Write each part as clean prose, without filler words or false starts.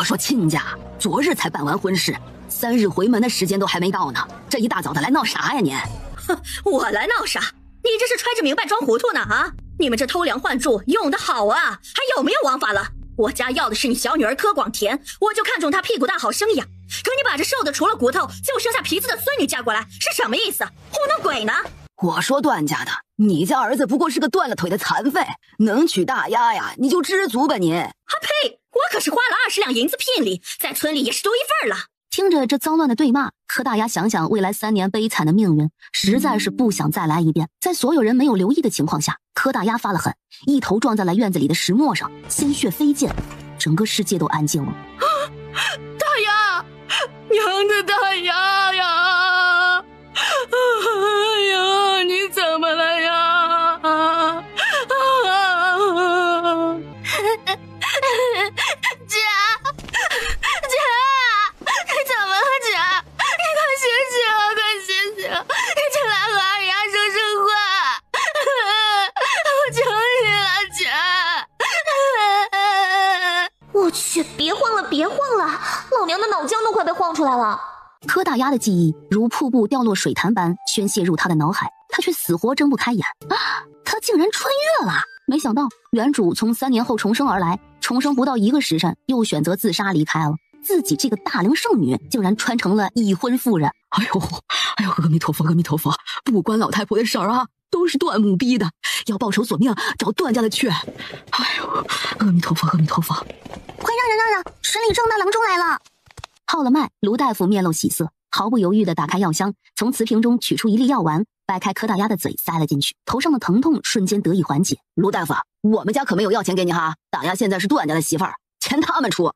我说亲家，昨日才办完婚事，3日回门的时间都还没到呢，这一大早的来闹啥呀您？哼，我来闹啥？你这是揣着明白装糊涂呢啊！你们这偷梁换柱用得好啊，还有没有王法了？我家要的是你小女儿柯广田，我就看中她屁股大好生养。可你把这瘦的除了骨头就剩下皮子的孙女嫁过来，是什么意思？糊弄鬼呢？我说段家的，你家儿子不过是个断了腿的残废，能娶大丫呀，你就知足吧您。啊呸！我可是花了20两银子聘礼，在村里也是独一份了。听着这脏乱的对骂，柯大丫想想未来3年悲惨的命运，实在是不想再来一遍。在所有人没有留意的情况下，柯大丫发了狠，一头撞在了院子里的石磨上，鲜血飞溅，整个世界都安静了。大丫，娘的大丫呀！哎呀，你怎么了呀？姐，你怎么了姐？你快醒醒啊，快醒醒！你进来和二丫说说话，我求你了姐。我去，别晃了别晃了，老娘的脑浆都快被晃出来了。柯大丫的记忆如瀑布掉落水潭般宣泄入他的脑海，他却死活睁不开眼啊！他竟然穿越了！没想到原主从3年后重生而来，重生不到1个时辰又选择自杀离开了。自己这个大龄剩女竟然穿成了已婚妇人！哎呦，阿弥陀佛，阿弥陀佛，不关老太婆的事儿啊，都是段母逼的，要报仇索命找段家的去。哎呦，阿弥陀佛，阿弥陀佛！快让人，十里正大郎中来了！号了脉，卢大夫面露喜色，毫不犹豫地打开药箱，从瓷瓶中取出一粒药丸，掰开柯大丫的嘴塞了进去，头上的疼痛瞬间得以缓解。卢大夫，我们家可没有要钱给你哈，大丫现在是段家的媳妇儿，钱他们出。快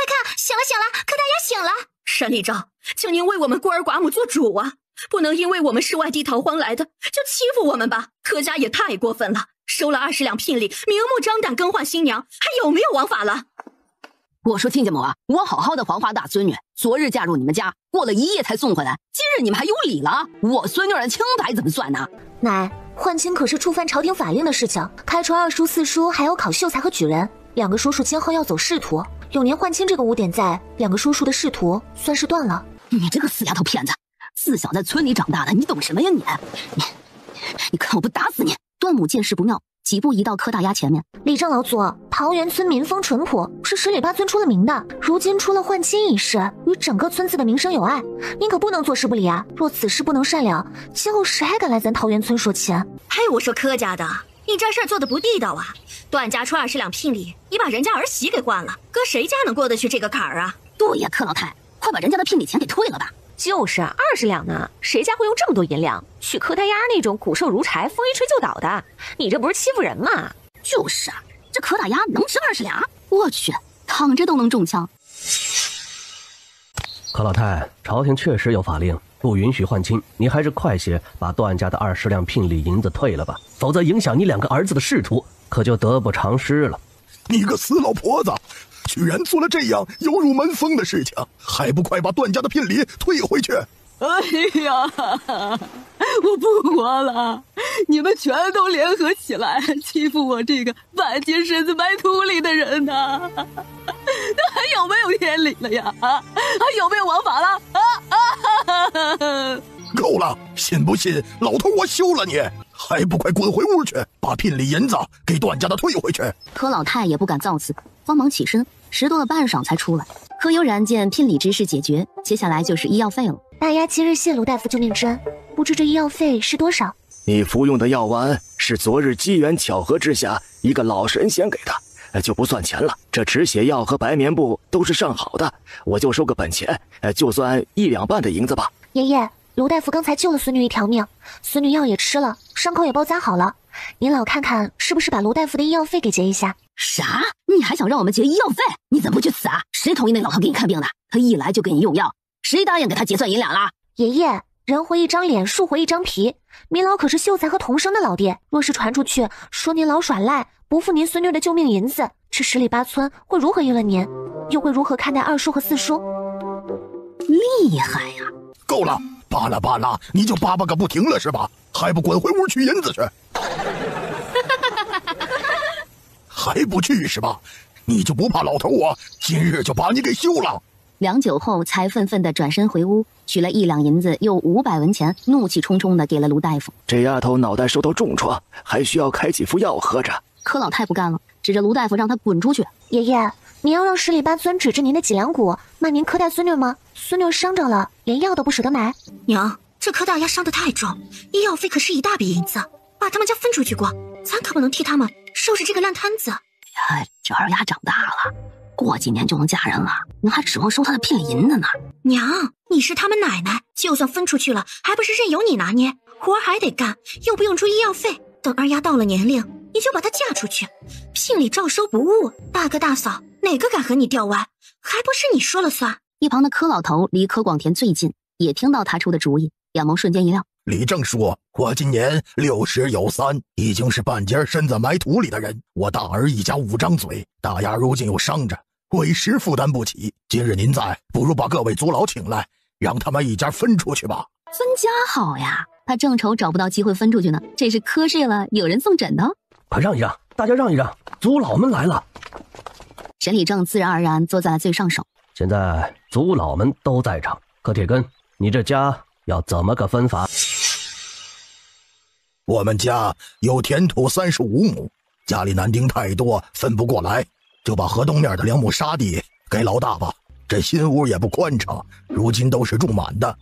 看，醒了，柯大丫醒了！沈立昭，请您为我们孤儿寡母做主啊！不能因为我们是外地逃荒来的，就欺负我们吧？柯家也太过分了，收了20两聘礼，明目张胆更换新娘，还有没有王法了？我说亲家母啊，我好好的黄花大孙女，昨日嫁入你们家，过了1夜才送回来，今日你们还有理了？我孙女的清白怎么算呢？奶，换亲可是触犯朝廷法令的事情，开除2叔4叔，还要考秀才和举人，2个叔叔今后要走仕途，有您换亲这个污点在，2个叔叔的仕途算是断了。你这个死丫头片子，自小在村里长大的，你懂什么呀你看我不打死你！段母见势不妙，几步移到柯大丫前面。李正老祖，桃源村民风淳朴，是10里8村出了名的。如今出了换亲一事，与整个村子的名声有碍，您可不能坐视不理啊！若此事不能善了，今后谁还敢来咱桃源村说亲？嘿，我说柯家的，你这事儿做的不地道啊！段家出20两聘礼，你把人家儿媳给换了，搁谁家能过得去这个坎儿啊？对呀，柯老太，快把人家的聘礼钱给退了吧！就是20两呢，谁家会用这么多银两娶柯大丫那种骨瘦如柴、风一吹就倒的？你这不是欺负人吗？就是啊，这柯大丫能值20两？我去，躺着都能中枪。柯老太，朝廷确实有法令，不允许换亲，你还是快些把段家的20两聘礼银子退了吧，否则影响你2个儿子的仕途，可就得不偿失了。你个死老婆子！居然做了这样有辱门风的事情，还不快把段家的聘礼退回去！哎呀，我不活了！你们全都联合起来欺负我这个半截身子埋土里的人呐！那还有没有天理了呀？还有没有王法了？够了！信不信老头我休了你！还不快滚回屋去，把聘礼银子给段家的退回去！柯老太也不敢造次，慌忙起身，迟多了半晌才出来。柯悠然见聘礼之事解决，接下来就是医药费了。大丫今日谢卢大夫救命之恩，不知这医药费是多少？你服用的药丸是昨日机缘巧合之下一个老神仙给的，就不算钱了。这止血药和白棉布都是上好的，我就收个本钱，就算1两半的银子吧。爷爷，卢大夫刚才救了孙女一条命，孙女药也吃了，伤口也包扎好了，您老看看是不是把卢大夫的医药费给结一下？啥？你还想让我们结医药费？你怎么不去死啊？谁同意那老头给你看病的？他一来就给你用药，谁答应给他结算银两了？爷爷，人活一张脸，树活一张皮，您老可是秀才和童生的老爹，若是传出去说您老耍赖，不付您孙女的救命银子，这10里8村会如何议论您？又会如何看待2叔和4叔？厉害呀！够了，扒拉扒拉，你就扒巴个不停了是吧？还不滚回屋取银子去？还不去是吧？你就不怕老头我今日就把你给休了？良久后，才愤愤地转身回屋，取了1两银子，又500文钱，怒气冲冲地给了卢大夫。这丫头脑袋受到重创，还需要开几副药喝着。柯老太不干了，指着卢大夫让他滚出去。爷爷，您要让十里八村指着您的脊梁骨骂您柯大孙女吗？孙女伤着了，连药都不舍得买。娘，这柯大丫伤得太重，医药费可是1大笔银子，把他们家分出去过，咱可不能替他们收拾这个烂摊子。这二丫长大了，过几年就能嫁人了，您还指望收她的聘礼银子呢？娘，你是他们奶奶，就算分出去了，还不是任由你拿捏，活还得干，又不用出医药费。等二丫到了年龄，你就把她嫁出去，聘礼照收不误。大哥大嫂哪个敢和你调歪，还不是你说了算。一旁的柯老头离柯广田最近，也听到他出的主意，眼眸瞬间一亮。李正说，我今年60有3，已经是半截身子埋土里的人。我大儿一家5张嘴，大丫如今又伤着，我一时负担不起。今日您在，不如把各位族老请来，让他们一家分出去吧。分家好呀，他正愁找不到机会分出去呢，这是瞌睡了有人送枕头。快让一让，大家让一让，族老们来了。沈礼正自然而然坐在了最上手。现在族老们都在场，柯铁根，你这家要怎么个分法？我们家有田土35亩，家里男丁太多分不过来，就把河东面的2亩沙地给老大吧。这新屋也不宽敞，如今都是住满的。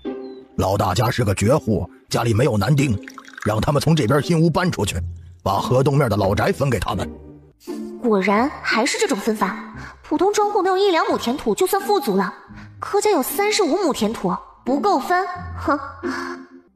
老大家是个绝户，家里没有男丁，让他们从这边新屋搬出去，把河东面的老宅分给他们。果然还是这种分法，普通庄户能有1、2亩田土就算富足了，柯家有35亩田土，不够分，哼。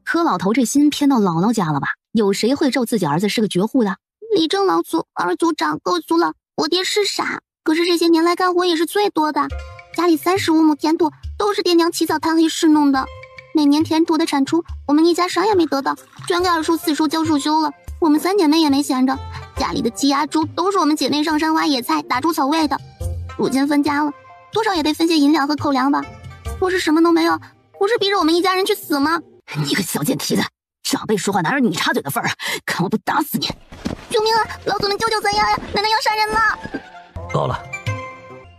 柯老头这心偏到姥姥家了吧？有谁会咒自己儿子是个绝户的？李正老祖、二族长告诉了我爹是傻，可是这些年来干活也是最多的，家里35亩田土都是爹娘起早贪黑侍弄的，每年田土的产出我们一家啥也没得到，全给2叔4叔交暑修了。我们3姐妹也没闲着，家里的鸡鸭猪都是我们姐妹上山挖野菜打出草喂的。如今分家了，多少也得分些银两和口粮吧。若是什么都没有，不是逼着我们一家人去死吗？你个小贱蹄子，长辈说话哪有你插嘴的份儿啊！看我不打死你！救命啊！老祖们救救咱丫呀！奶奶要杀人了！够了，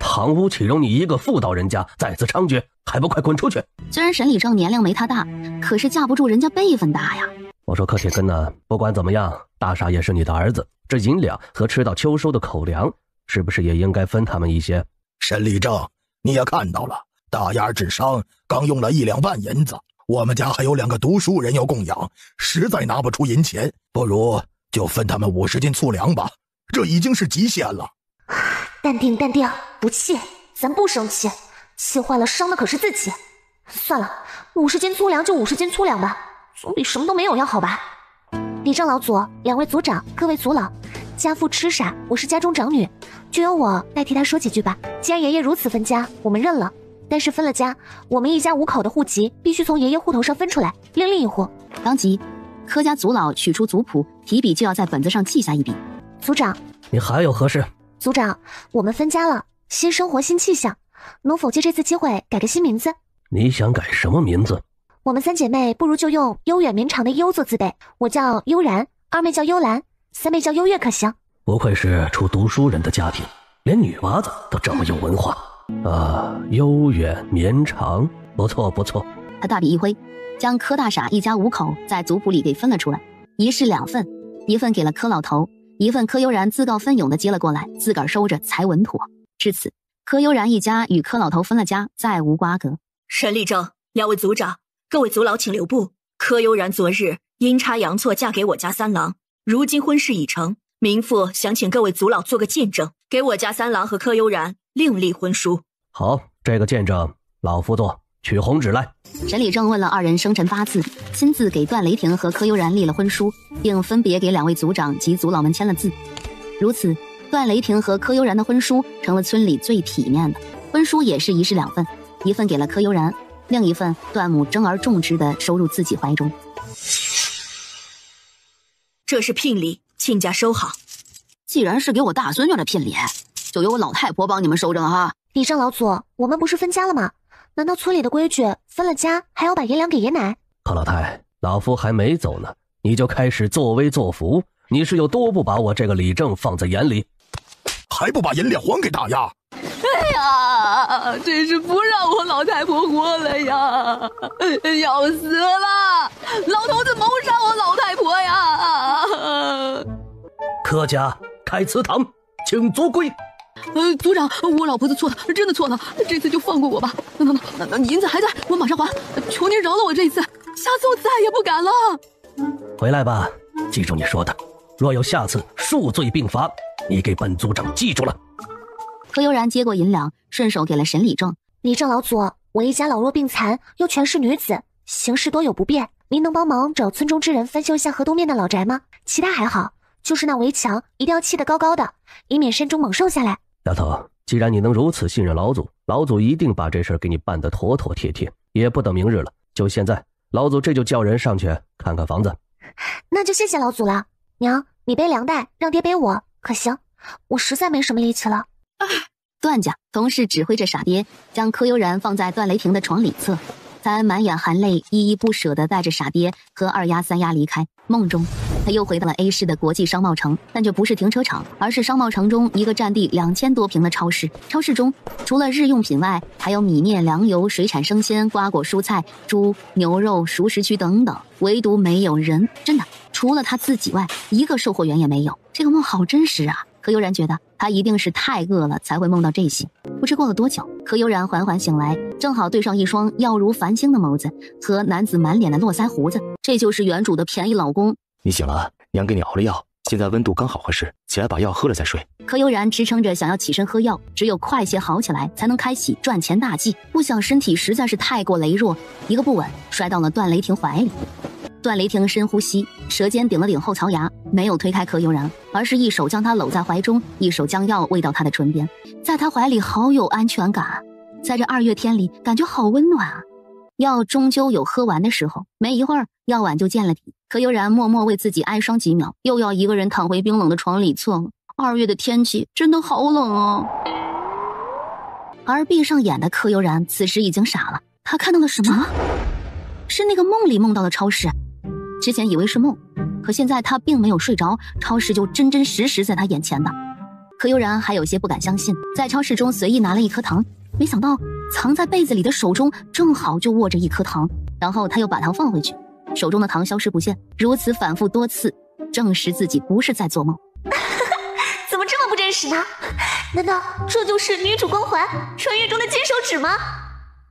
堂屋岂容你一个妇道人家再次猖獗，还不快滚出去！虽然沈礼正年龄没他大，可是架不住人家辈分大呀。我说柯铁根呢，不管怎么样，大傻也是你的儿子，这银两和吃到秋收的口粮，是不是也应该分他们一些？沈礼正，你也看到了，大丫治伤刚用了1两半银子，我们家还有2个读书人要供养，实在拿不出银钱，不如就分他们50斤粗粮吧，这已经是极限了。淡定淡定，不气，咱不生气，气坏了伤的可是自己。算了，50斤粗粮就50斤粗粮吧，总比什么都没有要好吧。李正老祖、2位族长、各位族老，家父痴傻，我是家中长女，就由我代替他说几句吧。既然爷爷如此分家，我们认了。但是分了家，我们一家5口的户籍必须从爷爷户头上分出来，另立一户。当即，柯家族老取出族谱，提笔就要在本子上记下一笔。族长，你还有何事？族长，我们分家了，新生活新气象，能否借这次机会改个新名字？你想改什么名字？我们3姐妹不如就用悠远绵长的悠做字辈，我叫悠然，2妹叫幽兰，3妹叫优越，可行？不愧是出读书人的家庭，连女娃子都这么有文化悠远绵长，不错不错。他大笔一挥，将柯大傻一家5口在族谱里给分了出来，一式2份，一份给了柯老头，一份柯悠然自告奋勇的接了过来，自个儿收着才稳妥。至此，柯悠然一家与柯老头分了家，再无瓜葛。沈立正，2位族长，各位族老请留步。柯悠然昨日阴差阳错嫁给我家3郎，如今婚事已成，民妇想请各位族老做个见证，给我家3郎和柯悠然另立婚书。好，这个见证老夫做，取红纸来。沈礼正问了2人生辰8字，亲自给段雷霆和柯悠然立了婚书，并分别给2位族长及族老们签了字。如此，段雷霆和柯悠然的婚书成了村里最体面的。婚书也是一式2份，一份给了柯悠然，另一份段母珍而重之的收入自己怀中。这是聘礼，亲家收好。既然是给我大孙女的聘礼，就由我老太婆帮你们收着了哈。李正老祖，我们不是分家了吗？难道村里的规矩分了家还要把银两给爷奶？柯老太，老夫还没走呢，你就开始作威作福，你是有多不把我这个李正放在眼里？还不把银两还给大丫？哎呀，真是不让我老太婆活了呀！要死了！老头子谋杀我老太婆呀！柯家开祠堂，请足跪。族长，我老婆子错了，真的错了，这次就放过我吧。银子还在，我马上还，求您饶了我这一次，下次我再也不敢了。回来吧，记住你说的，若有下次，数罪并罚。你给本族长记住了。柯悠然接过银两，顺手给了沈礼正。礼正老祖，我一家老弱病残，又全是女子，行事多有不便，您能帮忙找村中之人翻修一下河东面的老宅吗？其他还好，就是那围墙一定要砌得高高的，以免山中猛兽下来。丫头，既然你能如此信任老祖，老祖一定把这事给你办得妥妥帖帖，也不等明日了，就现在，老祖这就叫人上去看看房子。那就谢谢老祖了。娘，你背粮袋，让爹背我，可行？我实在没什么力气了。段家同时指挥着傻爹将柯悠然放在段雷霆的床里侧，才满眼含泪，依依不舍地带着傻爹和二丫三丫离开。梦中他又回到了 A 市的国际商贸城，但这不是停车场，而是商贸城中一个占地2000多平的超市。超市中除了日用品外，还有米面、粮油、水产生鲜、瓜果蔬菜、猪牛肉、熟食区等等，唯独没有人。真的，除了他自己外，一个售货员也没有。这个梦好真实啊！柯悠然觉得他一定是太饿了才会梦到这些。不知过了多久，柯悠然缓缓醒来，正好对上一双耀如繁星的眸子和男子满脸的络腮胡子，这就是原主的便宜老公。你醒了，娘给你熬了药，现在温度刚好合适，起来把药喝了再睡。柯悠然支撑着想要起身喝药，只有快些好起来才能开启赚钱大计，不想身体实在是太过羸弱，一个不稳摔到了段雷霆怀里。段雷霆深呼吸，舌尖顶了顶后槽牙，没有推开柯悠然，而是一手将他搂在怀中，一手将药喂到他的唇边，在他怀里好有安全感，在这2月天里感觉好温暖啊。药终究有喝完的时候，没一会儿药碗就见了底。柯悠然默默为自己哀伤几秒，又要一个人躺回冰冷的床里侧了。2月的天气真的好冷啊。而闭上眼的柯悠然此时已经傻了，他看到了什么？是那个梦里梦到的超市。之前以为是梦，可现在他并没有睡着，超市就真真实实在他眼前的。柯悠然还有些不敢相信，在超市中随意拿了一颗糖，没想到藏在被子里的手中正好就握着一颗糖，然后他又把糖放回去，手中的糖消失不见，如此反复多次，证实自己不是在做梦。怎么这么不真实呢？难道这就是女主光环穿越中的金手指吗？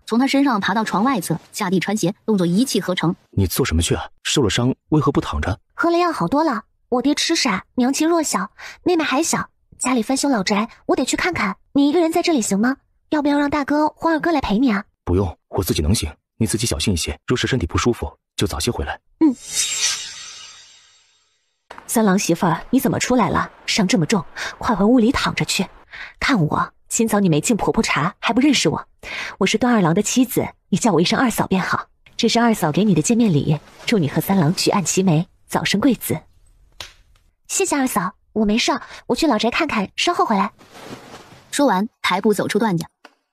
从他身上爬到床外侧，下地穿鞋，动作一气呵成。你做什么去啊？受了伤为何不躺着？喝了药好多了，我爹吃傻，娘亲弱小，妹妹还小，家里翻修老宅，我得去看看。你一个人在这里行吗？要不要让大哥、黄二哥来陪你啊？不用，我自己能行。你自己小心一些，若是身体不舒服，就早些回来。三郎媳妇儿，你怎么出来了？伤这么重，快回屋里躺着去。看我，今早你没敬婆婆茶，还不认识我？我是段二郎的妻子，你叫我一声二嫂便好。这是二嫂给你的见面礼，祝你和三郎举案齐眉，早生贵子。谢谢二嫂，我没事，我去老宅看看，稍后回来。说完，抬步走出段家。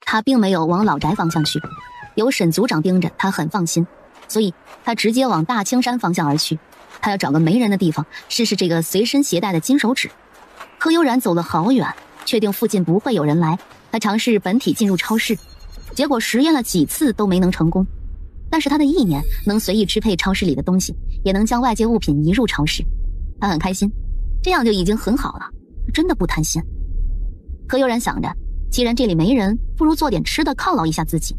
他并没有往老宅方向去，有沈族长盯着，他很放心，所以他直接往大青山方向而去。他要找个没人的地方试试这个随身携带的金手指。柯悠然走了好远，确定附近不会有人来，他尝试本体进入超市，结果实验了几次都没能成功。但是他的意念能随意支配超市里的东西，也能将外界物品移入超市，他很开心，这样就已经很好了，真的不贪心。柯悠然想着，既然这里没人，不如做点吃的犒劳一下自己。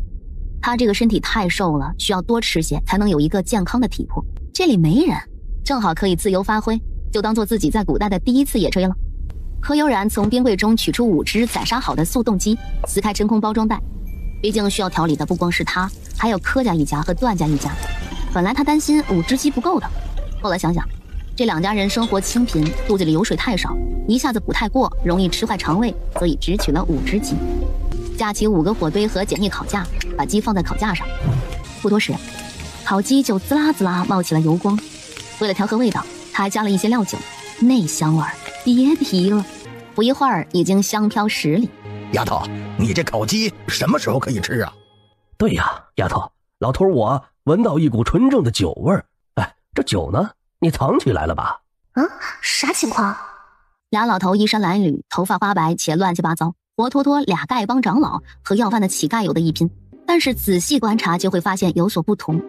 他这个身体太瘦了，需要多吃些才能有一个健康的体魄。这里没人，正好可以自由发挥，就当做自己在古代的第一次野炊了。柯悠然从冰柜中取出5只宰杀好的速冻鸡，撕开真空包装袋。毕竟需要调理的不光是他，还有柯家一家和段家一家。本来他担心5只鸡不够的，后来想想，这2家人生活清贫，肚子里油水太少，一下子补太过，容易吃坏肠胃，所以只取了5只鸡。架起5个火堆和简易烤架，把鸡放在烤架上。不多时，烤鸡就滋啦滋啦冒起了油光。为了调和味道，他还加了一些料酒，那香味儿别提了。不一会儿，已经香飘10里。丫头，你这烤鸡什么时候可以吃啊？对呀，丫头，老头我闻到一股纯正的酒味儿。哎，这酒呢？你藏起来了吧？啥情况？俩老头衣衫褴褛，头发花白且乱七八糟，活脱脱俩丐帮长老和要饭的乞丐有的一拼。但是仔细观察就会发现有所不同，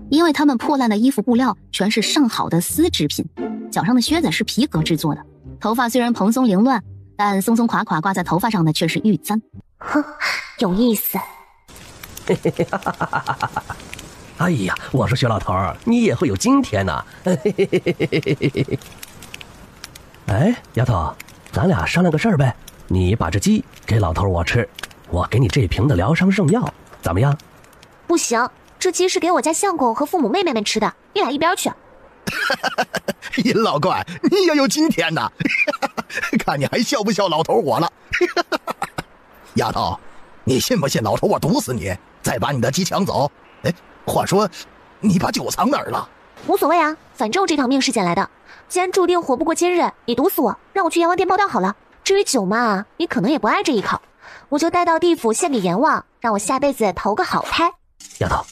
因为他们破烂的衣服布料全是上好的丝织品，脚上的靴子是皮革制作的，头发虽然蓬松凌乱，但松松垮垮挂在头发上的却是玉簪。哼，有意思。哎呀，我说薛老头，你也会有今天呐！哎，丫头，咱俩商量个事儿呗，你把这鸡给老头我吃，我给你这瓶的疗伤圣药，怎么样？不行，这鸡是给我家相公和父母妹妹们吃的，你俩一边去。尹老怪，你也有今天呐！看你还笑不笑老头我了？丫头，你信不信老头我毒死你，再把你的鸡抢走？哎，话说，你把酒藏哪儿了？无所谓啊，反正这条命是捡来的，既然注定活不过今日，你毒死我，让我去阎王殿报到好了。至于酒嘛，你可能也不爱这一口，我就带到地府献给阎王，让我下辈子投个好胎。丫头，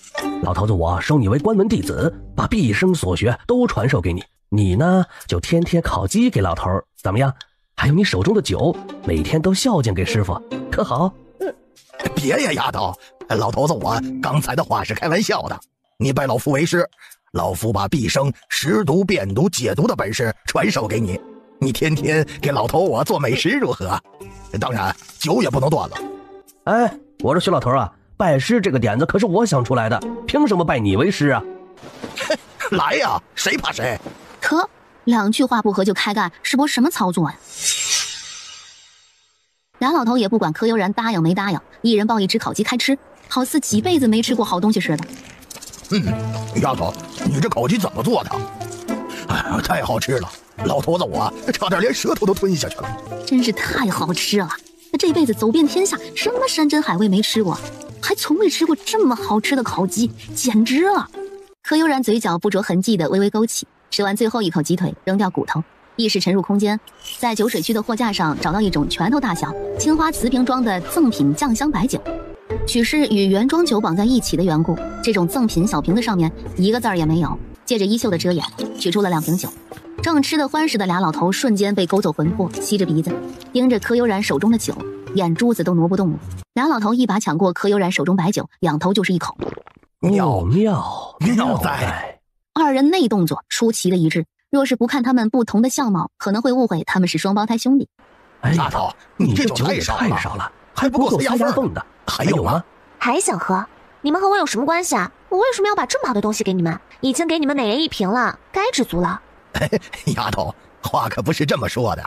老头子我收你为关门弟子，把毕生所学都传授给你，你呢就天天烤鸡给老头，怎么样？还有你手中的酒，每天都孝敬给师傅，可好？别呀，丫头，老头子我刚才的话是开玩笑的。你拜老夫为师，老夫把毕生识毒、辨毒、解毒的本事传授给你，你天天给老头我做美食如何？当然，酒也不能断了。哎，我说薛老头啊，拜师这个点子可是我想出来的，凭什么拜你为师啊？来呀，谁怕谁？可两句话不合就开干，是波什么操作呀？俩老头也不管柯悠然答应没答应，一人抱一只烤鸡开吃，好似几辈子没吃过好东西似的。丫头，你这烤鸡怎么做的？哎呀，太好吃了，老头子我差点连舌头都吞下去了。真是太好吃了，这辈子走遍天下，什么山珍海味没吃过，还从未吃过这么好吃的烤鸡，简直了！柯悠然嘴角不着痕迹的微微勾起，吃完最后一口鸡腿，扔掉骨头，意识沉入空间，在酒水区的货架上找到一种拳头大小青花瓷瓶装的赠品酱香白酒。许是与原装酒绑在一起的缘故，这种赠品小瓶子上面一个字儿也没有。借着衣袖的遮掩，取出了2瓶酒。正吃得欢实的俩老头瞬间被勾走魂魄，吸着鼻子盯着柯悠然手中的酒，眼珠子都挪不动了。俩老头一把抢过柯悠然手中白酒，仰头就是一口。妙哉！二人内动作出奇的一致，若是不看他们不同的相貌，可能会误会他们是双胞胎兄弟。哎，丫头，你这酒也太少了，还不够塞牙缝的。还有吗？还想喝？你们和我有什么关系啊？我为什么要把这么好的东西给你们？已经给你们每人1瓶了，该知足了。丫头，话可不是这么说的。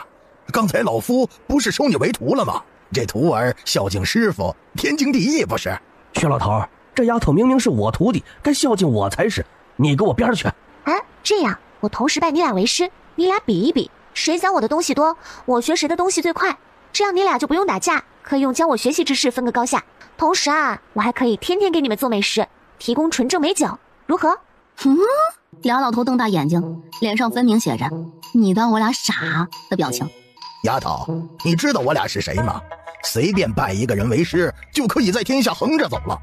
刚才老夫不是收你为徒了吗？这徒儿孝敬师傅，天经地义不是？薛老头，这丫头明明是我徒弟，该孝敬我才是，你给我边去！哎，这样我同时拜你俩为师，你俩比一比，谁讲我的东西多，我学谁的东西最快，这样你俩就不用打架，可以用教我学习之事分个高下。同时啊，我还可以天天给你们做美食，提供纯正美酒，如何？俩老头瞪大眼睛，脸上分明写着你当我俩傻的表情。丫头，你知道我俩是谁吗？随便拜一个人为师，就可以在天下横着走了。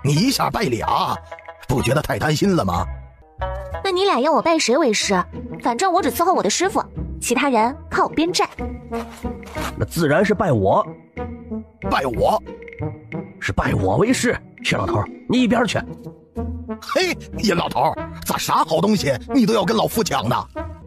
你一下拜俩，不觉得太贪心了吗？那你俩要我拜谁为师？反正我只伺候我的师傅，其他人靠我边寨。那自然是拜我。拜我？是拜我为师。薛老头，你一边去。嘿，尹老头，咋啥好东西你都要跟老夫抢呢？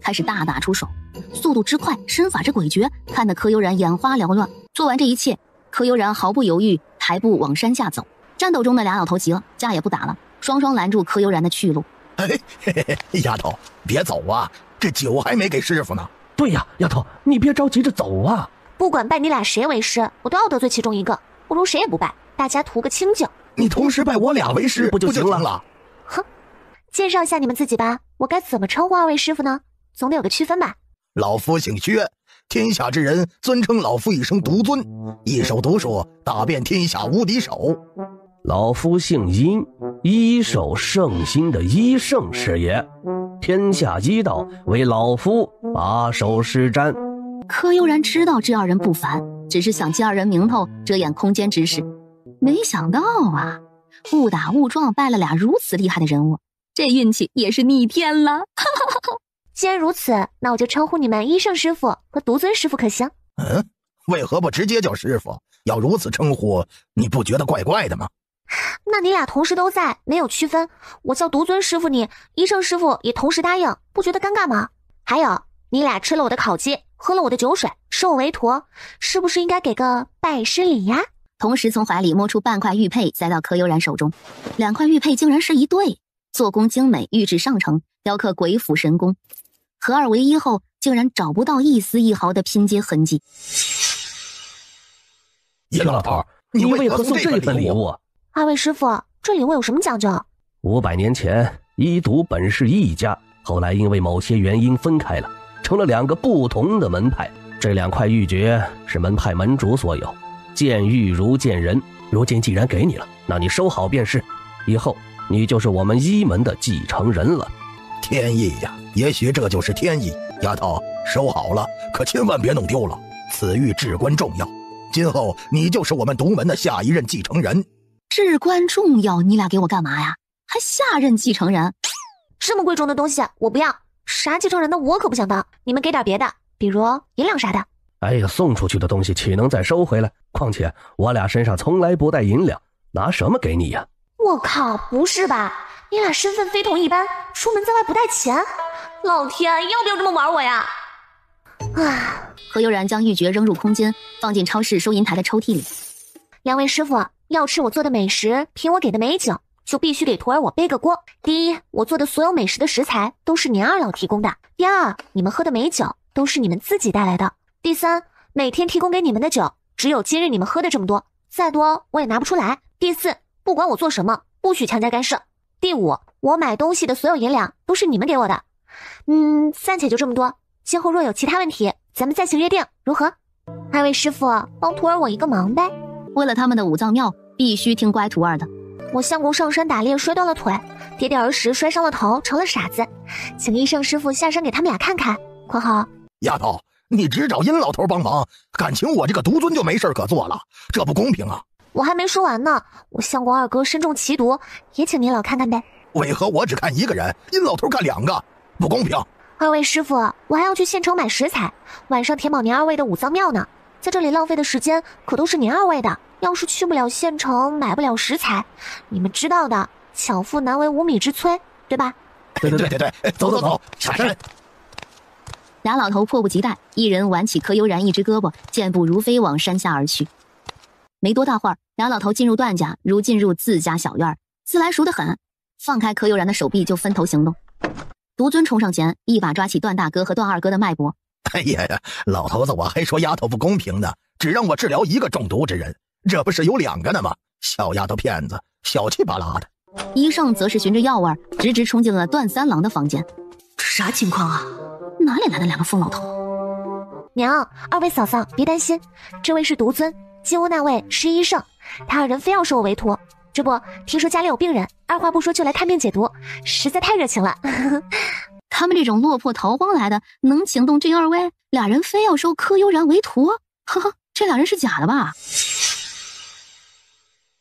开始大打出手，速度之快，身法之诡谲，看得柯悠然眼花缭乱。做完这一切，柯悠然毫不犹豫抬步往山下走。战斗中的俩老头急了，架也不打了，双双拦住柯悠然的去路。丫头，别走啊，这酒还没给师傅呢。对呀，丫头，你别着急着走啊。不管拜你俩谁为师，我都要得罪其中一个，不如谁也不拜，大家图个清净。你同时拜我俩为师不就行了？哼，介绍一下你们自己吧，我该怎么称呼二位师傅呢？总得有个区分吧。老夫姓薛，天下之人尊称老夫一声独尊，一手毒术打遍天下无敌手。老夫姓殷，一手圣心的一圣是也，天下医道为老夫把手施瞻。柯悠然知道这二人不凡，只是想借二人名头遮掩空间之事，没想到啊，误打误撞拜了俩如此厉害的人物，这运气也是逆天了。既然如此，那我就称呼你们医圣师傅和独尊师傅，可行？为何不直接叫师傅？要如此称呼，你不觉得怪怪的吗？那你俩同时都在，没有区分，我叫独尊师傅你，医圣师傅也同时答应，不觉得尴尬吗？还有，你俩吃了我的烤鸡，喝了我的酒水，收我为徒，是不是应该给个拜师礼呀？同时从怀里摸出半块玉佩，塞到柯悠然手中。2块玉佩竟然是一对，做工精美，玉质上乘，雕刻鬼斧神工。合二为一后，竟然找不到一丝一毫的拼接痕迹。叶老头，你为何送这份礼物？二位师傅，这礼物有什么讲究？500年前，医毒本是一家，后来因为某些原因分开了，成了2个不同的门派。这2块玉珏是门派门主所有，见玉如见人。如今既然给你了，那你收好便是。以后你就是我们医门的继承人了。天意呀，也许这就是天意。丫头，收好了，可千万别弄丢了。此玉至关重要，今后你就是我们独门的下一任继承人。至关重要，你俩给我干嘛呀？还下任继承人？这么贵重的东西我不要，啥继承人的我可不想当，你们给点别的，比如银两啥的。哎呀，送出去的东西岂能再收回来？况且我俩身上从来不带银两，拿什么给你呀？我靠，不是吧？你俩身份非同一般，出门在外不带钱，老天，要不要这么玩我呀？何悠然将玉珏扔入空间，放进超市收银台的抽屉里。2位师傅，要吃我做的美食，品我给的美酒，就必须给徒儿我背个锅。第一，我做的所有美食的食材都是年二老提供的；第二，你们喝的美酒都是你们自己带来的；第三，每天提供给你们的酒，只有今日你们喝的这么多，再多我也拿不出来；第四，不管我做什么，不许强加干涉；第五，我买东西的所有银两都是你们给我的。暂且就这么多，今后若有其他问题，咱们再行约定，如何？2位师傅，帮徒儿我一个忙呗。为了他们的5脏庙，必须听乖徒儿的。我相公上山打猎摔断了腿，爹爹儿时摔伤了头，成了傻子，请医圣师傅下山给他们俩看看，括号。丫头，你只找殷老头帮忙，感情我这个独尊就没事可做了，这不公平啊！我还没说完呢，我相公2哥身中奇毒，也请您老看看呗。为何我只看1个人，殷老头看2个？不公平！2位师傅，我还要去县城买食材，晚上填饱您2位的5脏庙呢。在这里浪费的时间可都是您2位的，要是去不了县城，买不了食材，你们知道的，巧妇难为无米之炊，对吧？对，走，下山。俩老头迫不及待，一人挽起柯悠然一只胳膊，健步如飞往山下而去。没多大会儿，俩老头进入段家，如进入自家小院，自来熟得很。放开柯悠然的手臂就分头行动。独尊冲上前，一把抓起段大哥和段二哥的脉搏。哎呀，老头子，我还说丫头不公平呢，只让我治疗1个中毒之人，这不是有2个呢吗？小丫头片子，小气巴拉的。医圣则是循着药味直直冲进了段三郎的房间。这啥情况啊？哪里来的2个疯老头？娘，2位嫂嫂别担心，这位是独尊，进屋那位是医圣，他2人非要收我为徒。这不，听说家里有病人，二话不说就来看病解毒，实在太热情了。他们这种落魄逃荒来的，能请动这2位？2人非要收柯悠然为徒？呵呵，这2人是假的吧？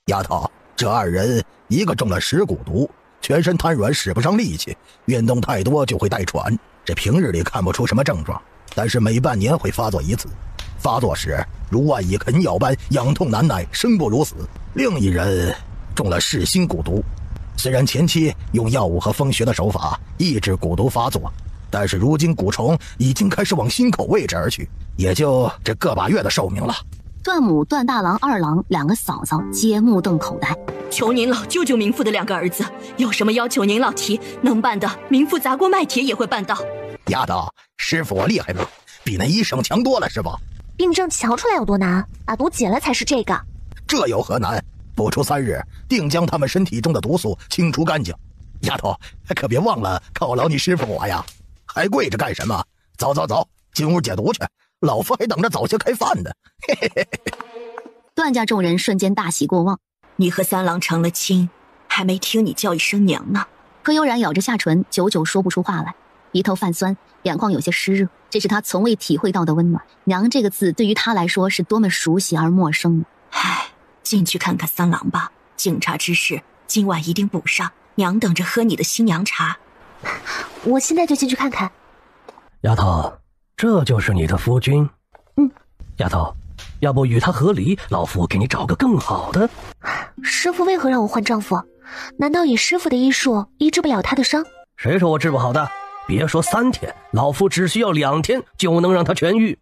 丫头，这2人1个中了10蛊毒，全身瘫软，使不上力气，运动太多就会带喘。这平日里看不出什么症状，但是每半年会发作1次。发作时如万蚁啃咬般痒痛难耐，生不如死。另1人中了噬心蛊毒，虽然前期用药物和风穴的手法抑制蛊毒发作，但是如今蛊虫已经开始往心口位置而去，也就这个把月的寿命了。段母、段大郎、二郎2个嫂嫂皆目瞪口呆。求您老救救民妇的2个儿子，有什么要求您老提，能办的民妇砸锅卖铁也会办到。丫头，师傅我厉害吗？比那医生强多了是吧？病症瞧出来有多难，把毒解了才是这个。这有何难？不出3日，定将他们身体中的毒素清除干净。丫头，可别忘了犒劳你师傅我呀！还跪着干什么？走，进屋解毒去，老夫还等着早些开饭呢。嘿嘿嘿。段家众人瞬间大喜过望。你和三郎成了亲，还没听你叫一声娘呢。柯悠然咬着下唇，久久说不出话来，鼻头泛酸，眼眶有些湿热，这是他从未体会到的温暖。娘这个字对于他来说是多么熟悉而陌生。唉，进去看看三郎吧，警察之事今晚一定补上，娘等着喝你的新娘茶。我现在就进去看看。丫头，这就是你的夫君。丫头，要不与他和离，老夫给你找个更好的。师傅为何让我换丈夫？难道以师傅的医术医治不了他的伤？谁说我治不好的？别说3天，老夫只需要2天就能让他痊愈。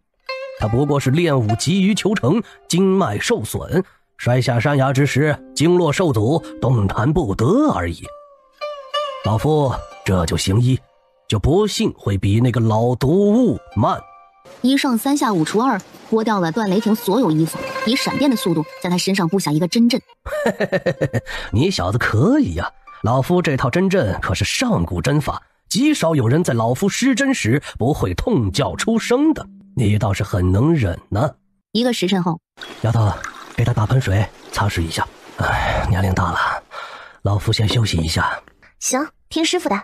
他不过是练武急于求成，经脉受损，摔下山崖之时经络受阻，动弹不得而已。老夫这就行医，就不信会比那个老毒物慢。医圣3下5除2，脱掉了段雷霆所有衣服，以闪电的速度在他身上布下一个针阵。你小子可以呀，老夫这套针阵可是上古针法，极少有人在老夫施针时不会痛叫出声的。你倒是很能忍呢。1个时辰后，丫头，给他打盆水擦拭一下。哎，年龄大了，老夫先休息一下。行，听师傅的。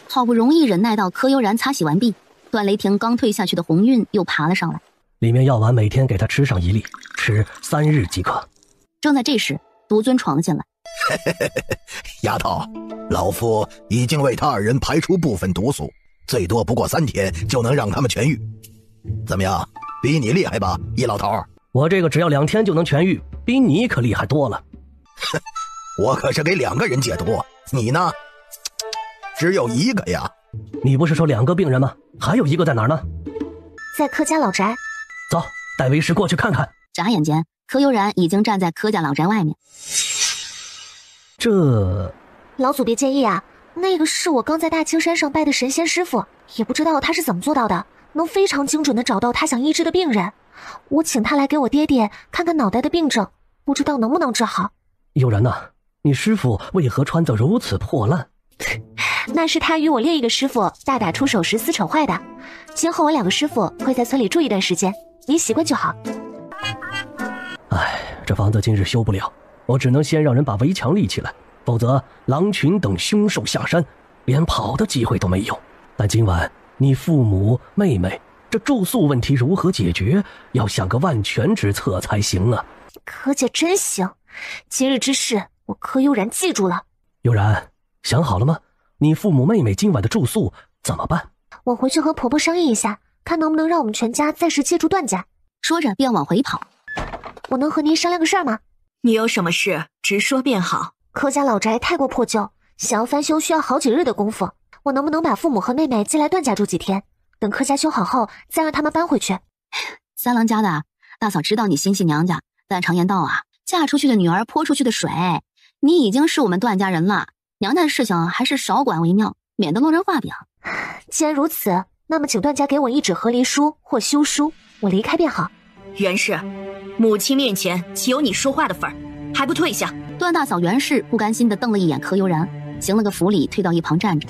好不容易忍耐到柯悠然擦洗完毕，段雷霆刚退下去的红晕又爬了上来。里面药丸每天给他吃上1粒，吃3日即可。正在这时，独尊闯了进来。丫头，老夫已经为他2人排出部分毒素，最多不过3天就能让他们痊愈。怎么样，比你厉害吧，易老头？我这个只要2天就能痊愈，比你可厉害多了。我可是给2个人解毒，你呢？只有1个呀。你不是说2个病人吗？还有1个在哪儿呢？在柯家老宅。走，带为师过去看看。眨眼间，柯悠然已经站在柯家老宅外面。这……老祖别介意啊，那个是我刚在大青山上拜的神仙师傅，也不知道他是怎么做到的，能非常精准地找到他想医治的病人。我请他来给我爹爹看看脑袋的病症，不知道能不能治好。悠然呐，你师傅为何穿得如此破烂？那是他与我另一个师傅大打出手时撕扯坏的。今后我2个师傅会在村里住一段时间，你习惯就好。哎，这房子今日修不了，我只能先让人把围墙立起来，否则狼群等凶兽下山，连跑的机会都没有。但今晚你父母妹妹这住宿问题如何解决？要想个万全之策才行啊。柯姐真行，今日之事我柯悠然记住了。悠然，想好了吗？你父母妹妹今晚的住宿怎么办？我回去和婆婆商议一下，看能不能让我们全家暂时借住段家。说着便往回跑。我能和您商量个事儿吗？你有什么事直说便好。柯家老宅太过破旧，想要翻修需要好几日的功夫，我能不能把父母和妹妹接来段家住几天，等柯家修好后再让他们搬回去？三郎家的大嫂知道你心系娘家，但常言道啊，嫁出去的女儿泼出去的水，你已经是我们段家人了，娘家的事情还是少管为妙，免得落人话柄。既然如此，那么请段家给我一纸和离书或休书，我离开便好。袁氏，母亲面前岂有你说话的份儿？还不退下！段大嫂袁氏不甘心地瞪了一眼柯悠然，行了个服礼，退到一旁站着。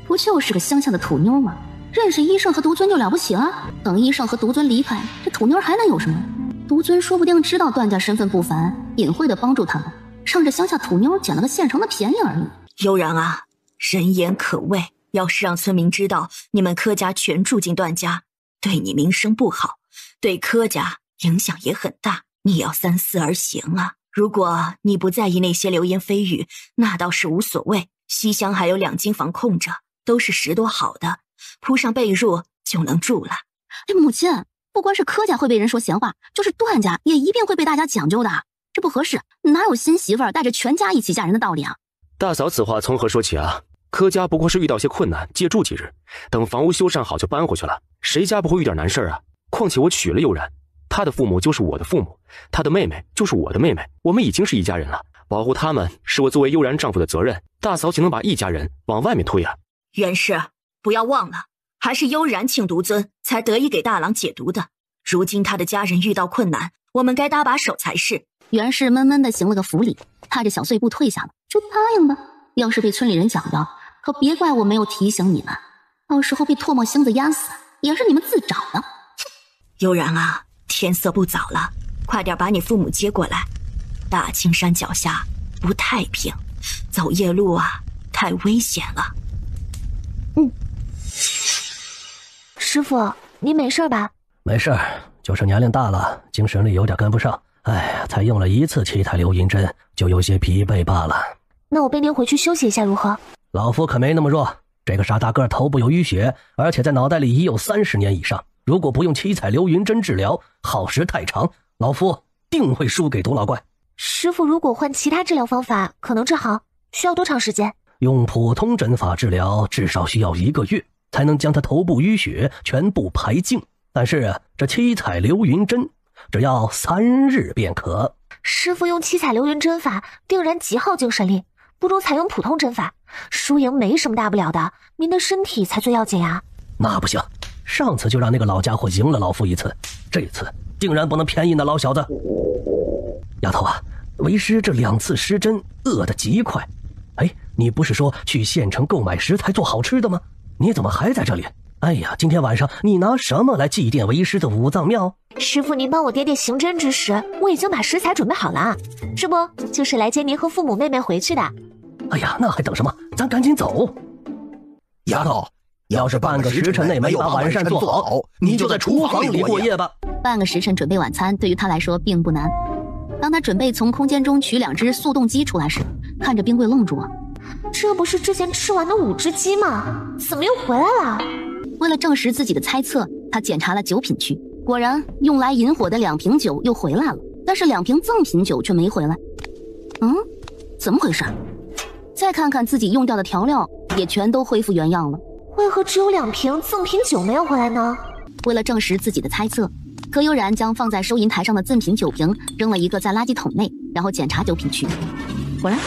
不就是个乡下的土妞吗？认识医圣和独尊就了不起了？等医圣和独尊离开，这土妞还能有什么？独尊说不定知道段家身份不凡，隐晦地帮助他们，让这乡下土妞捡了个现成的便宜而已。悠然啊，人言可畏，要是让村民知道你们柯家全住进段家，对你名声不好，对柯家影响也很大，你要三思而行啊。如果你不在意那些流言蜚语，那倒是无所谓。西厢还有2间房空着，都是拾掇好的，铺上被褥就能住了。母亲，不光是柯家会被人说闲话，就是段家也一定会被大家讲究的，这不合适，哪有新媳妇儿带着全家一起嫁人的道理啊？大嫂此话从何说起啊？柯家不过是遇到些困难，借住几日，等房屋修缮好就搬回去了，谁家不会遇点难事啊？况且我娶了悠然，他的父母就是我的父母，他的妹妹就是我的妹妹，我们已经是一家人了，保护他们是我作为悠然丈夫的责任，大嫂岂能把一家人往外面推啊？袁氏，不要忘了，还是悠然请独尊才得以给大郎解毒的，如今他的家人遇到困难，我们该搭把手才是。袁氏闷闷地行了个服礼，踏着小碎步退下了。就答应吧，要是被村里人讲到，可别怪我没有提醒你们，到时候被唾沫星子压死，也是你们自找的。悠然啊，天色不早了，快点把你父母接过来。大青山脚下不太平，走夜路啊，太危险了。师傅，您没事吧？没事，就是年龄大了，精神力有点跟不上。哎，才用了1次7台流银针，就有些疲惫罢了。那我背您回去休息一下如何？老夫可没那么弱，这个傻大个头部有淤血，而且在脑袋里已有30年以上，如果不用七彩流云针治疗，耗时太长，老夫定会输给毒老怪。师傅，如果换其他治疗方法，可能治好，需要多长时间？用普通针法治疗，至少需要1个月，才能将他头部淤血全部排净。但是这七彩流云针，只要3日便可。师傅用七彩流云针法，定然极耗精神力，不如采用普通针法。输赢没什么大不了的，您的身体才最要紧啊。那不行，上次就让那个老家伙赢了老夫一次，这次定然不能便宜那老小子。丫头啊，为师这2次施针饿得极快。哎，你不是说去县城购买食材做好吃的吗？你怎么还在这里？哎呀，今天晚上你拿什么来祭奠为师的5脏庙？师傅，您帮我点行针之时，我已经把食材准备好了，这不就是来接您和父母妹妹回去的。哎呀，那还等什么？咱赶紧走。丫头，要是半个时辰内没把晚膳做好，你就在厨房里过夜吧。半个时辰准备晚餐对于他来说并不难。当他准备从空间中取2只速冻鸡出来时，看着冰柜愣住了。这不是之前吃完的5只鸡吗？怎么又回来了？为了证实自己的猜测，他检查了酒品区，果然用来引火的2瓶酒又回来了，但是2瓶赠品酒却没回来。怎么回事？再看看自己用掉的调料，也全都恢复原样了。为何只有2瓶赠品酒没有回来呢？为了证实自己的猜测，柯悠然将放在收银台上的赠品酒瓶扔了一个在垃圾桶内，然后检查酒品区。果然，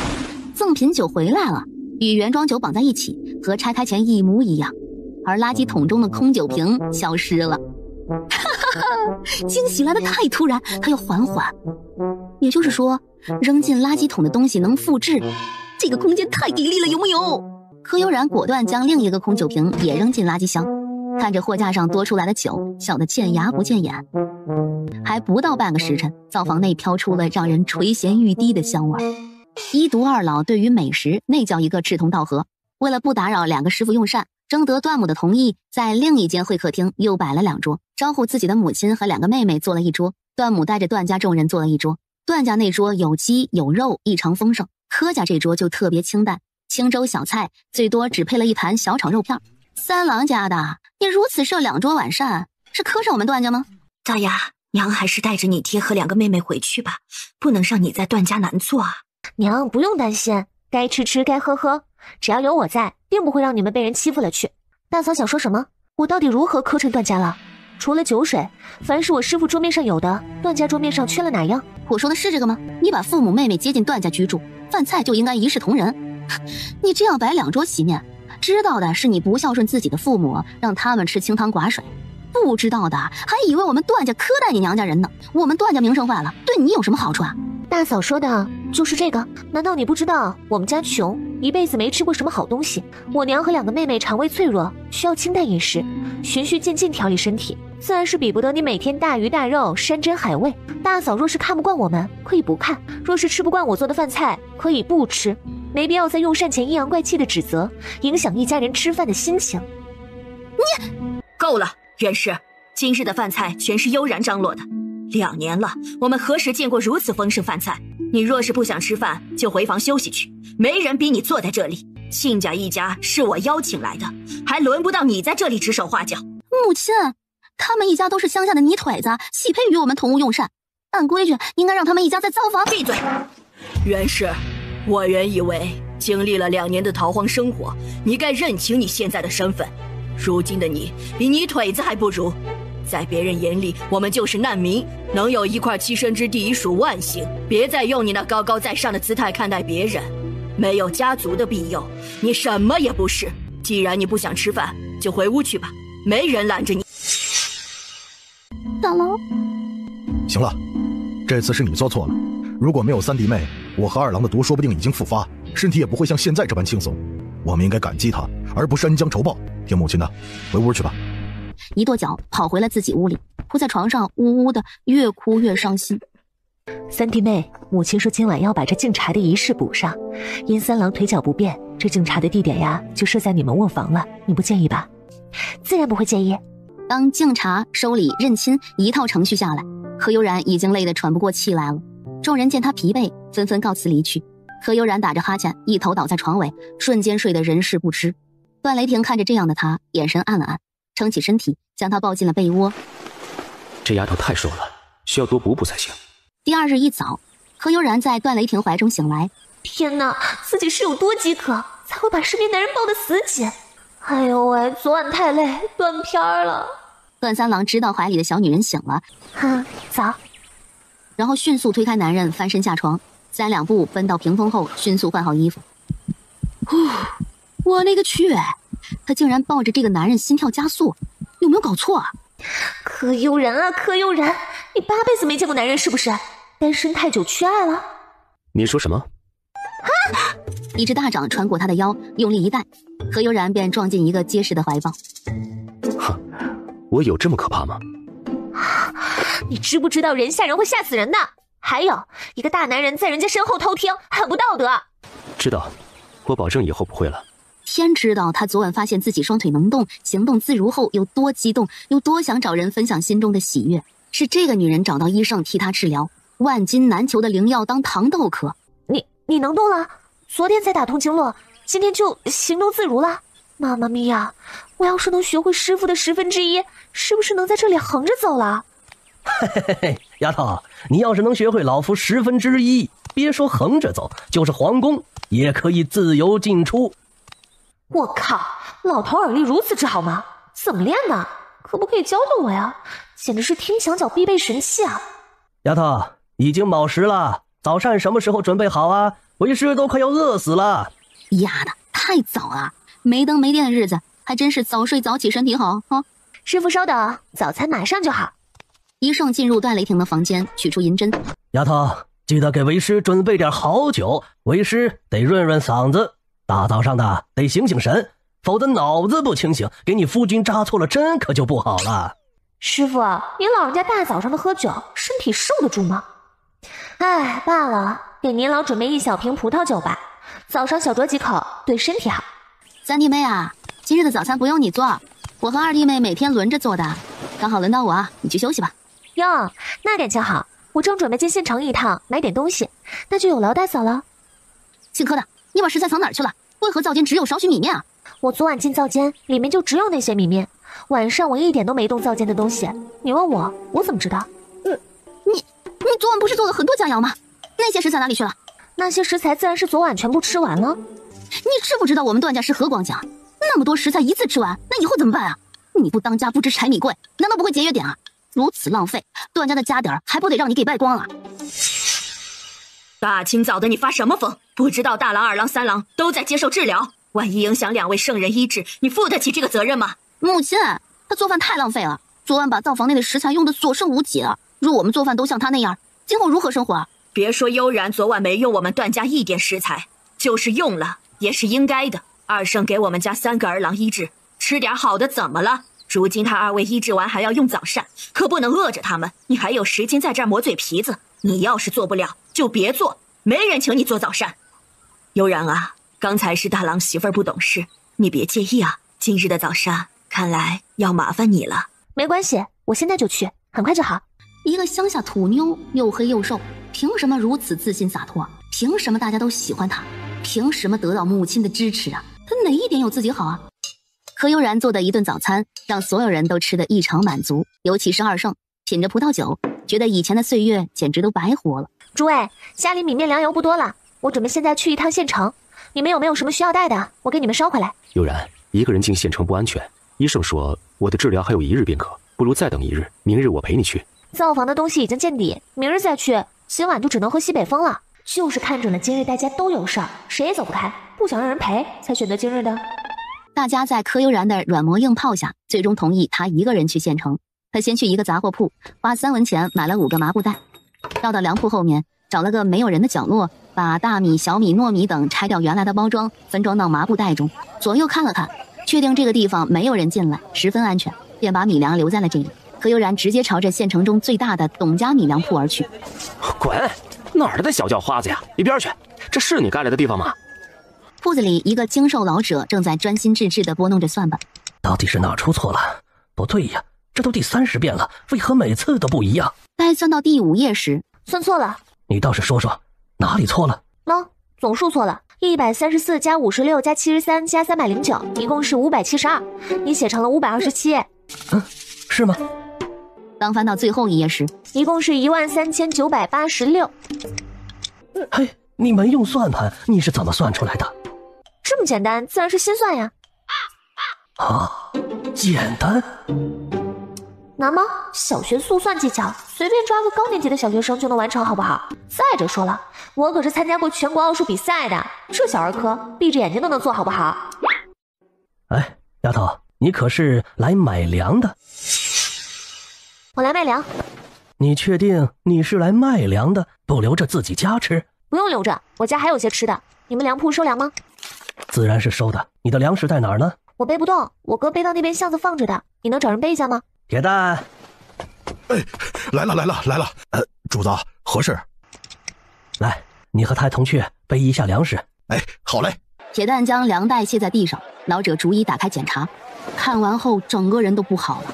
赠品酒回来了，与原装酒绑在一起，和拆开前一模一样。而垃圾桶中的空酒瓶消失了。惊喜来得太突然，他要缓缓。也就是说，扔进垃圾桶的东西能复制，这个空间太给力了，有木有？柯悠然果断将另一个空酒瓶也扔进垃圾箱，看着货架上多出来的酒，笑得见牙不见眼。还不到半个时辰，灶房内飘出了让人垂涎欲滴的香味。一毒二老对于美食那叫一个志同道合，为了不打扰2个师傅用膳，征得段母的同意，在另一间会客厅又摆了2桌，招呼自己的母亲和2个妹妹坐了一桌，段母带着段家众人坐了一桌。段家那桌有鸡有肉，异常丰盛，柯家这桌就特别清淡，清粥小菜，最多只配了一盘小炒肉片。三郎家的，你如此设2桌晚膳，是磕上我们段家吗？大丫，娘还是带着你爹和2个妹妹回去吧，不能让你在段家难做啊。娘不用担心，该吃吃该喝喝，只要有我在，并不会让你们被人欺负了去。大嫂想说什么？我到底如何磕碜段家了？除了酒水，凡是我师傅桌面上有的，段家桌面上缺了哪样？我说的是这个吗？你把父母妹妹接进段家居住，饭菜就应该一视同仁。你这样摆2桌席面，知道的是你不孝顺自己的父母，让他们吃清汤寡水；不知道的还以为我们段家苛待你娘家人呢。我们段家名声坏了，对你有什么好处啊？大嫂说的就是这个。难道你不知道我们家穷，一辈子没吃过什么好东西？我娘和2个妹妹肠胃脆弱，需要清淡饮食，循序渐进调理身体，自然是比不得你每天大鱼大肉、山珍海味。大嫂若是看不惯我们，可以不看；若是吃不惯我做的饭菜，可以不吃。没必要在用膳前阴阳怪气的指责，影响一家人吃饭的心情。你够了，袁氏，今日的饭菜全是悠然张罗的。2年了，我们何时见过如此丰盛饭菜？你若是不想吃饭，就回房休息去，没人逼你坐在这里。亲家一家是我邀请来的，还轮不到你在这里指手画脚。母亲，他们一家都是乡下的泥腿子，喜配与我们同屋用膳。按规矩，应该让他们一家在灶房。闭嘴！袁氏，我原以为经历了2年的逃荒生活，你该认清你现在的身份。如今的你比泥腿子还不如，在别人眼里我们就是难民，能有一块栖身之地已属万幸。别再用你那高高在上的姿态看待别人，没有家族的庇佑，你什么也不是。既然你不想吃饭，就回屋去吧，没人拦着你。大佬，行了，这次是你做错了。如果没有3弟妹，我和2郎的毒说不定已经复发，身体也不会像现在这般轻松。我们应该感激他，而不是恩将仇报。听母亲的，回屋去吧。一跺脚跑回了自己屋里，扑在床上呜呜的，越哭越伤心。3弟妹，母亲说今晚要把这敬茶的仪式补上，因3郎腿脚不便，这敬茶的地点呀就设在你们卧房了，你不介意吧？自然不会介意。当敬茶、收礼、认亲一套程序下来，何悠然已经累得喘不过气来了。众人见他疲惫，纷纷告辞离去。何悠然打着哈欠，一头倒在床尾，瞬间睡得人事不知。段雷霆看着这样的他，眼神暗了暗，撑起身体将他抱进了被窝。这丫头太瘦了，需要多补补才行。第二日一早，何悠然在段雷霆怀中醒来。天哪，自己是有多饥渴，才会把身边男人抱得死紧？哎呦喂，昨晚太累，断片了。段三郎知道怀里的小女人醒了，早。然后迅速推开男人，翻身下床，3两步奔到屏风后，迅速换好衣服。我勒个去！他竟然抱着这个男人心跳加速，有没有搞错啊？柯悠然啊，柯悠然，你8辈子没见过男人是不是？单身太久缺爱了？你说什么？一只大掌穿过他的腰，用力一带，何悠然便撞进一个结实的怀抱。哼，我有这么可怕吗？你知不知道人吓人会吓死人的？还有一个大男人在人家身后偷听，很不道德。知道，我保证以后不会了。天知道他昨晚发现自己双腿能动，行动自如后有多激动，有多想找人分享心中的喜悦。是这个女人找到医生替他治疗，万金难求的灵药当糖豆嗑。你能动了？昨天才打通经络，今天就行动自如了。妈妈咪呀，我要是能学会师傅的1/10，是不是能在这里横着走了？丫头，你要是能学会老夫1/10，别说横着走，就是皇宫也可以自由进出。我靠，老头耳力如此之好吗？怎么练的？可不可以教教我呀？简直是听墙角必备神器啊！丫头，已经卯时了，早膳什么时候准备好啊？为师都快要饿死了。丫的，太早了，没灯没电的日子，还真是早睡早起身体好啊！师傅稍等，早餐马上就好。医圣进入段雷霆的房间，取出银针。丫头，记得给为师准备点好酒，为师得润润嗓子。大早上的得醒醒神，否则脑子不清醒，给你夫君扎错了针可就不好了。师傅，您老人家大早上的喝酒，身体受得住吗？哎，罢了，给您老准备1小瓶葡萄酒吧，早上小酌几口，对身体好。三弟妹啊，今日的早餐不用你做，我和二弟妹每天轮着做的，刚好轮到我啊，你去休息吧。哟，那点就好，我正准备进县城一趟买点东西，那就有劳大嫂了。姓柯的，你把食材藏哪儿去了？为何灶间只有少许米面啊？我昨晚进灶间，里面就只有那些米面，晚上我一点都没动灶间的东西。你问我，我怎么知道？你昨晚不是做了很多佳肴吗？那些食材哪里去了？那些食材自然是昨晚全部吃完了。你知不知道我们段家是何光家？那么多食材一次吃完，那以后怎么办啊？你不当家不知柴米贵，难道不会节约点啊？如此浪费，段家的家底儿还不得让你给败光了？大清早的你发什么疯？不知道大郎、二郎、三郎都在接受治疗，万一影响2位圣人医治，你负得起这个责任吗？母亲，他做饭太浪费了，昨晚把灶房内的食材用得所剩无几了。若我们做饭都像他那样，今后如何生活啊？别说悠然昨晚没用我们段家一点食材，就是用了也是应该的。二圣给我们家3个儿郎医治，吃点好的怎么了？如今他2位医治完还要用早膳，可不能饿着他们。你还有时间在这儿磨嘴皮子？你要是做不了就别做，没人请你做早膳。悠然啊，刚才是大郎媳妇儿不懂事，你别介意啊。今日的早膳看来要麻烦你了。没关系，我现在就去，很快就好。一个乡下土妞，又黑又瘦，凭什么如此自信洒脱？凭什么大家都喜欢她？凭什么得到母亲的支持啊？她哪一点有自己好啊？何悠然做的一顿早餐，让所有人都吃得异常满足，尤其是二圣，品着葡萄酒，觉得以前的岁月简直都白活了。诸位，家里米面粮油不多了，我准备现在去一趟县城，你们有没有什么需要带的？我给你们捎回来。悠然，一个人进县城不安全，医生说我的治疗还有1日便可，不如再等1日，明日我陪你去。灶房的东西已经见底，明日再去，今晚就只能喝西北风了。就是看准了今日大家都有事儿，谁也走不开，不想让人陪，才选择今日的。大家在柯悠然的软磨硬泡下，最终同意他一个人去县城。他先去一个杂货铺，花3文钱买了5个麻布袋，绕到粮铺后面，找了个没有人的角落，把大米、小米、糯米等拆掉原来的包装，分装到麻布袋中，左右看了看，确定这个地方没有人进来，十分安全，便把米粮留在了这里。何悠然直接朝着县城中最大的董家米粮铺而去。滚！哪儿来的小叫花子呀？一边去！这是你该来的地方吗？铺子里一个精瘦老者正在专心致志地拨弄着算盘。到底是哪出错了？不对呀，这都第30遍了，为何每次都不一样？待算到第5页时，算错了。你倒是说说，哪里错了？总数错了， 134加56加73加309，一共是572。你写成了527。是吗？当翻到最后一页时，一共是13986。嘿，你没用算盘，你是怎么算出来的？这么简单，自然是心算呀。啊，简单？难吗？小学速算技巧，随便抓个高年级的小学生就能完成，好不好？再者说了，我可是参加过全国奥数比赛的，这小儿科闭着眼睛都能做，好不好？哎，丫头，你可是来买粮的？我来卖粮。你确定你是来卖粮的，不留着自己家吃？不用留着，我家还有些吃的。你们粮铺收粮吗？自然是收的。你的粮食在哪儿呢？我背不动，我哥背到那边巷子放着的。你能找人背一下吗？铁蛋，哎，来了，主子何事？来，你和太同去背一下粮食。哎，好嘞。铁蛋将粮袋卸在地上，老者逐一打开检查，看完后整个人都不好了。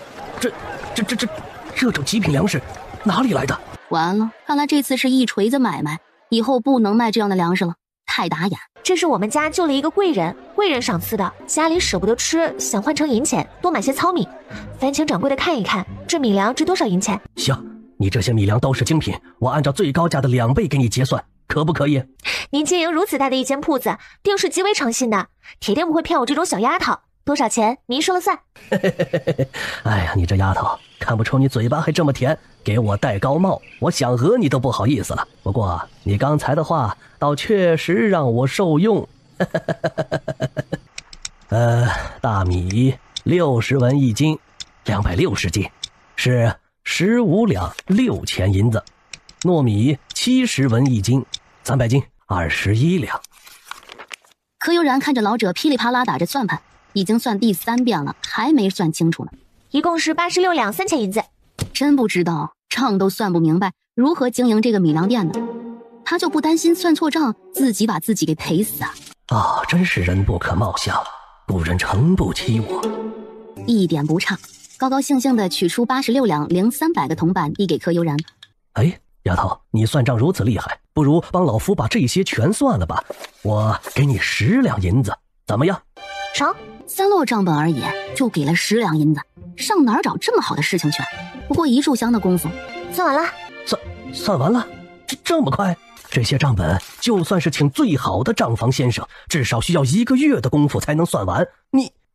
这种极品粮食哪里来的？完了，看来这次是一锤子买卖，以后不能卖这样的粮食了，太打眼。这是我们家救了一个贵人，贵人赏赐的，家里舍不得吃，想换成银钱，多买些糙米。烦请掌柜的看一看，这米粮值多少银钱？行，你这些米粮都是精品，我按照最高价的2倍给你结算，可不可以？您经营如此大的一间铺子，定是极为诚信的，铁定不会骗我这种小丫头。多少钱您说了算。哎呀，你这丫头，看不出你嘴巴还这么甜，给我戴高帽，我想讹你都不好意思了。不过你刚才的话倒确实让我受用。大米60文1斤，260斤，是15两6钱银子。糯米70文1斤，300斤，21两。柯悠然看着老者噼里啪啦打着算盘，已经算第3遍了，还没算清楚呢。一共是86两3钱银子。真不知道，账都算不明白，如何经营这个米粮店呢？他就不担心算错账，自己把自己给赔死啊？真是人不可貌相，故人诚不欺我。一点不差，高高兴兴地取出86两零300个铜板递给柯悠然。哎，丫头，你算账如此厉害，不如帮老夫把这些全算了吧，我给你10两银子，怎么样？成，3摞账本而已，就给了10两银子，上哪儿找这么好的事情去？不过1炷香的功夫，算完了。算完了？这么快？这些账本就算是请最好的账房先生，至少需要1个月的功夫才能算完。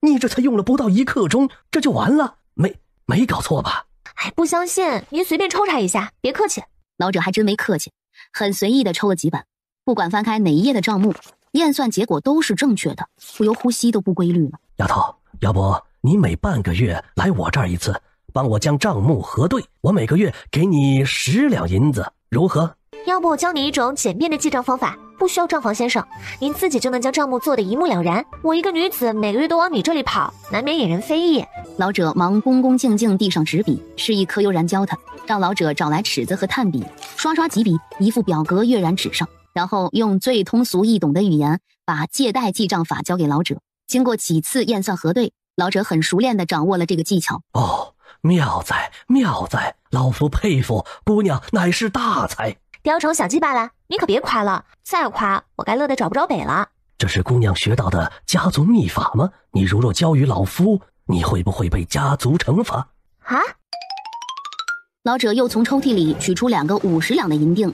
你这才用了不到1刻钟，这就完了？没搞错吧？哎，不相信您随便抽查一下，别客气。老者还真没客气，很随意地抽了几本，不管翻开哪一页的账目，验算结果都是正确的，不由呼吸都不规律了。丫头，要不你每半个月来我这儿一次，帮我将账目核对，我每个月给你10两银子，如何？要不我教你一种简便的记账方法，不需要账房先生，您自己就能将账目做得一目了然。我一个女子每个月都往你这里跑，难免引人非议。老者忙恭恭敬敬递上纸笔，示意柯悠然教他，让老者找来尺子和炭笔，刷刷几笔，一副表格跃然纸上，然后用最通俗易懂的语言把借贷记账法交给老者。经过几次验算核对，老者很熟练地掌握了这个技巧。哦，妙哉妙哉，老夫佩服，姑娘乃是大才。雕虫小技罢了，你可别夸了，再夸我该乐得找不着北了。这是姑娘学到的家族秘法吗？你如若交与老夫，你会不会被家族惩罚？啊！老者又从抽屉里取出2个50两的银锭。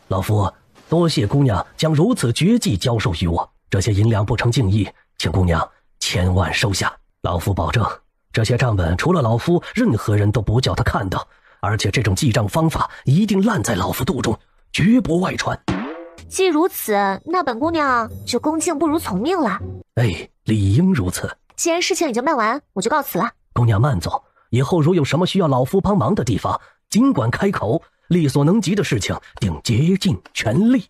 老夫多谢姑娘将如此绝技教授于我，这些银两不成敬意，请姑娘千万收下。老夫保证，这些账本除了老夫，任何人都不叫他看到。而且这种记账方法一定烂在老夫肚中，绝不外传。既如此，那本姑娘就恭敬不如从命了。哎，理应如此。既然事情已经办完，我就告辞了。姑娘慢走，以后如有什么需要老夫帮忙的地方，尽管开口，力所能及的事情定竭尽全力。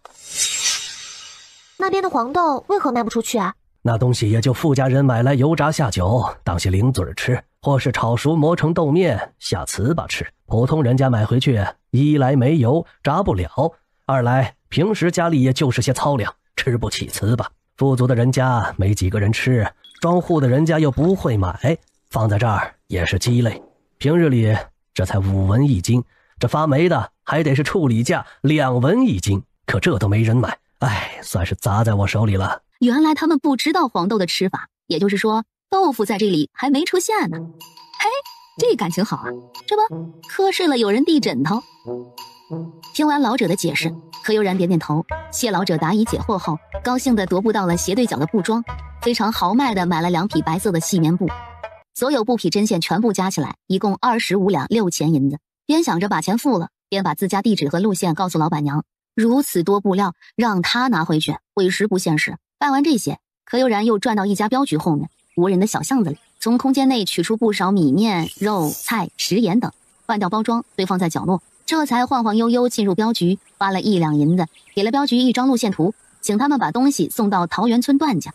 那边的黄豆为何卖不出去啊？那东西也就富家人买来油炸下酒，当些零嘴吃，或是炒熟磨成豆面下糍粑吃。普通人家买回去，一来没油炸不了，二来平时家里也就是些糙粮，吃不起糍粑。富足的人家没几个人吃，庄户的人家又不会买，放在这儿也是鸡肋。平日里这才5文1斤，这发霉的还得是处理价2文1斤，可这都没人买，哎，算是砸在我手里了。原来他们不知道黄豆的吃法，也就是说豆腐在这里还没出现呢。嘿，这感情好啊，这不瞌睡了有人递枕头。听完老者的解释，柯悠然点点头，谢老者答疑解惑后，高兴地踱步到了斜对角的布庄，非常豪迈地买了2匹白色的细棉布，所有布匹针线全部加起来一共25两6钱银子。边想着把钱付了，边把自家地址和路线告诉老板娘。如此多布料让他拿回去，委实不现实。办完这些，柯悠然又转到一家镖局后面无人的小巷子里，从空间内取出不少米面、肉、菜、食盐等，换掉包装堆放在角落，这才晃晃悠悠进入镖局，花了1两银子，给了镖局一张路线图，请他们把东西送到桃源村段家。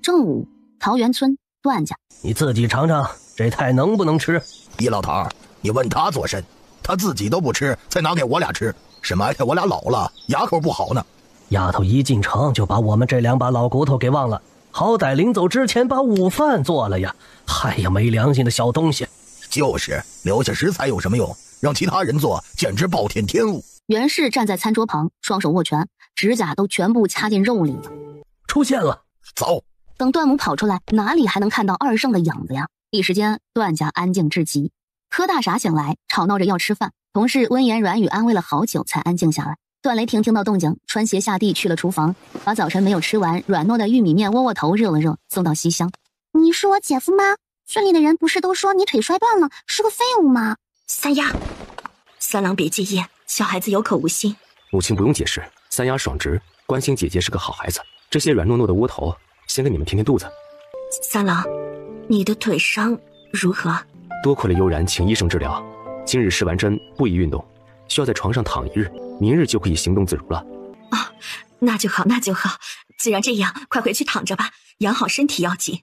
正午，桃源村段家，你自己尝尝这菜能不能吃？易老头，你问他做甚？他自己都不吃，才拿给我俩吃，是埋汰我俩老了，牙口不好呢。丫头一进城就把我们这2把老骨头给忘了，好歹临走之前把午饭做了呀！哎呀，没良心的小东西！就是留下食材有什么用？让其他人做，简直暴殄天物。袁氏站在餐桌旁，双手握拳，指甲都全部掐进肉里了。出现了，走！等段母跑出来，哪里还能看到二圣的影子呀？一时间，段家安静至极。柯大傻醒来，吵闹着要吃饭，同事温言软语安慰了好久，才安静下来。段雷霆听到动静，穿鞋下地去了厨房，把早晨没有吃完软糯的玉米面窝窝头热了热，送到西厢。你是我姐夫吗？村里的人不是都说你腿摔断了，是个废物吗？三丫，三郎别介意，小孩子有口无心。母亲不用解释，三丫爽直，关心姐姐是个好孩子。这些软糯糯的窝头，先给你们填填肚子。三郎，你的腿伤如何？多亏了悠然请医生治疗，今日试完针，不宜运动，需要在床上躺1日，明日就可以行动自如了。啊，那就好，那就好。既然这样，快回去躺着吧，养好身体要紧。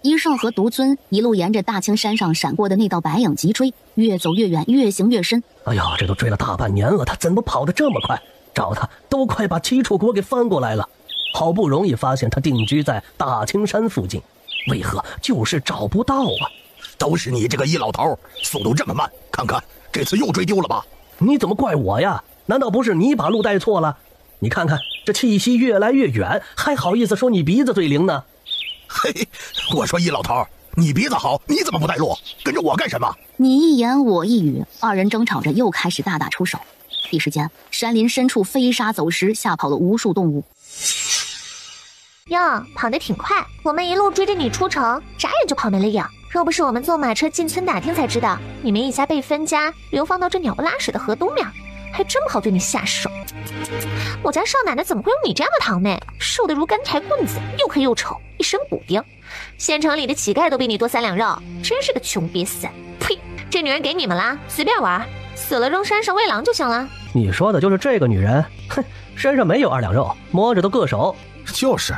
医圣和独尊一路沿着大青山上闪过的那道白影急追，越走越远，越行越深。哎呀，这都追了大半年了，他怎么跑得这么快？找他都快把齐楚国给翻过来了。好不容易发现他定居在大青山附近，为何就是找不到啊？都是你这个易老头，速度这么慢，看看这次又追丢了吧？你怎么怪我呀？难道不是你把路带错了？你看看这气息越来越远，还好意思说你鼻子最灵呢？嘿，我说易老头，你鼻子好，你怎么不带路？跟着我干什么？你一言我一语，二人争吵着又开始大打出手。一时间，山林深处飞沙走石，吓跑了无数动物。哟，跑得挺快，我们一路追着你出城，眨眼就跑没了影。若不是我们坐马车进村打听才知道，你们一家被分家，流放到这鸟不拉屎的河东面，还真不好对你下手。我家少奶奶怎么会有你这样的堂妹？瘦得如干柴棍子，又黑又丑，一身补丁。县城里的乞丐都比你多3两肉，真是个穷逼死！呸！这女人给你们啦，随便玩，死了扔山上喂狼就行了。你说的就是这个女人？哼，身上没有2两肉，摸着都硌手。就是，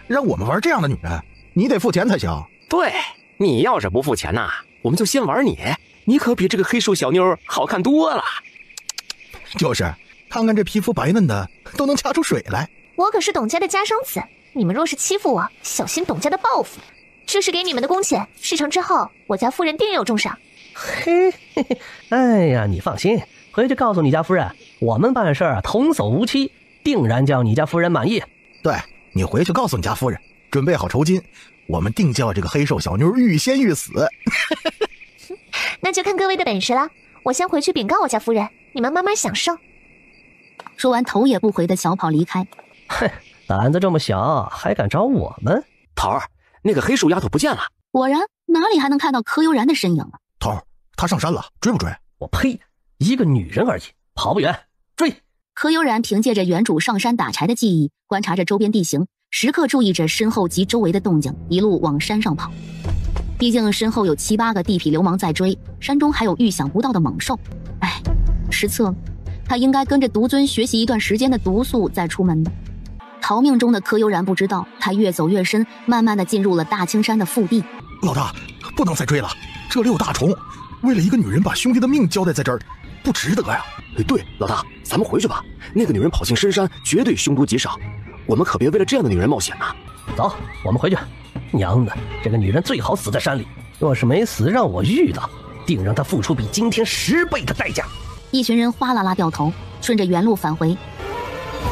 让我们玩这样的女人，你得付钱才行。对，你要是不付钱呐，我们就先玩你。你可比这个黑瘦小妞好看多了。就是，看看这皮肤白嫩的，都能掐出水来。我可是董家的家生子，你们若是欺负我，小心董家的报复。这是给你们的工钱，事成之后，我家夫人定有重赏。嘿嘿嘿，哎呀，你放心，回去告诉你家夫人，我们办事童叟无欺，定然叫你家夫人满意。对，你回去告诉你家夫人，准备好酬金，我们定叫这个黑瘦小妞欲仙欲死。那就看各位的本事了，我先回去禀告我家夫人，你们慢慢享受。说完，头也不回的小跑离开。哼，胆子这么小，还敢找我们？桃儿，那个黑瘦丫头不见了。果然，哪里还能看到柯悠然的身影啊？头儿，她上山了，追不追？我呸！一个女人而已，跑不远，追！柯悠然凭借着原主上山打柴的记忆，观察着周边地形，时刻注意着身后及周围的动静，一路往山上跑。毕竟身后有7、8个地痞流氓在追，山中还有预想不到的猛兽。哎，失策了，他应该跟着独尊学习一段时间的毒素再出门的。逃命中的柯悠然不知道，他越走越深，慢慢的进入了大青山的腹地。老大，不能再追了，这里有大虫，为了一个女人把兄弟的命交代在这儿，不值得呀。对，老大，咱们回去吧。那个女人跑进深山，绝对凶多吉少，我们可别为了这样的女人冒险呐。走，我们回去。娘的，这个女人最好死在山里，若是没死让我遇到，定让她付出比今天10倍的代价。一群人哗啦啦掉头，顺着原路返回。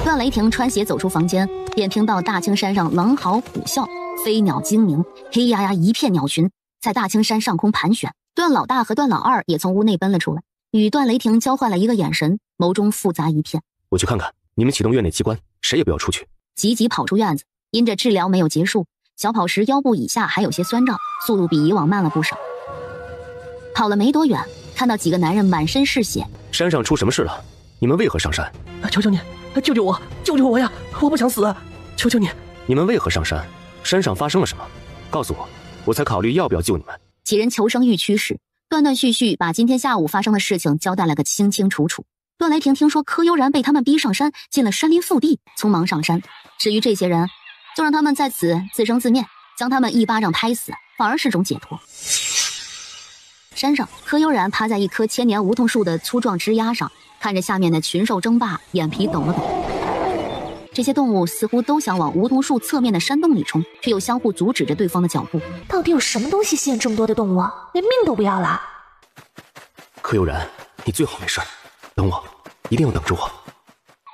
段雷霆穿鞋走出房间，便听到大青山上狼嚎虎啸，飞鸟惊鸣，黑压压一片鸟群在大青山上空盘旋。段老大和段老二也从屋内奔了出来，与段雷霆交换了一个眼神，眸中复杂一片。我去看看，你们启动院内机关，谁也不要出去。急急跑出院子，因着治疗没有结束，小跑时腰部以下还有些酸胀，速度比以往慢了不少。跑了没多远，看到几个男人满身是血。山上出什么事了？你们为何上山？求求你，救救我，救救我呀！我不想死，求求你！你们为何上山？山上发生了什么？告诉我，我才考虑要不要救你们。几人求生欲驱使，断断续续把今天下午发生的事情交代了个清清楚楚。段雷霆听说柯悠然被他们逼上山，进了山林腹地，匆忙上山。至于这些人，就让他们在此自生自灭，将他们一巴掌拍死，反而是种解脱。山上，柯悠然趴在一棵千年梧桐树的粗壮枝丫上，看着下面的群兽争霸，眼皮抖了抖。这些动物似乎都想往梧桐树侧面的山洞里冲，却又相互阻止着对方的脚步。到底有什么东西吸引这么多的动物，连命都不要了？柯悠然，你最好没事，等我，一定要等着我。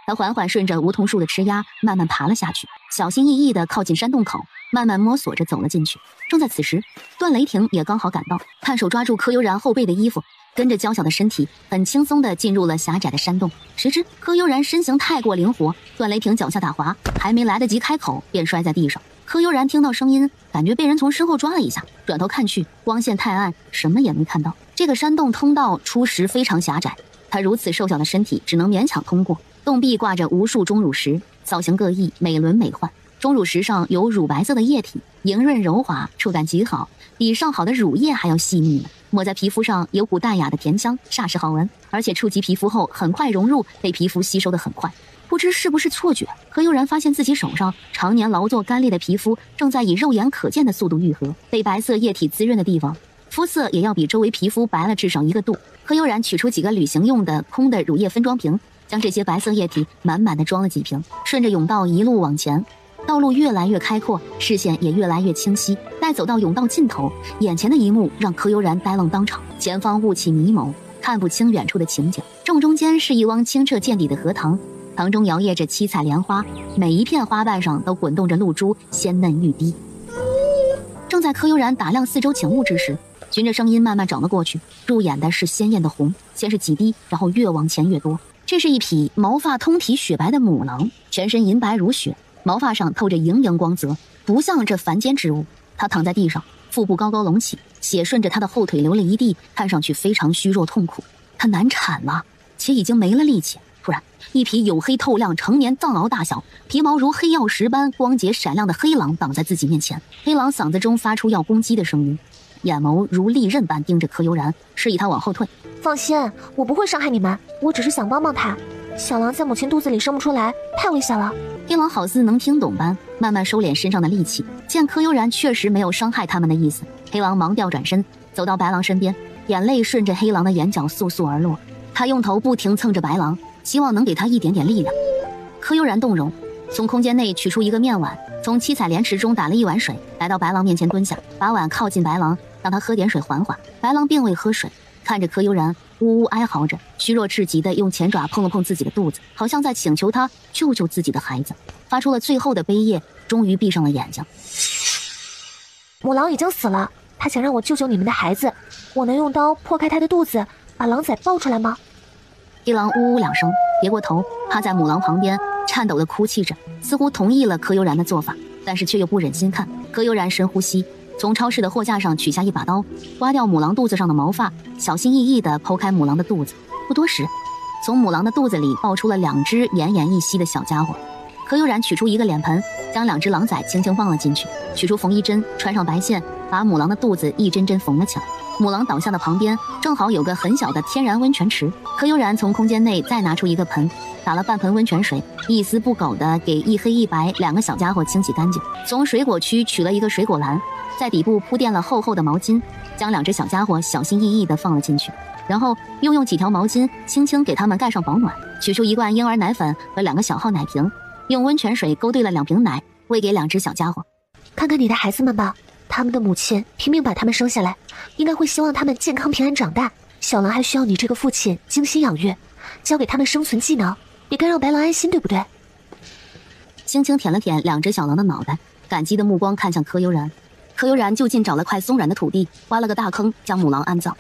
他缓缓顺着梧桐树的枝丫慢慢爬了下去，小心翼翼地靠近山洞口，慢慢摸索着走了进去。正在此时，段雷霆也刚好赶到，探手抓住柯悠然后背的衣服，跟着娇小的身体很轻松地进入了狭窄的山洞。谁知柯悠然身形太过灵活，段雷霆脚下打滑，还没来得及开口便摔在地上。柯悠然听到声音，感觉被人从身后抓了一下，转头看去，光线太暗，什么也没看到。这个山洞通道初时非常狭窄，他如此瘦小的身体只能勉强通过。洞壁挂着无数钟乳石，造型各异，美轮美奂。钟乳石上有乳白色的液体，莹润柔滑，触感极好，比上好的乳液还要细腻呢。抹在皮肤上有股淡雅的甜香，煞是好闻，而且触及皮肤后很快融入，被皮肤吸收得很快。不知是不是错觉，柯悠然发现自己手上常年劳作干裂的皮肤正在以肉眼可见的速度愈合，被白色液体滋润的地方，肤色也要比周围皮肤白了至少1个度。柯悠然取出几个旅行用的空的乳液分装瓶，将这些白色液体满满的装了几瓶，顺着甬道一路往前，道路越来越开阔，视线也越来越清晰。待走到甬道尽头，眼前的一幕让柯悠然呆愣当场，前方雾气迷蒙，看不清远处的情景。正中间是一汪清澈见底的荷塘，塘中摇曳着七彩莲花，每一片花瓣上都滚动着露珠，鲜嫩欲滴。正在柯悠然打量四周景物之时，循着声音慢慢找了过去，入眼的是鲜艳的红，先是几滴，然后越往前越多。这是一匹毛发通体雪白的母狼，全身银白如雪，毛发上透着莹莹光泽，不像这凡间之物。它躺在地上，腹部高高隆起，血顺着它的后腿流了一地，看上去非常虚弱痛苦。它难产了，且已经没了力气。突然，一匹黝黑透亮、成年藏獒大小、皮毛如黑曜石般光洁闪亮的黑狼挡在自己面前。黑狼嗓子中发出要攻击的声音，眼眸如利刃般盯着柯悠然，示意他往后退。放心，我不会伤害你们，我只是想帮帮他。小狼在母亲肚子里生不出来，太危险了。黑狼好似能听懂般，慢慢收敛身上的力气，见柯悠然确实没有伤害他们的意思，黑狼忙调转身，走到白狼身边，眼泪顺着黑狼的眼角簌簌而落。他用头不停蹭着白狼，希望能给他一点点力量。柯悠然动容，从空间内取出一个面碗，从七彩莲池中打了一碗水，来到白狼面前蹲下，把碗靠近白狼，让他喝点水缓缓。白狼并未喝水，看着柯悠然呜呜哀嚎着，虚弱至极的用前爪碰了碰自己的肚子，好像在请求他救救自己的孩子，发出了最后的悲咽，终于闭上了眼睛。母狼已经死了，他想让我救救你们的孩子，我能用刀破开他的肚子，把狼崽抱出来吗？黑狼呜呜2声，别过头，趴在母狼旁边，颤抖地哭泣着，似乎同意了柯悠然的做法，但是却又不忍心看。柯悠然深呼吸，从超市的货架上取下一把刀，刮掉母狼肚子上的毛发，小心翼翼地剖开母狼的肚子。不多时，从母狼的肚子里爆出了2只奄奄一息的小家伙。柯悠然取出一个脸盆，将2只狼崽轻轻放了进去，取出缝衣针，穿上白线，把母狼的肚子一针针缝了起来。母狼倒下的旁边正好有个很小的天然温泉池，柯悠然从空间内再拿出一个盆，打了半盆温泉水，一丝不苟地给一黑一白2个小家伙清洗干净。从水果区取了一个水果篮，在底部铺垫了厚厚的毛巾，将2只小家伙小心翼翼地放了进去，然后又用几条毛巾轻轻给他们盖上保暖，取出一罐婴儿奶粉和2个小号奶瓶，用温泉水勾兑了2瓶奶，喂给2只小家伙。看看你的孩子们吧，他们的母亲拼命把他们生下来，应该会希望他们健康平安长大。小狼还需要你这个父亲精心养育，教给他们生存技能，也该让白狼安心，对不对？轻轻舔了舔两只小狼的脑袋，感激的目光看向柯悠然。柯悠然就近找了块松软的土地，挖了个大坑，将母狼安葬。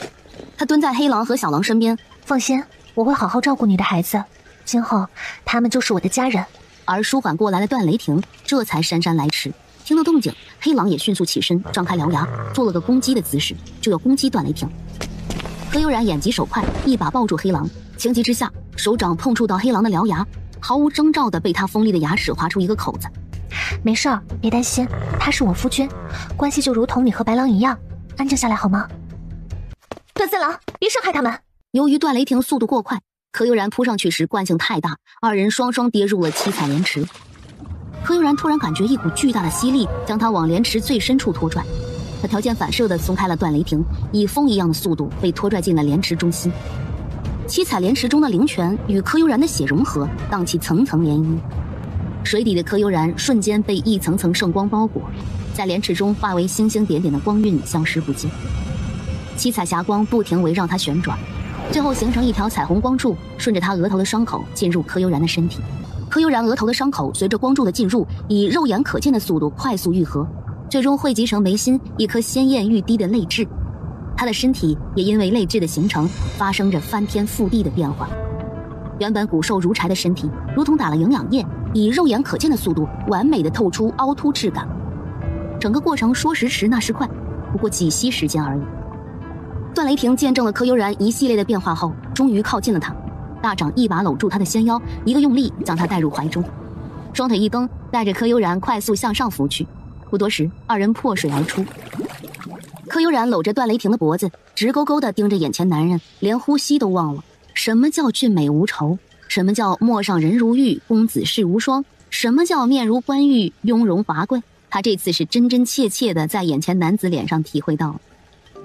他蹲在黑狼和小狼身边，放心，我会好好照顾你的孩子，今后他们就是我的家人。而舒缓过来的段雷霆这才姗姗来迟。听到动静，黑狼也迅速起身，张开獠牙，做了个攻击的姿势，就要攻击段雷霆。柯悠然眼疾手快，一把抱住黑狼，情急之下，手掌碰触到黑狼的獠牙，毫无征兆地被他锋利的牙齿划出一个口子。没事儿，别担心，他是我夫君，关系就如同你和白狼一样，安静下来好吗？段三郎，别伤害他们。由于段雷霆速度过快，柯悠然扑上去时惯性太大，二人双双跌入了七彩莲池。柯悠然突然感觉一股巨大的吸力将他往莲池最深处拖拽，他条件反射地松开了段雷霆，以风一样的速度被拖拽进了莲池中心。七彩莲池中的灵泉与柯悠然的血融合，荡起层层涟漪。水底的柯悠然瞬间被一层层圣光包裹，在莲池中化为星星点点的光晕消失不见。七彩霞光不停围绕他旋转，最后形成一条彩虹光柱，顺着他额头的伤口进入柯悠然的身体。柯悠然额头的伤口随着光柱的进入，以肉眼可见的速度快速愈合，最终汇集成眉心一颗鲜艳欲滴的泪痣。他的身体也因为泪痣的形成发生着翻天覆地的变化。原本骨瘦如柴的身体如同打了营养液，以肉眼可见的速度完美的透出凹凸质感。整个过程说时迟那时快，不过几息时间而已。段雷霆见证了柯悠然一系列的变化后，终于靠近了他，大掌一把搂住他的纤腰，一个用力将他带入怀中，双腿一蹬，带着柯悠然快速向上浮去。不多时，二人破水而出。柯悠然搂着段雷霆的脖子，直勾勾地盯着眼前男人，连呼吸都忘了。什么叫俊美无愁？什么叫陌上人如玉，公子世无双？什么叫面如冠玉，雍容华贵？他这次是真真切切地在眼前男子脸上体会到了。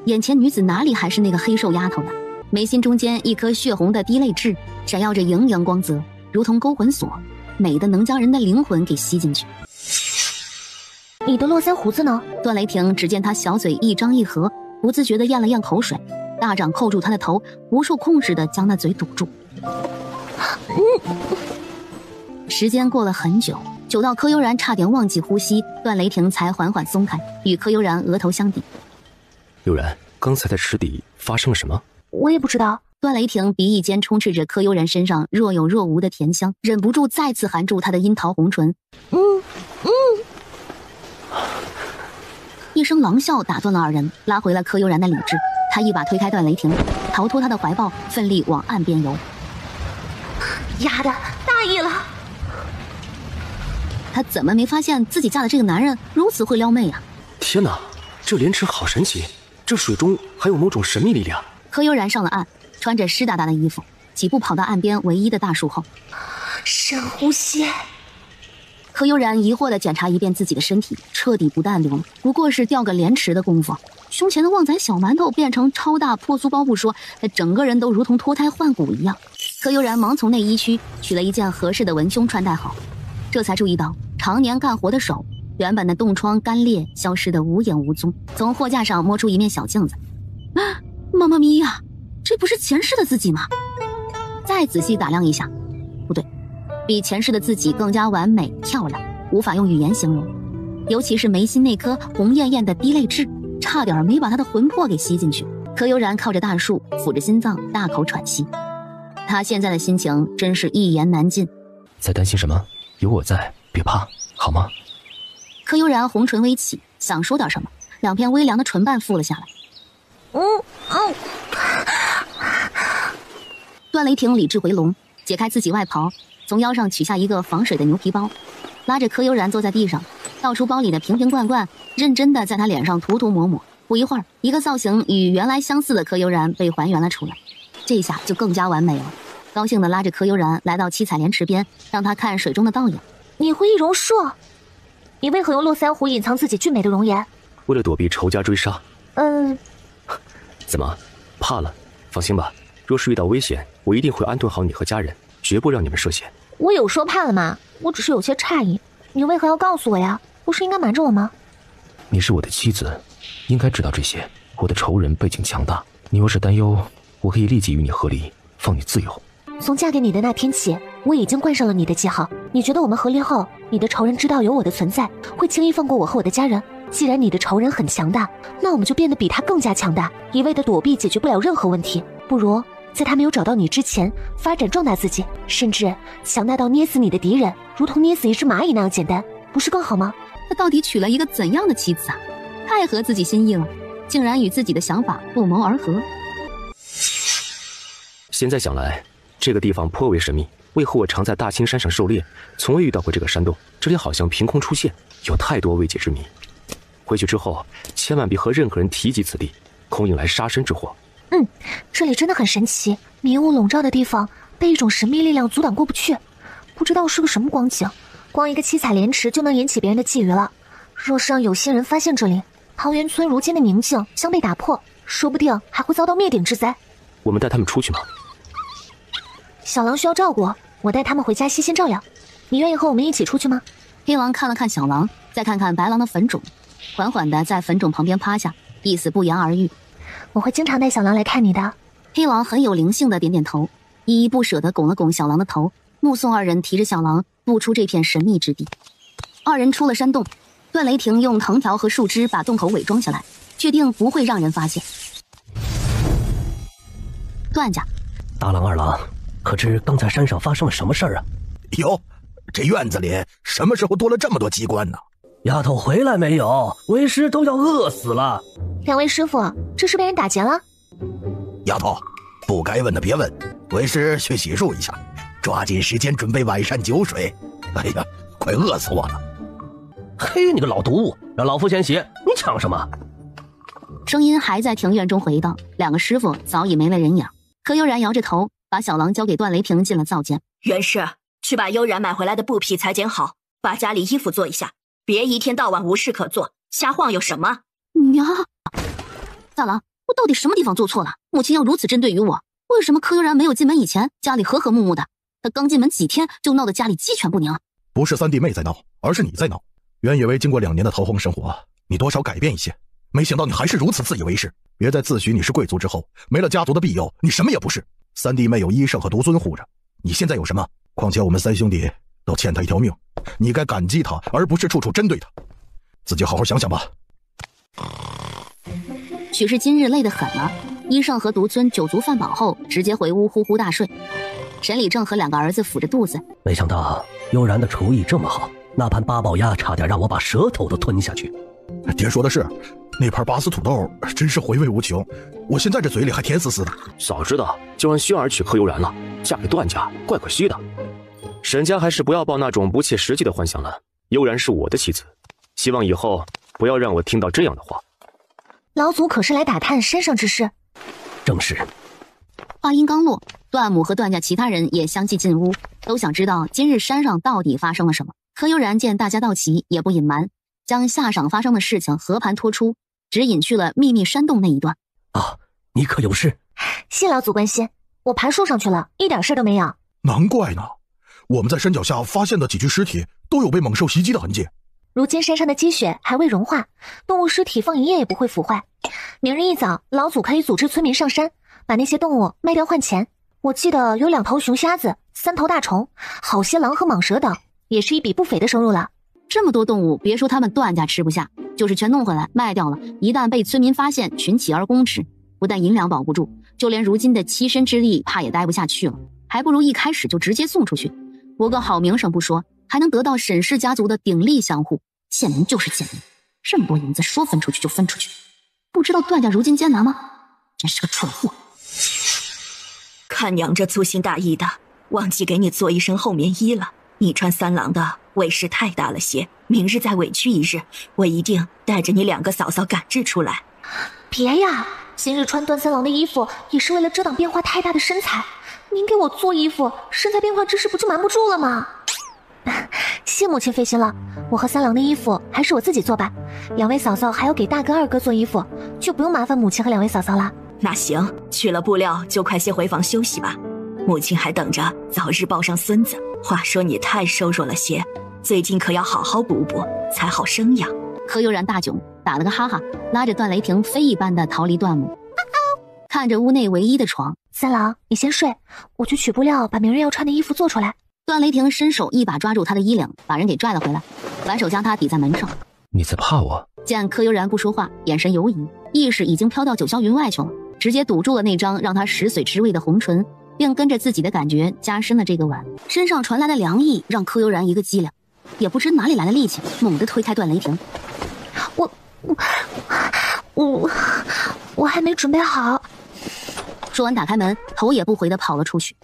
眼前女子哪里还是那个黑瘦丫头呢？眉心中间一颗血红的滴泪痣，闪耀着莹莹光泽，如同勾魂锁，美的能将人的灵魂给吸进去。你的络腮胡子呢？段雷霆只见他小嘴一张一合，不自觉地咽了咽口水，大掌扣住他的头，不受控制地将那嘴堵住。时间过了很久，久到柯悠然差点忘记呼吸，段雷霆才缓缓松开，与柯悠然额头相抵。悠然，刚才在池底发生了什么？我也不知道。段雷霆鼻翼间充斥着柯悠然身上若有若无的甜香，忍不住再次含住他的樱桃红唇。一声狼笑打断了二人，拉回了柯悠然的理智。他一把推开段雷霆，逃脱他的怀抱，奋力往岸边游。丫的，大意了！他怎么没发现自己嫁的这个男人如此会撩妹啊？天哪，这莲池好神奇，这水中还有某种神秘力量。柯悠然上了岸，穿着湿哒哒的衣服，几步跑到岸边唯一的大树后，深呼吸。柯悠然疑惑地检查一遍自己的身体，彻底不淡定了。不过是掉个莲池的功夫，胸前的旺仔小馒头变成超大破酥包不说，整个人都如同脱胎换骨一样。柯悠然忙从内衣区取了一件合适的文胸穿戴好，这才注意到常年干活的手原本的冻疮干裂消失得无影无踪。从货架上摸出一面小镜子，妈妈咪呀，这不是前世的自己吗？再仔细打量一下，不对，比前世的自己更加完美漂亮，无法用语言形容。尤其是眉心那颗红艳艳的滴泪痣，差点没把他的魂魄给吸进去。柯悠然靠着大树，抚着心脏，大口喘息。他现在的心情真是一言难尽。在担心什么？有我在，别怕，好吗？柯悠然红唇微起，想说点什么，两片微凉的唇瓣覆了下来。段雷霆理智回笼，解开自己外袍，从腰上取下一个防水的牛皮包，拉着柯悠然坐在地上，倒出包里的瓶瓶罐罐，认真地在他脸上涂涂抹抹。不一会儿，一个造型与原来相似的柯悠然被还原了出来，这下就更加完美了。高兴地拉着柯悠然来到七彩莲池边，让他看水中的倒影。你会易容术？你为何用络腮胡隐藏自己俊美的容颜？为了躲避仇家追杀。怎么，怕了？放心吧，若是遇到危险，我一定会安顿好你和家人，绝不让你们涉险。我有说怕了吗？我只是有些诧异，你为何要告诉我呀？不是应该瞒着我吗？你是我的妻子，应该知道这些。我的仇人背景强大，你若是担忧，我可以立即与你和离，放你自由。从嫁给你的那天起，我已经冠上了你的记号，你觉得我们和离后，你的仇人知道有我的存在，会轻易放过我和我的家人？既然你的仇人很强大，那我们就变得比他更加强大。一味的躲避解决不了任何问题，不如在他没有找到你之前，发展壮大自己，甚至强大到捏死你的敌人，如同捏死一只蚂蚁那样简单，不是更好吗？他到底娶了一个怎样的妻子啊？太合自己心意了，竟然与自己的想法不谋而合。现在想来，这个地方颇为神秘。为何我常在大青山上狩猎，从未遇到过这个山洞？这里好像凭空出现，有太多未解之谜。回去之后，千万别和任何人提及此地，恐引来杀身之祸。这里真的很神奇，迷雾笼罩的地方被一种神秘力量阻挡过不去，不知道是个什么光景。光一个七彩莲池就能引起别人的觊觎了。若是让有心人发现这里，桃源村如今的宁静将被打破，说不定还会遭到灭顶之灾。我们带他们出去吗？小狼需要照顾，我带他们回家悉心照料。你愿意和我们一起出去吗？黑狼看了看小狼，再看看白狼的坟冢，缓缓地在坟冢旁边趴下，意思不言而喻。我会经常带小狼来看你的。黑狼很有灵性的点点头，依依不舍地拱了拱小狼的头，目送二人提着小狼步出这片神秘之地。二人出了山洞，段雷霆用藤条和树枝把洞口伪装下来，确定不会让人发现。段家，大郎二郎，可知刚才山上发生了什么事儿啊？哟，这院子里什么时候多了这么多机关呢？丫头回来没有？为师都要饿死了。两位师傅，这是被人打劫了？丫头，不该问的别问，为师去洗漱一下，抓紧时间准备晚膳酒水。哎呀，快饿死我了！嘿，你个老毒物，让老夫先洗，你抢什么？声音还在庭院中回荡，两个师傅早已没了人影。柯悠然摇着头，把小狼交给段雷霆进了灶间。袁氏，去把悠然买回来的布匹裁剪好，把家里衣服做一下，别一天到晚无事可做，瞎晃悠什么？娘，大郎，我到底什么地方做错了？母亲要如此针对于我，为什么柯悠然没有进门以前家里和和睦睦的？他刚进门几天就闹得家里鸡犬不宁。不是三弟妹在闹，而是你在闹。原以为经过2年的逃荒生活，你多少改变一些，没想到你还是如此自以为是。别在自诩你是贵族之后，没了家族的庇佑，你什么也不是。三弟妹有医圣和独尊护着，你现在有什么？况且我们三兄弟都欠他一条命，你该感激他，而不是处处针对他。自己好好想想吧。许是今日累得很了，医圣和独尊酒足饭饱后，直接回屋呼呼大睡。沈礼正和2个儿子抚着肚子，没想到悠然的厨艺这么好，那盘八宝鸭差点让我把舌头都吞下去。爹说的是，那盘拔丝土豆真是回味无穷，我现在这嘴里还甜丝丝的。早知道就让薰儿娶柯悠然了，嫁给段家怪可惜的。沈家还是不要抱那种不切实际的幻想了。悠然是我的妻子，希望以后不要让我听到这样的话。老祖可是来打探山上之事？正是。话音刚落，段母和段家其他人也相继进屋，都想知道今日山上到底发生了什么。柯悠然见大家到齐，也不隐瞒，将下晌发生的事情和盘托出，只隐去了秘密山洞那一段。啊，你可有事？谢老祖关心，我盘树上去了，一点事都没有。难怪呢，我们在山脚下发现的几具尸体都有被猛兽袭击的痕迹。如今山上的积雪还未融化，动物尸体放一夜也不会腐坏。明日一早，老祖可以组织村民上山，把那些动物卖掉换钱。我记得有2头熊瞎子，3头大虫，好些狼和蟒蛇等，也是一笔不菲的收入了。这么多动物，别说他们段家吃不下，就是全弄回来卖掉了，一旦被村民发现，群起而攻之，不但银两保不住，就连如今的栖身之地怕也待不下去了，还不如一开始就直接送出去，博个好名声不说，还能得到沈氏家族的鼎力相护。贱民就是贱民，这么多银子说分出去就分出去，不知道段家如今艰难吗？真是个蠢货。看娘这粗心大意的，忘记给你做一身厚棉衣了。你穿3郎的委实太大了些，明日再委屈一日，我一定带着你2个嫂嫂赶制出来。别呀，今日穿段3郎的衣服也是为了遮挡变化太大的身材，您给我做衣服，身材变化之势不就瞒不住了吗？谢母亲费心了，我和3郎的衣服还是我自己做吧。2位嫂嫂还要给大哥2哥做衣服，就不用麻烦母亲和2位嫂嫂了。那行，取了布料就快些回房休息吧，母亲还等着早日抱上孙子。话说你太瘦弱了些，最近可要好好补补，才好生养。柯悠然大窘，打了个哈哈，拉着段雷霆飞一般的逃离段母。看着屋内唯一的床， 3郎，你先睡，我去取布料，把明日要穿的衣服做出来。段雷霆伸手一把抓住他的衣领，把人给拽了回来，反手将他抵在门上。你在怕我？见柯悠然不说话，眼神游移，意识已经飘到九霄云外去了，直接堵住了那张让他食髓知味的红唇，并跟着自己的感觉加深了这个吻。身上传来的凉意让柯悠然一个激灵，也不知哪里来的力气，猛地推开段雷霆。我还没准备好。说完打开门，头也不回地跑了出去。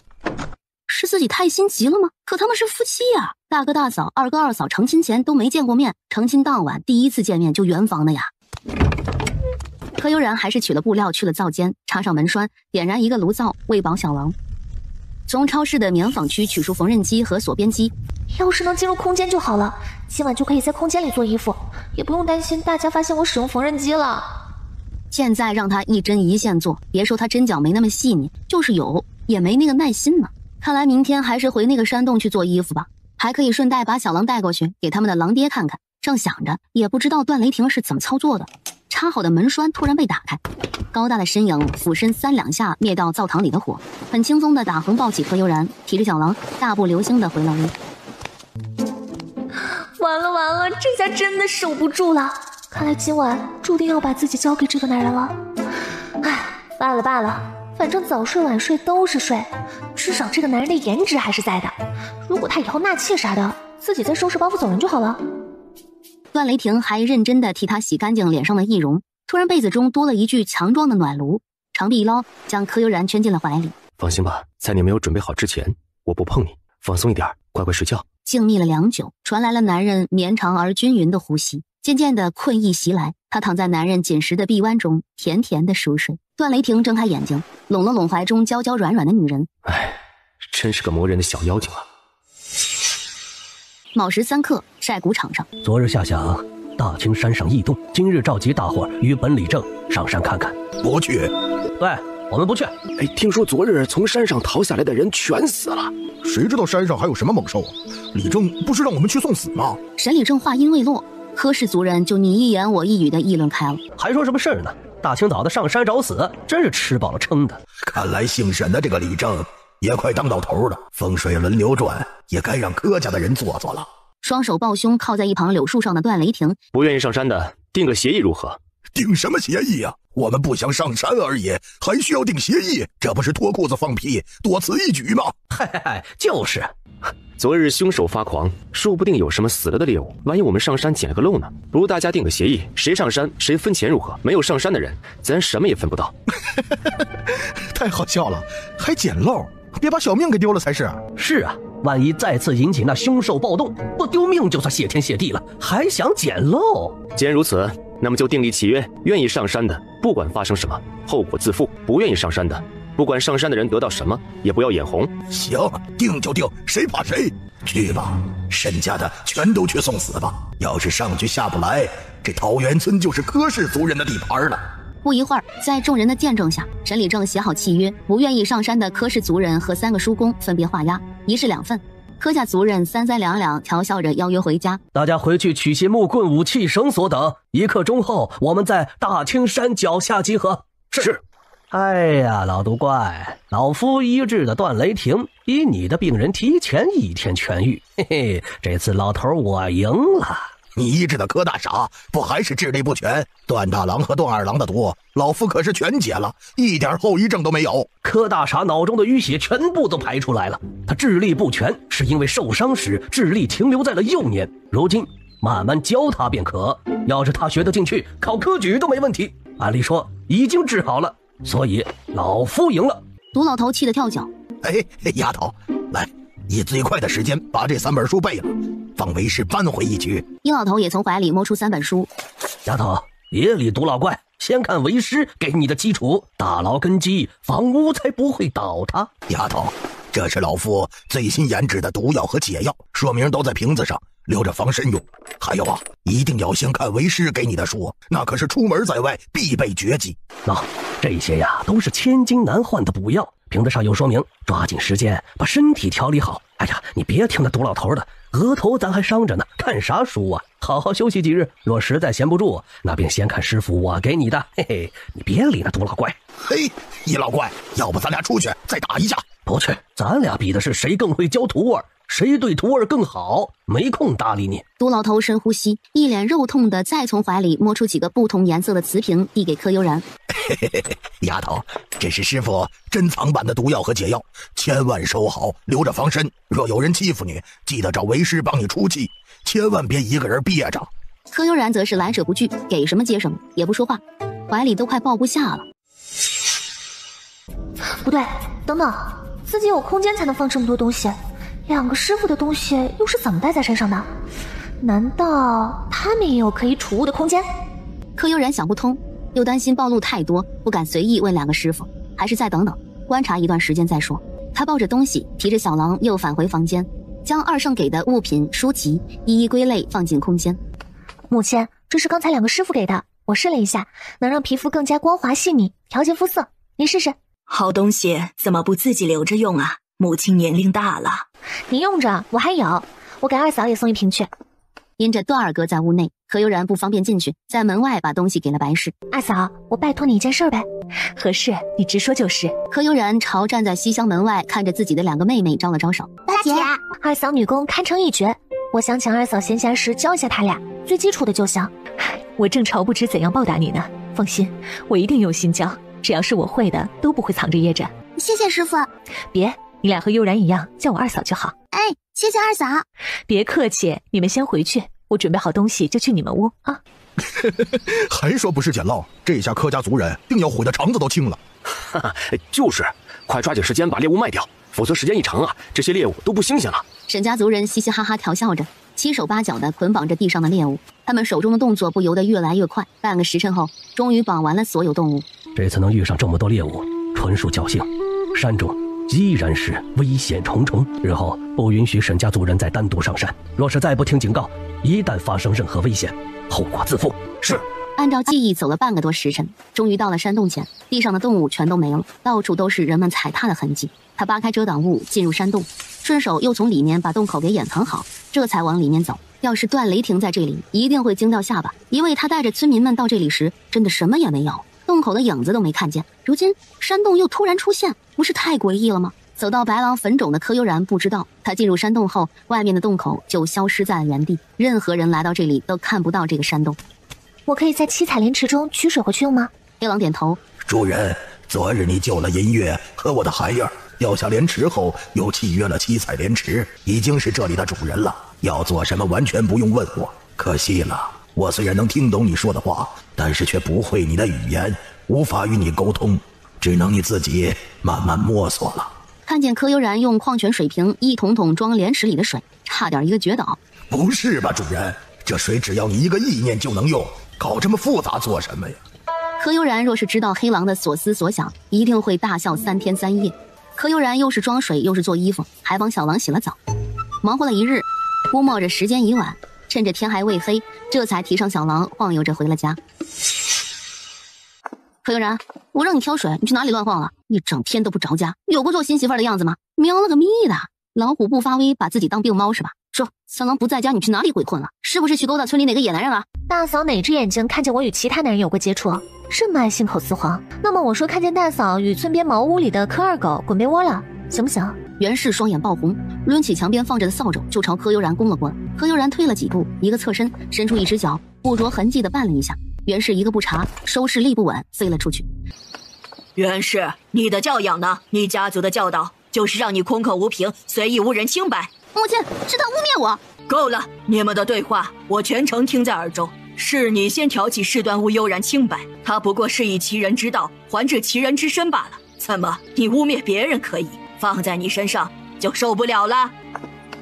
是自己太心急了吗？可他们是夫妻呀，大哥大嫂、二哥二嫂成亲前都没见过面，成亲当晚第一次见面就圆房的呀。柯悠然还是取了布料去了灶间，插上门栓，点燃一个炉灶喂饱小狼。从超市的棉纺区取出缝纫机和锁边机，要是能进入空间就好了，今晚就可以在空间里做衣服，也不用担心大家发现我使用缝纫机了。现在让他一针一线做，别说他针脚没那么细腻，就是有也没那个耐心呢。看来明天还是回那个山洞去做衣服吧，还可以顺带把小狼带过去给他们的狼爹看看。正想着，也不知道段雷霆是怎么操作的，插好的门栓突然被打开，高大的身影俯身3两下灭掉灶堂里的火，很轻松的打横抱起柯悠然，提着小狼大步流星的回了屋。完了，这下真的守不住了，看来今晚注定要把自己交给这个男人了。唉，罢了，反正早睡晚睡都是睡，至少这个男人的颜值还是在的。如果他以后纳妾啥的，自己再收拾包袱走人就好了。段雷霆还认真的替他洗干净脸上的易容，突然被子中多了一具强壮的暖炉，长臂一捞，将柯悠然圈进了怀里。放心吧，在你没有准备好之前，我不碰你，放松一点，乖乖睡觉。静谧了良久，传来了男人绵长而均匀的呼吸，渐渐的困意袭来，他躺在男人紧实的臂弯中，甜甜的熟睡。段雷霆睁开眼睛，拢了拢怀中娇娇软软的女人。唉，真是个磨人的小妖精啊。卯时3刻，晒谷场上，昨日下辖大青山上异动，今日召集大伙与本理正上山看看。不去。对，我们不去。哎，听说昨日从山上逃下来的人全死了。谁知道山上还有什么猛兽啊？李正不是让我们去送死吗？沈李正话音未落，柯氏族人就你一言我一语的议论开了。还说什么事儿呢？大清早的上山找死，真是吃饱了撑的。看来姓沈的这个李正也快当到头了，风水轮流转，也该让柯家的人做做了。双手抱胸靠在一旁柳树上的段雷霆，不愿意上山的，定个协议如何？定什么协议呀？我们不想上山而已，还需要定协议？这不是脱裤子放屁，多此一举吗？嗨，就是。昨日凶手发狂，说不定有什么死了的猎物，万一我们上山捡了个漏呢？不如大家定个协议，谁上山谁分钱如何？没有上山的人，咱什么也分不到。太好笑了，还捡漏，别把小命给丢了才是。是啊，万一再次引起那凶兽暴动，不丢命就算谢天谢地了，还想捡漏？既然如此，那么就订立契约，愿意上山的，不管发生什么，后果自负；不愿意上山的，不管上山的人得到什么，也不要眼红。行，定就定，谁怕谁？去吧，沈家的全都去送死吧。要是上去下不来，这桃源村就是柯氏族人的地盘了。不一会儿，在众人的见证下，沈李正写好契约，不愿意上山的柯氏族人和3个叔公分别画押，一式2份。柯家族人3三两两调笑着邀约回家，大家回去取些木棍、武器、绳索等，1刻钟后我们在大青山脚下集合。是。哎呀，老毒怪，老夫医治的段雷霆比你的病人提前1天痊愈，嘿嘿，这次老头我赢了。你医治的柯大傻不还是智力不全？段大郎和段二郎的毒，老夫可是全解了，一点后遗症都没有。柯大傻脑中的淤血全部都排出来了，他智力不全是因为受伤时智力停留在了幼年，如今慢慢教他便可。要是他学得进去，考科举都没问题。按理说已经治好了，所以老夫赢了。毒老头气得跳脚。哎，丫头，来，以最快的时间把这3本书背了，放为师扳回一局。殷老头也从怀里摸出3本书。丫头，别理毒老怪，先看为师给你的基础，打牢根基，房屋才不会倒塌。丫头，这是老夫最新研制的毒药和解药，说明都在瓶子上，留着防身用。还有啊，一定要先看为师给你的书，那可是出门在外必备绝技。这些呀都是千金难换的补药，瓶子上有说明，抓紧时间把身体调理好。哎呀，你别听那毒老头的，额头咱还伤着呢，看啥书啊？好好休息几日，若实在闲不住，那便先看师傅我给你的。嘿嘿，你别理那毒老怪。嘿，一老怪，要不咱俩出去再打一架？不去，咱俩比的是谁更会教徒儿。谁对徒儿更好，没空搭理你。杜老头深呼吸，一脸肉痛的再从怀里摸出几个不同颜色的瓷瓶，递给柯悠然。丫头，这是师傅珍藏版的毒药和解药，千万收好，留着防身。若有人欺负你，记得找为师帮你出气，千万别一个人憋着。柯悠然则是来者不拒，给什么接什么，也不说话，怀里都快抱不下了。不对，等等，自己有空间才能放这么多东西，2个师傅的东西又是怎么带在身上的？难道他们也有可以储物的空间？柯悠然想不通，又担心暴露太多，不敢随意问2个师傅，还是再等等，观察一段时间再说。他抱着东西，提着小狼又返回房间，将二圣给的物品、书籍一一归类放进空间。母亲，这是刚才2个师傅给的，我试了一下，能让皮肤更加光滑细腻，调节肤色，您试试。好东西怎么不自己留着用啊？母亲年龄大了。你用着，我还有，我给二嫂也送1瓶去。因着段二哥在屋内，柯悠然不方便进去，在门外把东西给了白氏。二嫂，我拜托你一件事呗。何事？你直说就是。柯悠然朝站在西厢门外看着自己的2个妹妹招了招手。大姐，二嫂女工堪称一绝，我想请二嫂闲暇时教一下她俩，最基础的就行。我正愁不知怎样报答你呢，放心，我一定用心教，只要是我会的都不会藏着掖着。谢谢师傅。别，你俩和悠然一样，叫我二嫂就好。哎，谢谢二嫂。别客气，你们先回去，我准备好东西就去你们屋啊。还说不是捡漏，这下柯家族人定要悔得肠子都青了。哈哈，就是，快抓紧时间把猎物卖掉，否则时间一长啊，这些猎物都不新鲜了。沈家族人嘻嘻哈哈调笑着，七手八脚地捆绑着地上的猎物，他们手中的动作不由得越来越快。半个时辰后，终于绑完了所有动物。这次能遇上这么多猎物，纯属侥幸。山中依然是危险重重，日后不允许沈家族人再单独上山。若是再不听警告，一旦发生任何危险，后果自负。是。按照记忆走了半个多时辰，终于到了山洞前，地上的动物全都没了，到处都是人们踩踏的痕迹。他扒开遮挡物进入山洞，顺手又从里面把洞口给掩藏好，这才往里面走。要是段雷霆在这里，一定会惊掉下巴，因为他带着村民们到这里时，真的什么也没有，洞口的影子都没看见。如今山洞又突然出现，不是太诡异了吗？走到白狼坟冢的柯悠然不知道，他进入山洞后，外面的洞口就消失在了原地，任何人来到这里都看不到这个山洞。我可以在七彩莲池中取水回去用吗？黑狼点头。主人，昨日你救了银月和我的孩儿，掉下莲池后又契约了七彩莲池，已经是这里的主人了。要做什么完全不用问我。可惜了，我虽然能听懂你说的话，但是却不会你的语言，无法与你沟通，只能你自己慢慢摸索了。看见柯悠然用矿泉水瓶一桶桶装莲池里的水，差点一个绝倒。不是吧，主人？这水只要你一个意念就能用，搞这么复杂做什么呀？柯悠然若是知道黑狼的所思所想，一定会大笑3天3夜。柯悠然又是装水又是做衣服，还帮小狼洗了澡，忙活了一日，估摸着时间已晚，趁着天还未黑，这才提上小狼晃悠着回了家。柯悠然，我让你挑水，你去哪里乱晃了？一整天都不着家，有过做新媳妇的样子吗？喵了个咪的，老虎不发威，把自己当病猫是吧？说三郎不在家，你去哪里鬼混了？是不是去勾搭村里哪个野男人了？大嫂哪只眼睛看见我与其他男人有过接触？这么爱信口雌黄？那么我说看见大嫂与村边茅屋里的柯二狗滚被窝了，行不行？袁氏双眼爆红，抡起墙边放着的扫帚就朝柯悠然攻了过来。柯悠然退了几步，一个侧身，伸出一只脚，不着痕迹地绊了一下。袁氏一个不察，收势力不稳，飞了出去。袁氏，你的教养呢？你家族的教导就是让你空口无凭，随意无人清白。母亲，是他污蔑我。够了，你们的对话我全程听在耳中。是你先挑起事端污悠然清白，他不过是以其人之道还治其人之身罢了。怎么，你污蔑别人可以，放在你身上就受不了了？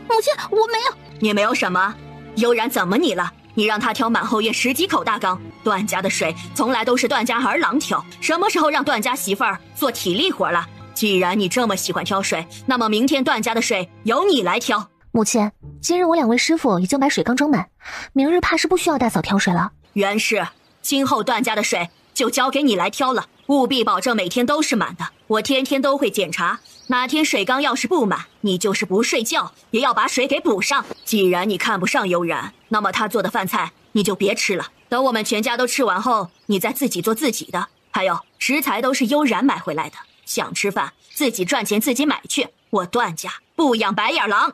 母亲，我没有。你没有什么？悠然怎么你了？你让他挑满后院10几口大缸，段家的水从来都是段家儿郎挑，什么时候让段家媳妇儿做体力活了？既然你这么喜欢挑水，那么明天段家的水由你来挑。母亲，今日我2位师傅已经把水缸装满，明日怕是不需要大嫂挑水了。袁氏，今后段家的水就交给你来挑了，务必保证每天都是满的，我天天都会检查，哪天水缸要是不满，你就是不睡觉也要把水给补上。既然你看不上悠然，那么他做的饭菜你就别吃了，等我们全家都吃完后，你再自己做自己的。还有，食材都是悠然买回来的，想吃饭自己赚钱自己买去，我段家不养白眼狼。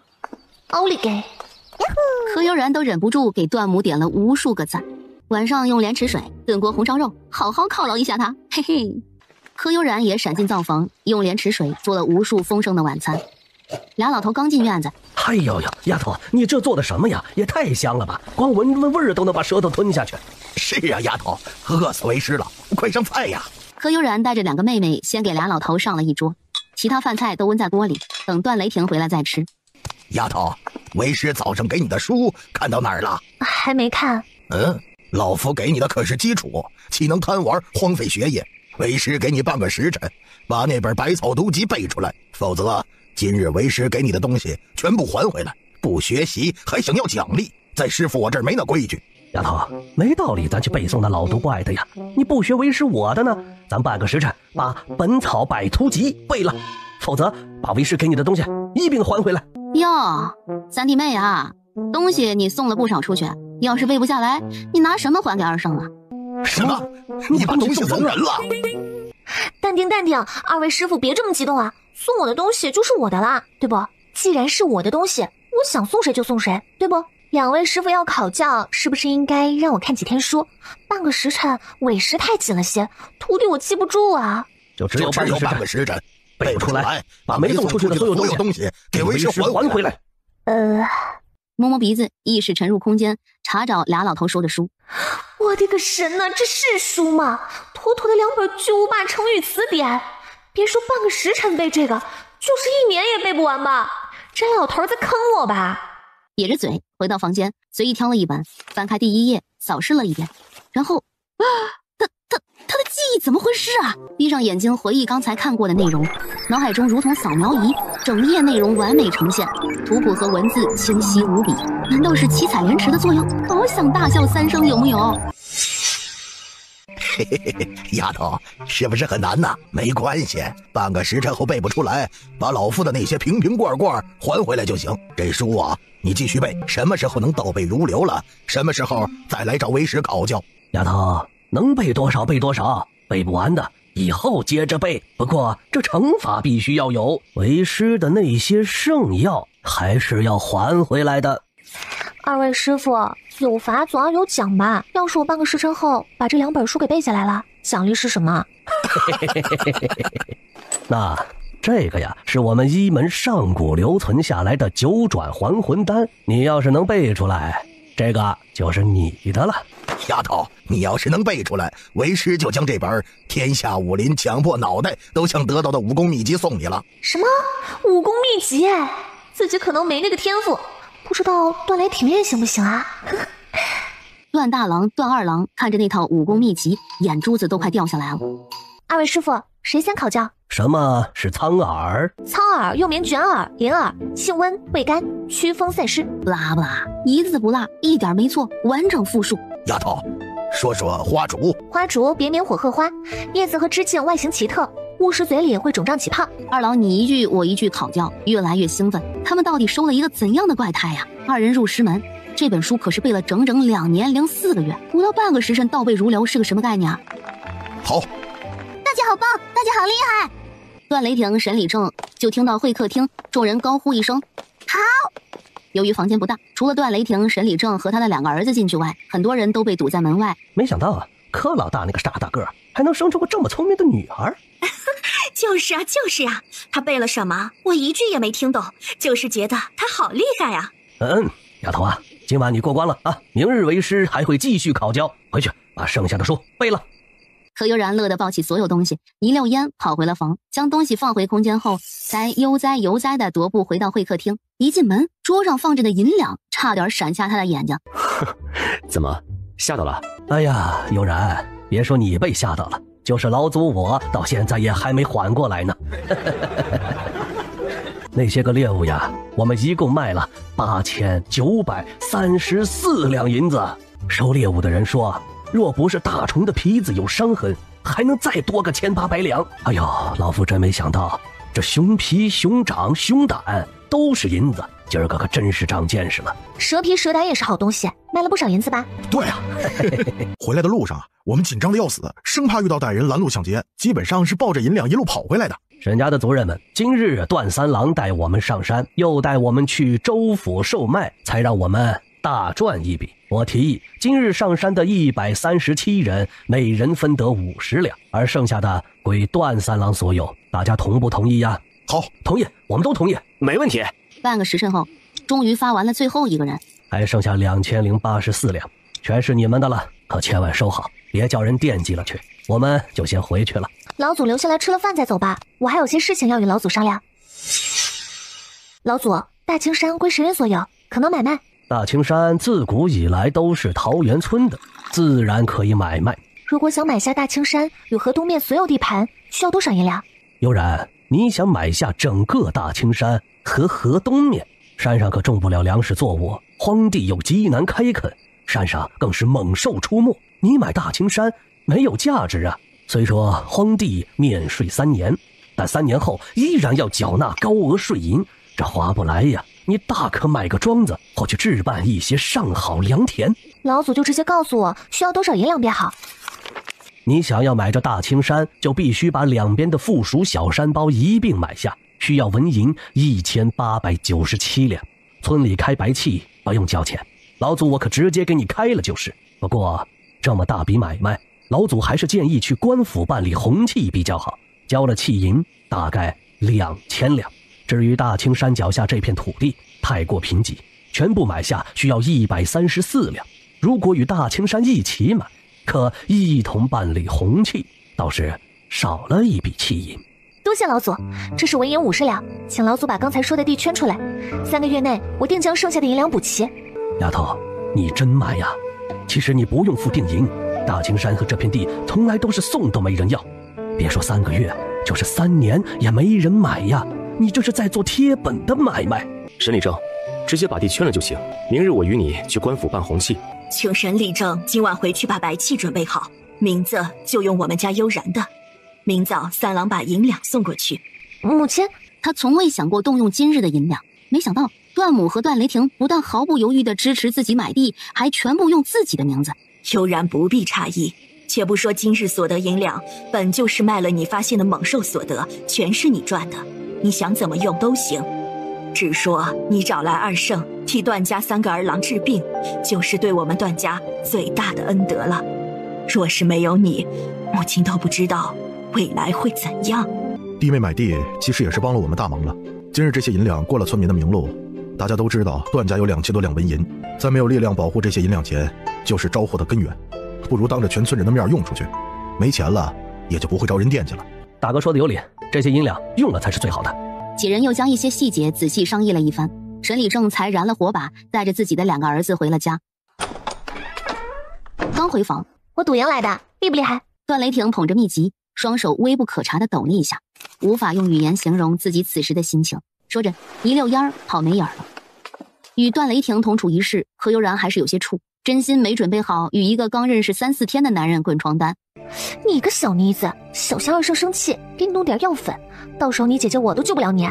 奥利给！何悠然都忍不住给段母点了无数个赞。晚上用莲池水炖锅红烧肉，好好犒劳一下他，嘿嘿。何悠然也闪进灶房，用莲池水做了无数丰盛的晚餐。俩老头刚进院子，哎呦呦，丫头，你这做的什么呀？也太香了吧！光闻味儿都能把舌头吞下去。是啊，丫头，饿死为师了，快上菜呀！何悠然带着2个妹妹先给俩老头上了一桌，其他饭菜都温在锅里，等段雷霆回来再吃。丫头，为师早上给你的书看到哪儿了？还没看。老夫给你的可是基础，岂能贪玩荒废学业？为师给你半个时辰，把那本《百草读集》背出来，否则今日为师给你的东西全部还回来。不学习还想要奖励，在师傅我这儿没那规矩。丫头，没道理咱去背诵那老毒怪的呀！你不学为师我的呢，咱半个时辰把《本草百图集》背了，否则把为师给你的东西一并还回来。哟，三弟妹啊，东西你送了不少出去，要是背不下来，你拿什么还给二圣啊？什么？你把东西送人了？淡定淡定，二位师傅别这么激动啊！送我的东西就是我的啦，对不？既然是我的东西，我想送谁就送谁，对不？2位师傅要考教，是不是应该让我看几天书？半个时辰委实太紧了些，徒弟我记不住啊。就只有半个时辰，背不出来，把没送出去的所有东西给为师还回来。摸摸鼻子，意识沉入空间，查找俩老头说的书。我的个神呐，这是书吗？妥妥的2本巨无霸成语词典。别说半个时辰背这个，就是1年也背不完吧？这老头在坑我吧？咧着嘴回到房间，随意挑了一本，翻开第1页，扫视了一遍，然后他的记忆怎么回事啊？闭上眼睛回忆刚才看过的内容，脑海中如同扫描仪，整页内容完美呈现，图谱和文字清晰无比。难道是七彩莲池的作用？好想大笑3声，有木有？嘿嘿嘿，丫头，是不是很难呢？没关系，半个时辰后背不出来，把老夫的那些瓶瓶罐罐还回来就行。这书啊，你继续背，什么时候能倒背如流了，什么时候再来找为师考教。丫头，能背多少背多少，背不完的以后接着背。不过这惩罚必须要有，为师的那些圣药还是要还回来的。2位师傅，有罚总要有奖吧？要是我半个时辰后把这2本书给背下来了，奖励是什么？那这个呀，是我们一门上古留存下来的9转还魂丹，你要是能背出来，这个就是你的了。丫头，你要是能背出来，为师就将这本天下武林抢破脑袋都想得到的武功秘籍送你了。什么武功秘籍？自己可能没那个天赋，不知道段雷霆练行不行啊？段大郎、段二郎看着那套武功秘籍，眼珠子都快掉下来了。2位师傅，谁先考教？什么是苍耳？苍耳又名卷耳、银耳，性温、味甘，驱风散湿。不拉不拉，一字不落，一点没错，完整复述。丫头，说说花竹。花竹别名火鹤花，叶子和枝茎外形奇特，误食嘴里会肿胀起泡。二郎你一句我一句考教，越来越兴奋。他们到底收了一个怎样的怪胎呀？2人入师门，这本书可是背了整整2年零4个月，不到半个时辰倒背如流，是个什么概念啊？好，大家好棒，大家好厉害！段雷霆、沈礼正就听到会客厅众人高呼一声好。由于房间不大，除了段雷霆、沈礼正和他的2个儿子进去外，很多人都被堵在门外。没想到啊，柯老大那个傻大个还能生出个这么聪明的女儿。就是啊，就是啊，他背了什么？我一句也没听懂，就是觉得他好厉害啊。丫头啊，今晚你过关了啊，明日为师还会继续考教，回去把剩下的书背了。何悠然乐得抱起所有东西，一溜烟跑回了房，将东西放回空间后，才悠哉悠哉地踱步回到会客厅。一进门，桌上放着的银两差点闪瞎他的眼睛。怎么吓到了？哎呀，悠然，别说你被吓到了，就是老祖我到现在也还没缓过来呢。那些个猎物呀，我们一共卖了8934两银子。收猎物的人说，若不是大虫的皮子有伤痕，还能再多个1800两。哎呦，老夫真没想到，这熊皮、熊掌、熊胆都是银子，今儿个可真是长见识了。蛇皮蛇胆也是好东西，卖了不少银子吧？对啊，回来的路上我们紧张的要死，生怕遇到歹人拦路抢劫，基本上是抱着银两一路跑回来的。沈家的族人们，今日段三郎带我们上山，又带我们去州府售卖，才让我们大赚一笔。我提议今日上山的137人，每人分得50两，而剩下的归段三郎所有。大家同不同意呀？好，同意，我们都同意，没问题。半个时辰后，终于发完了最后一个人，还剩下2084两，全是你们的了，可千万收好，别叫人惦记了去。我们就先回去了。老祖留下来吃了饭再走吧，我还有些事情要与老祖商量。老祖，大青山归谁人所有？可能买卖？大青山自古以来都是桃源村的，自然可以买卖。如果想买下大青山与河东面所有地盘，需要多少银两？悠然，你想买下整个大青山和河东面，山上可种不了粮食作物，荒地又极难开垦，山上更是猛兽出没，你买大青山没有价值啊。虽说荒地免税3年，但3年后依然要缴纳高额税银，这划不来呀。你大可买个庄子，或去置办一些上好良田。老祖就直接告诉我需要多少银两便好。你想要买这大青山，就必须把两边的附属小山包一并买下，需要纹银1897两。村里开白气不用交钱，老祖我可直接给你开了就是。不过这么大笔买卖，老祖还是建议去官府办理红契比较好，交了契银大概2000两。至于大青山脚下这片土地太过贫瘠，全部买下需要134两。如果与大青山一起买，可一同办理红契，倒是少了一笔契银。多谢老祖，这是纹银50两，请老祖把刚才说的地圈出来，3个月内我定将剩下的银两补齐。丫头，你真买呀？其实你不用付定银，大青山和这片地从来都是送都没人要，别说3个月，就是3年也没人买呀。你这是在做贴本的买卖。沈礼正，直接把地圈了就行，明日我与你去官府办红契。请神立正，今晚回去把白契准备好，名字就用我们家悠然的。明早三郎把银两送过去。母亲，他从未想过动用今日的银两，没想到段母和段雷霆不但毫不犹豫地支持自己买地，还全部用自己的名字。悠然不必诧异，且不说今日所得银两，本就是卖了你发现的猛兽所得，全是你赚的，你想怎么用都行。只说你找来二圣替段家3个儿郎治病，就是对我们段家最大的恩德了。若是没有你，母亲都不知道未来会怎样。弟妹买地其实也是帮了我们大忙了。今日这些银两过了村民的名录，大家都知道段家有2000多两纹银，再没有力量保护这些银两钱，就是招祸的根源。不如当着全村人的面用出去，没钱了也就不会招人惦记了。大哥说的有理，这些银两用了才是最好的。几人又将一些细节仔细商议了一番，沈礼正才燃了火把，带着自己的2个儿子回了家。刚回房，我赌赢来的，厉不厉害？段雷霆捧着秘籍，双手微不可察地抖了一下，无法用语言形容自己此时的心情。说着，一溜烟儿跑没影了。与段雷霆同处一室，何悠然还是有些怵，真心没准备好与一个刚认识3、4天的男人滚床单。你个小妮子，小心二圣生气，给你弄点药粉，到时候你姐姐我都救不了你。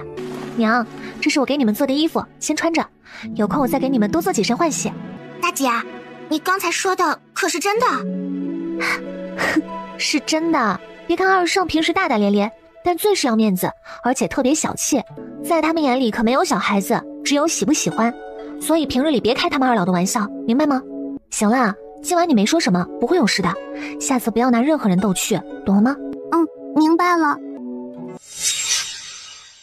娘，这是我给你们做的衣服，先穿着，有空我再给你们多做几身换洗。大姐，你刚才说的可是真的？是真的。别看二圣平时大大咧咧，但最是要面子，而且特别小气，在他们眼里可没有小孩子，只有喜不喜欢，所以平日里别开他们2老的玩笑，明白吗？行了，今晚你没说什么，不会有事的，下次不要拿任何人逗趣，懂了吗？明白了。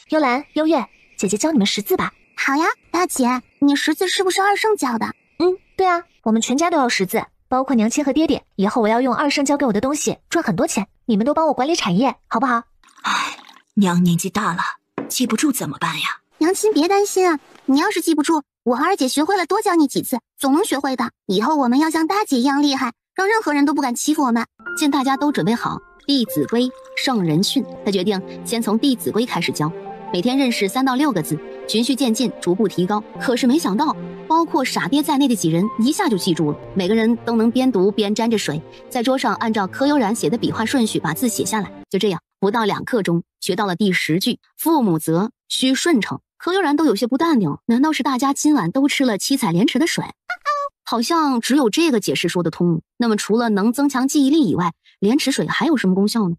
幽兰、幽月，姐姐教你们识字吧。好呀，大姐，你识字是不是二圣教的？对啊，我们全家都要识字，包括娘亲和爹爹，以后我要用二圣教给我的东西赚很多钱，你们都帮我管理产业，好不好？唉，娘年纪大了，记不住怎么办呀？娘亲别担心啊，你要是记不住，我和二姐学会了多教你几次，总能学会的。以后我们要像大姐一样厉害，让任何人都不敢欺负我们。见大家都准备好，弟子规、圣人训，他决定先从弟子规开始教，每天认识3到6个字，循序渐进，逐步提高。可是没想到，包括傻爹在内的几人一下就记住了，每个人都能边读边沾着水，在桌上按照柯悠然写的笔画顺序把字写下来。就这样，不到2刻钟，学到了第10句：父母责，须顺承。柯悠然都有些不淡定，难道是大家今晚都吃了7彩莲池的水？好像只有这个解释说得通。那么除了能增强记忆力以外，莲池水还有什么功效呢？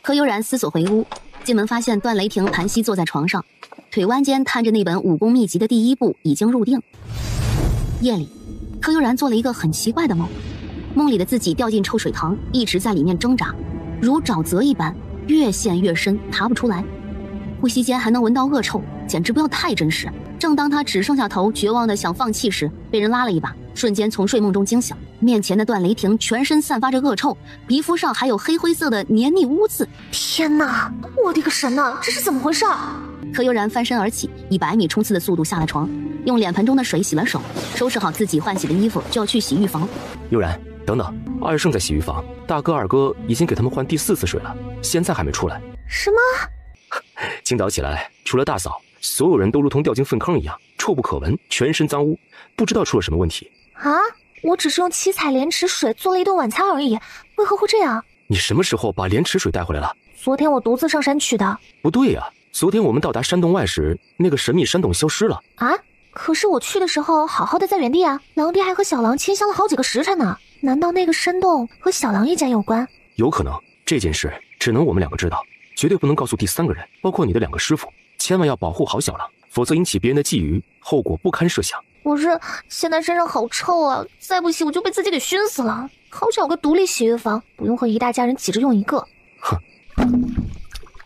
柯悠然思索回屋，进门发现段雷霆盘膝坐在床上，腿弯间摊着那本武功秘籍的第一部已经入定。夜里，柯悠然做了一个很奇怪的梦，梦里的自己掉进臭水塘，一直在里面挣扎，如沼泽一般，越陷越深，爬不出来。呼吸间还能闻到恶臭，简直不要太真实。正当他只剩下头，绝望的想放弃时，被人拉了一把，瞬间从睡梦中惊醒。面前的段雷霆全身散发着恶臭，皮肤上还有黑灰色的黏腻污渍。天哪，我的个神呐，这是怎么回事？柯悠然翻身而起，以100米冲刺的速度下了床，用脸盆中的水洗了手，收拾好自己换洗的衣服，就要去洗浴房。悠然，等等，二圣在洗浴房，大哥二哥已经给他们换第4次水了，现在还没出来。什么？今早起来，除了大嫂，所有人都如同掉进粪坑一样，臭不可闻，全身脏污，不知道出了什么问题。啊，我只是用7彩莲池水做了一顿晚餐而已，为何会这样？你什么时候把莲池水带回来了？昨天我独自上山取的。不对呀，昨天我们到达山洞外时，那个神秘山洞消失了。啊？可是我去的时候好好的在原地啊，狼爹还和小狼牵香了好几个时辰呢。难道那个山洞和小狼一家有关？有可能，这件事只能我们2个知道，绝对不能告诉第3个人，包括你的2个师傅。千万要保护好小狼，否则引起别人的觊觎，后果不堪设想。我现在身上好臭啊，再不洗我就被自己给熏死了。好想有个独立洗浴房，不用和一大家人挤着用一个。哼，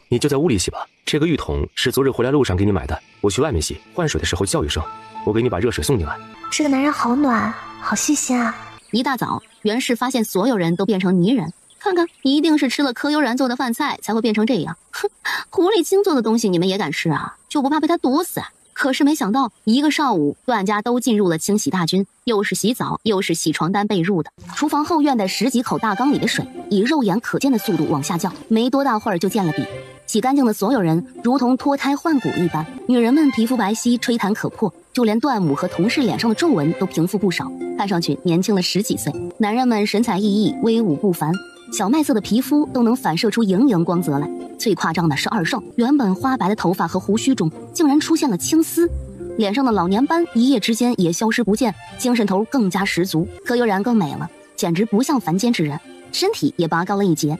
你就在屋里洗吧。这个浴桶是昨日回来路上给你买的，我去外面洗，换水的时候叫一声，我给你把热水送进来。这个男人好暖，好细心啊。一大早，袁氏发现所有人都变成泥人。看看，一定是吃了柯悠然做的饭菜才会变成这样。哼，狐狸精做的东西你们也敢吃啊？就不怕被他毒死？可是没想到，一个上午，段家都进入了清洗大军，又是洗澡，又是洗床单被褥的。厨房后院的10几口大缸里的水，以肉眼可见的速度往下降，没多大会儿就见了底。洗干净的所有人如同脱胎换骨一般，女人们皮肤白皙，吹弹可破，就连段母和同事脸上的皱纹都平复不少，看上去年轻了10几岁。男人们神采奕奕，威武不凡。小麦色的皮肤都能反射出莹莹光泽来。最夸张的是二圣，原本花白的头发和胡须中竟然出现了青丝，脸上的老年斑一夜之间也消失不见，精神头更加十足。柯悠然更美了，简直不像凡间之人，身体也拔高了一截。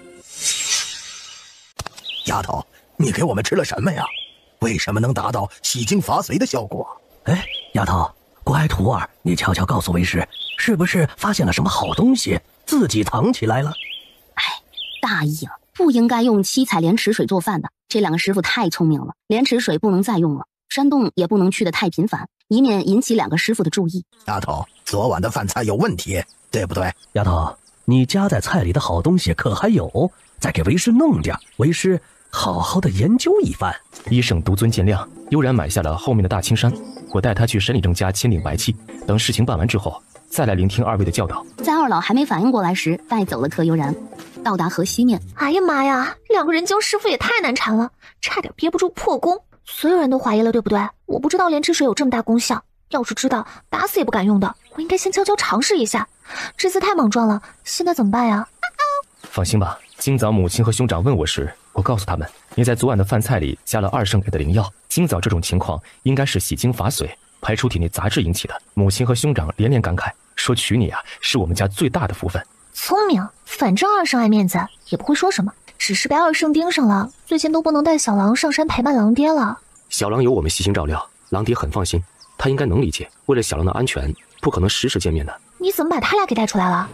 丫头，你给我们吃了什么呀？为什么能达到洗精伐髓的效果？哎，丫头，乖徒儿，你悄悄告诉为师，是不是发现了什么好东西，自己藏起来了？大意了，不应该用7彩莲池水做饭的。这2个师傅太聪明了，莲池水不能再用了，山洞也不能去得太频繁，以免引起2个师傅的注意。丫头，昨晚的饭菜有问题，对不对？丫头，你夹在菜里的好东西可还有？再给为师弄点，为师好好的研究一番。医圣独尊见谅，悠然买下了后面的大青山，我带他去神理正家签订白契，等事情办完之后，再来聆听2位的教导。在二老还没反应过来时，带走了柯悠然。到达河西面，哎呀妈呀，2个人精师傅也太难缠了，差点憋不住破功。所有人都怀疑了，对不对？我不知道莲池水有这么大功效，要是知道，打死也不敢用的。我应该先悄悄尝试一下，这次太莽撞了，现在怎么办呀？放心吧，今早母亲和兄长问我时，我告诉他们，你在昨晚的饭菜里加了2圣给的灵药，今早这种情况应该是洗精伐髓，排出体内杂质引起的。母亲和兄长连连感慨，说娶你啊，是我们家最大的福分。聪明，反正2圣爱面子，也不会说什么，只是被2圣盯上了，最近都不能带小狼上山陪伴狼爹了。小狼有我们悉心照料，狼爹很放心，他应该能理解，为了小狼的安全，不可能时时见面的。你怎么把他俩给带出来了？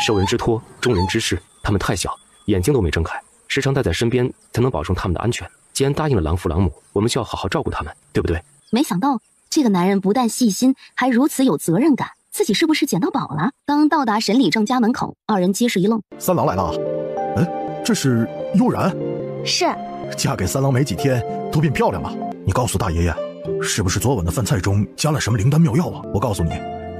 受人之托，忠人之事，他们太小，眼睛都没睁开，时常带在身边，才能保证他们的安全。既然答应了狼父狼母，我们就要好好照顾他们，对不对？没想到这个男人不但细心，还如此有责任感。自己是不是捡到宝了？刚到达神理正家门口，2人皆是一愣。三郎来了。哎，这是悠然。是。嫁给三郎没几天，都变漂亮了。你告诉大爷爷，是不是昨晚的饭菜中加了什么灵丹妙药啊？我告诉你，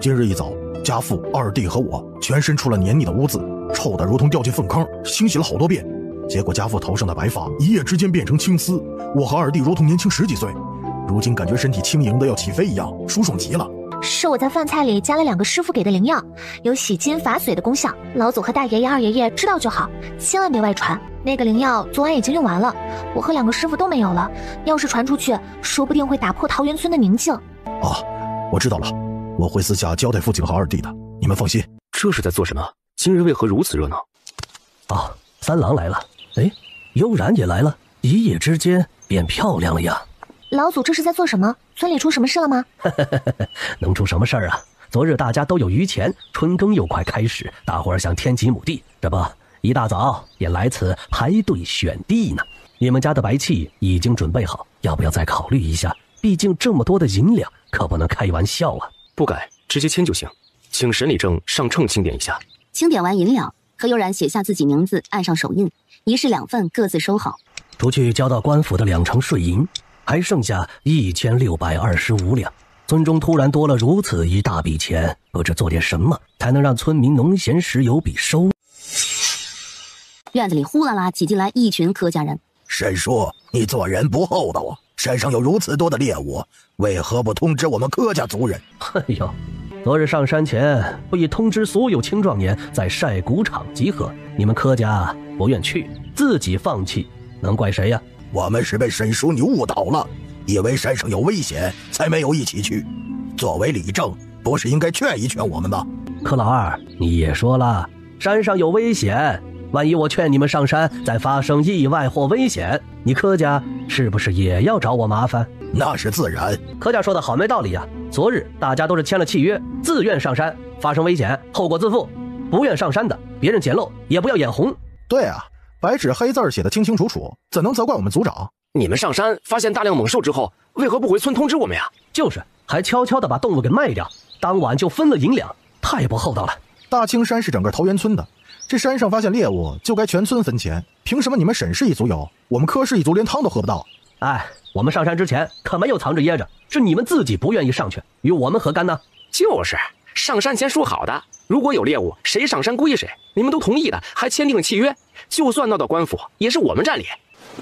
今日一早，家父、2弟和我全身出了黏腻的污渍，臭得如同掉进粪坑，清洗了好多遍。结果家父头上的白发一夜之间变成青丝，我和2弟如同年轻10几岁，如今感觉身体轻盈的要起飞一样，舒爽极了。是我在饭菜里加了2个师傅给的灵药，有洗筋伐髓的功效。老祖和大爷爷、2爷爷知道就好，千万别外传。那个灵药昨晚已经用完了，我和2个师傅都没有了。要是传出去，说不定会打破桃源村的宁静。哦，我知道了，我会私下交代傅景豪二弟的，你们放心。这是在做什么？今日为何如此热闹？啊，三郎来了。哎，悠然也来了，一夜之间变漂亮了呀。老祖这是在做什么？村里出什么事了吗？能出什么事儿啊？昨日大家都有余钱，春耕又快开始，大伙儿想添几亩地，这不一大早便来此排队选地呢。你们家的白气已经准备好，要不要再考虑一下？毕竟这么多的银两，可不能开玩笑啊。不改，直接签就行。请审理正上秤清点一下。清点完银两，何悠然写下自己名字，按上手印，一式2份，各自收好。除去交到官府的2成税银，还剩下1625两。村中突然多了如此一大笔钱，不知做点什么才能让村民农闲时有笔收。院子里呼啦啦挤进来一群柯家人。沈叔，你做人不厚道啊！山上有如此多的猎物，为何不通知我们柯家族人？哎呦，昨日上山前不已通知所有青壮年在晒谷场集合，你们柯家不愿去，自己放弃，能怪谁呀？我们是被沈叔你误导了，以为山上有危险才没有一起去。作为理政，不是应该劝一劝我们吗？柯老二，你也说了，山上有危险，万一我劝你们上山再发生意外或危险，你柯家是不是也要找我麻烦？那是自然。柯家说的好没道理啊，昨日大家都是签了契约，自愿上山，发生危险后果自负，不愿上山的别人捡漏也不要眼红。对啊，白纸黑字写的清清楚楚，怎能责怪我们族长？你们上山发现大量猛兽之后，为何不回村通知我们呀？就是还悄悄地把动物给卖掉，当晚就分了银两，太不厚道了。大青山是整个桃源村的，这山上发现猎物就该全村分钱，凭什么你们沈氏一族有，我们柯氏一族连汤都喝不到？哎，我们上山之前可没有藏着掖着，是你们自己不愿意上去，与我们何干呢？就是上山前说好的，如果有猎物，谁上山归谁，你们都同意的，还签订了契约，就算闹到官府，也是我们占理。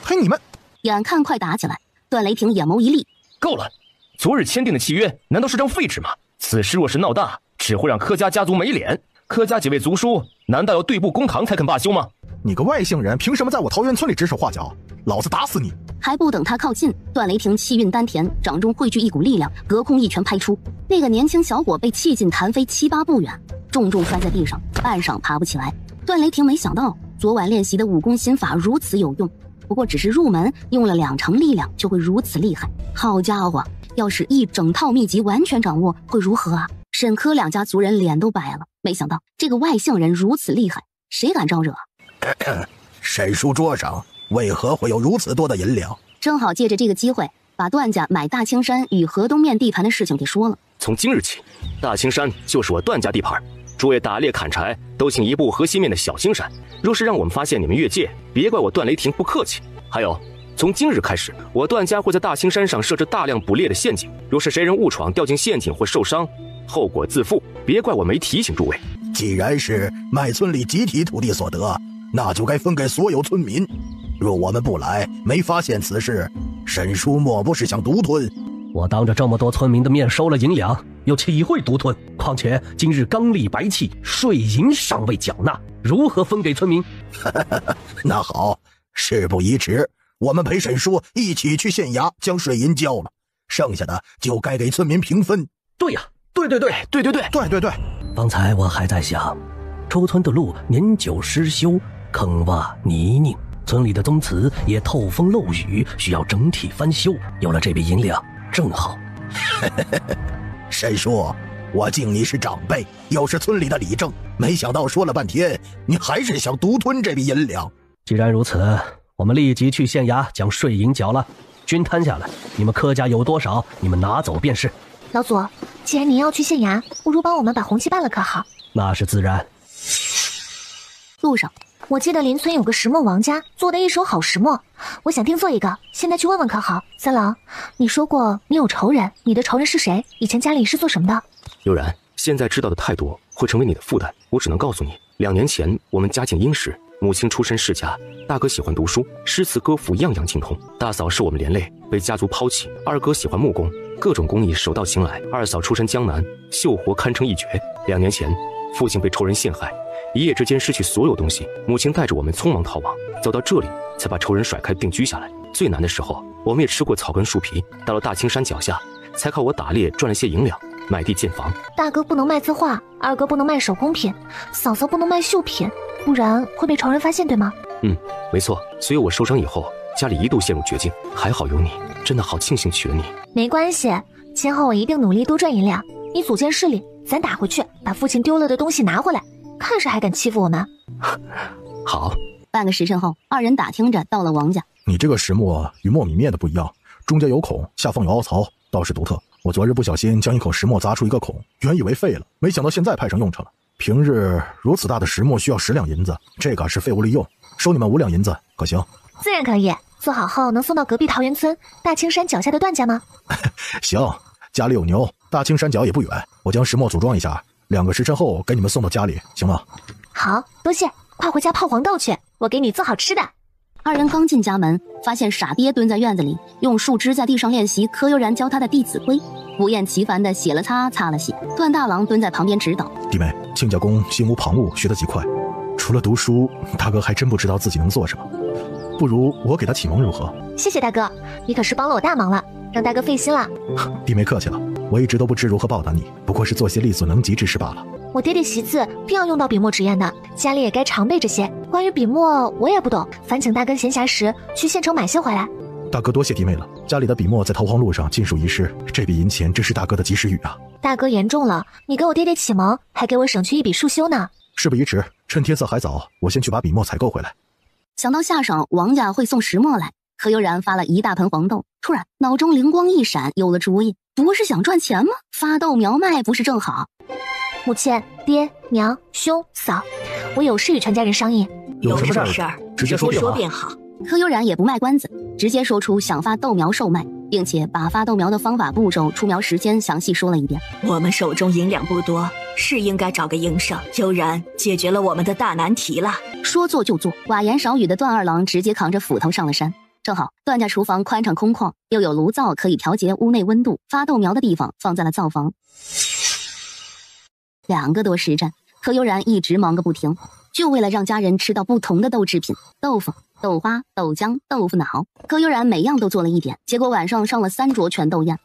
嘿，你们！眼看快打起来，段雷霆眼眸一立，够了！昨日签订的契约难道是张废纸吗？此事若是闹大，只会让柯家家族没脸。柯家几位族叔难道要对簿公堂才肯罢休吗？你个外姓人，凭什么在我桃源村里指手画脚？老子打死你！还不等他靠近，段雷霆气运丹田，掌中汇聚一股力量，隔空一拳拍出。那个年轻小伙被气劲弹飞7、8步远，重重摔在地上，半晌爬不起来。段雷霆没想到昨晚练习的武功心法如此有用，不过只是入门，用了2成力量就会如此厉害。好家伙，要是一整套秘籍完全掌握，会如何啊？沈柯2家族人脸都白了，没想到这个外姓人如此厉害，谁敢招惹？沈叔桌上为何会有如此多的银两？正好借着这个机会，把段家买大青山与河东面地盘的事情给说了。从今日起，大青山就是我段家地盘，诸位打猎砍柴都请移步河西面的小青山。若是让我们发现你们越界，别怪我段雷霆不客气。还有，从今日开始，我段家会在大青山上设置大量捕猎的陷阱，若是谁人误闯掉进陷阱或受伤，后果自负，别怪我没提醒诸位。既然是卖村里集体土地所得，那就该分给所有村民。若我们不来，没发现此事，沈叔莫不是想独吞？我当着这么多村民的面收了银两，又岂会独吞？况且今日刚立白气，税银尚未缴纳，如何分给村民？那好，事不宜迟，我们陪沈叔一起去县衙将税银交了，剩下的就该给村民平分。对呀，对。对，方才我还在想，出村的路年久失修，坑洼泥泞，村里的宗祠也透风漏雨，需要整体翻修。有了这笔银两，正好。沈叔，我敬你是长辈，又是村里的理政，没想到说了半天，你还是想独吞这笔银两。既然如此，我们立即去县衙将税银缴了，均摊下来，你们柯家有多少，你们拿走便是。老祖，既然您要去县衙，不如帮我们把红旗办了可好？那是自然。路上，我记得邻村有个石磨王家做的一手好石磨，我想定做一个，现在去问问可好？三郎，你说过你有仇人，你的仇人是谁？以前家里是做什么的？悠然，现在知道的太多，会成为你的负担。我只能告诉你，2年前我们家境殷实，母亲出身世家，大哥喜欢读书，诗词歌赋样样精通。大嫂是我们连累，被家族抛弃。二哥喜欢木工，各种工艺手到擒来。二嫂出身江南，绣活堪称一绝。2年前，父亲被仇人陷害，一夜之间失去所有东西，母亲带着我们匆忙逃亡，走到这里才把仇人甩开定居下来。最难的时候，我们也吃过草根树皮，到了大青山脚下，才靠我打猎赚了些银两。买地建房。大哥不能卖字画，二哥不能卖手工品，嫂嫂不能卖绣品，不然会被仇人发现，对吗？没错。所以我受伤以后，家里一度陷入绝境，还好有你，真的好庆幸娶了你。没关系，今后我一定努力多赚银两。你组建势力，咱打回去，把父亲丢了的东西拿回来，看谁还敢欺负我们。好。半个时辰后，二人打听着到了王家。你这个石磨与磨米面的不一样，中间有孔，下方有凹槽，倒是独特。我昨日不小心将一口石磨砸出一个孔，原以为废了，没想到现在派上用场了。平日如此大的石磨需要10两银子，这个是废物利用，收你们5两银子，可行？自然可以。做好后能送到隔壁桃源村大青山脚下的段家吗？行，家里有牛，大青山脚也不远，我将石磨组装一下，2个时辰后给你们送到家里，行吗？好，多谢，快回家泡黄豆去，我给你做好吃的。二人刚进家门，发现傻爹蹲在院子里，用树枝在地上练习柯悠然教他的《弟子规》，不厌其烦地写了擦，擦了写。段大郎蹲在旁边指导。弟妹，亲家公心无旁骛，学得极快，除了读书，大哥还真不知道自己能做什么，不如我给他启蒙如何？谢谢大哥，你可是帮了我大忙了，让大哥费心了。弟妹客气了，我一直都不知如何报答你，不过是做些力所能及之事罢了。我爹爹习字定要用到笔墨纸砚的，家里也该常备这些。关于笔墨我也不懂，烦请大哥闲暇时去县城买些回来。大哥多谢弟妹了，家里的笔墨在逃荒路上尽数遗失，这笔银钱真是大哥的及时雨啊。大哥言重了，你给我爹爹启蒙，还给我省去一笔束修呢。事不宜迟，趁天色还早，我先去把笔墨采购回来。想到下晌王家会送石墨来，柯悠然发了一大盆黄豆，突然脑中灵光一闪，有了主意。不是想赚钱吗？发豆苗卖不是正好？母亲、爹、娘、兄、嫂，我有事与全家人商议。有什么事儿直接说便好。柯悠然也不卖关子，直接说出想发豆苗售卖，并且把发豆苗的方法、步骤、出苗时间详细说了一遍。我们手中银两不多，是应该找个营生，悠然解决了我们的大难题了。说做就做，寡言少语的段二郎直接扛着斧头上了山。正好段家厨房宽敞空旷，又有炉灶可以调节屋内温度，发豆苗的地方放在了灶房。2个多时辰，柯悠然一直忙个不停，就为了让家人吃到不同的豆制品，豆腐、豆花、豆浆、豆腐脑。柯悠然每样都做了一点，结果晚上上了3桌全斗宴，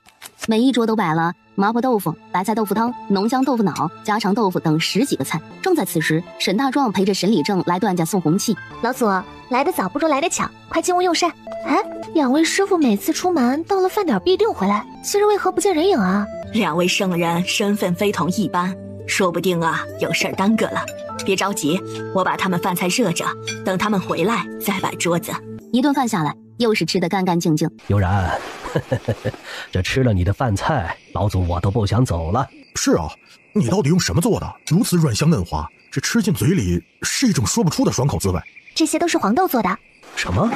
每一桌都摆了麻婆豆腐、白菜豆腐汤、浓香豆腐脑、家常豆腐等10几个菜。正在此时，沈大壮陪着沈礼正来段家送红气。老祖，来得早不如来得巧，快进屋用膳。哎，2位师傅每次出门到了饭点必定回来，今日为何不见人影啊？2位圣人身份非同一般，说不定有事儿耽搁了。别着急，我把他们饭菜热着，等他们回来再摆桌子。一顿饭下来，又是吃得干干净净。悠然，这吃了你的饭菜，老祖我都不想走了。是啊，你到底用什么做的？如此软香嫩滑，这吃进嘴里是一种说不出的爽口滋味。这些都是黄豆做的。什么？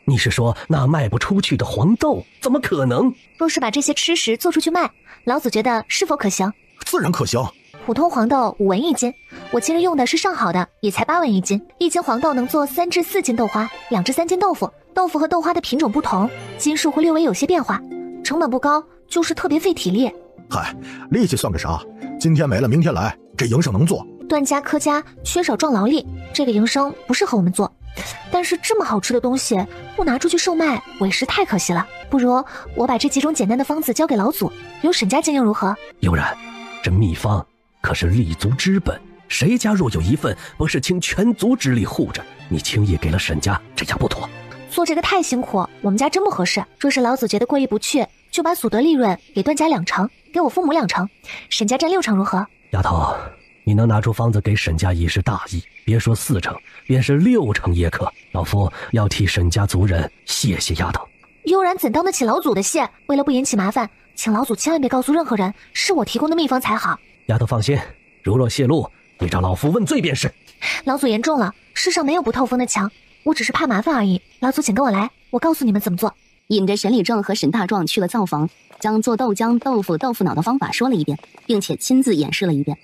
你是说那卖不出去的黄豆？怎么可能？若是把这些吃食做出去卖，老祖觉得是否可行？自然可行。普通黄豆5文1斤，我今日用的是上好的，也才8文1斤。1斤黄豆能做3至4斤豆花，2至3斤豆腐。豆腐和豆花的品种不同，斤数会略微有些变化，成本不高，就是特别费体力。嗨，力气算个啥？今天没了明天来，这营生能做。段家柯家缺少壮劳力，这个营生不适合我们做。但是这么好吃的东西不拿出去售卖，委实太可惜了。不如我把这几种简单的方子交给老祖，由沈家经营如何？悠然，这秘方可是立足之本，谁家若有一份，不是倾全族之力护着？你轻易给了沈家，这样不妥。做这个太辛苦，我们家真不合适。若是老祖觉得过意不去，就把所得利润给段家2成，给我父母2成，沈家占6成如何？丫头，你能拿出方子给沈家已是大义，别说4成，便是6成也可。老夫要替沈家族人谢谢丫头。悠然怎当得起老祖的谢？为了不引起麻烦，请老祖千万别告诉任何人是我提供的秘方才好。丫头放心，如若泄露，你找老夫问罪便是。老祖言重了，世上没有不透风的墙，我只是怕麻烦而已。老祖请跟我来，我告诉你们怎么做。引着沈礼正和沈大壮去了灶房，将做豆浆、豆腐、豆腐脑的方法说了一遍，并且亲自演示了一遍。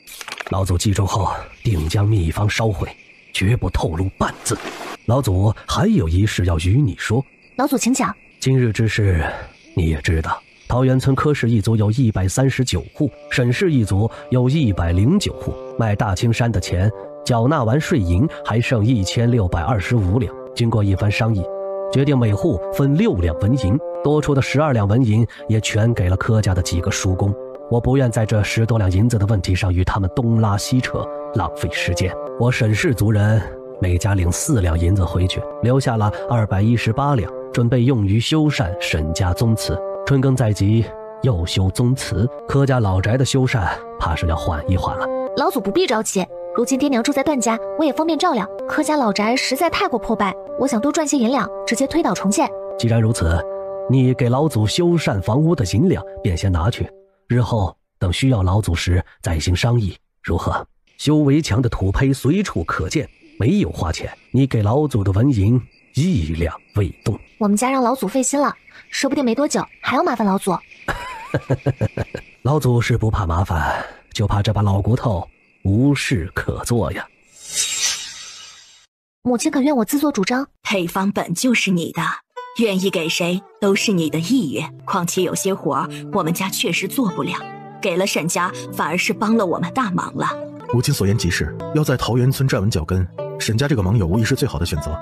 老祖记住后，定将秘方烧毁，绝不透露半字。老祖还有一事要与你说。老祖请讲。今日之事你也知道，桃源村柯氏一族有139户，沈氏一族有109户。卖大青山的钱缴纳完税银，还剩1625两。经过一番商议，决定每户分6两纹银，多出的12两纹银也全给了柯家的几个叔公。我不愿在这10多两银子的问题上与他们东拉西扯，浪费时间。我沈氏族人每家领4两银子回去，留下了218两，准备用于修缮沈家宗祠。春耕在即，又修宗祠，柯家老宅的修缮怕是要缓一缓了。老祖不必着急，如今爹娘住在段家，我也方便照料。柯家老宅实在太过破败，我想多赚些银两，直接推倒重建。既然如此，你给老祖修缮房屋的银两便先拿去，日后等需要老祖时再行商议，如何？修围墙的土坯随处可见，没有花钱，你给老祖的纹银1两未动。我们家让老祖费心了，说不定没多久还要麻烦老祖。老祖是不怕麻烦，就怕这把老骨头无事可做呀。母亲可愿我自作主张？配方本就是你的，愿意给谁都是你的意愿。况且有些活我们家确实做不了，给了沈家反而是帮了我们大忙了。母亲所言极是，要在桃源村站稳脚跟，沈家这个盟友无疑是最好的选择。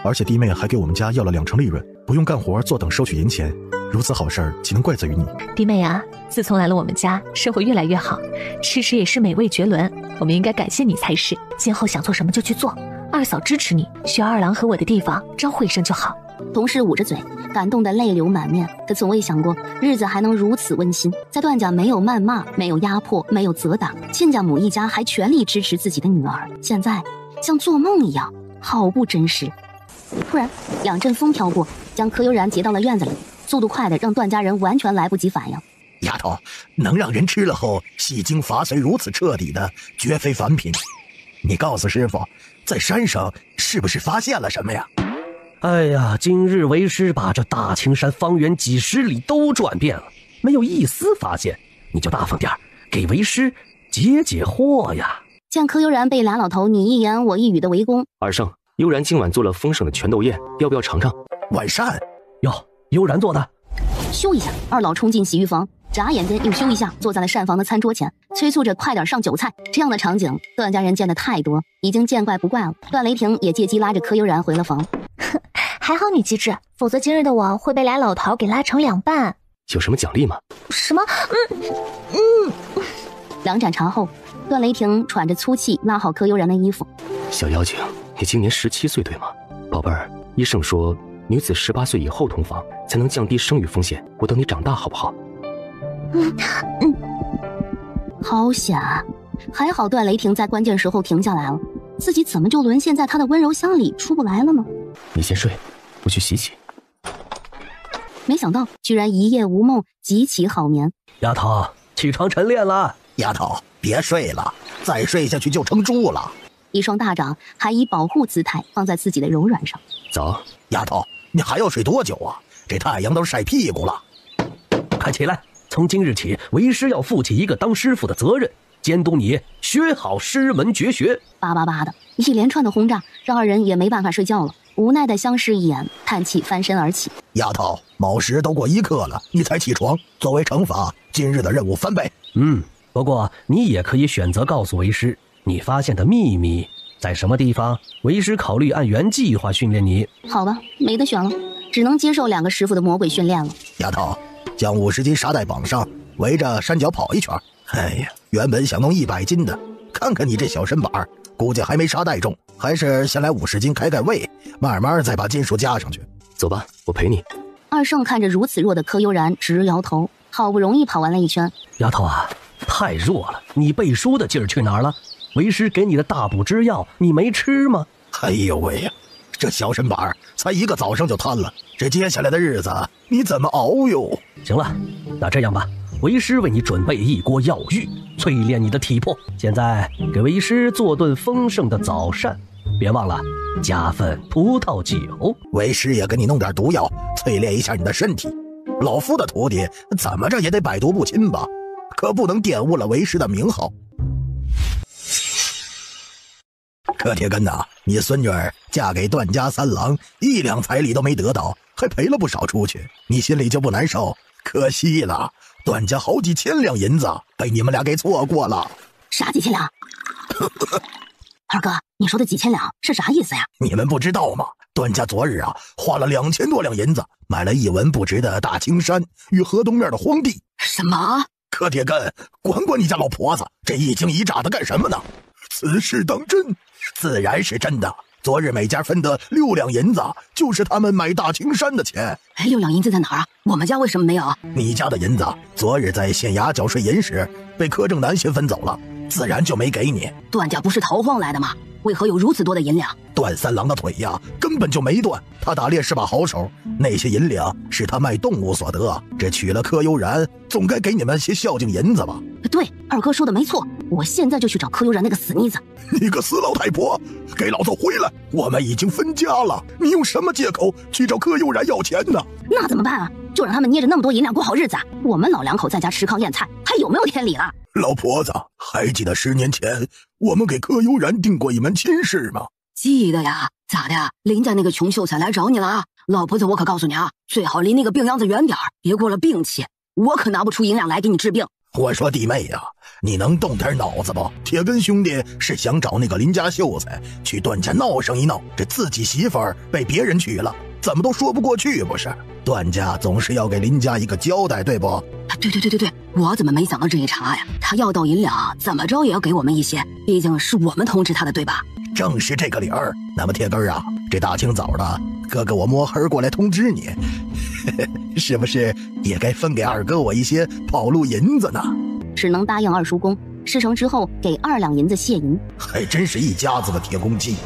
而且弟妹还给我们家要了2成利润，不用干活坐等收取银钱，如此好事岂能怪罪于你？弟妹啊，自从来了我们家，生活越来越好，吃也是美味绝伦，我们应该感谢你才是。今后想做什么就去做，二嫂支持你，需要二郎和我的地方招呼一声就好。同事捂着嘴，感动得泪流满面。他从未想过日子还能如此温馨，在段家没有谩骂，没有压迫，没有责打，亲家母一家还全力支持自己的女儿。现在像做梦一样，好不真实。突然2阵风飘过，将柯悠然截到了院子里，速度快的让段家人完全来不及反应。丫头，能让人吃了后戏精发髓如此彻底的，绝非凡品。你告诉师傅，在山上是不是发现了什么呀？哎呀，今日为师把这大青山方圆几10里都转遍了，没有一丝发现。你就大方点，给为师解解惑呀。见柯悠然被俩老头你一言我一语的围攻，二圣，悠然今晚做了丰盛的全豆宴，要不要尝尝？晚膳哟，悠然做的。咻一下，二老冲进洗浴房，眨眼间又咻一下坐在了膳房的餐桌前，催促着快点上酒菜。这样的场景段家人见得太多，已经见怪不怪了。段雷霆也借机拉着柯悠然回了房。还好你机智，否则今日的我会被俩老头给拉成2半。有什么奖励吗？什么2盏茶后，段雷霆喘着粗气拉好柯悠然的衣服。小妖精，你今年17岁对吗？宝贝儿，医生说女子18岁以后同房才能降低生育风险，我等你长大好不好？好险啊！还好段雷霆在关键时候停下来了，自己怎么就沦陷在他的温柔乡里出不来了呢？你先睡，我去洗洗。没想到居然一夜无梦，极其好眠。丫头，起床晨练了。丫头，别睡了，再睡下去就成猪了。一双大掌还以保护姿态放在自己的柔软上。早，丫头，你还要睡多久啊？这太阳都晒屁股了。快起来，从今日起，为师要负起一个当师傅的责任，监督你学好师门绝学。叭叭叭的一连串的轰炸，让二人也没办法睡觉了，无奈的相视一眼，叹气翻身而起。丫头，卯时都过1刻了，你才起床，作为惩罚，今日的任务翻倍。不过你也可以选择告诉为师，你发现的秘密在什么地方，为师考虑按原计划训练你。好吧，没得选了，只能接受2个师傅的魔鬼训练了。丫头，将50斤沙袋绑上，围着山脚跑1圈。哎呀，原本想弄100斤的，看看你这小身板，估计还没沙袋重，还是先来50斤开胃，慢慢再把斤数加上去。走吧，我陪你。二圣看着如此弱的柯悠然直摇头，好不容易跑完了1圈。丫头啊，太弱了，你背书的劲儿去哪儿了？为师给你的大补之药你没吃吗？哎呦喂呀，这小身板才1个早上就瘫了，这接下来的日子你怎么熬哟？行了，那这样吧，为师为你准备1锅药浴，淬炼你的体魄。现在给为师做顿丰盛的早膳，别忘了加份葡萄酒。为师也给你弄点毒药，淬炼一下你的身体。老夫的徒弟怎么着也得百毒不侵吧，可不能玷污了为师的名号。柯铁根呐，你孙女儿嫁给段家3郎，1两彩礼都没得到，还赔了不少出去，你心里就不难受？可惜了，段家好几千两银子被你们俩给错过了。啥几千两？二哥，你说的几千两是啥意思呀？你们不知道吗？段家昨日花了2000多两银子，买了一文不值的大青山与河东面的荒地。什么？柯铁根，管管你家老婆子，这一惊一乍的干什么呢？此事当真？自然是真的。昨日每家分的6两银子，就是他们买大青山的钱。6两银子在哪儿啊？我们家为什么没有？你家的银子昨日在县衙缴税银时被柯正南先分走了，自然就没给你。段家不是逃荒来的吗？为何有如此多的银两？段三郎的腿呀，根本就没断。他打猎是把好手，那些银两是他卖动物所得。这娶了柯悠然，总该给你们些孝敬银子吧？对，二哥说的没错，我现在就去找柯悠然那个死妮子。你个死老太婆，给老子回来！我们已经分家了，你用什么借口去找柯悠然要钱呢？那怎么办啊？就让他们捏着那么多银两过好日子啊！我们老两口在家吃糠咽菜，还有没有天理了？老婆子，还记得10年前我们给柯悠然定过一门亲事吗？记得呀。咋的？林家那个穷秀才来找你了啊？老婆子，我可告诉你啊，最好离那个病秧子远点，别过了病期，我可拿不出银两来给你治病。我说弟妹呀，你能动点脑子不？铁根兄弟是想找那个林家秀才去段家闹上一闹，这自己媳妇儿被别人娶了，怎么都说不过去不是？段家总是要给林家一个交代，对不？对，我怎么没想到这一茬呀？他要到银两，怎么着也要给我们一些，毕竟是我们通知他的，对吧？正是这个理儿。那么铁根啊，这大清早的，哥哥我摸黑过来通知你，是不是也该分给二哥我一些跑路银子呢？只能答应二叔公，事成之后给2两银子谢银。还真是一家子的铁公鸡，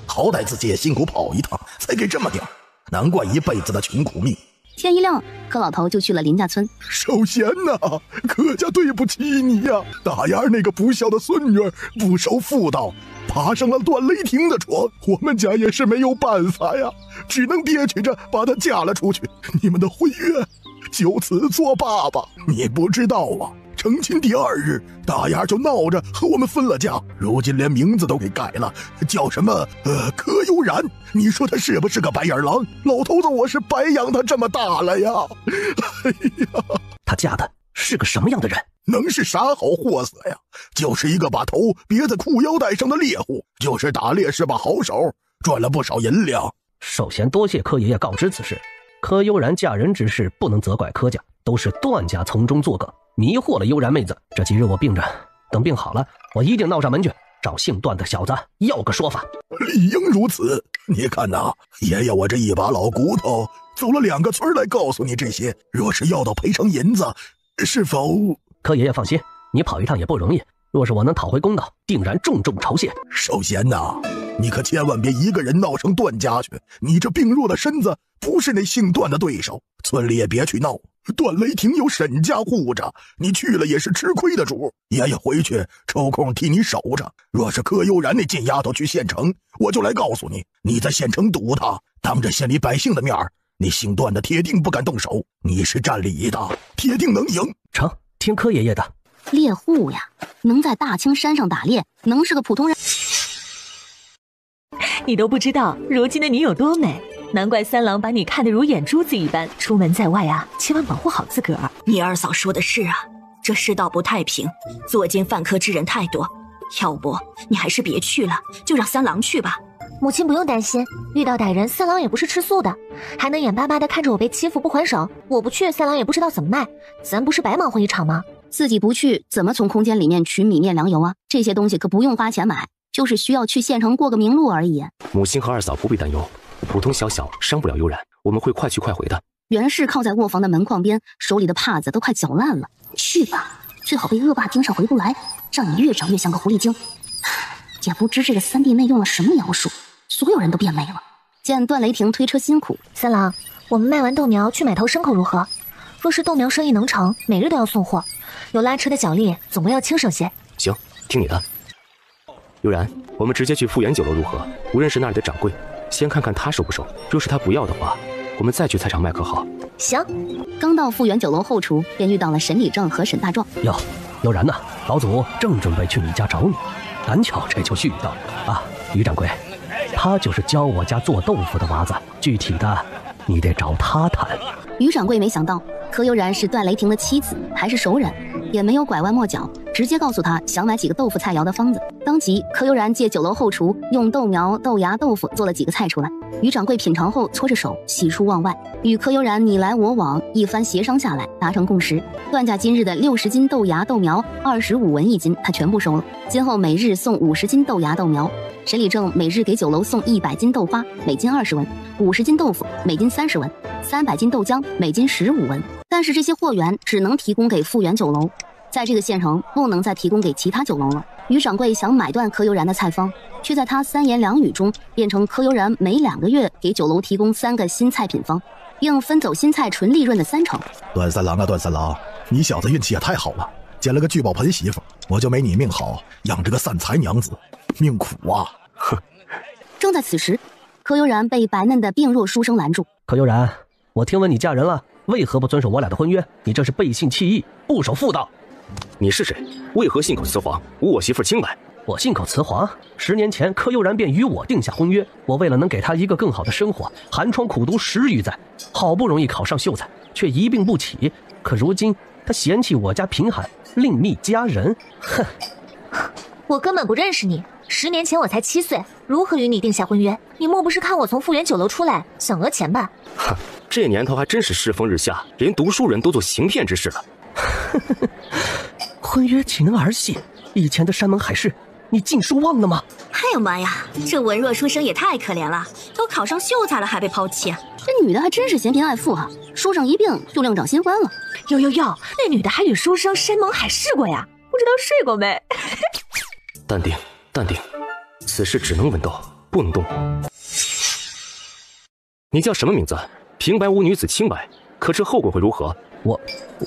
好歹自己也辛苦跑一趟，才给这么点，难怪一辈子的穷苦命。天一亮，柯老头就去了林家村。首先呢，柯家对不起你呀，大丫那个不孝的孙女不守妇道，爬上了段雷霆的床，我们家也是没有办法呀，只能憋屈着把她嫁了出去。你们的婚约就此作罢吧。你不知道啊，成亲第2日，大丫就闹着和我们分了家，如今连名字都给改了，叫什么柯悠然。你说他是不是个白眼狼？老头子，我是白养他这么大了呀！哎呀，他嫁的是个什么样的人？能是啥好货色呀？就是一个把头别在裤腰带上的猎户，就是打猎是把好手，赚了不少银两。首先多谢柯爷爷告知此事，柯悠然嫁人之事不能责怪柯家，都是段家从中作梗，迷惑了悠然妹子。这几日我病着，等病好了，我一定闹上门去，找姓段的小子要个说法。理应如此。你看呐，爷爷我这一把老骨头，走了2个村来告诉你这些，若是要到赔偿银子，是否……柯爷爷放心，你跑一趟也不容易，若是我能讨回公道，定然重重酬谢。首先呐，你可千万别一个人闹上段家去，你这病弱的身子不是那姓段的对手，村里也别去闹。段雷霆有沈家护着，你去了也是吃亏的主。爷爷回去抽空替你守着，若是柯悠然那贱丫头去县城，我就来告诉你，你在县城堵她，当着县里百姓的面，你姓段的铁定不敢动手，你是占理的，铁定能赢。成，听柯爷爷的。猎户呀，能在大青山上打猎，能是个普通人？你都不知道如今的你有多美，难怪三郎把你看得如眼珠子一般。出门在外啊，千万保护好自个儿。你二嫂说的是啊，这世道不太平，作奸犯科之人太多，要不你还是别去了，就让三郎去吧。母亲不用担心，遇到歹人，三郎也不是吃素的，还能眼巴巴的看着我被欺负不还手。我不去，三郎也不知道怎么卖，咱不是白忙活一场吗？自己不去，怎么从空间里面取米面粮油啊？这些东西可不用花钱买，就是需要去县城过个明路而已。母亲和二嫂不必担忧，普通小小伤不了悠然，我们会快去快回的。袁氏靠在卧房的门框边，手里的帕子都快搅烂了。去吧，最好被恶霸盯上回不来，让你越长越像个狐狸精。也不知这个3弟妹用了什么妖术，所有人都变美了。见段雷霆推车辛苦，三郎，我们卖完豆苗去买头牲口如何？若是豆苗生意能成，每日都要送货，有拉车的脚力，总归要轻省些。行，听你的。悠然，我们直接去富源酒楼如何？无论是那里的掌柜，先看看他收不收。若是他不要的话，我们再去菜场卖可好？行。刚到富源酒楼后厨，便遇到了沈礼正和沈大壮。哟，悠然呐，老祖正准备去你家找你，赶巧这就遇到啊。于掌柜，他就是教我家做豆腐的娃子，具体的你得找他谈。于掌柜没想到柯悠然是段雷霆的妻子，还是熟人，也没有拐弯抹角，直接告诉他想买几个豆腐菜肴的方子。当即，柯悠然借酒楼后厨用豆苗、豆芽、豆腐做了几个菜出来。于掌柜品尝后搓着手，喜出望外，与柯悠然你来我往，一番协商下来，达成共识。段家今日的60斤豆芽豆苗25文1斤，他全部收了。今后每日送50斤豆芽豆苗。沈礼正每日给酒楼送100斤豆花，每斤20文；50斤豆腐，每斤30文；300斤豆浆，每斤15文。但是这些货源只能提供给富源酒楼，在这个县城不能再提供给其他酒楼了。于掌柜想买断柯悠然的菜方，却在他3言2语中变成柯悠然每2个月给酒楼提供3个新菜品方，并分走新菜纯利润的30%。段三郎啊，段三郎，你小子运气也太好了，捡了个聚宝盆媳妇，我就没你命好，养着个散财娘子，命苦啊！哼。正在此时，柯悠然被白嫩的病弱书生拦住。柯悠然，我听闻你嫁人了，为何不遵守我俩的婚约？你这是背信弃义，不守妇道。你是谁？为何信口雌黄，污我媳妇清白？我信口雌黄？10年前柯悠然便与我定下婚约，我为了能给他一个更好的生活，寒窗苦读10余载，好不容易考上秀才，却一病不起。可如今他嫌弃我家贫寒，另觅佳人。哼！我根本不认识你。10年前我才7岁，如何与你定下婚约？你莫不是看我从富源酒楼出来，想讹钱吧？哼，这年头还真是世风日下，连读书人都做行骗之事了。婚约岂能儿戏？以前的山盟海誓，你尽数忘了吗？哎呀妈呀，这文弱书生也太可怜了，都考上秀才了还被抛弃。这女的还真是嫌贫爱富啊，书上一病就另找新欢了。哟，那女的还与书生山盟海誓过呀？不知道睡过没？淡定，淡定，此事只能稳斗，不能动武。你叫什么名字？平白无女子清白，可知后果会如何？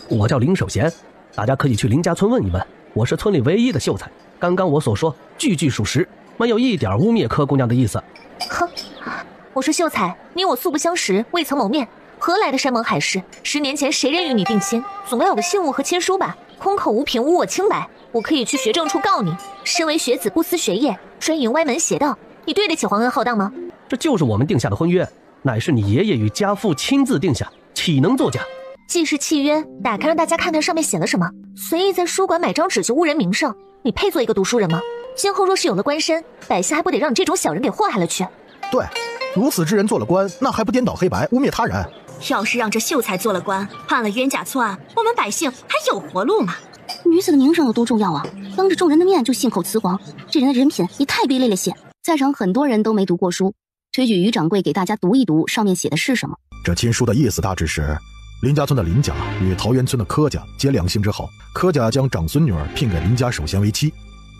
我叫林守贤，大家可以去林家村问一问，我是村里唯一的秀才。刚刚我所说句句属实，没有一点污蔑柯姑娘的意思。哼，我说秀才，你我素不相识，未曾谋面，何来的山盟海誓？10年前谁人与你定亲？总要有个信物和签书吧？空口无凭，污我清白，我可以去学政处告你。身为学子不思学业，专营歪门邪道，你对得起皇恩浩荡吗？这就是我们定下的婚约，乃是你爷爷与家父亲自定下，岂能作假？既是契约，打开让大家看看上面写了什么。随意在书馆买张纸就污人名声，你配做一个读书人吗？今后若是有了官身，百姓还不得让你这种小人给祸害了去？对，如此之人做了官，那还不颠倒黑白，污蔑他人？要是让这秀才做了官，判了冤假错案，我们百姓还有活路吗？女子的名声有多重要啊？当着众人的面就信口雌黄，这人的人品也太卑劣了些。在场很多人都没读过书，推举于掌柜给大家读一读上面写的是什么。这亲书的意思大致是，林家村的林家与桃源村的柯家结两性之好，柯家将长孙女儿聘给林家首先为妻，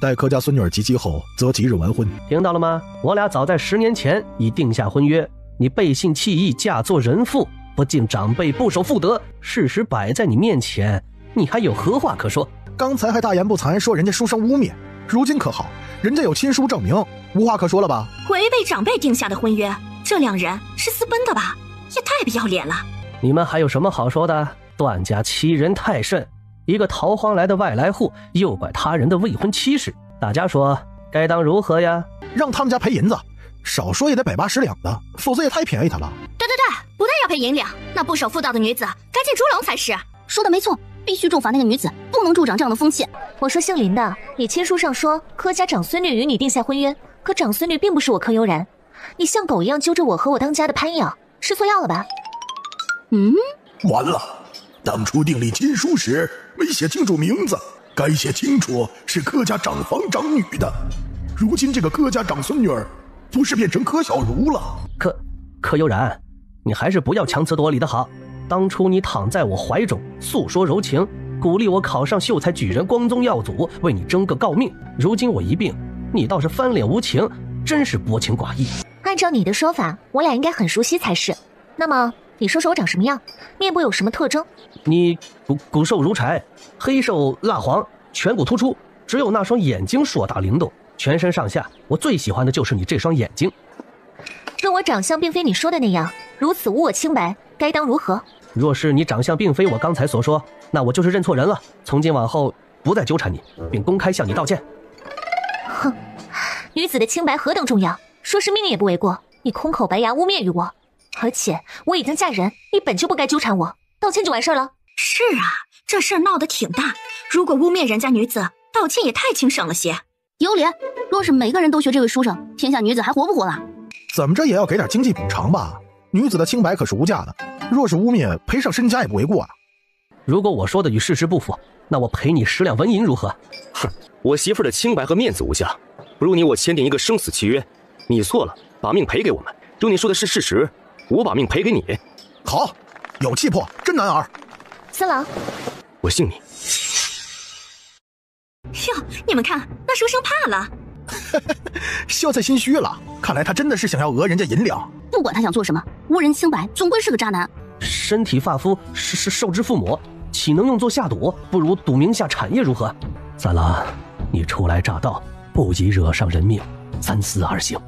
待柯家孙女儿及笄后，则即日完婚。听到了吗？我俩早在10年前已定下婚约，你背信弃义，嫁作人妇，不敬长辈，不守妇德，事实摆在你面前，你还有何话可说？刚才还大言不惭说人家书生污蔑，如今可好，人家有亲书证明，无话可说了吧？违背长辈定下的婚约，这两人是私奔的吧？也太不要脸了！你们还有什么好说的？段家欺人太甚，一个逃荒来的外来户，诱拐他人的未婚妻室，大家说该当如何呀？让他们家赔银子，少说也得180-2两的，否则也太便宜他了。对，不但要赔银两，那不守妇道的女子该进猪笼才是。说的没错，必须重罚那个女子，不能助长这样的风气。我说姓林的，你亲书上说柯家长孙女与你定下婚约，可长孙女并不是我柯悠然，你像狗一样揪着我和我当家的潘咬，吃错药了吧？完了，当初订立亲书时没写清楚名字，该写清楚是柯家长房长女的。如今这个柯家长孙女儿，不是变成柯小茹了？柯悠然，你还是不要强词夺理的好。当初你躺在我怀中诉说柔情，鼓励我考上秀才举人，光宗耀祖，为你争个诰命。如今我一病，你倒是翻脸无情，真是薄情寡义。按照你的说法，我俩应该很熟悉才是。那么你说说我长什么样，面部有什么特征？你骨瘦如柴，黑瘦蜡黄，颧骨突出，只有那双眼睛硕大灵动。全身上下，我最喜欢的就是你这双眼睛。若我长相并非你说的那样，如此污我清白，该当如何？若是你长相并非我刚才所说，那我就是认错人了，从今往后不再纠缠你，并公开向你道歉。哼，女子的清白何等重要，说是命也不为过，你空口白牙污蔑于我，而且我已经嫁人，你本就不该纠缠我，道歉就完事了。是啊，这事儿闹得挺大，如果污蔑人家女子，道歉也太轻省了些。有理，若是每个人都学这位书生，天下女子还活不活了？怎么着也要给点经济补偿吧？女子的清白可是无价的，若是污蔑，赔上身家也不为过啊。如果我说的与事实不符，那我赔你10两纹银如何？哼，我媳妇的清白和面子无价，不如你我签订一个生死契约，你错了，把命赔给我们；如果你说的是事实，我把命赔给你。好，有气魄，真男儿。三郎，我信你。哟，你们看，那书生怕了。秀才心虚了，看来他真的是想要讹人家银两。不管他想做什么，污人清白总归是个渣男。身体发肤是受之父母，岂能用作下赌？不如赌名下产业如何？三郎，你初来乍到，不宜惹上人命，三思而行。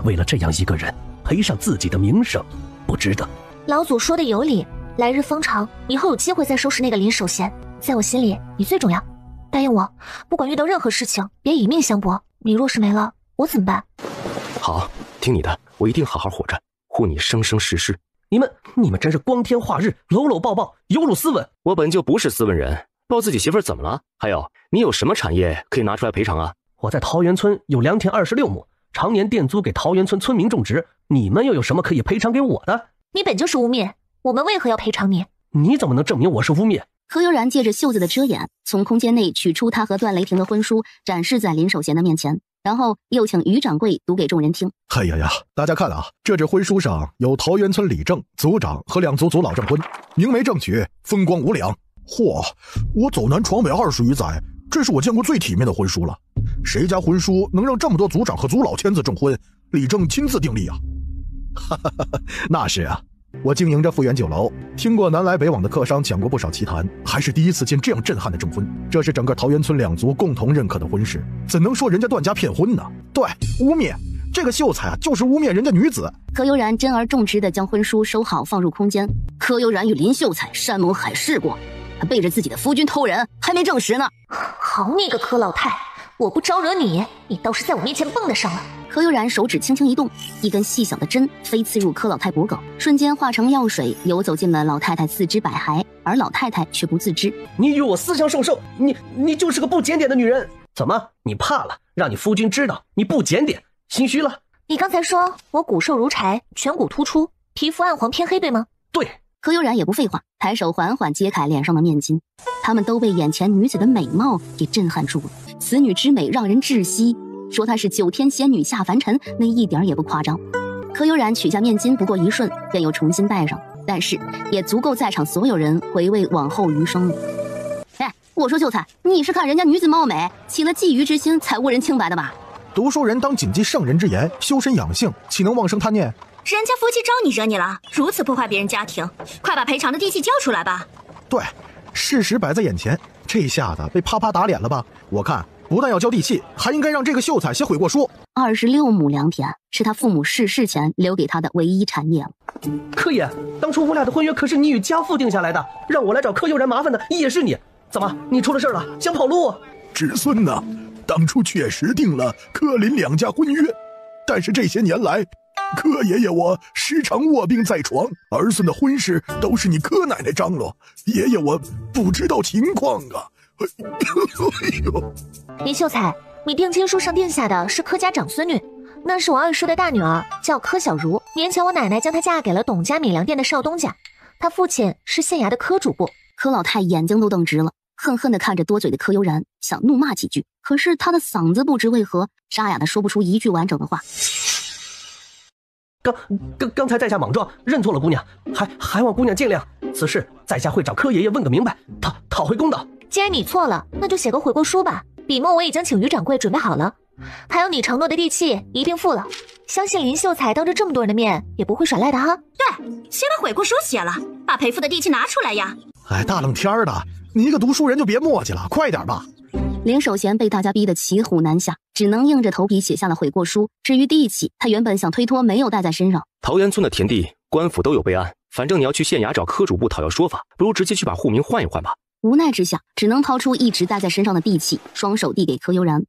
为了这样一个人，赔上自己的名声，不值得。老祖说的有理，来日方长，以后有机会再收拾那个林守贤。在我心里，你最重要。答应我，不管遇到任何事情，别以命相搏。你若是没了，我怎么办？好，听你的，我一定好好活着，护你生生世世。你们真是光天化日，搂搂抱抱，有辱斯文。我本就不是斯文人，抱自己媳妇儿怎么了？还有，你有什么产业可以拿出来赔偿啊？我在桃源村有良田26亩，常年佃租给桃源村村民种植。你们又有什么可以赔偿给我的？你本就是污蔑，我们为何要赔偿你？你怎么能证明我是污蔑？柯悠然借着袖子的遮掩，从空间内取出他和段雷霆的婚书，展示在林守贤的面前，然后又请于掌柜读给众人听。哎呀呀，大家看啊，这纸婚书上有桃源村李正族长和2族族老证婚，明媒正娶，风光无两。嚯，我走南闯北20余载，这是我见过最体面的婚书了。谁家婚书能让这么多族长和族老签字证婚？李正亲自订立啊！哈哈哈，那是啊。我经营着富源酒楼，听过南来北往的客商讲过不少奇谈，还是第一次见这样震撼的证婚。这是整个桃源村2族共同认可的婚事，怎能说人家段家骗婚呢？对，污蔑，这个秀才啊，就是污蔑人家女子。柯悠然珍而重之地将婚书收好，放入空间。柯悠然与林秀才山盟海誓过，他背着自己的夫君偷人，还没证实呢。好你个柯老太，我不招惹你，你倒是在我面前蹦跶上了。柯悠然手指轻轻一动，一根细小的针飞刺入柯老太脖颈，瞬间化成药水游走进了老太太四肢百骸，而老太太却不自知。你与我私相授受，你就是个不检点的女人。怎么，你怕了？让你夫君知道你不检点，心虚了？你刚才说我骨瘦如柴，颧骨突出，皮肤暗黄偏黑，对吗？对。柯悠然也不废话，抬手缓缓揭开脸上的面巾，他们都被眼前女子的美貌给震撼住了。此女之美让人窒息，说她是9天仙女下凡尘，那一点也不夸张。柯悠然取下面巾不过1瞬，便又重新戴上，但是也足够在场所有人回味往后余生了。哎，我说秀才，你是看人家女子貌美，起了觊觎之心才污人清白的吧？读书人当谨记圣人之言，修身养性，岂能妄生贪念？人家夫妻招你惹你了，如此破坏别人家庭，快把赔偿的地契交出来吧。对，事实摆在眼前，这下子被啪啪打脸了吧？我看不但要交地契，还应该让这个秀才写悔过书。26亩良田是他父母逝世前留给他的唯一产业了。柯爷，当初我俩的婚约可是你与家父定下来的，让我来找柯悠然麻烦的也是你，怎么你出了事了？想跑路？侄孙呐，当初确实定了柯林2家婚约，但是这些年来，柯爷爷我时常卧病在床，儿孙的婚事都是你柯奶奶张罗，爷爷我不知道情况啊。哎呦，林秀才，你定亲书上定下的是柯家长孙女，那是我二叔的大女儿，叫柯小茹。年前我奶奶将她嫁给了董家米粮店的少东家，她父亲是县衙的柯主簿。柯老太眼睛都瞪直了，恨恨地看着多嘴的柯悠然，想怒骂几句，可是他的嗓子不知为何沙哑的说不出一句完整的话。刚才在下莽撞，认错了姑娘，还望姑娘见谅。此事在下会找柯爷爷问个明白，讨回公道。既然你错了，那就写个悔过书吧。笔墨我已经请于掌柜准备好了，还有你承诺的地契一并付了。相信林秀才当着这么多人的面也不会耍赖的哈。对，先把悔过书写了，把赔付的地契拿出来呀。哎，大冷天的，你一个读书人就别磨叽了，快点吧。林守贤被大家逼得骑虎难下，只能硬着头皮写下了悔过书。至于地契，他原本想推脱，没有带在身上。桃源村的田地，官府都有备案，反正你要去县衙找柯主簿讨要说法，不如直接去把户名换一换吧。无奈之下，只能掏出一直带在身上的地契，双手递给柯悠然。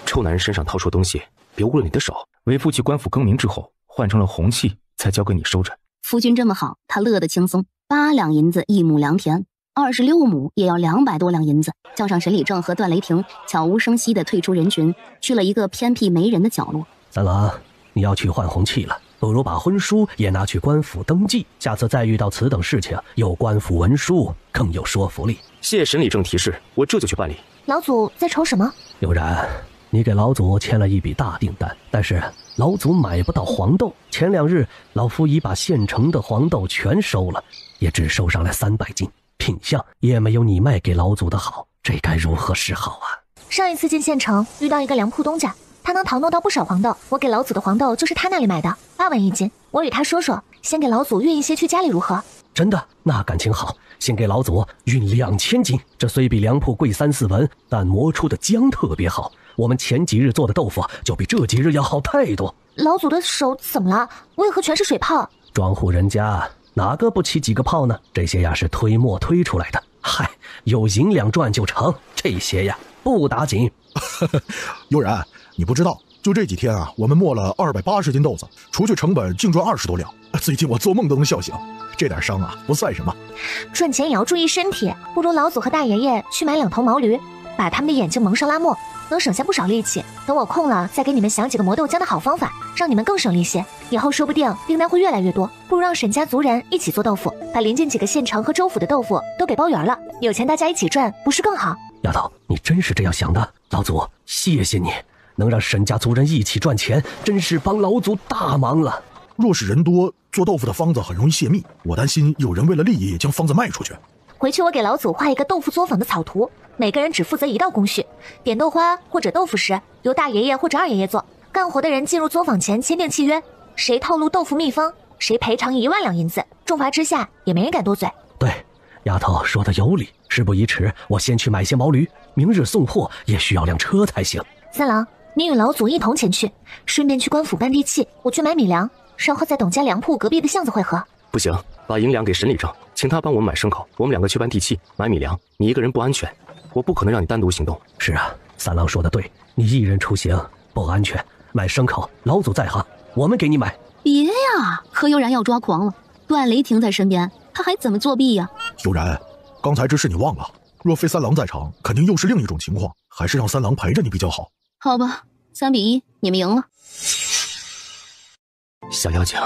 臭男人身上掏出东西，别污了你的手。为夫去官府更名之后，换成了红契，才交给你收着。夫君这么好，他乐得轻松。8两银子1亩良田， 26亩也要200多两银子，叫上沈礼正和段雷霆，悄无声息地退出人群，去了一个偏僻没人的角落。三郎，你要去换红器了，不如把婚书也拿去官府登记，下次再遇到此等事情，有官府文书更有说服力。谢沈礼正提示，我这就去办理。老祖在愁什么？悠然，你给老祖签了一笔大订单，但是老祖买不到黄豆。前2日老夫已把现成的黄豆全收了，也只收上来300斤，品相也没有你卖给老祖的好，这该如何是好啊？上一次进县城遇到一个粮铺东家，他能淘弄到不少黄豆，我给老祖的黄豆就是他那里买的，8文1斤。我与他说说，先给老祖运一些去家里如何？真的？那感情好，先给老祖运2000斤。这虽比粮铺贵3、4文，但磨出的浆特别好，我们前几日做的豆腐就比这几日要好太多。老祖的手怎么了？为何全是水泡？庄户人家哪个不起几个泡呢？这些呀是推磨推出来的。嗨，有银两赚就成，这些呀不打紧。悠然，你不知道，就这几天啊，我们磨了280斤豆子，除去成本净赚20多两。最近我做梦都能笑醒，这点伤啊不算什么。赚钱也要注意身体，不如老祖和大爷爷去买2头毛驴，把他们的眼睛蒙上拉磨，能省下不少力气。等我空了再给你们想几个磨豆浆的好方法，让你们更省力些。以后说不定订单会越来越多，不如让沈家族人一起做豆腐，把临近几个县城和州府的豆腐都给包圆了，有钱大家一起赚，不是更好？丫头，你真是这样想的？老祖谢谢你，能让沈家族人一起赚钱，真是帮老祖大忙了。若是人多，做豆腐的方子很容易泄密，我担心有人为了利益将方子卖出去。回去我给老祖画一个豆腐作坊的草图，每个人只负责一道工序，点豆花或者豆腐时由大爷爷或者二爷爷做，干活的人进入作坊前签订契约，谁透露豆腐秘方，谁赔偿1万两银子，重罚之下也没人敢多嘴。对，丫头说的有理，事不宜迟，我先去买些毛驴，明日送货也需要辆车才行。三郎，你与老祖一同前去，顺便去官府搬地契，我去买米粮，稍后在董家粮铺隔壁的巷子会合。不行，把银两给沈礼正，请他帮我们买牲口，我们2个去搬地契买米粮，你一个人不安全，我不可能让你单独行动。是啊，三郎说的对，你一人出行不安全，买牲口老祖在行，我们给你买。别呀，柯悠然要抓狂了，段雷霆在身边，他还怎么作弊呀？悠然，刚才之事你忘了，若非三郎在场，肯定又是另一种情况，还是让三郎陪着你比较好。好吧，3比1，你们赢了。小妖精，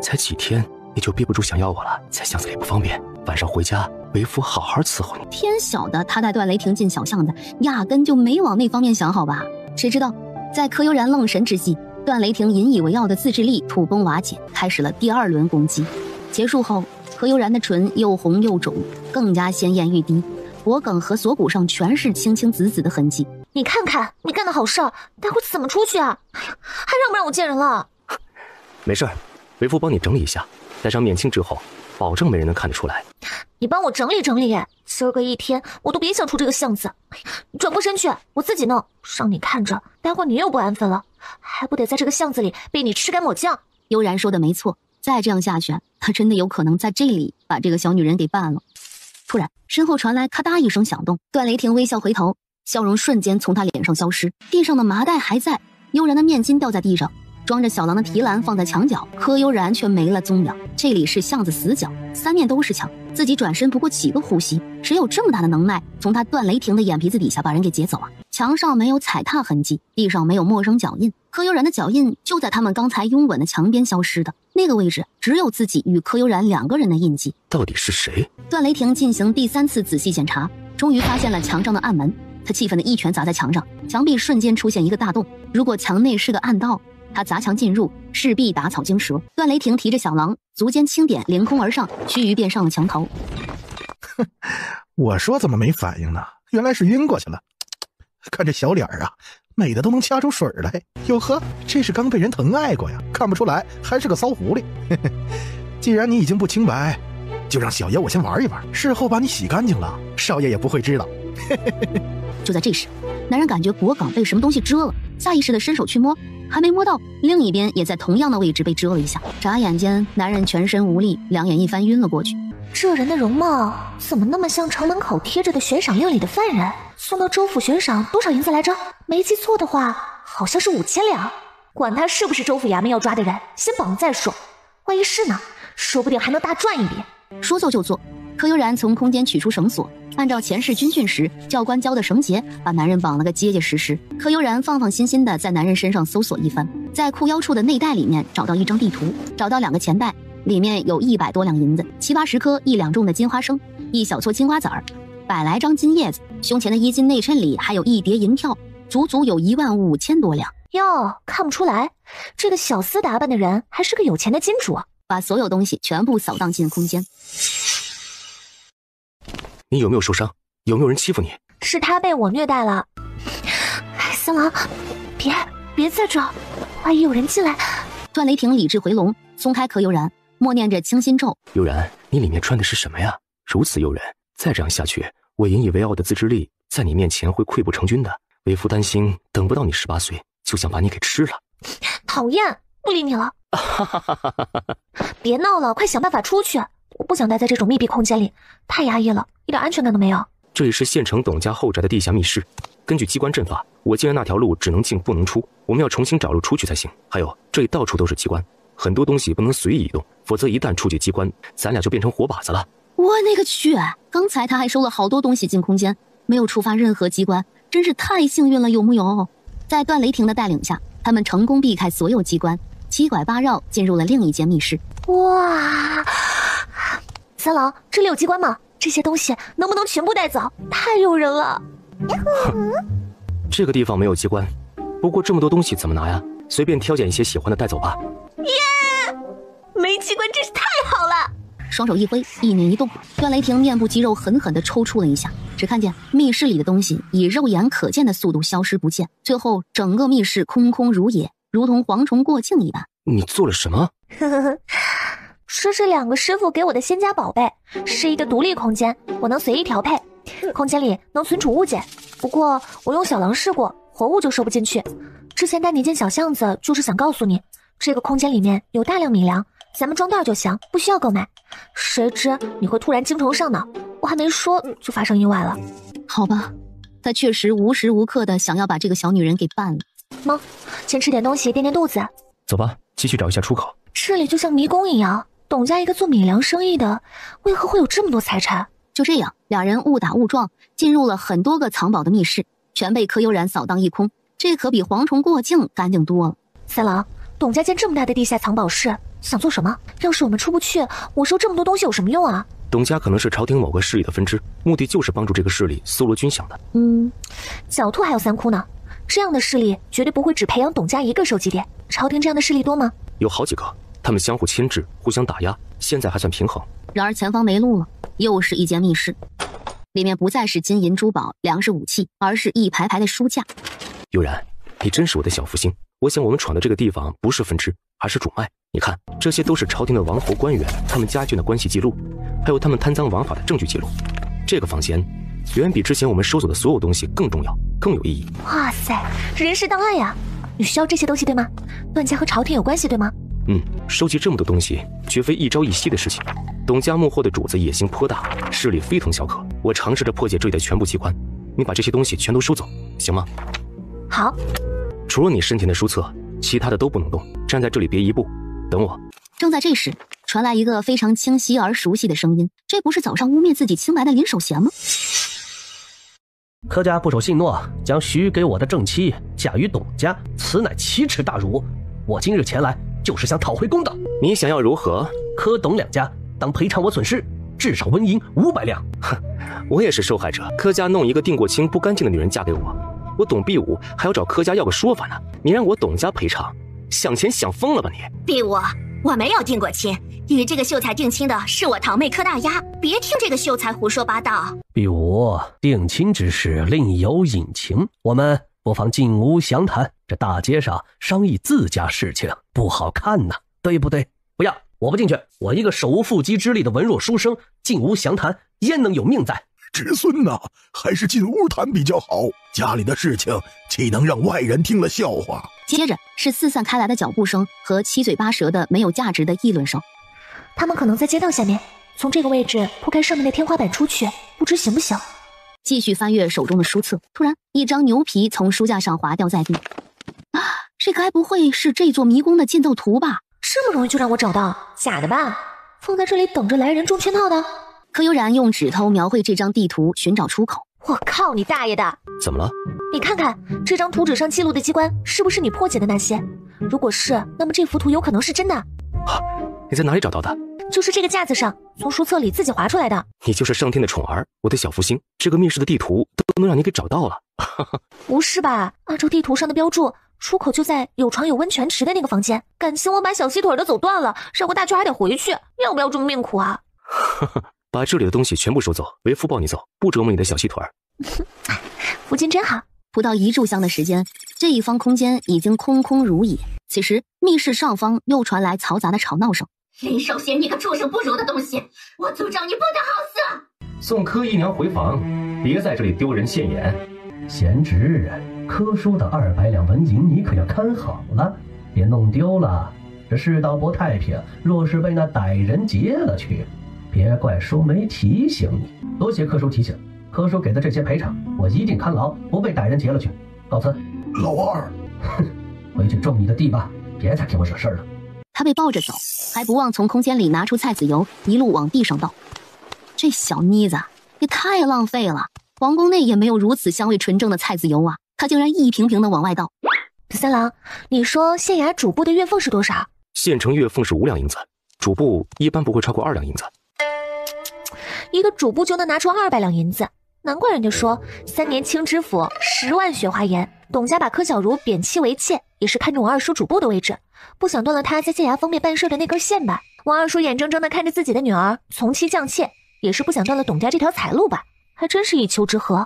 才几天你就憋不住想要我了，在巷子里不方便，晚上回家为夫好好伺候你。天晓得他带段雷霆进小巷子，压根就没往那方面想好吧？谁知道在柯悠然愣神之际，段雷霆引以为傲的自制力土崩瓦解，开始了第2轮攻击。结束后，柯悠然的唇又红又肿，更加鲜艳欲滴，脖梗和锁骨上全是青青紫紫的痕迹。你看看，你干的好事，待会怎么出去啊？哎呀，还让不让我见人了？没事儿，为夫帮你整理一下，戴上面镜之后，保证没人能看得出来。你帮我整理整理，今儿个一天我都别想出这个巷子。转过身去，我自己弄，让你看着，待会儿你又不安分了，还不得在这个巷子里被你吃干抹酱？悠然说的没错，再这样下去，他真的有可能在这里把这个小女人给办了。突然，身后传来咔嗒一声响动，段雷霆微笑回头，笑容瞬间从他脸上消失，地上的麻袋还在，悠然的面巾掉在地上，装着小狼的提篮放在墙角，柯悠然却没了踪影。这里是巷子死角，3面都是墙，自己转身不过几个呼吸，谁有这么大的能耐从他段雷霆的眼皮子底下把人给劫走啊？墙上没有踩踏痕迹，地上没有陌生脚印，柯悠然的脚印就在他们刚才拥吻的墙边消失的那个位置，只有自己与柯悠然2个人的印记。到底是谁？段雷霆进行第3次仔细检查，终于发现了墙上的暗门，他气愤的一拳砸在墙上，墙壁瞬间出现一个大洞，如果墙内是个暗道，他砸墙进入势必打草惊蛇。段雷霆提着小狼，足尖轻点，凌空而上，须臾便上了墙头。我说怎么没反应呢？原来是晕过去了。看这小脸啊，美的都能掐出水来。哟呵，这是刚被人疼爱过呀，看不出来还是个骚狐狸。既然你已经不清白，就让小爷我先玩一玩，事后把你洗干净了，少爷也不会知道。就在这时，男人感觉脖梗被什么东西遮了，下意识的伸手去摸，还没摸到，另一边也在同样的位置被遮了一下。眨眼间，男人全身无力，两眼一翻晕了过去。这人的容貌怎么那么像城门口贴着的悬赏令里的犯人？送到州府悬赏多少银子来着？没记错的话，好像是5000两。管他是不是州府衙门要抓的人，先绑了再说。万一是呢，说不定还能大赚一笔。说做就做，柯悠然从空间取出绳索，按照前世军训时教官教的绳结，把男人绑了个结结实实。柯悠然放心心的在男人身上搜索一番，在裤腰处的内袋里面找到一张地图，找到2个钱袋，里面有100多两银子，7、80颗1两重的金花生，一小撮青瓜子儿，100来张金叶子，胸前的衣襟内衬里还有1叠银票，足足有15000多两。哟，看不出来，这个小厮打扮的人还是个有钱的金主啊！把所有东西全部扫荡进空间。你有没有受伤？有没有人欺负你？是他被我虐待了。三郎，别在这儿，万一有人进来。段雷霆理智回笼，松开柯悠然，默念着清心咒。悠然，你里面穿的是什么呀？如此诱人，再这样下去，我引以为傲的自制力在你面前会溃不成军的。为夫担心等不到你18岁，就想把你给吃了。讨厌，不理你了。别闹了，快想办法出去！我不想待在这种密闭空间里，太压抑了，一点安全感都没有。这里是县城董家后宅的地下密室，根据机关阵法，我进了那条路只能进不能出，我们要重新找路出去才行。还有，这里到处都是机关，很多东西不能随意移动，否则一旦触及机关，咱俩就变成活靶子了。我那个去！刚才他还收了好多东西进空间，没有触发任何机关，真是太幸运了，有木有？在段雷霆的带领下，他们成功避开所有机关，七拐八绕进入了另一间密室。哇！三郎，这里有机关吗？这些东西能不能全部带走？太诱人了！这个地方没有机关，不过这么多东西怎么拿呀？随便挑拣一些喜欢的带走吧。耶！没机关真是太好了！双手一挥，意念一动，段雷霆面部肌肉狠狠地抽搐了一下，只看见密室里的东西以肉眼可见的速度消失不见，最后整个密室空空如也，如同蝗虫过境一般。你做了什么？这是2个师傅给我的仙家宝贝，是一个独立空间，我能随意调配。空间里能存储物件，不过我用小狼试过，活物就收不进去。之前带你进小巷子，就是想告诉你，这个空间里面有大量米粮，咱们装袋就行，不需要购买。谁知你会突然精虫上脑，我还没说就发生意外了。好吧，他确实无时无刻的想要把这个小女人给办了。猫，先吃点东西垫垫肚子。走吧，继续找一下出口。这里就像迷宫一样，董家一个做米粮生意的，为何会有这么多财产？就这样，2人误打误撞进入了很多个藏宝的密室，全被柯悠然扫荡一空。这可比蝗虫过境干净多了。三郎，董家建这么大的地下藏宝室，想做什么？要是我们出不去，我收这么多东西有什么用啊？董家可能是朝廷某个势力的分支，目的就是帮助这个势力搜罗军饷的。狡兔还有3窟呢，这样的势力绝对不会只培养董家一个收集点。朝廷这样的势力多吗？有好几个，他们相互牵制，互相打压，现在还算平衡。然而前方没路了，又是一间密室，里面不再是金银珠宝、粮食武器，而是一排排的书架。悠然，你真是我的小福星。我想我们闯的这个地方不是分支，而是主脉。你看，这些都是朝廷的王侯官员，他们家眷的关系记录，还有他们贪赃枉法的证据记录。这个房间远比之前我们收走的所有东西更重要，更有意义。哇塞，人事档案呀！你需要这些东西对吗？段家和朝廷有关系对吗？收集这么多东西绝非一朝一夕的事情。董家幕后的主子野心颇大，势力非同小可。我尝试着破解这里的全部机关，你把这些东西全都收走，行吗？好。除了你身前的书册，其他的都不能动，站在这里别一步，等我。正在这时，传来一个非常清晰而熟悉的声音，这不是早上污蔑自己清白的林守贤吗？柯家不守信诺，将许给我的正妻嫁于董家，此乃奇耻大辱。我今日前来就是想讨回公道。你想要如何？柯董2家当赔偿我损失，至少纹银500两。哼，我也是受害者。柯家弄一个定过亲不干净的女人嫁给我，我董必武还要找柯家要个说法呢。你让我董家赔偿，想钱想疯了吧你？必武，我没有定过亲，与这个秀才定亲的是我堂妹柯大丫，别听这个秀才胡说八道。必武，定亲之事另有隐情，我们不妨进屋详谈。这大街上商议自家事情不好看呐，对不对？不要，我不进去。我一个手无缚鸡之力的文弱书生，进屋详谈，焉能有命在？侄孙呐，还是进屋谈比较好。家里的事情岂能让外人听了笑话？接着是四散开来的脚步声和七嘴八舌的没有价值的议论声。他们可能在街道下面，从这个位置铺开上面的天花板出去，不知行不行？继续翻阅手中的书册，突然一张牛皮从书架上滑掉在地。这该不会是这座迷宫的建造图吧？这么容易就让我找到？假的吧？放在这里等着来人中圈套的？柯悠然用指头描绘这张地图，寻找出口。我靠你大爷的！怎么了？你看看这张图纸上记录的机关，是不是你破解的那些？如果是，那么这幅图有可能是真的。啊，你在哪里找到的？就是这个架子上，从书册里自己划出来的。你就是上天的宠儿，我的小福星，这个密室的地图都能让你给找到了。不是吧？按照地图上的标注，出口就在有床有温泉池的那个房间。感情我把小细腿都走断了，绕个大圈还得回去，要不要这么命苦啊？把这里的东西全部收走，为夫抱你走，不折磨你的小细腿儿。福金真好。不到1炷香的时间，这一方空间已经空空如也。此时，密室上方又传来嘈杂的吵闹声。林守贤，你个畜生不如的东西，我诅咒你不得好死！送柯姨娘回房，别在这里丢人现眼。贤侄，柯叔的200两纹银你可要看好了，别弄丢了。这世道不太平，若是被那歹人劫了去，别怪叔没提醒你。多谢柯叔提醒，柯叔给的这些赔偿，我一定看牢，不被歹人劫了去。告辞。老二，哼，回去种你的地吧，别再给我惹事了。他被抱着走，还不忘从空间里拿出菜籽油，一路往地上倒。这小妮子也太浪费了，皇宫内也没有如此香味纯正的菜籽油啊！他竟然一瓶瓶的往外倒。三郎，你说县衙主簿的月俸是多少？县城月俸是5两银子，主簿一般不会超过2两银子。一个主簿就能拿出200两银子，难怪人家说3年清知府10万雪花银。董家把柯小茹贬妻为妾，也是看中王二叔主簿的位置，不想断了他在县衙方面办事的那根线吧。王二叔眼睁睁地看着自己的女儿从妻降妾，也是不想断了董家这条财路吧。还真是一丘之貉。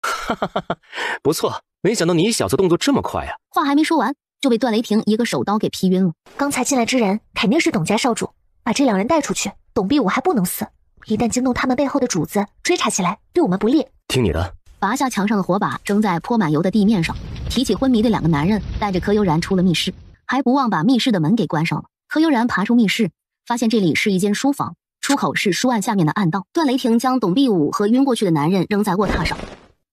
哈哈哈，不错，没想到你小子动作这么快呀！话还没说完，就被段雷霆一个手刀给劈晕了。刚才进来之人肯定是董家少主，把这2人带出去，董必武还不能死，一旦惊动他们背后的主子，追查起来对我们不利。听你的。拔下墙上的火把，扔在泼满油的地面上，提起昏迷的2个男人，带着柯悠然出了密室，还不忘把密室的门给关上了。柯悠然爬出密室，发现这里是一间书房，出口是书案下面的暗道。段雷霆将董必武和晕过去的男人扔在卧榻上。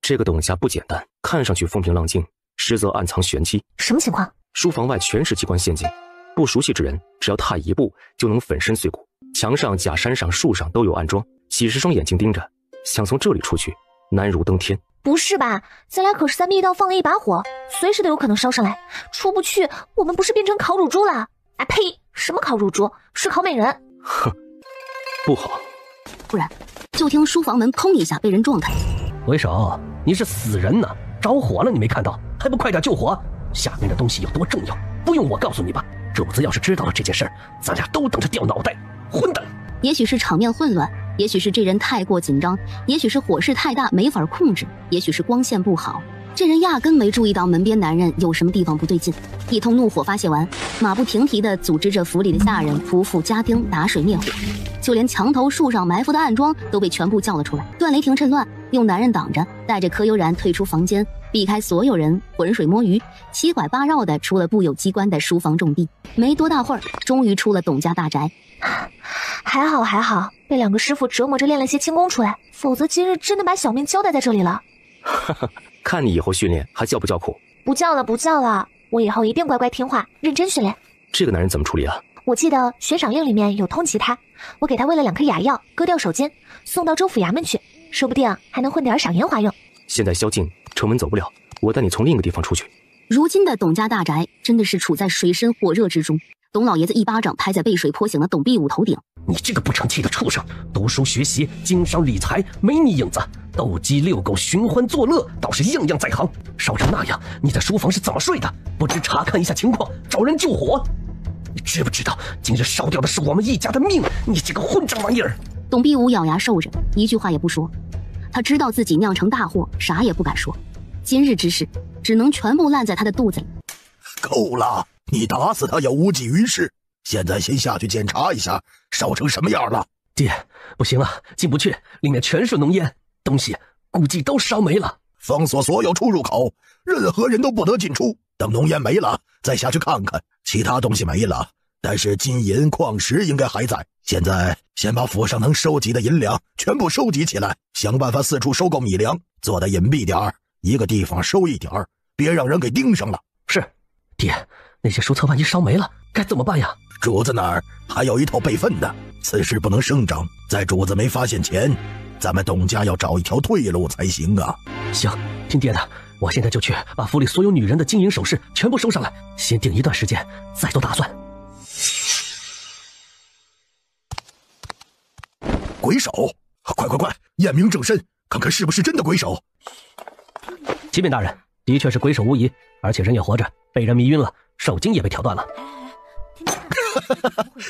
这个董家不简单，看上去风平浪静，实则暗藏玄机。什么情况？书房外全是机关陷阱，不熟悉之人只要踏一步就能粉身碎骨。墙上、假山上、树上都有暗桩，几十双眼睛盯着，想从这里出去难如登天。不是吧，咱俩可是在密道放了一把火，随时都有可能烧上来，出不去我们不是变成烤乳猪了？啊呸，什么烤乳猪，是烤美人。哼，不好。突然就听书房门砰一下被人撞开。为首，你是死人呢，着火了你没看到，还不快点救火？下面的东西有多重要，不用我告诉你吧？主子要是知道了这件事儿，咱俩都等着掉脑袋。混蛋！也许是场面混乱，也许是这人太过紧张，也许是火势太大没法控制，也许是光线不好，这人压根没注意到门边男人有什么地方不对劲。一通怒火发泄完，马不停蹄地组织着府里的下人匍匐加钉打水灭火，就连墙头树上埋伏的暗桩都被全部叫了出来。段雷霆趁乱用男人挡着，带着柯悠然退出房间，避开所有人，浑水摸鱼，七拐八绕的出了布有机关的书房重地。没多大会儿，终于出了董家大宅。还好，被2个师傅折磨着练了些轻功出来，否则今日真的把小命交代在这里了。哈哈，看你以后训练还叫不叫苦？不叫了，我以后一定乖乖听话，认真训练。这个男人怎么处理啊？我记得悬赏令里面有通缉他，我给他喂了2颗哑药，割掉手筋，送到州府衙门去，说不定还能混点赏银花用。现在宵禁，城门走不了，我带你从另一个地方出去。如今的董家大宅真的是处在水深火热之中。董老爷子一巴掌拍在被水泼醒的董必武头顶。你这个不成器的畜生，读书学习，经商理财没你影子，斗鸡遛狗寻欢作乐倒是样样在行。烧成那样，你在书房是怎么睡的？不知查看一下情况，找人救火。你知不知道今日烧掉的是我们一家的命？你这个混账玩意儿！董必武咬牙受着，一句话也不说。他知道自己酿成大祸，啥也不敢说。今日之事只能全部烂在他的肚子里。够了，你打死他也无济于事。现在先下去检查一下烧成什么样了。爹，不行了，进不去，里面全是浓烟，东西估计都烧没了。封锁所有出入口，任何人都不得进出。等浓烟没了再下去看看。其他东西没了，但是金银矿石应该还在。现在先把府上能收集的银两全部收集起来，想办法四处收购米粮，做得隐蔽点，一个地方收一点，别让人给盯上了。是，爹，那些书册万一烧没了该怎么办呀？主子那儿还有一套备份的，此事不能声张，在主子没发现前，咱们董家要找一条退路才行啊。行，听爹的，我现在就去把府里所有女人的金银首饰全部收上来，先定一段时间，再做打算。鬼手，快，验明正身，看看是不是真的鬼手。启禀大人，的确是鬼手无疑，而且人也活着，被人迷晕了，手筋也被挑断了。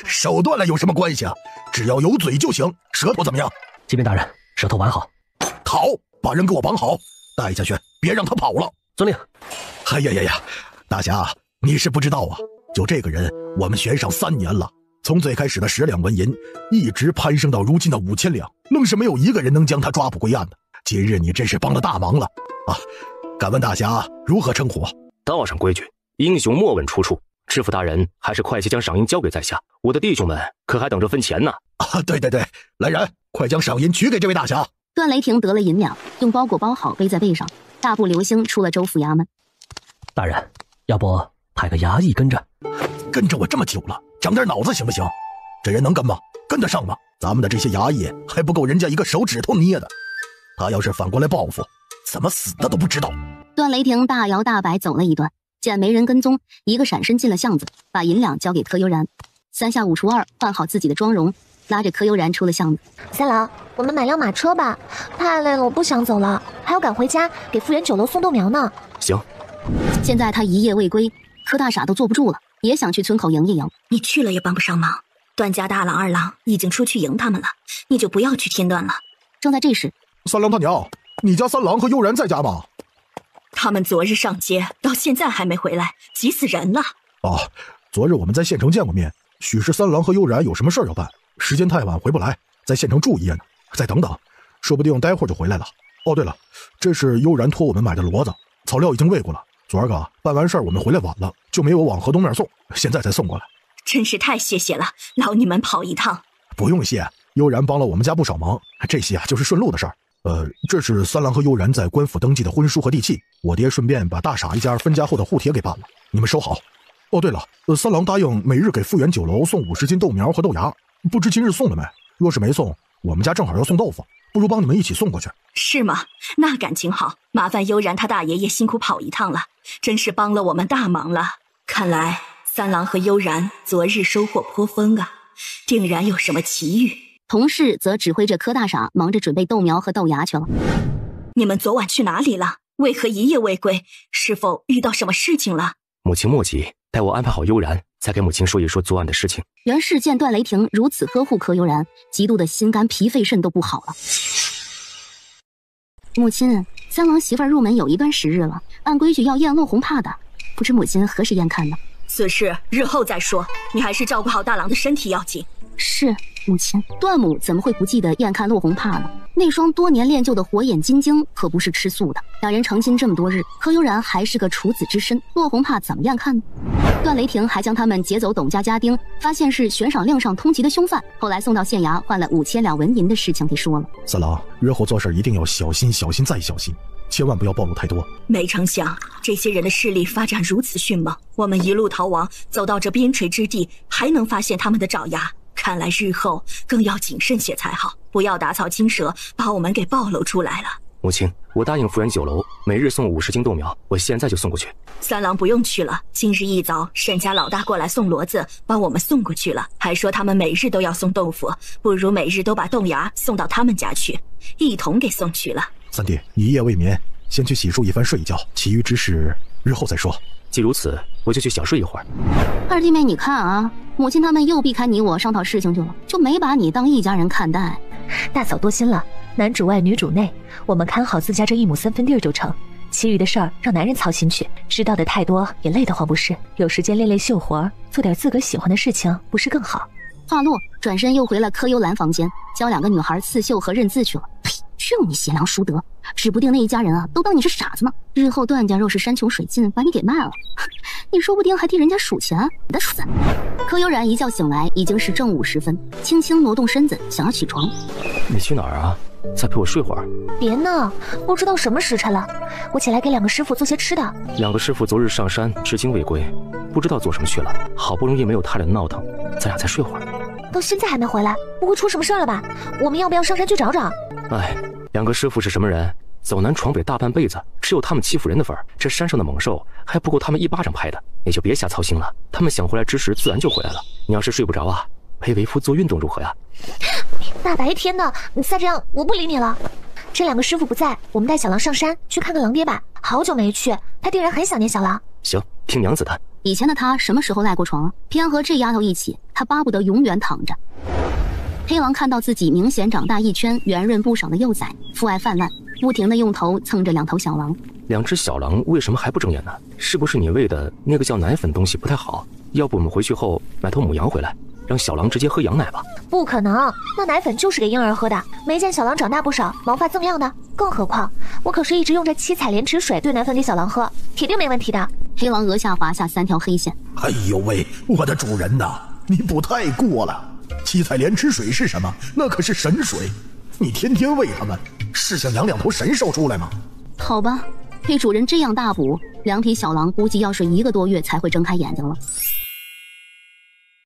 手断了有什么关系啊？只要有嘴就行，舌头怎么样？启禀大人，舌头完好。好，把人给我绑好，带下去，别让他跑了。遵令。哎呀，大侠，你是不知道啊，就这个人，我们悬赏3年了。从最开始的10两纹银，一直攀升到如今的5000两，愣是没有一个人能将他抓捕归案的。今日你真是帮了大忙了啊！敢问大侠如何称呼？道上规矩，英雄莫问出处。知府大人还是快些将赏银交给在下，我的弟兄们可还等着分钱呢。啊，对，来人，快将赏银取给这位大侠。段雷霆得了银两，用包裹包好，背在背上，大步流星出了州府衙门。大人，要不派个衙役跟着？跟着我这么久了，长点脑子行不行？这人能跟吗？跟得上吗？咱们的这些衙役还不够人家一个手指头捏的。他要是反过来报复，怎么死的都不知道。段雷霆大摇大摆走了一段，见没人跟踪，一个闪身进了巷子，把银两交给柯悠然。3下5除2，换好自己的妆容，拉着柯悠然出了巷子。三郎，我们买辆马车吧，太累了，我不想走了，还要赶回家给富源酒楼送豆苗呢。行。现在他一夜未归，柯大傻都坐不住了，也想去村口迎一迎。你去了也帮不上忙，段家大郎、二郎已经出去迎他们了，你就不要去添乱了。正在这时，三郎他娘，你家三郎和悠然在家吗？他们昨日上街，到现在还没回来，急死人了。啊，昨日我们在县城见过面，许是三郎和悠然有什么事要办，时间太晚回不来，在县城住一夜呢。再等等，说不定待会儿就回来了。哦，对了，这是悠然托我们买的骡子，草料已经喂过了。昨儿个办完事儿我们回来晚了，就没有往河东面送，现在才送过来。真是太谢谢了，劳你们跑一趟。不用谢，悠然帮了我们家不少忙，这些就是顺路的事儿。这是三郎和悠然在官府登记的婚书和地契，我爹顺便把大傻一家分家后的户帖给办了，你们收好。哦，对了，三郎答应每日给富源酒楼送50斤豆苗和豆芽，不知今日送了没？若是没送，我们家正好要送豆腐，不如帮你们一起送过去。是吗？那感情好，麻烦悠然他大爷爷辛苦跑一趟了，真是帮了我们大忙了。看来三郎和悠然昨日收获颇丰啊，定然有什么奇遇。同事则指挥着柯大傻忙着准备豆苗和豆芽去了。你们昨晚去哪里了？为何一夜未归？是否遇到什么事情了？母亲莫急，待我安排好悠然，再给母亲说一说昨晚的事情。袁氏见段雷霆如此呵护柯悠然，极度的心肝脾肺肾都不好了。母亲，三郎媳妇入门有一段时日了，按规矩要验落红帕的，不知母亲何时验看呢？此事日后再说，你还是照顾好大郎的身体要紧。是母亲。段母怎么会不记得验看落红帕呢？那双多年练就的火眼金睛可不是吃素的。两人成亲这么多日，柯悠然还是个处子之身，落红帕怎么验看呢？段雷霆还将他们劫走董家家丁，发现是悬赏令上通缉的凶犯，后来送到县衙换了5000两纹银的事情给说了。三郎，日后做事一定要小心再小心，千万不要暴露太多。没成想这些人的势力发展如此迅猛，我们一路逃亡，走到这边陲之地，还能发现他们的爪牙。看来日后更要谨慎些才好，不要打草惊蛇，把我们给暴露出来了。母亲，我答应富源酒楼每日送50斤豆苗，我现在就送过去。三郎不用去了，今日一早沈家老大过来送骡子，把我们送过去了，还说他们每日都要送豆腐，不如每日都把豆芽送到他们家去，一同给送去了。三弟，你一夜未眠，先去洗漱一番睡一觉，其余之事日后再说。既如此，我就去小睡一会儿。二弟妹，你看啊，母亲他们又避开你我商讨事情去了，就没把你当一家人看待。大嫂多心了，男主外女主内，我们看好自家这1亩3分地就成，其余的事儿让男人操心去。知道的太多也累得慌不是？有时间练绣活，做点自个喜欢的事情，不是更好？话落，转身又回了柯幽兰房间，教2个女孩刺绣和认字去了。呸！就你贤良淑德，指不定那一家人啊都当你是傻子呢。日后段家若是山穷水尽把你给卖了，你说不定还替人家数钱。你的主子。柯悠然一觉醒来已经是正午时分，轻轻挪动身子想要起床。你去哪儿啊？再陪我睡会儿。别闹，不知道什么时辰了，我起来给2个师傅做些吃的。2个师傅昨日上山，至今未归，不知道做什么去了。好不容易没有他俩闹腾，咱俩再睡会儿。到现在还没回来，不会出什么事了吧？我们要不要上山去找找？哎，2个师傅是什么人？走南闯北大半辈子，只有他们欺负人的份儿。这山上的猛兽还不够他们1巴掌拍的，你就别瞎操心了。他们想回来之时，自然就回来了。你要是睡不着啊，陪为夫做运动如何呀？大白天的，你再这样，我不理你了。这2个师傅不在，我们带小狼上山去看看狼爹吧。好久没去，他定然很想念小狼。行，听娘子的。以前的他什么时候赖过床了？偏和这丫头一起，他巴不得永远躺着。黑狼看到自己明显长大一圈、圆润不少的幼崽，父爱泛滥，不停地用头蹭着2头小狼。2只小狼为什么还不睁眼呢？是不是你喂的那个叫奶粉东西不太好？要不我们回去后买头母羊回来，让小狼直接喝羊奶吧？不可能，那奶粉就是给婴儿喝的，没见小狼长大不少，毛发锃亮的。更何况我可是一直用着七彩莲池水兑奶粉给小狼喝，铁定没问题的。黑狼额下划下3条黑线。哎呦喂，我的主人呐，你不太过了。七彩莲池水是什么？那可是神水，你天天喂它们，是想养2头神兽出来吗？好吧，被主人这样大补，2匹小狼估计要睡1个多月才会睁开眼睛了。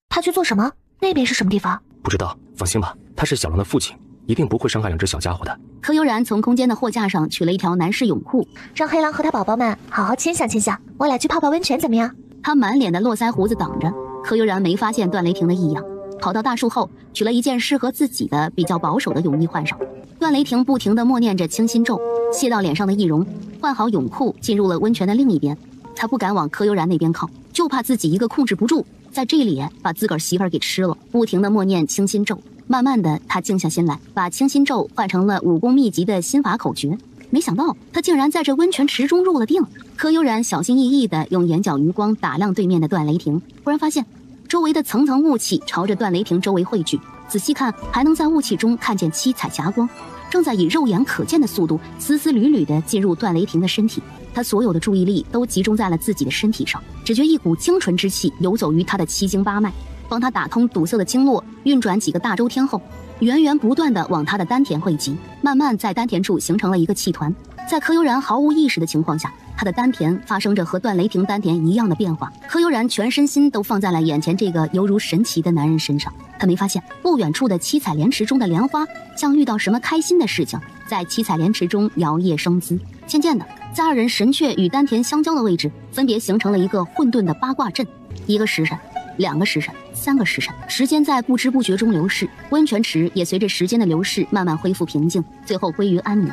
他去做什么？那边是什么地方？不知道，放心吧，他是小狼的父亲，一定不会伤害2只小家伙的。柯悠然从空间的货架上取了一条男士泳裤，让黑狼和他宝宝们好好亲享亲享，我俩去泡泡温泉怎么样？他满脸的络腮胡子挡着，柯悠然没发现段雷霆的异样，跑到大树后取了一件适合自己的比较保守的泳衣换上。段雷霆不停地默念着清心咒，卸到脸上的易容，换好泳裤，进入了温泉的另一边。他不敢往柯悠然那边靠，就怕自己一个控制不住，在这里把自个儿媳妇儿给吃了。不停地默念清心咒，慢慢的他静下心来，把清心咒换成了武功秘籍的心法口诀。没想到他竟然在这温泉池中入了定。柯悠然小心翼翼地用眼角余光打量对面的段雷霆，忽然发现周围的层层雾气朝着段雷霆周围汇聚，仔细看还能在雾气中看见七彩霞光，正在以肉眼可见的速度丝丝缕缕地进入段雷霆的身体。他所有的注意力都集中在了自己的身体上，只觉一股精纯之气游走于他的7经8脉，帮他打通堵塞的经络，运转几个大周天后，源源不断地往他的丹田汇集，慢慢在丹田处形成了一个气团。在柯悠然毫无意识的情况下，他的丹田发生着和段雷霆丹田一样的变化。柯悠然全身心都放在了眼前这个犹如神奇的男人身上，他没发现不远处的七彩莲池中的莲花像遇到什么开心的事情，在七彩莲池中摇曳生姿。渐渐的，在2人神阙与丹田相交的位置，分别形成了一个混沌的八卦阵。1个时辰，2个时辰，3个时辰，时间在不知不觉中流逝，温泉池也随着时间的流逝慢慢恢复平静，最后归于安宁。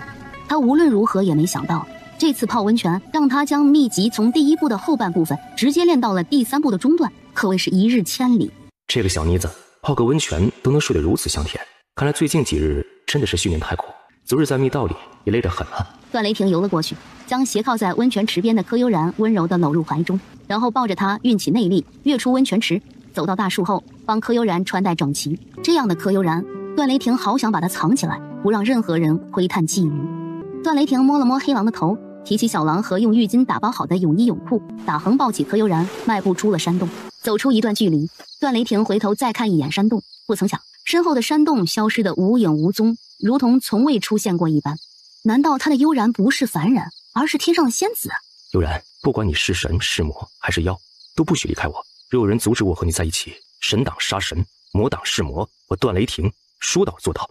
他无论如何也没想到，这次泡温泉让他将秘籍从第1部的后半部分直接练到了第3部的中段，可谓是一日千里。这个小妮子泡个温泉都能睡得如此香甜，看来最近几日真的是训练太苦，昨日在密道里也累得很了。段雷霆游了过去，将斜靠在温泉池边的柯悠然温柔地搂入怀中，然后抱着他运起内力跃出温泉池，走到大树后帮柯悠然穿戴整齐。这样的柯悠然，段雷霆好想把他藏起来，不让任何人窥探觊觎。段雷霆摸了摸黑狼的头，提起小狼和用浴巾打包好的泳衣泳裤，打横抱起柯悠然，迈步出了山洞。走出一段距离，段雷霆回头再看一眼山洞，不曾想身后的山洞消失得无影无踪，如同从未出现过一般。难道他的悠然不是凡人，而是天上的仙子？悠然，不管你是神是魔还是妖，都不许离开我。若有人阻止我和你在一起，神挡杀神，魔挡是魔，我段雷霆说到做到。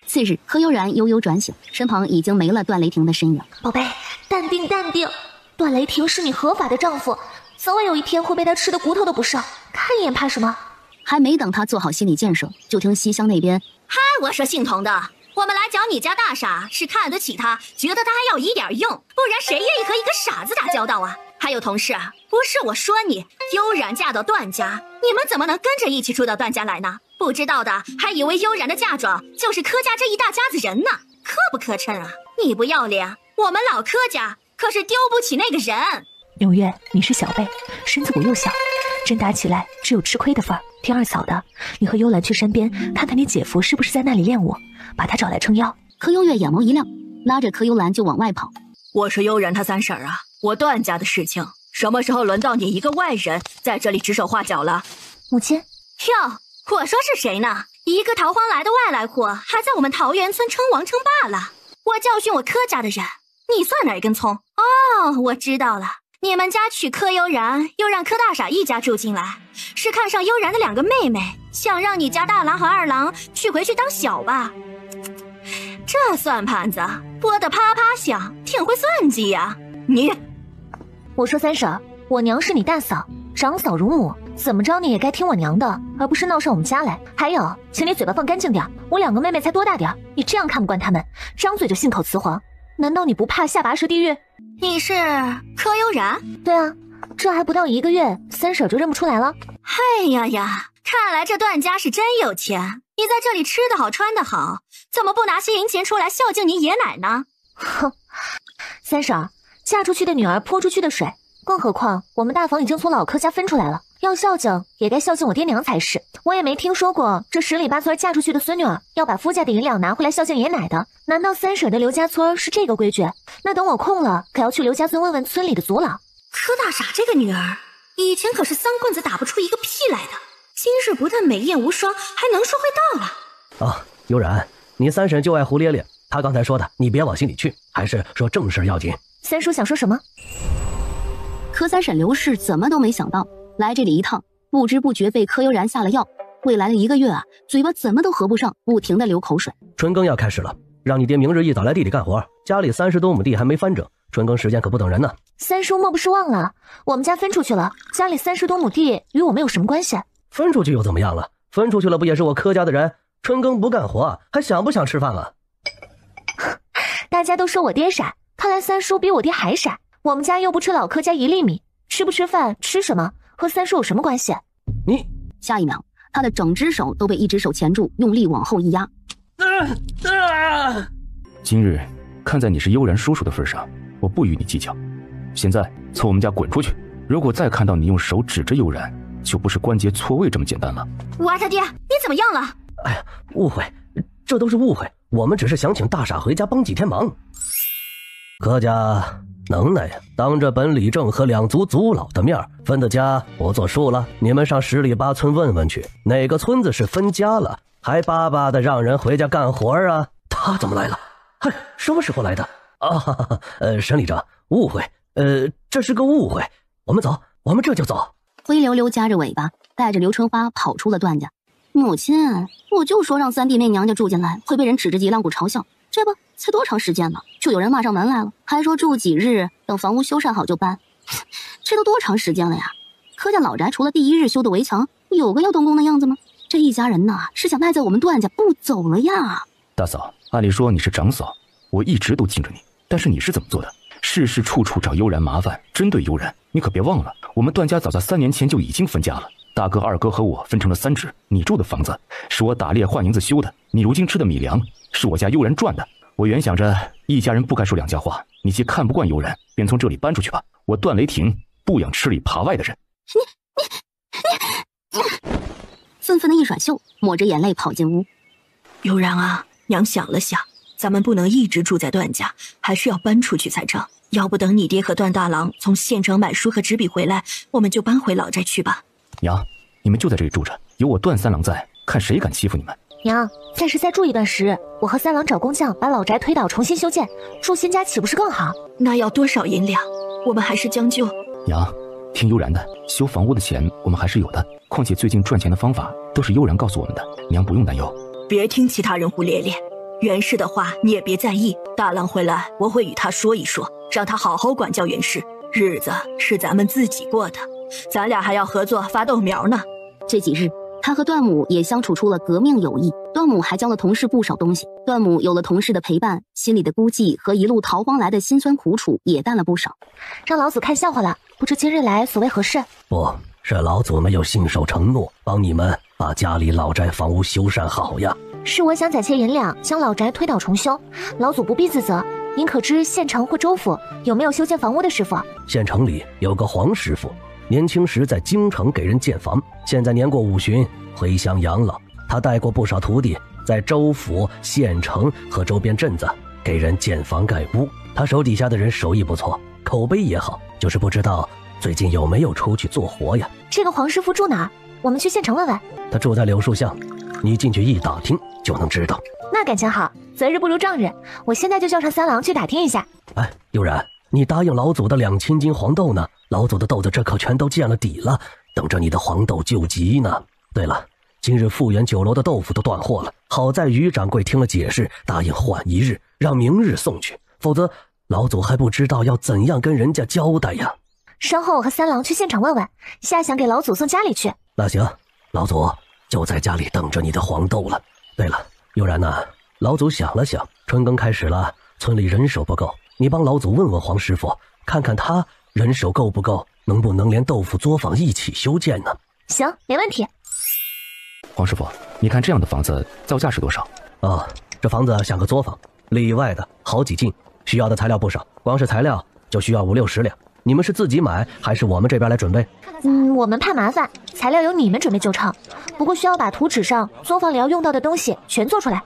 次日，柯悠然悠悠转醒，身旁已经没了段雷霆的身影。宝贝，淡定淡定，段雷霆是你合法的丈夫，早晚有一天会被他吃的骨头都不剩，看一眼怕什么？还没等他做好心理建设，就听西厢那边，嗨，我说姓童的，我们来找你家大傻是看得起他，觉得他还有一点用，不然谁愿意和一个傻子打交道啊？还有同事，不是我说你，悠然嫁到段家，你们怎么能跟着一起住到段家来呢？不知道的还以为悠然的嫁妆就是柯家这一大家子人呢，磕不磕碜啊？你不要脸，我们老柯家可是丢不起那个人。永月，你是小辈，身子骨又小，真打起来只有吃亏的份儿。听二嫂的，你和幽兰去山边看看你姐夫是不是在那里练武，把他找来撑腰。柯幽月眼眸一亮，拉着柯幽兰就往外跑。我说悠然他三婶啊，我段家的事情什么时候轮到你一个外人在这里指手画脚了？母亲。哟，我说是谁呢？一个逃荒来的外来货，还在我们桃源村称王称霸了。我教训我柯家的人，你算哪根葱？哦，我知道了，你们家娶柯悠然，又让柯大傻一家住进来，是看上悠然的2个妹妹，想让你家大郎和二郎娶回去当小吧？这算盘子拨得啪啪响，挺会算计呀！我说三婶，我娘是你大嫂，长嫂如母，怎么着你也该听我娘的，而不是闹上我们家来。还有，请你嘴巴放干净点，我2个妹妹才多大点，你这样看不惯她们，张嘴就信口雌黄，难道你不怕下拔舌地狱？你是柯悠然？对啊，这还不到1个月，三婶就认不出来了。哎呀呀，看来这段家是真有钱，你在这里吃得好穿得好，怎么不拿些银钱出来孝敬你爷奶呢？哼，三婶，嫁出去的女儿泼出去的水，更何况我们大房已经从老柯家分出来了，要孝敬也该孝敬我爹娘才是。我也没听说过这10里8村嫁出去的孙女儿要把夫家的银两拿回来孝敬爷奶的，难道三婶的刘家村是这个规矩？那等我空了，可要去刘家村问问村里的族老。柯大傻这个女儿，以前可是3棍子打不出一个屁来的，今日不但美艳无双，还能说会道了。啊，悠然，你三婶就爱胡咧咧，她刚才说的你别往心里去，还是说正事要紧。三叔想说什么？柯三婶刘氏怎么都没想到，来这里一趟，不知不觉被柯悠然下了药。未来的1个月啊，嘴巴怎么都合不上，不停地流口水。春耕要开始了，让你爹明日一早来地里干活，家里30多亩地还没翻整，春耕时间可不等人呢。三叔莫不是忘了，我们家分出去了，家里30多亩地与我们有什么关系？分出去又怎么样了？分出去了不也是我柯家的人？春耕不干活，还想不想吃饭了？大家都说我爹傻，看来三叔比我爹还傻。我们家又不吃老柯家1粒米，吃不吃饭，吃什么，和三叔有什么关系？你下一秒，他的整只手都被一只手钳住，用力往后一压。今日看在你是悠然叔叔的份上，我不与你计较。现在从我们家滚出去！如果再看到你用手指着悠然，就不是关节错位这么简单了。哇，他爹，你怎么样了？哎呀，误会，这都是误会，我们只是想请大傻回家帮几天忙。柯家能耐呀，当着本里正和2族族老的面分的家不作数了，你们上10里8村问问去，哪个村子是分家了还巴巴的让人回家干活啊？他怎么来了？嗨，什么时候来的啊？沈里长，误会，这是个误会，我们走，我们这就走。灰溜溜夹着尾巴，带着刘春花跑出了段家。母亲，我就说让3弟妹娘家住进来，会被人指着脊梁骨嘲笑，这不才多长时间呢，就有人骂上门来了，还说住几日，等房屋修缮好就搬。这都多长时间了呀？柯家老宅除了第1日修的围墙，有个要动工的样子吗？这一家人呐，是想赖在我们段家不走了呀。大嫂，按理说你是长嫂，我一直都敬着你，但是你是怎么做的？事事处处找悠然麻烦，针对悠然，你可别忘了，我们段家早在3年前就已经分家了，大哥、二哥和我分成了3支，你住的房子是我打猎换银子修的，你如今吃的米粮是我家悠然赚的。我原想着一家人不该说2家话，你既看不惯悠然，便从这里搬出去吧。我段雷霆不养吃里扒外的人。你愤愤的一甩袖，抹着眼泪跑进屋。悠然啊，娘想了想，咱们不能一直住在段家，还是要搬出去才成。要不等你爹和段大郎从县城买书和纸笔回来，我们就搬回老宅去吧。娘，你们就在这里住着，有我段三郎在，看谁敢欺负你们。娘，暂时再住一段时，我和三郎找工匠把老宅推倒重新修建，住新家岂不是更好？那要多少银两？我们还是将就。娘，听悠然的，修房屋的钱我们还是有的，况且最近赚钱的方法都是悠然告诉我们的，娘不用担忧。别听其他人胡咧咧，袁氏的话你也别在意，大郎回来我会与他说一说，让他好好管教袁氏，日子是咱们自己过的，咱俩还要合作发豆苗呢。这几日他和段母也相处出了革命友谊，段母还教了同事不少东西，段母有了同事的陪伴，心里的孤寂和一路逃荒来的辛酸苦楚也淡了不少。让老祖看笑话了，不知今日来所谓何事？不是老祖没有信守承诺，帮你们把家里老宅房屋修缮好呀。是我想攒些银两将老宅推倒重修，老祖不必自责。您可知县城或州府有没有修建房屋的师傅？县城里有个黄师傅，年轻时在京城给人建房，现在年过50回乡养老。他带过不少徒弟，在州府、县城和周边镇子给人建房盖屋。他手底下的人手艺不错，口碑也好，就是不知道最近有没有出去做活呀。这个黄师傅住哪儿？我们去县城问问。他住在柳树巷，你进去一打听就能知道。那感情好，择日不如撞日，我现在就叫上三郎去打听一下。哎，悠然，你答应老祖的2000斤黄豆呢？老祖的豆子这可全都见了底了，等着你的黄豆救急呢。对了，今日富源酒楼的豆腐都断货了，好在于掌柜听了解释，答应缓一日，让明日送去，否则老祖还不知道要怎样跟人家交代呀。稍后我和三郎去现场问问，下想给老祖送家里去。那行，老祖就在家里等着你的黄豆了。对了，悠然呐，老祖想了想，春耕开始了，村里人手不够，你帮老祖问问黄师傅，看看他人手够不够，能不能连豆腐作坊一起修建呢？行，没问题。黄师傅，你看这样的房子造价是多少？这房子像个作坊，里外的好几进，需要的材料不少，光是材料就需要50-60两。你们是自己买还是我们这边来准备？我们怕麻烦，材料由你们准备就成，不过需要把图纸上作坊里要用到的东西全做出来。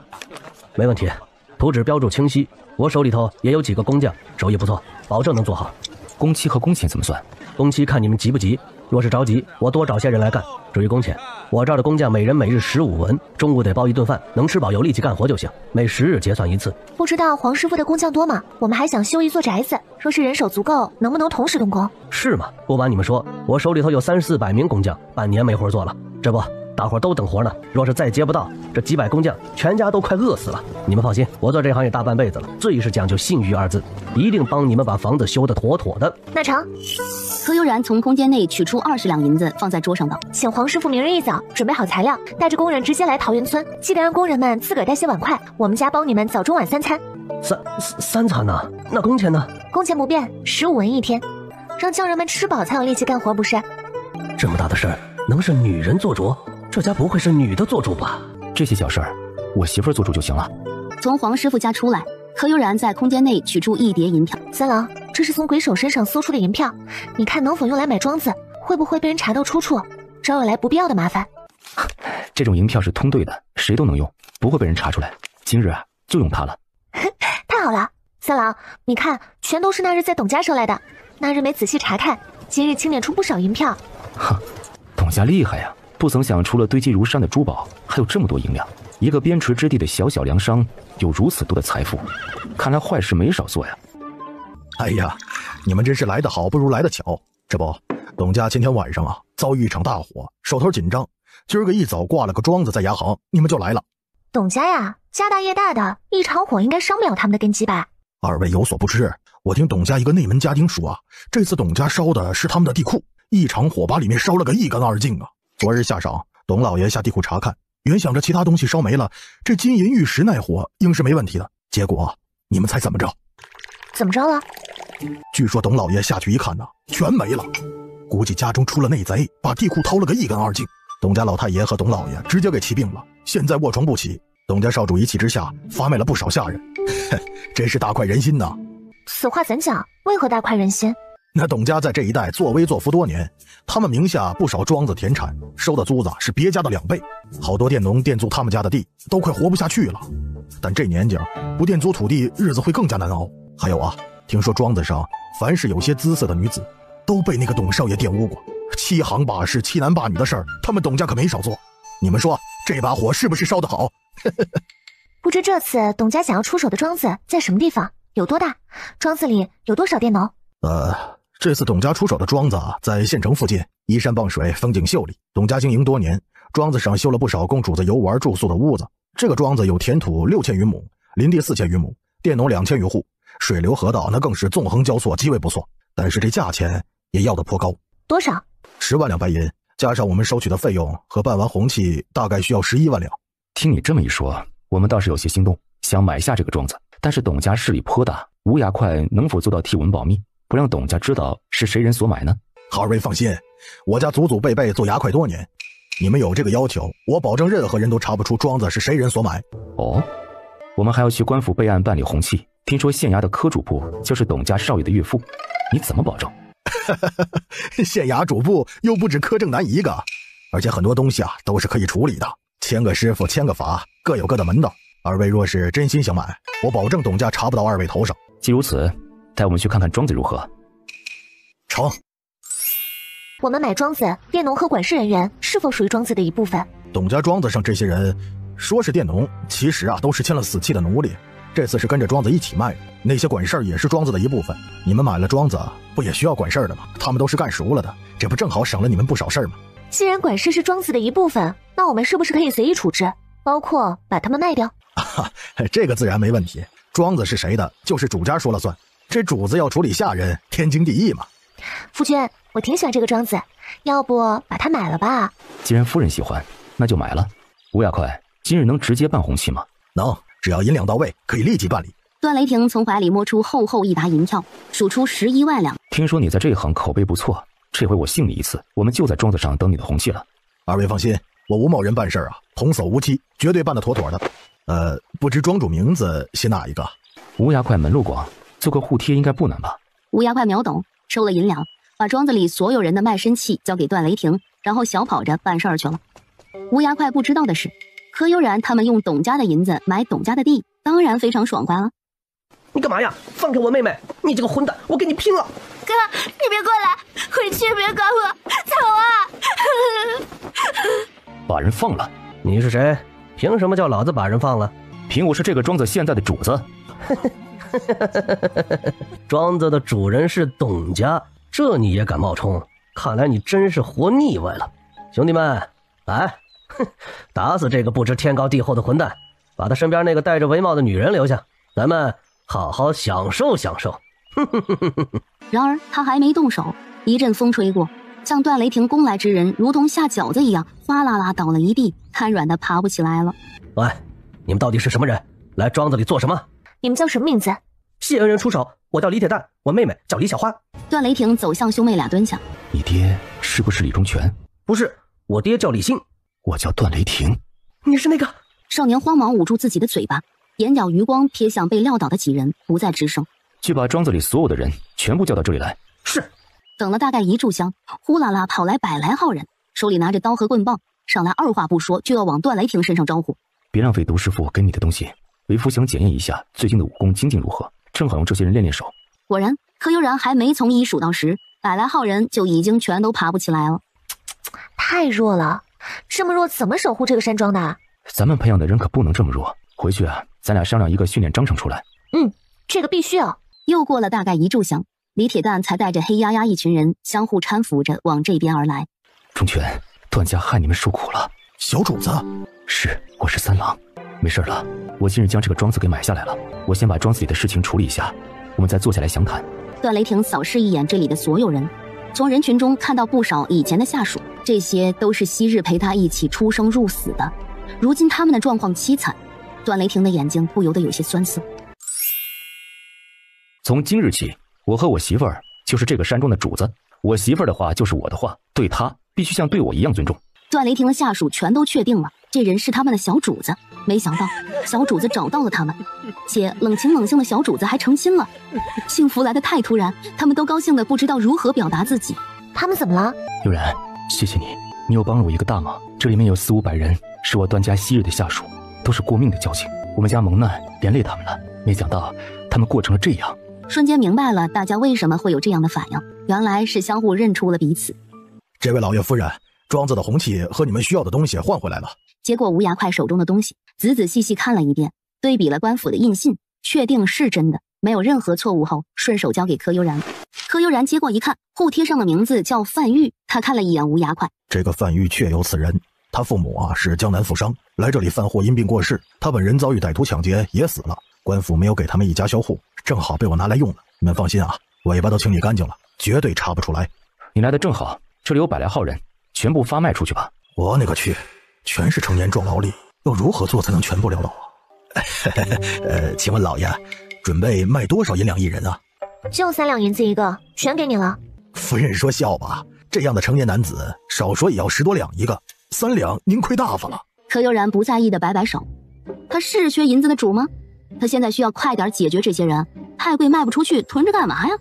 没问题，图纸标注清晰，我手里头也有几个工匠，手艺不错，保证能做好。工期和工钱怎么算？工期看你们急不急，若是着急，我多找些人来干。至于工钱，我这儿的工匠每人每日15文，中午得包1顿饭，能吃饱有力气干活就行，每10日结算1次。不知道黄师傅的工匠多吗？我们还想修一座宅子，若是人手足够，能不能同时动工？是吗？不瞒你们说，我手里头有300-400名工匠，半年没活做了。这不，大伙都等活呢，若是再接不到，这几百工匠全家都快饿死了。你们放心，我做这行也大半辈子了，最是讲究信誉2字，一定帮你们把房子修得妥妥的。那成。柯悠然从空间内取出20两银子，放在桌上道：“请黄师傅明日一早准备好材料，带着工人直接来桃源村，记得让工人们自个儿带些碗筷，我们家包你们早中晚3餐。三餐呢？那工钱呢？工钱不变，15文一天，让匠人们吃饱才有力气干活，不是？这么大的事儿，能是女人做主？这家不会是女的做主吧？这些小事儿，我媳妇儿做主就行了。”从黄师傅家出来，柯悠然在空间内取出1叠银票。三郎，这是从鬼手身上搜出的银票，你看能否用来买庄子？会不会被人查到出处，招惹来不必要的麻烦？这种银票是通兑的，谁都能用，不会被人查出来。今日就用它了。太好了，三郎，你看，全都是那日在董家收来的。那日没仔细查看，今日清点出不少银票。哼，董家厉害呀！不曾想，除了堆积如山的珠宝，还有这么多银两。一个边陲之地的小小粮商，有如此多的财富，看来坏事没少做呀。哎呀，你们真是来得好，不如来得巧。这不，董家今天晚上遭遇一场大火，手头紧张，今儿个一早挂了个庄子在牙行，你们就来了。董家呀，家大业大的，一场火应该伤不了他们的根基吧？二位有所不知，我听董家一个内门家丁说这次董家烧的是他们的地库，一场火把里面烧了个一干二净啊。昨日下晌，董老爷下地库查看，原想着其他东西烧没了，这金银玉石耐火应是没问题的。结果你们猜怎么着？怎么着了？据说董老爷下去一看全没了，估计家中出了内贼，把地库偷了个一干二净。董家老太爷和董老爷直接给气病了，现在卧床不起。董家少主一气之下发卖了不少下人，真是大快人心呐。此话怎讲？为何大快人心？那董家在这一带作威作福多年，他们名下不少庄子田产，收的租子是别家的2倍，好多佃农佃租他们家的地，都快活不下去了。但这年景不佃租土地，日子会更加难熬。还有听说庄子上凡是有些姿色的女子，都被那个董少爷玷污过，欺行霸市、欺男霸女的事儿，他们董家可没少做。你们说这把火是不是烧得好？不知这次董家想要出手的庄子在什么地方，有多大？庄子里有多少佃农？这次董家出手的庄子在县城附近，依山傍水，风景秀丽。董家经营多年，庄子上修了不少供主子游玩住宿的屋子。这个庄子有田土6000余亩，林地4000余亩，佃农2000余户，水流河道那更是纵横交错，极为不错。但是这价钱也要得颇高。多少？10万两白银，加上我们收取的费用和办完红契，大概需要11万两。听你这么一说，我们倒是有些心动，想买下这个庄子。但是董家势力颇大，无牙块能否做到替文保密，不让董家知道是谁人所买呢？二位放心，我家祖祖辈辈做牙块多年，你们有这个要求，我保证任何人都查不出庄子是谁人所买。哦，我们还要去官府备案办理红契，听说县衙的科主簿就是董家少爷的岳父，你怎么保证？县衙主簿又不止柯正南一个，而且很多东西都是可以处理的，签个师傅签个法，各有各的门道。二位若是真心想买，我保证董家查不到二位头上。既如此，带我们去看看庄子如何？成。我们买庄子，佃农和管事人员是否属于庄子的一部分？董家庄子上这些人说是佃农，其实都是签了死契的奴隶。这次是跟着庄子一起卖的，那些管事儿也是庄子的一部分。你们买了庄子，不也需要管事儿的吗？他们都是干熟了的，这不正好省了你们不少事儿吗？既然管事是庄子的一部分，那我们是不是可以随意处置，包括把他们卖掉？这个自然没问题。庄子是谁的，就是主家说了算。这主子要处理下人，天经地义嘛。夫君，我挺喜欢这个庄子，要不把它买了吧？既然夫人喜欢，那就买了。吴亚快，今日能直接办红契吗？能，只要银两到位，可以立即办理。段雷霆从怀里摸出厚厚一沓银票，数出11万两。听说你在这一行口碑不错，这回我信你一次，我们就在庄子上等你的红契了。二位放心，我吴某人办事童叟无欺，绝对办得妥妥的。不知庄主名字写哪一个？吴牙快门路广，做个互贴应该不难吧？吴牙快秒懂，收了银两，把庄子里所有人的卖身契交给段雷霆，然后小跑着办事儿去了。吴牙快不知道的是，柯悠然他们用董家的银子买董家的地，当然非常爽快了。你干嘛呀？放开我妹妹！你这个混蛋，我跟你拼了！哥，你别过来，回去别管我，走啊！把人放了？你是谁？凭什么叫老子把人放了？凭我是这个庄子现在的主子。庄子的主人是董家，这你也敢冒充？看来你真是活腻歪了。兄弟们，来，打死这个不知天高地厚的混蛋，把他身边那个戴着围帽的女人留下，咱们好好享受享受。然而他还没动手，一阵风吹过，向段雷霆攻来之人如同下饺子一样，哗啦啦倒了一地，瘫软的爬不起来了。喂，你们到底是什么人？来庄子里做什么？你们叫什么名字？谢恩人出手，我叫李铁蛋，我妹妹叫李小花。段雷霆走向兄妹俩蹲下。你爹是不是李忠全？不是，我爹叫李信。我叫段雷霆。你是那个？少年慌忙捂住自己的嘴巴，眼角余光瞥向被撂倒的几人，不再吱声。去把庄子里所有的人全部叫到这里来。是。等了大概1炷香，呼啦啦跑来100来号人，手里拿着刀和棍棒，上来二话不说就要往段雷霆身上招呼。别浪费毒师傅给你的东西，为夫想检验一下最近的武功精进如何，正好用这些人练练手。果然，柯悠然还没从1数到10，100来号人就已经全都爬不起来了。太弱了，这么弱怎么守护这个山庄的？咱们培养的人可不能这么弱。回去咱俩商量一个训练章程出来。这个必须要。又过了大概1炷香，李铁蛋才带着黑压压一群人相互搀扶着往这边而来。忠全，段家害你们受苦了。小主子，是，我是三郎，没事了。我今日将这个庄子给买下来了，我先把庄子里的事情处理一下，我们再坐下来详谈。段雷霆扫视一眼这里的所有人，从人群中看到不少以前的下属，这些都是昔日陪他一起出生入死的，如今他们的状况凄惨，段雷霆的眼睛不由得有些酸涩。从今日起，我和我媳妇儿就是这个山庄的主子，我媳妇儿的话就是我的话，对她必须像对我一样尊重。段雷霆的下属全都确定了，这人是他们的小主子。没想到小主子找到了他们，且冷情冷性的小主子还成亲了，幸福来得太突然，他们都高兴得不知道如何表达自己。他们怎么了？悠然，谢谢你，你又帮了我一个大忙。这里面有400-500人，是我段家昔日的下属，都是过命的交情。我们家蒙难，连累他们了，没想到他们过成了这样。瞬间明白了大家为什么会有这样的反应，原来是相互认出了彼此。这位老爷夫人，庄子的红契和你们需要的东西换回来了。接过吴牙快手中的东西，仔仔细细看了一遍，对比了官府的印信，确定是真的，没有任何错误后，顺手交给柯悠然。柯悠然接过一看，互贴上的名字叫范玉，他看了一眼吴牙快，这个范玉确有此人，他父母是江南富商，来这里贩货因病过世，他本人遭遇歹徒抢劫也死了，官府没有给他们一家销户，正好被我拿来用了。你们放心尾巴都清理干净了，绝对查不出来。你来的正好，这里有100来号人，全部发卖出去吧。我那个去，全是成年壮劳力，又如何做才能全部潦倒请问老爷，准备卖多少银两一人啊？就3两银子一个，全给你了。夫人说笑吧，这样的成年男子，少说也要10多两一个，3两您亏大发了。柯悠然不在意的摆摆手，他是缺银子的主吗？他现在需要快点解决这些人，太贵卖不出去，囤着干嘛呀？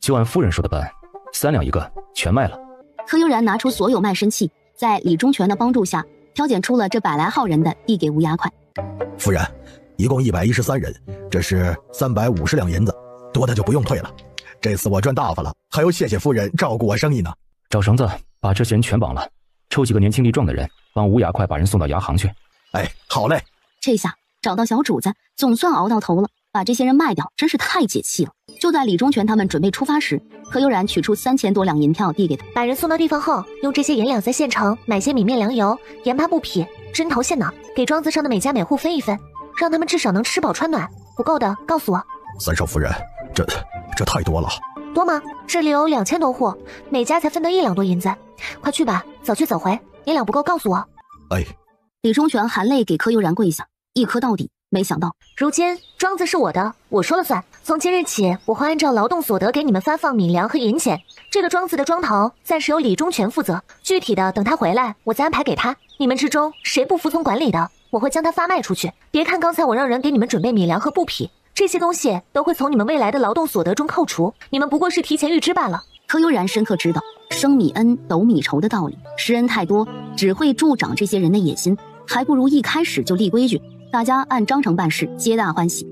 就按夫人说的办，3两一个，全卖了。柯悠然拿出所有卖身契，在李忠全的帮助下，挑拣出了这100来号人的，递给吴牙快。夫人，一共113人，这是350两银子，多的就不用退了。这次我赚大发了，还要谢谢夫人照顾我生意呢。找绳子把这些人全绑了，抽几个年轻力壮的人帮吴雅快把人送到牙行去。哎，好嘞。这下找到小主子，总算熬到头了。把这些人卖掉，真是太解气了。就在李忠全他们准备出发时，柯悠然取出3000多两银票递给他，把人送到地方后，用这些银两在县城买些米面粮油、盐巴布匹、针头线脑，给庄子上的每家每户分一分，让他们至少能吃饱穿暖。不够的告诉我。三少夫人，这太多了。多吗？这里有2000多户，每家才分得1两多银子。快去吧，早去早回。银两不够告诉我。哎。李忠全含泪给柯悠然跪下，一磕到底。没想到，如今庄子是我的，我说了算。从今日起，我会按照劳动所得给你们发放米粮和银钱。这个庄子的庄头暂时由李忠全负责，具体的等他回来，我再安排给他。你们之中谁不服从管理的，我会将他发卖出去。别看刚才我让人给你们准备米粮和布匹，这些东西都会从你们未来的劳动所得中扣除，你们不过是提前预支罢了。柯悠然深刻知道升米恩斗米仇的道理，施恩太多只会助长这些人的野心，还不如一开始就立规矩。大家按章程办事，皆大欢喜。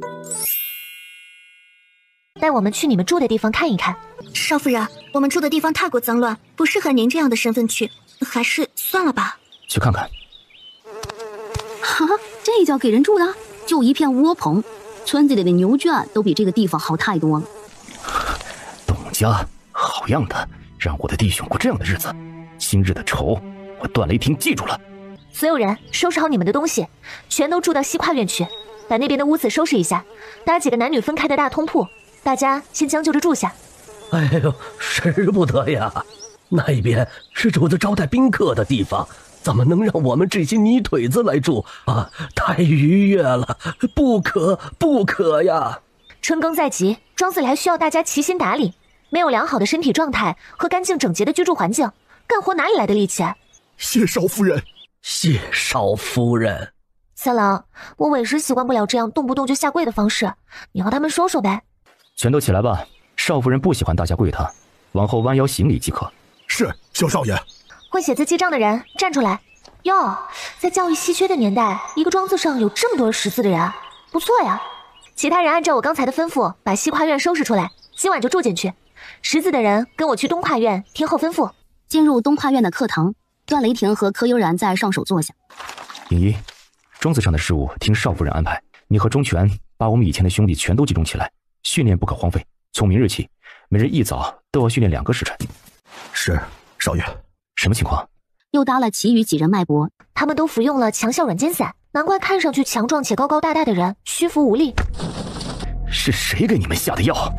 带我们去你们住的地方看一看。少夫人，我们住的地方太过脏乱，不适合您这样的身份去，还是算了吧。去看看。哈，这叫给人住的？就一片窝棚，村子里的牛圈都比这个地方好太多了。董家，好样的，让我的弟兄过这样的日子。今日的仇，我段雷霆记住了。所有人收拾好你们的东西，全都住到西跨院去，把那边的屋子收拾一下，搭几个男女分开的大通铺，大家先将就着住下。哎呦，使不得呀！那边是主子招待宾客的地方，怎么能让我们这些泥腿子来住啊？太逾越了，不可呀！春耕在即，庄子里还需要大家齐心打理，没有良好的身体状态和干净整洁的居住环境，干活哪里来的力气？谢少夫人。谢少夫人，三郎，我委实习惯不了这样动不动就下跪的方式，你和他们说说呗。全都起来吧，少夫人不喜欢大家跪她，往后弯腰行礼即可。是，小少爷。会写字记账的人站出来。哟，在教育稀缺的年代，一个庄子上有这么多识字的人，不错呀。其他人按照我刚才的吩咐，把西跨院收拾出来，今晚就住进去。识字的人跟我去东跨院听候吩咐。进入东跨院的课堂。段雷霆和柯悠然在上首坐下。尹一，庄子上的事务听少夫人安排。你和钟全把我们以前的兄弟全都集中起来，训练不可荒废。从明日起，每日一早都要训练2个时辰。是，少爷。什么情况？又搭了其余几人脉搏，他们都服用了强效软坚散，难怪看上去强壮且高高大大的人虚浮无力。是谁给你们下的药？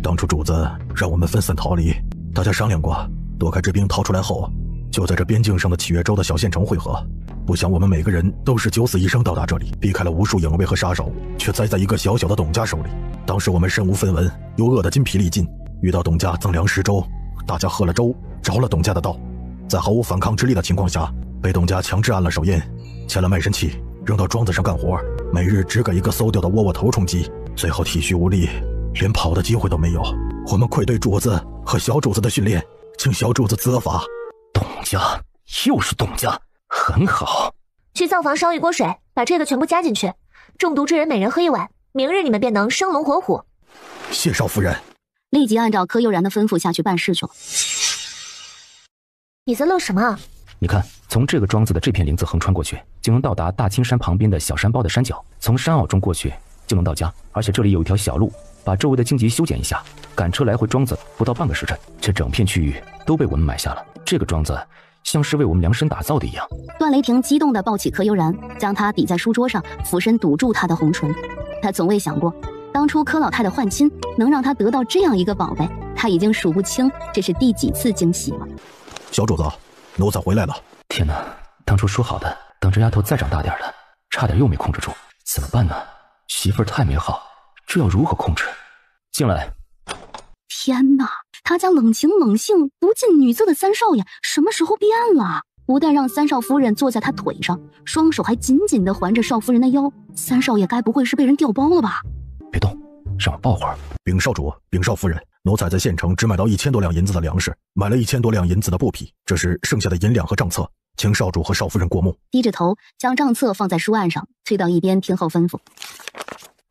当初主子让我们分散逃离，大家商量过，躲开追兵逃出来后，就在这边境上的启越州的小县城汇合。不想我们每个人都是九死一生到达这里，避开了无数影卫和杀手，却栽在一个小小的董家手里。当时我们身无分文，又饿得筋疲力尽，遇到董家赠粮10粥，大家喝了粥，着了董家的道，在毫无反抗之力的情况下，被董家强制按了手印，签了卖身契，扔到庄子上干活，每日只给一个馊掉的窝窝头充饥，最后体虚无力，连跑的机会都没有。我们愧对主子和小主子的训练，请小主子责罚。董家，又是董家，很好。去灶房烧一锅水，把这个全部加进去，中毒之人每人喝1碗，明日你们便能生龙活虎。谢少夫人。立即按照柯悠然的吩咐下去办事去了。你在乐什么？你看，从这个庄子的这片林子横穿过去，就能到达大青山旁边的小山包的山脚，从山坳中过去就能到家。而且这里有一条小路，把周围的荆棘修剪一下，赶车来回庄子不到半个时辰，这整片区域都被我们买下了。这个庄子像是为我们量身打造的一样。段雷霆激动地抱起柯悠然，将他抵在书桌上，俯身堵住他的红唇。他总未想过，当初柯老太太换亲能让他得到这样一个宝贝，他已经数不清这是第几次惊喜了。小主子，奴才回来了。天哪，当初说好的，等这丫头再长大点了，差点又没控制住，怎么办呢？媳妇儿太美好，这要如何控制？进来。天哪，他家冷情冷性不近女色的三少爷什么时候变了？不但让三少夫人坐在他腿上，双手还紧紧地环着少夫人的腰，三少爷该不会是被人调包了吧？别动，让我抱会儿。禀少主，禀少夫人，奴才在县城只买到1000多两银子的粮食，买了1000多两银子的布匹，这是剩下的银两和账册，请少主和少夫人过目。低着头将账册放在书案上，推到一边听候吩咐。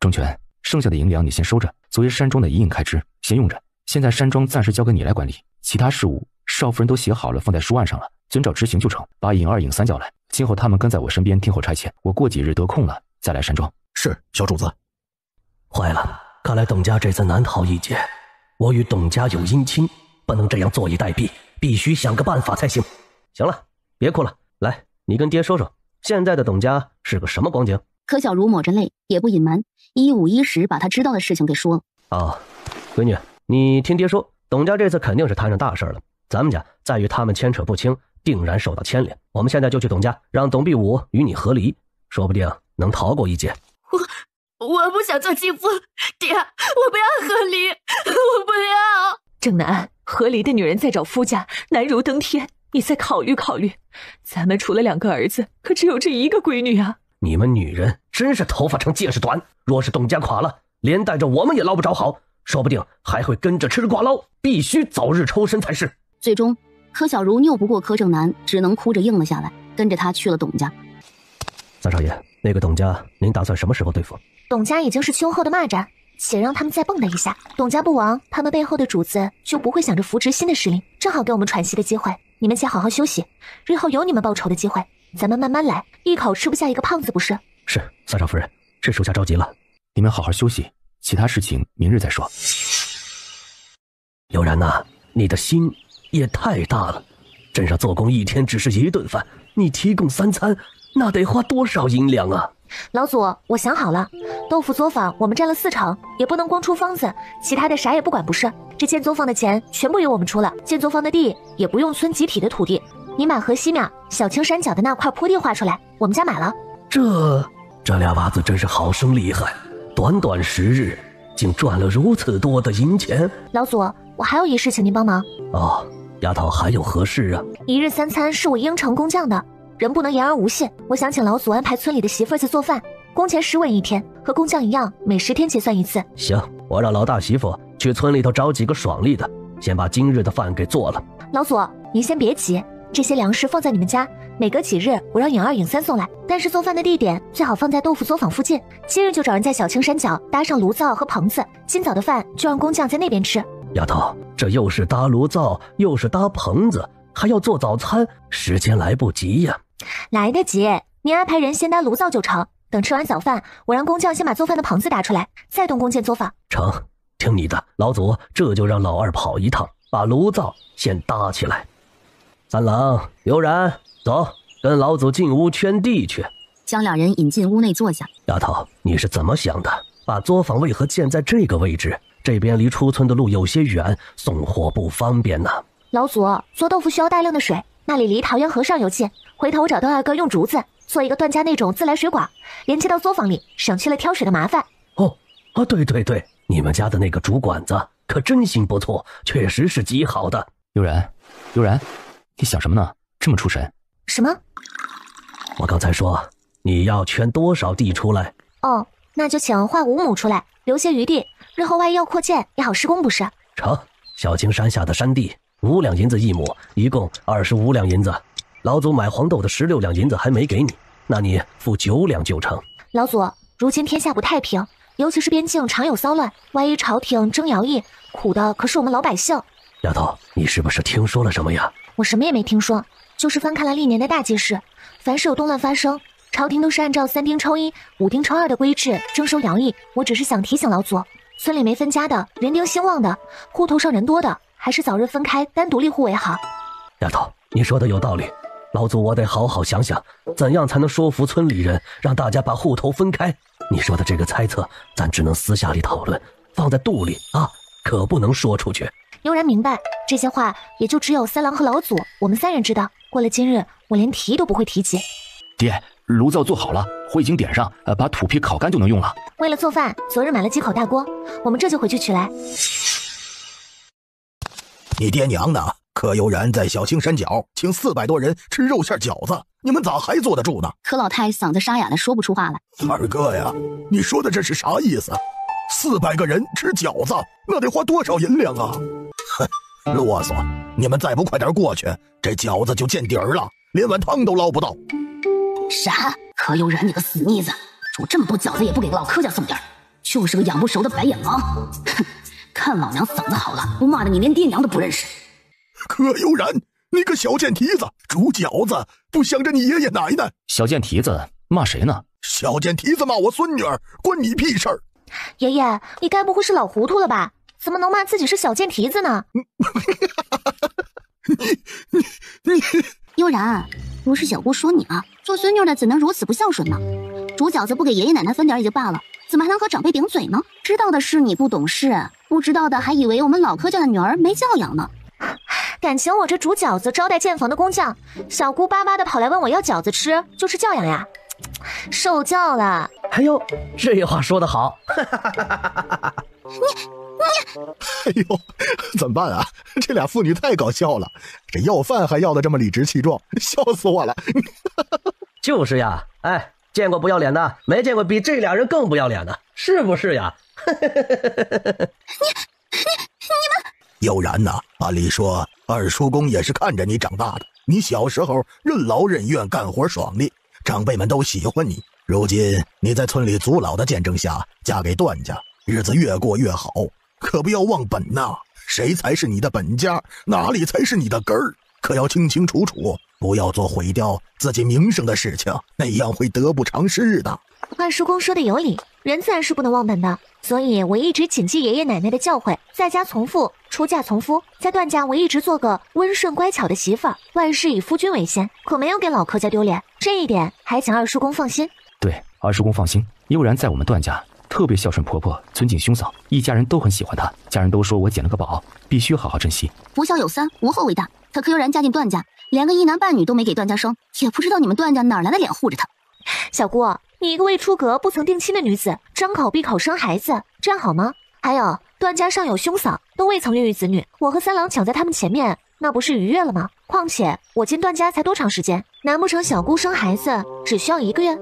钟全，剩下的银两你先收着，作为山庄的一应开支，先用着。现在山庄暂时交给你来管理，其他事务少夫人都写好了，放在书案上了，遵照执行就成。把尹2、尹3叫来，今后他们跟在我身边听候差遣，我过几日得空了再来山庄。是，小主子。坏了，看来董家这次难逃一劫。我与董家有姻亲，不能这样坐以待毙，必须想个办法才行。行了，别哭了，来，你跟爹说说，现在的董家是个什么光景？柯小茹抹着泪，也不隐瞒，一五一十把她知道的事情给说了。哦，闺女，你听爹说，董家这次肯定是摊上大事了，咱们家再与他们牵扯不清，定然受到牵连。我们现在就去董家，让董必武与你和离，说不定能逃过一劫。我不想做继父，爹，我不要和离，我不要。郑南，和离的女人在找夫家，难如登天，你再考虑考虑。咱们除了2个儿子，可只有这1个闺女啊。你们女人真是头发长见识短，若是董家垮了，连带着我们也捞不着好，说不定还会跟着吃瓜捞，必须早日抽身才是。最终柯小茹拗不过柯正南，只能哭着应了下来，跟着他去了董家。三少爷，那个董家您打算什么时候对付？董家已经是秋后的蚂蚱，且让他们再蹦跶一下，董家不亡，他们背后的主子就不会想着扶植新的势力，正好给我们喘息的机会。你们且好好休息，日后有你们报仇的机会，咱们慢慢来，一口吃不下一个胖子不是？是，三少夫人，是属下着急了。你们好好休息，其他事情明日再说。悠然呐，你的心也太大了，镇上做工一天只是1顿饭，你提供3餐，那得花多少银两啊？老祖，我想好了，豆腐作坊我们占了4成，也不能光出方子，其他的啥也不管不是。这建作坊的钱全部由我们出了，建作坊的地也不用村集体的土地，你把河西面小青山脚的那块坡地画出来，我们家买了。这俩娃子真是好生厉害，短短10日竟赚了如此多的银钱。老祖，我还有一事请您帮忙。哦，丫头还有何事啊？1日3餐是我应承工匠的，人不能言而无信，我想请老祖安排村里的媳妇儿去做饭，工钱10文一天，和工匠一样，每10天结算一次。行，我让老大媳妇去村里头找几个爽利的，先把今日的饭给做了。老祖，您先别急，这些粮食放在你们家，每隔几日我让影2影3送来，但是做饭的地点最好放在豆腐作坊附近。今日就找人在小青山脚搭上炉灶和棚子，今早的饭就让工匠在那边吃。丫头，这又是搭炉灶，又是搭棚子，还要做早餐，时间来不及呀。来得及，您安排人先搭炉灶就成，等吃完早饭，我让工匠先把做饭的棚子搭出来，再动工建作坊。成，听你的，老祖这就让老二跑一趟，把炉灶先搭起来。三郎、悠然，走，跟老祖进屋圈地去。将2人引进屋内坐下。丫头，你是怎么想的？把作坊为何建在这个位置？这边离出村的路有些远，送货不方便呢。老祖，做豆腐需要大量的水，那里离桃源河上游近，回头我找到2个用竹子做一个段家那种自来水管，连接到作坊里，省去了挑水的麻烦。对，你们家的那个竹管子可真心不错，确实是极好的。悠然，你想什么呢？这么出神？什么？我刚才说你要圈多少地出来？哦，那就请划5亩出来，留些余地，日后万一要扩建也好施工不是？成，小青山下的山地5两银子1亩，一共25两银子。老祖买黄豆的16两银子还没给你，那你付9两就成。老祖，如今天下不太平，尤其是边境常有骚乱，万一朝廷征徭役，苦的可是我们老百姓。丫头，你是不是听说了什么呀？我什么也没听说，就是翻看了历年的大记事，凡是有动乱发生，朝廷都是按照3丁抽1、5丁抽2的规制征收徭役。我只是想提醒老祖，村里没分家的，人丁兴旺的，户头上人多的，还是早日分开单独立户为好。丫头，你说的有道理，老祖我得好好想想，怎样才能说服村里人，让大家把户头分开。你说的这个猜测，咱只能私下里讨论，放在肚里啊，可不能说出去。悠然明白，这些话也就只有三郎和老祖我们3人知道。过了今日，我连提都不会提及。爹，炉灶做好了，火已经点上，把土坯烤干就能用了。为了做饭，昨日买了几口大锅，我们这就回去取来。你爹娘呢？柯悠然在小青山脚请400多人吃肉馅饺子，你们咋还坐得住呢？柯老太嗓子沙哑的说不出话来。二哥呀，你说的这是啥意思？400个人吃饺子，那得花多少银两啊？哼，啰嗦！你们再不快点过去，这饺子就见底儿了，连碗汤都捞不到。啥？柯悠然，你个死妮子，煮这么多饺子也不给老柯家送点，就是个养不熟的白眼狼。哼，看老娘嗓子好了，不骂的你连爹娘都不认识。柯悠然，你个小贱蹄子，煮饺子不想着你爷爷奶奶。小贱蹄子骂谁呢？小贱蹄子骂我孙女儿，关你屁事儿！爷爷，你该不会是老糊涂了吧？怎么能骂自己是小贱蹄子呢？你悠然，不是小姑说你吗？做孙女的怎能如此不孝顺呢？煮饺子不给爷爷奶奶分点也就罢了，怎么还能和长辈顶嘴呢？知道的是你不懂事，不知道的还以为我们老柯家的女儿没教养呢。感情我这煮饺子招待建房的工匠，小姑巴巴的跑来问我要饺子吃，就是教养呀？受教了。哎呦，这话说得好。哎呦，怎么办啊？这俩妇女太搞笑了，这要饭还要的这么理直气壮，笑死我了。就是呀，哎，见过不要脸的，没见过比这俩人更不要脸的，是不是呀？你们悠然呐，按理说二叔公也是看着你长大的，你小时候任劳任怨，干活爽利，长辈们都喜欢你。如今你在村里祖老的见证下嫁给段家，日子越过越好，可不要忘本呐！谁才是你的本家，哪里才是你的根儿？可要清清楚楚，不要做毁掉自己名声的事情，那样会得不偿失的。二叔公说的有理，人自然是不能忘本的，所以我一直谨记爷爷奶奶的教诲，在家从父，出嫁从夫。在段家，我一直做个温顺乖巧的媳妇儿，万事以夫君为先，可没有给老柯家丢脸，这一点还请二叔公放心。对，二叔公放心，悠然在我们段家特别孝顺婆婆，尊敬兄嫂，一家人都很喜欢她，家人都说我捡了个宝，必须好好珍惜。不孝有三，无后为大。他柯悠然嫁进段家，连个一男半女都没给段家生，也不知道你们段家哪来的脸护着他。小姑，你一个未出阁不曾定亲的女子，张口闭口生孩子，这样好吗？还有，段家上有兄嫂，都未曾孕育子女，我和三郎抢在他们前面，那不是逾越了吗？况且我进段家才多长时间？难不成小姑生孩子只需要1个月？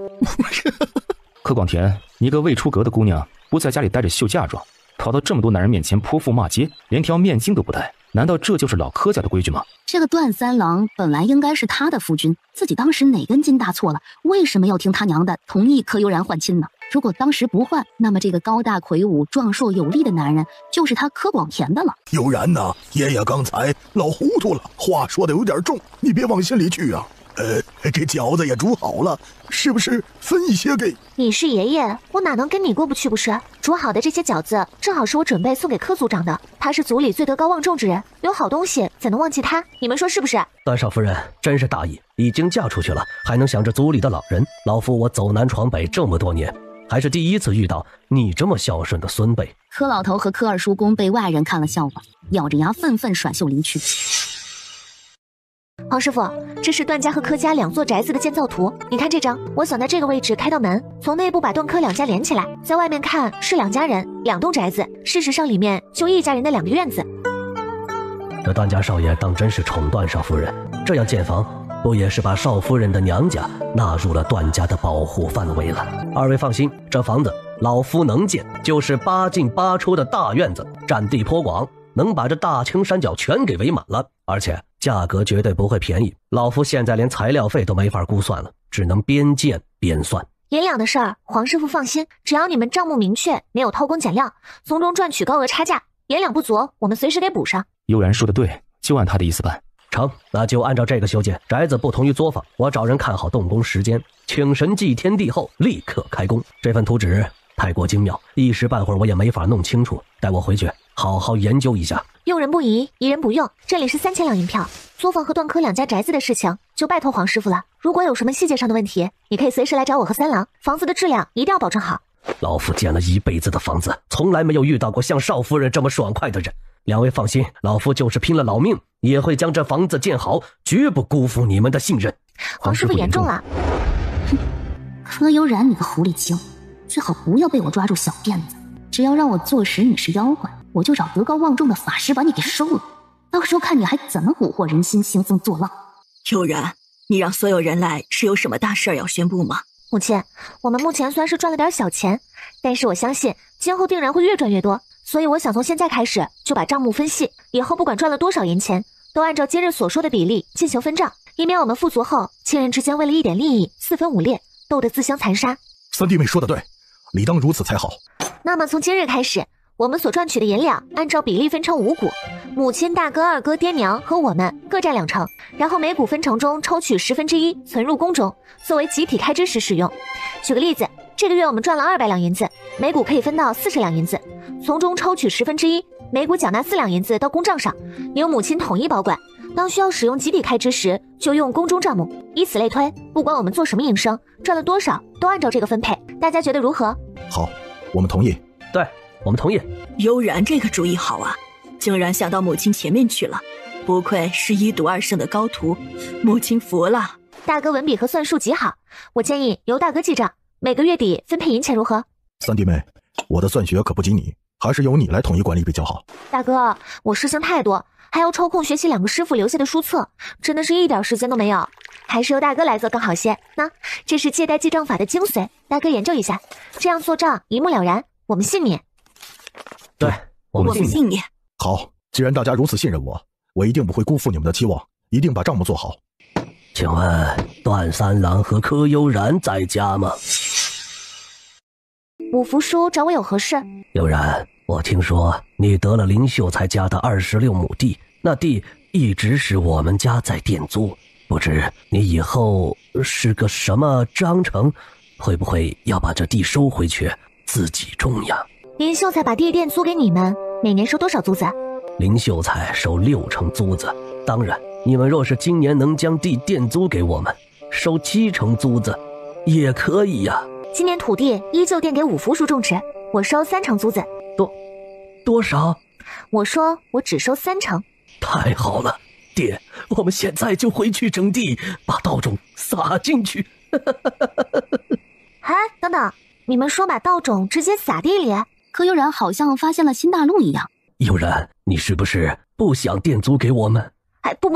柯广田，你一个未出阁的姑娘，不在家里待着秀嫁妆，跑到这么多男人面前泼妇骂街，连条面巾都不带，难道这就是老柯家的规矩吗？这个段三郎本来应该是他的夫君，自己当时哪根筋搭错了？为什么要听他娘的同意柯悠然换亲呢？如果当时不换，那么这个高大魁梧、壮硕有力的男人就是他柯广田的了。悠然呐，爷爷刚才老糊涂了，话说的有点重，你别往心里去啊。这饺子也煮好了，是不是分一些给？你是爷爷，我哪能跟你过不去不是？煮好的这些饺子，正好是我准备送给柯族长的。他是族里最德高望重之人，有好东西怎能忘记他？你们说是不是？段少夫人真是大义，已经嫁出去了，还能想着族里的老人。老夫我走南闯北这么多年，还是第一次遇到你这么孝顺的孙辈。柯老头和柯二叔公被外人看了笑话，咬着牙愤愤甩袖离去。黄师傅，这是段家和柯家2座宅子的建造图，你看这张，我想在这个位置开道门，从内部把段柯2家连起来，在外面看是2家人2栋宅子，事实上里面就1家人的2个院子。这段家少爷当真是宠段少夫人，这样建房不也是把少夫人的娘家纳入了段家的保护范围了？二位放心，这房子老夫能建，就是8进8出的大院子，占地颇广，能把这大青山脚全给围满了，而且价格绝对不会便宜，老夫现在连材料费都没法估算了，只能边建边算。银两的事儿，黄师傅放心，只要你们账目明确，没有偷工减料，从中赚取高额差价，银两不足，我们随时给补上。悠然说的对，就按他的意思办。成，那就按照这个修建。宅子不同于作坊，我找人看好动工时间，请神祭天地后立刻开工。这份图纸太过精妙，一时半会儿我也没法弄清楚，待我回去好好研究一下。用人不疑，疑人不用，这里是3000两银票，作坊和段柯2家宅子的事情就拜托黄师傅了。如果有什么细节上的问题，你可以随时来找我和三郎，房子的质量一定要保证好。老夫建了一辈子的房子，从来没有遇到过像少夫人这么爽快的人。两位放心，老夫就是拼了老命也会将这房子建好，绝不辜负你们的信任。黄师傅严重了。哼，柯悠然你个狐狸精，最好不要被我抓住小辫子，只要让我坐实你是妖怪，我就找德高望重的法师把你给收了，到时候看你还怎么蛊惑人心，兴风作浪。悠然，你让所有人来是有什么大事要宣布吗？母亲，我们目前虽然是赚了点小钱，但是我相信今后定然会越赚越多，所以我想从现在开始就把账目分细，以后不管赚了多少银钱，都按照今日所说的比例进行分账，以免我们富足后亲人之间为了一点利益4分5裂，斗得自相残杀。三弟妹说的对，理当如此才好。那么从今日开始，我们所赚取的银两按照比例分成5股，母亲、大哥、二哥、爹娘和我们各占2成，然后每股分成中抽取1/10存入宫中，作为集体开支时使用。举个例子，这个月我们赚了200两银子，每股可以分到40两银子，从中抽取1/10，每股缴纳4两银子到公账上，由母亲统一保管。当需要使用集体开支时，就用宫中账目，以此类推。不管我们做什么营生，赚了多少，都按照这个分配。大家觉得如何？好，我们同意。对，我们同意。悠然这个主意好啊，竟然想到母亲前面去了，不愧是1赌2胜的高徒，母亲服了。大哥文笔和算术极好，我建议由大哥记账，每个月底分配银钱如何？三弟妹，我的算学可不及你，还是由你来统一管理比较好。大哥，我事情太多，还要抽空学习2个师傅留下的书册，真的是一点时间都没有，还是由大哥来做更好些。那这是借贷记账法的精髓，大哥研究一下，这样做账一目了然，我们信你。对，我们信你。好，既然大家如此信任我，我一定不会辜负你们的期望，一定把账目做好。请问段三郎和柯悠然在家吗？五福叔找我有何事？悠然，我听说你得了林秀才家的26亩地，那地一直是我们家在店租，不知你以后是个什么章程，会不会要把这地收回去自己种呀？林秀才把地店租给你们，每年收多少租子？林秀才收6成租子，当然你们若是今年能将地店租给我们，收7成租子也可以呀。今年土地依旧垫给五福叔种植，我收3成租子。多少？我说我只收3成。太好了，爹，我们现在就回去整地，把稻种撒进去。哎，等等，你们说把稻种直接撒地里？柯悠然好像发现了新大陆一样。悠然，你是不是不想店租给我们？哎，不，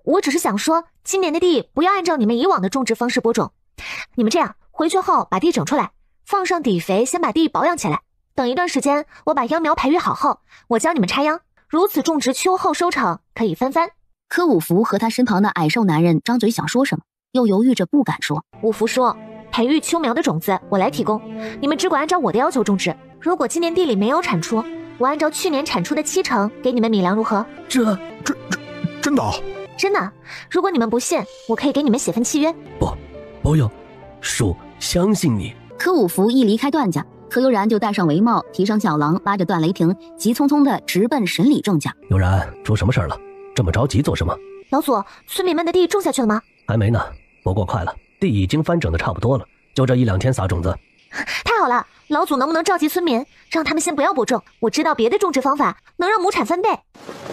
我只是想说，今年的地不要按照你们以往的种植方式播种。你们这样，回去后把地整出来，放上底肥，先把地保养起来。等一段时间，我把秧苗培育好后，我教你们插秧，如此种植秋后收成可以翻番。柯五福和他身旁的矮瘦男人张嘴想说什么，又犹豫着不敢说。五福说，培育秋苗的种子我来提供，你们只管按照我的要求种植。如果今年地里没有产出，我按照去年产出的7成给你们米粮，如何？真的？真的。如果你们不信，我可以给你们写份契约。不用，叔相信你。柯五福一离开段家，柯悠然就戴上帷帽，提上小狼，拉着段雷霆，急匆匆地直奔审理郑家。悠然，出什么事了？这么着急做什么？老祖，村民们的地种下去了吗？还没呢，不过快了，地已经翻整的差不多了，就这1-2天撒种子。太好了，老祖能不能召集村民，让他们先不要播种？我知道别的种植方法能让亩产翻倍。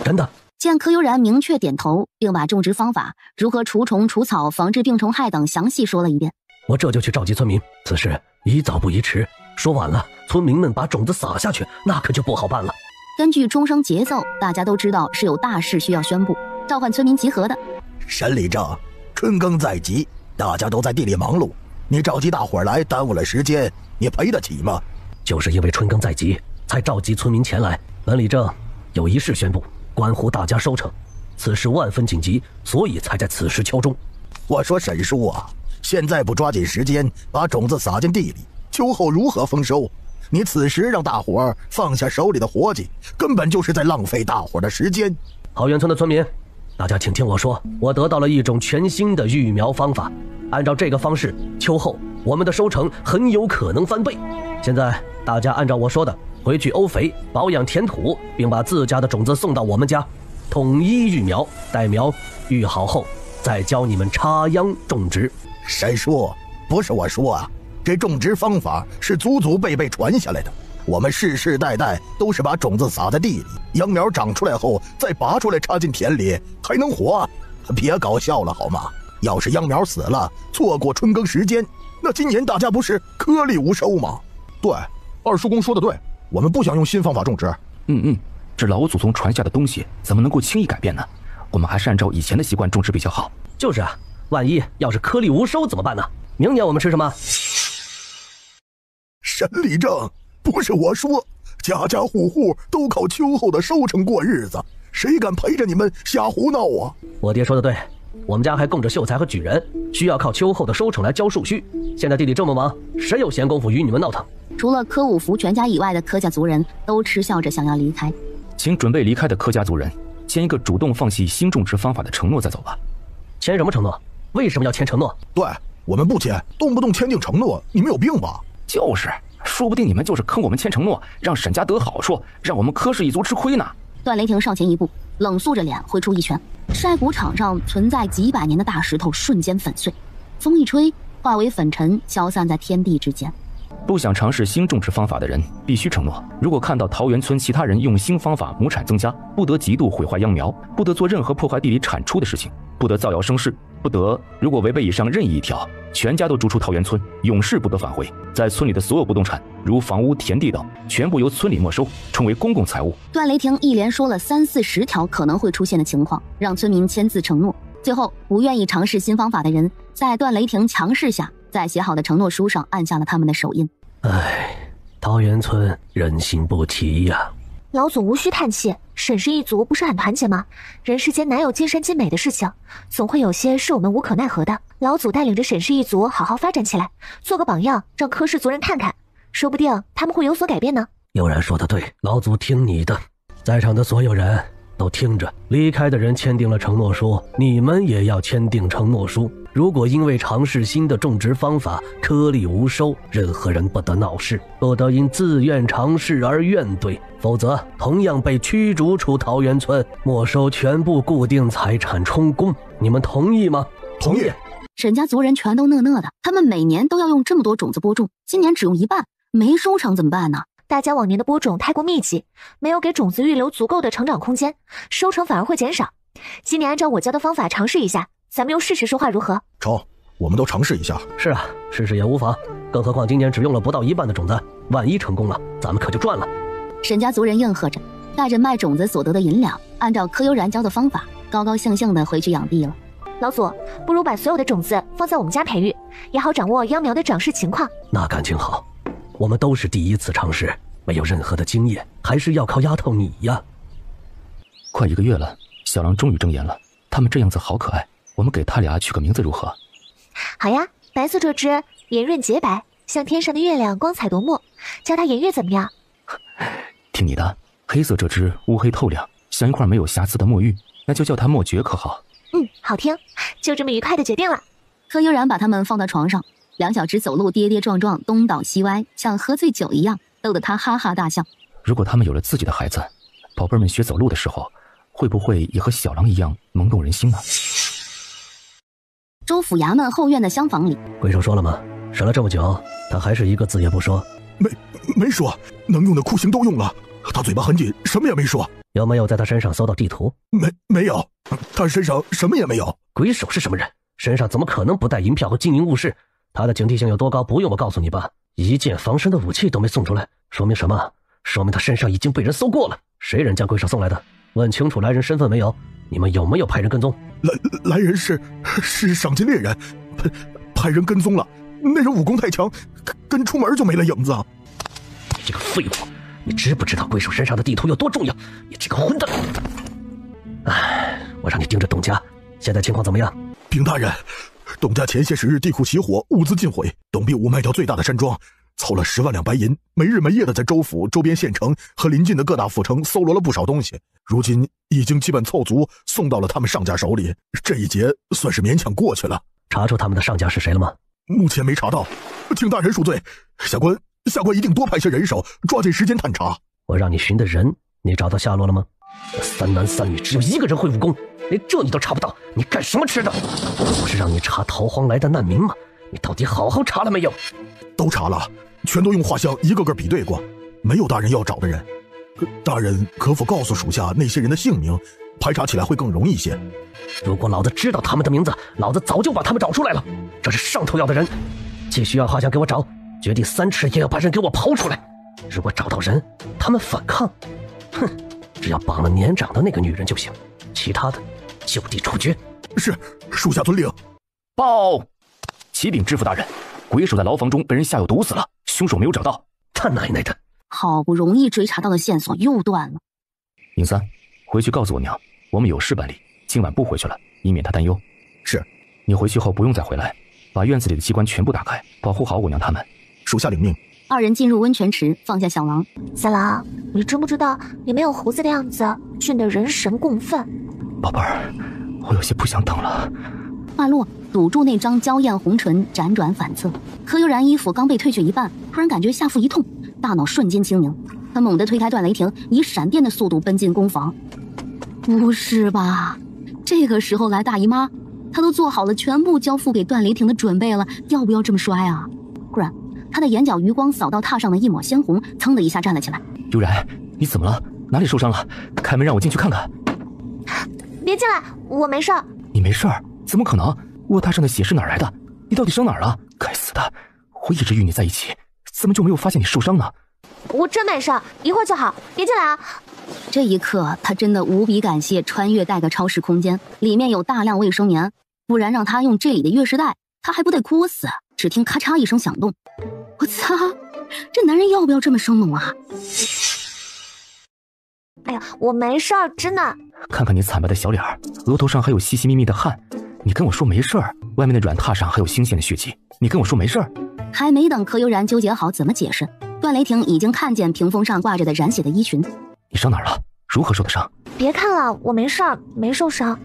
真的？见柯悠然明确点头，并把种植方法、如何除虫除草、防治病虫害等详细说了一遍。我这就去召集村民，此事宜早不宜迟，说晚了，村民们把种子撒下去，那可就不好办了。根据钟声节奏，大家都知道是有大事需要宣布，召唤村民集合的。审理正，春耕在即，大家都在地里忙碌，你召集大伙来耽误了时间，你赔得起吗？就是因为春耕在即，才召集村民前来。本理正有一事宣布，关乎大家收成，此事万分紧急，所以才在此时敲钟。我说沈叔啊，现在不抓紧时间把种子撒进地里，秋后如何丰收？你此时让大伙放下手里的活计，根本就是在浪费大伙的时间。桃源村的村民，大家请听我说，我得到了一种全新的育苗方法，按照这个方式，秋后我们的收成很有可能翻倍。现在大家按照我说的，回去沤肥、保养田土，并把自家的种子送到我们家，统一育苗，待苗育好后，再教你们插秧种植。沈叔，不是我说啊，这种植方法是祖祖辈辈传下来的，我们世世代代都是把种子撒在地里，秧苗长出来后再拔出来插进田里，还能活？别搞笑了好吗？要是秧苗死了，错过春耕时间，那今年大家不是颗粒无收吗？对，二叔公说的对，我们不想用新方法种植。这老祖宗传下的东西怎么能够轻易改变呢？我们还是按照以前的习惯种植比较好。就是啊，万一要是颗粒无收怎么办呢？明年我们吃什么？沈理正，不是我说，家家户户都靠秋后的收成过日子，谁敢陪着你们瞎胡闹啊？我爹说的对，我们家还供着秀才和举人，需要靠秋后的收成来交树须。现在地里这么忙，谁有闲工夫与你们闹腾？除了柯武福全家以外的柯家族人都嗤笑着想要离开。请准备离开的柯家族人签一个主动放弃新种植方法的承诺再走吧。签什么承诺？为什么要签承诺？对，我们不签，动不动签订承诺，你们有病吧？就是，说不定你们就是坑我们签承诺，让沈家得好处，让我们柯氏一族吃亏呢。段雷霆上前一步，冷肃着脸挥出一拳，晒谷场上存在几百年的大石头瞬间粉碎，风一吹，化为粉尘，消散在天地之间。不想尝试新种植方法的人必须承诺，如果看到桃园村其他人用新方法亩产增加，不得极度毁坏秧苗，不得做任何破坏地里产出的事情，不得造谣生事，不得如果违背以上任意一条，全家都逐出桃园村，永世不得返回。在村里的所有不动产，如房屋、田地等，全部由村里没收，称为公共财物。段雷霆一连说了30-40条可能会出现的情况，让村民签字承诺。最后，不愿意尝试新方法的人，在段雷霆强势下，在写好的承诺书上按下了他们的手印。唉，桃园村人心不齐呀。老祖无需叹气，沈氏一族不是很团结吗？人世间哪有尽善尽美的事情，总会有些是我们无可奈何的。老祖带领着沈氏一族好好发展起来，做个榜样，让柯氏族人看看，说不定他们会有所改变呢。悠然说得对，老祖听你的。在场的所有人都听着，离开的人签订了承诺书，你们也要签订承诺书。如果因为尝试新的种植方法颗粒无收，任何人不得闹事，不得因自愿尝试而怨怼，否则同样被驱逐出桃园村，没收全部固定财产充公。你们同意吗？同意。沈家族人全都讷讷的，他们每年都要用这么多种子播种，今年只用一半，没收成怎么办呢？大家往年的播种太过密集，没有给种子预留足够的成长空间，收成反而会减少。今年按照我教的方法尝试一下，咱们用事实说话如何？成，我们都尝试一下。是啊，试试也无妨，更何况今年只用了不到一半的种子，万一成功了，咱们可就赚了。沈家族人应和着，带着卖种子所得的银两，按照柯悠然教的方法，高高兴兴地回去养地了。老祖，不如把所有的种子放在我们家培育，也好掌握秧苗的长势情况。那感情好，我们都是第一次尝试，没有任何的经验，还是要靠丫头你呀。快1个月了，小狼终于睁眼了，他们这样子好可爱，我们给他俩取个名字如何？好呀，白色这只圆润洁白，像天上的月亮，光彩夺目，叫它颜月怎么样？听你的。黑色这只乌黑透亮，像一块没有瑕疵的墨玉，那就叫它墨绝可好？好听，就这么愉快的决定了。柯悠然把他们放到床上，两小只走路跌跌撞撞，东倒西歪，像喝醉酒一样，逗得他哈哈大笑。如果他们有了自己的孩子，宝贝们学走路的时候，会不会也和小狼一样萌动人心呢？州府衙门后院的厢房里，贵寿说了吗？审了这么久，他还是一个字也不说。没说，能用的酷刑都用了，他嘴巴很紧，什么也没说。有没有在他身上搜到地图？没有，他身上什么也没有。鬼手是什么人？身上怎么可能不带银票和金银物饰？他的警惕性有多高，不用我告诉你吧？一件防身的武器都没送出来，说明什么？说明他身上已经被人搜过了。谁人将鬼手送来的？问清楚来人身份没有？你们有没有派人跟踪？来人是赏金猎人，派人跟踪了。那人武功太强，跟出门就没了影子。你这个废物，你知不知道鬼手身上的地图有多重要？你这个混蛋！哎，我让你盯着董家，现在情况怎么样？禀大人，董家前些时日地库起火，物资尽毁，董必武卖掉最大的山庄，凑了10万两白银，没日没夜的在州府周边县城和邻近的各大府城搜罗了不少东西，如今已经基本凑足，送到了他们上家手里。这一劫算是勉强过去了。查出他们的上家是谁了吗？目前没查到，请大人恕罪。下官一定多派些人手，抓紧时间探查。我让你寻的人，你找到下落了吗？3男3女只有1个人会武功，连这你都查不到，你干什么吃的？不是让你查逃荒来的难民吗？你到底好好查了没有？都查了，全都用画像一个个比对过，没有大人要找的人。大人可否告诉属下那些人的姓名，排查起来会更容易一些。如果老子知道他们的名字，老子早就把他们找出来了。这是上头要的人，既需要画像给我找，掘地3尺也要把人给我刨出来。如果找到人，他们反抗，哼，只要绑了年长的那个女人就行，其他的就地处决。是，属下遵令。报，启禀知府大人，鬼手在牢房中被人下药毒死了，凶手没有找到。他奶奶的！好不容易追查到的线索又断了。尹三，回去告诉我娘，我们有事办理，今晚不回去了，以免她担忧。是。你回去后不用再回来，把院子里的机关全部打开，保护好我娘他们。属下领命。二人进入温泉池，放下小狼。三郎，你知不知道你没有胡子的样子俊得人神共愤？宝贝儿，我有些不想等了。话落，堵住那张娇艳红唇，辗转反侧。柯悠然衣服刚被褪去一半，突然感觉下腹一痛，大脑瞬间清明。他猛地推开段雷霆，以闪电的速度奔进宫房。不是吧？这个时候来大姨妈，他都做好了全部交付给段雷霆的准备了，要不要这么摔啊？忽然，他的眼角余光扫到榻上的一抹鲜红，噌的一下站了起来。悠然，你怎么了？哪里受伤了？开门让我进去看看。别进来，我没事儿。你没事儿？怎么可能？卧榻上的血是哪儿来的？你到底伤哪儿了？该死的！我一直与你在一起，怎么就没有发现你受伤呢？我真没事，一会儿就好，别进来啊！这一刻，他真的无比感谢穿越带个超市空间，里面有大量卫生棉，不然让他用这里的月事带，他还不得哭死？只听咔嚓一声响动，我操！这男人要不要这么生猛啊？哎呀，我没事儿，真的。看看你惨白的小脸，额头上还有细细密密的汗，你跟我说没事儿？外面的软榻上还有新鲜的血迹，你跟我说没事儿？还没等柯悠然纠结好怎么解释，段雷霆已经看见屏风上挂着的染血的衣裙。你伤哪儿了？如何受的伤？别看了，我没事儿，没受伤。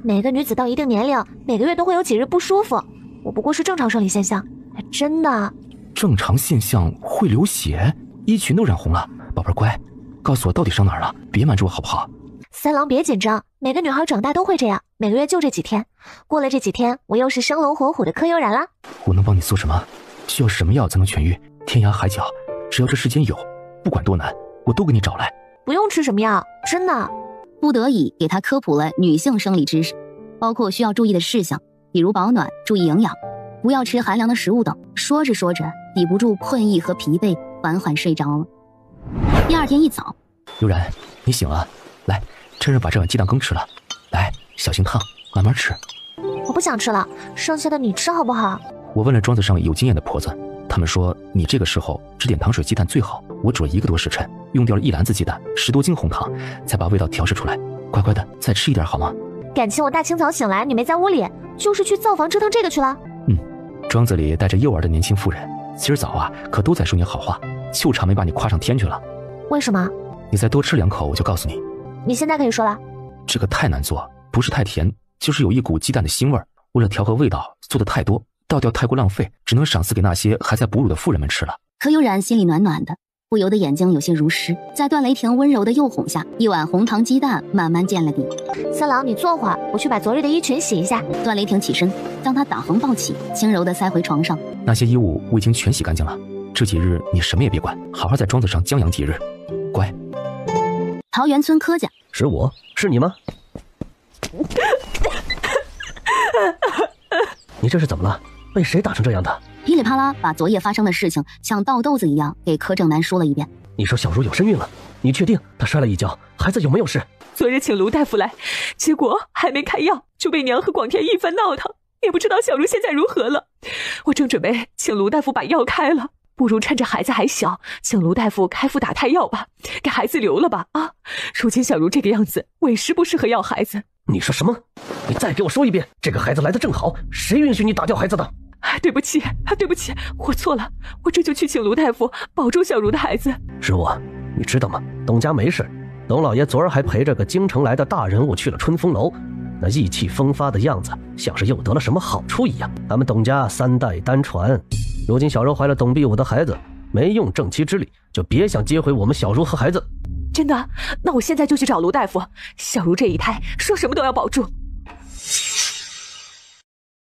每个女子到一定年龄，每个月都会有几日不舒服，我不过是正常生理现象，真的。正常现象会流血，衣裙都染红了。宝贝儿乖，告诉我到底伤哪儿了，别瞒着我好不好？三郎别紧张，每个女孩长大都会这样，每个月就这几天，过了这几天，我又是生龙活虎的柯悠然啦。我能帮你做什么？需要什么药才能痊愈？天涯海角，只要这世间有，不管多难，我都给你找来。不用吃什么药，真的。不得已给他科普了女性生理知识，包括需要注意的事项，比如保暖、注意营养，不要吃寒凉的食物等。说着说着，抵不住困意和疲惫，缓缓睡着了。第二天一早，悠然，你醒了，来，趁热把这碗鸡蛋羹吃了，来，小心烫，慢慢吃。我不想吃了，剩下的你吃好不好？我问了庄子上有经验的婆子，他们说你这个时候只点糖水鸡蛋最好。我煮了1个多时辰，用掉了1篮子鸡蛋，10多斤红糖，才把味道调试出来。乖乖的，再吃一点好吗？感情我大清早醒来，你没在屋里，就是去灶房折腾这个去了。庄子里带着幼儿的年轻妇人，今儿早啊可都在说你好话，就差没把你夸上天去了。为什么？你再多吃2口，我就告诉你。你现在可以说了。这个太难做，不是太甜，就是有一股鸡蛋的腥味儿。为了调和味道，做的太多，倒掉太过浪费，只能赏赐给那些还在哺乳的妇人们吃了。柯悠然心里暖暖的，不由得眼睛有些如湿。在段雷霆温柔的诱哄下，一碗红糖鸡蛋慢慢见了底。三郎，你坐会儿，我去把昨日的衣裙洗一下。段雷霆起身，将他打横抱起，轻柔地塞回床上。那些衣物我已经全洗干净了，这几日你什么也别管，好好在庄子上将养几日，乖。桃源村柯家，是我，是你吗？你这是怎么了？被谁打成这样的？噼里啪啦把昨夜发生的事情像倒豆子一样给柯正南说了一遍。你说小茹有身孕了，你确定她摔了一跤，孩子有没有事？昨日请卢大夫来，结果还没开药就被娘和广田一番闹腾，也不知道小茹现在如何了。我正准备请卢大夫把药开了，不如趁着孩子还小，请卢大夫开腹打胎药吧，给孩子留了吧。啊，如今小茹这个样子，委实不适合要孩子。你说什么？你再给我说一遍，这个孩子来得正好，谁允许你打掉孩子的？对不起，对不起，我错了，我这就去请卢大夫保住小茹的孩子。是我，你知道吗？董家没事，董老爷昨儿还陪着个京城来的大人物去了春风楼，那意气风发的样子，像是又得了什么好处一样。他们董家3代单传，如今小茹怀了董必武的孩子，没用正妻之礼，就别想接回我们小茹和孩子。真的？那我现在就去找卢大夫，小茹这一胎说什么都要保住。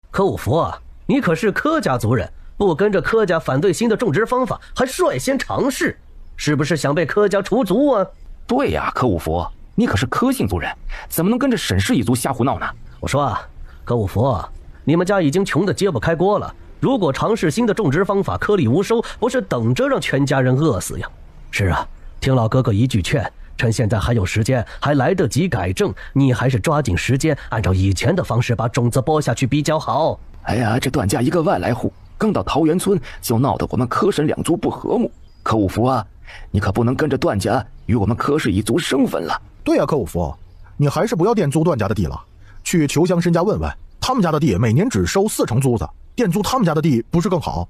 柯武福啊，你可是柯家族人，不跟着柯家反对新的种植方法，还率先尝试，是不是想被柯家除族啊？对呀，柯武福，你可是柯姓族人，怎么能跟着沈氏一族瞎胡闹呢？我说啊，柯武福，你们家已经穷得揭不开锅了，如果尝试新的种植方法颗粒无收，不是等着让全家人饿死呀？是啊，听老哥哥一句劝，趁现在还有时间，还来得及改正，你还是抓紧时间，按照以前的方式把种子播下去比较好。哎呀，这段家一个外来户，刚到桃源村就闹得我们柯沈2族不和睦。柯武福啊，你可不能跟着段家与我们柯氏一族生分了。对呀，柯武福，你还是不要佃租段家的地了，去裘乡申家问问，他们家的地每年只收4成租子，佃租他们家的地不是更好？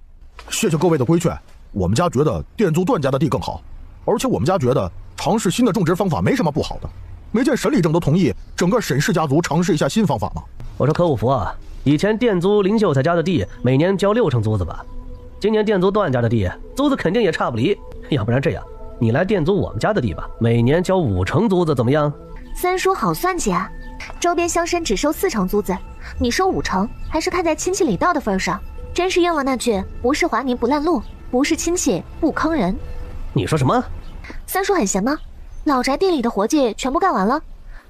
谢谢各位的规劝，我们家觉得店租段家的地更好，而且我们家觉得尝试新的种植方法没什么不好的。没见沈理正都同意整个沈氏家族尝试一下新方法吗？我说柯武福啊，以前店租林秀才家的地每年交6成租子吧，今年店租段家的地租子肯定也差不离，要不然这样，你来店租我们家的地吧，每年交5成租子怎么样？三叔好算计啊，周边乡绅只收4成租子，你收5成，还是看在亲戚里道的份上，真是应了那句不是华泥不烂路，不是亲戚不坑人。你说什么？三叔很闲吗？老宅地里的活计全部干完了，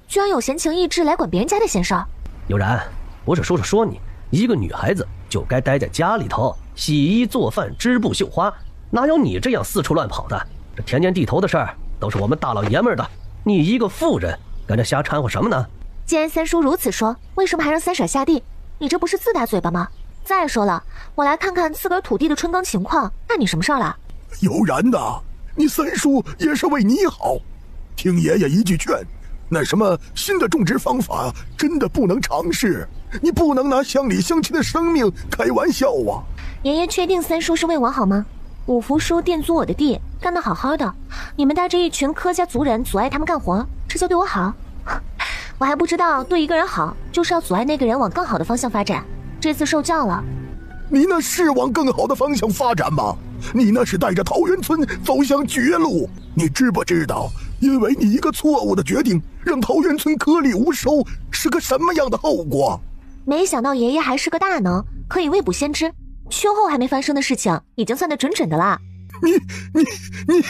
居然有闲情逸致来管别人家的闲事儿。悠然，我只说你，一个女孩子就该待在家里头，洗衣做饭，织布绣花，哪有你这样四处乱跑的？这田间地头的事儿都是我们大老爷们儿的，你一个妇人跟着瞎掺和什么呢？既然三叔如此说，为什么还让三婶下地？你这不是自打嘴巴吗？再说了，我来看看自个儿土地的春耕情况，那你什么事儿了？悠然呐，你三叔也是为你好，听爷爷一句劝，那什么新的种植方法真的不能尝试，你不能拿乡里乡亲的生命开玩笑啊！爷爷确定三叔是为我好吗？五福叔店租我的地，干得好好的，你们带着一群柯家族人阻碍他们干活，这就对我好？我还不知道对一个人好就是要阻碍那个人往更好的方向发展，这次受教了。你那是往更好的方向发展吗？你那是带着桃源村走向绝路，你知不知道因为你一个错误的决定让桃源村颗粒无收是个什么样的后果？没想到爷爷还是个大能，可以未卜先知，秋后还没发生的事情已经算得准准的啦。你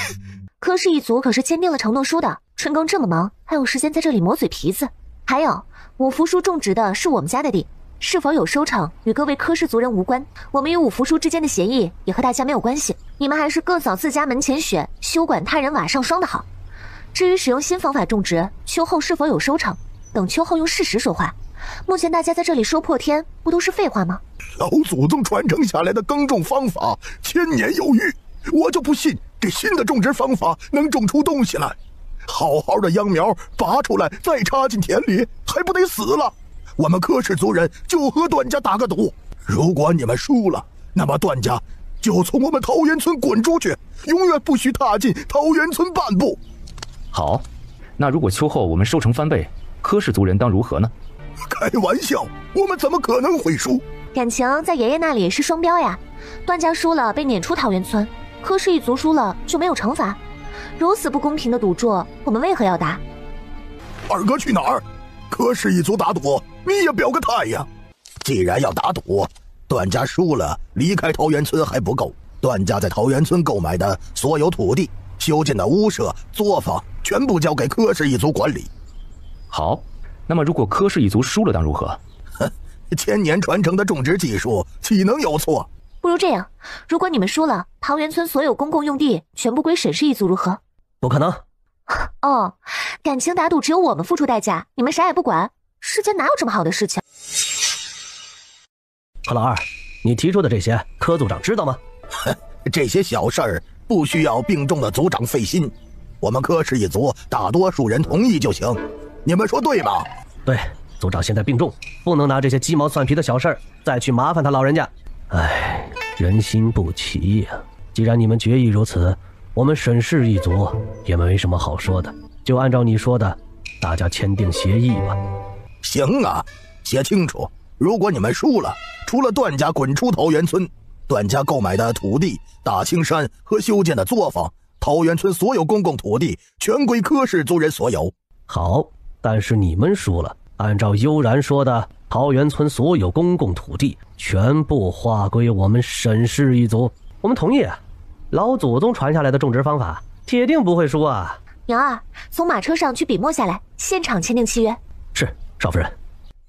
柯氏一族可是签订了承诺书的，春耕这么忙还有时间在这里磨嘴皮子。还有五福叔种植的是我们家的地，是否有收成与各位柯氏族人无关，我们与五福叔之间的协议也和大家没有关系，你们还是各扫自家门前雪，休管他人瓦上霜的好。至于使用新方法种植，秋后是否有收成，等秋后用事实说话。目前大家在这里说破天，不都是废话吗？老祖宗传承下来的耕种方法千年有余，我就不信这新的种植方法能种出东西来。好好的秧苗拔出来再插进田里，还不得死了？我们柯氏族人就和段家打个赌，如果你们输了，那么段家就从我们桃源村滚出去，永远不许踏进桃源村半步。好，那如果秋后我们收成翻倍，柯氏族人当如何呢？开玩笑，我们怎么可能会输？感情在爷爷那里是双标呀，段家输了被撵出桃源村，柯氏一族输了就没有惩罚，如此不公平的赌注，我们为何要打？二哥去哪儿？柯氏一族打赌，你也表个态呀！既然要打赌，段家输了离开桃源村还不够，段家在桃源村购买的所有土地、修建的屋舍、作坊，全部交给柯氏一族管理。好，那么如果柯氏一族输了当如何？哼，千年传承的种植技术岂能有错？不如这样，如果你们输了，桃源村所有公共用地全部归沈氏一族如何？不可能。哦，感情打赌只有我们付出代价，你们啥也不管？世间哪有这么好的事情？何老二，你提出的这些，柯族长知道吗？这些小事儿不需要病重的族长费心，我们柯氏一族大多数人同意就行。你们说对吗？对，族长现在病重，不能拿这些鸡毛蒜皮的小事儿再去麻烦他老人家。唉，人心不齐呀。既然你们决议如此，我们沈氏一族也没什么好说的，就按照你说的，大家签订协议吧。行啊，写清楚，如果你们输了，除了段家滚出桃源村，段家购买的土地、大青山和修建的作坊，桃源村所有公共土地全归柯氏族人所有。好，但是你们输了，按照悠然说的，桃源村所有公共土地全部划归我们沈氏一族。我们同意啊，老祖宗传下来的种植方法铁定不会输啊。娘儿，从马车上去笔墨下来，现场签订契约。是，少夫人。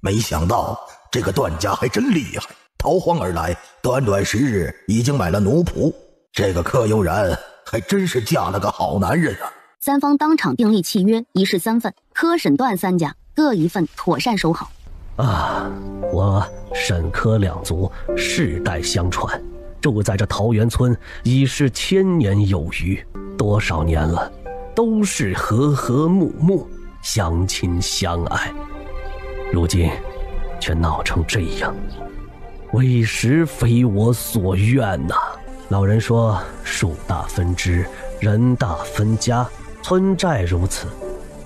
没想到这个段家还真厉害，逃荒而来，短短10日已经买了奴仆。这个柯悠然还真是嫁了个好男人啊！三方当场订立契约，一式3份，柯沈段3家各1份，妥善收好。啊，我沈柯2族世代相传，住在这桃源村已是千年有余，多少年了，都是和和睦睦，相亲相爱。如今却闹成这样，委实非我所愿呐！老人说树大分支，人大分家，村寨如此，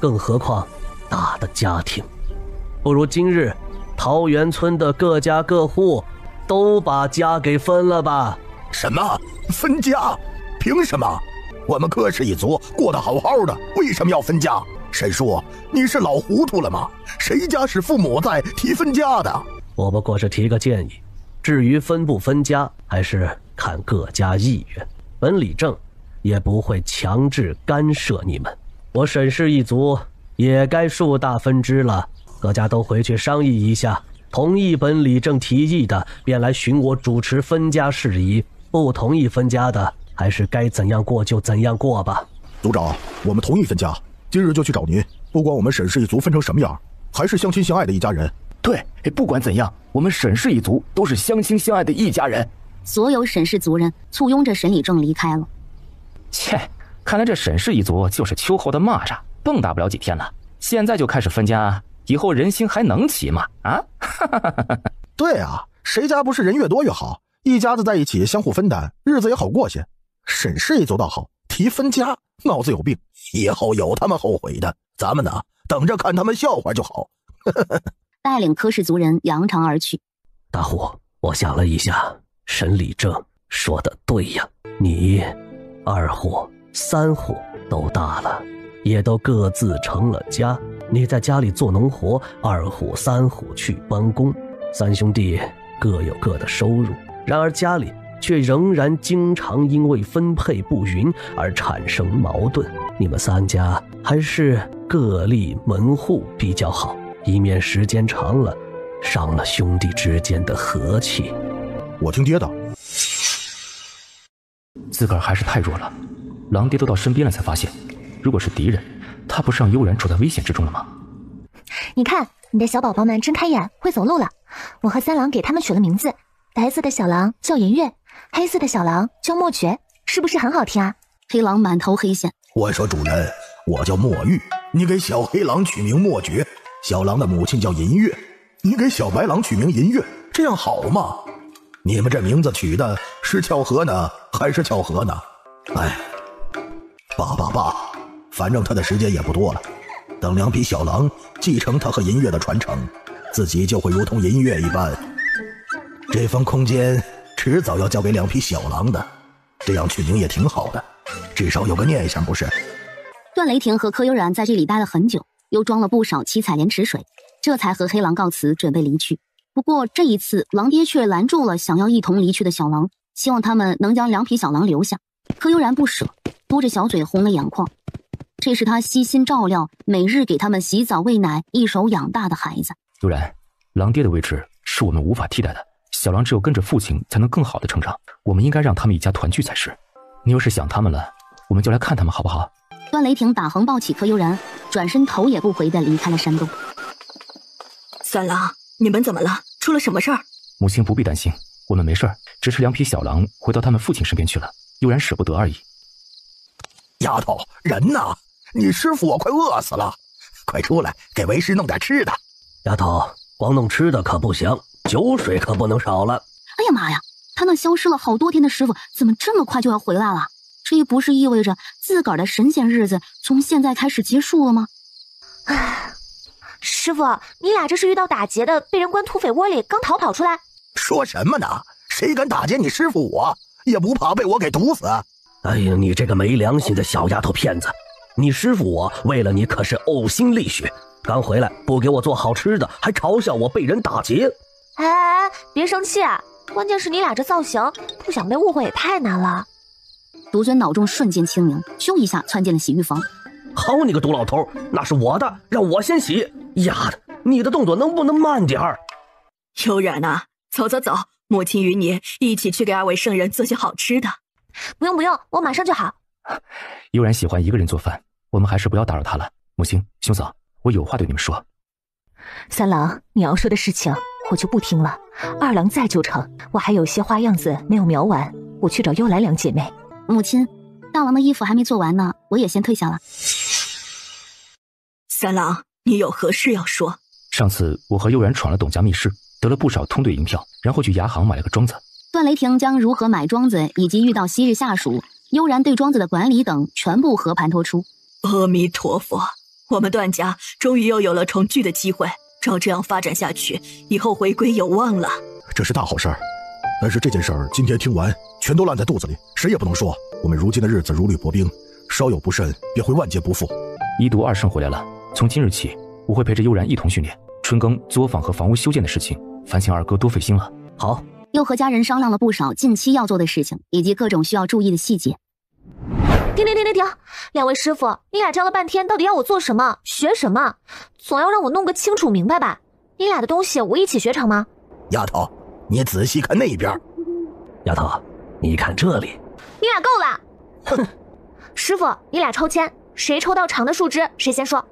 更何况大的家庭。不如今日桃源村的各家各户都把家给分了吧。什么分家？凭什么？我们柯氏一族过得好好的，为什么要分家？沈叔，你是老糊涂了吗？谁家是父母在提分家的？我不过是提个建议，至于分不分家，还是看各家意愿。本理正也不会强制干涉你们。我沈氏一族也该树大分支了，各家都回去商议一下，同意本理正提议的，便来寻我主持分家事宜；不同意分家的，还是该怎样过就怎样过吧。族长，我们同意分家，今日就去找您。不管我们沈氏一族分成什么样，还是相亲相爱的一家人。对，不管怎样，我们沈氏一族都是相亲相爱的一家人。所有沈氏族人簇拥着沈理正离开了。切，看来这沈氏一族就是秋后的蚂蚱，蹦跶不了几天了。现在就开始分家，以后人心还能齐吗？啊？对啊，谁家不是人越多越好？一家子在一起相互分担，日子也好过些。沈氏一族倒好，提分家，脑子有病。以后有他们后悔的，咱们呢，等着看他们笑话就好。带领柯氏族人扬长而去。大户，我想了一下，沈理正说的对呀，你2户、3户都大了，也都各自成了家。你在家里做农活，2户、3户去帮工，3兄弟各有各的收入，然而家里却仍然经常因为分配不匀而产生矛盾。你们3家还是各立门户比较好，以免时间长了伤了兄弟之间的和气。我听爹的。自个儿还是太弱了，狼爹都到身边了才发现，如果是敌人，他不是让悠然处在危险之中了吗？你看，你的小宝宝们真开眼，会走路了。我和三郎给他们取了名字，白色的小狼叫银月，黑色的小狼叫墨绝，是不是很好听啊？黑狼满头黑线。我说主人，我叫墨玉，你给小黑狼取名墨绝，小狼的母亲叫银月，你给小白狼取名银月，这样好吗？你们这名字取的是巧合呢，还是巧合呢？哎，爸，反正他的时间也不多了，等2匹小狼继承他和银月的传承，自己就会如同银月一般。这方空间迟早要交给2匹小狼的，这样取名也挺好的，至少有个念想不是？段雷霆和柯悠然在这里待了很久，又装了不少七彩莲池水，这才和黑狼告辞，准备离去。不过这一次狼爹却拦住了想要一同离去的小狼，希望他们能将2匹小狼留下。柯悠然不舍，嘟着小嘴红了眼眶，这是他悉心照料，每日给他们洗澡喂奶，一手养大的孩子。悠然，狼爹的位置是我们无法替代的，小狼只有跟着父亲才能更好的成长，我们应该让他们一家团聚才是。你要是想他们了，我们就来看他们好不好？段雷霆打横抱起柯悠然，转身头也不回地离开了山洞。三郎，你们怎么了？出了什么事儿？母亲不必担心，我们没事儿，只是2匹小狼回到他们父亲身边去了，悠然舍不得而已。丫头，人呢？你师傅我快饿死了，快出来给为师弄点吃的。丫头，光弄吃的可不行，酒水可不能少了。哎呀妈呀，他那消失了好多天的师傅怎么这么快就要回来了？这不是意味着自个儿的神仙日子从现在开始结束了吗？唉，师傅，你俩这是遇到打劫的，被人关土匪窝里，刚逃跑出来。说什么呢？谁敢打劫你师傅我，也不怕被我给毒死？哎呀，你这个没良心的小丫头片子！你师傅我为了你可是呕心沥血，刚回来不给我做好吃的，还嘲笑我被人打劫。哎，别生气啊！关键是你俩这造型，不想被误会也太难了。独尊脑中瞬间清明，咻一下窜进了洗浴房。好你个毒老头，那是我的，让我先洗。丫的，你的动作能不能慢点儿？悠然啊，走，母亲与你一起去给2位圣人做些好吃的。不用，我马上就好。悠然喜欢一个人做饭，我们还是不要打扰他了。母亲、兄嫂，我有话对你们说。三郎，你要说的事情我就不听了。2郎在就成，我还有些花样子没有描完，我去找幽兰2姐妹。母亲，大王的衣服还没做完呢，我也先退下了。三郎，你有何事要说？上次我和悠然闯了董家密室，得了不少通兑银票，然后去牙行买了个庄子，段雷霆将如何买庄子以及遇到昔日下属、悠然对庄子的管理等全部和盘托出。阿弥陀佛，我们段家终于又有了重聚的机会。照这样发展下去，以后回归有望了。这是大好事儿，但是这件事儿今天听完，全都烂在肚子里，谁也不能说。我们如今的日子如履薄冰，稍有不慎便会万劫不复。一读二圣回来了，从今日起，我会陪着悠然一同训练。春耕、作坊和房屋修建的事情，烦请二哥多费心了。好。又和家人商量了不少近期要做的事情，以及各种需要注意的细节。停！两位师傅，你俩教了半天，到底要我做什么、学什么？总要让我弄个清楚明白吧？你俩的东西我一起学成吗？丫头，你仔细看那边。丫头，你看这里。你俩够了！哼！师傅，你俩抽签，谁抽到长的树枝，谁先说。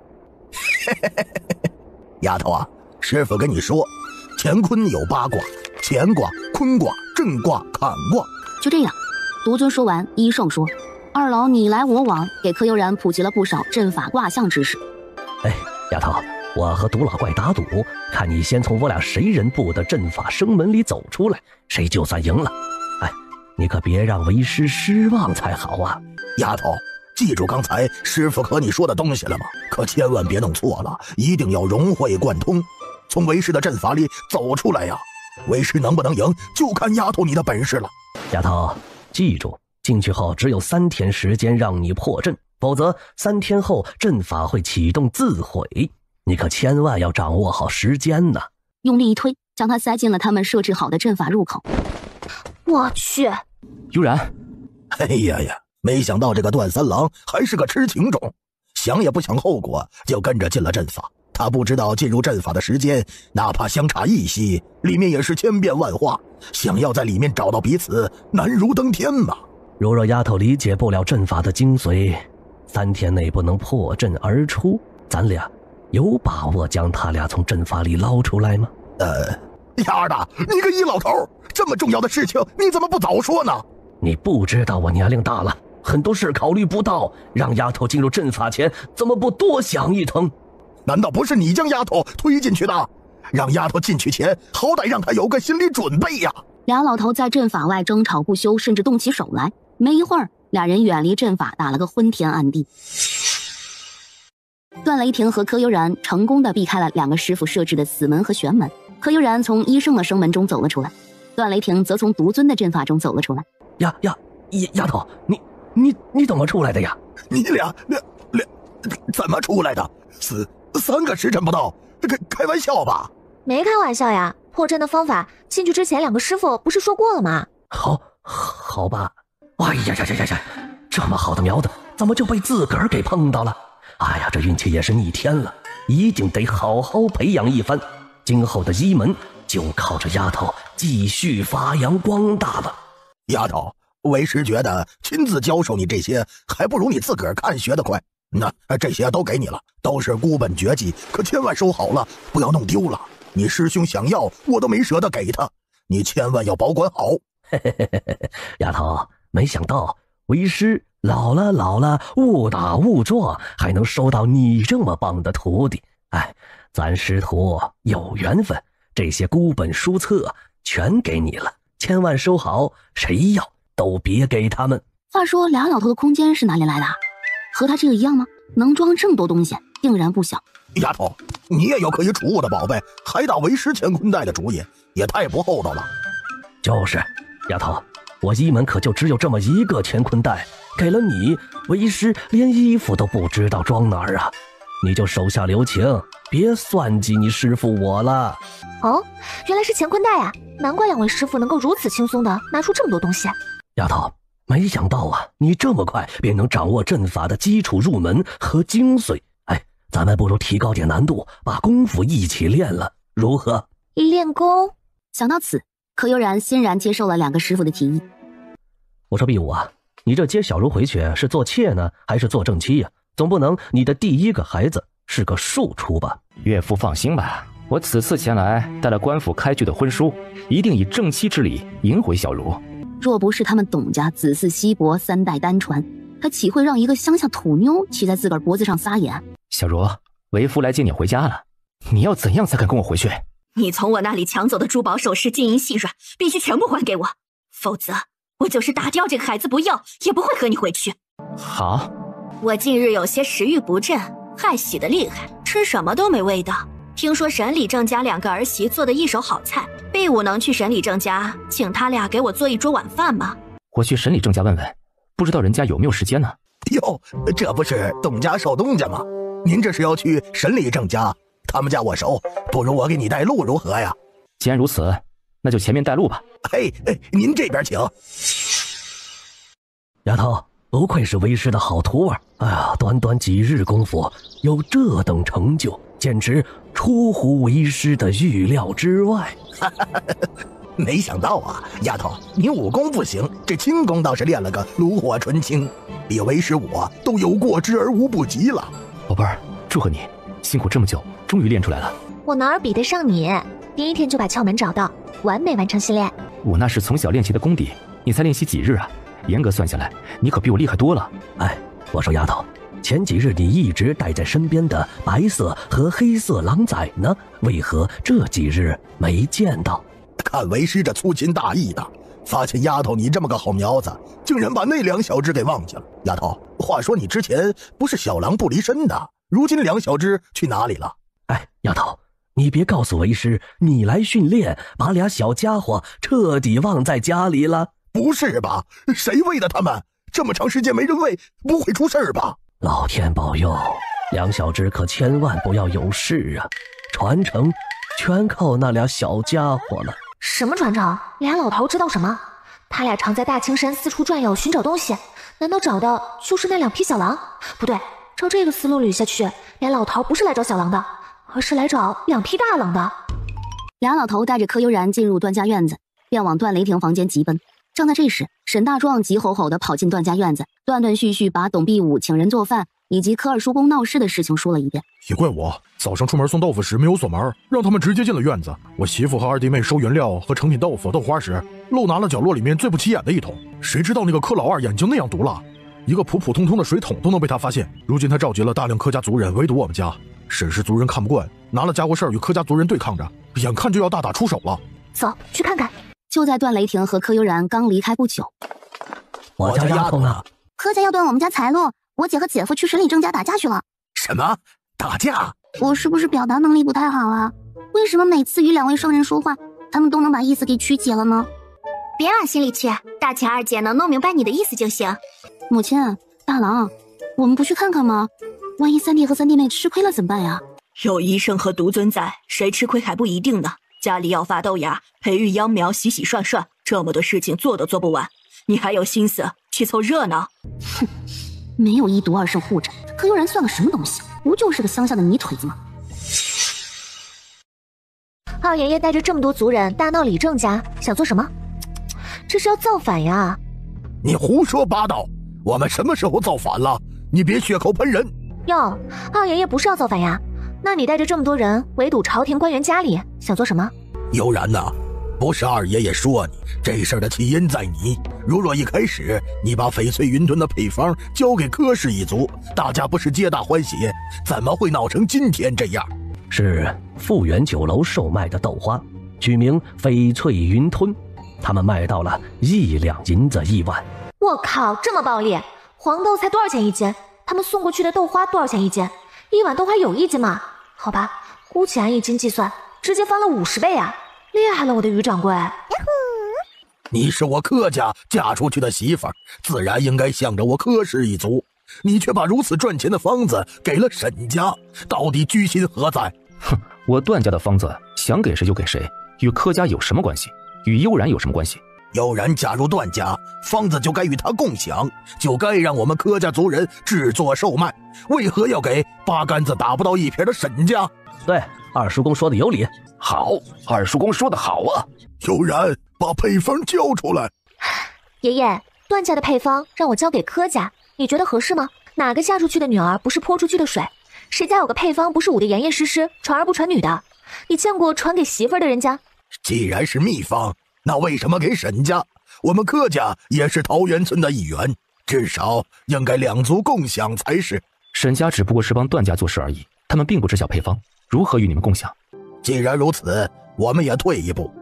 丫头啊，师傅跟你说，乾坤有8卦。乾卦、坤卦、震卦、坎卦。就这样，独尊说完，一圣说：“二老你来我往，给柯悠然普及了不少阵法卦象知识。”哎，丫头，我和毒老怪打赌，看你先从我俩谁人布的阵法生门里走出来，谁就算赢了。哎，你可别让为师失望才好啊！丫头，记住刚才师傅和你说的东西了吗？可千万别弄错了，一定要融会贯通，从为师的阵法里走出来呀！为师能不能赢，就看丫头你的本事了。丫头，记住，进去后只有3天时间让你破阵，否则3天后阵法会启动自毁。你可千万要掌握好时间呢。用力一推，将他塞进了他们设置好的阵法入口。我去！悠然，哎呀，没想到这个段三郎还是个痴情种，想也不想后果就跟着进了阵法。他不知道进入阵法的时间，哪怕相差1息，里面也是千变万化，想要在里面找到彼此，难如登天嘛。若丫头理解不了阵法的精髓，3天内不能破阵而出，咱俩有把握将他俩从阵法里捞出来吗？丫的，你个一老头，这么重要的事情你怎么不早说呢？你不知道我年龄大了，很多事考虑不到，让丫头进入阵法前怎么不多想一层？难道不是你将丫头推进去的？让丫头进去前，好歹让她有个心理准备呀！俩老头在阵法外争吵不休，甚至动起手来。没一会儿，俩人远离阵法，打了个昏天暗地。段雷霆和柯悠然成功的避开了2个师傅设置的死门和玄门。柯悠然从医圣的生门中走了出来，段雷霆则从独尊的阵法中走了出来。丫头，你怎么出来的呀？你俩怎么出来的？3个时辰不到，开玩笑吧？没开玩笑呀，破阵的方法，进去之前2个师傅不是说过了吗？好吧。哎呀，这么好的苗子，怎么就被自个儿给碰到了？哎呀，这运气也是逆天了，一定得好好培养一番。今后的医门就靠着丫头继续发扬光大了。丫头，为师觉得亲自教授你这些，还不如你自个儿看学得快。那这些都给你了，都是孤本绝技，可千万收好了，不要弄丢了。你师兄想要，我都没舍得给他，你千万要保管好。丫头，没想到为师老了，误打误撞，还能收到你这么棒的徒弟。哎，咱师徒有缘分，这些孤本书册全给你了，千万收好，谁要都别给他们。话说俩老头的空间是哪里来的？和他这个一样吗？能装这么多东西，定然不小。丫头，你也有可以储物的宝贝，还打为师乾坤袋的主意，也太不厚道了。就是，丫头，我医门可就只有这么一个乾坤袋，给了你，为师连衣服都不知道装哪儿啊！你就手下留情，别算计你师傅我了。哦，原来是乾坤袋啊！难怪2位师傅能够如此轻松的拿出这么多东西。丫头，没想到啊，你这么快便能掌握阵法的基础入门和精髓。哎，咱们不如提高点难度，把功夫一起练了，如何？练功？想到此，柯悠然欣然接受了2个师傅的提议。我说毕武啊，你这接小茹回去是做妾呢，还是做正妻呀？总不能你的第1个孩子是个庶出吧？岳父放心吧，我此次前来带了官府开具的婚书，一定以正妻之礼迎回小茹。若不是他们董家子嗣稀薄，3代单传，他岂会让一个乡下土妞骑在自个儿脖子上撒野？小茹，为夫来接你回家了，你要怎样才肯跟我回去？你从我那里抢走的珠宝首饰、金银细软，必须全部还给我，否则我就是打掉这个孩子不要，也不会和你回去。好，我近日有些食欲不振，害喜得厉害，吃什么都没味道。听说沈李正家2个儿媳做的一手好菜，毕武能去沈李正家，请他俩给我做一桌晚饭吗？我去沈李正家问问，不知道人家有没有时间呢？哟，这不是东家少东家吗？您这是要去沈李正家？他们家我熟，不如我给你带路如何呀？既然如此，那就前面带路吧。嘿，您这边请。丫头，不愧是为师的好徒儿，哎呀，短短几日功夫有这等成就，简直出乎为师的预料之外。没想到啊，丫头，你武功不行，这轻功倒是练了个炉火纯青，比为师我都有过之而无不及了。宝贝儿，祝贺你，辛苦这么久，终于练出来了。我哪儿比得上你？第1天就把窍门找到，完美完成系列。我那是从小练习的功底，你才练习几日啊？严格算下来，你可比我厉害多了。哎，我说丫头，前几日你一直带在身边的白色和黑色狼崽呢？为何这几日没见到？看为师这粗心大意的，发现丫头你这么个好苗子，竟然把那2小只给忘记了。丫头，话说你之前不是小狼不离身的，如今2小只去哪里了？哎，丫头，你别告诉为师你来训练，把俩小家伙彻底忘在家里了。不是吧？谁喂的他们？这么长时间没人喂，不会出事吧？老天保佑，2小只可千万不要有事啊！传承全靠那俩小家伙了。什么传承？俩老头知道什么？他俩常在大青山四处转悠寻找东西，难道找的就是那2匹小狼？不对，照这个思路捋下去，俩老头不是来找小狼的，而是来找2匹大狼的。俩老头带着柯悠然进入段家院子，便往段雷霆房间急奔。正在这时，沈大壮急吼吼地跑进段家院子，断断续续把董必武请人做饭以及柯二叔公闹事的事情说了一遍。也怪我早上出门送豆腐时没有锁门，让他们直接进了院子。我媳妇和2弟妹收原料和成品豆腐、豆花时，漏拿了角落里面最不起眼的一桶。谁知道那个柯老二眼睛那样毒辣，一个普普通通的水桶都能被他发现。如今他召集了大量柯家族人围堵我们家，沈氏族人看不惯，拿了家伙事儿与柯家族人对抗着，眼看就要大打出手了。走，去看看。就在段雷霆和柯悠然刚离开不久，我家丫头呢？柯家要断我们家财路，我姐和姐夫去沈李正家打架去了。什么？打架？我是不是表达能力不太好啊？为什么每次与2位圣人说话，他们都能把意思给曲解了呢？别往心里去，大姐二姐能弄明白你的意思就行。母亲，大郎，我们不去看看吗？万一3弟和3弟妹吃亏了怎么办呀？有医生和独尊在，谁吃亏还不一定呢。家里要发豆芽，培育秧苗，洗洗涮涮，这么多事情做都做不完，你还有心思去凑热闹？哼，没有1毒2胜护着，柯悠然算个什么东西？不就是个乡下的泥腿子吗？二爷爷带着这么多族人大闹李正家，想做什么？这是要造反呀！你胡说八道！我们什么时候造反了？你别血口喷人！哟，二爷爷不是要造反呀？那你带着这么多人围堵朝廷官员家里，想做什么？悠然呐，不是二爷爷说你，这事儿的起因在你。如若一开始你把翡翠云吞的配方交给柯氏一族，大家不是皆大欢喜，怎么会闹成今天这样？是富源酒楼售卖的豆花，取名翡翠云吞，他们卖到了1两银子1万。我靠，这么暴利！黄豆才多少钱一斤？他们送过去的豆花多少钱一斤？1碗豆花有1斤吗？好吧，姑且按1斤计算，直接翻了50倍啊！厉害了，我的于掌柜！你是我柯家嫁出去的媳妇儿，自然应该向着我柯氏一族。你却把如此赚钱的方子给了沈家，到底居心何在？哼，我段家的方子想给谁就给谁，与柯家有什么关系？与悠然有什么关系？悠然嫁入段家，方子就该与他共享，就该让我们柯家族人制作售卖，为何要给八竿子打不到一撇的沈家？对，二叔公说的有理。好，二叔公说的好啊！悠然，把配方交出来。爷爷，段家的配方让我交给柯家，你觉得合适吗？哪个嫁出去的女儿不是泼出去的水？谁家有个配方不是捂得严严实实，传儿不传女的？你见过传给媳妇儿的人家？既然是秘方，那为什么给沈家？我们柯家也是桃源村的一员，至少应该2族共享才是。沈家只不过是帮段家做事而已，他们并不知晓配方，如何与你们共享？既然如此，我们也退一步，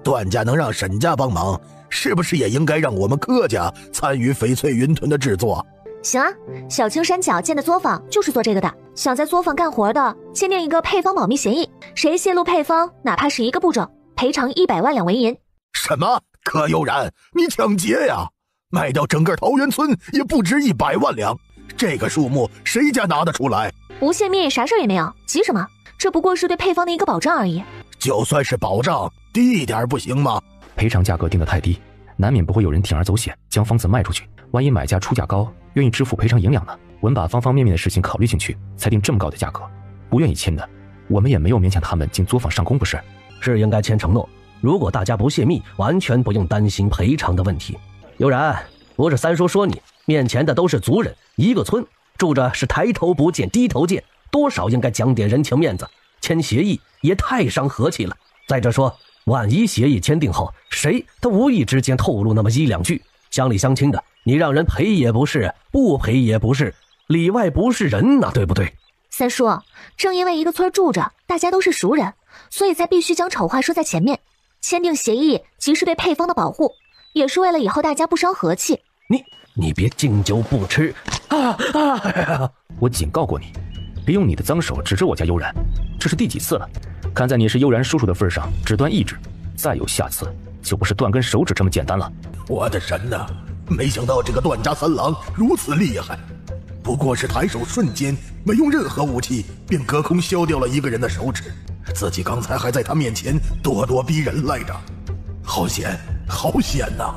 段家能让沈家帮忙，是不是也应该让我们柯家参与翡翠云吞的制作？行啊，小青山脚建的作坊就是做这个的。想在作坊干活的，签订一个配方保密协议，谁泄露配方，哪怕是一个步骤，赔偿100万两纹银。什么？柯悠然，你抢劫呀？卖掉整个桃源村也不值100万两，这个数目谁家拿得出来？不泄密啥事儿也没有，急什么？这不过是对配方的一个保障而已。就算是保障，低一点不行吗？赔偿价格定得太低，难免不会有人铤而走险将方子卖出去。万一买家出价高，愿意支付赔偿银两呢？我们把方方面面的事情考虑进去，才定这么高的价格。不愿意签的，我们也没有勉强他们进作坊上工，不是？是应该签承诺。如果大家不泄密，完全不用担心赔偿的问题。悠然，不是三叔说你，面前的都是族人，一个村住着是抬头不见低头见，多少应该讲点人情面子。签协议也太伤和气了。再者说，万一协议签订后，谁他无意之间透露那么1、2句，乡里乡亲的，你让人赔也不是，不赔也不是，里外不是人呐，对不对？三叔，正因为一个村住着，大家都是熟人，所以才必须将丑话说在前面。签订协议，即是对配方的保护，也是为了以后大家不伤和气。你别敬酒不吃我警告过你，别用你的脏手指着我家悠然，这是第几次了？看在你是悠然叔叔的份上，只断一指，再有下次，就不是断根手指这么简单了。我的神哪！没想到这个段家三郎如此厉害，不过是抬手瞬间，没用任何武器便隔空削掉了一个人的手指，自己刚才还在他面前咄咄逼人来着，好险，好险呐！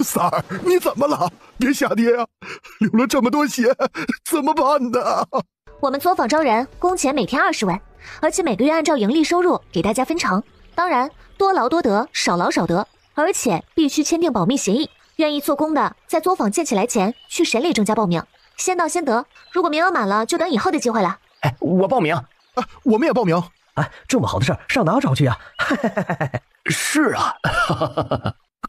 三儿，你怎么了？别瞎跌啊！流了这么多血，怎么办呢？我们作坊招人，工钱每天20文，而且每个月按照盈利收入给大家分成。当然，多劳多得，少劳少得，而且必须签订保密协议。愿意做工的，在作坊建起来前去审理郑家报名，先到先得。如果名额满了，就等以后的机会了。我报名。我们也报名。这么好的事儿上哪找去啊？是啊。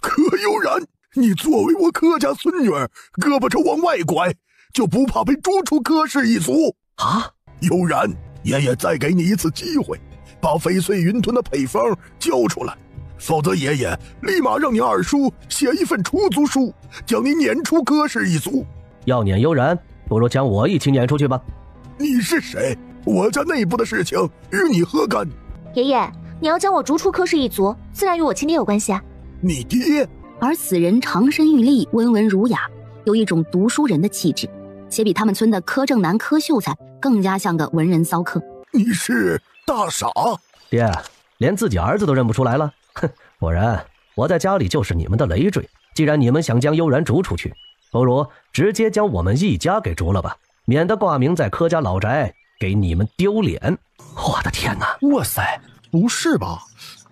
柯悠然，你作为我柯家孙女儿，胳膊肘往外拐，就不怕被逐出柯氏一族啊？悠然，爷爷再给你一次机会，把翡翠云吞的配方交出来，否则爷爷立马让你二叔写一份出族书，将你撵出柯氏一族。要撵悠然，不如将我一起撵出去吧。你是谁？我家内部的事情与你何干？爷爷，你要将我逐出柯氏一族，自然与我亲爹有关系啊。你爹？而此人长身玉立，温文儒雅，有一种读书人的气质，且比他们村的柯正南、柯秀才更加像个文人骚客。你是大傻？爹，连自己儿子都认不出来了？哼，果然我在家里就是你们的累赘。既然你们想将悠然逐出去，不如直接将我们一家给逐了吧，免得挂名在柯家老宅给你们丢脸。我的天哪！哇塞，不是吧？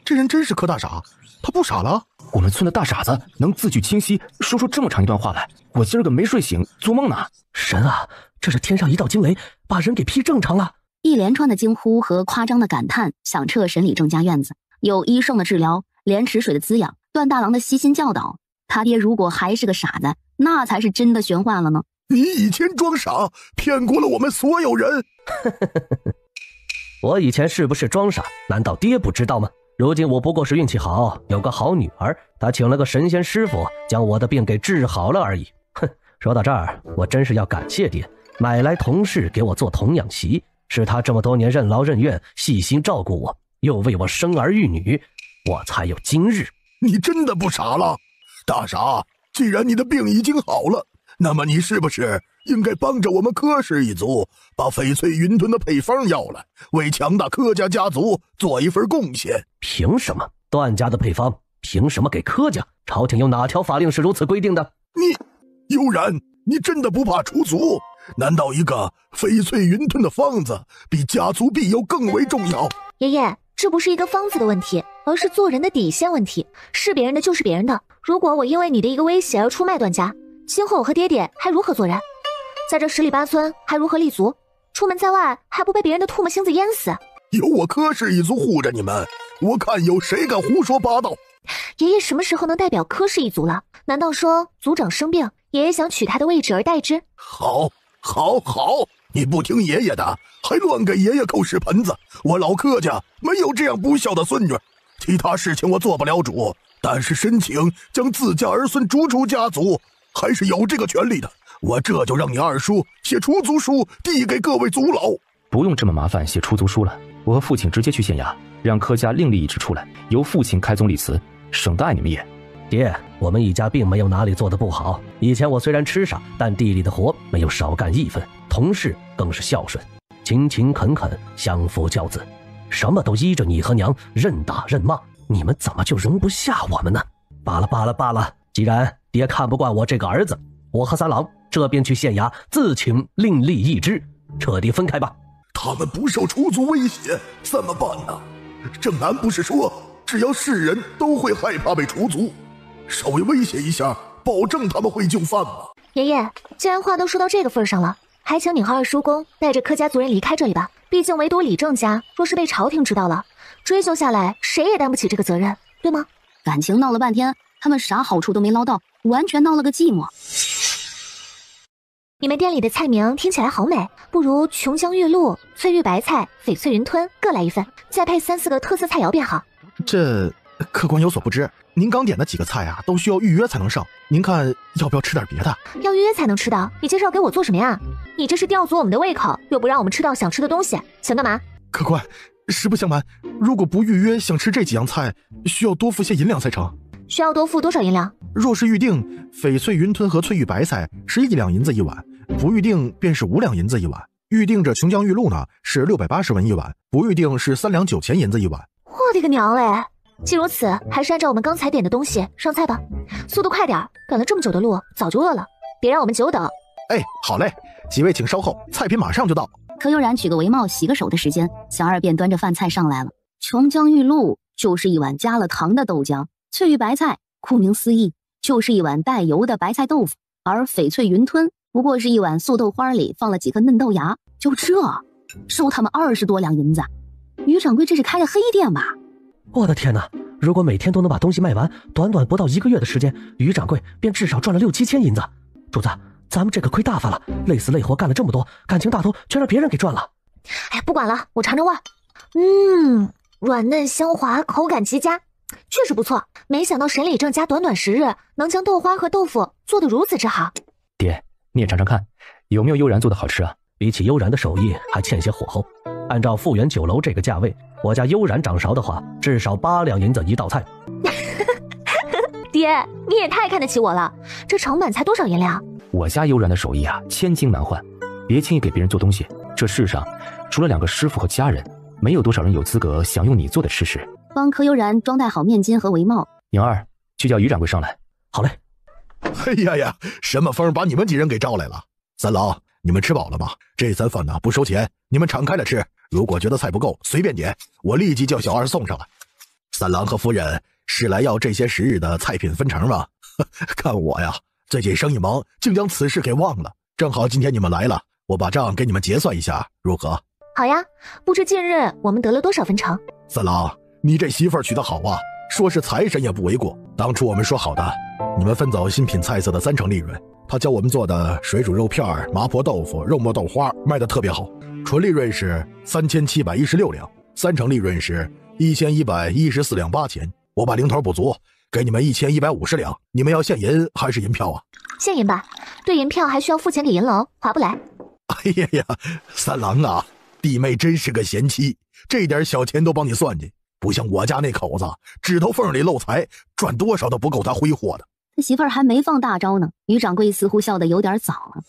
这人真是柯大傻？他不傻了？我们村的大傻子能字句清晰说出这么长一段话来，我今儿个没睡醒做梦呢。神啊，这是天上一道惊雷，把人给劈正常了。一连串的惊呼和夸张的感叹响彻审理郑家院子，有医圣的治疗，莲池水的滋养，段大郎的悉心教导，他爹如果还是个傻子，那才是真的玄幻了呢。你以前装傻，骗过了我们所有人。我以前是不是装傻，难道爹不知道吗？如今我不过是运气好，有个好女儿，她请了个神仙师傅，将我的病给治好了而已。哼，说到这儿，我真是要感谢爹，买来同事给我做童养媳，是他这么多年任劳任怨，细心照顾我，又为我生儿育女，我才有今日。你真的不傻了？大傻，既然你的病已经好了，那么你是不是应该帮着我们柯氏一族把翡翠云吞的配方要来，为强大柯家家族做一份贡献？凭什么？段家的配方凭什么给柯家？朝廷有哪条法令是如此规定的？悠然，你真的不怕出族？难道一个翡翠云吞的方子比家族庇佑更为重要？爷爷，这不是一个方子的问题，而是做人的底线问题。是别人的就是别人的，如果我因为你的一个威胁而出卖段家，今后我和爹爹还如何做人？在这10里8村还如何立足？出门在外还不被别人的唾沫星子淹死？有我柯氏一族护着你们，我看有谁敢胡说八道。爷爷什么时候能代表柯氏一族了？难道说族长生病，爷爷想取他的位置而代之？好，你不听爷爷的，还乱给爷爷扣屎盆子，我老柯家没有这样不孝的孙女。其他事情我做不了主，但是申请将自家儿孙逐出家族，还是有这个权利的。我这就让你二叔写出族书，递给各位族老。不用这么麻烦写出族书了，我和父亲直接去县衙，让柯家另立一支出来，由父亲开宗立祠，省得碍你们眼。爹，我们一家并没有哪里做得不好。以前我虽然吃傻，但地里的活没有少干一分，同事更是孝顺，勤勤恳恳，相夫教子，什么都依着你和娘，任打任骂，你们怎么就容不下我们呢？罢了，既然爹看不惯我这个儿子，我和三郎这便去县衙自请另立一支，彻底分开吧。他们不受出族威胁怎么办呢？正南不是说只要是人都会害怕被除族，稍微威胁一下，保证他们会就范吗？爷爷，既然话都说到这个份上了，还请你和二叔公带着柯家族人离开这里吧。毕竟唯独李正家若是被朝廷知道了，追究下来谁也担不起这个责任，对吗？感情闹了半天，他们啥好处都没捞到，完全闹了个寂寞。你们店里的菜名听起来好美，不如琼浆玉露、翠玉白菜、翡翠云吞各来一份，再配3、4个特色菜肴便好。这客官有所不知，您刚点的几个菜啊，都需要预约才能上。您看要不要吃点别的？要预约才能吃到，你介绍给我做什么呀？你这是吊足我们的胃口，又不让我们吃到想吃的东西，想干嘛？客官，实不相瞒，如果不预约想吃这几样菜，需要多付些银两才成。需要多付多少银两？若是预定，翡翠云吞和翠玉白菜是1两银子一碗，不预定便是5两银子一碗。预定着琼浆玉露呢，是680文一碗，不预定是3两9钱银子一碗。我的个娘嘞！既如此，还是按照我们刚才点的东西上菜吧，速度快点，赶了这么久的路，早就饿了，别让我们久等。哎，好嘞，几位请稍后，菜品马上就到。柯悠然取个帷帽洗个手的时间，小二便端着饭菜上来了。琼浆玉露就是一碗加了糖的豆浆，翠玉白菜顾名思义就是一碗带油的白菜豆腐，而翡翠云吞不过是一碗素豆花里放了几颗嫩豆芽。就这收他们20多两银子，于掌柜这是开个黑店吧？我的天哪，如果每天都能把东西卖完，短短不到1个月的时间，于掌柜便至少赚了6、7千银子。主子，咱们这个亏大发了，累死累活干了这么多，感情大头全让别人给赚了。哎，不管了，我尝尝味。软嫩香滑，口感极佳，确实不错。没想到沈李正家短短10日能将豆花和豆腐做得如此之好。爹，你也尝尝看，有没有悠然做的好吃啊？比起悠然的手艺还欠些火候。按照富源酒楼这个价位，我家悠然掌勺的话，至少8两银子一道菜。爹，你也太看得起我了，这成本才多少银两？我家悠然的手艺啊，千金难换，别轻易给别人做东西。这世上除了2个师傅和家人，没有多少人有资格享用你做的吃食。帮柯悠然装戴好面巾和帷帽。宁儿，去叫于掌柜上来。好嘞。哎呀，什么风把你们几人给招来了？三郎，你们吃饱了吗？这餐饭呢不收钱，你们敞开了吃。如果觉得菜不够，随便点，我立即叫小二送上来。三郎和夫人是来要这些时日的菜品分成吗？看我呀，最近生意忙，竟将此事给忘了。正好今天你们来了，我把账给你们结算一下，如何？好呀，不知近日我们得了多少分成？三郎，你这媳妇儿娶得好啊，说是财神也不为过。当初我们说好的，你们分走新品菜色的3成利润。他教我们做的水煮肉片、麻婆豆腐、肉末豆花卖得特别好，纯利润是3716两，3成利润是1114两8钱。我把零头补足，给你们1150两。你们要现银还是银票啊？现银吧，对银票还需要付钱给银楼，划不来。哎呀呀，三郎啊，弟妹真是个贤妻，这点小钱都帮你算计，不像我家那口子，指头缝里漏财，赚多少都不够他挥霍的。他媳妇儿还没放大招呢，于掌柜似乎笑得有点早了。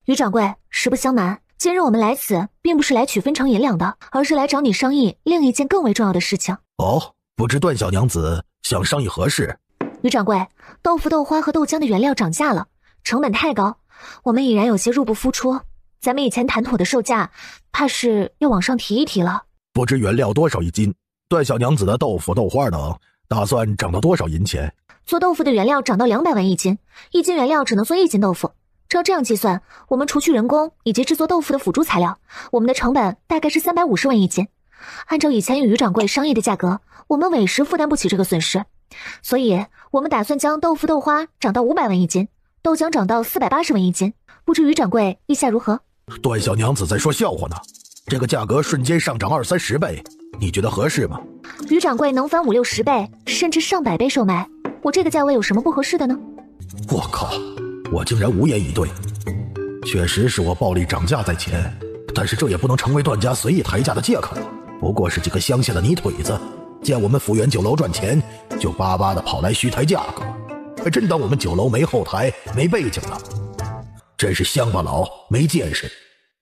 于掌柜，实不相瞒，今日我们来此并不是来取分成银两的，而是来找你商议另一件更为重要的事情。哦，不知段小娘子想商议何事？于掌柜，豆腐、豆花和豆浆的原料涨价了，成本太高，我们已然有些入不敷出。咱们以前谈妥的售价，怕是要往上提一提了。不知原料多少一斤？段小娘子的豆腐、豆花等打算涨到多少银钱？做豆腐的原料涨到200文一斤，1斤原料只能做1斤豆腐。照这样计算，我们除去人工以及制作豆腐的辅助材料，我们的成本大概是350文一斤。按照以前与于掌柜商议的价格，我们委实负担不起这个损失，所以我们打算将豆腐、豆花涨到500文一斤，豆浆涨到480文一斤。不知于掌柜意下如何？段小娘子在说笑话呢，这个价格瞬间上涨20-30倍，你觉得合适吗？于掌柜能翻5、60倍，甚至上百倍售卖，我这个价位有什么不合适的呢？我靠，我竟然无言以对。确实是我暴力涨价在前，但是这也不能成为段家随意抬价的借口。不过是几个乡下的泥腿子，见我们福源酒楼赚钱，就巴巴的跑来虚抬价格，还真当我们酒楼没后台没背景了。真是乡巴佬没见识，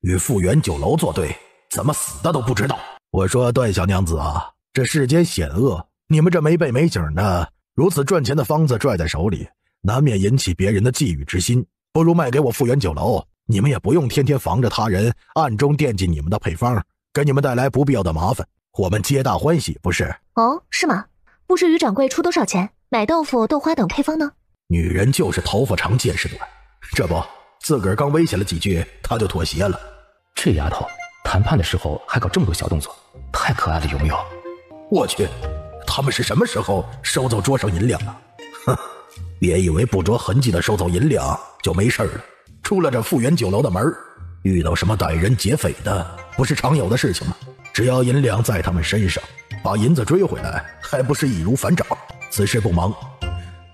与福源酒楼作对，怎么死的都不知道。我说段小娘子啊，这世间险恶，你们这没背没景的，如此赚钱的方子拽在手里，难免引起别人的觊觎之心。不如卖给我福源酒楼，你们也不用天天防着他人暗中惦记你们的配方，给你们带来不必要的麻烦，我们皆大欢喜，不是？哦，是吗？不知于掌柜出多少钱买豆腐、豆花等配方呢？女人就是头发长见识短，这不自个儿刚威胁了几句，她就妥协了。这丫头谈判的时候还搞这么多小动作，太可爱了，有没有？我去，他们是什么时候收走桌上银两了？哼，别以为不着痕迹的收走银两就没事了。出了这福源酒楼的门，遇到什么歹人劫匪的，不是常有的事情吗？只要银两在他们身上，把银子追回来，还不是易如反掌？此事不忙，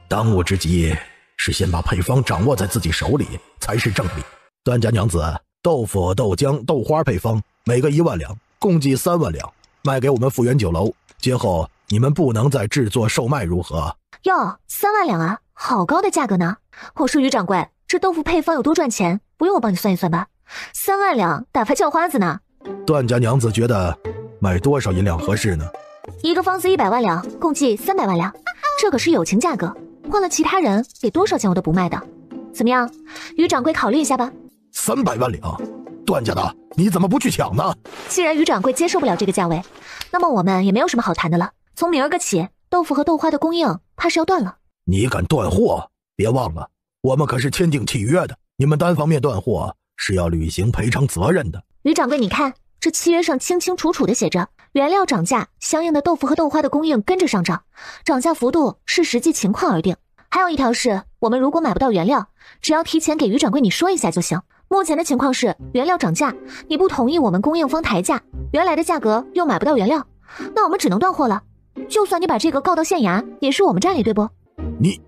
当务之急是先把配方掌握在自己手里，才是正理。段家娘子，豆腐、豆浆、豆花配方每个1万两，共计3万两，卖给我们福源酒楼。今后你们不能再制作售卖，如何？哟，3万两啊，好高的价格呢！我说于掌柜，这豆腐配方有多赚钱，不用我帮你算一算吧？3万两打发叫花子呢。段家娘子觉得卖多少银两合适呢？一个方子100万两，共计300万两，这可是友情价格，换了其他人给多少钱我都不卖的。怎么样，于掌柜考虑一下吧。300万两，段家的你怎么不去抢呢？既然于掌柜接受不了这个价位，那么我们也没有什么好谈的了。从明儿个起，豆腐和豆花的供应怕是要断了。你敢断货？别忘了，我们可是签订契约的，你们单方面断货是要履行赔偿责任的。于掌柜，你看这契约上清清楚楚的写着，原料涨价，相应的豆腐和豆花的供应跟着上涨，涨价幅度是实际情况而定。还有一条是，我们如果买不到原料，只要提前给于掌柜你说一下就行。目前的情况是原料涨价，你不同意我们供应方抬价，原来的价格又买不到原料，那我们只能断货了。就算你把这个告到县衙，也是我们占理，对不？你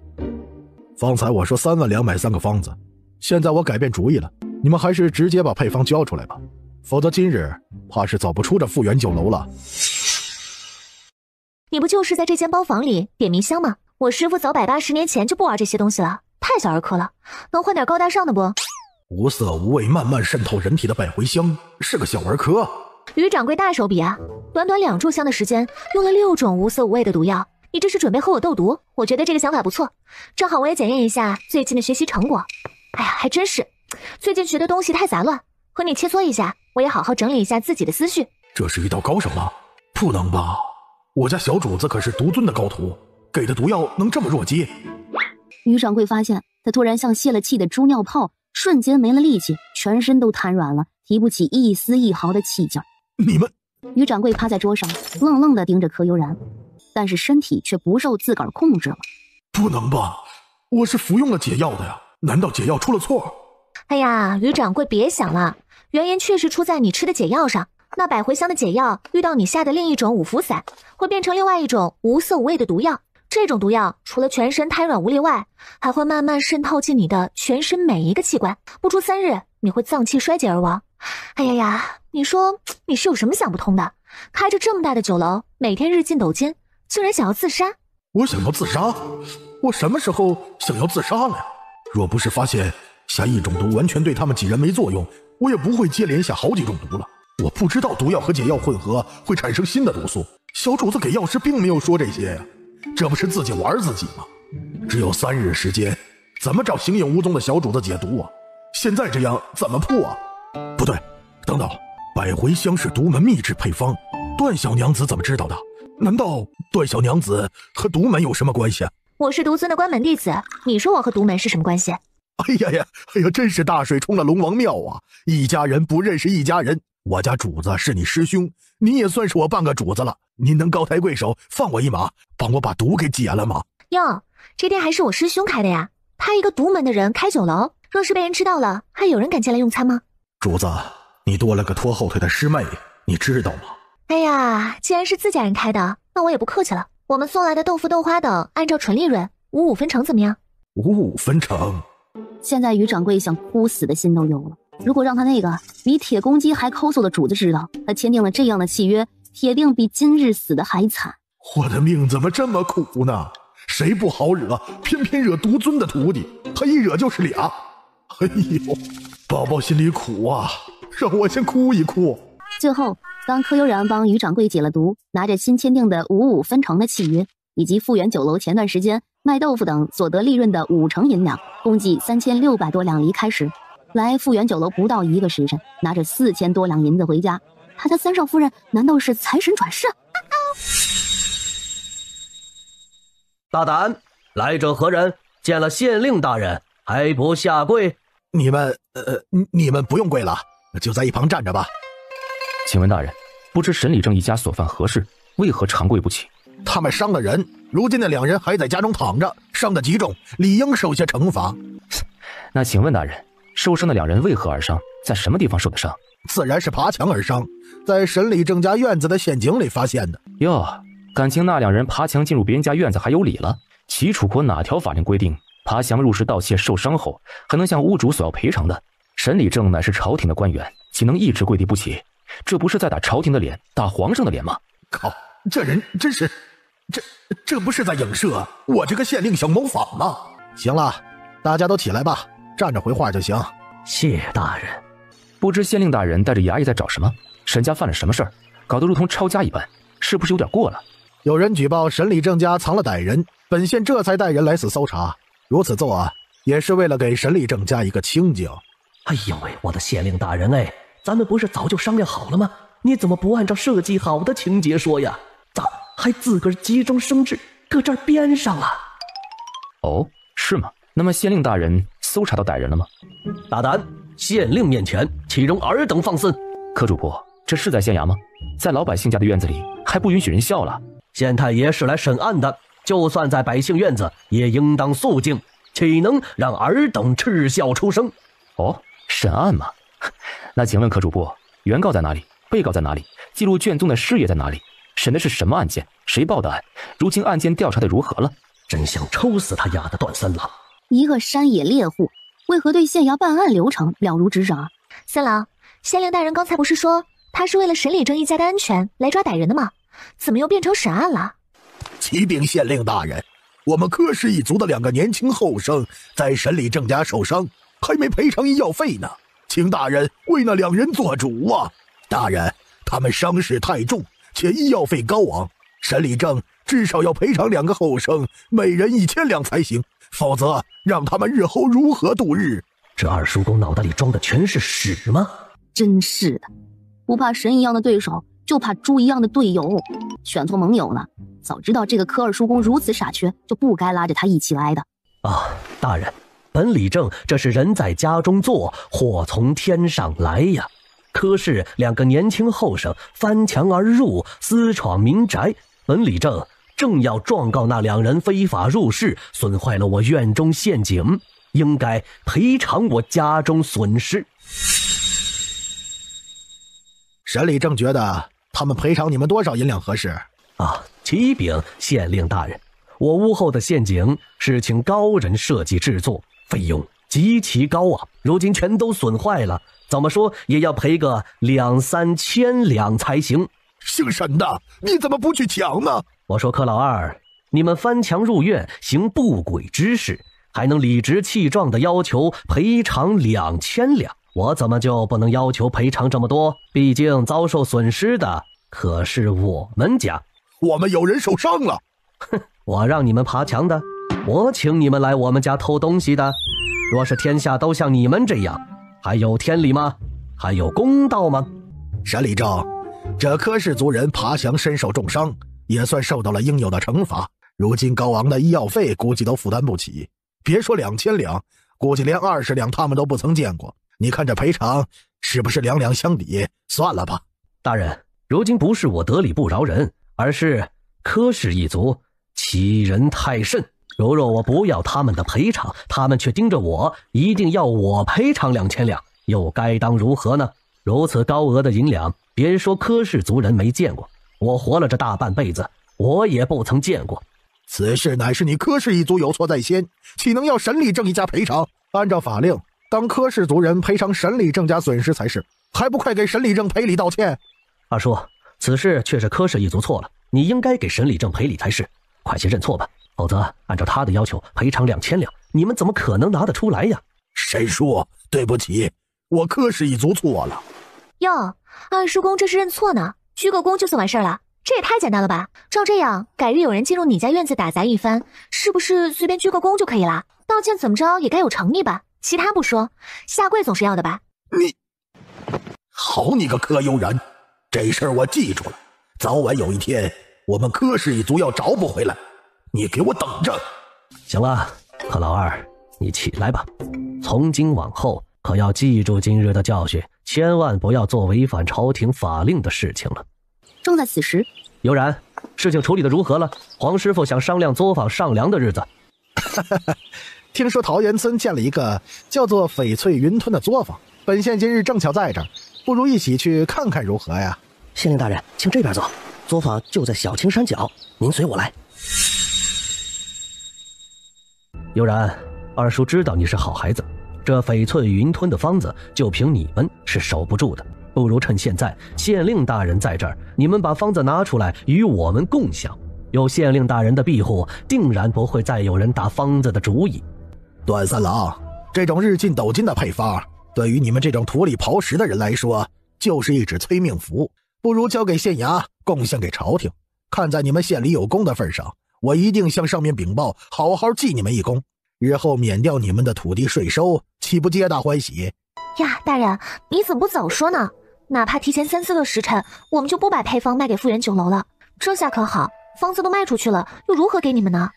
方才我说3万两买3个方子，现在我改变主意了，你们还是直接把配方交出来吧，否则今日怕是走不出这福源酒楼了。你不就是在这间包房里点迷香吗？我师傅早180年前就不玩这些东西了，太小儿科了，能换点高大上的不？无色无味慢慢渗透人体的百回香是个小儿科。于掌柜大手笔啊，短短2炷香的时间用了6种无色无味的毒药，你这是准备和我斗毒？我觉得这个想法不错，正好我也检验一下最近的学习成果。哎呀，还真是最近学的东西太杂乱，和你切磋一下，我也好好整理一下自己的思绪。这是遇到高手了？不能吧，我家小主子可是独尊的高徒，给的毒药能这么弱鸡？于掌柜发现他突然像泄了气的猪尿泡，瞬间没了力气，全身都瘫软了，提不起一丝一毫的气劲儿。你们！于掌柜趴在桌上，愣愣地盯着柯悠然，但是身体却不受自个儿控制了。不能吧，我是服用了解药的呀，难道解药出了错？哎呀，于掌柜别想了，原因确实出在你吃的解药上。那百回香的解药遇到你下的另一种五福散，会变成另外一种无色无味的毒药。这种毒药除了全身瘫软无力外，还会慢慢渗透进你的全身每一个器官，不出3日你会脏器衰竭而亡。哎呀呀，你说你是有什么想不通的？开着这么大的酒楼，每天日进斗金，竟然想要自杀？我想要自杀？我什么时候想要自杀了呀？若不是发现下一种毒完全对他们几人没作用，我也不会接连下好几种毒了。我不知道毒药和解药混合会产生新的毒素，小主子给药师并没有说这些呀，这不是自己玩自己吗？只有3日时间，怎么找形影无踪的小主子解毒啊？现在这样怎么破啊？不对，等等，百回香是独门秘制配方，段小娘子怎么知道的？难道段小娘子和独门有什么关系啊？我是独尊的关门弟子，你说我和独门是什么关系？哎呀，真是大水冲了龙王庙啊！一家人不认识一家人。我家主子是你师兄，你也算是我半个主子了。您能高抬贵手放我一马，帮我把毒给解了吗？哟，这店还是我师兄开的呀，他一个独门的人开酒楼，若是被人知道了，还有人敢进来用餐吗？主子，你多了个拖后腿的师妹，你知道吗？哎呀，既然是自家人开的，那我也不客气了。我们送来的豆腐、豆花等，按照纯利润55分成，怎么样？55分成。现在于掌柜想哭死的心都有了。如果让他那个比铁公鸡还抠搜的主子知道，他签订了这样的契约，铁定比今日死的还惨。我的命怎么这么苦呢？谁不好惹，偏偏惹独尊的徒弟，他一惹就是俩。哎呦，宝宝心里苦啊，让我先哭一哭。最后，当柯悠然帮于掌柜解了毒，拿着新签订的55分成的契约，以及富源酒楼前段时间卖豆腐等所得利润的50%银两，共计3600多两离开时，来富源酒楼不到1个时辰，拿着4000多两银子回家。他的三少夫人难道是财神转世？大胆！来者何人？见了县令大人还不下跪？你们不用跪了，就在一旁站着吧。请问大人，不知沈礼正一家所犯何事，为何长跪不起？他们伤了人，如今那2人还在家中躺着，伤得极重，理应受些惩罚。那请问大人，受伤的2人为何而伤？在什么地方受的伤？自然是爬墙而伤，在沈礼正家院子的陷阱里发现的。哟，感情那2人爬墙进入别人家院子还有理了？齐楚国哪条法令规定爬墙入室盗窃受伤后还能向屋主索要赔偿的？沈礼正乃是朝廷的官员，岂能一直跪地不起？这不是在打朝廷的脸，打皇上的脸吗？靠，这人真是，这不是在影射我这个县令想谋反吗？行了，大家都起来吧，站着回话就行。谢大人。不知县令大人带着衙役在找什么？沈家犯了什么事儿，搞得如同抄家一般，是不是有点过了？有人举报沈礼正家藏了歹人，本县这才带人来此搜查。如此做也是为了给沈礼正家一个清净。哎呦喂，我的县令大人哎，咱们不是早就商量好了吗？你怎么不按照设计好的情节说呀？咋还自个儿急中生智，搁这儿编上了？哦，是吗？那么县令大人搜查到歹人了吗？大胆！县令面前岂容尔等放肆？柯主簿，这是在县衙吗？在老百姓家的院子里还不允许人笑了？县太爷是来审案的，就算在百姓院子也应当肃静，岂能让尔等嗤笑出声？哦，审案吗？那请问柯主簿，原告在哪里？被告在哪里？记录卷宗的师爷在哪里？审的是什么案件？谁报的案？如今案件调查的如何了？真想抽死他丫的段三郎！一个山野猎户，为何对县衙办案流程了如指掌？三郎，县令大人刚才不是说他是为了沈礼正一家的安全来抓歹人的吗？怎么又变成审案了？启禀县令大人，我们柯氏一族的2个年轻后生在沈礼正家受伤，还没赔偿医药费呢，请大人为那2人做主啊！大人，他们伤势太重，且医药费高昂，沈礼正至少要赔偿2个后生每人1000两才行，否则让他们日后如何度日？这二叔公脑袋里装的全是屎吗？真是的，不怕神一样的对手，就怕猪一样的队友。选错盟友了，早知道这个柯二叔公如此傻缺，就不该拉着他一起来的。大人，本理正这是人在家中坐，祸从天上来呀。柯氏2个年轻后生翻墙而入，私闯民宅，本理正正要状告那2人非法入室，损坏了我院中陷阱，应该赔偿我家中损失。沈礼正觉得他们赔偿你们多少银两合适？启禀县令大人，我屋后的陷阱是请高人设计制作，费用极其高昂，如今全都损坏了，怎么说也要赔个2-3千两才行。姓沈的，你怎么不去抢呢？我说柯老二，你们翻墙入院行不轨之事，还能理直气壮地要求赔偿2000两，我怎么就不能要求赔偿这么多？毕竟遭受损失的可是我们家。我们有人受伤了。我让你们爬墙的，我请你们来我们家偷东西的，若是天下都像你们这样，还有天理吗？还有公道吗？沈礼正，这柯氏族人爬墙身受重伤，也算受到了应有的惩罚，如今高昂的医药费估计都负担不起，别说2000两，估计连20两他们都不曾见过。你看这赔偿是不是两两相抵？算了吧。大人，如今不是我得理不饶人，而是柯氏一族欺人太甚。如若我不要他们的赔偿，他们却盯着我，一定要我赔偿2000两，又该当如何呢？如此高额的银两，别说科氏族人没见过，我活了这大半辈子，我也不曾见过。此事乃是你科氏一族有错在先，岂能要沈礼正一家赔偿？按照法令，当科氏族人赔偿沈礼正家损失才是，还不快给沈礼正赔礼道歉？二叔，此事却是科氏一族错了，你应该给沈礼正赔礼才是，快些认错吧，否则按照他的要求赔偿2000两，你们怎么可能拿得出来呀？沈叔，对不起，我科氏一族错了。哟，二叔公这是认错呢，鞠个躬就算完事了，这也太简单了吧？照这样，改日有人进入你家院子打砸一番，是不是随便鞠个躬就可以了？道歉怎么着也该有诚意吧？其他不说，下跪总是要的吧？你，好你个柯悠然，这事儿我记住了，早晚有一天我们柯氏一族要找不回来，你给我等着。行了，柯老二，你起来吧，从今往后可要记住今日的教训，千万不要做违反朝廷法令的事情了。正在此时，悠然，事情处理的如何了？黄师傅想商量作坊上梁的日子。听说桃源村建了一个叫做翡翠云吞的作坊，本县今日正巧在这儿，不如一起去看看如何呀？县令大人，请这边走，作坊就在小青山脚，您随我来。悠然，二叔知道你是好孩子，这翡翠云吞的方子就凭你们是守不住的，不如趁现在县令大人在这儿，你们把方子拿出来与我们共享，有县令大人的庇护，定然不会再有人打方子的主意。段三郎，这种日进斗金的配方，对于你们这种土里刨食的人来说，就是一纸催命符，不如交给县衙，贡献给朝廷。看在你们县里有功的份上，我一定向上面禀报，好好记你们一功，日后免掉你们的土地税收，岂不皆大欢喜？呀，大人，你怎么不早说呢？哪怕提前3-4个时辰，我们就不把配方卖给富源酒楼了。这下可好，方子都卖出去了，又如何给你们呢？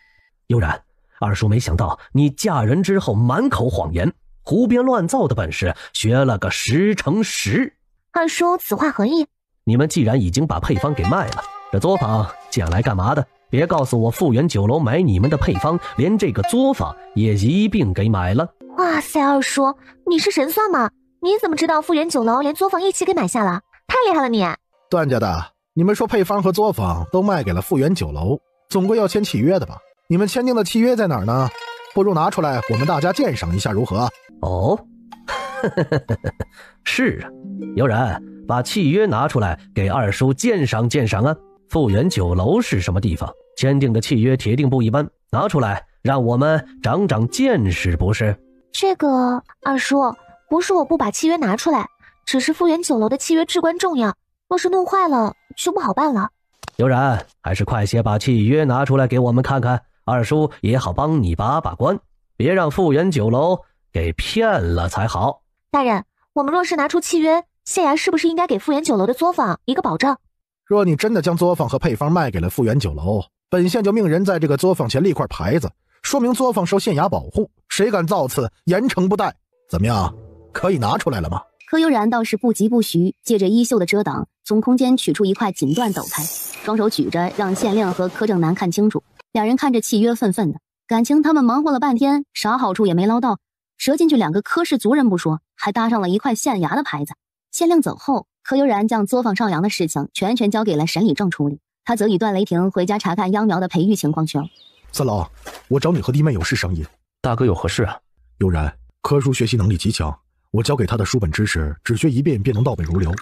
悠然，二叔没想到你嫁人之后满口谎言，胡编乱造的本事学了个10成10。二叔此话何意？你们既然已经把配方给卖了，这作坊将来干嘛的？别告诉我富源酒楼买你们的配方，连这个作坊也一并给买了。哇塞，二叔，你是神算吗？你怎么知道富源酒楼连作坊一起给买下了？太厉害了你！段家的，你们说配方和作坊都卖给了富源酒楼，总归要签契约的吧？你们签订的契约在哪儿呢？不如拿出来，我们大家鉴赏一下如何？哦，是啊，悠然，把契约拿出来给二叔鉴赏鉴赏啊！富源酒楼是什么地方？签订的契约铁定不一般，拿出来让我们长长见识不是？这个二叔，不是我不把契约拿出来，只是富源酒楼的契约至关重要，若是弄坏了就不好办了。悠然，还是快些把契约拿出来给我们看看，二叔也好帮你把把关，别让富源酒楼给骗了才好。大人，我们若是拿出契约，县衙是不是应该给富源酒楼的作坊一个保障？若你真的将作坊和配方卖给了富源酒楼，本县就命人在这个作坊前立块牌子，说明作坊受县衙保护，谁敢造次，严惩不贷。怎么样，可以拿出来了吗？柯悠然倒是不疾不徐，借着衣袖的遮挡，从空间取出一块锦缎斗台，双手举着，让县令和柯正南看清楚。两人看着契约愤愤的，感情他们忙活了半天，啥好处也没捞到，折进去2个柯氏族人不说，还搭上了一块县衙的牌子。县令走后，柯悠然将作坊上梁的事情全权交给了沈礼正处理，他则与段雷霆回家查看秧苗的培育情况去了。三老，我找你和弟妹有事商议。大哥有何事啊？悠然，柯叔学习能力极强，我教给他的书本知识只学一遍便能倒背如流，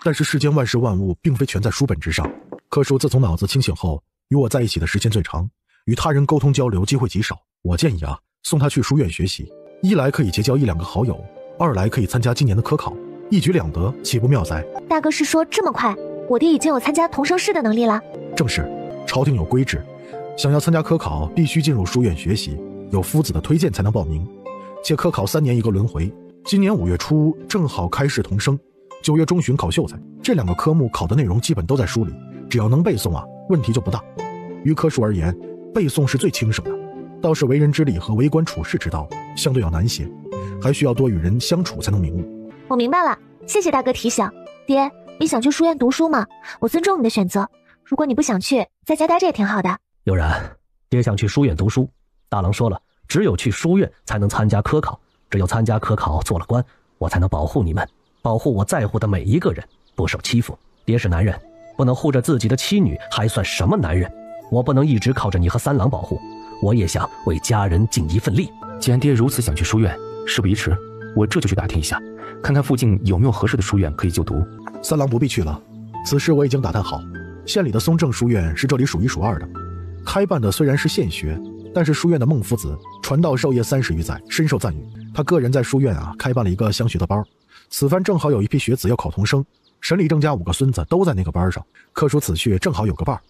但是世间万事万物并非全在书本之上。柯叔自从脑子清醒后，与我在一起的时间最长，与他人沟通交流机会极少。我建议啊，送他去书院学习，一来可以结交1-2个好友，二来可以参加今年的科考，一举两得，岂不妙哉？大哥是说这么快，我弟已经有参加童生试的能力了？正是，朝廷有规制，想要参加科考，必须进入书院学习，有夫子的推荐才能报名。且科考3年一个轮回，今年5月初正好开试童生，9月中旬考秀才，这2个科目考的内容基本都在书里，只要能背诵啊，问题就不大。于科叔而言，背诵是最轻省的，倒是为人之理和为官处事之道相对要难些，还需要多与人相处才能明悟。我明白了，谢谢大哥提醒。爹，你想去书院读书吗？我尊重你的选择，如果你不想去，在家待着也挺好的。悠然，爹想去书院读书，大郎说了，只有去书院才能参加科考，只有参加科考做了官，我才能保护你们，保护我在乎的每一个人不受欺负。爹是男人，不能护着自己的妻女，还算什么男人？我不能一直靠着你和三郎保护，我也想为家人尽一份力。既然爹如此想去书院，事不宜迟，我这就去打听一下，看看附近有没有合适的书院可以就读。三郎不必去了，此事我已经打探好，县里的松正书院是这里数一数二的。开办的虽然是县学，但是书院的孟夫子传道授业30余载，深受赞誉。他个人在书院开办了一个乡学的班，此番正好有一批学子要考童生，沈李郑家5个孙子都在那个班上，课出此去正好有个伴。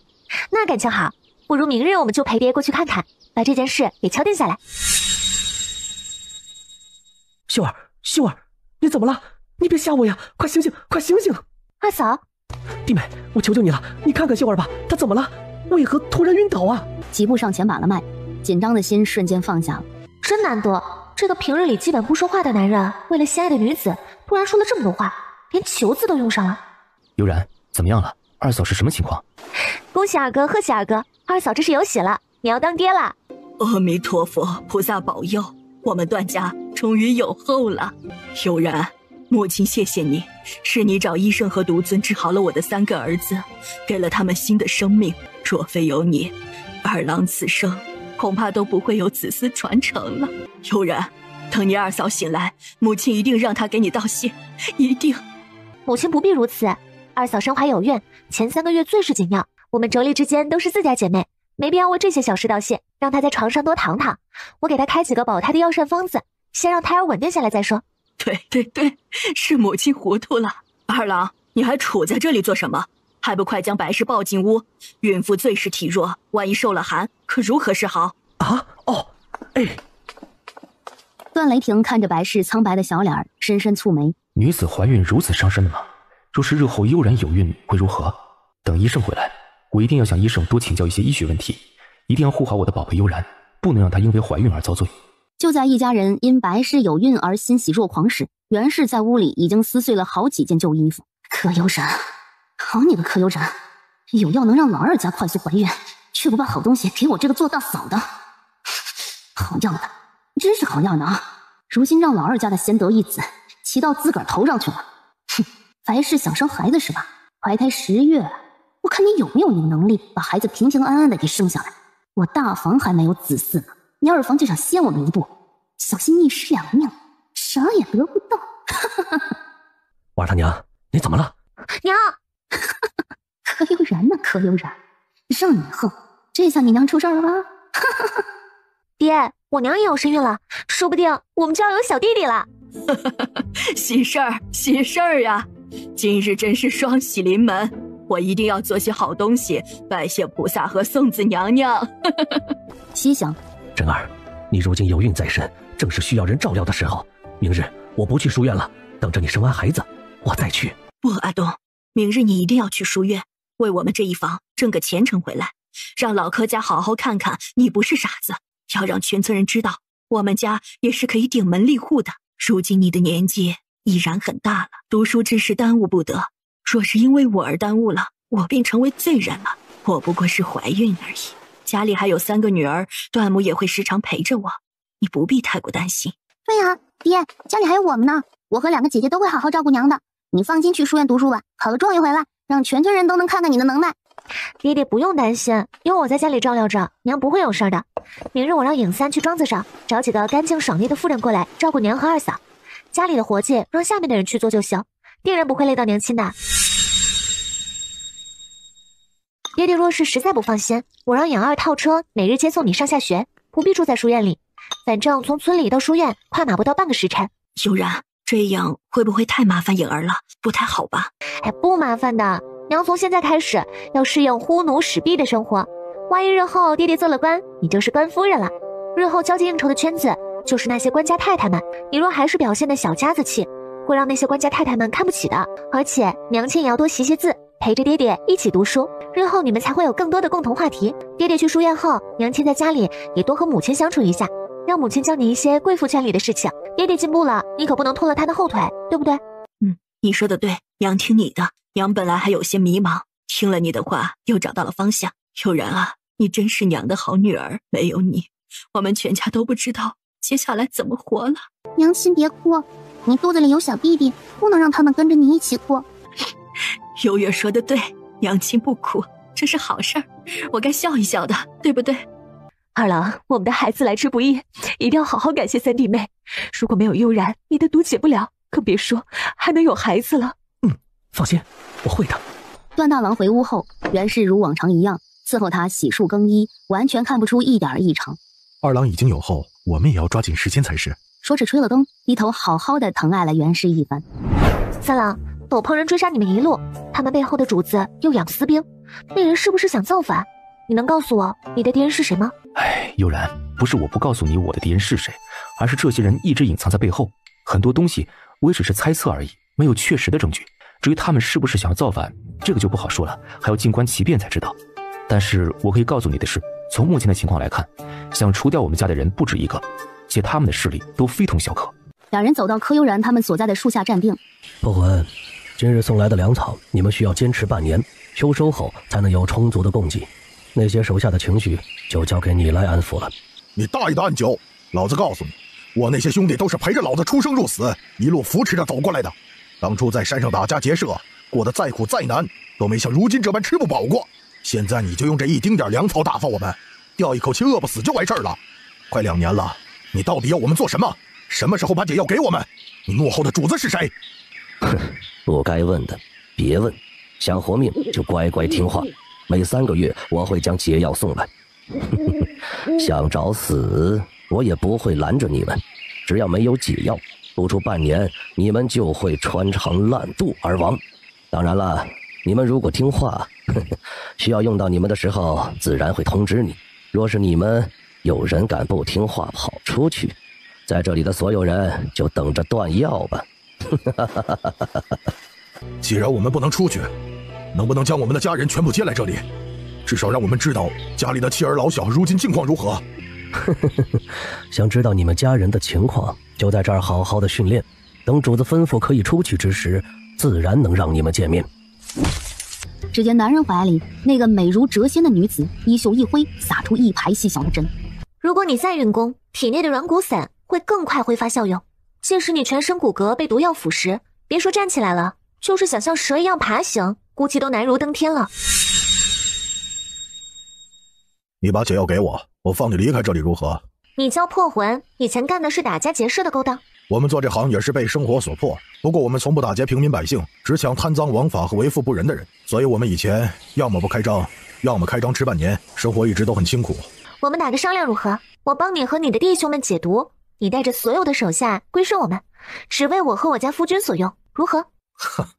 那感情好，不如明日我们就陪爹过去看看，把这件事给敲定下来。秀儿，你怎么了？你别吓我呀！快醒醒，快醒醒！二嫂，弟妹，我求求你了，你看看秀儿吧，她怎么了？为何突然晕倒啊？几步上前把了脉，紧张的心瞬间放下了。真难得，这个平日里基本不说话的男人，为了心爱的女子，突然说了这么多话，连求字都用上了。悠然，怎么样了？二嫂是什么情况？恭喜二哥，贺喜二哥，二嫂这是有喜了，你要当爹了。阿弥陀佛，菩萨保佑，我们段家终于有后了。悠然，母亲谢谢你，是你找医生和独尊治好了我的3个儿子，给了他们新的生命。若非有你，二郎此生恐怕都不会有子嗣传承了。悠然，等你二嫂醒来，母亲一定让她给你道谢，一定。母亲不必如此，二嫂身怀有孕，前3个月最是紧要，我们妯娌之间都是自家姐妹，没必要为这些小事道谢，让她在床上多躺躺，我给她开几个保胎的药膳方子，先让胎儿稳定下来再说。对，是母亲糊涂了。二郎，你还杵在这里做什么？还不快将白氏抱进屋？孕妇最是体弱，万一受了寒，可如何是好？段雷霆看着白氏苍白的小脸，深深蹙眉。女子怀孕如此伤身的吗？若是日后悠然有孕会如何？等医生回来，我一定要向医生多请教一些医学问题，一定要护好我的宝贝悠然，不能让她因为怀孕而遭罪。就在一家人因白氏有孕而欣喜若狂时，袁氏在屋里已经撕碎了好几件旧衣服。柯悠然，好你个柯悠然，有药能让老二家快速怀孕，却不把好东西给我这个做大嫂的。好样的，真是好样的啊！如今让老二家的先得一子骑到自个儿头上去了。哼，白氏想生孩子是吧？怀胎10月，我看你有没有那个能力把孩子平平安安的给生下来。我大房还没有子嗣呢，你二房就想先我们一步，小心一尸2命，啥也得不到。娃他娘，你怎么了？娘，柯悠然呢？柯悠然，让你横，这下你娘出事了吧？爹，我娘也有身孕了，说不定我们就要有小弟弟了。喜事儿呀！今日真是双喜临门，我一定要做些好东西，拜谢菩萨和送子娘娘。心想，真儿，你如今有孕在身，正是需要人照料的时候。明日我不去书院了，等着你生完孩子，我再去。不，阿东，明日你一定要去书院，为我们这一房挣个前程回来，让老柯家好好看看你不是傻子，要让全村人知道我们家也是可以顶门立户的。如今你的年纪已然很大了，读书之事耽误不得，若是因为我而耽误了，我便成为罪人了。我不过是怀孕而已，家里还有3个女儿，段母也会时常陪着我，你不必太过担心。对啊，爹，家里还有我们呢，我和2个姐姐都会好好照顾娘的，你放心去书院读书吧，考个状元回来，让全村人都能看看你的能耐。爹爹不用担心，有我在家里照料着，娘不会有事的。明日我让尹三去庄子上找几个干净爽利的妇人过来照顾娘和二嫂，家里的活计让下面的人去做就行，定然不会累到娘亲的。爹爹若是实在不放心，我让尹二套车每日接送你上下学，不必住在书院里，反正从村里到书院快马不到半个时辰。悠然，这样会不会太麻烦颖儿了？不太好吧？不麻烦的，娘从现在开始要适应呼奴使婢的生活，万一日后爹爹做了官，你就是官夫人了，日后交际应酬的圈子就是那些官家太太们，你若还是表现的小家子气，会让那些官家太太们看不起的。而且娘亲也要多习些字，陪着爹爹一起读书，日后你们才会有更多的共同话题。爹爹去书院后，娘亲在家里也多和母亲相处一下，让母亲教你一些贵妇圈里的事情。爹爹进步了，你可不能拖了他的后腿，对不对？你说的对，娘听你的。娘本来还有些迷茫，听了你的话又找到了方向。悠然啊，你真是娘的好女儿，没有你，我们全家都不知道接下来怎么活了。娘亲别哭，你肚子里有小弟弟，不能让他们跟着你一起哭。优月说的对，娘亲不哭，这是好事儿，我该笑一笑的，对不对？二郎，我们的孩子来之不易，一定要好好感谢三弟妹。如果没有悠然，你的毒解不了，更别说还能有孩子了。放心，我会的。段大郎回屋后，袁氏如往常一样伺候他洗漱更衣，完全看不出一点异常。二郎已经有后，我们也要抓紧时间才是。说着吹了灯，低头好好的疼爱了袁氏一番。三郎，斗篷人追杀你们一路，他们背后的主子又养私兵，那人是不是想造反？你能告诉我你的敌人是谁吗？悠然，不是我不告诉你我的敌人是谁，而是这些人一直隐藏在背后，很多东西我也只是猜测而已，没有确实的证据。至于他们是不是想要造反，这个就不好说了，还要静观其变才知道。但是我可以告诉你的是，从目前的情况来看，想除掉我们家的人不止一个，且他们的势力都非同小可。两人走到柯悠然他们所在的树下站定。破魂，今日送来的粮草，你们需要坚持半年，秋收后才能有充足的供给。那些手下的情绪就交给你来安抚了。你大爷的暗九！老子告诉你，我那些兄弟都是陪着老子出生入死，一路扶持着走过来的。当初在山上打家劫舍，过得再苦再难，都没像如今这般吃不饱过。现在你就用这一丁点粮草打发我们，吊一口气饿不死就完事儿了。快2年了，你到底要我们做什么？什么时候把解药给我们？你幕后的主子是谁？哼，不该问的别问，想活命就乖乖听话。每3个月我会将解药送来。想找死，我也不会拦着你们。只要没有解药，不出半年，你们就会穿肠烂肚而亡。当然了，你们如果听话，需要用到你们的时候，自然会通知你。若是你们有人敢不听话跑出去，在这里的所有人就等着断药吧。既然我们不能出去，能不能将我们的家人全部接来这里？至少让我们知道家里的妻儿老小如今境况如何。想知道你们家人的情况，就在这儿好好的训练，等主子吩咐可以出去之时，自然能让你们见面。只见男人怀里那个美如谪仙的女子衣袖一挥，撒出一排细小的针。如果你再运功，体内的软骨散会更快挥发效用，届时你全身骨骼被毒药腐蚀，别说站起来了，就是想像蛇一样爬行，估计都难如登天了。你把解药给我，我放你离开这里如何？你叫破魂，以前干的是打家劫舍的勾当。我们做这行也是被生活所迫，不过我们从不打劫平民百姓，只抢贪赃枉法和为富不仁的人，所以我们以前要么不开张，要么开张吃半年，生活一直都很清苦。我们打个商量如何？我帮你和你的弟兄们解毒，你带着所有的手下归顺我们，只为我和我家夫君所用，如何？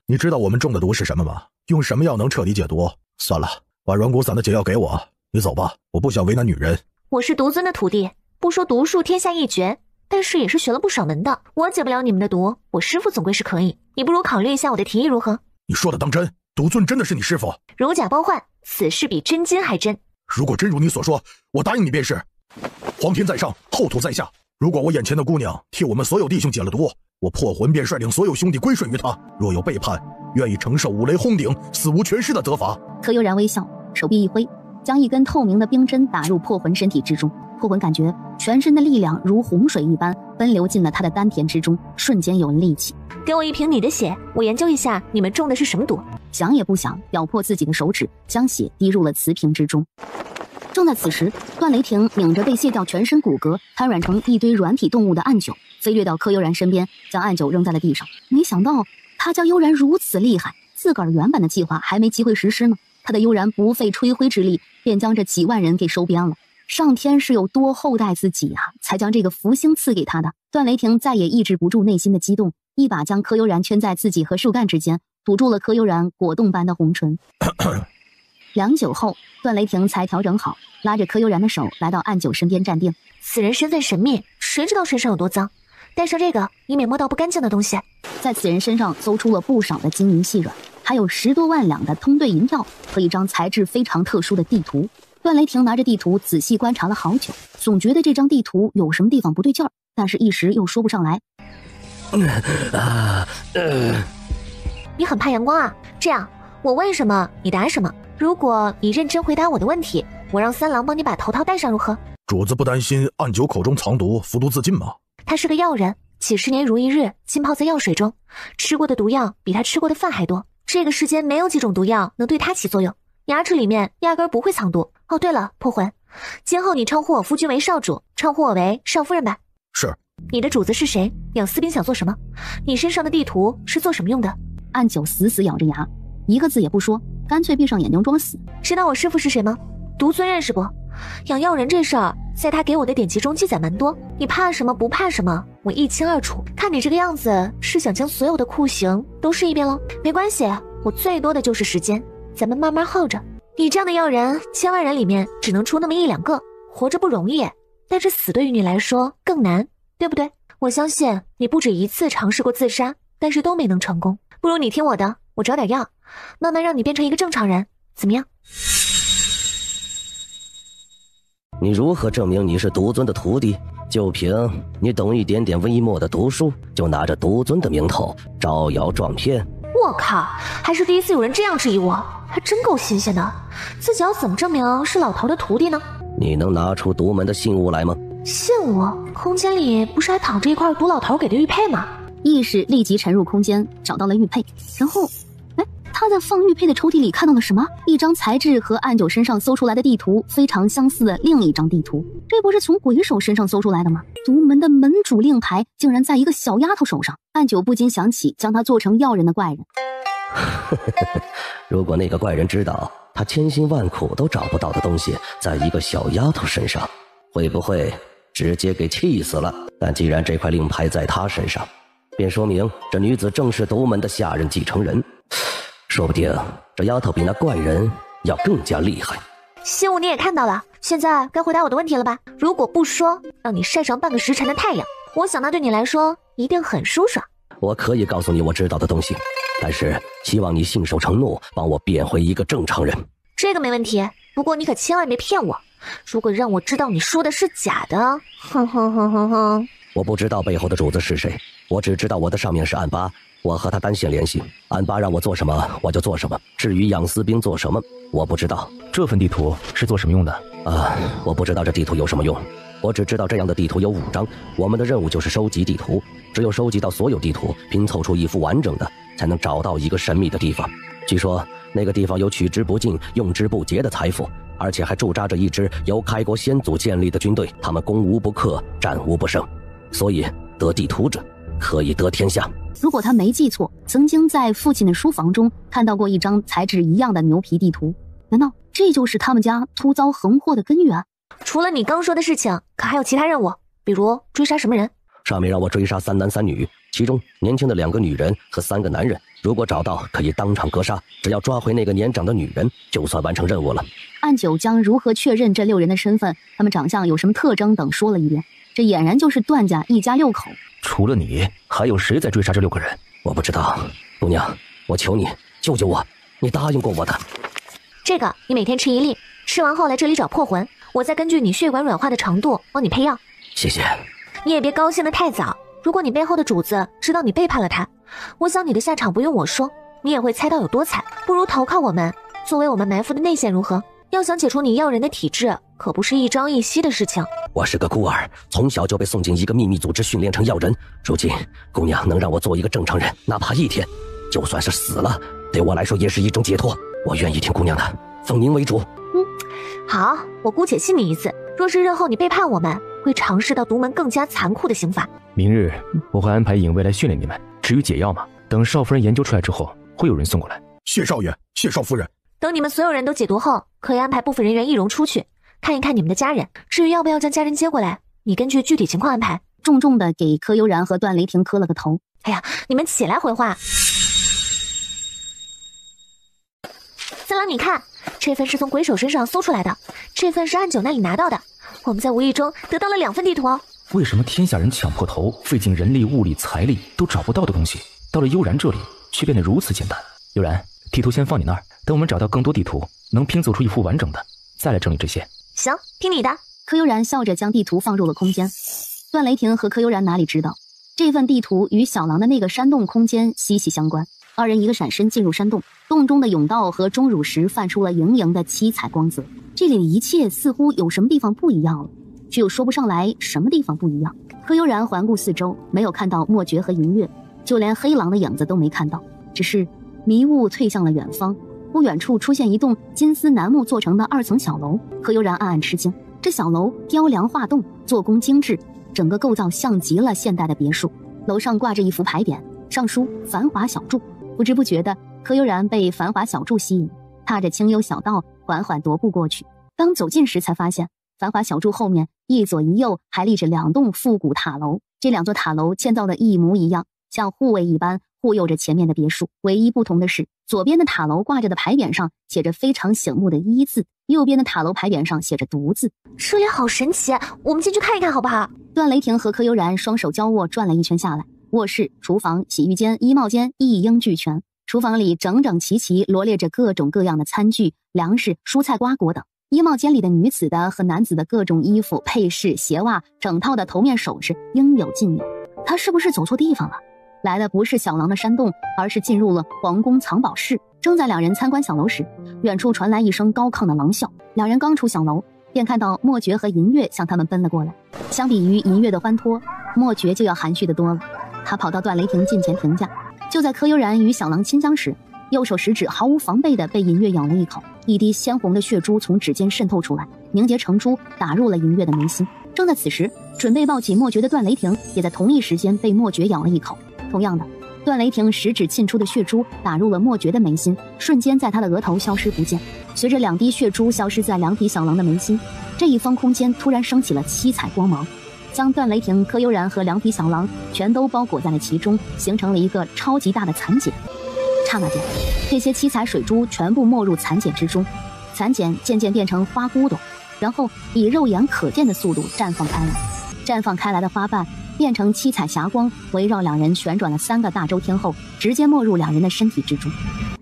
你知道我们中的毒是什么吗？用什么药能彻底解毒？算了，把软骨散的解药给我，你走吧，我不想为难女人。我是毒尊的徒弟，不说毒术天下一绝，但是也是学了不少门的。我解不了你们的毒，我师父总归是可以。你不如考虑一下我的提议如何？你说的当真？毒尊真的是你师父？如假包换，此事比真金还真。如果真如你所说，我答应你便是。皇天在上，后土在下。如果我眼前的姑娘替我们所有弟兄解了毒，我破魂便率领所有兄弟归顺于他。若有背叛，愿意承受五雷轰顶、死无全尸的责罚。柯悠然微笑，手臂一挥，将一根透明的冰针打入破魂身体之中。破魂感觉全身的力量如洪水一般奔流进了他的丹田之中，瞬间有了力气。给我一瓶你的血，我研究一下你们中的是什么毒。想也不想，咬破自己的手指，将血滴入了瓷瓶之中。正在此时，段雷霆拧着被卸掉全身骨骼、瘫软成一堆软体动物的暗九，飞掠到柯悠然身边，将暗九扔在了地上。没想到他家悠然如此厉害，自个儿原本的计划还没机会实施呢，他的悠然不费吹灰之力，便将这几万人给收编了。上天是有多厚待自己啊，才将这个福星赐给他的。段雷霆再也抑制不住内心的激动，一把将柯悠然圈在自己和树干之间，堵住了柯悠然果冻般的红唇。良久后，段雷霆才调整好，拉着柯悠然的手来到暗九身边站定。此人身份神秘，谁知道身上有多脏？带上这个，以免摸到不干净的东西。在此人身上搜出了不少的金银细软，还有10多万两的通兑银票和一张材质非常特殊的地图。段雷霆拿着地图仔细观察了好久，总觉得这张地图有什么地方不对劲儿，但是一时又说不上来。你很怕阳光啊？这样，我问什么你答什么。如果你认真回答我的问题，我让三郎帮你把头套戴上如何？主子不担心暗九口中藏毒，服毒自尽吗？他是个药人，几十年如一日浸泡在药水中，吃过的毒药比他吃过的饭还多，这个世间没有几种毒药能对他起作用，牙齿里面压根不会藏毒。哦，对了，破魂，今后你称呼我夫君为少主，称呼我为少夫人吧。是。你的主子是谁？养私兵想做什么？你身上的地图是做什么用的？暗九死死咬着牙，一个字也不说，干脆闭上眼睛装死。知道我师父是谁吗？独尊认识不？养药人这事儿，在他给我的典籍中记载蛮多。你怕什么不怕什么，我一清二楚。看你这个样子，是想将所有的酷刑都试一遍喽？没关系，我最多的就是时间，咱们慢慢耗着。你这样的药人，1000万人里面只能出那么1、2个，活着不容易，但是死对于你来说更难，对不对？我相信你不止一次尝试过自杀，但是都没能成功。不如你听我的，我找点药，慢慢让你变成一个正常人，怎么样？你如何证明你是独尊的徒弟？就凭你懂一点点微末的读书，就拿着独尊的名头招摇撞骗？我靠，还是第一次有人这样质疑我，还真够新鲜的。自己要怎么证明是老头的徒弟呢？你能拿出独门的信物来吗？信物？空间里不是还躺着一块毒老头给的玉佩吗？意识立即沉入空间，找到了玉佩，然后他在放玉佩的抽屉里看到了什么？一张材质和暗九身上搜出来的地图非常相似的另一张地图，这不是从鬼手身上搜出来的吗？独门的门主令牌竟然在一个小丫头手上，暗九不禁想起将他做成药人的怪人。如果那个怪人知道他千辛万苦都找不到的东西在一个小丫头身上，会不会直接给气死了？但既然这块令牌在他身上，便说明这女子正是独门的下任继承人。说不定这丫头比那怪人要更加厉害。信物你也看到了，现在该回答我的问题了吧？如果不说，让你晒上半个时辰的太阳，我想那对你来说一定很舒爽。我可以告诉你我知道的东西，但是希望你信守承诺，帮我变回一个正常人。这个没问题，不过你可千万别骗我，如果让我知道你说的是假的，哼哼哼哼哼。我不知道背后的主子是谁，我只知道我的上面是暗八，我和他单线联系，暗八让我做什么我就做什么，至于养私兵做什么我不知道。这份地图是做什么用的？我不知道这地图有什么用，我只知道这样的地图有5张，我们的任务就是收集地图，只有收集到所有地图，拼凑出一幅完整的，才能找到一个神秘的地方。据说那个地方有取之不尽用之不竭的财富，而且还驻扎着一支由开国先祖建立的军队，他们攻无不克，战无不胜，所以得地图者可以得天下。如果他没记错，曾经在父亲的书房中看到过一张材质一样的牛皮地图，难道这就是他们家突遭横祸的根源？除了你刚说的事情，可还有其他任务，比如追杀什么人？上面让我追杀3男3女，其中年轻的2个女人和3个男人，如果找到可以当场格杀，只要抓回那个年长的女人，就算完成任务了。暗九将如何确认这6人的身份，他们长相有什么特征等说了一遍，这俨然就是段家一家6口。除了你，还有谁在追杀这6个人？我不知道，姑娘，我求你救救我，你答应过我的。这个你每天吃1粒，吃完后来这里找破魂，我再根据你血管软化的程度帮你配药。谢谢。你也别高兴得太早，如果你背后的主子知道你背叛了他，我想你的下场不用我说，你也会猜到有多惨。不如投靠我们，作为我们埋伏的内线如何？要想解除你药人的体质，可不是一朝一夕的事情。我是个孤儿，从小就被送进一个秘密组织训练成药人，如今姑娘能让我做一个正常人，哪怕1天，就算是死了，对我来说也是一种解脱。我愿意听姑娘的，奉您为主。好，我姑且信你一次。若是日后你背叛我们，会尝试到独门更加残酷的刑罚。明日我会安排影卫来训练你们。至于解药嘛，等少夫人研究出来之后，会有人送过来。谢少爷，谢少夫人。等你们所有人都解毒后，可以安排部分人员易容出去，看一看你们的家人。至于要不要将家人接过来，你根据具体情况安排。重重的给柯悠然和段雷霆磕了个头。哎呀，你们起来回话。三郎，你看，这份是从鬼手身上搜出来的，这份是暗九那里拿到的。我们在无意中得到了2份地图哦。为什么天下人抢破头，费尽人力、物力、财力都找不到的东西，到了悠然这里却变得如此简单？悠然，地图先放你那儿，等我们找到更多地图，能拼凑出一幅完整的，再来整理这些。行，听你的。柯悠然笑着将地图放入了空间。段雷霆和柯悠然哪里知道，这份地图与小狼的那个山洞空间息息相关。2人一个闪身进入山洞，洞中的甬道和钟乳石泛出了莹莹的七彩光泽。这里的一切似乎有什么地方不一样了，却又说不上来什么地方不一样。柯悠然环顾四周，没有看到莫绝和银月，就连黑狼的影子都没看到。只是迷雾退向了远方，不远处出现一栋金丝楠木做成的2层小楼。柯悠然暗暗吃惊，这小楼雕梁画栋，做工精致，整个构造像极了现代的别墅。楼上挂着一幅牌匾，上书繁华小筑。不知不觉的，柯悠然被繁华小筑吸引，踏着清幽小道缓缓踱步过去。当走近时才发现，繁华小筑后面一左一右还立着2栋复古塔楼，这2座塔楼建造的一模一样，像护卫一般护佑着前面的别墅。唯一不同的是，左边的塔楼挂着的牌匾上写着非常醒目的一字，右边的塔楼牌匾上写着独字。这里好神奇，我们进去看一看好不好？段雷霆和柯悠然双手交握转了一圈下来，卧室、厨房、洗浴间、衣帽间一应俱全。厨房里整整齐齐罗列着各种各样的餐具、粮食、蔬菜、瓜果等。衣帽间里的女子的和男子的各种衣服、配饰、鞋袜，整套的头面首饰应有尽有。他是不是走错地方了？来的不是小廊的山洞，而是进入了皇宫藏宝室。正在2人参观小楼时，远处传来一声高亢的狼啸。2人刚出小楼，便看到莫绝和银月向他们奔了过来。相比于银月的欢脱，莫绝就要含蓄的多了。他跑到段雷霆近前停下，就在柯悠然与小狼亲僵时，右手食指毫无防备地被银月咬了一口，一滴鲜红的血珠从指尖渗透出来，凝结成珠打入了银月的眉心。正在此时，准备抱起莫绝的段雷霆也在同一时间被莫绝咬了一口。同样的，段雷霆食指沁出的血珠打入了莫绝的眉心，瞬间在他的额头消失不见。随着2滴血珠消失在2匹小狼的眉心，这一方空间突然升起了七彩光芒，将段雷霆、柯悠然和2匹小狼全都包裹在了其中，形成了一个超级大的蚕茧。刹那间，这些七彩水珠全部没入蚕茧之中，蚕茧渐渐变成花骨朵，然后以肉眼可见的速度绽放开来。绽放开来的花瓣变成七彩霞光，围绕2人旋转了3个大周天后，直接没入2人的身体之中。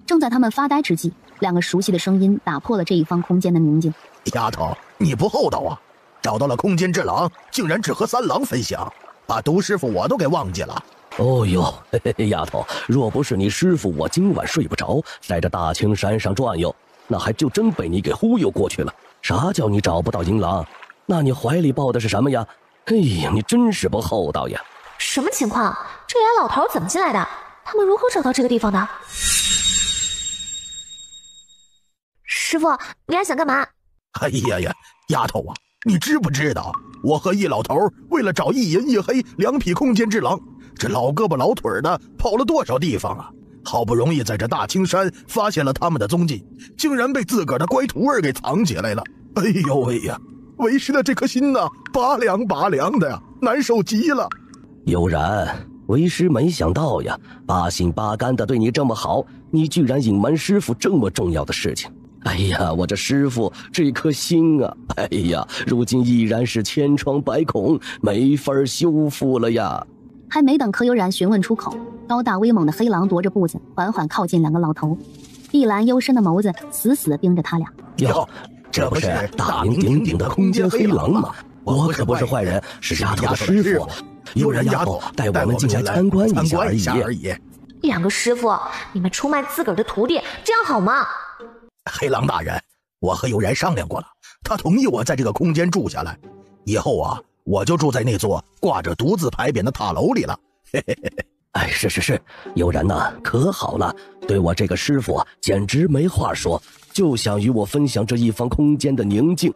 正在他们发呆之际，2个熟悉的声音打破了这一方空间的宁静。丫头，你不厚道啊！找到了空间之狼，竟然只和3狼分享，把毒师傅我都给忘记了。哦呦，嘿嘿，丫头，若不是你师傅我今晚睡不着，在这大青山上转悠，那还就真被你给忽悠过去了。啥叫你找不到银狼？那你怀里抱的是什么呀？哎呀，你真是不厚道呀！什么情况？这俩老头怎么进来的？他们如何找到这个地方的？师傅，你还想干嘛？哎呀呀，丫头啊，你知不知道，我和一老头为了找一银一黑2匹空间之狼，这老胳膊老腿的跑了多少地方啊！好不容易在这大青山发现了他们的踪迹，竟然被自个儿的乖徒儿给藏起来了。哎呦喂呀，为师的这颗心呐，拔凉拔凉的呀，难受极了。悠然，为师没想到呀，8心8肝的对你这么好，你居然隐瞒师傅这么重要的事情。哎呀，我这师傅这颗心啊，哎呀，如今依然是千疮百孔，没法修复了呀。还没等柯悠然询问出口，高大威猛的黑狼踱着步子缓缓靠近2个老头，碧蓝幽深的眸子死死地盯着他俩。哟，这不是大名鼎鼎的空间黑狼吗？我可不是坏人，是丫头的师傅。悠然丫头带我们进来参观一下而已。2个师傅，你们出卖自个儿的徒弟，这样好吗？黑狼大人，我和悠然商量过了，他同意我在这个空间住下来，以后啊，我就住在那座挂着独字牌匾的塔楼里了。嘿嘿嘿嘿。哎，是，悠然呐，可好了，对我这个师傅简直没话说，就想与我分享这一方空间的宁静。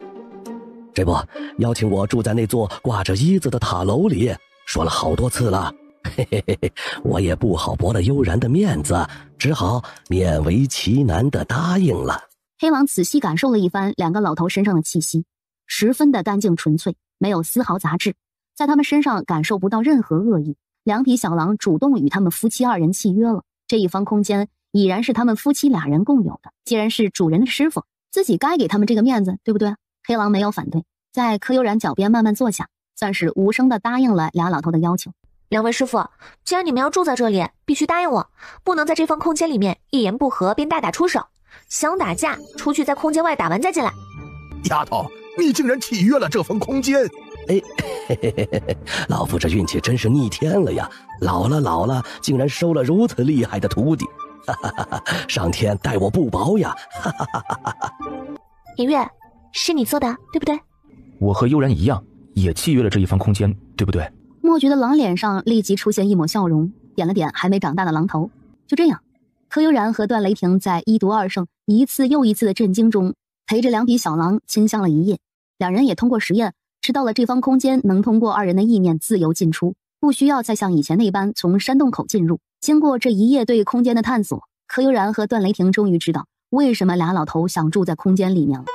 这不，邀请我住在那座挂着1字的塔楼里，说了好多次了。嘿嘿嘿嘿，我也不好驳了悠然的面子，只好勉为其难地答应了。黑狼仔细感受了一番2个老头身上的气息，十分的干净纯粹，没有丝毫杂质，在他们身上感受不到任何恶意。2匹小狼主动与他们夫妻2人契约了，这一方空间已然是他们夫妻2人共有的。既然是主人的师傅，自己该给他们这个面子，对不对？黑狼没有反对，在柯悠然脚边慢慢坐下，算是无声地答应了俩老头的要求。2位师傅，既然你们要住在这里，必须答应我，不能在这方空间里面一言不合便大打出手，想打架出去在空间外打完再进来。丫头，你竟然契约了这方空间！哎，嘿嘿嘿嘿，老夫这运气真是逆天了呀！老了，竟然收了如此厉害的徒弟，哈哈哈哈！上天待我不薄呀！哈哈哈哈哈！银月，是你做的，对不对？我和悠然一样，也契约了这一方空间，对不对？莫觉的狼脸上立即出现一抹笑容，点了点还没长大的狼头。就这样柯悠然和段雷霆在1赌2胜、一次又一次的震惊中，陪着两匹小狼亲香了一夜。两人也通过实验，知道了这方空间能通过二人的意念自由进出，不需要再像以前那般从山洞口进入。经过这一夜对空间的探索，柯悠然和段雷霆终于知道为什么俩老头想住在空间里面了。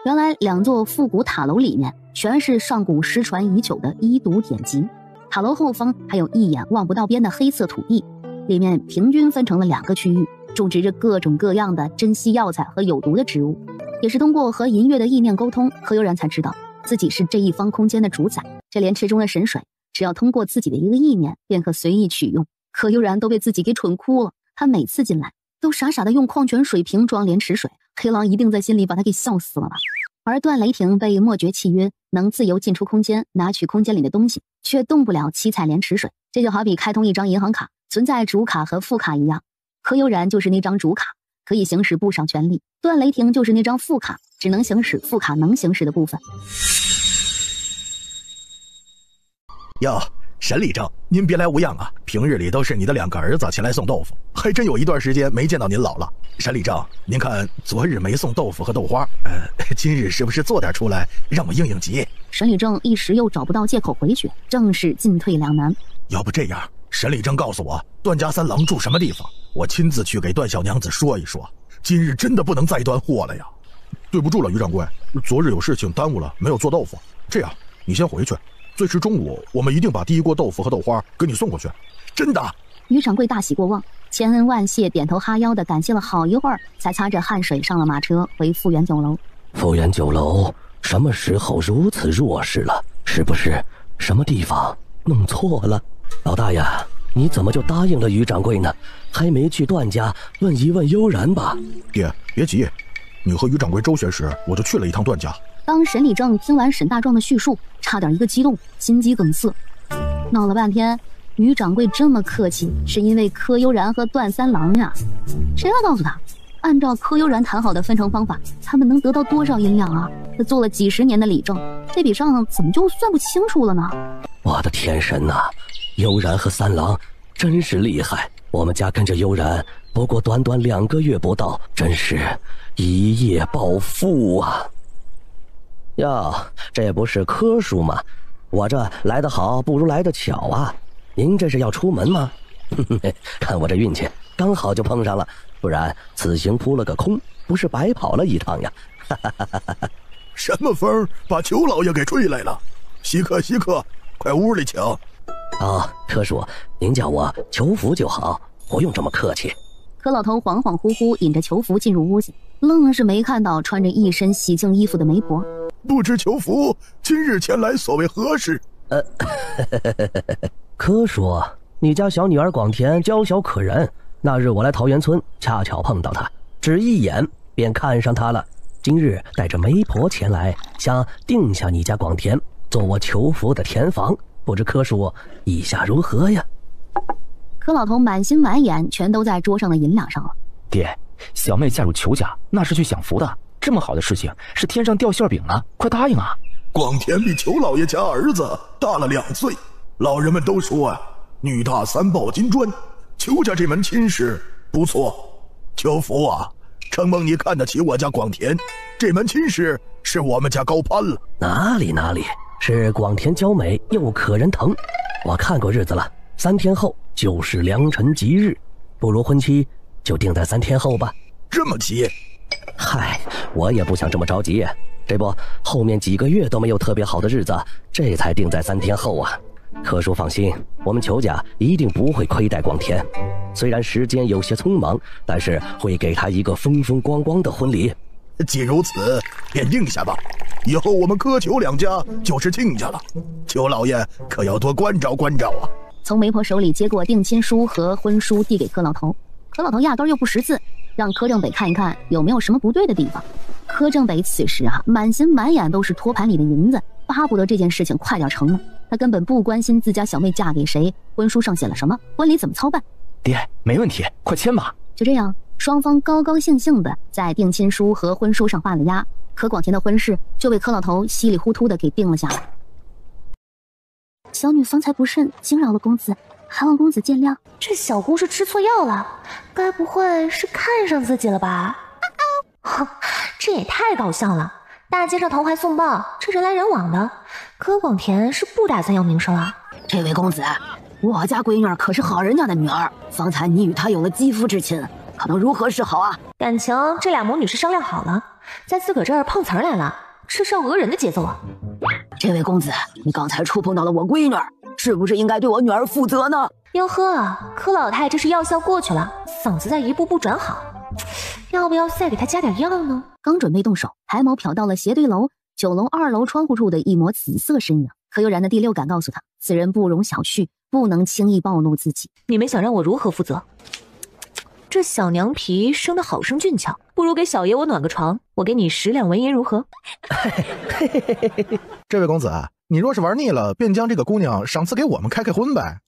原来2座复古塔楼里面全是上古失传已久的医毒典籍，塔楼后方还有一眼望不到边的黑色土地，里面平均分成了2个区域，种植着各种各样的珍稀药材和有毒的植物。也是通过和银月的意念沟通，柯悠然才知道自己是这一方空间的主宰。这莲池中的神水，只要通过自己的一个意念，便可随意取用。柯悠然都被自己给蠢哭了，他每次进来都傻傻的用矿泉水瓶装莲池水，黑狼一定在心里把他给笑死了吧。而段雷霆被墨诀契约，能自由进出空间，拿取空间里的东西，却动不了七彩莲池水。这就好比开通一张银行卡，存在主卡和副卡一样。柯悠然就是那张主卡，可以行使不少权利；段雷霆就是那张副卡，只能行使副卡能行使的部分。哟，沈理正，您别来无恙啊！平日里都是你的2个儿子前来送豆腐，还真有一段时间没见到您老了。沈理正，您看昨日没送豆腐和豆花，今日是不是做点出来让我应应急？沈理正一时又找不到借口回去，正是进退两难。要不这样，沈理正告诉我段家3郎住什么地方，我亲自去给段小娘子说一说。今日真的不能再断货了呀！对不住了，于掌柜，昨日有事情耽误了，没有做豆腐。这样，你先回去，最迟中午我们一定把第1锅豆腐和豆花给你送过去。真的？于掌柜大喜过望，千恩万谢，点头哈腰的感谢了好一会儿，才擦着汗水上了马车回富源酒楼。富源酒楼什么时候如此弱势了？是不是什么地方弄错了？老大爷，你怎么就答应了于掌柜呢？还没去段家问一问悠然吧？爹，别急，你和于掌柜周旋时，我就去了一趟段家。当沈理正听完沈大壮的叙述，差点一个激动，心肌梗塞。闹了半天，于掌柜这么客气，是因为柯悠然和段3郎呀？谁来告诉他？按照柯悠然谈好的分成方法，他们能得到多少银两啊？他做了几10年的理政，这笔账怎么就算不清楚了呢？我的天神呐，悠然和3郎真是厉害！我们家跟着悠然不过短短2个月不到，真是一夜暴富啊！哟，这不是柯叔吗？我这来得好不如来得巧啊！您这是要出门吗？看我这运气，刚好就碰上了，不然此行扑了个空，不是白跑了一趟呀！什么风把裘老爷给吹来了？稀客稀客，快屋里请。柯叔，您叫我裘福就好，不用这么客气。柯老头恍恍惚惚引着裘福进入屋子，愣是没看到穿着一身喜庆衣服的媒婆。不知裘福今日前来所谓何事？柯叔，你家小女儿广田娇小可人，那日我来桃源村，恰巧碰到她，只一眼便看上她了。今日带着媒婆前来，想定下你家广田做我裘福的田房，不知柯叔意下如何呀？柯老头满心满眼全都在桌上的银两上了。爹，小妹嫁入裘家，那是去享福的，这么好的事情是天上掉馅饼了，快答应啊！广田比裘老爷家儿子大了2岁，老人们都说啊，女大3抱金砖，裘家这门亲事不错。裘福啊，承蒙你看得起我家广田，这门亲事是我们家高攀了。哪里，是广田娇美又可人疼，我看过日子了，3天后就是良辰吉日，不如婚期就定在3天后吧。这么急？嗨，我也不想这么着急，这不后面几个月都没有特别好的日子，这才定在3天后啊。柯叔放心，我们裘家一定不会亏待广田，虽然时间有些匆忙，但是会给他一个风风光光的婚礼。既如此，便定下吧，以后我们柯裘2家就是亲家了，裘老爷可要多关照关照啊。从媒婆手里接过定亲书和婚书，递给柯老头。柯老头压根又不识字，让柯正北看一看有没有什么不对的地方。柯正北此时满心满眼都是托盘里的银子，巴不得这件事情快点成了。他根本不关心自家小妹嫁给谁，婚书上写了什么，婚礼怎么操办。爹，没问题，快签吧。就这样，双方高高兴兴的在定亲书和婚书上画了押，柯广田的婚事就被柯老头稀里糊涂的给定了下来。小女方才不慎惊扰了公子，还望公子见谅。这小姑是吃错药了，该不会是看上自己了吧？哼，这也太搞笑了！大街上投怀送抱，这人来人往的，柯广田是不打算要名声啊？这位公子，我家闺女可是好人家的女儿，方才你与她有了肌肤之亲，可能如何是好啊？感情这俩母女是商量好了，在自个儿这儿碰瓷儿来了，这是要讹人的节奏啊！这位公子，你刚才触碰到了我闺女，是不是应该对我女儿负责呢？哟呵，柯老太这是药效过去了，嗓子在一步步转好，要不要再给她加点药呢？刚准备动手，抬眸瞟到了斜对楼9楼2楼窗户处的一抹紫色身影。柯悠然的第六感告诉他，此人不容小觑，不能轻易暴露自己。你们想让我如何负责？这小娘皮生得好生俊俏，不如给小爷我暖个床，我给你10两纹银如何？这位公子，你若是玩腻了，便将这个姑娘赏赐给我们开荤呗。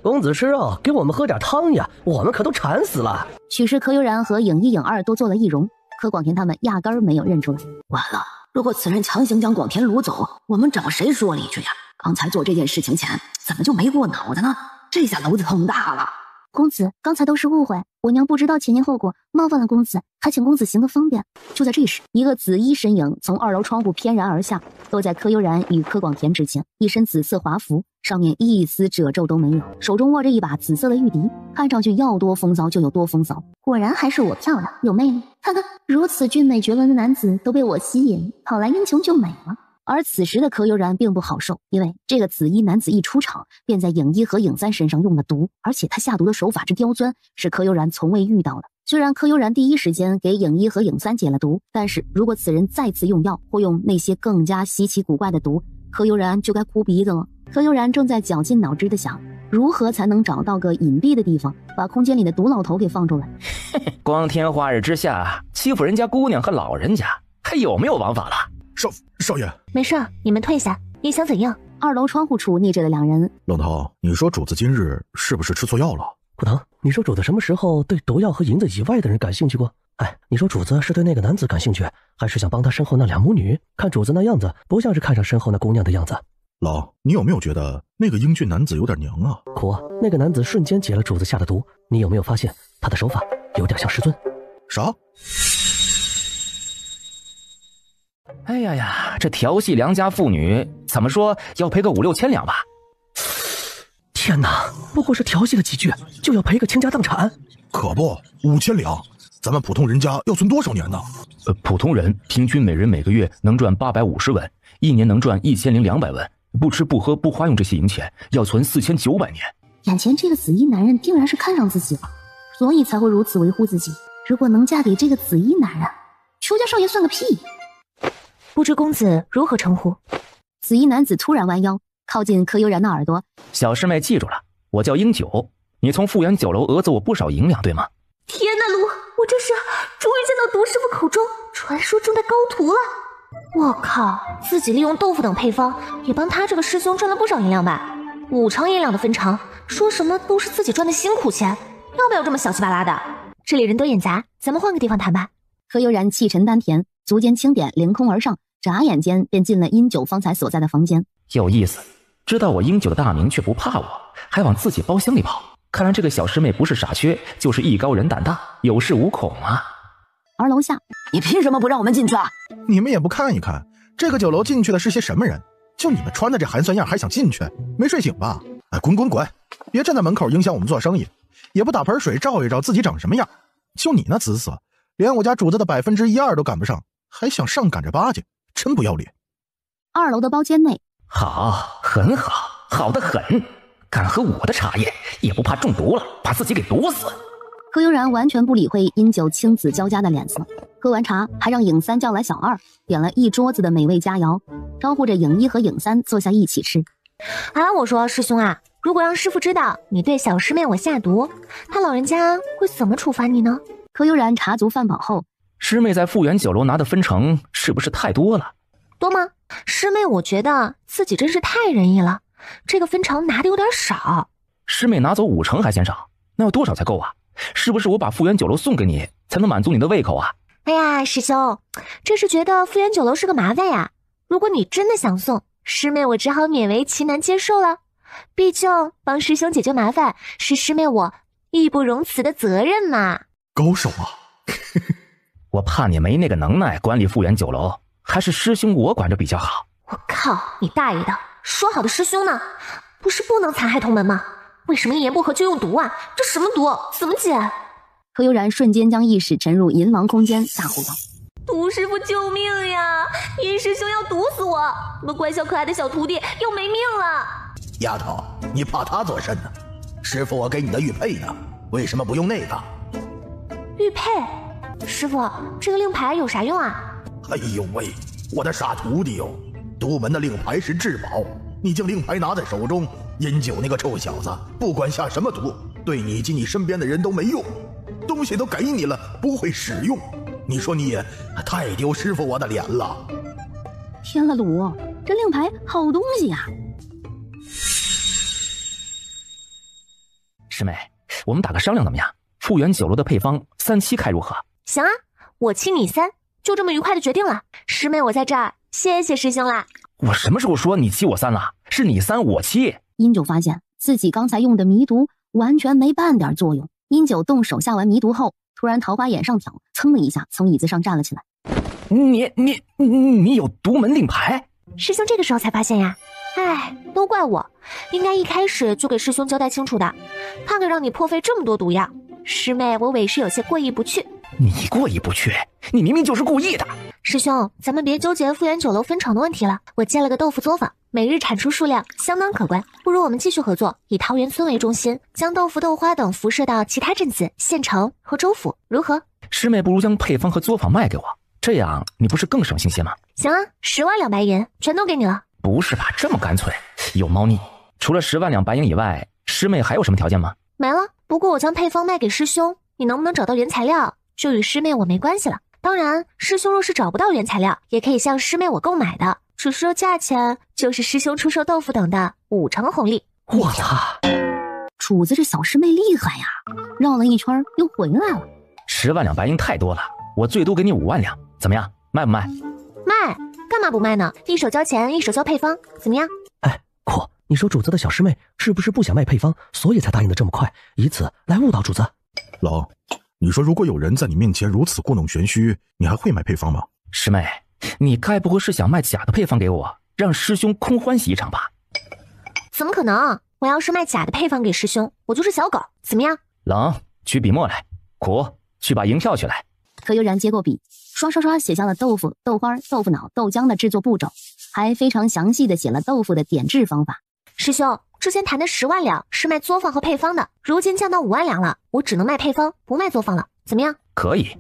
公子吃肉，给我们喝点汤呀，我们可都馋死了。许是柯悠然和影一影二都做了易容，柯广田他们压根儿没有认出来。完了，如果此人强行将广田掳走，我们找谁说理去呀？刚才做这件事情前怎么就没过脑子呢？这下篓子捅大了。公子，刚才都是误会，我娘不知道前因后果，冒犯了公子，还请公子行个方便。就在这时，一个紫衣身影从2楼窗户翩然而下，落在柯悠然与柯广田之前，一身紫色华服，上面一丝褶皱都没有，手中握着一把紫色的玉笛，看上去要多风骚就有多风骚。果然还是我漂亮，有魅力。看看，如此俊美绝伦的男子都被我吸引，跑来英雄救美了。而此时的柯悠然并不好受，因为这个紫衣男子一出场，便在影一和影三身上用了毒，而且他下毒的手法之刁钻，是柯悠然从未遇到的。虽然柯悠然第一时间给影一和影三解了毒，但是如果此人再次用药或用那些更加稀奇古怪的毒，柯悠然就该哭鼻子了。柯悠然正在绞尽脑汁的想，如何才能找到个隐蔽的地方，把空间里的毒老头给放出来。光天化日之下欺负人家姑娘和老人家，还有没有王法了？少爷，没事，你们退下。你想怎样？2楼窗户处立着的两人。龙头，你说主子今日是不是吃错药了？不能，你说主子什么时候对毒药和银子以外的人感兴趣过？哎，你说主子是对那个男子感兴趣，还是想帮他身后那俩母女？看主子那样子，不像是看上身后那姑娘的样子。老，你有没有觉得那个英俊男子有点娘啊？苦啊，那个男子瞬间解了主子下的毒，你有没有发现他的手法有点像师尊？啥？哎呀呀，这调戏良家妇女，怎么说要赔个5、6千两吧？天哪，不过是调戏了几句，就要赔个倾家荡产？可不，5千两，咱们普通人家要存多少年呢？普通人平均每人每个月能赚850文，一年能赚1200文，不吃不喝不花用这些银钱，要存4900年。眼前这个紫衣男人定然是看上自己了，所以才会如此维护自己。如果能嫁给这个紫衣男人，邱家少爷算个屁！不知公子如何称呼？紫衣男子突然弯腰，靠近柯悠然的耳朵。小师妹记住了，我叫英九，你从富源酒楼讹走我不少银两，对吗？天哪，卢，我这是终于见到毒师傅口中传说中的高徒了。我靠，自己利用豆腐等配方，也帮他这个师兄赚了不少银两吧？5成银两的分成，说什么都是自己赚的辛苦钱，要不要这么小气巴拉的？这里人多眼杂，咱们换个地方谈吧。柯悠然气沉丹田，足尖轻点，凌空而上，眨眼间便进了英九方才所在的房间。有意思，知道我英九的大名却不怕我，还往自己包厢里跑。看来这个小师妹不是傻缺，就是艺高人胆大，有恃无恐啊。而楼下，你凭什么不让我们进去啊？你们也不看一看，这个酒楼进去的是些什么人？就你们穿的这寒酸样还想进去？没睡醒吧？哎，滚！别站在门口影响我们做生意，也不打盆水照一照自己长什么样。就你那姿色，连我家主子的1%、2%都赶不上，还想上赶着巴结，真不要脸。2楼的包间内，好，很好，好得很。敢喝我的茶叶，也不怕中毒了，把自己给毒死。柯悠然完全不理会英九青紫交加的脸色，喝完茶还让影三叫来小二，点了一桌子的美味佳肴，招呼着影一和影三坐下一起吃。啊，我说师兄啊，如果让师傅知道你对小师妹我下毒，他老人家会怎么处罚你呢？柯悠然茶足饭饱后，师妹在富源酒楼拿的分成是不是太多了？多吗？师妹我觉得自己真是太仁义了，这个分成拿的有点少。师妹拿走5成还嫌少，那要多少才够啊？是不是我把富源酒楼送给你，才能满足你的胃口啊？哎呀，师兄，这是觉得富源酒楼是个麻烦呀。如果你真的想送，师妹我只好勉为其难接受了。毕竟帮师兄解决麻烦是师妹我义不容辞的责任嘛。高手啊！我怕你没那个能耐管理富源酒楼，还是师兄我管着比较好。我靠，你大爷的！说好的师兄呢？不是不能残害同门吗？为什么一言不合就用毒啊？这什么毒？怎么解？柯悠然瞬间将意识沉入银王空间，大呼道：“毒师傅救命呀！殷师兄要毒死我！我乖巧可爱的小徒弟要没命了！”丫头，你怕他做甚呢？师傅我给你的玉佩呢？为什么不用那个？玉佩？师傅，这个令牌有啥用啊？哎呦喂，我的傻徒弟哟！独门的令牌是至宝，你将令牌拿在手中，殷九那个臭小子不管下什么毒，对你及你身边的人都没用。东西都给你了，不会使用，你说你也太丢师傅我的脸了。天了噜，这令牌好东西呀！师妹，我们打个商量怎么样？富源酒楼的配方3期开如何？行啊，我7你3，就这么愉快的决定了。师妹我在这儿，谢谢师兄啦。我什么时候说你7我3了？是你3我7。殷九发现自己刚才用的迷毒完全没半点作用。殷九动手下完迷毒后，突然桃花眼上挑，噌的一下从椅子上站了起来。你有独门令牌？师兄这个时候才发现呀。唉，都怪我，应该一开始就给师兄交代清楚的，看看让你破费这么多毒药。师妹我委实有些过意不去。你过意不去？你明明就是故意的。师兄，咱们别纠结富源酒楼分厂的问题了，我建了个豆腐作坊，每日产出数量相当可观，不如我们继续合作，以桃源村为中心，将豆腐豆花等辐射到其他镇子、县城和州府，如何？师妹不如将配方和作坊卖给我，这样你不是更省心些吗？行啊，10万两白银全都给你了。不是吧，这么干脆，有猫腻。除了10万两白银以外，师妹还有什么条件吗？没了，不过我将配方卖给师兄，你能不能找到原材料，就与师妹我没关系了。当然，师兄若是找不到原材料，也可以向师妹我购买的，只是价钱就是师兄出售豆腐等的5成红利。我操！主子这小师妹厉害呀，绕了一圈又回来了。10万两白银太多了，我最多给你5万两，怎么样？卖不卖？卖，干嘛不卖呢？一手交钱，一手交配方，怎么样？哎，阔，你说主子的小师妹是不是不想卖配方，所以才答应的这么快，以此来误导主子？老，你说如果有人在你面前如此故弄玄虚，你还会买配方吗？师妹，你该不会是想卖假的配方给我，让师兄空欢喜一场吧？怎么可能？我要是卖假的配方给师兄，我就是小狗，怎么样？冷，取笔墨来。苦，去把银票取来。柯悠然接过笔，刷刷刷写下了豆腐、豆花、豆腐脑、豆浆的制作步骤，还非常详细的写了豆腐的点制方法。师兄，之前谈的10万两是卖作坊和配方的，如今降到5万两了，我只能卖配方，不卖作坊了，怎么样？可以。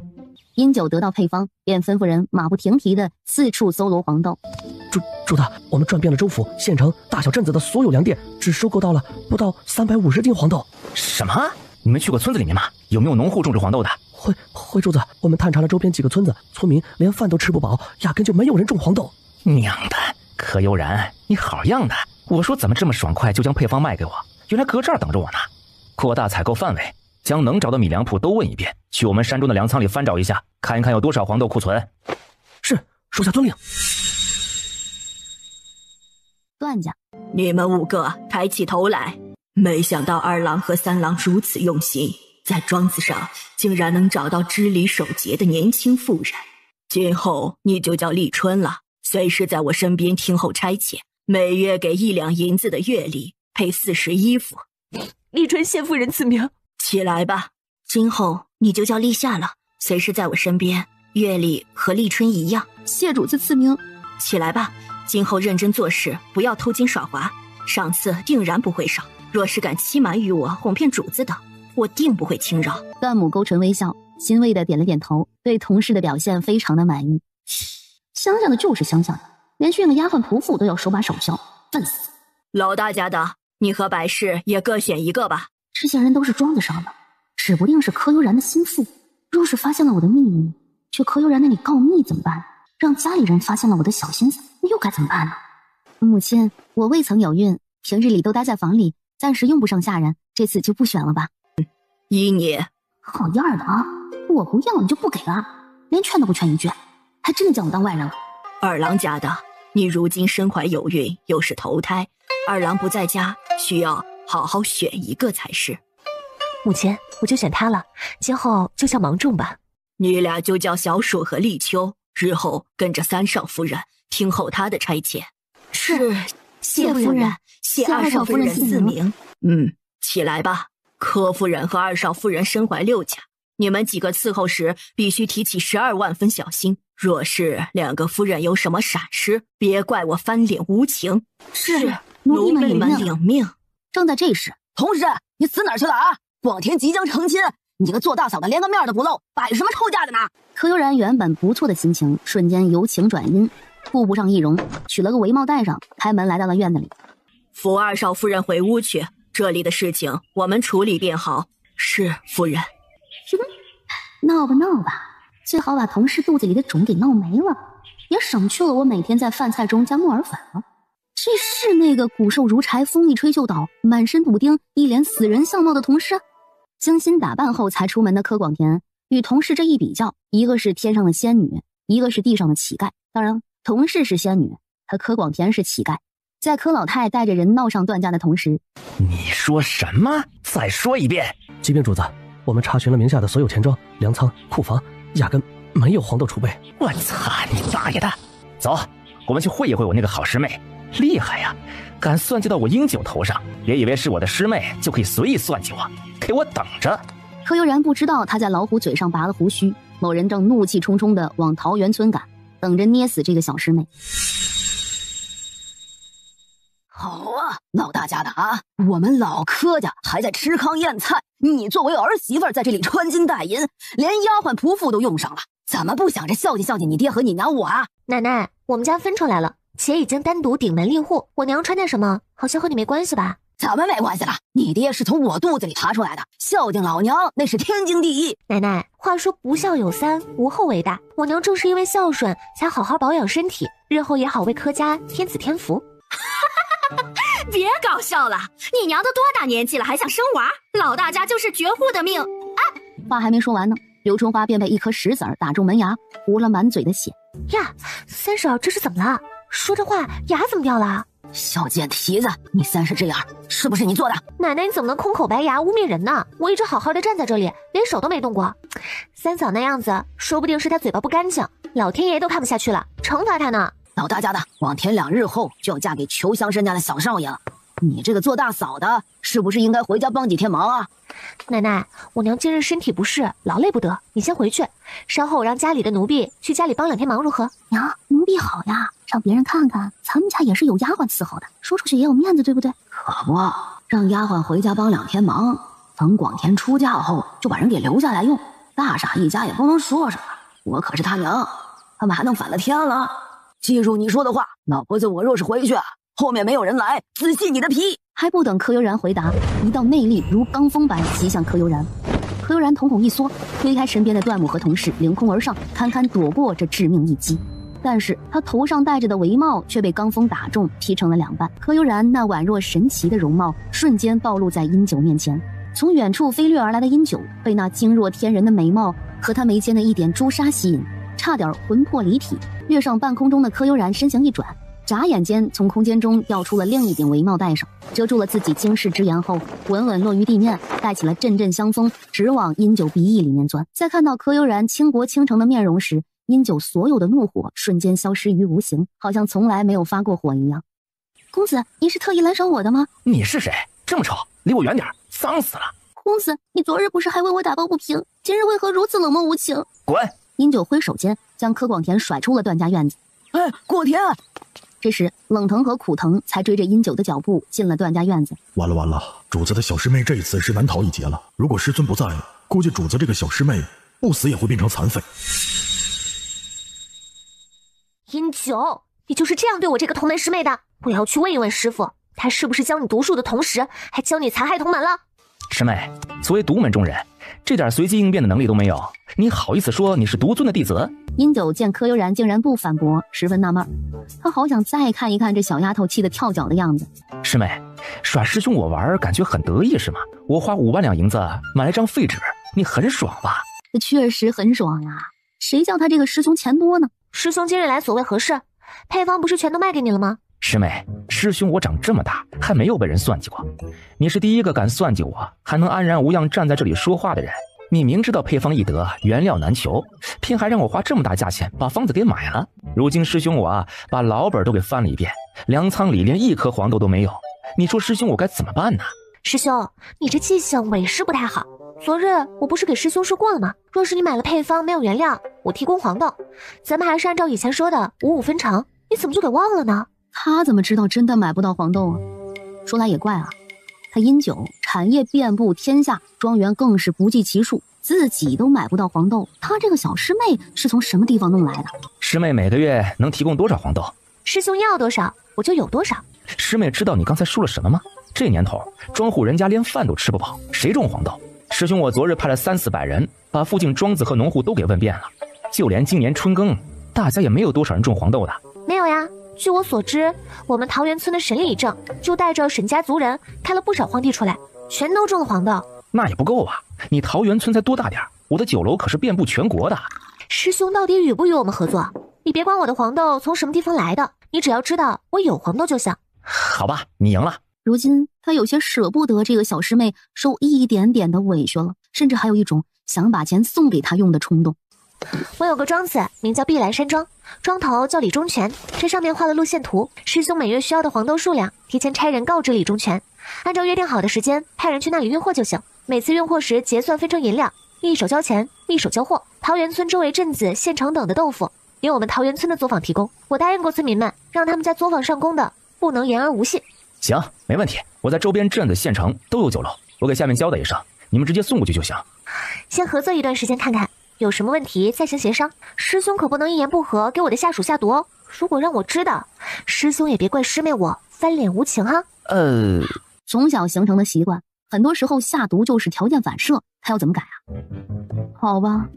殷九得到配方，便吩咐人马不停蹄的四处搜罗黄豆。主子，我们转遍了州府、县城、大小镇子的所有粮店，只收购到了不到350斤黄豆。什么？你们去过村子里面吗？有没有农户种植黄豆的？会主子，我们探查了周边几个村子，村民连饭都吃不饱，压根就没有人种黄豆。娘的，柯悠然，你好样的！我说怎么这么爽快就将配方卖给我，原来搁这儿等着我呢。扩大采购范围，将能找的米粮铺都问一遍，去我们山中的粮仓里翻找一下，看一看有多少黄豆库存。是，属下遵令。段家，你们5个抬起头来，没想到2郎和3郎如此用心，在庄子上竟然能找到知礼守节的年轻妇人。今后你就叫立春了，随时在我身边听候差遣，每月给1两银子的月例，配40衣服。立春谢夫人赐名。起来吧，今后你就叫立夏了，随时在我身边，月例和立春一样。谢主子赐名。起来吧，今后认真做事，不要偷奸耍滑，赏赐定然不会少。若是敢欺瞒于我，哄骗主子的，我定不会轻饶。段母勾唇微笑，欣慰的点了点头，对同事的表现非常的满意。乡下的就是乡下的，连训个丫鬟仆妇都要手把手教，笨死。老大家的，你和白氏也各选一个吧。这些人都是庄子上的，指不定是柯悠然的心腹。若是发现了我的秘密，去柯悠然那里告密怎么办？让家里人发现了我的小心思，那又该怎么办呢？母亲，我未曾有孕，平日里都待在房里，暂时用不上下人，这次就不选了吧。依你。好样的啊！我不要你就不给了，连劝都不劝一句，还真的将我当外人了。2郎家的，你如今身怀有孕，又是头胎，二郎不在家，需要好好选一个才是。母亲，我就选他了，今后就叫芒种吧。你俩就叫小暑和立秋，日后跟着三少夫人，听候她的差遣。是，谢夫人，谢二少夫人赐名。起来吧。柯夫人和二少夫人身怀六甲，你们几个伺候时必须提起12万分小心。若是两个夫人有什么闪失，别怪我翻脸无情。是，奴婢们领命。正在这时，同事，你死哪儿去了啊？广田即将成亲，你这个做大嫂的连个面都不露，摆什么臭架子呢？柯悠然原本不错的心情瞬间由晴转阴，顾不上易容，取了个围帽戴上，开门来到了院子里。扶二少夫人回屋去，这里的事情我们处理便好。是，夫人。闹吧闹吧，最好把同事肚子里的种给闹没了，也省去了我每天在饭菜中加木耳粉了。这是那个骨瘦如柴、风力吹袖倒、满身补丁、一脸死人相貌的同事？精心打扮后才出门的柯广田与同事这一比较，一个是天上的仙女，一个是地上的乞丐。当然，同事是仙女，他柯广田是乞丐。在柯老太带着人闹上段家的同时，你说什么？再说一遍！启禀主子，我们查询了名下的所有钱庄、粮仓、库房，压根没有黄豆储备。我操你大爷的！走，我们去会一会我那个好师妹。厉害呀，敢算计到我英九头上，别以为是我的师妹就可以随意算计我，给我等着！柯悠然不知道他在老虎嘴上拔了胡须，某人正怒气冲冲地往桃源村赶，等着捏死这个小师妹。好啊，老大家的啊，我们老柯家还在吃糠咽菜，你作为儿媳妇在这里穿金戴银，连丫鬟仆妇都用上了，怎么不想着孝敬孝敬你爹和你娘我啊？奶奶，我们家分出来了，且已经单独顶门立户，我娘穿戴什么好像和你没关系吧？怎么没关系了？你爹是从我肚子里爬出来的，孝敬老娘那是天经地义。奶奶，话说不孝有三，无后为大，我娘正是因为孝顺才好好保养身体，日后也好为柯家添子添福。别搞笑了，你娘都多大年纪了还想生娃？老大家就是绝户的命。话还没说完呢，刘春花便被一颗石子打中门牙，糊了满嘴的血。呀，三婶这是怎么了？说这话牙怎么掉了？小贱蹄子，你三婶这样是不是你做的？奶奶你怎么能空口白牙污蔑人呢？我一直好好的站在这里，连手都没动过。三嫂那样子，说不定是她嘴巴不干净，老天爷都看不下去了，惩罚她呢。老大家的，广田2日后就要嫁给裘乡绅家的小少爷了，你这个做大嫂的，是不是应该回家帮几天忙啊？奶奶，我娘今日身体不适，劳累不得，你先回去，稍后让家里的奴婢去家里帮2天忙如何？娘，奴婢好呀，让别人看看咱们家也是有丫鬟伺候的，说出去也有面子，对不对？可不，让丫鬟回家帮2天忙，等广田出嫁后就把人给留下来用，大傻一家也不能说什么，我可是他娘，他们还能反了天了？记住你说的话，老婆子我若是回去，后面没有人来，自信你的皮！还不等柯悠然回答，一道内力如罡风般袭向柯悠然。柯悠然瞳孔一缩，推开身边的段母和同事，凌空而上，堪堪躲过这致命一击。但是他头上戴着的围帽却被罡风打中，劈成了2半。柯悠然那宛若神奇的容貌瞬间暴露在殷九面前。从远处飞掠而来的殷九被那惊若天人的眉毛和他眉间的一点朱砂吸引，差点魂魄离体。跃上半空中的柯悠然身形一转，眨眼间从空间中掉出了另一顶围帽戴上，遮住了自己惊世之颜后，稳稳落于地面，带起了阵阵香风，直往殷九鼻翼里面钻。在看到柯悠然倾国倾城的面容时，殷九所有的怒火瞬间消失于无形，好像从来没有发过火一样。公子，您是特意来找我的吗？你是谁？这么丑，离我远点，脏死了！公子，你昨日不是还为我打抱不平，今日为何如此冷漠无情？滚！殷九挥手间将柯广田甩出了段家院子。哎，广田！这时冷腾和苦腾才追着殷九的脚步进了段家院子。完了完了，主子的小师妹这一次是难逃一劫了。如果师尊不在，估计主子这个小师妹不死也会变成残废。殷九，你就是这样对我这个同门师妹的？我要去问一问师傅，他是不是教你毒术的同时，还教你残害同门了？师妹，作为独门中人，这点随机应变的能力都没有，你好意思说你是独尊的弟子？殷九见柯悠然竟然不反驳，十分纳闷，他好想再看一看这小丫头气得跳脚的样子。师妹，耍师兄我玩感觉很得意是吗？我花5万两银子买了张废纸，你很爽吧？这确实很爽呀，谁叫他这个师兄钱多呢？师兄今日来所谓何事？配方不是全都卖给你了吗？师妹，师兄我长这么大还没有被人算计过，你是第一个敢算计我还能安然无恙站在这里说话的人。你明知道配方易得，原料难求，偏还让我花这么大价钱把方子给买了。如今师兄我把老本都给翻了一遍，粮仓里连1颗黄豆都没有，你说师兄我该怎么办呢？师兄，你这记性委实不太好。昨日我不是给师兄说过了吗？若是你买了配方没有原料，我提供黄豆，咱们还是按照以前说的5-5分成，你怎么就给忘了呢？他怎么知道真的买不到黄豆啊？说来也怪啊，他饮酒产业遍布天下，庄园更是不计其数，自己都买不到黄豆，他这个小师妹是从什么地方弄来的？师妹每个月能提供多少黄豆？师兄要多少我就有多少。师妹知道你刚才说了什么吗？这年头庄户人家连饭都吃不饱，谁种黄豆？师兄我昨日派了300-400人，把附近庄子和农户都给问遍了，就连今年春耕，大家也没有多少人种黄豆的。没有呀，据我所知，我们桃源村的沈里正就带着沈家族人开了不少荒地出来，全都种了黄豆。那也不够啊，你桃源村才多大点，我的酒楼可是遍布全国的。师兄到底与不与我们合作？你别管我的黄豆从什么地方来的，你只要知道我有黄豆就行。好吧，你赢了。如今他有些舍不得这个小师妹受一点点的委屈了，甚至还有一种想把钱送给他用的冲动。我有个庄子名叫碧来山庄，庄头叫李忠全，这上面画了路线图，师兄每月需要的黄豆数量提前差人告知李忠全，按照约定好的时间派人去那里运货就行，每次运货时结算分成银两，一手交钱一手交货。桃源村周围镇子、县城等的豆腐由我们桃源村的作坊提供，我答应过村民们，让他们在作坊上工的不能言而无信。行，没问题，我在周边镇子县城都有酒楼，我给下面交代一声，你们直接送过去就行。先合作一段时间看看，有什么问题再行协商。师兄可不能一言不合给我的下属下毒哦，如果让我知道，师兄也别怪师妹我翻脸无情哈。从小形成的习惯，很多时候下毒就是条件反射，他要怎么改啊？好吧，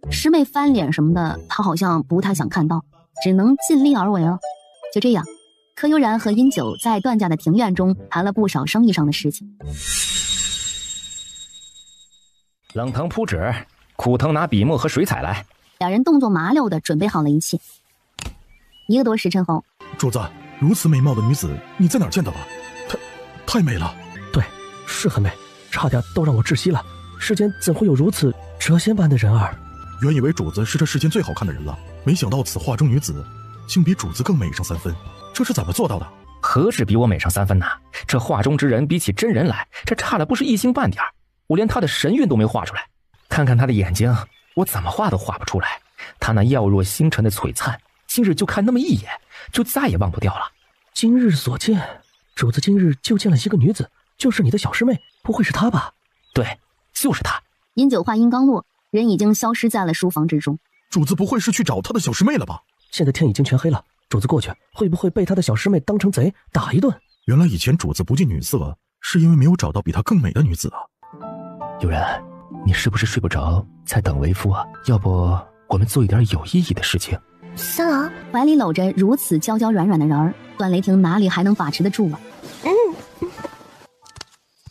师妹翻脸什么的，他好像不太想看到，只能尽力而为了。就这样，柯悠然和殷九在段家的庭院中谈了不少生意上的事情。冷藤铺纸，苦藤拿笔墨和水彩来。两人动作麻溜地准备好了一切。1个多时辰后，主子，如此美貌的女子，你在哪儿见到的？太美了。对，是很美，差点都让我窒息了。世间怎会有如此谪仙般的人儿？原以为主子是这世间最好看的人了，没想到此画中女子竟比主子更美上3分，这是怎么做到的？何止比我美上3分呐？这画中之人比起真人来，这差的不是一星半点，我连他的神韵都没画出来。看看他的眼睛，我怎么画都画不出来。他那耀若星辰的璀璨，今日就看那么一眼，就再也忘不掉了。今日所见，主子今日就见了一个女子，就是你的小师妹，不会是她吧？对，就是她。殷九话音刚落，人已经消失在了书房之中。主子不会是去找他的小师妹了吧？现在天已经全黑了，主子过去会不会被他的小师妹当成贼打一顿？原来以前主子不近女色，是因为没有找到比她更美的女子啊。悠然，你是不是睡不着在等为夫啊？要不我们做一点有意义的事情。三郎怀里搂着如此娇娇软软的人儿，段雷霆哪里还能把持得住啊？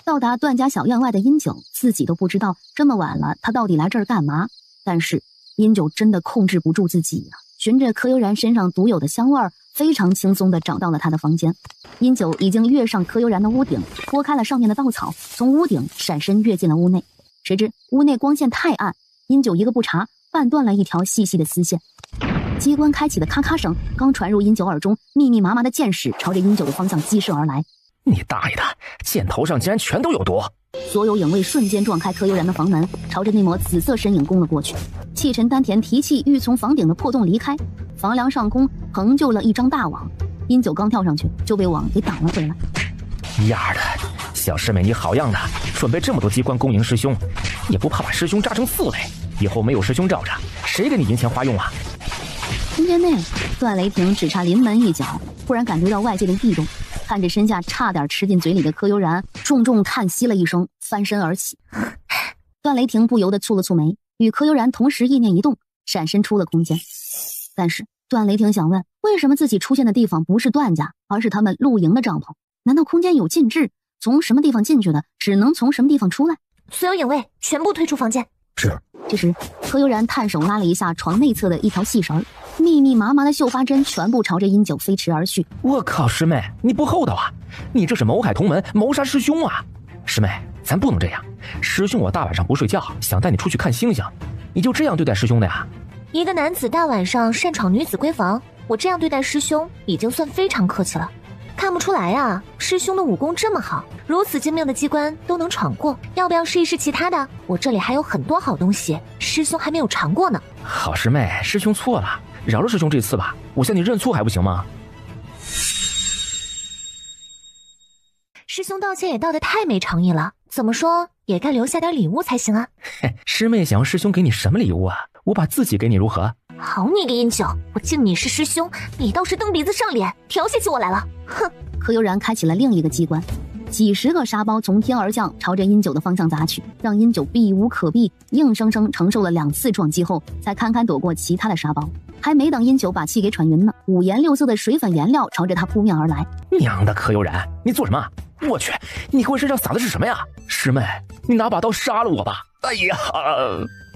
到达段家小院外的殷九自己都不知道这么晚了他到底来这儿干嘛，但是殷九真的控制不住自己啊，循着柯悠然身上独有的香味儿，非常轻松地找到了他的房间。殷九已经跃上柯悠然的屋顶，拨开了上面的稻草，从屋顶闪身跃进了屋内。谁知屋内光线太暗，殷九一个不察，绊断了一条细细的丝线。机关开启的咔咔声刚传入殷九耳中，密密麻麻的箭矢朝着殷九的方向激射而来。你大爷的，箭头上竟然全都有毒！所有影卫瞬间撞开柯悠然的房门，朝着那抹紫色身影攻了过去。气沉丹田提气欲从房顶的破洞离开，房梁上空横就了一张大网，殷九刚跳上去就被网给挡了回来。丫的，小师妹你好样的，准备这么多机关恭迎师兄，也不怕把师兄扎成4类？以后没有师兄罩着，谁给你银钱花用啊？空间内，段雷霆只差临门一脚，忽然感觉到外界的异动，看着身下差点吃进嘴里的柯悠然，重重叹息了一声，翻身而起。段雷霆不由得蹙了蹙眉，与柯悠然同时意念一动，闪身出了空间。但是段雷霆想问，为什么自己出现的地方不是段家，而是他们露营的帐篷？难道空间有禁制，从什么地方进去的，只能从什么地方出来？所有影卫全部退出房间。是。这时柯悠然探手拉了一下床内侧的一条细绳，密密密麻麻的绣花针全部朝着殷九飞驰而去。我靠，师妹，你不厚道啊！你这是谋害同门，谋杀师兄啊！师妹，咱不能这样。师兄我大晚上不睡觉，想带你出去看星星，你就这样对待师兄的呀？一个男子大晚上擅闯女子闺房，我这样对待师兄已经算非常客气了。看不出来啊，师兄的武功这么好，如此精妙的机关都能闯过。要不要试一试其他的？我这里还有很多好东西，师兄还没有尝过呢。好师妹，师兄错了，饶了师兄这次吧，我向你认错还不行吗？师兄道歉也道得太没诚意了，怎么说也该留下点礼物才行啊。师妹想要师兄给你什么礼物啊？我把自己给你如何？好你个殷九，我敬你是师兄，你倒是蹬鼻子上脸，调戏起我来了。哼！柯悠然开启了另一个机关，几十个沙包从天而降，朝着殷九的方向砸去，让殷九避无可避，硬生生承受了2次撞击后，才堪堪躲过其他的沙包。还没等殷九把气给喘匀呢，5颜6色的水粉颜料朝着他扑面而来。娘的，柯悠然，你做什么？我去，你给我身上撒的是什么呀？师妹，你拿把刀杀了我吧！哎呀！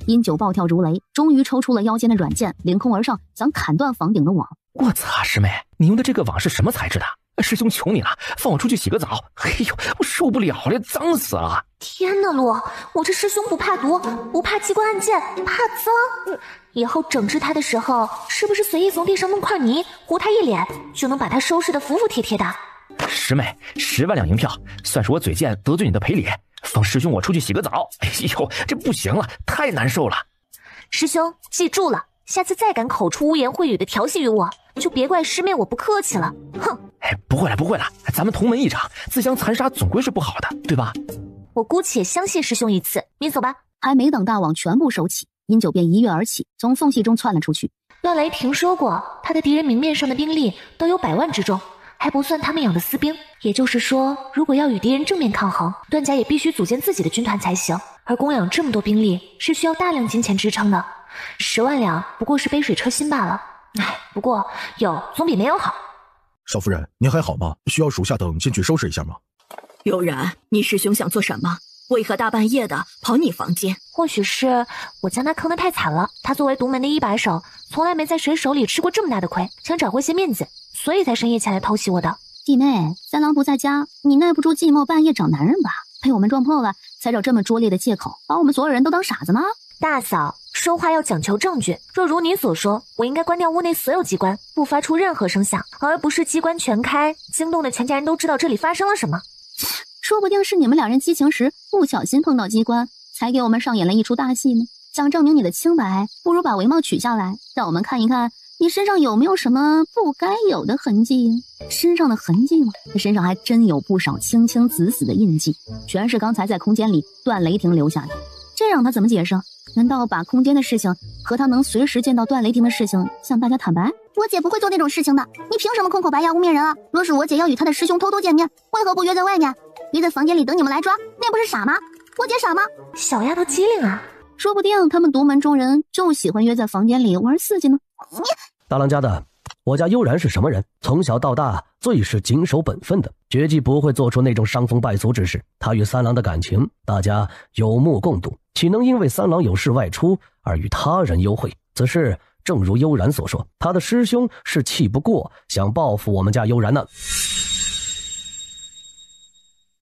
殷九暴跳如雷，终于抽出了腰间的软剑，凌空而上，想砍断房顶的网。我操，师妹，你用的这个网是什么材质的？师兄求你了，放我出去洗个澡。哎呦，我受不了了，脏死了！天哪，洛，我这师兄不怕毒，不怕机关暗箭，怕脏。以后整治他的时候，是不是随意从地上弄块泥糊他一脸，就能把他收拾得服服帖帖的？师妹，10万两银票，算是我嘴贱得罪你的赔礼。放师兄我出去洗个澡。哎呦，这不行了，太难受了。师兄记住了，下次再敢口出污言秽语的调戏于我，就别怪师妹我不客气了。哼！哎，不会了不会了，咱们同门一场，自相残杀总归是不好的，对吧？我姑且相信师兄一次，你走吧。还没等大网全部收起，殷九便一跃而起，从缝隙中窜了出去。段雷听说过，他的敌人明面上的兵力都有100万之众，还不算他们养的私兵。也就是说，如果要与敌人正面抗衡，段家也必须组建自己的军团才行。而供养这么多兵力是需要大量金钱支撑的，10万两不过是杯水车薪罢了。哎，不过有总比没有好。少夫人，您还好吗？需要属下等进去收拾一下吗？悠然，你师兄想做什么？为何大半夜的跑你房间？或许是我将他坑得太惨了，他作为独门的一把手，从来没在谁手里吃过这么大的亏，想找回些面子，所以才深夜前来偷袭我的。弟妹，三郎不在家，你耐不住寂寞半夜找男人吧？被我们撞破了，才找这么拙劣的借口，把我们所有人都当傻子吗？大嫂，说话要讲求证据。若如你所说，我应该关掉屋内所有机关，不发出任何声响，而不是机关全开，惊动的全家人都知道这里发生了什么。说不定是你们2人激情时不小心碰到机关，才给我们上演了一出大戏呢。想证明你的清白，不如把帷帽取下来，让我们看一看你身上有没有什么不该有的痕迹。身上的痕迹吗？他身上还真有不少青青紫紫的印记，全是刚才在空间里段雷霆留下的。这让他怎么解释？难道把空间的事情和他能随时见到段雷霆的事情向大家坦白？我姐不会做那种事情的，你凭什么空口白牙污蔑人啊？若是我姐要与她的师兄偷偷见面，为何不约在外面，约在房间里等你们来抓？那不是傻吗？我姐傻吗？小丫头机灵啊，说不定他们独门中人就喜欢约在房间里玩刺激呢。大郎家的，我家悠然是什么人？从小到大最是谨守本分的，绝技不会做出那种伤风败俗之事。他与三郎的感情，大家有目共睹，岂能因为三郎有事外出而与他人幽会？此事正如悠然所说，他的师兄是气不过，想报复我们家悠然呢。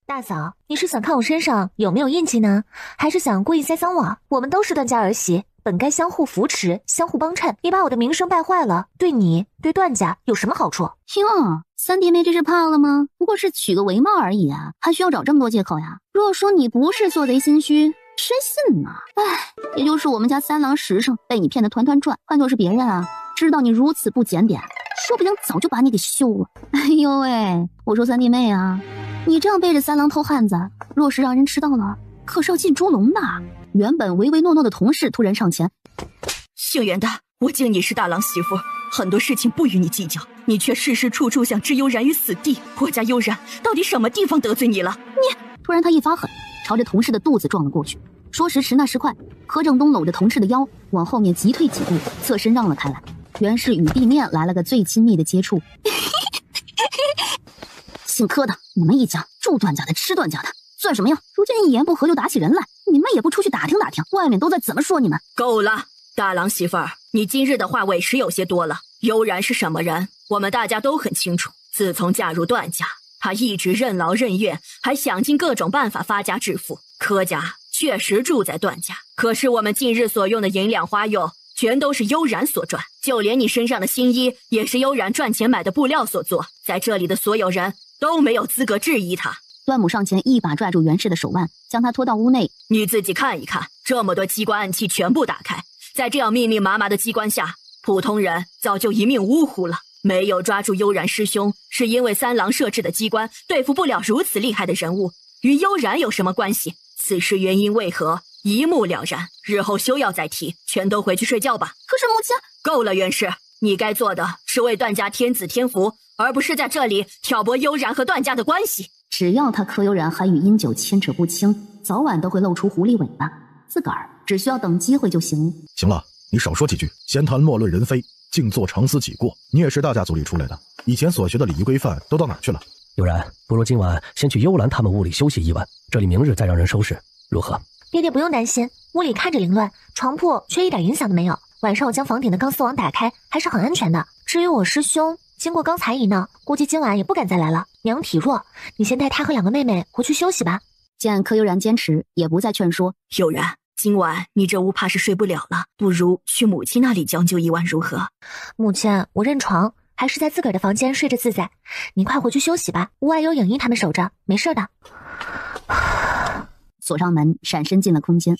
大嫂，你是想看我身上有没有印记呢，还是想故意栽赃我？我们都是段家儿媳，本该相互扶持，相互帮衬。你把我的名声败坏了，对你对段家有什么好处？哟，三弟妹这是怕了吗？不过是取个帷帽而已啊，还需要找这么多借口呀？若说你不是做贼心虚，谁信呢？唉，也就是我们家三郎实诚被你骗得团团转，换作是别人啊，知道你如此不检点，说不定早就把你给休了。哎呦喂，我说三弟妹啊，你这样背着三郎偷汉子，若是让人知道了，可是要进猪笼的。原本唯唯诺诺的同事突然上前，姓袁的，我敬你是大郎媳妇，很多事情不与你计较，你却事事处处想置悠然于死地。我家悠然到底什么地方得罪你了？突然他一发狠，朝着同事的肚子撞了过去。说时迟那时快，柯震东搂着同事的腰往后面急退几步，侧身让了开来。原是与地面来了个最亲密的接触。姓柯的，你们一家住段家的吃段家的，算什么呀？如今一言不合就打起人来，你们也不出去打听打听，外面都在怎么说你们？够了，大郎媳妇儿，你今日的话委实有些多了。悠然是什么人，我们大家都很清楚。自从嫁入段家，他一直任劳任怨，还想尽各种办法发家致富。柯家确实住在段家，可是我们近日所用的银两花用，全都是悠然所赚，就连你身上的新衣，也是悠然赚钱买的布料所做。在这里的所有人都没有资格质疑他。段母上前一把拽住袁氏的手腕，将他拖到屋内。你自己看一看，这么多机关暗器全部打开，在这样密密麻麻的机关下，普通人早就一命呜呼了。没有抓住悠然师兄，是因为三郎设置的机关对付不了如此厉害的人物，与悠然有什么关系？此事原因为何，一目了然，日后休要再提，全都回去睡觉吧。可是母亲……够了，袁氏，你该做的是为段家添子添福，而不是在这里挑拨悠然和段家的关系。只要他柯悠然还与殷九牵扯不清，早晚都会露出狐狸尾巴，自个儿只需要等机会就行。行了，你少说几句，闲谈莫论人非，静坐常思己过。你也是大家族里出来的，以前所学的礼仪规范都到哪去了？悠然，不如今晚先去幽兰他们屋里休息一晚，这里明日再让人收拾，如何？爹爹不用担心，屋里看着凌乱，床铺却一点影响都没有。晚上我将房顶的钢丝网打开，还是很安全的。至于我师兄，经过刚才一闹，估计今晚也不敢再来了。娘体弱，你先带他和2个妹妹回去休息吧。见柯悠然坚持，也不再劝说。悠然，今晚你这屋怕是睡不了了，不如去母亲那里将就一晚如何？母亲，我认床，还是在自个儿的房间睡着自在。你快回去休息吧，屋外有影衣他们守着，没事的。锁上门，闪身进了空间。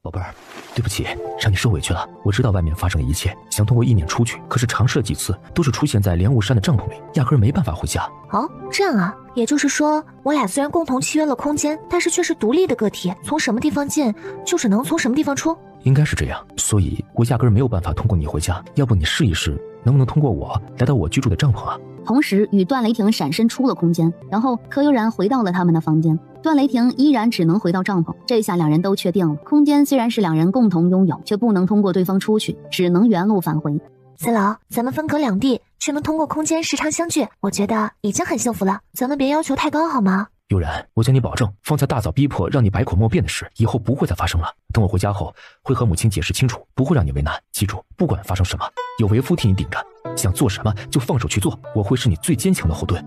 宝贝儿，对不起，让你受委屈了。我知道外面发生的一切，想通过意念出去，可是尝试了几次，都是出现在莲雾山的帐篷里，压根儿没办法回家。哦，这样啊，也就是说，我俩虽然共同契约了空间，但是却是独立的个体，从什么地方进，就只能从什么地方出。应该是这样，所以我压根儿没有办法通过你回家。要不你试一试，能不能通过我来到我居住的帐篷啊？同时与段雷霆闪身出了空间，然后柯悠然回到了他们的房间。段雷霆依然只能回到帐篷，这下两人都确定了，空间虽然是两人共同拥有，却不能通过对方出去，只能原路返回。三郎，咱们分隔两地，却能通过空间时常相聚，我觉得已经很幸福了。咱们别要求太高好吗？悠然，我向你保证，方才大嫂逼迫让你百口莫辩的事，以后不会再发生了。等我回家后，会和母亲解释清楚，不会让你为难。记住，不管发生什么，有为夫替你顶着，想做什么就放手去做，我会是你最坚强的后盾。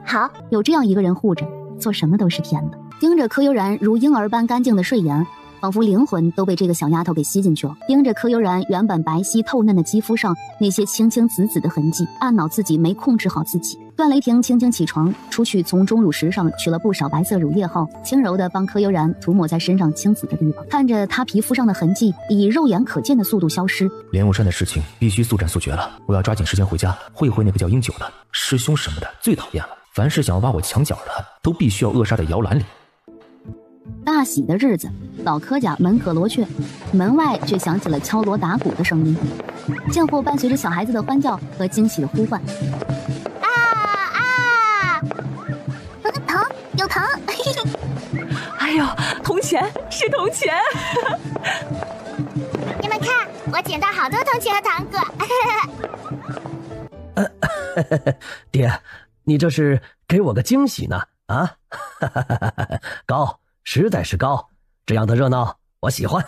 好，有这样一个人护着，做什么都是甜的。盯着柯悠然如婴儿般干净的睡颜，仿佛灵魂都被这个小丫头给吸进去了。盯着柯悠然原本白皙透嫩的肌肤上那些青青紫紫的痕迹，暗恼自己没控制好自己。段雷霆轻轻起床，出去从钟乳石上取了不少白色乳液后，轻柔地帮柯悠然涂抹在身上青紫的地方，看着她皮肤上的痕迹以肉眼可见的速度消失。莲雾山的事情必须速战速决了，我要抓紧时间回家会一回那个叫英九的师兄什么的，最讨厌了。凡是想要挖我墙角的，都必须要扼杀在摇篮里。大喜的日子，老柯家门可罗雀，门外却响起了敲锣打鼓的声音，贱货伴随着小孩子的欢叫和惊喜的呼唤。疼，有疼！哎呦，铜钱是铜钱！你们看，我捡到好多铜钱和糖果。爹，你这是给我个惊喜呢？啊，高，实在是高，这样的热闹我喜欢。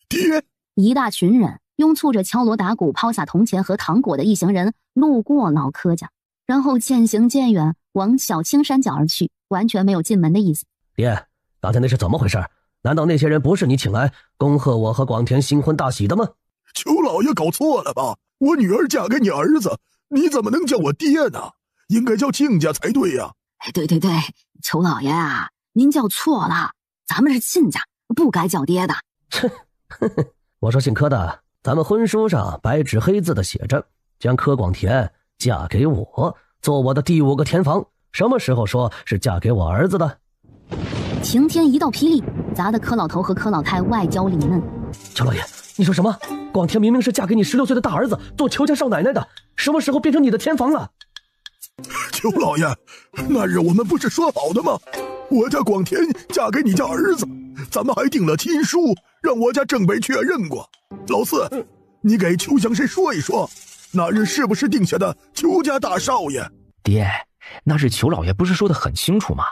爹，一大群人拥簇着敲锣打鼓抛下铜钱和糖果的一行人路过老柯家，然后渐行渐远，往小青山脚而去，完全没有进门的意思。爹，刚才那是怎么回事？难道那些人不是你请来恭贺我和广田新婚大喜的吗？裘老爷搞错了吧？我女儿嫁给你儿子，你怎么能叫我爹呢？应该叫亲家才对呀。对，裘老爷啊，您叫错了，咱们是亲家，不该叫爹的。我说姓柯的，咱们婚书上白纸黑字的写着，将柯广田嫁给我，做我的第5个田房。什么时候说是嫁给我儿子的？晴天一道霹雳，砸得柯老头和柯老太外焦里嫩。裘老爷，你说什么？广田明明是嫁给你16岁的大儿子，做裘家少奶奶的，什么时候变成你的田房了？裘老爷，那日我们不是说好的吗？我家广田嫁给你家儿子，咱们还定了亲书，让我家正北确认过。老四，你给裘祥生说一说，那日是不是定下的裘家大少爷？爹，那日裘老爷不是说得很清楚吗？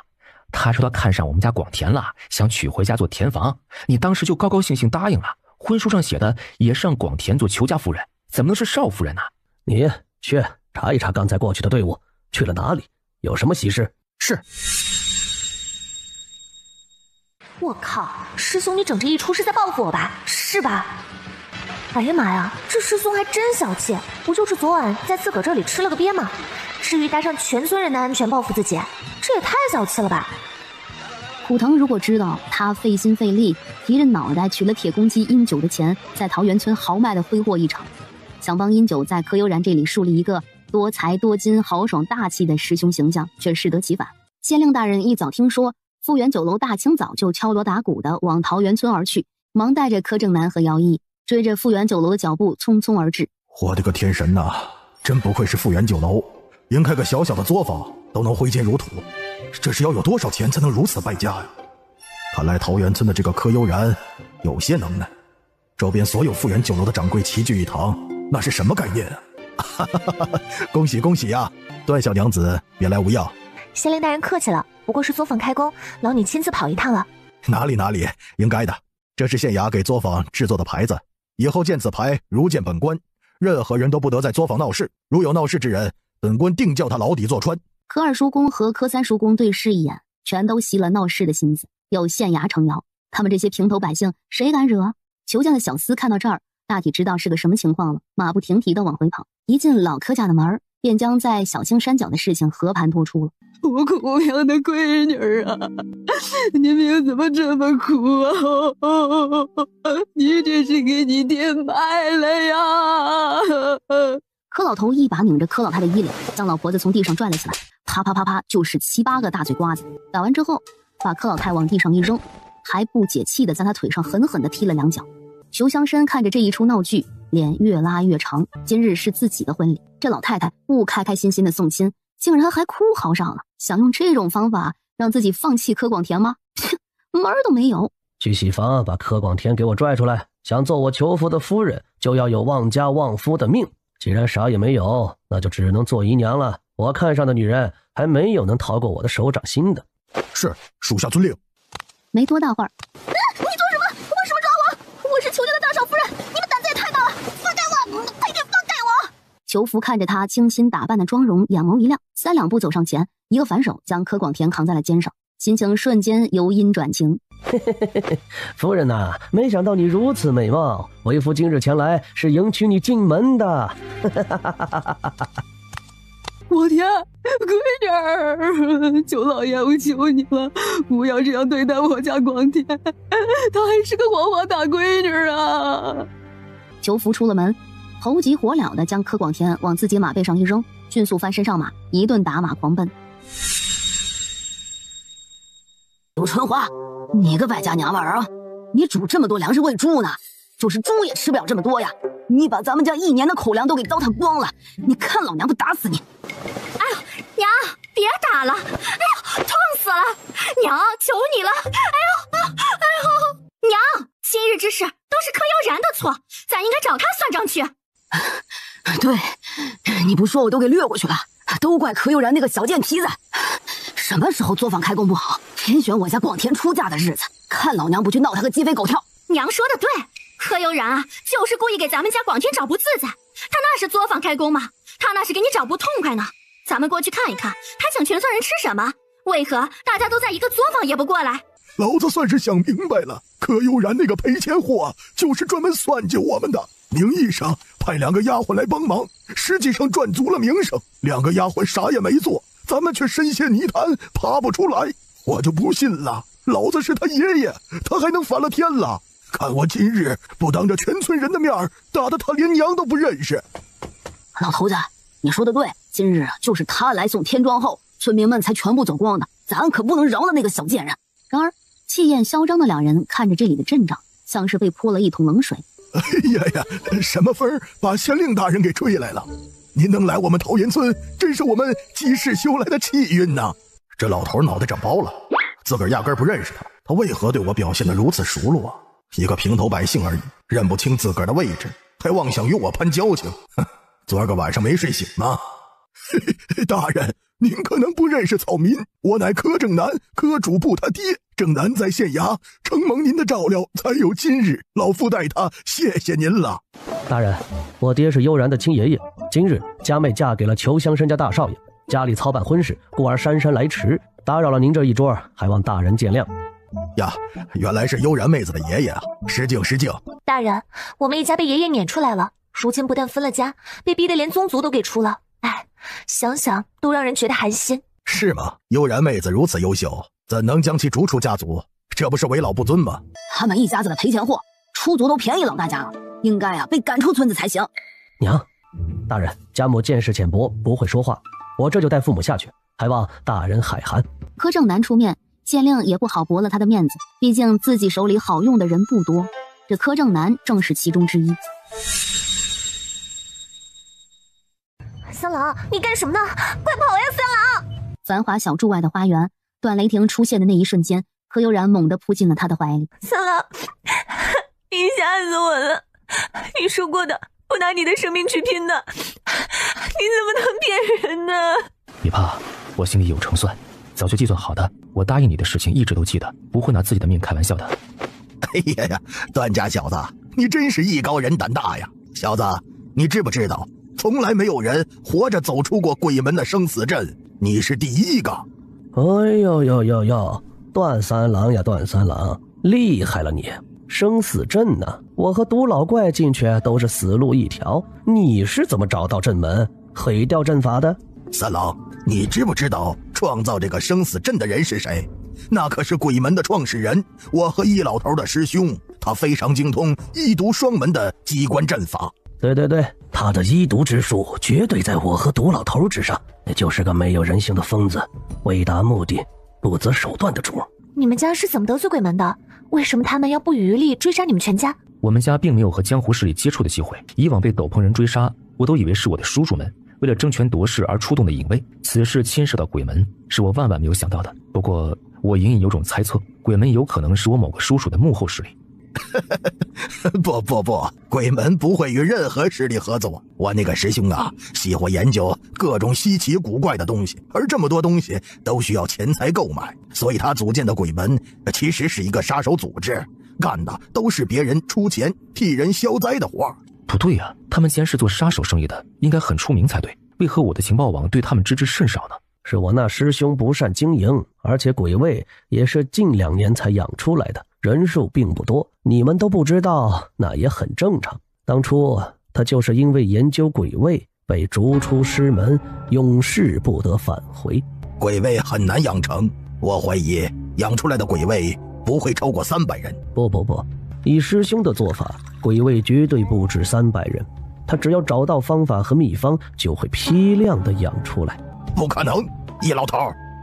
他说他看上我们家广田了，想娶回家做田房，你当时就高高兴兴答应了。婚书上写的也是让广田做裘家夫人，怎么能是少夫人呢？你去查一查刚才过去的队伍去了哪里，有什么喜事？是。我靠，师兄你整这一出是在报复我吧？是吧？哎呀妈呀，这师兄还真小气，不就是昨晚在自个儿这里吃了个鳖吗？至于搭上全村人的安全报复自己，这也太小气了吧！虎腾如果知道他费心费力提着脑袋取了铁公鸡殷九的钱，在桃源村豪迈的挥霍一场，想帮殷九在柯悠然这里树立一个多才多金、豪爽大气的师兄形象，却适得其反。县令大人一早听说富源酒楼大清早就敲锣打鼓的往桃源村而去，忙带着柯正南和姚毅追着富源酒楼的脚步匆匆而至。我的个天神呐，真不愧是富源酒楼，连开个小小的作坊都能挥金如土，这是要有多少钱才能如此败家呀？看来桃源村的这个柯悠然有些能耐，周边所有富源酒楼的掌柜齐聚一堂，那是什么概念啊？恭喜恭喜呀！段小娘子别来无恙。县令大人客气了，不过是作坊开工，劳你亲自跑一趟了。哪里，应该的，这是县衙给作坊制作的牌子，以后见此牌如见本官，任何人都不得在作坊闹事，如有闹事之人，本官定叫他牢底坐穿。柯二叔公和柯三叔公对视一眼，全都熄了闹事的心思，有县衙撑腰，他们这些平头百姓谁敢惹？裘家的小厮看到这儿，大体知道是个什么情况了，马不停蹄地往回跑，一进老柯家的门，便将在小青山脚的事情和盘托出了。我苦养的闺女啊，你命怎么这么苦啊？你这是给你爹卖了呀！柯老头一把拧着柯老太的衣领，将老婆子从地上拽了起来，啪啪啪啪就是7、8个大嘴瓜子。打完之后，把柯老太往地上一扔，还不解气地在他腿上狠狠地踢了2脚。裘乡绅看着这一出闹剧，脸越拉越长。今日是自己的婚礼，这老太太不开开心心的送亲，竟然还哭嚎上了，想用这种方法让自己放弃柯广田吗？门儿都没有。去喜房把柯广田给我拽出来，想做我裘夫的夫人，就要有旺家旺夫的命。既然啥也没有，那就只能做姨娘了。我看上的女人还没有能逃过我的手掌心的。是，属下遵令。没多大会儿，你做什么？为什么抓我？我是裘家的大少夫人，你们胆子也太大了！放开我！快点放开我！裘福看着他精心打扮的妆容，眼眸一亮，3两步走上前，一个反手将柯广田扛在了肩上，心情瞬间由阴转晴。夫人呐，没想到你如此美貌，为夫今日前来是迎娶你进门的。我天，闺女儿，裘老爷，我求你了，不要这样对待我家广田，她还是个黄花大闺女啊！裘福出了门，猴急火燎地将柯广田往自己马背上一扔，迅速翻身上马，一顿打马狂奔。刘春花，你个败家娘们儿啊！你煮这么多粮食喂猪呢？就是猪也吃不了这么多呀！你把咱们家1年的口粮都给糟蹋光了，你看老娘不打死你！哎呦，娘，别打了！哎呦，痛死了！娘，求你了！哎呦，娘，今日之事都是柯悠然的错，咱应该找他算账去。对，你不说我都给略过去了，都怪柯悠然那个小贱蹄子！什么时候作坊开工不好，偏选我家广田出嫁的日子，看老娘不去闹他个鸡飞狗跳！娘说的对，柯悠然啊，就是故意给咱们家广田找不自在。他那是作坊开工吗？他那是给你找不痛快呢。咱们过去看一看，他请全村人吃什么？为何大家都在一个作坊也不过来？老子算是想明白了，柯悠然那个赔钱货就是专门算计我们的。名义上派2个丫鬟来帮忙，实际上赚足了名声。2个丫鬟啥也没做，咱们却深陷泥潭爬不出来。我就不信了，老子是他爷爷，他还能反了天了？看我今日不当着全村人的面打得他连娘都不认识。老头子，你说的对，今日就是他来送天庄后，村民们才全部走光的，咱可不能饶了那个小贱人。然而气焰嚣张的2人看着这里的阵仗，像是被泼了一桶冷水。哎呀呀，什么风把县令大人给吹来了？您能来我们桃源村，真是我们积世修来的气运呐！这老头脑袋长包了，自个儿压根不认识他，他为何对我表现得如此熟络啊？一个平头百姓而已，认不清自个儿的位置，还妄想与我攀交情，哼！昨儿个晚上没睡醒吗？大人，您可能不认识草民，我乃柯正南，柯主簿他爹。正南在县衙，承蒙您的照料，才有今日。老夫代他谢谢您了。大人，我爹是悠然的亲爷爷，今日家妹嫁给了裘乡绅家大少爷，家里操办婚事，故而姗姗来迟，打扰了您这一桌，还望大人见谅。呀，原来是悠然妹子的爷爷啊！失敬失敬。大人，我们一家被爷爷撵出来了，如今不但分了家，被逼得连宗族都给出了。哎，想想都让人觉得寒心。是吗？悠然妹子如此优秀，怎能将其逐出家族？这不是为老不尊吗？他们一家子的赔钱货，出族都便宜老大家了，应该被赶出村子才行。娘，大人，家母见识浅薄，不会说话，我这就带父母下去，还望大人海涵。柯正南出面，县令也不好驳了他的面子，毕竟自己手里好用的人不多，这柯正南正是其中之一。三郎，你干什么呢？快跑呀，三郎！繁华小筑外的花园，段雷霆出现的那一瞬间，柯悠然猛地扑进了他的怀里。三郎，你吓死我了！你说过的，不拿你的生命去拼的，你怎么能骗人呢？别怕，我心里有成算，早就计算好的。我答应你的事情一直都记得，不会拿自己的命开玩笑的。哎呀，段家小子，你真是艺高人胆大呀！小子，你知不知道，从来没有人活着走出过鬼门的生死阵，你是第一个。哎呦呦呦呦，段三郎呀，段三郎，厉害了你！生死阵呢？我和毒老怪进去都是死路一条，你是怎么找到阵门、毁掉阵法的？三郎，你知不知道创造这个生死阵的人是谁？那可是鬼门的创始人，我和易老头的师兄，他非常精通一毒双门的机关阵法。对对对，他的医毒之术绝对在我和毒老头之上，那就是个没有人性的疯子，为达目的不择手段的主。你们家是怎么得罪鬼门的？为什么他们要不遗余力追杀你们全家？我们家并没有和江湖势力接触的机会，以往被斗篷人追杀，我都以为是我的叔叔们为了争权夺势而出动的隐卫，此事牵涉到鬼门，是我万万没有想到的。不过我隐隐有种猜测，鬼门有可能是我某个叔叔的幕后势力。不，鬼门不会与任何势力合作。我那个师兄啊，喜欢研究各种稀奇古怪的东西，而这么多东西都需要钱财购买，所以他组建的鬼门其实是一个杀手组织，干的都是别人出钱替人消灾的活。不对呀，他们既然是做杀手生意的，应该很出名才对，为何我的情报网对他们知之甚少呢？是我那师兄不善经营，而且鬼卫也是近2年才养出来的，人数并不多，你们都不知道，那也很正常。当初他就是因为研究鬼卫被逐出师门，永世不得返回。鬼卫很难养成，我怀疑养出来的鬼卫不会超过300人。不，以师兄的做法，鬼卫绝对不止300人，他只要找到方法和秘方，就会批量的养出来。不可能，易老头，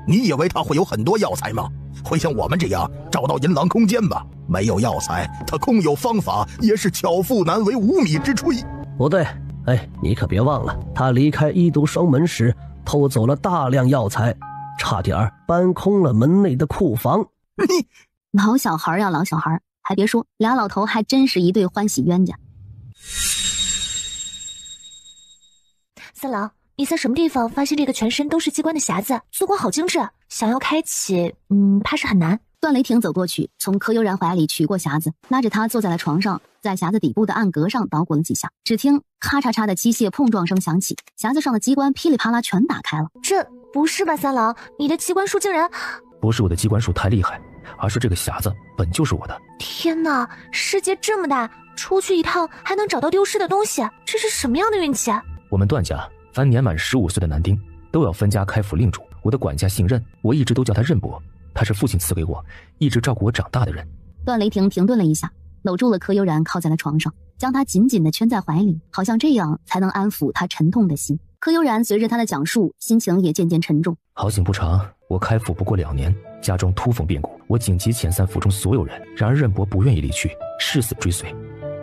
你以为他会有很多药材吗？会像我们这样找到银狼空间吧？没有药材，他空有方法，也是巧妇难为无米之炊。不对，你可别忘了，他离开医毒双门时偷走了大量药材，差点搬空了门内的库房。你老小孩呀，老小孩，还别说，俩老头还真是一对欢喜冤家。三郎，你在什么地方发现这个全身都是机关的匣子？做工好精致，想要开启，怕是很难。段雷霆走过去，从柯悠然怀里取过匣子，拉着他坐在了床上，在匣子底部的暗格上捣鼓了几下，只听咔嚓嚓的机械碰撞声响起，匣子上的机关噼里啪啦全打开了。这不是吧，三郎，你的机关术竟然……不是我的机关术太厉害，而是这个匣子本就是我的。天哪，世界这么大，出去一趟还能找到丢失的东西，这是什么样的运气啊？我们段家凡年满15岁的男丁都要分家开府令主，我的管家姓任，我一直都叫他任伯，他是父亲赐给我，一直照顾我长大的人。段雷霆停顿了一下，搂住了柯悠然，靠在了床上，将他紧紧地圈在怀里，好像这样才能安抚他沉痛的心。柯悠然随着他的讲述，心情也渐渐沉重。好景不长，我开府不过2年，家中突逢变故，我紧急遣散府中所有人，然而任伯不愿意离去，誓死追随。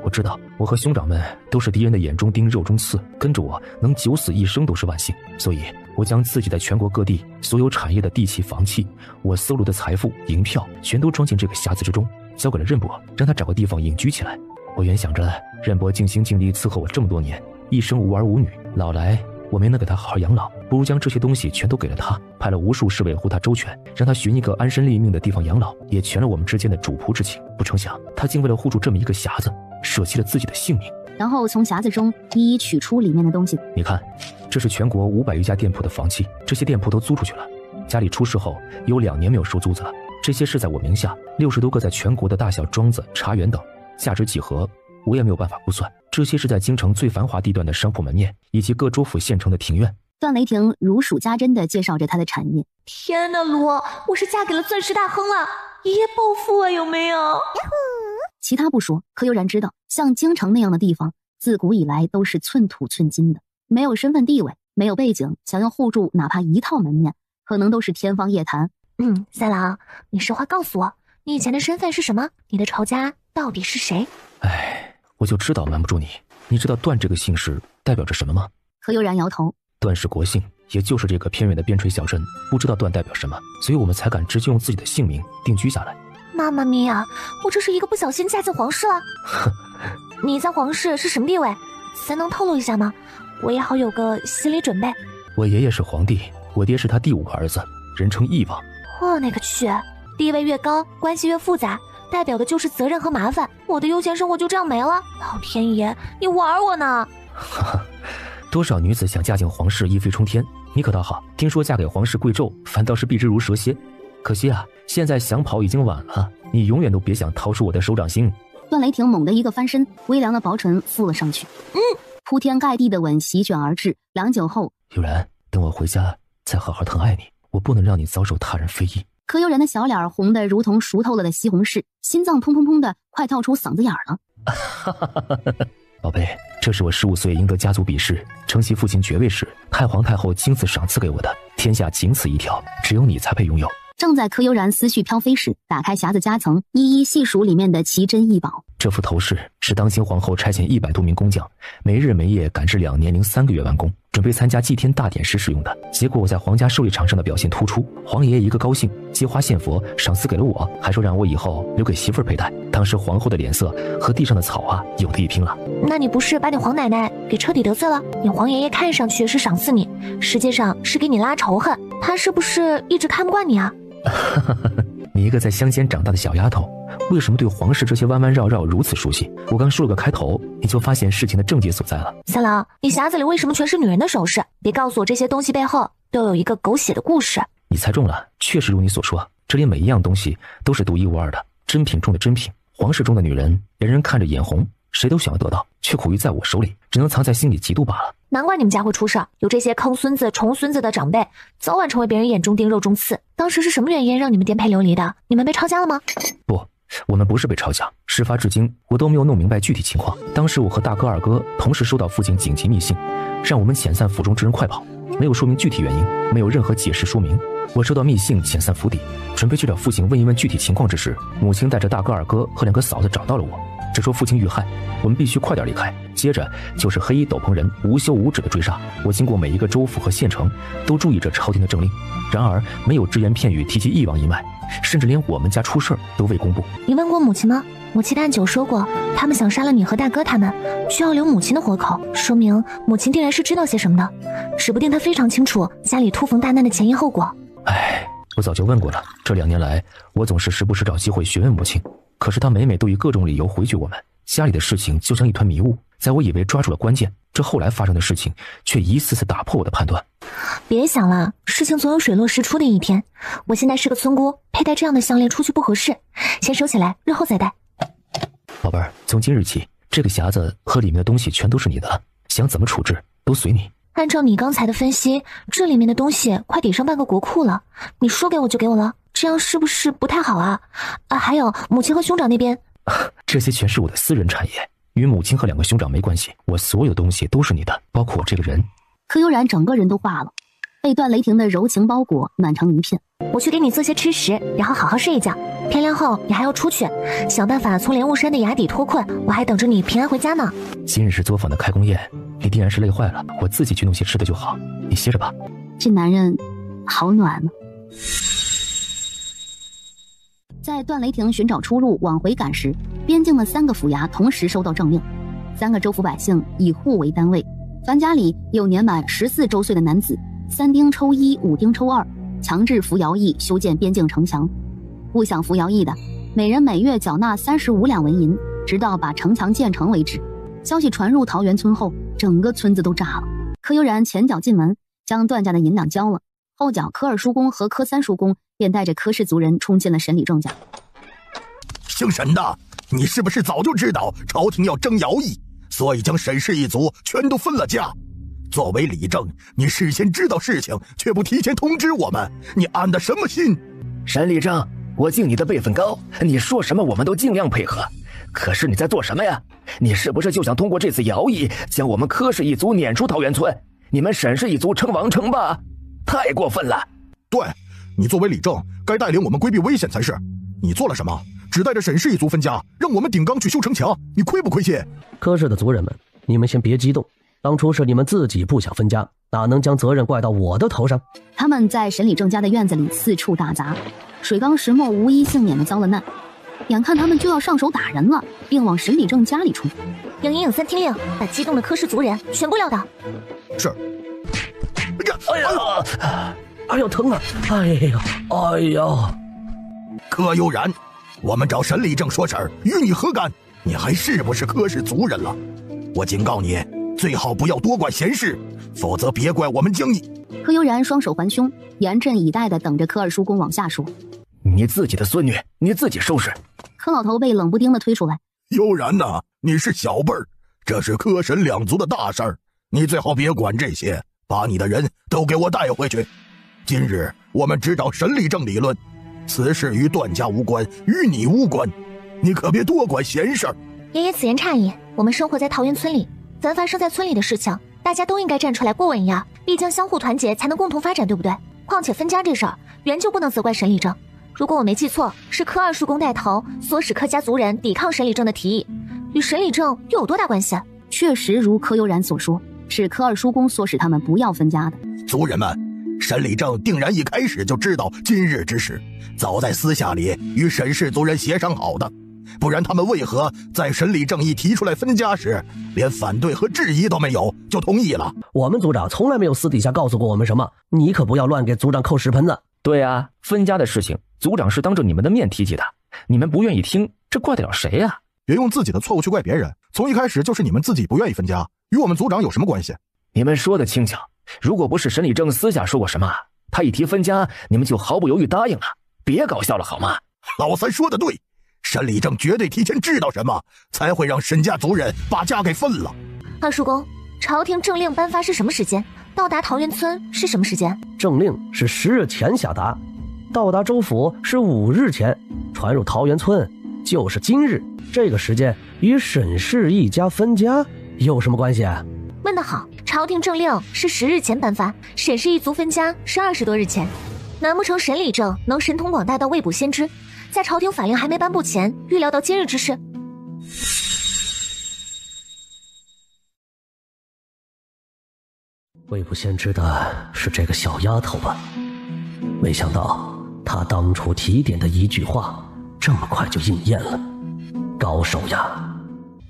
我知道我和兄长们都是敌人的眼中钉肉中刺，跟着我能九死一生都是万幸，所以我将自己在全国各地所有产业的地契房契，我搜罗的财富银票全都装进这个匣子之中，交给了任伯，让他找个地方隐居起来。我原想着任伯尽心尽力伺候我这么多年，一生无儿无女，老来我没能给他好好养老，不如将这些东西全都给了他，派了无数侍卫护他周全，让他寻一个安身立命的地方养老，也全了我们之间的主仆之情。不成想，他竟为了护住这么一个匣子，舍弃了自己的性命。然后从匣子中一一取出里面的东西。你看，这是全国500余家店铺的房契，这些店铺都租出去了。家里出事后有2年没有收租子了，这些是在我名下60多个在全国的大小庄子、茶园等，价值几何我也没有办法估算。这些是在京城最繁华地段的商铺门面，以及各州府县城的庭院。段雷霆如数家珍地介绍着他的产业。天哪，卢，我是嫁给了钻石大亨了，一夜暴富啊，有没有？其他不说，柯悠然知道，像京城那样的地方，自古以来都是寸土寸金的，没有身份地位，没有背景，想要护住哪怕一套门面，可能都是天方夜谭。三郎，你实话告诉我，你以前的身份是什么？你的仇家到底是谁？我就知道瞒不住你。你知道段这个姓氏代表着什么吗？柯悠然摇头。段是国姓，也就是这个偏远的边陲小镇不知道段代表什么，所以我们才敢直接用自己的姓名定居下来。妈妈咪呀，我这是一个不小心嫁进皇室了。你在皇室是什么地位？咱能透露一下吗？我也好有个心理准备。我爷爷是皇帝，我爹是他第5个儿子，人称翼王。我那个去，地位越高，关系越复杂，代表的就是责任和麻烦。我的悠闲生活就这样没了。老天爷，你玩我呢？多少女子想嫁进皇室一飞冲天，你可倒好，听说嫁给皇室贵胄反倒是避之如蛇蝎。可惜啊，现在想跑已经晚了，你永远都别想逃出我的手掌心。段雷霆猛地一个翻身，微凉的薄唇覆了上去。铺天盖地的吻席卷而至，良久后，悠然，等我回家再好好疼爱你，我不能让你遭受他人非议。柯悠然的小脸红得如同熟透了的西红柿，心脏砰砰砰的快跳出嗓子眼了。宝贝，这是我15岁赢得家族比试，承袭父亲爵位时，太皇太后亲自赏赐给我的，天下仅此一条，只有你才配拥有。正在柯悠然思绪飘飞时，打开匣子夹层，一一细数里面的奇珍异宝。这副头饰是当今皇后差遣100多名工匠，没日没夜赶制2年零3个月完工，准备参加祭天大典时使用的。结果我在皇家狩猎场上的表现突出，皇爷爷一个高兴，接花献佛，赏赐给了我，还说让我以后留给媳妇儿佩戴。当时皇后的脸色和地上的草啊，有的一拼了。那你不是把你皇奶奶给彻底得罪了？你皇爷爷看上去是赏赐你，实际上是给你拉仇恨，他是不是一直看不惯你啊？你一个在乡间长大的小丫头，为什么对皇室这些弯弯绕绕如此熟悉？我刚说了个开头，你就发现事情的症结所在了。三郎，你匣子里为什么全是女人的首饰？别告诉我这些东西背后都有一个狗血的故事。你猜中了，确实如你所说，这里每一样东西都是独一无二的，珍品中的珍品。皇室中的女人，人人看着眼红，谁都想要得到，却苦于在我手里，只能藏在心里嫉妒罢了。难怪你们家会出事，有这些坑孙子宠孙子的长辈，早晚成为别人眼中钉肉中刺。当时是什么原因让你们颠沛流离的？你们被抄家了吗？不，我们不是被抄家，事发至今我都没有弄明白具体情况。当时我和大哥二哥同时收到父亲紧急密信，让我们遣散府中之人快跑，没有说明具体原因，没有任何解释说明。我收到密信遣散府邸，准备去找父亲问一问具体情况之时，母亲带着大哥二哥和2个嫂子找到了我，只说父亲遇害，我们必须快点离开。接着就是黑衣斗篷人无休无止的追杀。我经过每一个州府和县城，都注意着朝廷的政令，然而没有只言片语提及翼王一脉，甚至连我们家出事都未公布。你问过母亲吗？母亲但久说过，他们想杀了你和大哥他们，需要留母亲的活口，说明母亲定然是知道些什么的，指不定她非常清楚家里突逢大难的前因后果。我早就问过了，这2年来，我总是时不时找机会询问母亲，可是她每每都以各种理由回绝我们。家里的事情就像一团迷雾，在我以为抓住了关键，这后来发生的事情却一次次打破我的判断。别想了，事情总有水落石出的一天。我现在是个村姑，佩戴这样的项链出去不合适，先收起来，日后再戴。宝贝儿，从今日起，这个匣子和里面的东西全都是你的了，想怎么处置都随你。按照你刚才的分析，这里面的东西快抵上半个国库了，你说给我就给我了，这样是不是不太好啊？还有母亲和兄长那边，这些全是我的私人产业，与母亲和2个兄长没关系，我所有东西都是你的，包括我这个人。柯悠然整个人都化了，被段雷霆的柔情包裹，暖成一片。我去给你做些吃食，然后好好睡一觉，天亮后你还要出去，想办法从莲雾山的崖底脱困，我还等着你平安回家呢。今日是作坊的开工宴，你定然是累坏了，我自己去弄些吃的就好，你歇着吧。这男人好暖呢。在段雷霆寻找出路往回赶时，边境的3个府衙同时收到政令，3个州府百姓以户为单位，樊家里有年满14周岁的男子，3丁抽1，5丁抽2，强制服徭役修建边境城墙。不想服徭役的，每人每月缴纳35两纹银，直到把城墙建成为止。消息传入桃源村后，整个村子都炸了。柯悠然前脚进门，将段家的银两交了，后脚柯二叔公和柯三叔公便带着柯氏族人冲进了沈礼正家。姓沈的，你是不是早就知道朝廷要征徭役，所以将沈氏一族全都分了家？作为李正，你事先知道事情却不提前通知我们，你安的什么心？沈礼正，我敬你的辈分高，你说什么我们都尽量配合。可是你在做什么呀？你是不是就想通过这次徭役将我们柯氏一族撵出桃源村，你们沈氏一族称王称霸？太过分了！对，你作为李正，该带领我们规避危险才是。你做了什么？只带着沈氏一族分家，让我们顶缸去修城墙，你亏不亏心？柯氏的族人们，你们先别激动，当初是你们自己不想分家，哪能将责任怪到我的头上？他们在沈礼正家的院子里四处打砸，水缸石墨无一幸免的遭了难。眼看他们就要上手打人了，并往沈礼正家里冲。杨莹莹3听令，把激动的柯氏族人全部撂倒。是。哎呀，哎呦疼啊！哎呀，哎呀！柯悠然，我们找沈礼正说事儿，与你何干？你还是不是柯氏族人了？我警告你，最好不要多管闲事，否则别怪我们将你。柯悠然双手环胸，严阵以待地等着柯二叔公往下说。你自己的孙女，你自己收拾。柯老头被冷不丁地推出来。悠然呐，你是小辈儿，这是柯沈两族的大事儿，你最好别管这些，把你的人都给我带回去。今日我们只找沈礼正理论，此事与段家无关，与你无关，你可别多管闲事儿。爷爷此言差矣，我们生活在桃源村里，凡发生在村里的事情，大家都应该站出来过问一样，毕竟相互团结才能共同发展，对不对？况且分家这事儿，原就不能责怪沈礼正。如果我没记错，是柯二叔公带头唆使柯家族人抵抗沈礼正的提议，与沈礼正又有多大关系？确实如柯悠然所说，是柯二叔公唆使他们不要分家的。族人们，沈礼正定然一开始就知道今日之事，早在私下里与沈氏族人协商好的，不然他们为何在沈礼正一提出来分家时，连反对和质疑都没有就同意了？我们族长从来没有私底下告诉过我们什么，你可不要乱给族长扣屎盆子。对啊，分家的事情，族长是当着你们的面提起的，你们不愿意听，这怪得了谁啊？别用自己的错误去怪别人，从一开始就是你们自己不愿意分家，与我们族长有什么关系？你们说的轻巧，如果不是沈礼正私下说过什么，他一提分家，你们就毫不犹豫答应了，别搞笑了好吗？老三说的对，沈礼正绝对提前知道什么，才会让沈家族人把家给分了。二叔公，朝廷政令颁发是什么时间？到达桃源村是什么时间？政令是10日前下达，到达州府是5日前，传入桃源村就是今日。这个时间与沈氏一家分家有什么关系啊？问得好，朝廷政令是10日前颁发，沈氏一族分家是20多日前。难不成沈礼正能神通广大到未卜先知，在朝廷法令还没颁布前预料到今日之事？未卜先知的是这个小丫头吧？没想到她当初提点的一句话，这么快就应验了。高手呀！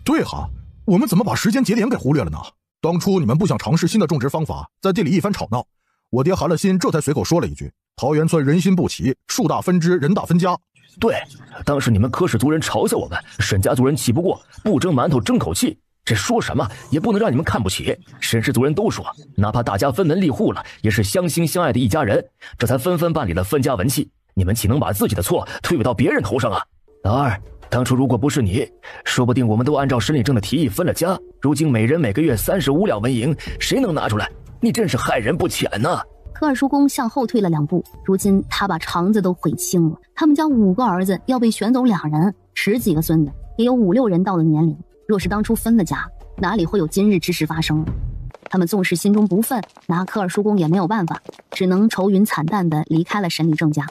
对哈，我们怎么把时间节点给忽略了呢？当初你们不想尝试新的种植方法，在地里一番吵闹，我爹寒了心，这才随口说了一句：桃源村人心不齐，树大分支，人大分家。对，当时你们柯氏族人嘲笑我们，沈家族人气不过，不争馒头争口气，这说什么也不能让你们看不起。沈氏族人都说，哪怕大家分门立户了，也是相亲相爱的一家人，这才纷纷办理了分家文契。你们岂能把自己的错推诿到别人头上啊？老二，当初如果不是你，说不定我们都按照沈礼正的提议分了家，如今每人每个月35两纹银，谁能拿出来？你真是害人不浅呐！柯二叔公向后退了2步，如今他把肠子都悔青了。他们家5个儿子要被选走2人，10几个孙子，也有5、6人到了年龄。若是当初分了家，哪里会有今日之事发生？他们纵使心中不忿，拿柯二叔公也没有办法，只能愁云惨淡地离开了沈礼正家。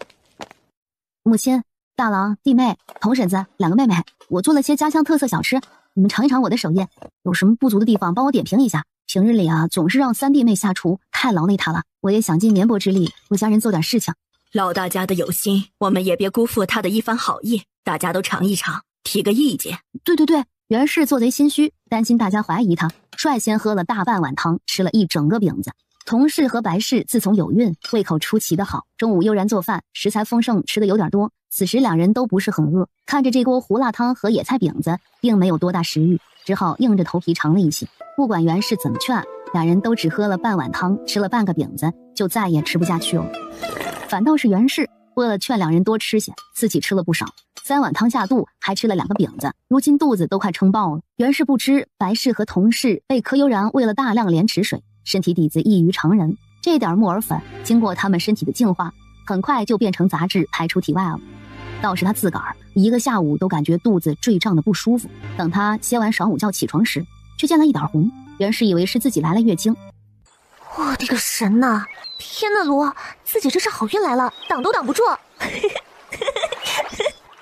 母亲、大郎、弟妹、童婶子2个妹妹，我做了些家乡特色小吃，你们尝一尝我的手艺，有什么不足的地方帮我点评一下。平日里啊，总是让3弟妹下厨，太劳累她了，我也想尽绵薄之力为家人做点事情。老大家的有心，我们也别辜负他的一番好意，大家都尝一尝，提个意见。对对对，袁氏做贼心虚，担心大家怀疑他，率先喝了大半碗汤，吃了一整个饼子。童氏和白氏自从有孕，胃口出奇的好，中午悠然做饭，食材丰盛，吃的有点多。此时两人都不是很饿，看着这锅胡辣汤和野菜饼子，并没有多大食欲，只好硬着头皮尝了一些。不管袁氏怎么劝，两人都只喝了半碗汤，吃了半个饼子，就再也吃不下去了。反倒是袁氏为了劝两人多吃些，自己吃了不少，3碗汤下肚，还吃了2个饼子，如今肚子都快撑爆了。袁氏不知白氏和童氏被柯悠然喂了大量莲池水，身体底子异于常人，这点木耳粉经过他们身体的净化，很快就变成杂质排出体外了。倒是他自个儿1个下午都感觉肚子坠胀的不舒服，等他歇完晌午觉起床时，却见了一点红。袁氏以为是自己来了月经。我的个神呐！天呐罗，自己这是好运来了，挡都挡不住。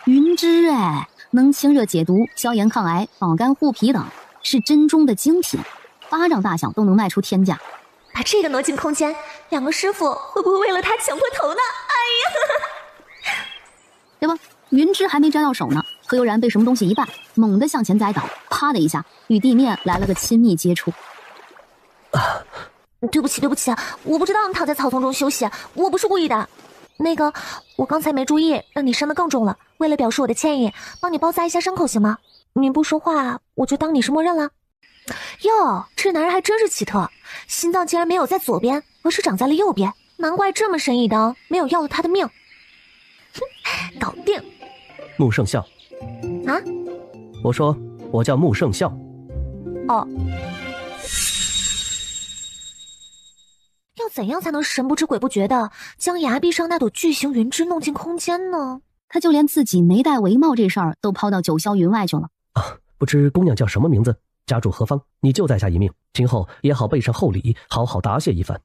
云芝能清热解毒、消炎抗癌、保肝护脾等，是珍中的精品，巴掌大小都能卖出天价。把这个挪进空间，2个师傅会不会为了他抢破头呢？哎呀！对吧？云芝还没沾到手呢，柯悠然被什么东西一绊，猛地向前栽倒，啪的一下，与地面来了个亲密接触。对不起，我不知道你躺在草丛中休息，我不是故意的。那个，我刚才没注意，让你伤得更重了。为了表示我的歉意，帮你包扎一下伤口行吗？你不说话，我就当你是默认了。哟，这男人还真是奇特，心脏竟然没有在左边，而是长在了右边，难怪这么神一刀，没有要了他的命。搞定。穆圣孝。啊？我说我叫穆圣孝。哦。要怎样才能神不知鬼不觉的将崖壁上那朵巨型云芝弄进空间呢？他就连自己没戴帷帽这事儿都抛到九霄云外去了。不知姑娘叫什么名字，家住何方？你就在下一命，今后也好备上厚礼，好好答谢一番。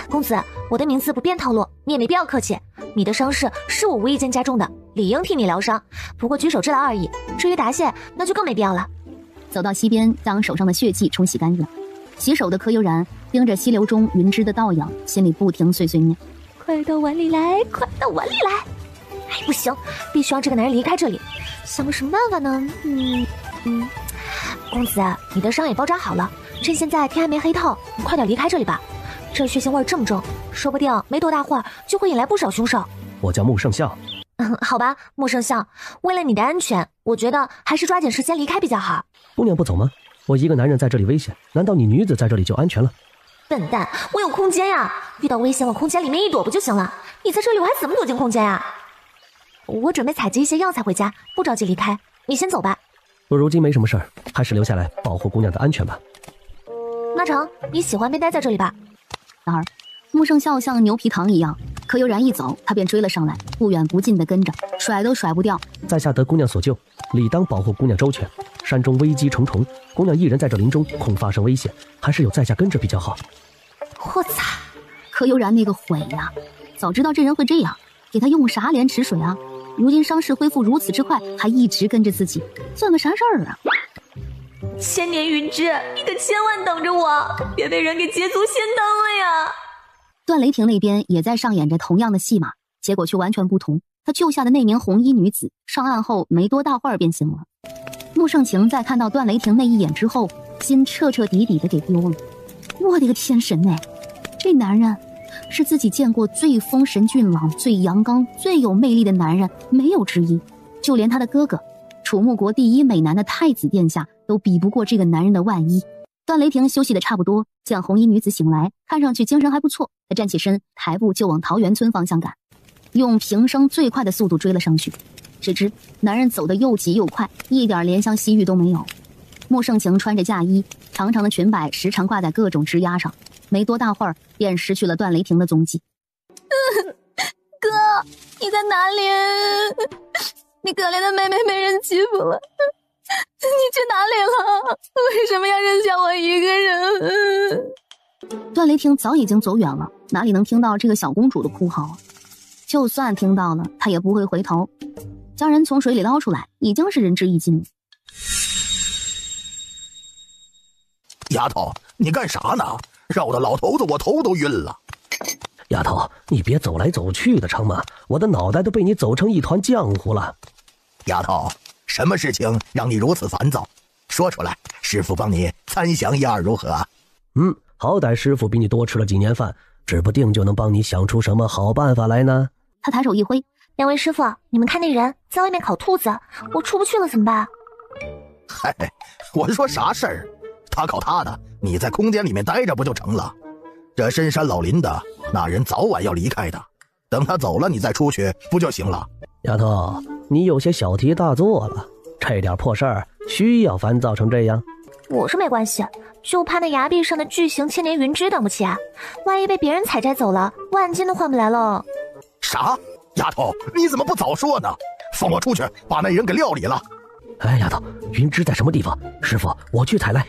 公子，我的名字不便透露，你也没必要客气。你的伤势是我无意间加重的，理应替你疗伤，不过举手之劳而已。至于答谢，那就更没必要了。走到溪边，将手上的血迹冲洗干净。洗手的柯悠然盯着溪流中云芝的倒影，心里不停碎碎念：快到碗里来，快到碗里来！哎，不行，必须让这个男人离开这里。想个什么办法呢？公子，你的伤也包扎好了，趁现在天还没黑透，你快点离开这里吧。这血腥味这么重，说不定没多大会儿就会引来不少凶手。我叫穆圣孝。好吧，穆圣孝，为了你的安全，我觉得还是抓紧时间离开比较好。姑娘不走吗？我一个男人在这里危险，难道你女子在这里就安全了？笨蛋，我有空间呀，遇到危险往空间里面一躲不就行了？你在这里我还怎么躲进空间呀？我准备采集一些药材回家，不着急离开，你先走吧。我如今没什么事儿，还是留下来保护姑娘的安全吧。那成，你喜欢便待在这里吧。然而穆圣孝像牛皮糖一样，柯悠然一走，他便追了上来，不远不近地跟着，甩都甩不掉。在下得姑娘所救，理当保护姑娘周全。山中危机重重，姑娘一人在这林中，恐发生危险，还是有在下跟着比较好。我操！柯悠然那个毁呀！早知道这人会这样，给他用啥莲池水啊？如今伤势恢复如此之快，还一直跟着自己，算个啥事儿啊？千年云芝，你可千万等着我，别被人给捷足先登了呀！段雷霆那边也在上演着同样的戏码，结果却完全不同。他救下的那名红衣女子上岸后没多大会儿便醒了。穆盛晴在看到段雷霆那一眼之后，心彻彻底底的给丢了。我的个天神哎！这男人是自己见过最风神俊朗、最阳刚、最有魅力的男人，没有之一。就连他的哥哥，楚穆国第一美男的太子殿下，都比不过这个男人的万一。段雷霆休息的差不多，见红衣女子醒来，看上去精神还不错，他站起身，抬步就往桃源村方向赶，用平生最快的速度追了上去。谁知男人走得又急又快，一点怜香惜玉都没有。穆盛晴穿着嫁衣，长长的裙摆时常挂在各种枝丫上，没多大会儿便失去了段雷霆的踪迹。哥，你在哪里？你可怜的妹妹被人欺负了，你去哪里了？为什么要扔下我一个人？段雷霆早已经走远了，哪里能听到这个小公主的哭嚎啊？就算听到了，他也不会回头。将人从水里捞出来，已经是仁至义尽了。丫头，你干啥呢？绕的老头子我头都晕了。丫头，你别走来走去的成吗？我的脑袋都被你走成一团浆糊了。丫头，什么事情让你如此烦躁？说出来，师傅帮你参详一二如何？好歹师傅比你多吃了几年饭，指不定就能帮你想出什么好办法来呢。他抬手一挥，两位师傅，你们看那人在外面烤兔子，我出不去了怎么办？嗨，我说啥事儿？他烤他的，你在空间里面待着不就成了？这深山老林的，那人早晚要离开的，等他走了你再出去不就行了？丫头，你有些小题大做了，这点破事儿需要烦躁成这样？我是没关系，就怕那崖壁上的巨型千年云芝等不起啊！万一被别人采摘走了，万金都换不来了。啥？丫头，你怎么不早说呢？放我出去，把那人给料理了。哎，丫头，云芝在什么地方？师傅，我去采来。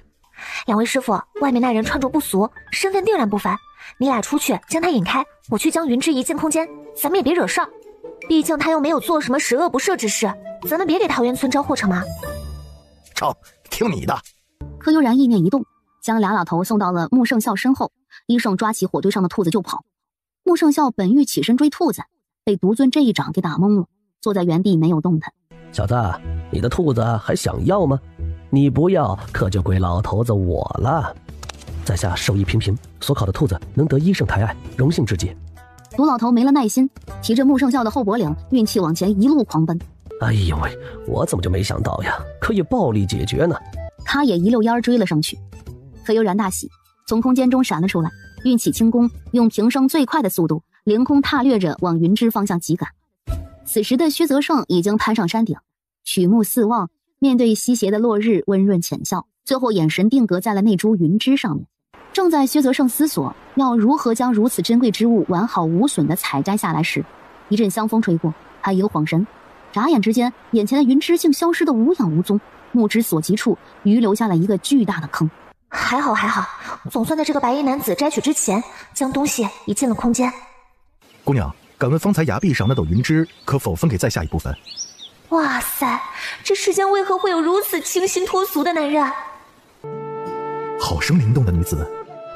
两位师傅，外面那人穿着不俗，身份定然不凡，你俩出去将他引开，我去将云芝移进空间，咱们也别惹事儿。毕竟他又没有做什么十恶不赦之事，咱们别给桃源村招祸成吗？成，听你的。柯悠然意念一动，将俩老头送到了穆圣孝身后。医圣抓起火堆上的兔子就跑。穆圣孝本欲起身追兔子，被独尊这一掌给打懵了，坐在原地没有动弹。小子，你的兔子还想要吗？你不要，可就归老头子我了。在下寿意平平，所烤的兔子能得医圣抬爱，荣幸至极。独老头没了耐心，提着穆圣孝的后脖领，运气往前一路狂奔。哎呦喂，我怎么就没想到呀，可以暴力解决呢？他也一溜烟追了上去。柯悠然大喜，从空间中闪了出来，运起轻功，用平生最快的速度凌空踏掠着往云芝方向急赶。此时的薛泽胜已经攀上山顶，曲目四望，面对西斜的落日温润浅笑，最后眼神定格在了那株云芝上面。正在薛泽胜思索要如何将如此珍贵之物完好无损地采摘下来时，一阵香风吹过，他一个晃神，眨眼之间，眼前的云芝竟消失得无影无踪，目之所及处余留下了一个巨大的坑。还好，总算在这个白衣男子摘取之前，将东西移进了空间。姑娘，敢问方才崖壁上那朵云芝可否分给在下一部分？哇塞，这世间为何会有如此清新脱俗的男人？好生灵动的女子，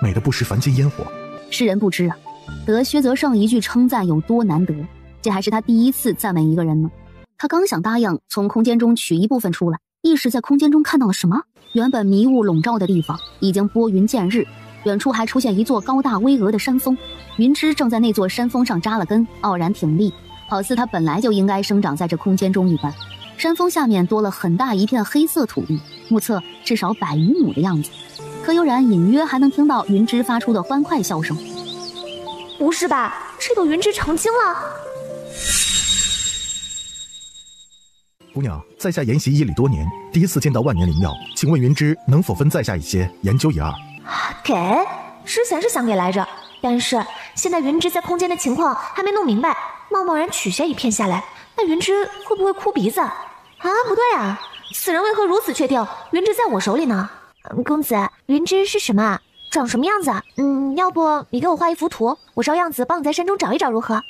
美得不食凡间烟火。世人不知啊，得薛泽胜一句称赞有多难得，这还是他第一次赞美一个人呢。他刚想答应从空间中取一部分出来，一时在空间中看到了什么？原本迷雾笼罩的地方已经拨云见日，远处还出现一座高大巍峨的山峰，云芝正在那座山峰上扎了根，傲然挺立，好似它本来就应该生长在这空间中一般。山峰下面多了很大一片黑色土地，目测至少100余亩的样子。柯悠然隐约还能听到云芝发出的欢快笑声。不是吧，这朵云芝成精了？姑娘，在下研习医理多年，第一次见到万年灵药，请问云芝能否分在下一些，研究一二？给，之前是想给来着，但是现在云芝在空间的情况还没弄明白，贸然取下一片下来，那云芝会不会哭鼻子啊？不对啊，此人为何如此确定云芝在我手里呢？公子，云芝是什么啊？长什么样子啊？要不你给我画一幅图，我照样子帮你在山中找一找如何？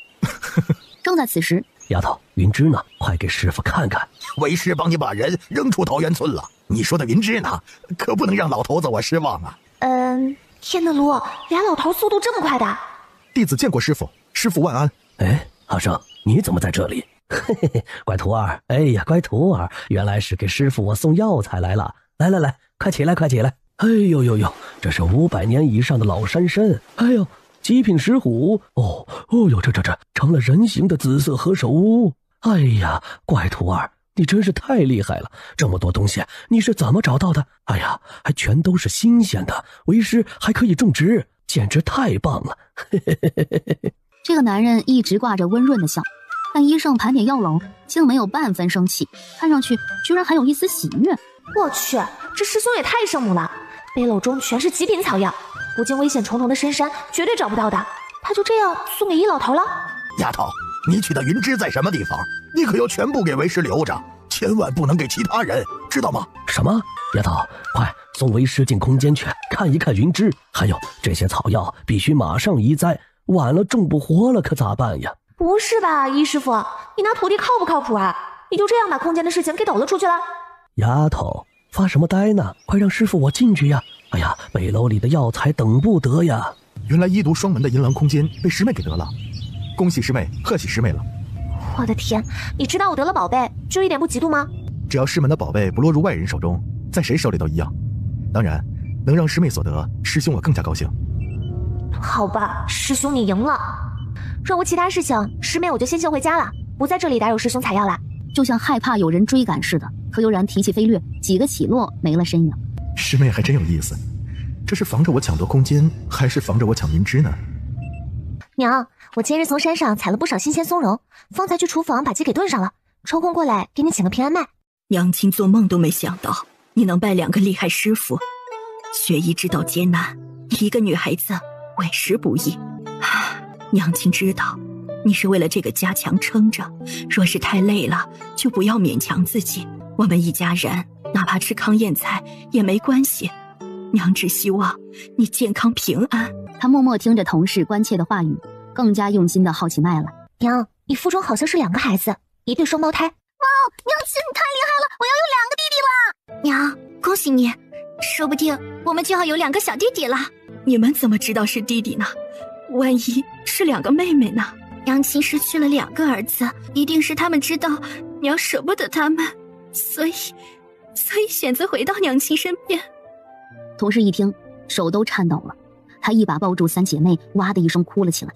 正在此时，丫头，云芝呢？快给师傅看看。为师帮你把人扔出桃源村了，你说的云芝呢？可不能让老头子我失望啊。天哪，卢，俩老头速度这么快的？弟子见过师傅，师傅万安。哎，阿生，你怎么在这里？嘿嘿嘿，乖徒儿，哎呀，乖徒儿，原来是给师傅我送药材来了。来，快起来，快起来！哎呦呦呦，这是500年以上的老山参。哎呦，极品石虎。哦呦，这成了人形的紫色何首乌。哎呀，乖徒儿，你真是太厉害了！这么多东西你是怎么找到的？哎呀，还全都是新鲜的，为师还可以种植，简直太棒了！这个男人一直挂着温润的笑，但医生盘点药篓，竟没有半分生气，看上去居然还有一丝喜悦。我去，这师兄也太圣母了！背篓中全是极品草药，不经危险重重的深山绝对找不到的。他就这样送给医老头了？丫头，你取的云芝在什么地方？你可要全部给为师留着，千万不能给其他人，知道吗？什么？丫头，快送为师进空间去看一看云芝，还有这些草药必须马上移栽，晚了种不活了可咋办呀？不是吧，医师傅，你拿徒弟靠不靠谱啊？你就这样把空间的事情给抖了出去了？丫头，发什么呆呢？快让师傅我进去呀！哎呀，北楼里的药材等不得呀！原来一毒双门的银狼空间被师妹给得了，恭喜师妹，贺喜师妹了！我的天，你知道我得了宝贝，就一点不嫉妒吗？只要师门的宝贝不落入外人手中，在谁手里都一样。当然，能让师妹所得，师兄我更加高兴。好吧，师兄你赢了。若无其他事情，师妹我就先行回家了，不在这里打扰师兄采药了。就像害怕有人追赶似的，柯悠然提气飞掠，几个起落没了身影。师妹还真有意思，这是防着我抢夺空间，还是防着我抢银枝呢？娘，我今日从山上采了不少新鲜松茸，方才去厨房把鸡给炖上了，抽空过来给你请个平安麦。娘亲做梦都没想到你能拜2个厉害师傅，学艺之道艰难，一个女孩子委实不易。娘亲知道你是为了这个家强撑着，若是太累了就不要勉强自己，我们一家人哪怕吃糠咽菜也没关系，娘只希望你健康平安。他默默听着同事关切的话语，更加用心的好起脉来。娘，你腹中好像是2个孩子，1对双胞胎。哇，娘亲你太厉害了，我要有2个弟弟了。娘，恭喜你，说不定我们就要有2个小弟弟了。你们怎么知道是弟弟呢？万一是2个妹妹呢？娘亲失去了2个儿子，一定是他们知道娘舍不得他们，所以选择回到娘亲身边。同事一听，手都颤抖了，他一把抱住3姐妹，哇的一声哭了起来。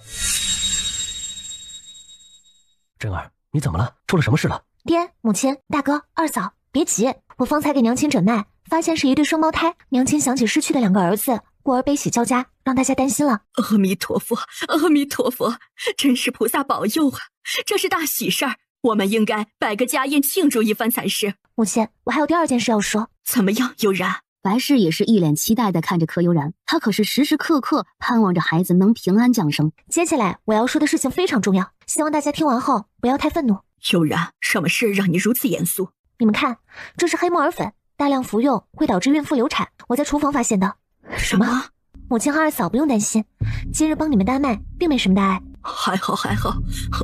真儿，你怎么了？出了什么事了？爹、母亲、大哥、二嫂，别急，我方才给娘亲诊脉，发现是1对双胞胎。娘亲想起失去的2个儿子，故而悲喜交加，让大家担心了。阿弥陀佛，阿弥陀佛，真是菩萨保佑啊！这是大喜事儿，我们应该摆个家宴庆祝一番才是。母亲，我还有第2件事要说。怎么样，悠然？白氏也是一脸期待的看着柯悠然，他可是时时刻刻盼望着孩子能平安降生。接下来我要说的事情非常重要，希望大家听完后不要太愤怒。悠然，什么事让你如此严肃？你们看，这是黑木耳粉，大量服用会导致孕妇流产，我在厨房发现的。什么？母亲和二嫂不用担心，今日帮你们搭脉，并没什么大碍。还好，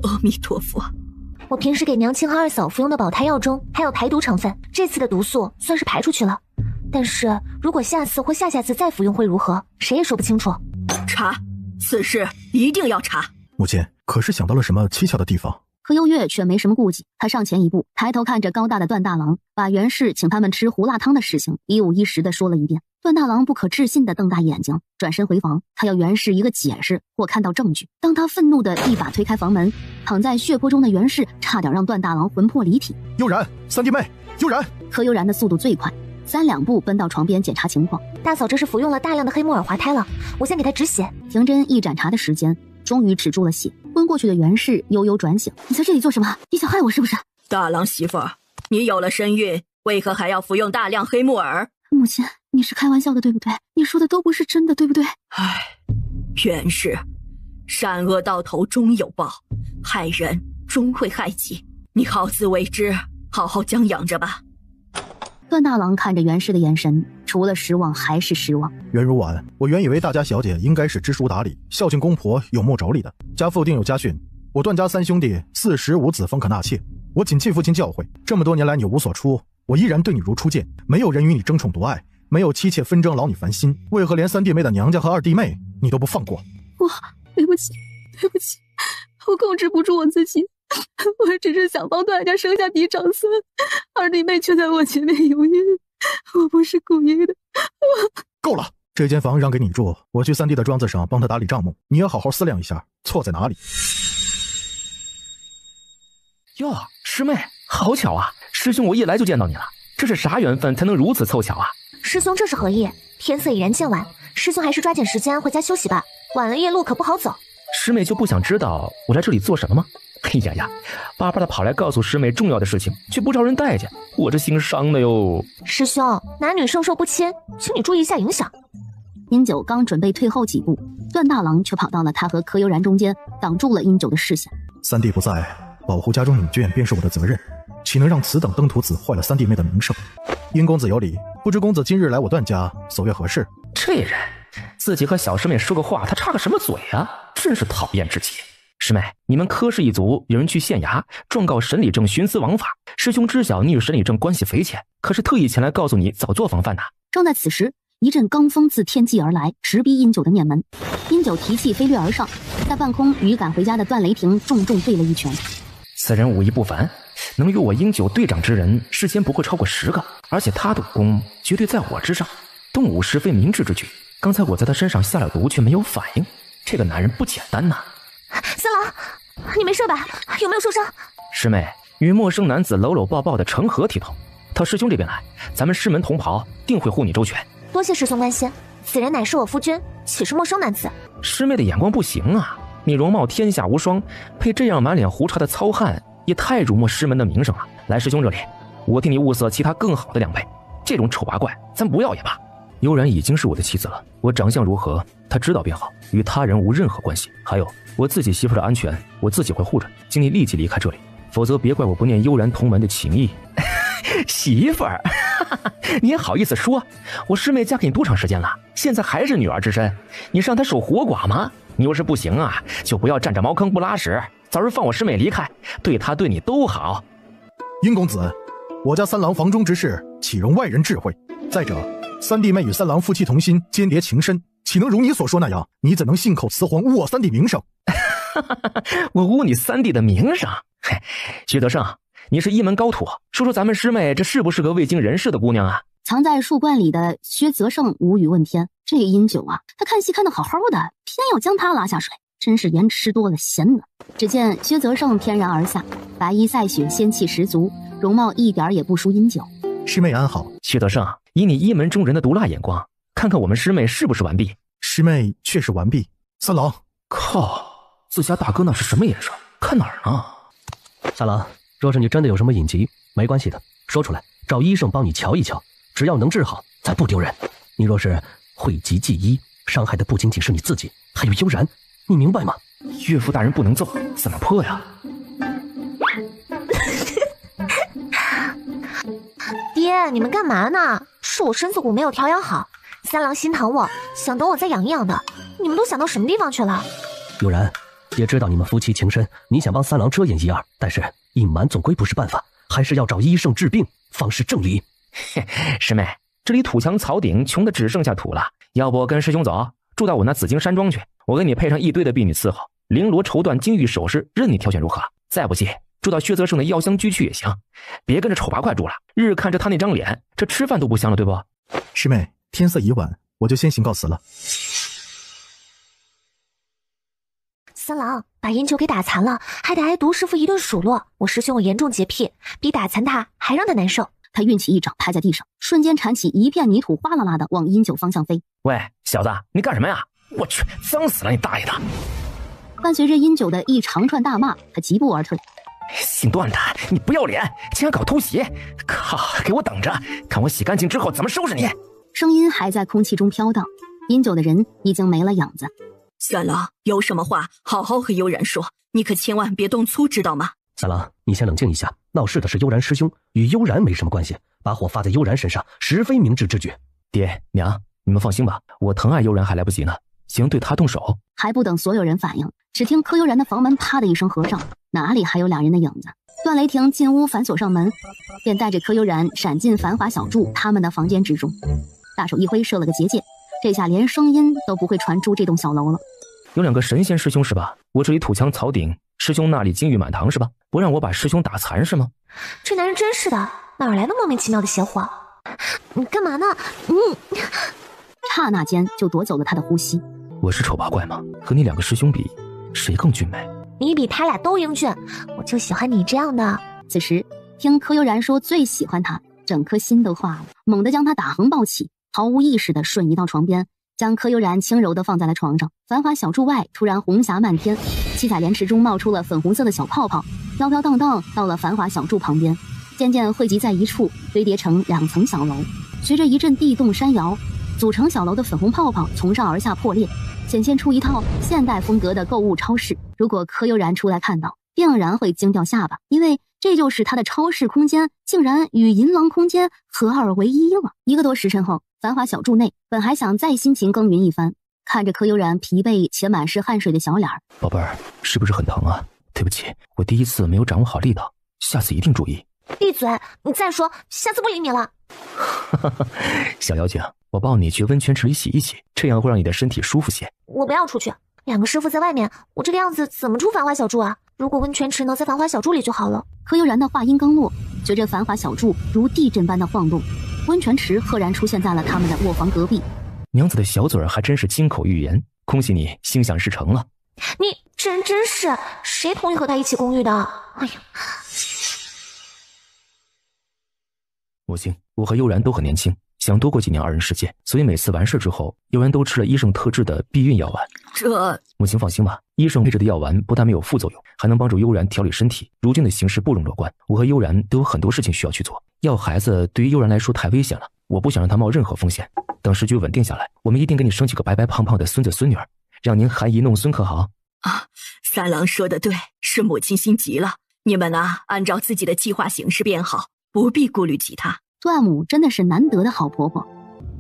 阿弥陀佛。我平时给娘亲和二嫂服用的保胎药中还有排毒成分，这次的毒素算是排出去了。但是如果下次或下下次再服用会如何，谁也说不清楚。查，此事一定要查。母亲，可是想到了什么蹊跷的地方？柯悠月却没什么顾忌，他上前一步，抬头看着高大的段大郎，把袁氏请他们吃胡辣汤的事情一五一十的说了一遍。段大郎不可置信的瞪大眼睛，转身回房，他要袁氏一个解释或看到证据。当他愤怒的一把推开房门，躺在血泊中的袁氏差点让段大郎魂魄离体。悠然，三弟妹，悠然！柯悠然的速度最快，3两步奔到床边检查情况。大嫂这是服用了大量的黑木耳滑胎了，我先给她止血。停针一盏茶的时间，终于止住了血。昏过去的袁氏悠悠转醒，你在这里做什么？你想害我是不是？大郎媳妇儿，你有了身孕，为何还要服用大量黑木耳？母亲，你是开玩笑的对不对？你说的都不是真的对不对？唉，袁氏，善恶到头终有报，害人终会害己，你好自为之，好好将养着吧。段大郎看着袁氏的眼神，除了失望还是失望。袁如婉，我原以为大家小姐应该是知书达理、孝敬公婆、有目妯娌的，家父定有家训，我段家3兄弟45子方可纳妾。我谨记父亲教诲，这么多年来你无所出，我依然对你如初见，没有人与你争宠夺爱，没有妻妾纷争劳你烦心，为何连3弟妹的娘家和2弟妹你都不放过？对不起，我控制不住我自己，我只是想帮段家生下嫡长孙，2弟妹却在我前面有孕，我不是故意的。够了，这间房让给你住，我去3弟的庄子上帮他打理账目，你也好好思量一下，错在哪里。哟，师妹，好巧啊！师兄我一来就见到你了，这是啥缘分才能如此凑巧啊？师兄这是何意？天色已然渐晚，师兄还是抓紧时间回家休息吧，晚了夜路可不好走。师妹就不想知道我来这里做什么吗？哎呀，巴巴的跑来告诉师妹重要的事情，却不招人待见，我这心伤的哟。师兄，男女授受不亲，请你注意一下影响。殷九刚准备退后几步，段大郎却跑到了他和柯悠然中间，挡住了殷九的视线。3弟不在，保护家中女眷便是我的责任，岂能让此等登徒子坏了3弟妹的名声？殷公子有礼，不知公子今日来我段家，所谓何事？这人自己和小师妹说个话，他插个什么嘴啊？真是讨厌至极。师妹，你们柯氏一族有人去县衙状告沈礼正徇私枉法，师兄知晓你与沈礼正关系匪浅，可是特意前来告诉你早做防范呐。正在此时，一阵罡风自天际而来，直逼殷九的面门。殷九提气飞掠而上，在半空与赶回家的段雷霆重重对了一拳。此人武艺不凡，能与我英九对长之人，事先不会超过10个，而且他的武功绝对在我之上。动武实非明智之举，刚才我在他身上下了毒，却没有反应，这个男人不简单呐。三郎，你没事吧？有没有受伤？师妹，与陌生男子搂搂抱抱的成何体统？到师兄这边来，咱们师门同袍，定会护你周全。多谢师兄关心，此人乃是我夫君，岂是陌生男子？师妹的眼光不行啊，你容貌天下无双，配这样满脸胡茬的糙汉，也太辱没师门的名声了。来师兄这里，我替你物色其他更好的2倍，这种丑八怪咱不要也罢。悠然已经是我的妻子了，我长相如何，她知道便好，与他人无任何关系。还有我自己媳妇的安全，我自己会护着，请你立即离开这里，否则别怪我不念悠然同门的情谊。媳妇儿，你也好意思说？我师妹嫁给你多长时间了？现在还是女儿之身，你是让她守活寡吗？你要是不行啊，就不要占着茅坑不拉屎，早日放我师妹离开，对她对你都好。殷公子，我家三郎房中之事，岂容外人智慧？再者，三弟妹与三郎夫妻同心，间谍情深，岂能如你所说那样？你怎能信口雌黄，污我三弟名声？我污你三弟的名声？嘿，徐德胜，你是一门高徒，说说咱们师妹这是不是个未经人事的姑娘啊？藏在树冠里的薛泽胜无语问天。这殷九啊，他看戏看得好好的，偏要将他拉下水，真是盐吃多了咸呢。只见薛泽胜翩然而下，白衣赛雪，仙气十足，容貌一点也不输殷九。师妹安好。薛德胜，以你一门中人的毒辣眼光，看看我们师妹是不是完毕？师妹确实完毕。三郎，靠，自家大哥那是什么眼神？看哪儿呢？三郎，若是你真的有什么隐疾，没关系的，说出来，找医生帮你瞧一瞧，只要能治好，咱不丢人。你若是讳疾忌医，伤害的不仅仅是你自己，还有悠然，你明白吗？岳父大人不能揍，怎么破呀？爹，你们干嘛呢？是我身子骨没有调养好，三郎心疼我，想等我再养一养的。你们都想到什么地方去了？悠然，也知道你们夫妻情深，你想帮三郎遮掩一二，但是隐瞒总归不是办法，还是要找医生治病，方是正理。师妹，这里土墙草顶，穷的只剩下土了，要不跟师兄走，住到我那紫荆山庄去，我给你配上一堆的婢女伺候，绫罗绸缎金玉首饰，任你挑选如何。再不济，住到薛泽胜的药香居去也行，别跟着丑八怪住了，日日看着他那张脸，这吃饭都不香了，对不？师妹，天色已晚，我就先行告辞了。三郎把殷九给打残了，还得挨毒师傅一顿数落。我师兄有严重洁癖，比打残他还让他难受。他运起一掌拍在地上，瞬间铲起一片泥土，哗啦啦的往殷九方向飞。喂，小子，你干什么呀？我去，脏死了你大爷的！伴随着殷九的一长串大骂，他疾步而退。姓段的，你不要脸，竟然搞偷袭！靠，给我等着，看我洗干净之后怎么收拾你！声音还在空气中飘荡，殷九的人已经没了影子。三郎，有什么话好好和悠然说，你可千万别动粗，知道吗？三郎，你先冷静一下，闹事的是悠然师兄，与悠然没什么关系，把火发在悠然身上，实非明智之举。爹娘，你们放心吧，我疼爱悠然还来不及呢，行对他动手。还不等所有人反应，只听柯悠然的房门啪的一声合上，哪里还有2人的影子？段雷霆进屋反锁上门，便带着柯悠然闪进繁华小筑他们的房间之中，大手一挥设了个结界，这下连声音都不会传出这栋小楼了。有2个神仙师兄是吧？我这里土墙草顶，师兄那里金玉满堂是吧？不让我把师兄打残是吗？这男人真是的，哪儿来的莫名其妙的邪火？你干嘛呢？刹那间就夺走了他的呼吸。我是丑八怪吗？和你2个师兄比，谁更俊美？你比他俩都英俊，我就喜欢你这样的。此时听柯悠然说最喜欢他，整颗心都化了，猛地将他打横抱起，毫无意识地瞬移到床边，将柯悠然轻柔地放在了床上。繁华小筑外突然红霞漫天，七彩莲池中冒出了粉红色的小泡泡，飘飘荡荡到了繁华小筑旁边，渐渐汇集在一处，堆叠成2层小楼。随着一阵地动山摇，组成小楼的粉红泡泡从上而下破裂，显现出一套现代风格的购物超市。如果柯悠然出来看到，定然会惊掉下巴，因为这就是他的超市空间竟然与银廊空间合二为一了。1个多时辰后，繁华小筑内，本还想再辛勤耕耘一番，看着柯悠然疲惫且满是汗水的小脸儿，宝贝儿，是不是很疼啊？对不起，我第一次没有掌握好力道，下次一定注意。闭嘴！你再说，下次不理你了。小妖精，我抱你去温泉池里洗一洗，这样会让你的身体舒服些。我不要出去，2个师傅在外面，我这个样子怎么出繁华小筑啊？如果温泉池能在繁华小筑里就好了。柯悠然的话音刚落，随着繁华小筑如地震般的晃动，温泉池赫然出现在了他们的卧房隔壁。娘子的小嘴儿还真是金口玉言，恭喜你心想事成了。你真是，谁同意和他一起共浴的？哎呀！母亲，我和悠然都很年轻，想多过几年二人世界，所以每次完事之后，悠然都吃了医生特制的避孕药丸。母亲放心吧，医生配制的药丸不但没有副作用，还能帮助悠然调理身体。如今的形势不容乐观，我和悠然都有很多事情需要去做。要孩子对于悠然来说太危险了，我不想让她冒任何风险。等时局稳定下来，我们一定给你生几个白白胖胖的孙子孙女儿，让您含饴弄孙，可好？啊，三郎说的对，是母亲心急了。你们呢，按照自己的计划行事便好，不必顾虑其他。段母真的是难得的好婆婆。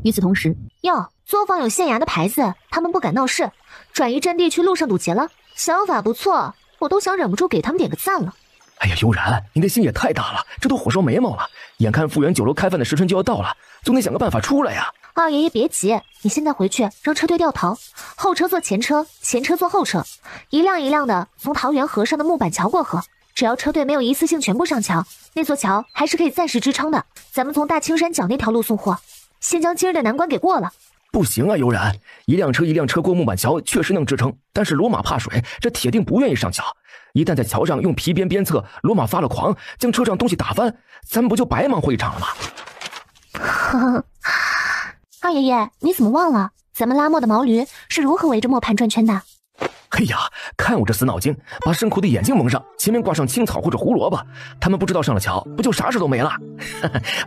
与此同时，哟，作坊有县衙的牌子，他们不敢闹事，转移阵地去路上堵截了，想法不错，我都想忍不住给他们点个赞了。哎呀，悠然，你的心也太大了，这都火烧眉毛了。眼看富源酒楼开饭的时辰就要到了，总得想个办法出来呀。二爷爷别急，你现在回去让车队掉头，后车坐前车，前车坐后车，一辆一辆的从桃源河上的木板桥过河。只要车队没有一次性全部上桥，那座桥还是可以暂时支撑的。咱们从大青山脚那条路送货，先将今日的难关给过了。不行啊，悠然，一辆车过木板桥确实能支撑，但是骡马怕水，这铁定不愿意上桥。一旦在桥上用皮鞭鞭策，骡马发了狂，将车上东西打翻，咱们不就白忙活一场了吗？二爷爷，你怎么忘了咱们拉磨的毛驴是如何围着磨盘转圈的？哎呀，看我这死脑筋，把牲口的眼睛蒙上，前面挂上青草或者胡萝卜，他们不知道上了桥，不就啥事都没了？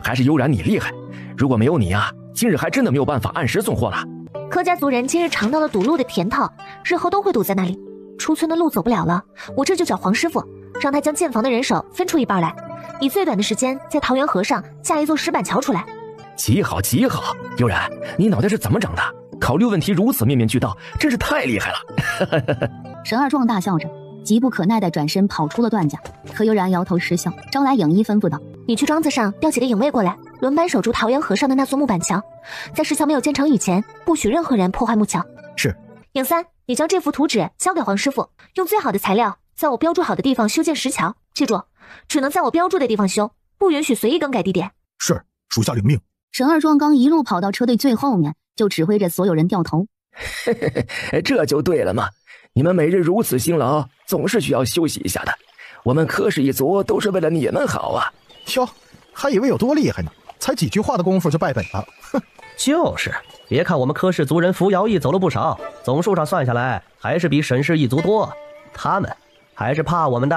还是悠然你厉害，如果没有你啊，今日还真的没有办法按时送货了。柯家族人今日尝到了堵路的甜头，日后都会堵在那里，出村的路走不了了。我这就找黄师傅，让他将建房的人手分出一半来，以最短的时间在桃源河上架一座石板桥出来。极好极好，悠然，你脑袋是怎么长的？考虑问题如此面面俱到，真是太厉害了。沈二壮大笑着，急不可耐地转身跑出了段家。柯悠然摇头失笑，招来影衣吩咐道：你去庄子上调几个影卫过来，轮班守住桃源河上的那座木板桥，在石桥没有建成以前，不许任何人破坏木桥。是。影三，你将这幅图纸交给黄师傅，用最好的材料在我标注好的地方修建石桥，记住，只能在我标注的地方修，不允许随意更改地点。是，属下领命。沈二壮刚一路跑到车队最后面，就指挥着所有人掉头。这就对了嘛，你们每日如此辛劳，总是需要休息一下的。我们柯氏一族都是为了你们好啊。哟，还以为有多厉害呢，才几句话的功夫就败北了。哼，就是，别看我们柯氏族人扶摇役走了不少，总数上算下来还是比沈氏一族多，他们还是怕我们的。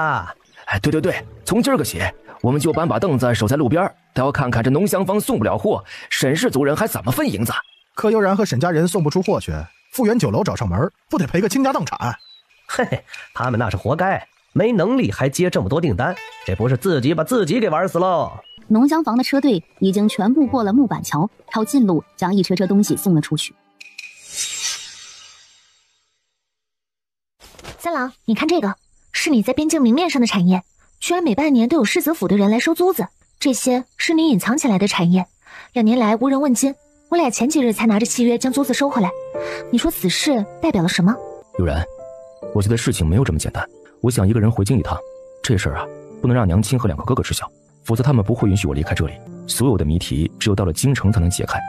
哎，对，从今儿个起，我们就搬把凳子守在路边，都要看看这农厢房送不了货，沈氏族人还怎么分银子。柯悠然和沈家人送不出货去，富源酒楼找上门，不得赔个倾家荡产？嘿嘿，他们那是活该，没能力还接这么多订单，这不是自己把自己给玩死喽。农厢房的车队已经全部过了木板桥，抄近路将一车车东西送了出去。三郎，你看这个，是你在边境明面上的产业，居然每半年都有世子府的人来收租子，这些是你隐藏起来的产业，2年来无人问津，我俩前几日才拿着契约将租子收回来，你说此事代表了什么？悠然，我觉得事情没有这么简单，我想一个人回京一趟，这事儿啊，不能让娘亲和2个哥哥知晓，否则他们不会允许我离开这里。所有的谜题只有到了京城才能解开。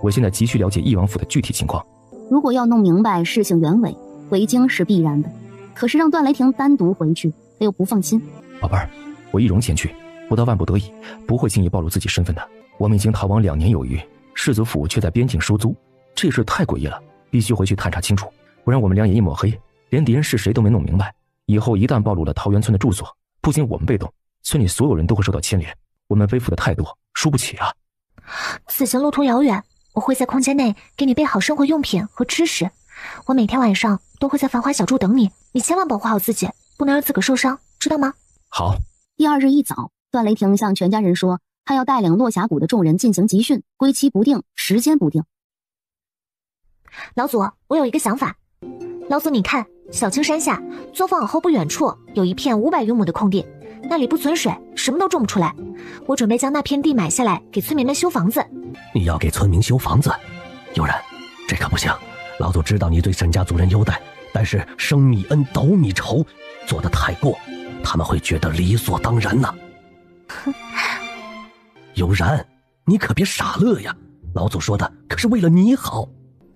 我现在急需了解翼王府的具体情况。如果要弄明白事情原委，回京是必然的，可是让段雷霆单独回去，他又不放心。宝贝儿，我易容前去，不到万不得已，不会轻易暴露自己身份的。我们已经逃亡2年有余，世子府却在边境收租，这事太诡异了，必须回去探查清楚，不然我们两眼一抹黑，连敌人是谁都没弄明白。以后一旦暴露了桃源村的住所，不仅我们被动，村里所有人都会受到牵连，我们背负的太多，输不起啊。此行路途遥远，我会在空间内给你备好生活用品和吃食，我每天晚上都会在繁华小筑等你，你千万保护好自己，不能让自个受伤，知道吗？好。第2日一早，段雷霆向全家人说，他要带领落峡谷的众人进行集训，归期不定，时间不定。老祖，我有一个想法。老祖，你看，小青山下作坊往后不远处有一片500余亩的空地，那里不存水，什么都种不出来。我准备将那片地买下来，给村民们修房子。你要给村民修房子？悠然，这可不行。老祖知道你对沈家族人优待，但是生米恩，斗米仇，做得太过，他们会觉得理所当然呢。悠然，你可别傻乐呀，老祖说的可是为了你好。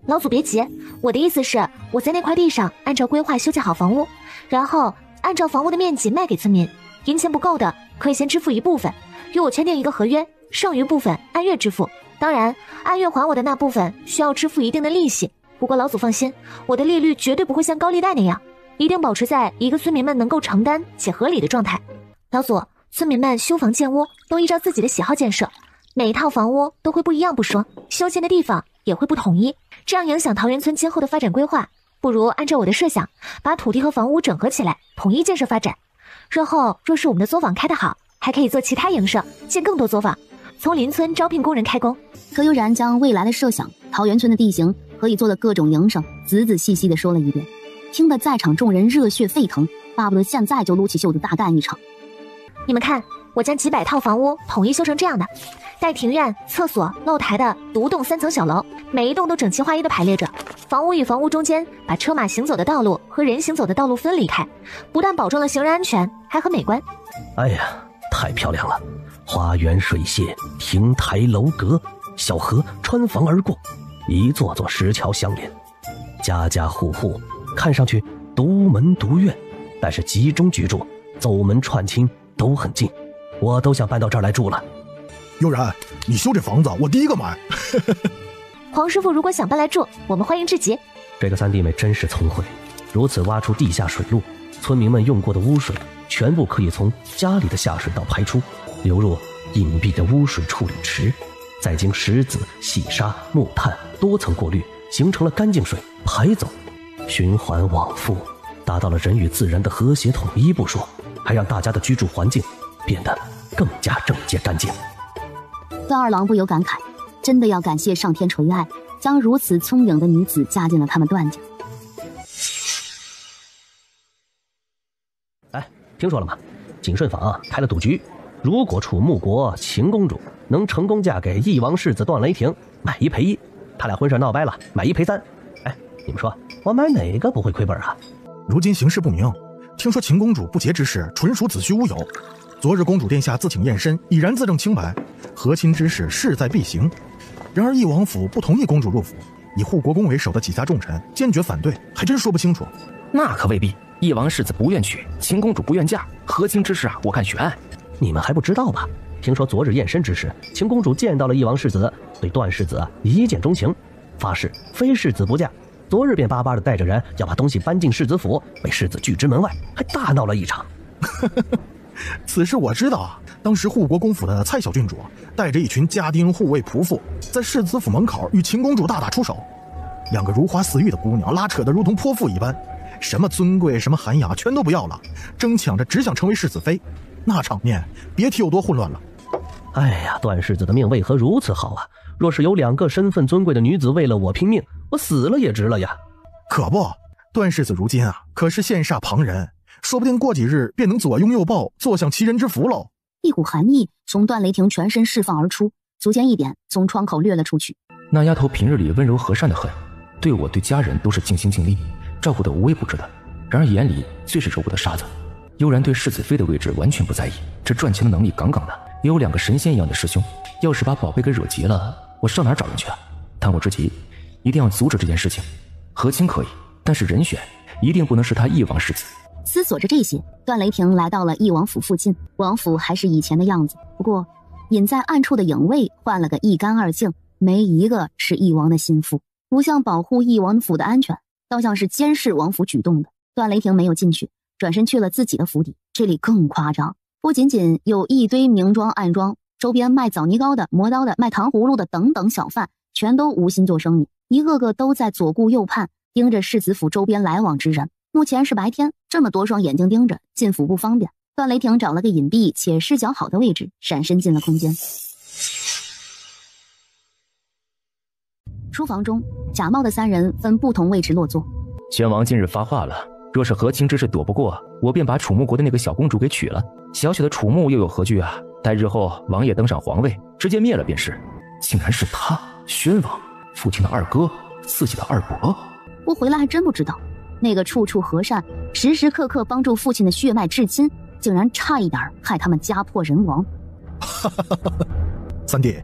老祖别急，我的意思是我在那块地上按照规划修建好房屋，然后按照房屋的面积卖给村民，银钱不够的可以先支付一部分，与我签订一个合约，剩余部分按月支付。当然，按月还我的那部分需要支付一定的利息。不过老祖放心，我的利率绝对不会像高利贷那样，一定保持在一个村民们能够承担且合理的状态。老祖，村民们修房建屋都依照自己的喜好建设，每一套房屋都会不一样不说，修建的地方也会不统一，这样影响桃源村今后的发展规划。不如按照我的设想，把土地和房屋整合起来，统一建设发展。日后若是我们的作坊开得好，还可以做其他营生，建更多作坊，从邻村招聘工人开工。柯悠然将未来的设想、桃源村的地形可以做的各种营生仔仔细细地说了一遍，听得在场众人热血沸腾，巴不得现在就撸起袖子大干一场。你们看，我将几百套房屋统一修成这样的，带庭院、厕所、露台的独栋3层小楼，每一栋都整齐划一地排列着。房屋与房屋中间把车马行走的道路和人行走的道路分离开，不但保证了行人安全，还很美观。哎呀，太漂亮了！花园水榭，亭台楼阁，小河穿房而过，一座座石桥相连，家家户户看上去独门独院，但是集中居住，走门串亲都很近，我都想搬到这儿来住了。悠然，你修这房子我第一个买。黄师傅如果想搬来住，我们欢迎至极。这个三弟妹真是聪慧，如此挖出地下水路，村民们用过的污水全部可以从家里的下水道排出，流入隐蔽的污水处理池，再经石子、细沙、木炭多层过滤，形成了干净水排走，循环往复，达到了人与自然的和谐统一不说，还让大家的居住环境变得更加整洁干净。段二郎不由感慨，真的要感谢上天垂爱，将如此聪颖的女子嫁进了他们段家。哎，听说了吗？景顺坊开了赌局，如果楚穆国秦公主能成功嫁给翼王世子段雷霆，买1赔1，他俩婚事闹掰了，买1赔3。哎，你们说我买哪个不会亏本啊？如今形势不明，听说秦公主不洁之事纯属子虚乌有。昨日公主殿下自请验身，已然自证清白，和亲之事势在必行。然而翼王府不同意公主入府，以护国公为首的几家重臣坚决反对，还真说不清楚。那可未必，翼王世子不愿娶，秦公主不愿嫁，和亲之事我看悬。你们还不知道吧？听说昨日验身之时，秦公主见到了翼王世子，对段世子一见钟情，发誓非世子不嫁。昨日便巴巴地带着人要把东西搬进世子府，被世子拒之门外，还大闹了一场。此事我知道啊，当时护国公府的蔡小郡主带着一群家丁护卫仆妇，在世子府门口与秦公主大打出手，两个如花似玉的姑娘拉扯得如同泼妇一般，什么尊贵什么涵养全都不要了，争抢着只想成为世子妃，那场面别提有多混乱了。哎呀，段世子的命为何如此好啊？若是有2个身份尊贵的女子为了我拼命，我死了也值了呀。可不，段世子如今啊可是羡煞旁人，说不定过几日便能左拥右抱，坐享其人之福喽。一股寒意从段雷霆全身释放而出，足尖一点从窗口掠了出去。那丫头平日里温柔和善的很，对我对家人都是尽心尽力，照顾得无微不至的，然而眼里最是揉不得沙子。悠然对世子妃的位置完全不在意，这赚钱的能力杠杠的，也有2个神仙一样的师兄，要是把宝贝给惹急了，我上哪儿找人去啊？当务之急一定要阻止这件事情。和亲可以，但是人选一定不能是他翼王世子。思索着这些，段雷霆来到了翼王府附近。王府还是以前的样子，不过隐在暗处的影卫换了个一干二净，没一个是翼王的心腹，不像保护翼王府的安全，倒像是监视王府举动的。段雷霆没有进去，转身去了自己的府邸。这里更夸张，不仅仅有一堆明庄暗庄，周边卖枣泥糕的、磨刀的、卖糖葫芦的等等小贩全都无心做生意，一个个都在左顾右盼，盯着世子府周边来往之人。目前是白天，这么多双眼睛盯着，进府不方便。段雷霆找了个隐蔽且视角好的位置，闪身进了空间。书房中，假冒的3人分不同位置落座。宣王近日发话了，若是和亲之事躲不过，我便把楚穆国的那个小公主给娶了。小小的楚穆又有何惧啊？待日后王爷登上皇位，直接灭了便是。竟然是他，宣王父亲的二哥，自己的二伯。我回来还真不知道，那个处处和善、时时刻刻帮助父亲的血脉至亲，竟然差一点害他们家破人亡。三弟，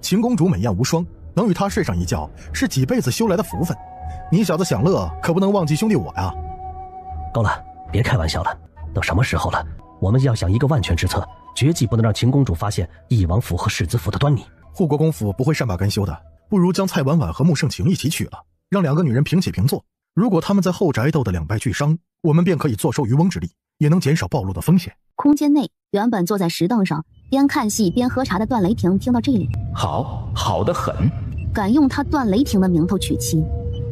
秦公主美艳无双，能与她睡上一觉，是几辈子修来的福分。你小子享乐，可不能忘记兄弟我呀。够了，别开玩笑了，都什么时候了？我们要想一个万全之策，绝技不能让秦公主发现翼王府和世子府的端倪。护国公府不会善罢甘休的，不如将蔡婉婉和穆盛情一起娶了，让两个女人平起平坐。如果他们在后宅斗得两败俱伤，我们便可以坐收渔翁之利，也能减少暴露的风险。空间内，原本坐在石凳上边看戏边喝茶的段雷霆听到这里，好得很。敢用他段雷霆的名头娶妻，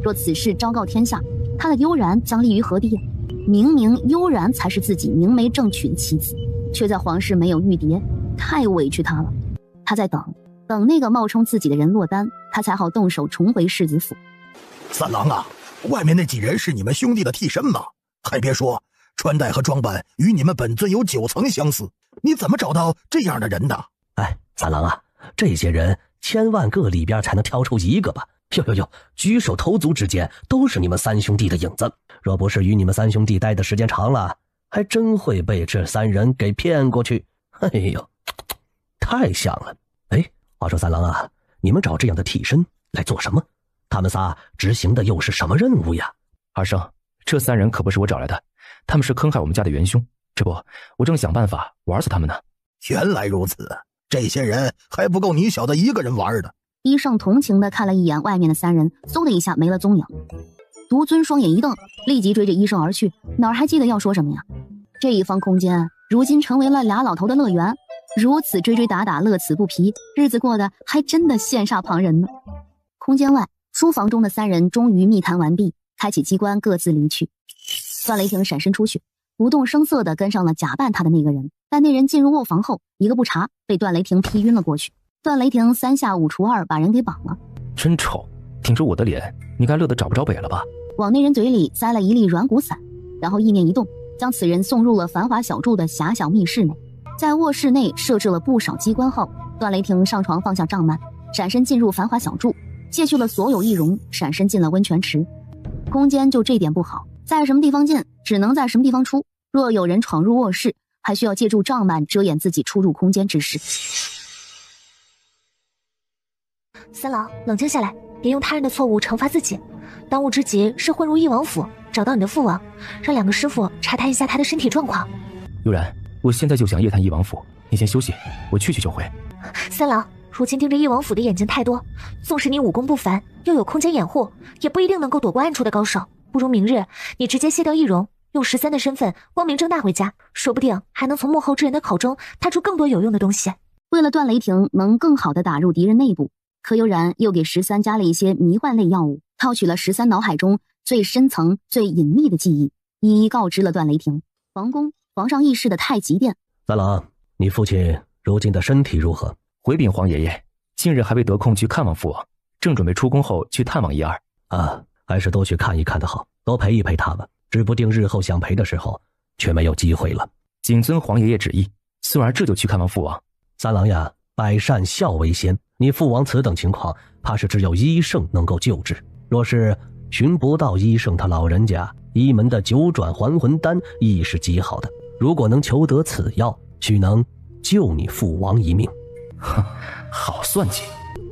若此事昭告天下，他的悠然将立于何地？明明悠然才是自己明媒正娶的妻子，却在皇室没有玉蝶，太委屈他了。他在等那个冒充自己的人落单，他才好动手重回世子府。三郎啊，外面那几人是你们兄弟的替身吗？还别说，穿戴和装扮与你们本尊有9层相似，你怎么找到这样的人的？哎，三郎啊，这些人千万个里边才能挑出一个吧？哟，举手投足之间都是你们三兄弟的影子。若不是与你们三兄弟待的时间长了，还真会被这3人给骗过去。哎呦，太像了。哎，话说三郎啊，你们找这样的替身来做什么？他们仨执行的又是什么任务呀？二圣，这3人可不是我找来的，他们是坑害我们家的元凶。这不，我正想办法玩死他们呢。原来如此，这些人还不够你小子一个人玩的。医圣同情地看了一眼外面的3人，嗖的一下没了踪影。独尊双眼一瞪，立即追着医圣而去，哪儿还记得要说什么呀？这一方空间如今成为了俩老头的乐园，如此追追打打，乐此不疲，日子过得还真的羡煞旁人呢。空间外，书房中的3人终于密谈完毕，开启机关各自离去。段雷霆闪身出去，不动声色地跟上了假扮他的那个人，但那人进入卧房后，一个不察，被段雷霆劈晕了过去。段雷霆3下5除2把人给绑了。真丑，挺着我的脸，你该乐得找不着北了吧？往那人嘴里塞了一粒软骨散，然后意念一动，将此人送入了繁华小筑的狭小密室内。在卧室内设置了不少机关后，段雷霆上床放下帐幔，闪身进入繁华小筑，卸去了所有易容，闪身进了温泉池。空间就这点不好，在什么地方进，只能在什么地方出。若有人闯入卧室，还需要借助帐幔遮掩自己出入空间之事。三郎，冷静下来，别用他人的错误惩罚自己。当务之急是混入翼王府，找到你的父王，让2个师傅查探一下他的身体状况。悠然，我现在就想夜探翼王府，你先休息，我去就回。三郎，如今盯着翼王府的眼睛太多，纵使你武功不凡，又有空间掩护，也不一定能够躲过暗处的高手。不如明日你直接卸掉易容，用13的身份光明正大回家，说不定还能从幕后之人的口中探出更多有用的东西。为了段雷霆能更好地打入敌人内部，柯悠然又给13加了一些迷幻类药物，套取了13脑海中最深层最隐秘的记忆，一一告知了段雷霆。皇宫皇上议事的太极殿。三郎，你父亲如今的身体如何？回禀皇爷爷，近日还未得空去看望父王，正准备出宫后去探望一二。还是多去看一看的好，多陪一陪他吧，指不定日后想陪的时候却没有机会了。谨遵皇爷爷旨意，孙儿这就去看望父王。三郎呀，百善孝为先，你父王此等情况，怕是只有医圣能够救治。若是寻不到医圣他老人家，医门的9转还魂丹亦是极好的，如果能求得此药，许能救你父王一命。好算计。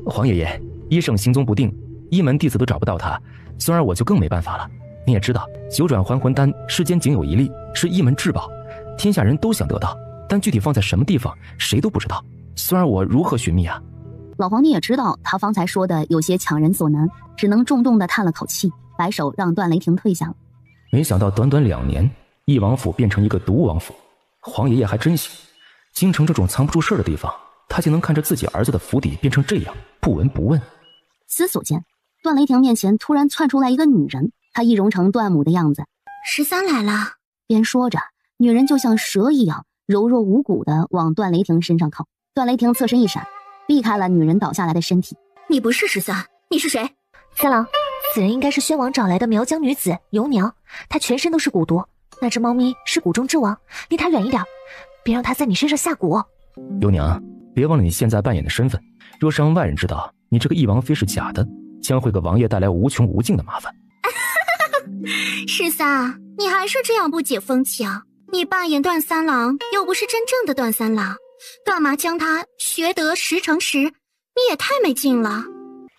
皇爷爷，医圣行踪不定，医门弟子都找不到他，孙儿我就更没办法了。你也知道9转还魂丹世间仅有一粒，是医门至宝，天下人都想得到，但具体放在什么地方谁都不知道，孙儿我如何寻觅啊？老皇帝也知道他方才说的有些强人所难，只能重重地叹了口气，摆手让段雷霆退下了。没想到短短2年，翼王府变成一个毒王府，皇爷爷还真行。京城这种藏不住事儿的地方，他竟能看着自己儿子的府邸变成这样，不闻不问。思索间，段雷霆面前突然窜出来一个女人，她易容成段母的样子。13来了。边说着，女人就像蛇一样柔弱无骨地往段雷霆身上靠。段雷霆侧身一闪，避开了女人倒下来的身体。你不是13，你是谁？三郎，此人应该是宣王找来的苗疆女子尤娘，她全身都是蛊毒。那只猫咪是蛊中之王，离她远一点，别让她在你身上下蛊。尤娘，别忘了你现在扮演的身份，若是让外人知道你这个翼王妃是假的，将会给王爷带来无穷无尽的麻烦。十三，你还是这样不解风情。你扮演段三郎，又不是真正的段三郎，干嘛将他学得10成10？你也太没劲了。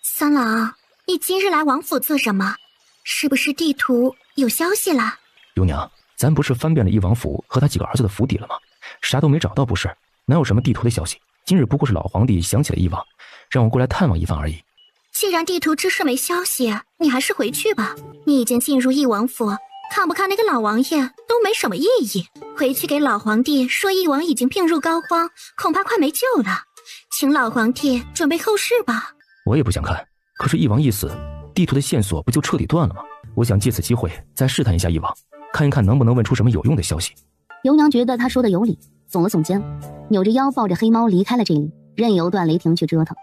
三郎，你今日来王府做什么？是不是地图有消息了？尤娘，咱不是翻遍了翼王府和他几个儿子的府邸了吗？啥都没找到不是？哪有什么地图的消息？今日不过是老皇帝想起了翼王，让我过来探望一番而已。既然地图之事没消息，你还是回去吧。你已经进入翼王府，看不看那个老王爷都没什么意义。回去给老皇帝说翼王已经病入膏肓，恐怕快没救了，请老皇帝准备后事吧。我也不想看，可是翼王一死，地图的线索不就彻底断了吗？我想借此机会再试探一下翼王，看一看能不能问出什么有用的消息。尤娘觉得他说的有理，耸了耸肩，扭着腰抱着黑猫离开了这里，任由段雷霆去折腾。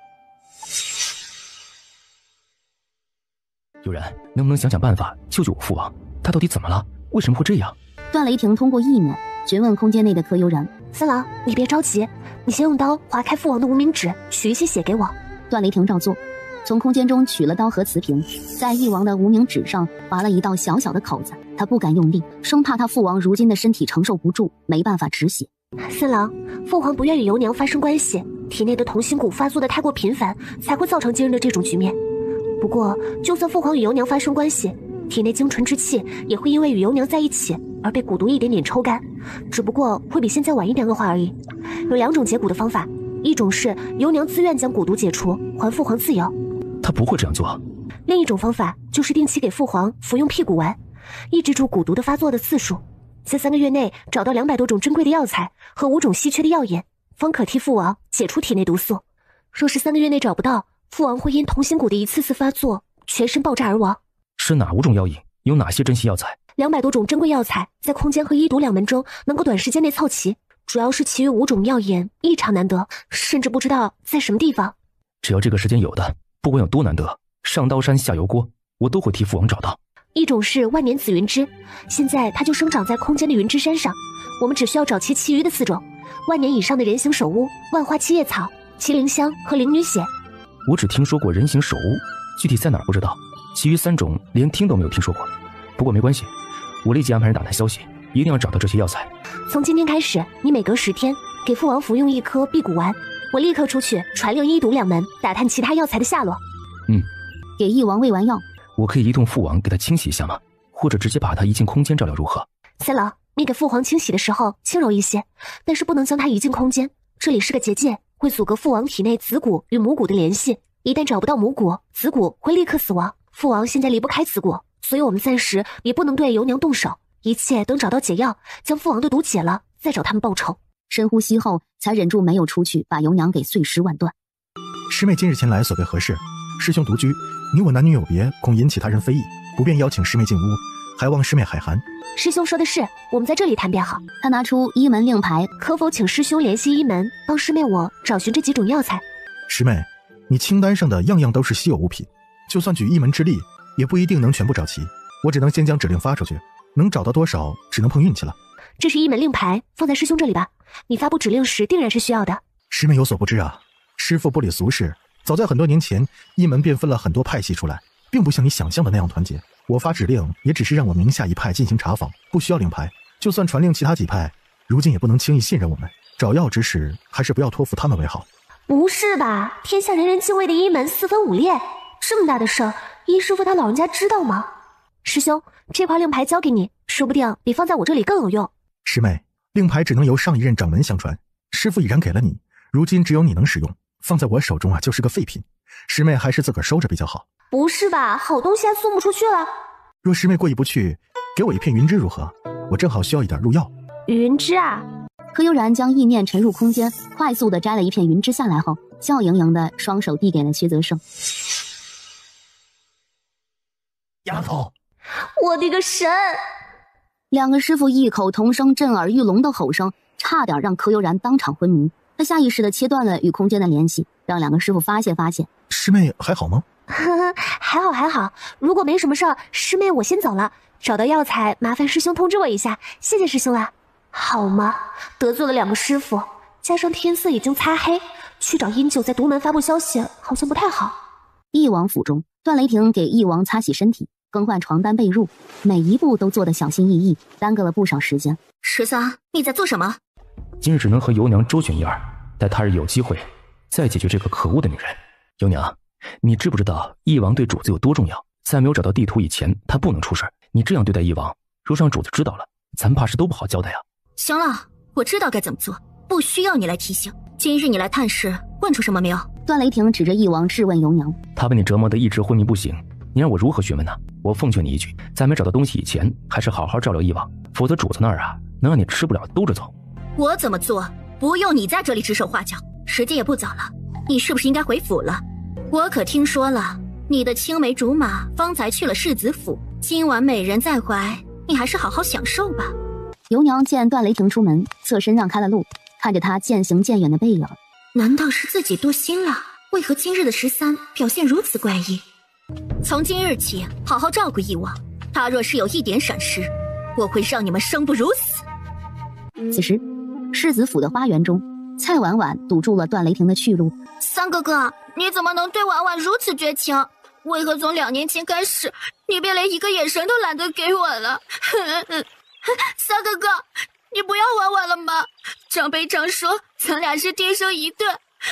悠然，能不能想想办法救救我父王？他到底怎么了？为什么会这样？段雷霆通过意念询问空间内的柯悠然。三郎，你别着急，你先用刀划开父王的无名指，取一些血给我。段雷霆照做，从空间中取了刀和瓷瓶，在翼王的无名指上划了一道小小的口子。他不敢用力，生怕他父王如今的身体承受不住，没办法止血。三郎，父皇不愿与尤娘发生关系，体内的同心骨发作的太过频繁，才会造成今日的这种局面。不过，就算父皇与尤娘发生关系，体内精纯之气也会因为与尤娘在一起而被蛊毒一点点抽干，只不过会比现在晚一点恶化而已。有2种解蛊的方法，一种是尤娘自愿将蛊毒解除，还父皇自由。他不会这样做。另一种方法就是定期给父皇服用辟谷丸，抑制住蛊毒的发作的次数。在3个月内找到200多种珍贵的药材和5种稀缺的药引，方可替父王解除体内毒素。若是3个月内找不到，父王会因同心骨的一次次发作，全身爆炸而亡。是哪5种药引？有哪些珍稀药材？200多种珍贵药材在空间和医毒2门中能够短时间内凑齐，主要是其余5种药引异常难得，甚至不知道在什么地方。只要这个时间有的，不管有多难得，上刀山下油锅，我都会替父王找到。一种是万年紫云芝，现在它就生长在空间的云之山上，我们只需要找齐其余的4种万年以上的人形手乌、万花七叶草、麒麟香和灵女血。我只听说过人形手乌，具体在哪儿不知道，其余3种连听都没有听说过。不过没关系，我立即安排人打探消息，一定要找到这些药材。从今天开始，你每隔10天给父王服用1颗辟谷丸，我立刻出去传令医毒2门，打探其他药材的下落。给翼王喂完药，我可以移动父王给他清洗一下吗？或者直接把他移进空间照料如何？三郎，你给父皇清洗的时候轻柔一些，但是不能将他移进空间，这里是个结界，会阻隔父王体内子骨与母骨的联系，一旦找不到母骨，子骨会立刻死亡。父王现在离不开子骨，所以我们暂时也不能对尤娘动手，一切等找到解药，将父王的毒解了，再找他们报仇。深呼吸后才忍住没有出去把尤娘给碎尸万段。师妹今日前来所谓何事？师兄独居，你我男女有别，恐引起他人非议，不便邀请师妹进屋，还望师妹海涵。师兄说的是，我们在这里谈便好。他拿出一门令牌，可否请师兄联系一门，帮师妹我找寻这几种药材？师妹，你清单上的样样都是稀有物品，就算举一门之力，也不一定能全部找齐。我只能先将指令发出去，能找到多少，只能碰运气了。这是一门令牌，放在师兄这里吧。你发布指令时，定然是需要的。师妹有所不知啊，师父不理俗事，早在很多年前，一门便分了很多派系出来，并不像你想象的那样团结。我发指令也只是让我名下一派进行查访，不需要令牌。就算传令其他几派，如今也不能轻易信任我们。找药之事，还是不要托付他们为好。不是吧？天下人人敬畏的一门4分5裂，这么大的事儿，一师父他老人家知道吗？师兄，这块令牌交给你，说不定比放在我这里更有用。师妹，令牌只能由上一任掌门相传，师父已然给了你，如今只有你能使用，放在我手中啊，就是个废品。师妹还是自个儿收着比较好。不是吧？好东西还送不出去了。若师妹过意不去，给我一片云芝如何？我正好需要一点入药。云芝啊？柯悠然将意念沉入空间，快速地摘了一片云芝下来后，笑盈盈的双手递给了薛泽胜。丫头，我的个神！两个师傅异口同声震耳欲聋的吼声，差点让柯悠然当场昏迷。他下意识地切断了与空间的联系，让两个师傅发泄发泄。师妹还好吗？还好还好，如果没什么事儿，师妹我先走了。找到药材，麻烦师兄通知我一下，谢谢师兄啊。好吗？得罪了两个师傅，加上天色已经擦黑，去找殷九在独门发布消息，好像不太好。翼王府中，段雷霆给翼王擦洗身体，更换床单被褥，每一步都做得小心翼翼，耽搁了不少时间。13，你在做什么？今日只能和尤娘周旋一二，待他日有机会再解决这个可恶的女人。尤娘，你知不知道翼王对主子有多重要？在没有找到地图以前，他不能出事。你这样对待翼王，若让主子知道了，咱怕是都不好交代啊。行了，我知道该怎么做，不需要你来提醒。今日你来探视，问出什么没有？段雷霆指着翼王质问尤娘：“他被你折磨得一直昏迷不醒，你让我如何询问呢？我奉劝你一句，在没找到东西以前，还是好好照料翼王，否则主子那儿啊，能让你吃不了兜着走。”我怎么做，不用你在这里指手画脚。时间也不早了，你是不是应该回府了？我可听说了，你的青梅竹马方才去了世子府，今晚美人在怀，你还是好好享受吧。尤娘见段雷霆出门，侧身让开了路，看着他渐行渐远的背影，难道是自己多心了？为何今日的13表现如此怪异？从今日起，好好照顾翼王，他若是有一点闪失，我会让你们生不如死。此时世子府的花园中，蔡婉婉堵住了段雷霆的去路。三哥哥，你怎么能对婉婉如此绝情？为何从2年前开始，你便连一个眼神都懒得给我了？三哥哥，你不要婉婉了吗？长辈常说咱俩是天生一对，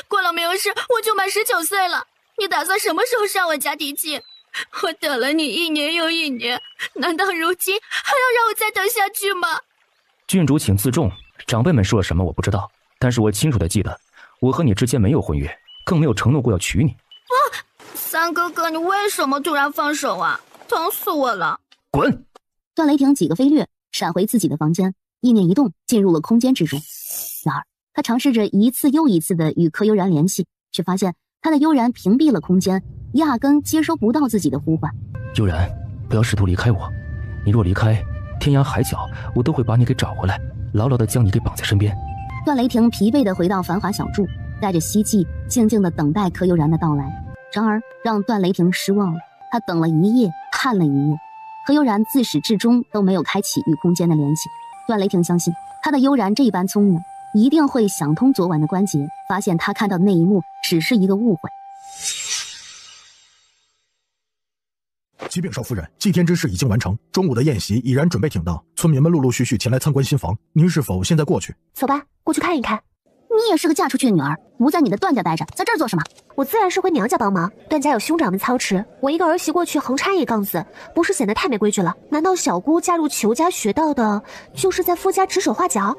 过了明日我就满19岁了，你打算什么时候上我家提亲？我等了你1年又1年，难道如今还要让我再等下去吗？郡主请自重，长辈们说了什么我不知道，但是我清楚的记得，我和你之间没有婚约，更没有承诺过要娶你。三哥哥，你为什么突然放手啊？疼死我了！滚！段雷霆几个飞掠，闪回自己的房间，意念一动，进入了空间之中。然而他尝试着一次又一次的与柯悠然联系，却发现他的悠然屏蔽了空间，压根接收不到自己的呼唤。悠然，不要试图离开我，你若离开，天涯海角我都会把你给找回来，牢牢地将你给绑在身边。段雷霆疲惫地回到繁华小筑，带着希冀，静静地等待柯悠然的到来。然而让段雷霆失望了，他等了一夜，盼了一夜，柯悠然自始至终都没有开启与空间的联系。段雷霆相信他的悠然这般聪明，一定会想通昨晚的关节，发现他看到的那一幕只是一个误会。启禀少夫人，祭天之事已经完成，中午的宴席已然准备挺当，村民们陆陆续续前来参观新房，您是否现在过去？走吧，过去看一看。你也是个嫁出去的女儿，不在你的段家待着，在这儿做什么？我自然是回娘家帮忙，段家有兄长们操持，我一个儿媳过去横插一杠子，不是显得太没规矩了？难道小姑嫁入裘家学到的，就是在夫家指手画脚？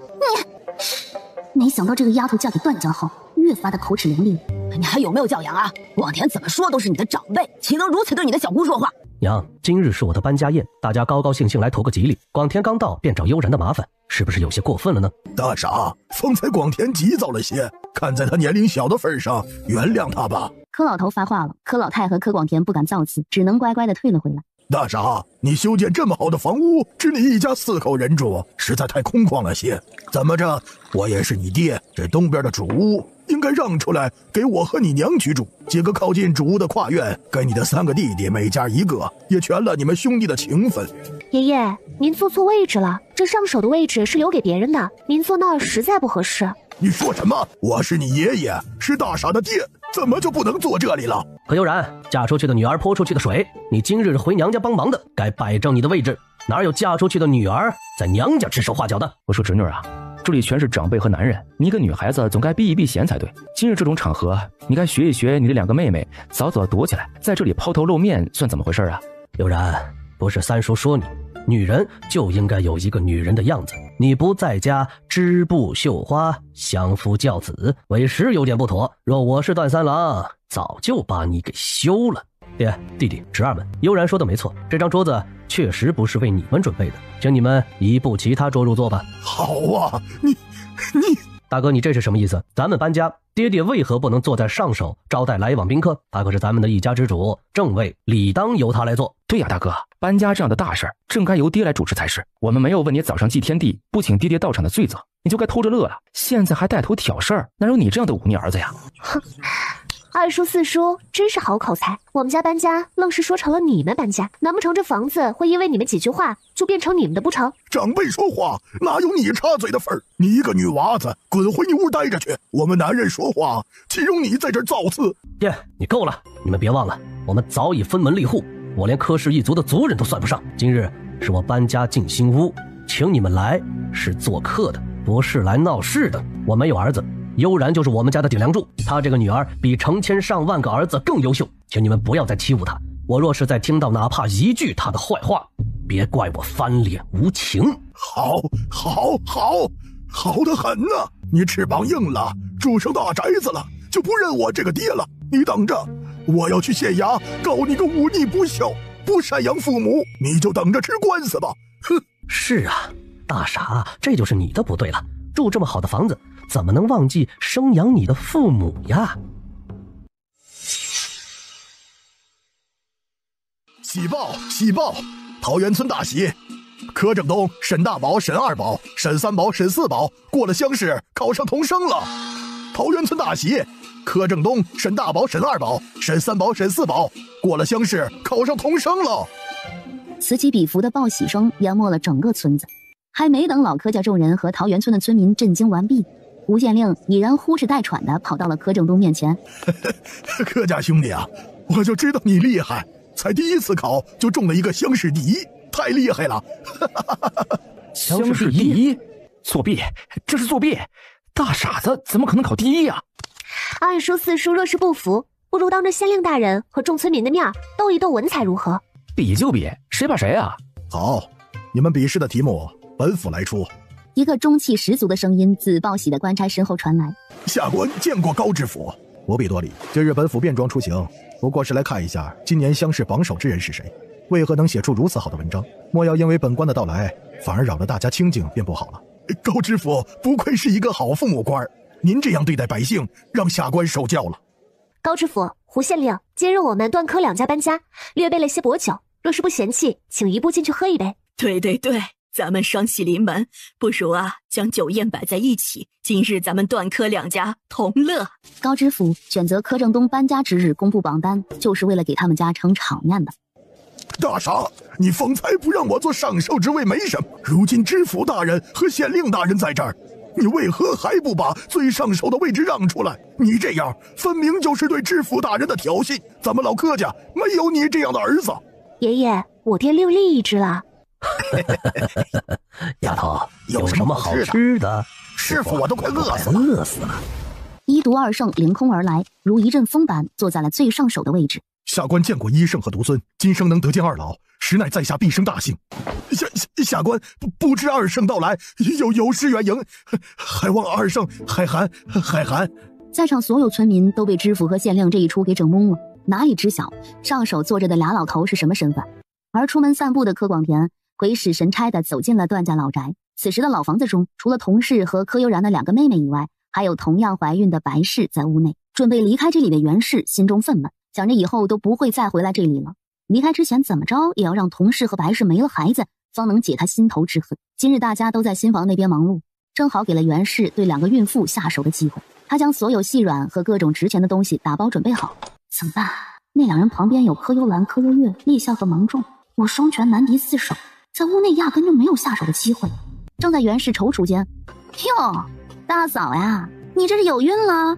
没想到这个丫头嫁给段家后，越发的口齿伶俐。你还有没有教养啊？广田怎么说都是你的长辈，岂能如此对你的小姑说话？娘，今日是我的搬家宴，大家高高兴兴来图个吉利，广田刚到便找悠然的麻烦，是不是有些过分了呢？大傻，方才广田急躁了些，看在他年龄小的份上，原谅他吧。柯老头发话了，柯老太和柯广田不敢造次，只能乖乖的退了回来。大傻，你修建这么好的房屋，只你一家4口人住，实在太空旷了些。怎么着，我也是你爹，这东边的主屋应该让出来给我和你娘居住，几个靠近主屋的跨院给你的3个弟弟每家1个，也全了你们兄弟的情分。爷爷，您坐错位置了，这上手的位置是留给别人的，您坐那儿实在不合适。你说什么？我是你爷爷，是大傻的爹，怎么就不能坐这里了？何悠然，嫁出去的女儿泼出去的水，你今日回娘家帮忙的，该摆正你的位置，哪有嫁出去的女儿在娘家指手画脚的？我说侄女啊，这里全是长辈和男人，你一个女孩子总该避一避嫌才对。今日这种场合，你该学一学你的2个妹妹，早早躲起来，在这里抛头露面算怎么回事啊？悠然，不是三叔说你，女人就应该有一个女人的样子，你不在家织布绣花，相夫教子，委实有点不妥。若我是段三郎，早就把你给休了。爹、弟弟、侄儿们，悠然说的没错，这张桌子确实不是为你们准备的，请你们移步其他桌入座吧。好啊，你大哥，你这是什么意思？咱们搬家，爹爹为何不能坐在上首招待来往宾客？他可是咱们的一家之主，正位理当由他来做。对呀，大哥，搬家这样的大事正该由爹来主持才是。我们没有问你早上祭天地不请爹爹到场的罪责，你就该偷着乐了。现在还带头挑事儿，哪有你这样的忤逆儿子呀？哼，二叔四叔真是好口才，我们家搬家愣是说成了你们搬家，难不成这房子会因为你们几句话就变成你们的不成？长辈说话哪有你插嘴的份儿？你一个女娃子，滚回你屋待着去！我们男人说话，岂容你在这儿造次？爹，你够了！你们别忘了，我们早已分门立户，我连柯氏一族的族人都算不上。今日是我搬家进新屋，请你们来是做客的，不是来闹事的。我没有儿子，悠然就是我们家的顶梁柱，他这个女儿比成千上万个儿子更优秀，请你们不要再欺负他。我若是再听到哪怕一句他的坏话，别怪我翻脸无情。好得很呐！你翅膀硬了，住上大宅子了，就不认我这个爹了。你等着，我要去县衙告你个忤逆不孝、不赡养父母，你就等着吃官司吧。哼！是啊，大傻，这就是你的不对了。住这么好的房子，怎么能忘记生养你的父母呀？喜报！桃源村大喜！柯正东、沈大宝、沈二宝、沈三宝、沈四宝过了乡试，考上童生了。桃源村大喜！柯正东、沈大宝、沈二宝、沈三宝、沈四宝过了乡试，考上童生了。此起彼伏的报喜声淹没了整个村子。还没等老柯家众人和桃源村的村民震惊完毕，吴县令已然呼哧带喘的跑到了柯正东面前。柯家兄弟啊，我就知道你厉害，才第一次考就中了一个乡试第一，太厉害了。乡试第一？作弊，这是作弊！大傻子怎么可能考第一呀？二叔四叔若是不服，不如当着县令大人和众村民的面斗一斗文采如何？比就比，谁怕谁啊？好，你们比试的题目本府来出。一个中气十足的声音自报喜的官差身后传来。下官见过高知府。不必多礼，今日本府便装出行，不过是来看一下今年乡试榜首之人是谁，为何能写出如此好的文章？莫要因为本官的到来，反而扰得大家清静，便不好了。高知府不愧是一个好父母官，您这样对待百姓，让下官受教了。高知府、胡县令，今日我们段柯两家搬家，略备了些薄酒，若是不嫌弃，请移步进去喝一杯。对，咱们双喜临门，不如将酒宴摆在一起，今日咱们段柯两家同乐。高知府选择柯正东搬家之日公布榜单，就是为了给他们家撑场面的。大傻，你方才不让我做上寿之位没什么，如今知府大人和县令大人在这儿，你为何还不把最上首的位置让出来？你这样分明就是对知府大人的挑衅，咱们老柯家没有你这样的儿子。爷爷，我爹另立一只了。丫头，有什么好吃的？师傅，我都快饿死了。一毒二圣凌空而来，如一阵风般坐在了最上首的位置。下官见过一圣和独尊，今生能得见二老，实乃在下毕生大幸。下官不知二圣到来，有失远迎，还望二圣海涵。在场所有村民都被知府和县令这一出给整懵了，哪里知晓上首坐着的俩老头是什么身份。而出门散步的柯广田鬼使神差地走进了段家老宅。此时的老房子中，除了童氏和柯悠然的两个妹妹以外，还有同样怀孕的白氏在屋内。准备离开这里的袁氏心中愤懑，想着以后都不会再回来这里了。离开之前怎么着也要让童氏和白氏没了孩子，方能解他心头之恨。今日大家都在新房那边忙碌，正好给了袁氏对两个孕妇下手的机会。他将所有细软和各种值钱的东西打包准备好。怎么办？那两人旁边有柯幽兰、柯幽月、立夏和芒种，我双拳难敌四手，在屋内压根就没有下手的机会。正在袁氏踌躇间，哟，大嫂呀，你这是有孕了？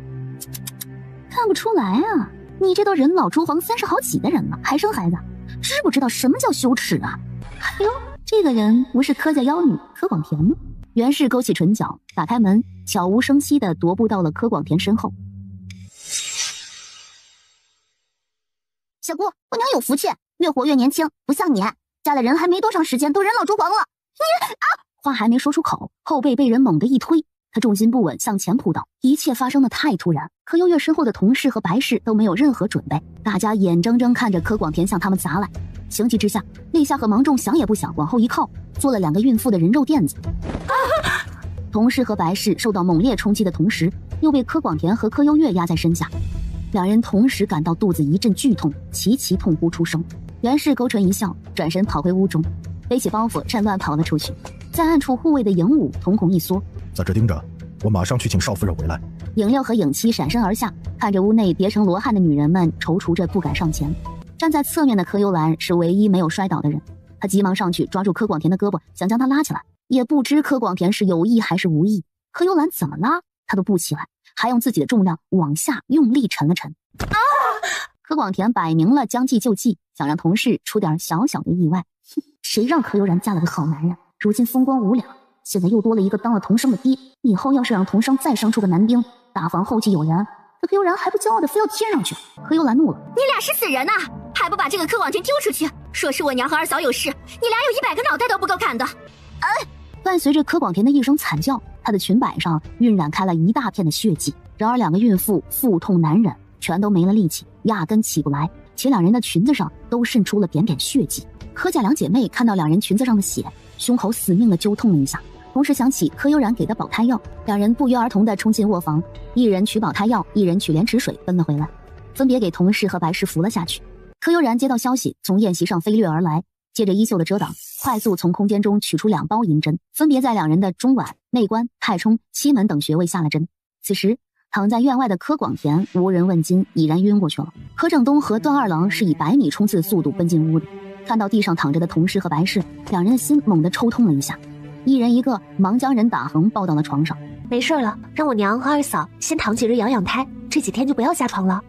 看不出来啊，你这都人老珠黄30好几的人了，还生孩子，知不知道什么叫羞耻啊？哎呦，这个人不是柯家妖女柯广田吗？袁氏勾起唇角，打开门，悄无声息地踱步到了柯广田身后。小姑娘有福气，越活越年轻，不像你，嫁了人还没多长时间都人老珠黄了。你话还没说出口，后背被人猛地一推，他重心不稳向前扑倒，一切发生的太突然。柯幽月身后的童氏和白氏都没有任何准备，大家眼睁睁看着柯广田向他们砸来。情急之下，立夏和芒种想也不想往后一靠，做了两个孕妇的人肉垫子。童氏和白氏受到猛烈冲击的同时，又被柯广田和柯幽月压在身下，两人同时感到肚子一阵剧痛，齐齐痛呼出声。袁氏勾唇一笑，转身跑回屋中，背起包袱趁乱跑了出去。在暗处护卫的影武瞳孔一缩，在这盯着，我马上去请少夫人回来。影六和影七闪身而下，看着屋内叠成罗汉的女人们，踌躇着不敢上前。站在侧面的柯幽兰是唯一没有摔倒的人，他急忙上去抓住柯广田的胳膊，想将他拉起来，也不知柯广田是有意还是无意。柯幽兰怎么拉他都不起来，还用自己的重量往下用力沉了沉。柯广田摆明了将计就计，想让同事出点小小的意外。谁让柯悠然嫁了个好男人，如今风光无两，现在又多了一个当了童生的爹。以后要是让童生再生出个男丁，大房后继有人，这柯悠然还不骄傲的非要贴上去。柯悠兰怒了：你俩是死人呐，还不把这个柯广田丢出去？说是我娘和二嫂有事，你俩有100个脑袋都不够砍的。伴随着柯广田的一声惨叫，他的裙摆上晕染开了一大片的血迹。然而两个孕妇腹痛难忍，全都没了力气，压根起不来，且两人的裙子上都渗出了点点血迹。柯家两姐妹看到两人裙子上的血，胸口死命的揪痛了一下，同时想起柯悠然给的保胎药，两人不约而同地冲进卧房，一人取保胎药，一人取莲池水奔了回来，分别给同事和白氏扶了下去。柯悠然接到消息，从宴席上飞掠而来，借着衣袖的遮挡，快速从空间中取出2包银针，分别在两人的中脘、内关、太冲、期门等穴位下了针。此时躺在院外的柯广田无人问津，已然晕过去了。柯正东和段二郎是以100米冲刺速度奔进屋的，看到地上躺着的同事和白氏，两人的心猛地抽痛了一下，一人一个忙将人打横抱到了床上。没事了，让我娘和二嫂先躺几日养养胎，这几天就不要下床了。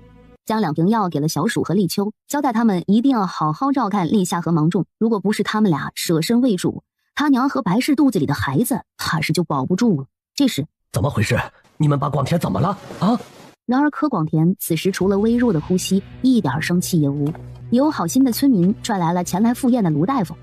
将2瓶药给了小鼠和立秋，交代他们一定要好好照看立夏和芒种，如果不是他们俩舍身为主，他娘和白氏肚子里的孩子怕是就保不住了。这时怎么回事？你们把广田怎么了啊？然而柯广田此时除了微弱的呼吸，一点生气也无。有好心的村民拽来了前来赴宴的卢大夫。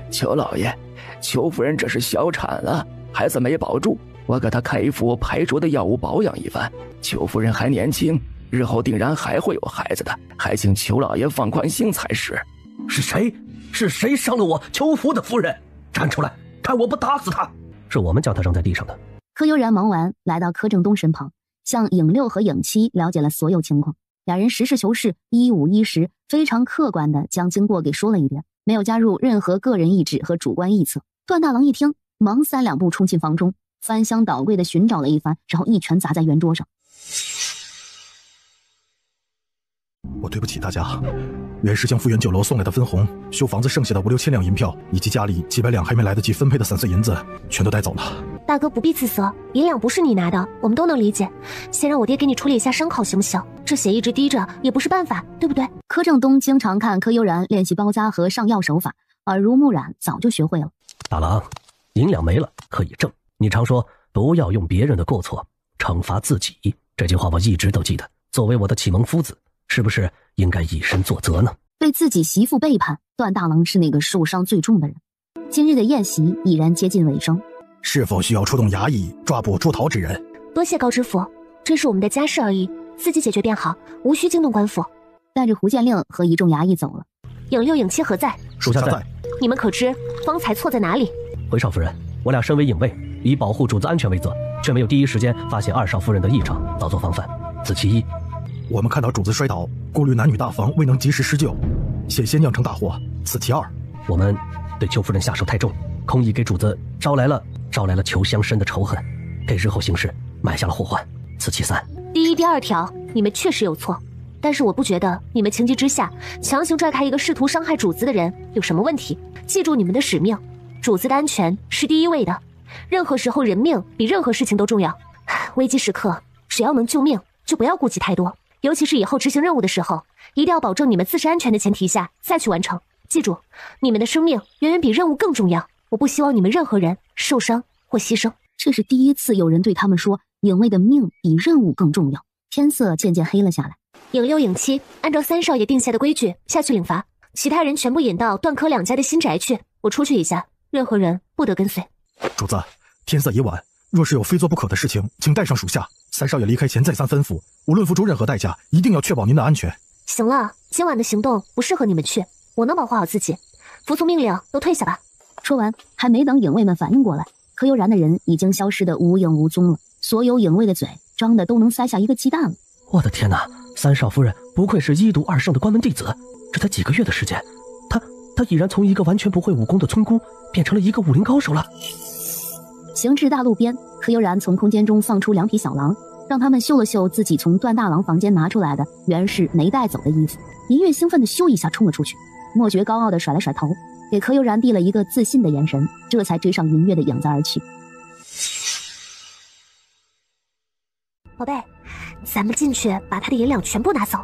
裘老爷，裘夫人这是小产了，孩子没保住，我给她开一副排浊的药物保养一番。裘夫人还年轻，日后定然还会有孩子的，还请裘老爷放宽心才是。是谁？是谁伤了我裘福的夫人？站出来，看我不打死他！是我们将他扔在地上的。柯悠然忙完，来到柯正东身旁，向影六和影七了解了所有情况。两人实事求是，一五一十，非常客观地将经过给说了一遍，没有加入任何个人意志和主观臆测。段大郎一听，忙3两步冲进房中，翻箱倒柜地寻找了一番，然后一拳砸在圆桌上。我对不起大家，原是向富源酒楼送来的分红、修房子剩下的5、6千两银票，以及家里几百两还没来得及分配的散碎银子，全都带走了。大哥不必自责，银两不是你拿的，我们都能理解。先让我爹给你处理一下伤口行不行？这血一直滴着也不是办法，对不对？柯正东经常看柯悠然练习包扎和上药手法，耳濡目染，早就学会了。大郎，银两没了可以挣，你常说不要用别人的过错惩罚自己，这句话我一直都记得。作为我的启蒙夫子，是不是应该以身作则呢？被自己媳妇背叛，段大郎是那个受伤最重的人。今日的宴席已然接近尾声，是否需要出动衙役抓捕出逃之人？多谢高知府，这是我们的家事而已，自己解决便好，无需惊动官府。带着胡县令和一众衙役走了。影六、影七何在？属下在。你们可知方才错在哪里？回少夫人，我俩身为影卫，以保护主子安全为责，却没有第一时间发现2少夫人的异常，早做防范，此其一。我们看到主子摔倒，顾虑男女大防未能及时施救，险些酿成大祸，此其2。我们对邱夫人下手太重，空已给主子招来了求乡绅的仇恨，给日后行事埋下了祸患，此其3。第1、第2条你们确实有错，但是我不觉得你们情急之下强行拽开一个试图伤害主子的人有什么问题。记住你们的使命，主子的安全是第1位的，任何时候人命比任何事情都重要。危机时刻只要能救命就不要顾忌太多，尤其是以后执行任务的时候，一定要保证你们自身安全的前提下再去完成。记住，你们的生命远远比任务更重要，我不希望你们任何人受伤或牺牲。这是第一次有人对他们说影卫的命比任务更重要。天色渐渐黑了下来，影六、影七按照3少爷定下的规矩下去领罚，其他人全部引到段柯2家的新宅去。我出去一下，任何人不得跟随。主子，天色已晚，若是有非做不可的事情，请带上属下。3少爷离开前再三吩咐，无论付出任何代价，一定要确保您的安全。行了，今晚的行动不适合你们去，我能保护好自己，服从命令都退下吧。说完，还没等影卫们反应过来，柯悠然的人已经消失得无影无踪了。所有影卫的嘴张得都能塞下一个鸡蛋了。我的天哪，3少夫人不愧是1读2圣的关门弟子，这才几个月的时间，她已然从一个完全不会武功的村姑变成了一个武林高手了。行至大路边，柯悠然从空间中放出2匹小狼，让他们嗅了嗅自己从段大郎房间拿出来的原是没带走的衣服。银月兴奋地咻一下冲了出去，莫觉高傲地甩了甩头，给柯悠然递了一个自信的眼神，这才追上银月的影子而去。宝贝，咱们进去把他的银两全部拿走，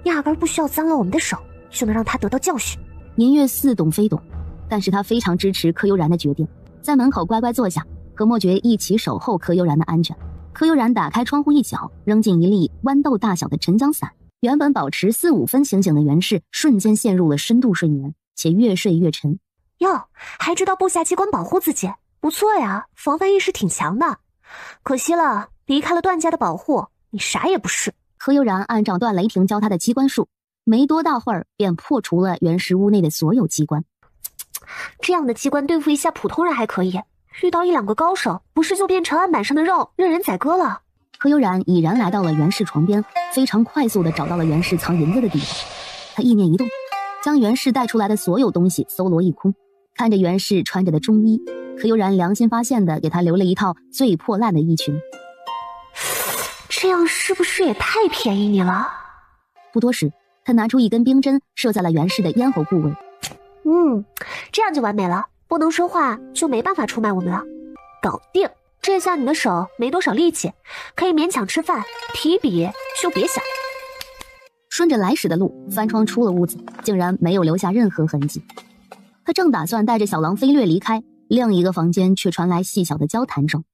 压根不需要脏了我们的手，就能让他得到教训。银月似懂非懂，但是他非常支持柯悠然的决定，在门口乖乖坐下，和莫绝一起守候柯悠然的安全。柯悠然打开窗户一角，扔进一粒豌豆大小的沉江伞，原本保持4、5分清醒的袁氏瞬间陷入了深度睡眠，且越睡越沉。哟，还知道布下机关保护自己，不错呀，防范意识挺强的。可惜了，离开了段家的保护，你啥也不是。柯悠然按照段雷霆教他的机关术，没多大会儿便破除了袁氏屋内的所有机关。这样的机关对付一下普通人还可以，遇到1、2个高手，不是就变成案板上的肉，任人宰割了。柯悠然已然来到了袁氏床边，非常快速地找到了袁氏藏银子的地方。他意念一动，将袁氏带出来的所有东西搜罗一空。看着袁氏穿着的中衣，柯悠然良心发现地给他留了一套最破烂的衣裙。这样是不是也太便宜你了？不多时，他拿出一根冰针射在了袁氏的咽喉部位。这样就完美了，不能说话就没办法出卖我们了。搞定，这下你的手没多少力气，可以勉强吃饭，提笔就别想。顺着来时的路，翻窗出了屋子，竟然没有留下任何痕迹。他正打算带着小狼飞掠离开，另一个房间却传来细小的交谈声。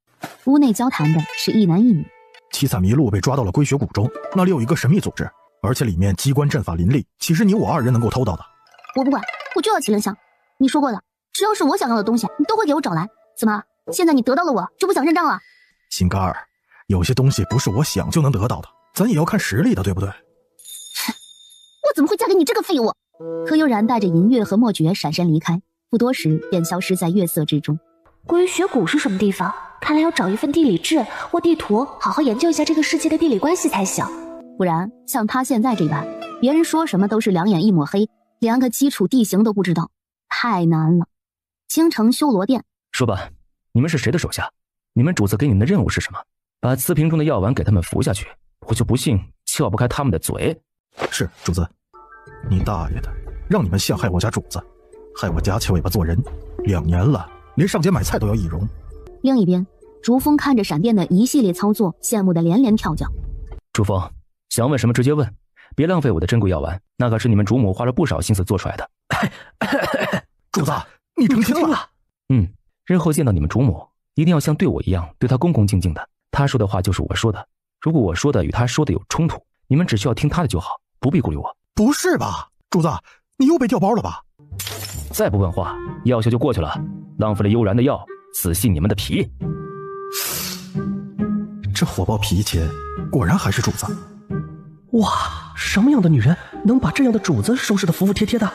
屋内交谈的是一男一女。七彩麋鹿被抓到了归雪谷中，那里有一个神秘组织，而且里面机关阵法林立，岂是你我2人能够偷到的？我不管，我就要麒麟香。你说过了，只要是我想要的东西，你都会给我找来。怎么，现在你得到了我，就不想认账了？心肝儿，有些东西不是我想就能得到的，咱也要看实力的，对不对？我怎么会嫁给你这个废物？柯悠然带着银月和莫绝闪身离开，不多时便消失在月色之中。归雪谷是什么地方？看来要找一份地理志或地图，好好研究一下这个世界的地理关系才行。不然，像他现在这般，别人说什么都是两眼一抹黑，连个基础地形都不知道，太难了。京城修罗殿，说吧，你们是谁的手下？你们主子给你们的任务是什么？把瓷瓶中的药丸给他们服下去，我就不信撬不开他们的嘴。是，主子。你大爷的，让你们陷害我家主子，害我夹起尾巴做人，2年了，连上街买菜都要易容。另一边，竹风看着闪电的一系列操作，羡慕的连连跳脚。竹风，想问什么直接问，别浪费我的珍贵药丸，那可是你们主母花了不少心思做出来的。主子，你成亲了？日后见到你们主母，一定要像对我一样，对她恭恭敬敬的。她说的话就是我说的，如果我说的与她说的有冲突，你们只需要听她的就好，不必顾虑我。不是吧，主子，你又被调包了吧？再不问话，药效就过去了，浪费了悠然的药，死信你们的皮。这火爆脾气，果然还是主子。哇，什么样的女人能把这样的主子收拾得服服帖帖的？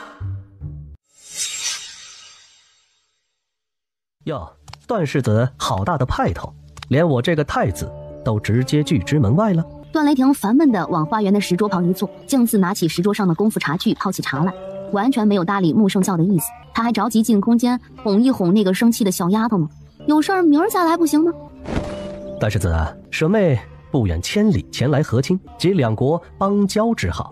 哟，段世子好大的派头，连我这个太子都直接拒之门外了。段雷霆烦闷地往花园的石桌旁一坐，径自拿起石桌上的功夫茶具泡起茶来，完全没有搭理穆圣孝的意思。他还着急进空间哄一哄那个生气的小丫头呢。有事儿明儿再来不行吗？段世子，舍妹不远千里前来和亲，结2国邦交之好，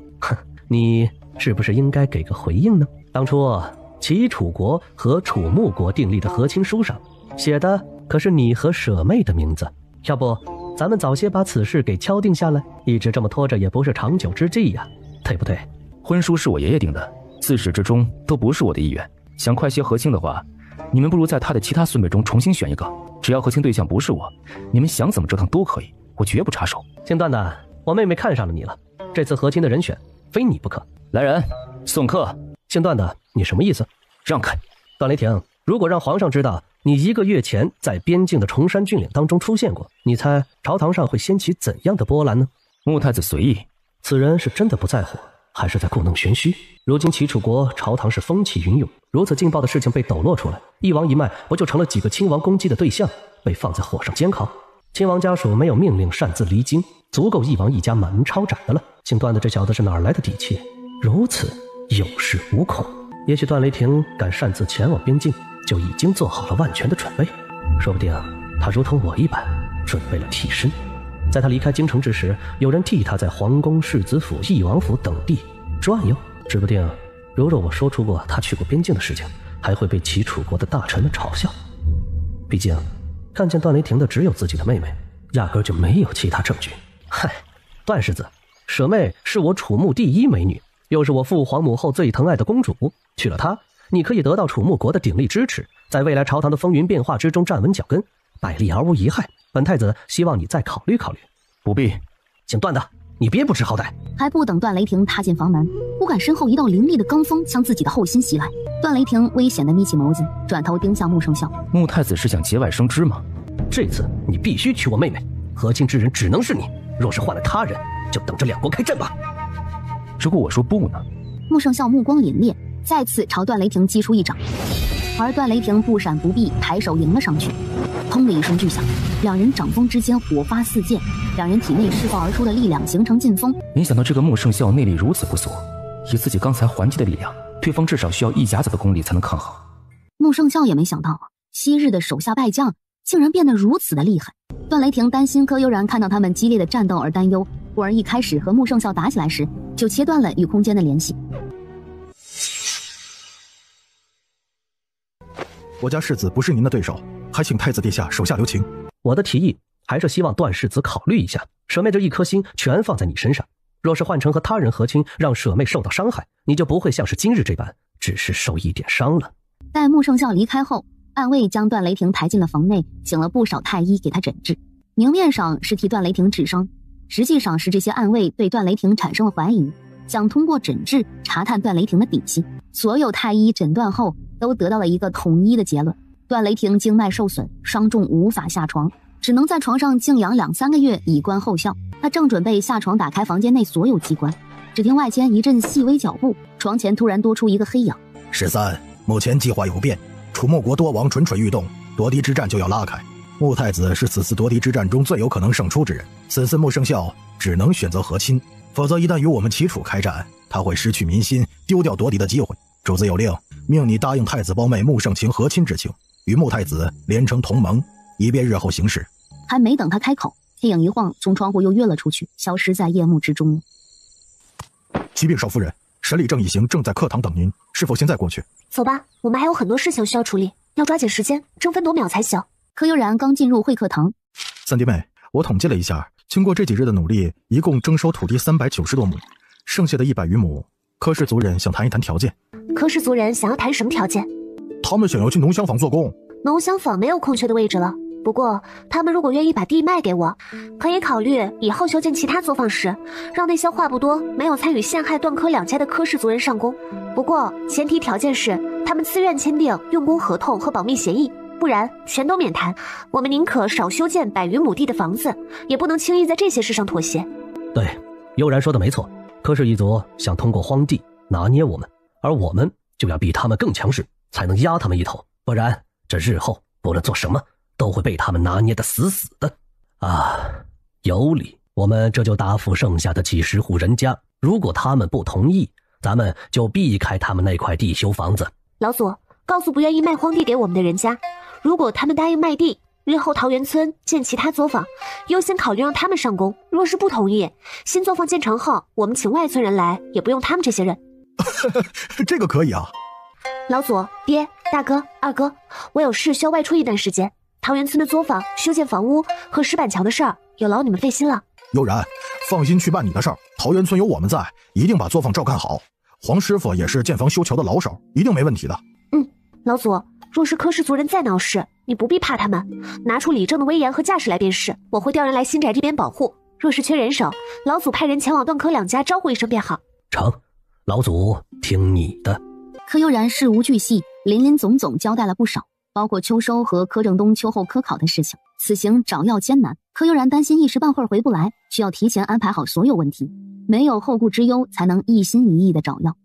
你是不是应该给个回应呢？当初齐楚国和楚穆国订立的和亲书上写的可是你和舍妹的名字，要不咱们早些把此事给敲定下来，一直这么拖着也不是长久之计呀，对不对？婚书是我爷爷定的，自始至终都不是我的意愿。想快些和亲的话，你们不如在他的其他孙辈中重新选一个，只要和亲对象不是我，你们想怎么折腾都可以，我绝不插手。姓段的，我妹妹看上了你了，这次和亲的人选非你不可。来人，送客。姓段的，你什么意思？让开。段雷霆，如果让皇上知道你1个月前在边境的崇山峻岭当中出现过，你猜朝堂上会掀起怎样的波澜呢？穆太子随意。此人是真的不在乎，还是在故弄玄虚？如今齐楚国朝堂是风起云涌，如此劲爆的事情被抖落出来，一王一脉不就成了几个亲王攻击的对象，被放在火上煎烤？亲王家属没有命令擅自离京，足够一王一家满门抄斩的了。姓段的这小子是哪儿来的底气，如此有恃无恐？也许段雷霆敢擅自前往边境，就已经做好了万全的准备，说不定他如同我一般准备了替身。在他离开京城之时，有人替他在皇宫、世子府、翼王府等地转悠，指不定如若我说出过他去过边境的事情，还会被齐楚国的大臣们嘲笑。毕竟看见段雷霆的只有自己的妹妹，压根就没有其他证据。嗨，段世子，舍妹是我楚墓第一美女，又是我父皇母后最疼爱的公主，娶了她，你可以得到楚墓国的鼎力支持，在未来朝堂的风云变化之中站稳脚跟，百利而无一害。本太子希望你再考虑考虑。不必，请段的，你别不知好歹。还不等段雷霆踏进房门，忽感身后一道凌厉的罡风向自己的后心袭来。段雷霆危险地眯起眸子，转头盯向穆圣孝。穆太子是想节外生枝吗？这次你必须娶我妹妹，和亲之人只能是你，若是换了他人，就等着两国开战吧。如果我说不呢？穆圣孝目光凛冽，再次朝段雷霆击出一掌，而段雷霆不闪不避，抬手迎了上去。砰的一声巨响，两人掌风之间火花四溅，两人体内释放而出的力量形成劲风。没想到这个穆圣孝内力如此不俗，以自己刚才还击的力量，对方至少需要1甲子的功力才能抗衡。穆圣孝也没想到，昔日的手下败将竟然变得如此的厉害。段雷霆担心柯悠然看到他们激烈的战斗而担忧，故而一开始和穆圣孝打起来时，就切断了与空间的联系。我家世子不是您的对手，还请太子殿下手下留情。我的提议还是希望段世子考虑一下，舍妹这一颗心全放在你身上，若是换成和他人和亲，让舍妹受到伤害，你就不会像是今日这般只是受一点伤了。待穆圣孝离开后，暗卫将段雷霆抬进了房内，请了不少太医给他诊治。明面上是替段雷霆治伤，实际上是这些暗卫对段雷霆产生了怀疑，想通过诊治查探段雷霆的底细。所有太医诊断后都得到了一个统一的结论：段雷霆经脉受损，伤重无法下床，只能在床上静养2-3个月以观后效。他正准备下床打开房间内所有机关，只听外间一阵细微脚步，床前突然多出一个黑影。13，目前计划有变，楚穆国多王蠢蠢欲动，夺嫡之战就要拉开。穆太子是此次夺嫡之战中最有可能胜出之人，此次穆圣孝只能选择和亲，否则一旦与我们齐楚开战，他会失去民心，丢掉夺嫡的机会。主子有令，命你答应太子胞妹穆圣晴和亲之情，与穆太子连成同盟，以便日后行事。还没等他开口，黑影一晃，从窗户又跃了出去，消失在夜幕之中。启禀少夫人，审理正一行正在课堂等您，是否现在过去？走吧，我们还有很多事情需要处理，要抓紧时间，争分夺秒才行。柯悠然刚进入会客堂，三弟妹，我统计了一下，经过这几日的努力，一共征收土地390多亩，剩下的100余亩，柯氏族人想谈一谈条件。柯氏族人想要谈什么条件？他们想要去农香坊做工。农香坊没有空缺的位置了，不过他们如果愿意把地卖给我，可以考虑以后修建其他作坊时，让那些话不多、没有参与陷害段柯2家的柯氏族人上工。不过前提条件是他们自愿签订用工合同和保密协议，不然全都免谈。我们宁可少修建100余亩地的房子，也不能轻易在这些事上妥协。对，悠然说的没错，柯氏一族想通过荒地拿捏我们，而我们就要比他们更强势，才能压他们一头，不然这日后不论做什么都会被他们拿捏得死死的。啊，有理，我们这就答复剩下的几十户人家，如果他们不同意，咱们就避开他们那块地修房子。老祖，告诉不愿意卖荒地给我们的人家，如果他们答应卖地，日后桃源村建其他作坊，优先考虑让他们上工。若是不同意，新作坊建成后，我们请外村人来，也不用他们这些人。这个可以啊。老祖、爹、大哥、二哥，我有事需要外出一段时间。桃源村的作坊、修建房屋和石板桥的事儿，有劳你们费心了。悠然，放心去办你的事儿，桃源村有我们在，一定把作坊照看好。黄师傅也是建房修桥的老手，一定没问题的。老祖，若是柯氏族人再闹事，你不必怕他们，拿出李正的威严和架势来便是。我会调人来新宅这边保护，若是缺人手，老祖派人前往段柯2家招呼一声便好。成，老祖听你的。柯悠然事无巨细，林林总总交代了不少，包括秋收和柯正东秋后科考的事情。此行找药艰难，柯悠然担心一时半会儿回不来，需要提前安排好所有问题，没有后顾之忧，才能一心一意的找药。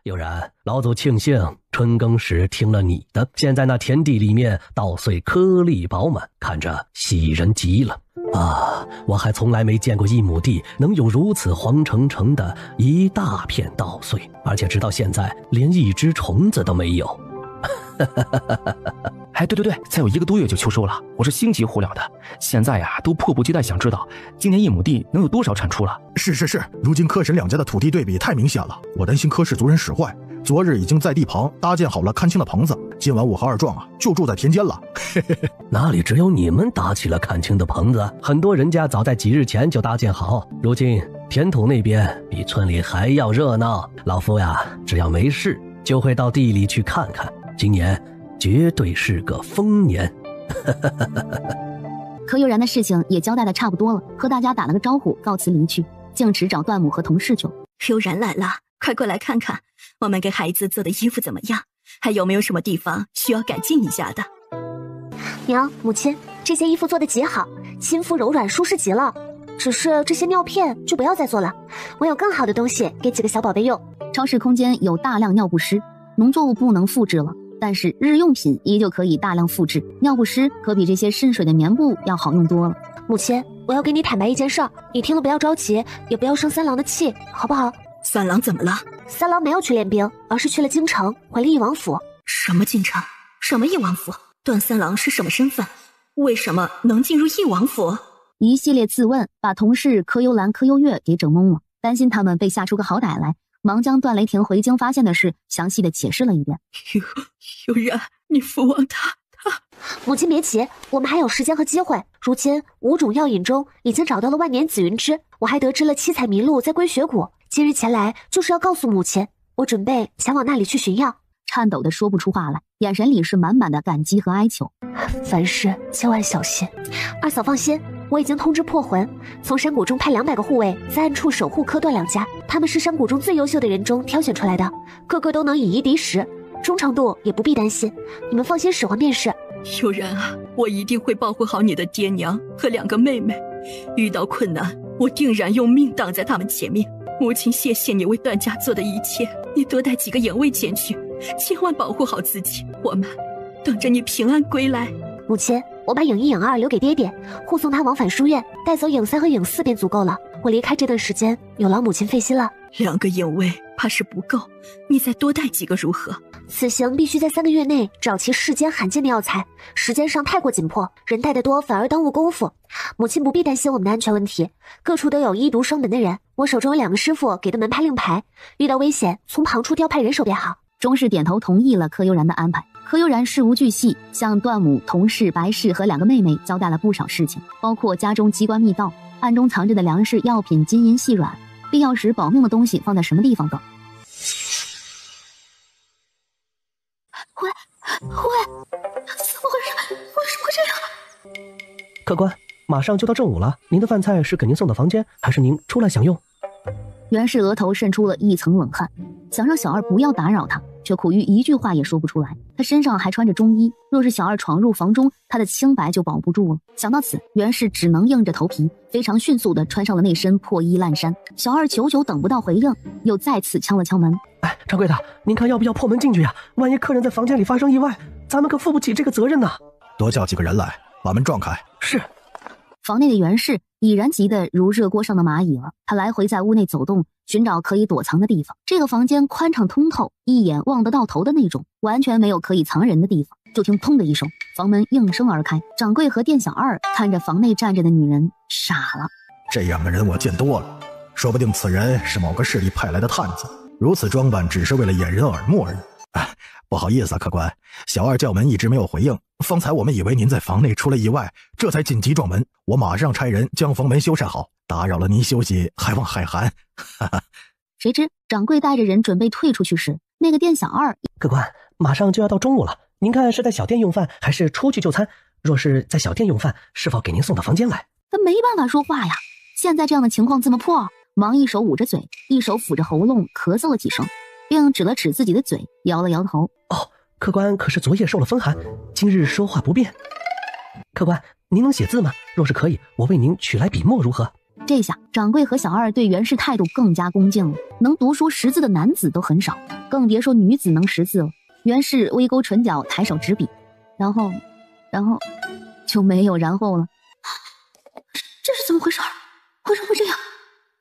悠然，老祖庆幸春耕时听了你的，现在那田地里面稻穗颗粒饱满，看着喜人极了啊！我还从来没见过1亩地能有如此黄澄澄的一大片稻穗，而且直到现在连一只虫子都没有。哎，对，再有1个多月就秋收了，我是心急火燎的，现在呀都迫不及待想知道今年1亩地能有多少产出了。是，如今柯神2家的土地对比太明显了，我担心柯氏族人使坏，昨日已经在地旁搭建好了看清的棚子，今晚我和二壮啊就住在田间了。哪里只有你们搭起了看清的棚子？很多人家早在几日前就搭建好。如今田土那边比村里还要热闹，老夫呀，只要没事就会到地里去看看。今年绝对是个丰年。柯悠然的事情也交代的差不多了，和大家打了个招呼，告辞离去。径直找段母和同事去了。悠然来了，快过来看看，我们给孩子做的衣服怎么样？还有没有什么地方需要改进一下的？娘，母亲，这些衣服做的极好，亲肤柔软，舒适极了。只是这些尿片就不要再做了，我有更好的东西给几个小宝贝用。超市空间有大量尿不湿，农作物不能复制了，但是日用品依旧可以大量复制。尿不湿可比这些渗水的棉布要好用多了。母亲，我要跟你坦白一件事儿，你听了不要着急，也不要生三郎的气，好不好？三郎怎么了？三郎没有去练兵，而是去了京城，回了翼王府。什么京城？什么翼王府？段三郎是什么身份？为什么能进入翼王府？一系列自问把同事柯幽兰、柯幽月给整懵了，担心他们被吓出个好歹来，忙将段雷霆回京发现的事详细的解释了一遍。悠然，你父王他。母亲别急，我们还有时间和机会。如今5种药引中已经找到了万年紫云芝，我还得知了七彩麋鹿在归雪谷。今日前来就是要告诉母亲，我准备前往那里去寻药。颤抖的说不出话来，眼神里是满满的感激和哀求。凡事千万小心。二嫂放心，我已经通知破魂，从山谷中派200个护卫在暗处守护柯段两家，他们是山谷中最优秀的人中挑选出来的，个个都能以一敌10，忠诚度也不必担心，你们放心使唤便是。悠然啊，我一定会保护好你的爹娘和2个妹妹，遇到困难我定然用命挡在他们前面。母亲谢谢你为段家做的一切，你多带几个营卫前去，千万保护好自己，我们等着你平安归来。母亲，我把影1、影2留给爹爹，护送他往返书院，带走影3和影4便足够了。我离开这段时间有劳母亲费心了。2个营卫怕是不够，你再多带几个如何？此行必须在3个月内找齐世间罕见的药材，时间上太过紧迫，人带得多反而耽误功夫。母亲不必担心我们的安全问题，各处都有医毒生门的人，我手中有2个师傅给的门派令牌，遇到危险从旁处调派人手便好。钟氏点头同意了柯悠然的安排。柯悠然事无巨细，向段母、同事白氏和2个妹妹交代了不少事情，包括家中机关密道、暗中藏着的粮食、药品、金银细软，必要时保命的东西放在什么地方等。喂，怎么回事？为什么会这样？客官，马上就到正午了，您的饭菜是给您送到房间，还是您出来享用？袁氏额头渗出了一层冷汗，想让小二不要打扰他，却苦于一句话也说不出来。他身上还穿着中衣，若是小二闯入房中，他的清白就保不住了。想到此，袁氏只能硬着头皮，非常迅速地穿上了那身破衣烂衫。小二久久等不到回应，又再次敲了敲门。哎，掌柜的，您看要不要破门进去呀？万一客人在房间里发生意外，咱们可负不起这个责任呐。多叫几个人来，把门撞开。是。房内的袁氏已然急得如热锅上的蚂蚁了，他来回在屋内走动，寻找可以躲藏的地方。这个房间宽敞通透，一眼望得到头的那种，完全没有可以藏人的地方。就听砰的一声，房门应声而开，掌柜和店小二看着房内站着的女人，傻了。这样的人我见多了，说不定此人是某个势力派来的探子，如此装扮只是为了掩人耳目而已。不好意思啊，客官，小二叫门一直没有回应，方才我们以为您在房内出了意外，这才紧急撞门，我马上差人将房门修缮好，打扰了您休息，还望海涵。谁知掌柜带着人准备退出去时，那个店小二，客官，马上就要到中午了，您看是在小店用饭还是出去就餐？若是在小店用饭，是否给您送到房间来？他没办法说话呀，现在这样的情况这么破，忙一手捂着嘴，一手抚着喉咙，咳嗽了几声，并指了指自己的嘴，摇了摇头。哦，客官可是昨夜受了风寒，今日说话不便。客官，您能写字吗？若是可以，我为您取来笔墨如何？这下掌柜和小二对袁氏态度更加恭敬了，能读书识字的男子都很少，更别说女子能识字了。袁氏微勾唇角，抬手执笔，然后就没有然后了。这是怎么回事？为什么会这样？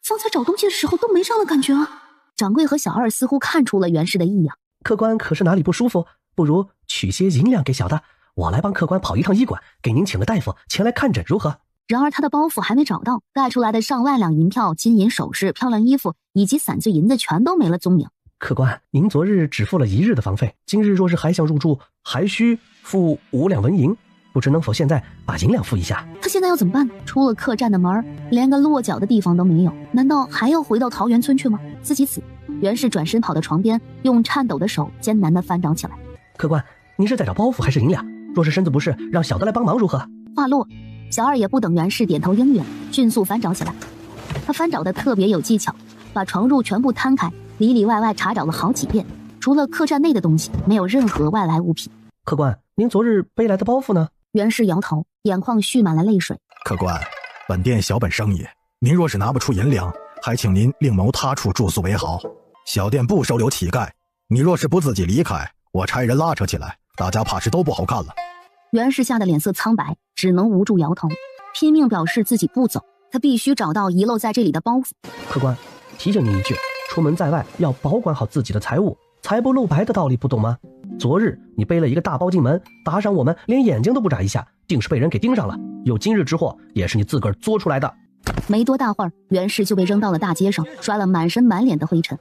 方才找东西的时候都没这样的感觉啊！掌柜和小二似乎看出了袁氏的异样。客官可是哪里不舒服？不如取些银两给小的，我来帮客官跑一趟医馆，给您请个大夫前来看诊如何？然而他的包袱还没找到，带出来的上万两银票、金银首饰、漂亮衣服以及散碎银子全都没了踪影。客官，您昨日只付了1日的房费，今日若是还想入住，还需付5两纹银，不知能否现在把银两付一下？他现在要怎么办？出了客栈的门，连个落脚的地方都没有，难道还要回到桃源村去吗？思其此，袁氏转身跑到床边，用颤抖的手艰难地翻找起来。客官，您是在找包袱还是银两？若是身子不适，让小的来帮忙如何？话落，小二也不等袁氏点头应允，迅速翻找起来。他翻找的特别有技巧，把床褥全部摊开，里里外外查找了好几遍，除了客栈内的东西，没有任何外来物品。客官，您昨日背来的包袱呢？袁氏摇头，眼眶蓄满了泪水。客官，本店小本生意，您若是拿不出银两，还请您另谋他处住宿为好。小店不收留乞丐，你若是不自己离开，我差人拉扯起来，大家怕是都不好看了。袁氏吓得脸色苍白，只能无助摇头，拼命表示自己不走，他必须找到遗漏在这里的包袱。客官，提醒你一句，出门在外要保管好自己的财物，财不露白的道理不懂吗？昨日你背了一个大包进门，打赏我们连眼睛都不眨一下，定是被人给盯上了。有今日之祸，也是你自个儿作出来的。没多大会儿，袁氏就被扔到了大街上，摔了满身满脸的灰尘。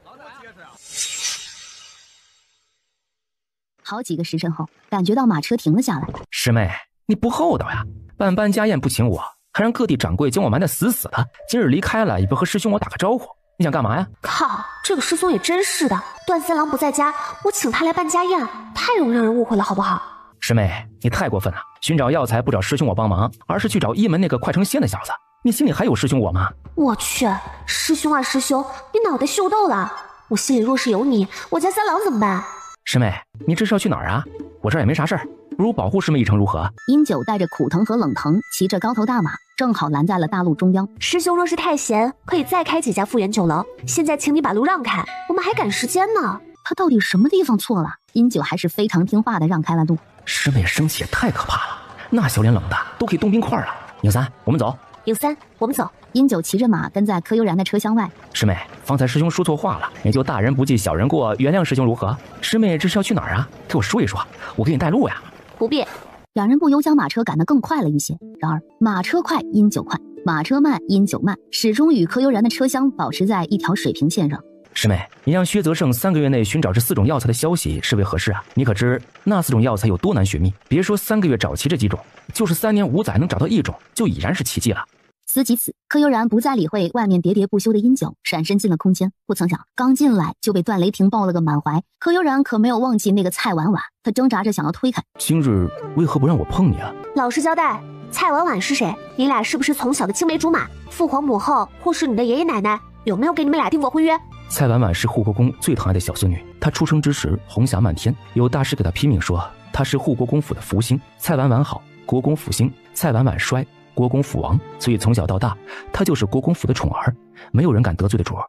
好几个时辰后，感觉到马车停了下来。师妹，你不厚道呀！办家宴不请我，还让各地掌柜将我瞒得死死的。今日离开了，也不和师兄我打个招呼，你想干嘛呀？靠，这个师兄也真是的，段三郎不在家，我请他来办家宴，太容易让人误会了，好不好？师妹，你太过分了！寻找药材不找师兄我帮忙，而是去找一门那个快成仙的小子，你心里还有师兄我吗？我去，师兄啊师兄，你脑袋秀逗了！我心里若是有你，我家三郎怎么办？师妹，你这是要去哪儿啊？我这儿也没啥事儿，不如保护师妹一程如何？殷九带着苦藤和冷藤骑着高头大马，正好拦在了大路中央。师兄若是太闲，可以再开几家复原酒楼，现在请你把路让开，我们还赶时间呢。他到底什么地方错了？殷九还是非常听话的让开了路。师妹生气也太可怕了，那小脸冷的都可以冻冰块了。影三，我们走。影三，我们走。殷九骑着马跟在柯悠然的车厢外。师妹，方才师兄说错话了，也就大人不计小人过，原谅师兄如何？师妹这是要去哪儿啊？给我说一说，我给你带路呀。不必。两人不由将马车赶得更快了一些。然而马车快，殷九快；马车慢，殷九慢，始终与柯悠然的车厢保持在一条水平线上。师妹，你让薛泽胜3个月内寻找这4种药材的消息是为何事啊？你可知那4种药材有多难寻觅？别说3个月找齐这几种，就是3年5载能找到1种，就已然是奇迹了。思及此，柯悠然不再理会外面喋喋不休的殷九，闪身进了空间。不曾想，刚进来就被段雷霆抱了个满怀。柯悠然可没有忘记那个蔡婉婉，他挣扎着想要推开。今日为何不让我碰你啊？老实交代，蔡婉婉是谁？你俩是不是从小的青梅竹马？父皇母后，或是你的爷爷奶奶，有没有给你们俩订过婚约？蔡婉婉是护国公最疼爱的小孙女，她出生之时红霞漫天，有大师给她批命说她是护国公府的福星。蔡婉婉好，国公府兴；蔡婉婉衰，国公府亡。所以从小到大，她就是国公府的宠儿，没有人敢得罪的主儿。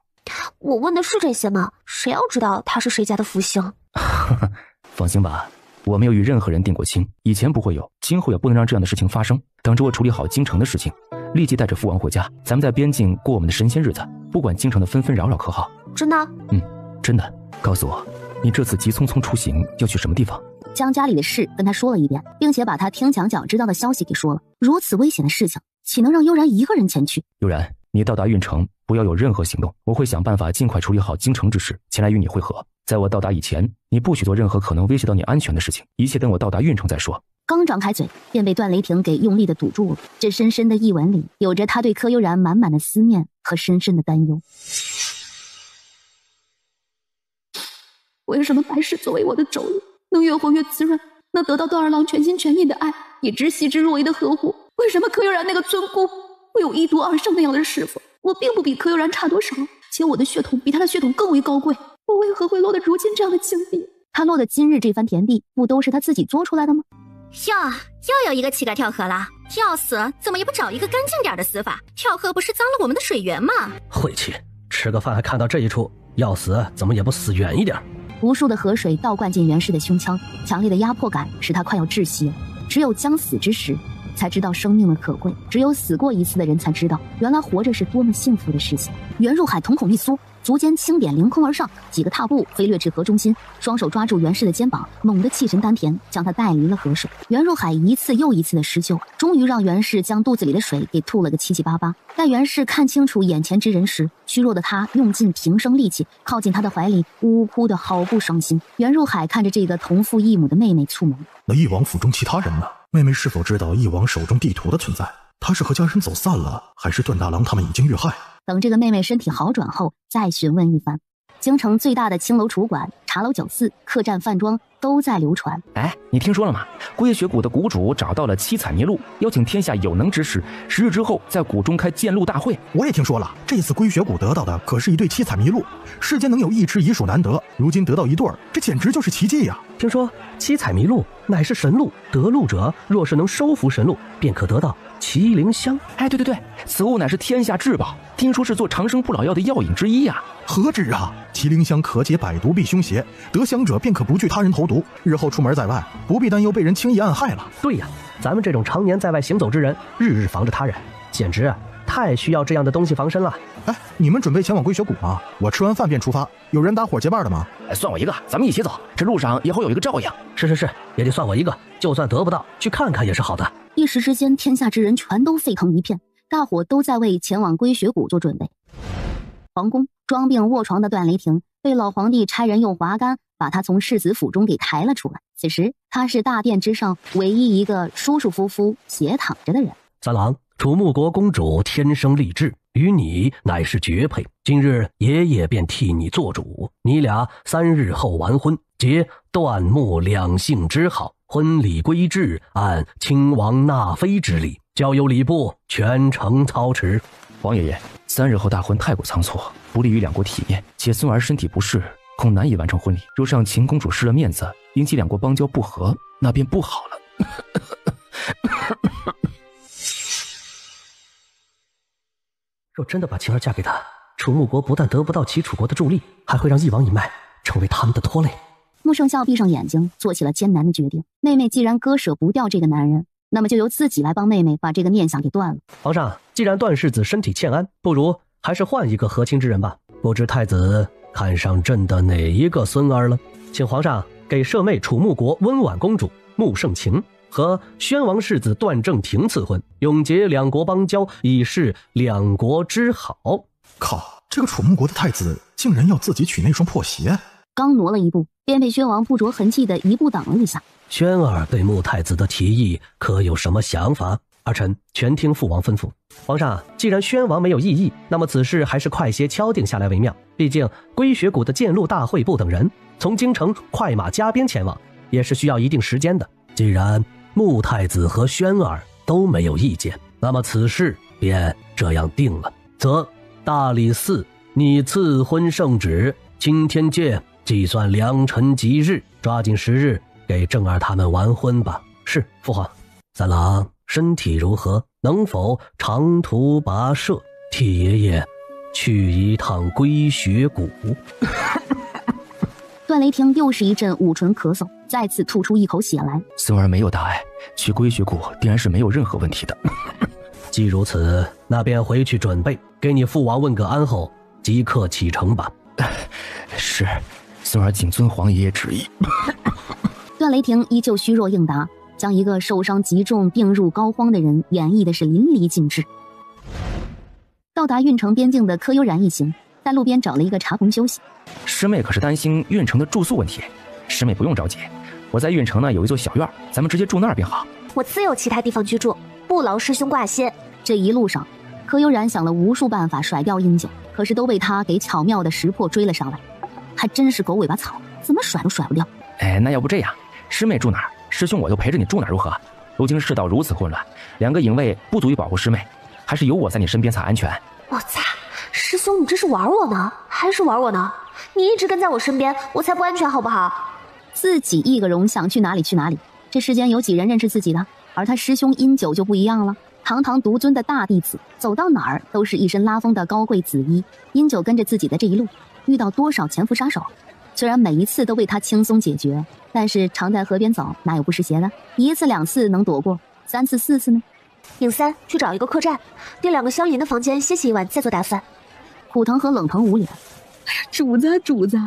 我问的是这些吗？谁要知道她是谁家的福星？放心吧，我没有与任何人定过亲，以前不会有，今后也不能让这样的事情发生。等着我处理好京城的事情，立即带着父王回家，咱们在边境过我们的神仙日子，不管京城的纷纷扰扰，可好？真的？真的。告诉我，你这次急匆匆出行要去什么地方？将家里的事跟他说了一遍，并且把他听墙角知道的消息给说了。如此危险的事情，岂能让悠然一个人前去？悠然，你到达运城不要有任何行动，我会想办法尽快处理好京城之事，前来与你会合。在我到达以前，你不许做任何可能威胁到你安全的事情，一切等我到达运城再说。刚张开嘴，便被段雷霆给用力的堵住了。这深深的一吻里，有着他对柯悠然满满的思念和深深的担忧。为什么白氏作为我的妯娌，能越活越滋润，能得到段二郎全心全意的爱，以知悉之若饴的呵护？为什么柯悠然那个村姑会有1毒2胜那样的师傅？我并不比柯悠然差多少，且我的血统比他的血统更为高贵，我为何会落得如今这样的境地？他落得今日这番田地，不都是他自己做出来的吗？哟，又有一个乞丐跳河了！要死，怎么也不找一个干净点的死法？跳河不是脏了我们的水源吗？晦气，吃个饭还看到这一出，要死怎么也不死远一点。无数的河水倒灌进袁氏的胸腔，强烈的压迫感使他快要窒息了。只有将死之时，才知道生命的可贵；只有死过一次的人才知道，原来活着是多么幸福的事情。袁入海瞳孔一缩，足尖轻点凌空而上，几个踏步飞掠至河中心，双手抓住袁氏的肩膀，猛地气沉丹田，将他带离了河水。袁入海一次又一次的施救，终于让袁氏将肚子里的水给吐了个七七八八。待袁氏看清楚眼前之人时，虚弱的他用尽平生力气靠近他的怀里，呜呜哭得好不伤心。袁入海看着这个同父异母的妹妹蹙眉，那翼王府中其他人呢？妹妹是否知道翼王手中地图的存在？他是和家人走散了，还是段大郎他们已经遇害？等这个妹妹身体好转后再询问一番。京城最大的青楼楚馆、茶楼酒肆、客栈饭庄都在流传。哎，你听说了吗？龟雪谷的谷主找到了七彩麋鹿，邀请天下有能之士10日之后在谷中开剑鹿大会。我也听说了，这次龟雪谷得到的可是一对七彩麋鹿，世间能有一只已属难得，如今得到一对儿，这简直就是奇迹呀！听说七彩麋鹿乃是神鹿，得鹿者若是能收服神鹿，便可得到麒麟香。哎，对，此物乃是天下至宝，听说是做长生不老药的药引之一呀。何止啊！麒麟香可解百毒避凶邪，得香者便可不惧他人投毒，日后出门在外不必担忧被人轻易暗害了。对呀，咱们这种常年在外行走之人，日日防着他人，简直太需要这样的东西防身了。哎，你们准备前往龟雪谷吗？我吃完饭便出发，有人搭伙结伴的吗？算我一个，咱们一起走，这路上也好有一个照应。是，也得算我一个，就算得不到，去看看也是好的。一时之间，天下之人全都沸腾一片，大伙都在为前往龟雪谷做准备。皇宫装病卧床的段雷霆被老皇帝差人用滑竿把他从世子府中给抬了出来。此时他是大殿之上唯一一个舒舒服服斜躺着的人。三郎，楚穆国公主天生丽质，与你乃是绝配，今日爷爷便替你做主，你俩3日后完婚，结段穆两姓之好，婚礼规制按亲王纳妃之礼，交由礼部全程操持。王爷爷，3日后大婚太过仓促，不利于两国体面，且孙儿身体不适，恐难以完成婚礼。若是让秦公主失了面子，引起两国邦交不和，那便不好了。若真的把晴儿嫁给他，楚穆国不但得不到齐楚国的助力，还会让翼王一脉成为他们的拖累。穆圣孝闭上眼睛，做起了艰难的决定。妹妹既然割舍不掉这个男人，那么就由自己来帮妹妹把这个念想给断了。皇上，既然段世子身体欠安，不如还是换一个和亲之人吧。不知太子看上朕的哪一个孙儿了？请皇上给舍妹楚穆国温婉公主穆圣晴和宣王世子段正廷赐婚，永结两国邦交，以示两国之好。靠，这个楚穆国的太子竟然要自己娶那双破鞋！刚挪了一步，便被宣王不着痕迹的一步挡了一下。宣儿对穆太子的提议可有什么想法？儿臣全听父王吩咐。皇上，既然宣王没有异议，那么此事还是快些敲定下来为妙。毕竟龟雪谷的剑鹿大会部等人从京城快马加鞭前往，也是需要一定时间的。既然穆太子和宣儿都没有意见，那么此事便这样定了。则大理寺拟赐婚圣旨，钦天监计算良辰吉日，抓紧10日给正儿他们完婚吧。是，父皇。三郎身体如何？能否长途跋涉，替爷爷去一趟龟雪谷？段雷霆又是一阵捂唇咳嗽，再次吐出一口血来。孙儿没有大碍，去龟雪谷定然是没有任何问题的。既如此，那便回去准备，给你父王问个安后，即刻启程吧。是，孙儿谨遵皇爷爷旨意。段雷霆依旧虚弱应答，将一个受伤极重、病入膏肓的人演绎的是淋漓尽致。到达运城边境的柯悠然一行，在路边找了一个茶棚休息。师妹可是担心运城的住宿问题，师妹不用着急，我在运城呢有一座小院，咱们直接住那儿便好。我自有其他地方居住，不劳师兄挂心。这一路上，柯悠然想了无数办法甩掉殷九，可是都被他给巧妙的识破追了上来。还真是狗尾巴草，怎么甩都甩不掉。哎，那要不这样，师妹住哪儿，师兄我就陪着你住哪儿，如何？如今世道如此混乱，2个营卫不足以保护师妹，还是有我在你身边才安全。我擦，师兄你这是玩我呢，还是玩我呢？你一直跟在我身边，我才不安全好不好？自己一个人想去哪里去哪里，这世间有几人认识自己的？而他师兄殷九就不一样了，堂堂独尊的大弟子，走到哪儿都是一身拉风的高贵紫衣。殷九跟着自己的这一路，遇到多少潜伏杀手，虽然每一次都被他轻松解决，但是常在河边走，哪有不湿鞋的？1次2次能躲过，3次4次呢？影3去找一个客栈，订2个相邻的房间，歇息1晚再做打算。苦藤和冷藤无脸，哎呀，主子，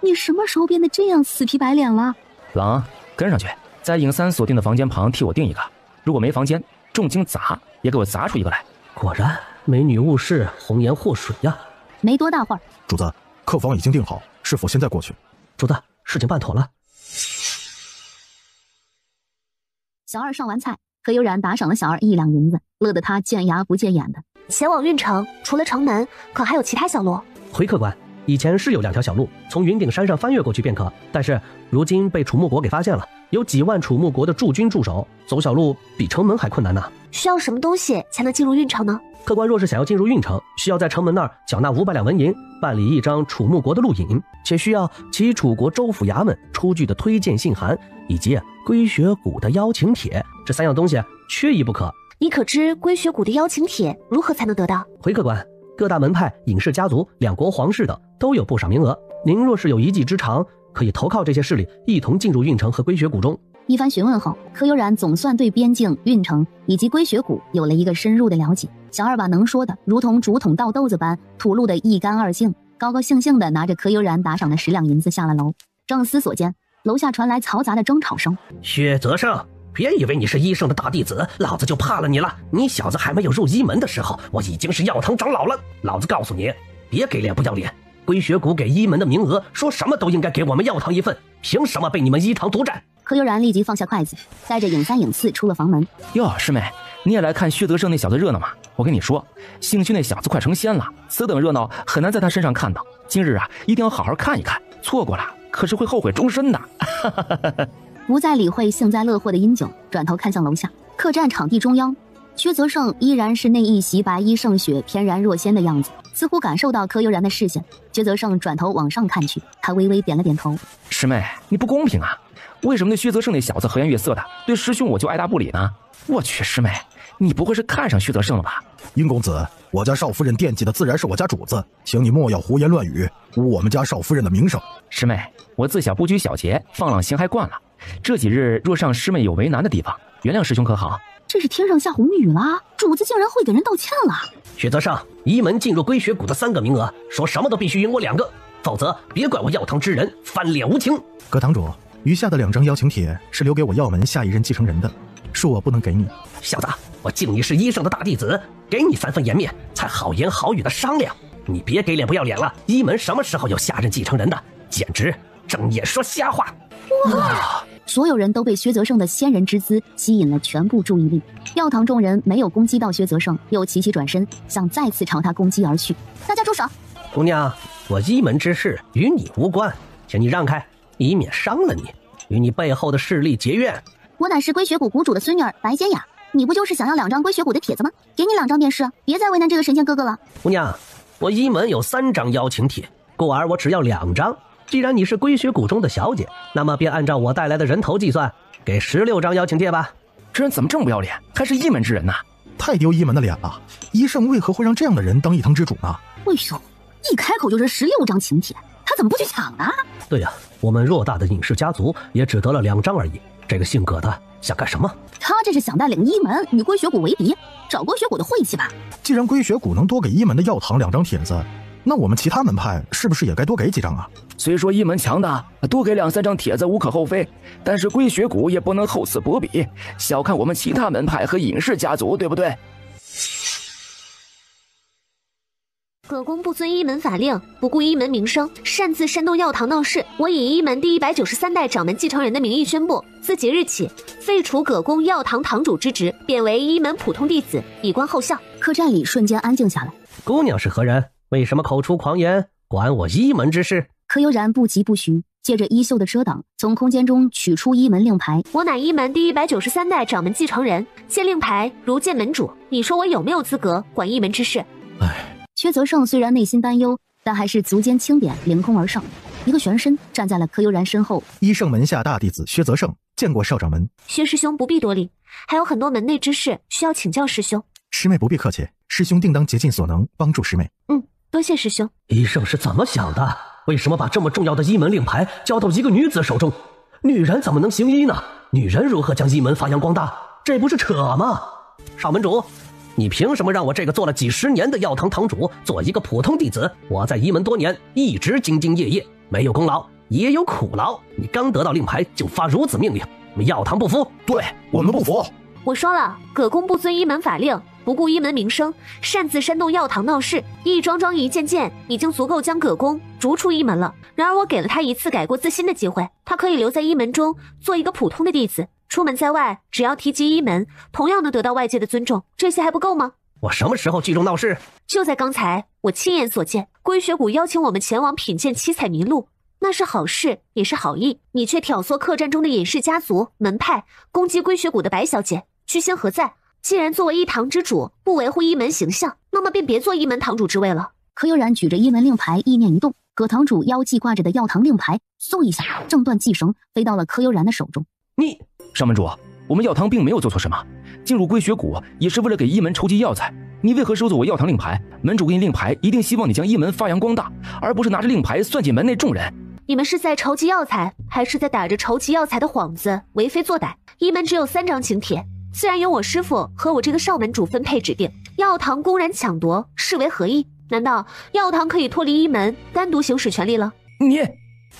你什么时候变得这样死皮白脸了？狼，跟上去，在影3锁定的房间旁替我定一个。如果没房间，重金砸也给我砸出一个来。果然，美女误事，红颜祸水呀。没多大会儿，主子，客房已经订好，是否现在过去？主子，事情办妥了。小二上完菜，柯悠然打赏了小二1两银子，乐得他见牙不见眼的。前往运城，除了城门，可还有其他小路？回客官，以前是有2条小路，从云顶山上翻越过去便可，但是如今被楚木国给发现了，有几万楚木国的驻军驻守，走小路比城门还困难呢。需要什么东西才能进入运城呢？客官若是想要进入运城，需要在城门那儿缴纳500两纹银，办理一张楚木国的路引，且需要其楚国州府衙门出具的推荐信函，以及归雪谷的邀请帖，这3样东西缺一不可。你可知归雪谷的邀请帖如何才能得到？回客官，各大门派、尹氏家族、2国皇室等都有不少名额，您若是有一技之长，可以投靠这些势力，一同进入运城和归雪谷中。一番询问后，柯悠然总算对边境、运城以及归雪谷有了一个深入的了解。小二把能说的如同竹筒倒豆子般吐露得一干二净，高高兴兴地拿着柯悠然打赏的10两银子下了楼。正思索间，楼下传来嘈杂的争吵声。薛泽胜，别以为你是医圣的大弟子，老子就怕了你了。你小子还没有入医门的时候，我已经是药堂长老了。老子告诉你，别给脸不要脸。归雪谷给医门的名额，说什么都应该给我们药堂一份，凭什么被你们医堂独占？柯悠然立即放下筷子，带着尹3、尹4出了房门。哟，师妹，你也来看薛德胜那小子热闹吗？我跟你说，兴许那小子快成仙了，此等热闹很难在他身上看到。今日啊，一定要好好看一看，错过了可是会后悔终身的。不再理会幸灾乐祸的殷九，转头看向楼下客栈场地中央，薛泽胜依然是那一袭白衣胜雪，翩然若仙的样子，似乎感受到柯悠然的视线。薛泽胜转头往上看去，他微微点了点头。师妹，你不公平啊！为什么那薛泽胜那小子和颜悦色的，对师兄我就爱答不理呢？我去，师妹，你不会是看上薛泽胜了吧？殷公子，我家少夫人惦记的自然是我家主子，请你莫要胡言乱语，污我们家少夫人的名声。师妹，我自小不拘小节，放浪形骸惯了，这几日若让师妹有为难的地方，原谅师兄可好？这是天上下红雨了，主子竟然会给人道歉了。薛泽胜，移门进入归雪谷的3个名额，说什么都必须赢我2个，否则别怪我药堂之人翻脸无情。葛堂主，余下的2张邀请帖是留给我药门下一任继承人的，恕我不能给你。小子，我敬你是医圣的大弟子，给你3分颜面，才好言好语的商量。你别给脸不要脸了，医门什么时候有下任继承人的？简直睁眼说瞎话！哇！所有人都被薛泽胜的仙人之姿吸引了全部注意力。药堂众人没有攻击到薛泽胜，又齐齐转身，想再次朝他攻击而去。大家住手！姑娘，我医门之事与你无关，请你让开，以免伤了你，与你背后的势力结怨。我乃是归雪谷谷主的孙女儿白洁雅，你不就是想要2张归雪谷的帖子吗？给你2张便是，别再为难这个神仙哥哥了。姑娘，我医门有3张邀请帖，故而我只要2张。既然你是归雪谷中的小姐，那么便按照我带来的人头计算，给16张邀请帖吧。这人怎么这么不要脸，还是医门之人呢？太丢医门的脸了，医圣为何会让这样的人当一堂之主呢？哎呦，一开口就是16张请帖，他怎么不去抢呢？对呀，我们偌大的尹氏家族也只得了2张而已，这个姓葛的想干什么？他这是想带领医门与归雪谷为敌，找归雪谷的晦气吧。既然归雪谷能多给医门的药堂2张帖子，那我们其他门派是不是也该多给几张啊？虽说医门强大，多给2、3张帖子无可厚非，但是归雪谷也不能厚此薄彼，小看我们其他门派和尹氏家族，对不对？葛公不遵医门法令，不顾医门名声，擅自煽动药堂闹事。我以医门第193代掌门继承人的名义宣布，自即日起废除葛公药堂堂主之职，贬为医门普通弟子，以观后效。客栈里瞬间安静下来。姑娘是何人？为什么口出狂言，管我医门之事？柯悠然不疾不徐，借着衣袖的遮挡，从空间中取出医门令牌。我乃医门第193代掌门继承人，见令牌如见门主，你说我有没有资格管医门之事？薛泽胜虽然内心担忧，但还是足尖轻点，凌空而上，一个旋身站在了柯悠然身后。医圣门下大弟子薛泽胜见过少掌门。薛师兄不必多礼，还有很多门内之事需要请教师兄。师妹不必客气，师兄定当竭尽所能帮助师妹。多谢师兄。医圣是怎么想的？为什么把这么重要的医门令牌交到一个女子手中？女人怎么能行医呢？女人如何将医门发扬光大？这不是扯吗？少门主，你凭什么让我这个做了几十年的药堂堂主做一个普通弟子？我在医门多年，一直兢兢业业，没有功劳也有苦劳。你刚得到令牌就发如此命令，我们药堂不服？对，我们不服。我说了，葛公不遵医门法令，不顾医门名声，擅自煽动药堂闹事，一桩桩一件件，已经足够将葛公逐出医门了。然而我给了他一次改过自新的机会，他可以留在医门中做一个普通的弟子，出门在外只要提及医门，同样能得到外界的尊重，这些还不够吗？我什么时候聚众闹事？就在刚才，我亲眼所见，归雪谷邀请我们前往品鉴七彩麋鹿，那是好事，也是好意，你却挑唆客栈中的隐士家族门派，攻击归雪谷的白小姐，居心何在？既然作为一堂之主不维护医门形象，那么便别做医门堂主之位了。柯悠然举着医门令牌，意念一动，葛堂主腰系挂着的药堂令牌嗖一下正断系绳飞到了柯悠然的手中。你上门主，我们药堂并没有做错什么，进入归雪谷也是为了给医门筹集药材，你为何收走我药堂令牌？门主给你令牌，一定希望你将医门发扬光大，而不是拿着令牌算计门内众人。你们是在筹集药材，还是在打着筹集药材的幌子为非作歹？医门只有3张请帖，自然由我师父和我这个少门主分配指定。药堂公然抢夺，是为何意？难道药堂可以脱离医门，单独行使权力了？你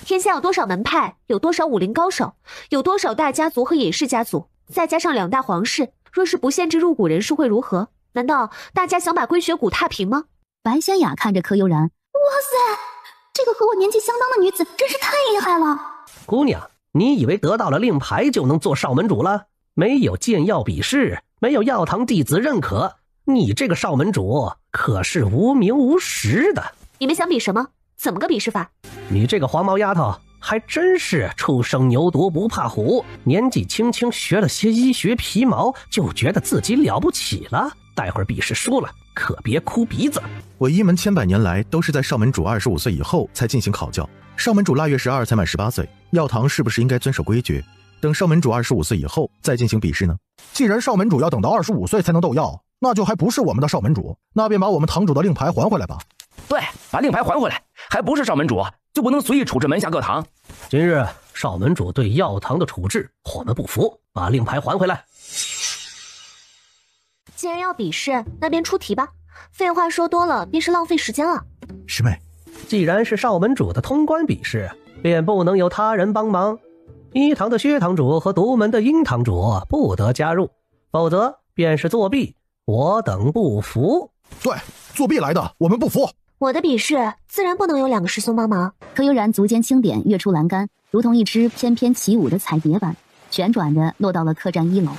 天下有多少门派，有多少武林高手，有多少大家族和隐士家族，再加上2大皇室，若是不限制入谷人数会如何？难道大家想把归雪谷踏平吗？白仙雅看着柯悠然，哇塞，这个和我年纪相当的女子真是太厉害了。姑娘，你以为得到了令牌就能做少门主了？没有剑药比试，没有药堂弟子认可，你这个少门主可是无名无实的。你们想比什么？怎么个比试法？你这个黄毛丫头还真是初生牛犊不怕虎，年纪轻轻学了些医学皮毛，就觉得自己了不起了。待会儿比试输了，可别哭鼻子。我医门千百年来都是在少门主25岁以后才进行考教，少门主腊月12才满18岁，药堂是不是应该遵守规矩，等少门主25岁以后再进行比试呢？既然少门主要等到25岁才能斗药，那就还不是我们的少门主，那便把我们堂主的令牌还回来吧。对，把令牌还回来，还不是少门主就不能随意处置门下各堂。今日少门主对药堂的处置我们不服，把令牌还回来。既然要比试，那便出题吧，废话说多了便是浪费时间了。师妹，既然是少门主的通关比试，便不能有他人帮忙，一堂的薛堂主和独门的殷堂主不得加入，否则便是作弊，我等不服。对，作弊来的，我们不服。我的比试自然不能有2个师兄帮忙。柯悠然足尖轻点，跃出栏杆，如同一只翩翩起舞的彩蝶般，旋转着落到了客栈1楼。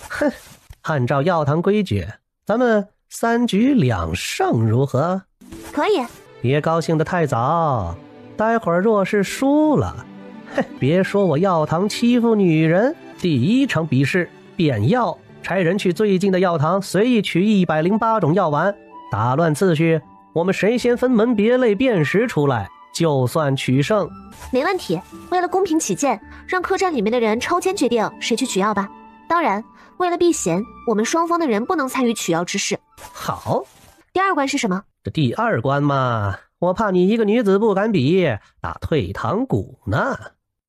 哼，按照药堂规矩，咱们3局2胜如何？可以。别高兴得太早，待会儿若是输了，别说我药堂欺负女人。第1场比试变药，差人去最近的药堂随意取108种药丸，打乱次序，我们谁先分门别类辨识出来，就算取胜。没问题，为了公平起见，让客栈里面的人抽签决定谁去取药吧。当然，为了避嫌，我们双方的人不能参与取药之事。好。第2关是什么？这第2关嘛，我怕你一个女子不敢比，打退堂鼓呢。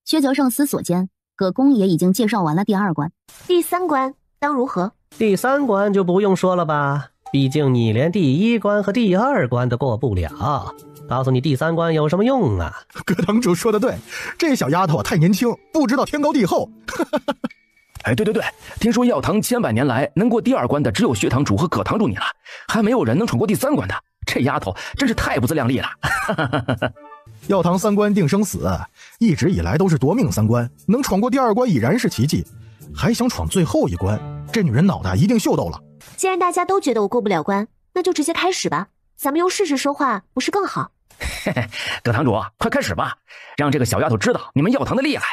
薛泽胜思索间，葛公也已经介绍完了第2关。第3关当如何？第3关就不用说了吧，毕竟你连第1关和第2关都过不了，告诉你第3关有什么用啊？葛堂主说的对，这小丫头太年轻，不知道天高地厚。哎，对，听说药堂千百年来能过第2关的只有薛堂主和葛堂主你了，还没有人能闯过第3关的。这丫头真是太不自量力了。药堂3关定生死，一直以来都是夺命3关，能闯过第2关已然是奇迹，还想闯最后1关，这女人脑袋一定秀逗了。既然大家都觉得我过不了关，那就直接开始吧，咱们用事实说话不是更好？葛堂主，快开始吧，让这个小丫头知道你们药堂的厉害。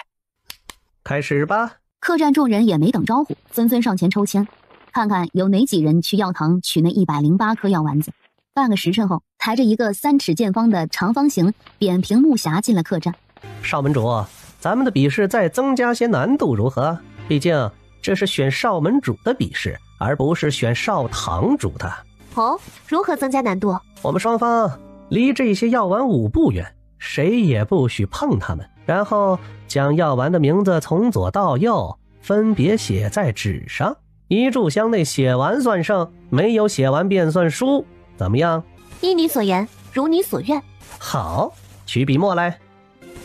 开始吧。客栈众人也没等招呼，纷纷上前抽签，看看有哪几人去药堂取那108颗药丸子。半个时辰后，抬着一个3尺见方的长方形扁平木匣进了客栈。少门主，咱们的比试再增加些难度如何？毕竟这是选少门主的比试，而不是选少堂主的。哦，如何增加难度？我们双方离这些药丸5步远，谁也不许碰它们，然后将药丸的名字从左到右分别写在纸上。遗嘱箱内写完算胜，没有写完便算输，怎么样？依你所言，如你所愿。好，取笔墨来。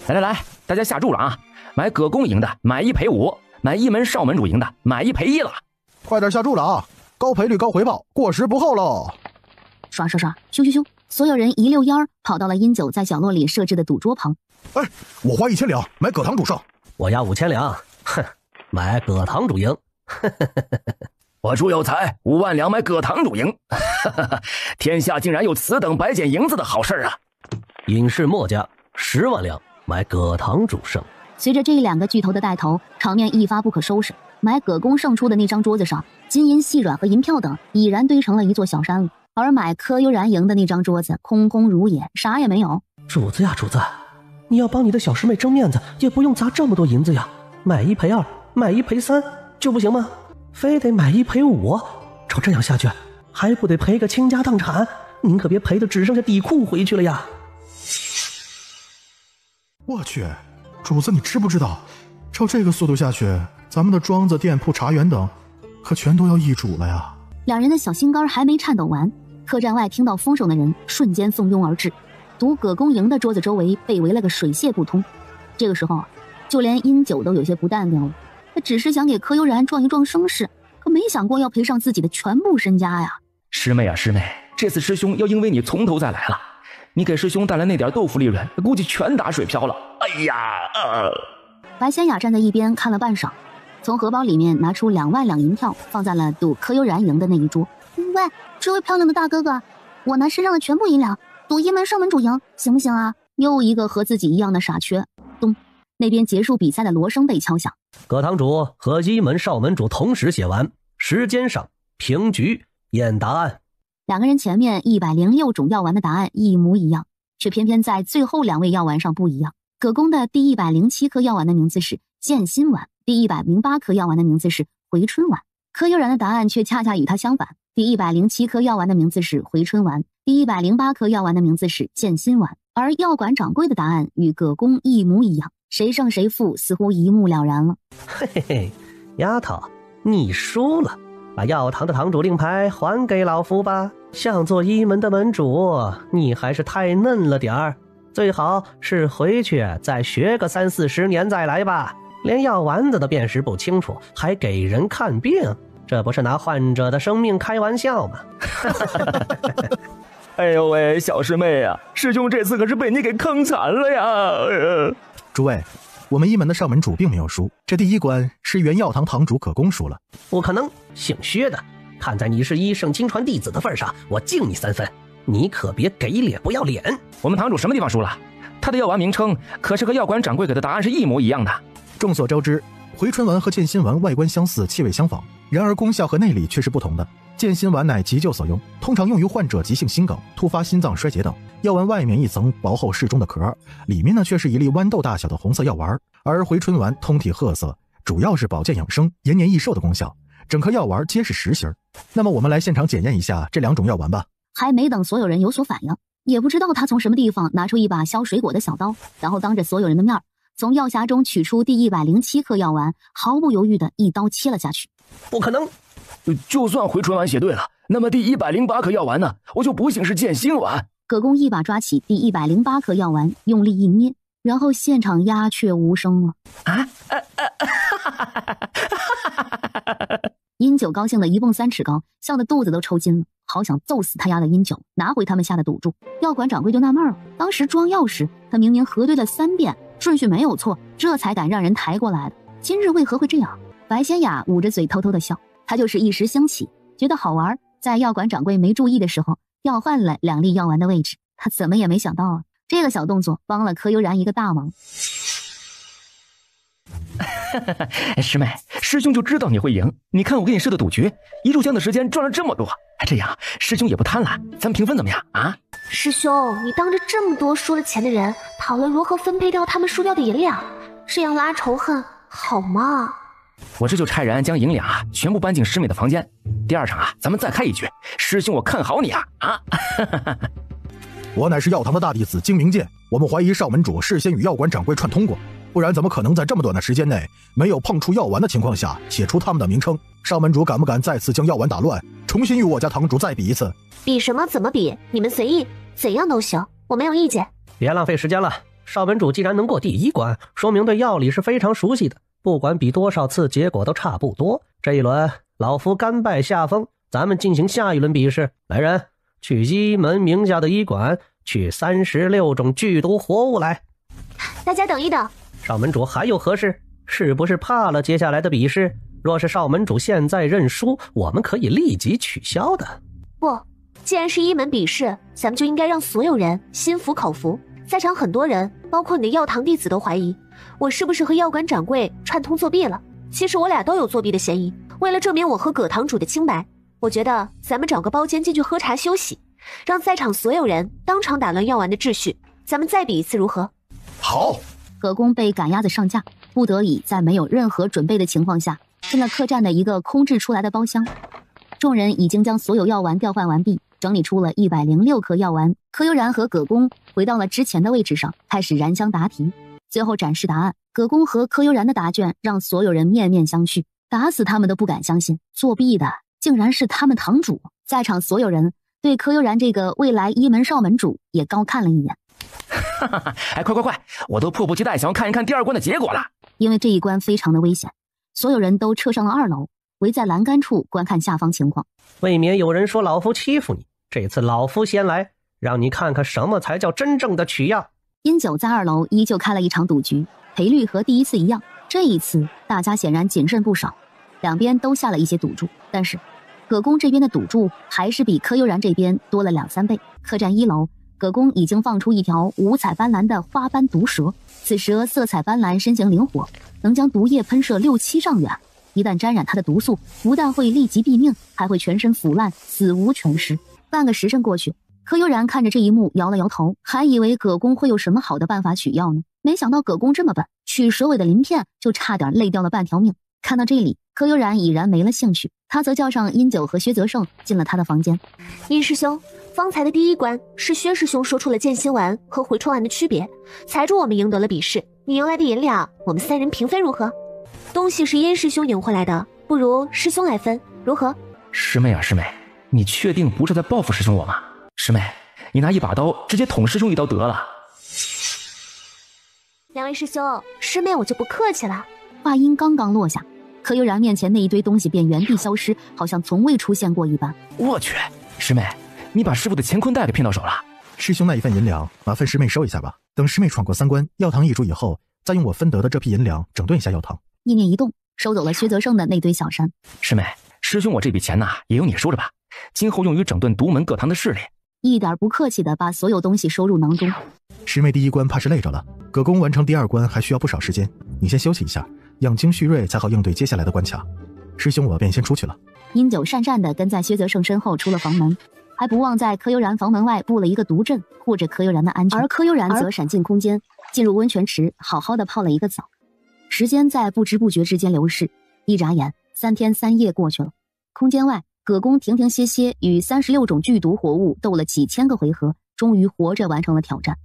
来，大家下注了啊！买葛公赢的买1赔5，买一门少门主赢的买1赔1了。快点下注了啊！高赔率高回报，过时不候喽！刷，咻！所有人一溜烟儿跑到了殷九在角落里设置的赌桌旁。哎，我花1000两买葛堂主胜。我押5000两，哼，买葛堂主赢。我朱有才5万两买葛堂主赢。天下竟然有此等白捡银子的好事啊！尹氏墨家10万两买葛堂主胜。随着这2个巨头的带头，场面一发不可收拾。买葛公胜出的那张桌子上，金银细软和银票等已然堆成了一座小山了。而买柯悠然赢的那张桌子空空如也，啥也没有。主子呀，主子，你要帮你的小师妹争面子，也不用砸这么多银子呀。买1赔2，买1赔3就不行吗？非得买1赔5，照这样下去，还不得赔个倾家荡产？您可别赔的只剩下底裤回去了呀！我去，主子你知不知道，照这个速度下去，咱们的庄子、店铺、茶园等，可全都要易主了呀！两人的小心肝还没颤抖完，客栈外听到风声的人瞬间蜂拥而至，赌葛公营的桌子周围被围了个水泄不通。这个时候，就连殷九都有些不淡定了。他只是想给柯悠然壮一壮声势，可没想过要赔上自己的全部身家呀！师妹啊，师妹，这次师兄要因为你从头再来了。你给师兄带来那点豆腐利润，估计全打水漂了。哎呀！白仙雅站在一边看了半晌，从荷包里面拿出2万两银票，放在了赌柯悠然赢的那一桌。喂，这位漂亮的大哥哥，我拿身上的全部银两赌一门上门主赢，行不行啊？又一个和自己一样的傻缺。咚，那边结束比赛的锣声被敲响。葛堂主和一门少门主同时写完，时间上平局，验答案。2个人前面106种药丸的答案一模一样，却偏偏在最后2位药丸上不一样。葛公的第107颗药丸的名字是剑心丸，第108颗药丸的名字是回春丸。柯悠然的答案却恰恰与他相反，第107颗药丸的名字是回春丸，第108颗药丸的名字是剑心丸。而药馆掌柜的答案与葛公一模一样，谁胜谁负似乎一目了然了。嘿嘿，丫头，你输了，把药堂的堂主令牌还给老夫吧。想做一门的门主，你还是太嫩了点儿，最好是回去再学个30-40年再来吧。连药丸子都辨识不清楚，还给人看病，这不是拿患者的生命开玩笑吗？哎呦喂，小师妹呀，师兄这次可是被你给坑惨了呀！诸位，我们一门的上门主并没有输，这第一关是原药堂堂主可公输了。不可能，姓薛的，看在你是一圣亲传弟子的份上，我敬你3分，你可别给脸不要脸。我们堂主什么地方输了？他的药丸名称可是和药馆掌柜给的答案是一模一样的。众所周知，回春丸和剑心丸外观相似，气味相仿，然而功效和内里却是不同的。剑心丸乃急救所用，通常用于患者急性心梗、突发心脏衰竭等。药丸外面一层薄厚适中的壳，里面呢却是一粒豌豆大小的红色药丸。而回春丸通体褐色，主要是保健养生、延年益寿的功效。整颗药丸皆是实心。那么我们来现场检验一下这2种药丸吧。还没等所有人有所反应，也不知道他从什么地方拿出一把削水果的小刀，然后当着所有人的面从药匣中取出第107颗药丸，毫不犹豫地一刀切了下去。不可能！就算回春丸写对了，那么第108颗药丸呢？我就不信是剑心丸。葛公一把抓起第108颗药丸，用力一捏，然后现场鸦雀无声了。殷九高兴的一蹦3尺高，笑得肚子都抽筋了，好想揍死他丫的殷九，拿回他们下的赌注。药馆掌柜就纳闷了，当时装药时他明明核对了3遍，顺序没有错，这才敢让人抬过来的，今日为何会这样？白仙雅捂着嘴偷偷的笑，他就是一时兴起，觉得好玩，在药馆掌柜没注意的时候调换了2粒药丸的位置。他怎么也没想到啊，这个小动作帮了柯悠然一个大忙。师妹，师兄就知道你会赢，你看我给你设的赌局，一炷香的时间赚了这么多，这样师兄也不贪婪，咱们平分怎么样啊？师兄，你当着这么多输了钱的人讨论如何分配掉他们输掉的银两，这样拉仇恨好吗？我这就差人将银两全部搬进师妹的房间，第2场咱们再开一局，师兄我看好你啊！我乃是药堂的大弟子精明剑，我们怀疑少门主事先与药馆掌柜串通过，不然怎么可能在这么短的时间内，没有碰触药丸的情况下写出他们的名称？上门主敢不敢再次将药丸打乱，重新与我家堂主再比一次？比什么？怎么比？你们随意，怎样都行，我没有意见。别浪费时间了，少门主既然能过第1关，说明对药理是非常熟悉的，不管比多少次，结果都差不多。这一轮老夫甘拜下风，咱们进行下一轮比试。来人，去一门名下的医馆取36种剧毒活物来。大家等一等，少门主还有何事？是不是怕了接下来的比试？若是少门主现在认输，我们可以立即取消的。不，既然是1门比试，咱们就应该让所有人心服口服。在场很多人，包括你的药堂弟子都怀疑我是不是和药馆掌柜串通作弊了。其实我俩都有作弊的嫌疑。为了证明我和葛堂主的清白，我觉得咱们找个包间进去喝茶休息，让在场所有人当场打乱药丸的秩序，咱们再比一次如何？好。葛公被赶鸭子上架，不得已在没有任何准备的情况下，进了客栈的一个空置出来的包厢。众人已经将所有药丸调换完毕，整理出了106颗药丸。柯悠然和葛公回到了之前的位置上，开始燃香答题，最后展示答案。葛公和柯悠然的答卷让所有人面面相觑，打死他们都不敢相信，作弊的竟然是他们堂主。在场所有人对柯悠然这个未来1门少门主也高看了一眼。哎，快，我都迫不及待想要看一看第2关的结果了。因为这一关非常的危险，所有人都撤上了2楼，围在栏杆处观看下方情况。未免有人说老夫欺负你，这次老夫先来，让你看看什么才叫真正的取药。殷九在2楼依旧开了一场赌局，赔率和第一次一样。这一次大家显然谨慎不少，两边都下了一些赌注，但是葛公这边的赌注还是比柯悠然这边多了2-3倍。客栈1楼，葛公已经放出一条五彩斑斓的花斑毒蛇，此蛇色彩斑斓，身形灵活，能将毒液喷射6-7丈远。一旦沾染它的毒素，不但会立即毙命，还会全身腐烂，死无全尸。半个时辰过去，柯悠然看着这一幕摇了摇头，还以为葛公会有什么好的办法取药呢，没想到葛公这么笨，取蛇尾的鳞片就差点累掉了半条命。看到这里，柯悠然已然没了兴趣，他则叫上殷九和薛泽胜进了他的房间。殷师兄，方才的第1关是薛师兄说出了剑心丸和回春丸的区别，才助我们赢得了比试。你赢来的银两，我们3人平分如何？东西是殷师兄赢回来的，不如师兄来分，如何？师妹啊，师妹，你确定不是在报复师兄我吗？师妹，你拿一把刀直接捅师兄一刀得了。2位师兄，师妹我就不客气了。话音刚刚落下，柯悠然面前那一堆东西便原地消失，好像从未出现过一般。我去，师妹，你把师傅的乾坤袋给骗到手了。师兄那一份银两，麻烦师妹收一下吧。等师妹闯过3关，药堂易主以后，再用我分得的这批银两整顿一下药堂。意念一动，收走了薛泽胜的那堆小山。师妹，师兄我这笔钱也由你收着吧，今后用于整顿独门各堂的势力。一点不客气的把所有东西收入囊中。师妹第1关怕是累着了，葛公完成第2关还需要不少时间，你先休息一下，养精蓄锐，才好应对接下来的关卡。师兄我便先出去了。殷九讪讪地跟在薛泽胜身后出了房门，还不忘在柯悠然房门外布了一个毒阵，护着柯悠然的安全。而柯悠然则闪进空间，进入温泉池，好好的泡了一个澡。时间在不知不觉之间流逝，一眨眼3天3夜过去了。空间外，葛公停停歇歇与36种剧毒活物斗了几千个回合，终于活着完成了挑战。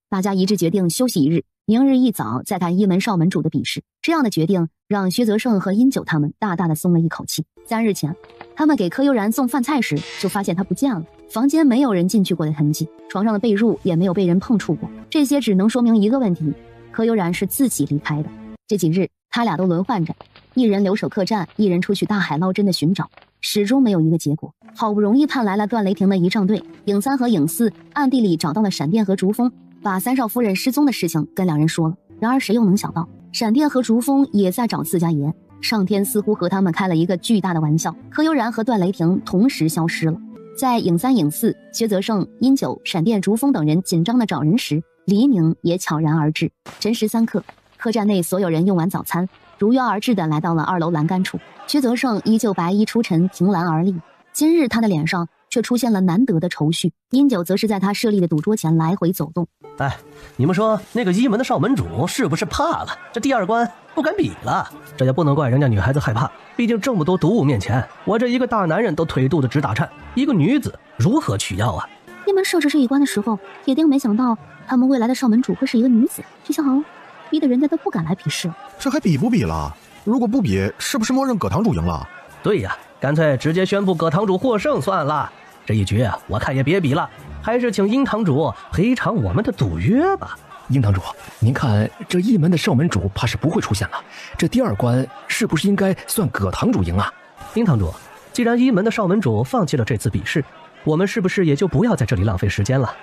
大家一致决定休息1日，明日一早再看1门少门主的比试。这样的决定让薛泽胜和殷九他们大大的松了一口气。3日前，他们给柯悠然送饭菜时，就发现他不见了，房间没有人进去过的痕迹，床上的被褥也没有被人碰触过。这些只能说明一个问题，柯悠然是自己离开的。这几日他俩都轮换着，一人留守客栈，一人出去大海捞针的寻找，始终没有一个结果。好不容易盼来了段雷霆的仪仗队，影3和影4暗地里找到了闪电和竹风，把3少夫人失踪的事情跟2人说了。然而谁又能想到，闪电和竹风也在找自家爷，上天似乎和他们开了一个巨大的玩笑，柯悠然和段雷霆同时消失了。在影3、影4、薛泽胜、殷九、闪电、竹风等人紧张的找人时，黎明也悄然而至。辰时3刻，客栈内所有人用完早餐，如约而至的来到了2楼栏杆处。薛泽胜依旧白衣出尘，凭栏而立，今日他的脸上却出现了难得的愁绪。殷九则是在他设立的赌桌前来回走动。哎，你们说那个1门的少门主是不是怕了？这第2关不敢比了。这也不能怪人家女孩子害怕，毕竟这么多毒物面前，我这一个大男人都腿肚子直打颤，一个女子如何取药啊？1门设置这一关的时候，铁定没想到他们未来的少门主会是一个女子，这下好，逼得人家都不敢来比试。这还比不比了？如果不比，是不是默认葛堂主赢了？对呀，干脆直接宣布葛堂主获胜算了。这一局我看也别比了，还是请殷堂主赔偿我们的赌约吧。殷堂主，您看这一门的少门主怕是不会出现了，这第2关是不是应该算葛堂主赢啊？殷堂主，既然一门的少门主放弃了这次比试，我们是不是也就不要在这里浪费时间了？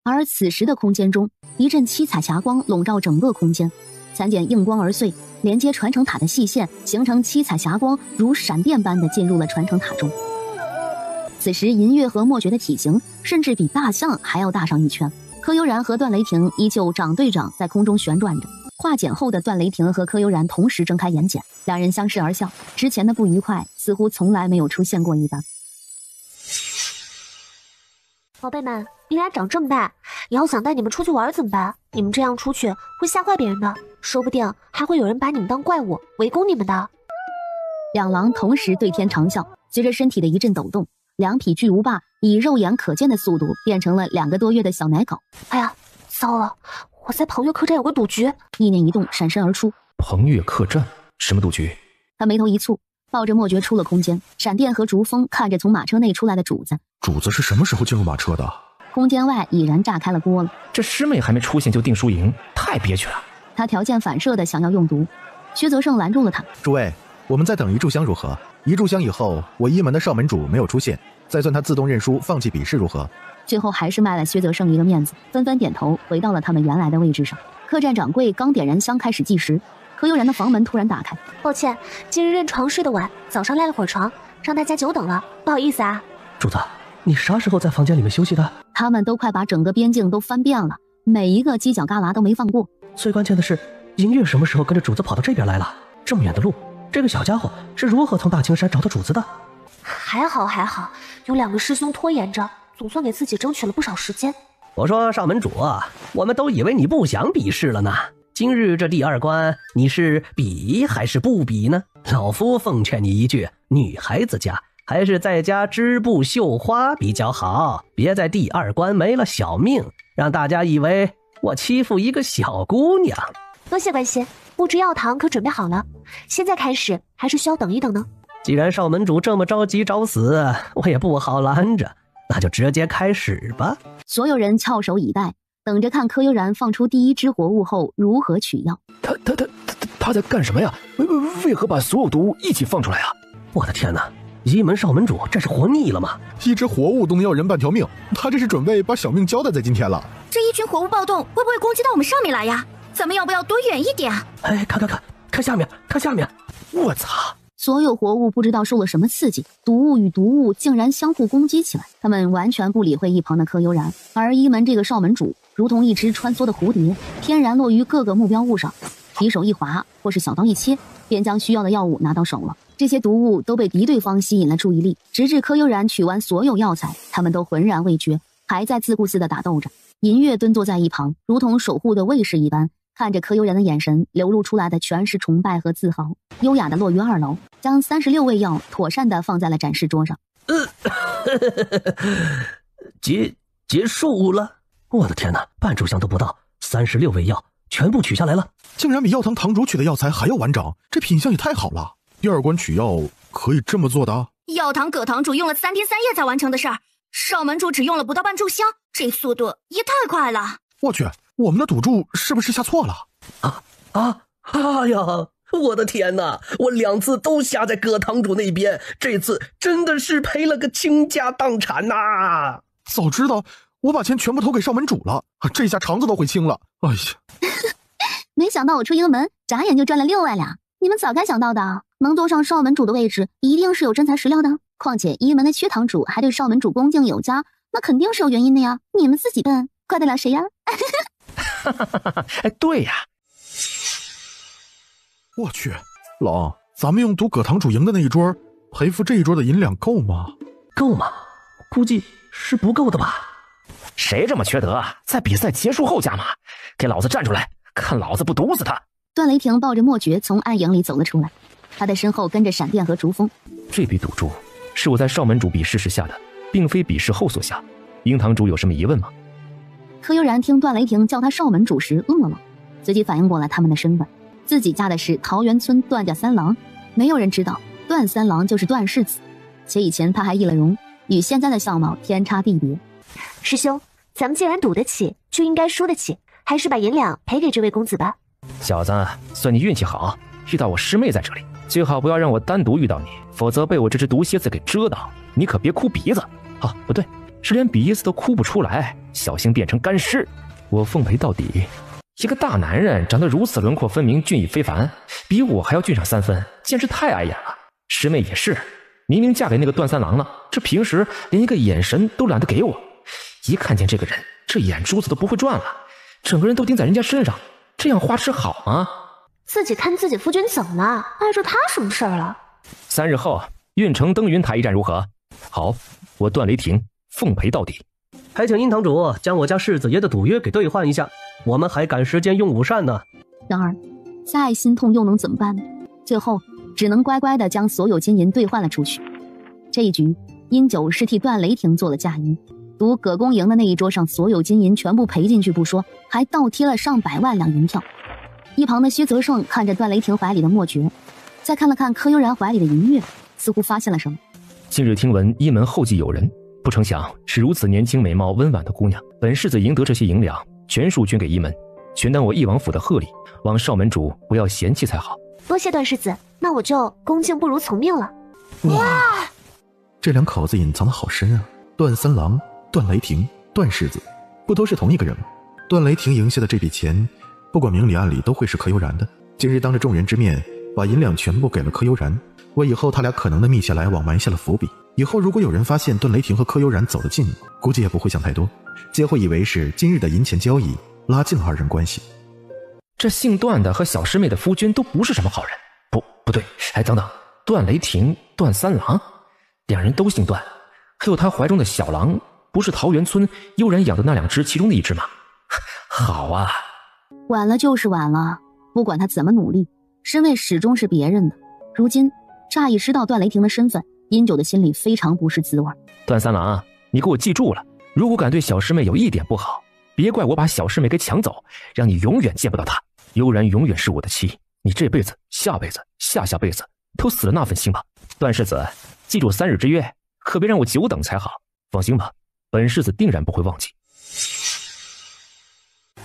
而此时的空间中，一阵七彩霞光笼罩整个空间，残茧映光而碎，连接传承塔的细线形成七彩霞光，如闪电般的进入了传承塔中。此时银月和墨绝的体型甚至比大象还要大上一圈。柯悠然和段雷霆依旧掌对掌在空中旋转着。化茧后的段雷霆和柯悠然同时睁开眼睑，两人相视而笑，之前的不愉快似乎从来没有出现过一般。宝贝们，你俩长这么大，以后想带你们出去玩怎么办？你们这样出去会吓坏别人的，说不定还会有人把你们当怪物围攻你们的。两狼同时对天长啸，随着身体的一阵抖动，两匹巨无霸以肉眼可见的速度变成了2个多月的小奶狗。哎呀，糟了！我在彭越客栈有个赌局，意念一动，闪身而出。彭越客栈？什么赌局？他眉头一蹙，抱着墨绝出了空间。闪电和竹风看着从马车内出来的主子。主子是什么时候进入马车的？空间外已然炸开了锅了。这师妹还没出现就定输赢，太憋屈了。他条件反射的想要用毒，薛泽胜拦住了他。诸位，我们再等1炷香如何？1炷香以后，我一门的少门主没有出现，再算他自动认输，放弃比试如何？最后还是卖了薛泽胜一个面子，纷纷点头，回到了他们原来的位置上。客栈掌柜刚点燃香开始计时，柯悠然的房门突然打开。抱歉，今日认床睡得晚，早上赖了会儿床，让大家久等了，不好意思啊。主子，你啥时候在房间里面休息的？他们都快把整个边境都翻遍了，每一个犄角旮旯都没放过。最关键的是，银月什么时候跟着主子跑到这边来了？这么远的路，这个小家伙是如何从大青山找到主子的？还好，有2个师兄拖延着，总算给自己争取了不少时间。我说少门主，我们都以为你不想比试了呢。今日这第2关，你是比还是不比呢？老夫奉劝你一句，女孩子家还是在家织布绣花比较好，别在第2关没了小命，让大家以为我欺负一个小姑娘。多谢关心，布置药堂可准备好了，现在开始还是需要等一等呢？既然少门主这么着急找死，我也不好拦着，那就直接开始吧。所有人翘首以待，等着看柯悠然放出第1只活物后如何取药。他在干什么呀？为何把所有毒物一起放出来啊？我的天哪！一门少门主这是活腻了吗？1只活物都能要人半条命，他这是准备把小命交代在今天了。这一群活物暴动会不会攻击到我们上面来呀？咱们要不要躲远一点？哎，看下面，看下面！我操！所有活物不知道受了什么刺激，毒物与毒物竟然相互攻击起来，他们完全不理会一旁的柯悠然。而一门这个少门主如同一只穿梭的蝴蝶，天然落于各个目标物上，提手一划或是小刀一切，便将需要的药物拿到手了。这些毒物都被敌对方吸引了注意力，直至柯悠然取完所有药材，他们都浑然未觉，还在自顾自地打斗着。银月蹲坐在一旁，如同守护的卫士一般，看着柯悠然的眼神流露出来的全是崇拜和自豪，优雅地落于2楼，将36味药妥善地放在了展示桌上。结束了！我的天哪，半炷香都不到，36味药全部取下来了，竟然比药堂堂主取的药材还要完整，这品相也太好了。第2关取药可以这么做的？药堂葛堂主用了3天3夜才完成的事儿，少门主只用了不到半炷香，这速度也太快了。我去，我们的赌注是不是下错了？呀！我的天哪！我2次都下在葛堂主那边，这次真的是赔了个倾家荡产呐！早知道我把钱全部投给少门主了，这下肠子都悔青了。哎呀，没想到我出一个门，眨眼就赚了6万两。你们早该想到的，能坐上少门主的位置，一定是有真材实料的。况且一门的薛堂主还对少门主恭敬有加，那肯定是有原因的呀。你们自己笨，怪得了谁呀？对呀。我去，老，咱们用赌葛堂主赢的那一桌，赔付这一桌的银两够吗？够吗？估计是不够的吧。谁这么缺德，在比赛结束后加码？给老子站出来，看老子不毒死他！段雷霆抱着墨绝从暗影里走了出来，他的身后跟着闪电和竹风。这笔赌注是我在少门主比试时下的，并非比试后所下。殷堂主有什么疑问吗？柯悠然听段雷霆叫他少门主时愣了愣，随即反应过来他们的身份，自己家的是桃源村段家三郎，没有人知道段三郎就是段世子，且以前他还易了容，与现在的相貌天差地别。师兄，咱们既然赌得起，就应该输得起，还是把银两赔给这位公子吧。小子，算你运气好，遇到我师妹在这里，最好不要让我单独遇到你，否则被我这只毒蝎子给蛰到，你可别哭鼻子。啊，不对，是连鼻子都哭不出来，小心变成干尸。我奉陪到底。一个大男人长得如此轮廓分明，俊逸非凡，比我还要俊上3分，简直太碍眼了。师妹也是，明明嫁给那个段三郎了，这平时连一个眼神都懒得给我，一看见这个人，这眼珠子都不会转了，整个人都盯在人家身上，这样花痴好吗？自己看自己夫君怎么了？碍着他什么事儿了？3日后，运城登云台一战如何？好，我段雷霆奉陪到底。还请殷堂主将我家世子爷的赌约给兑换一下，我们还赶时间用午膳呢。然而再心痛又能怎么办呢？最后只能乖乖地将所有金银兑换了出去。这一局殷九是替段雷霆做了嫁衣，赌葛公赢的那一桌上所有金银全部赔进去不说，还倒贴了上百万两银票。一旁的薛泽胜看着段雷霆怀里的墨诀，再看了看柯悠然怀里的银月，似乎发现了什么。近日听闻一门后继有人，不成想是如此年轻美貌温婉的姑娘。本世子赢得这些银两，全数捐给一门，全当我义王府的贺礼，望少门主不要嫌弃才好。多谢段世子，那我就恭敬不如从命了。哇，这两口子隐藏的好深啊！段三郎、段雷霆、段世子，不都是同一个人吗？段雷霆赢下的这笔钱，不管明里暗里都会是柯悠然的。今日当着众人之面，把银两全部给了柯悠然，为以后他俩可能的密切来往埋下了伏笔。以后如果有人发现段雷霆和柯悠然走得近，估计也不会想太多，皆会以为是今日的银钱交易拉近了二人关系。这姓段的和小师妹的夫君都不是什么好人。不对，哎，等等，段雷霆、段三郎，两人都姓段，还有他怀中的小狼，不是桃源村悠然养的那2只其中的一只吗？好啊，晚了就是晚了，不管他怎么努力，师妹始终是别人的。如今乍一知道段雷霆的身份，殷九的心里非常不是滋味。段三郎，你给我记住了，如果敢对小师妹有一点不好，别怪我把小师妹给抢走，让你永远见不到她。悠然永远是我的妻，你这辈子、下辈子、下下辈子都死了那份心吧。段世子，记住3日之约，可别让我久等才好。放心吧，本世子定然不会忘记。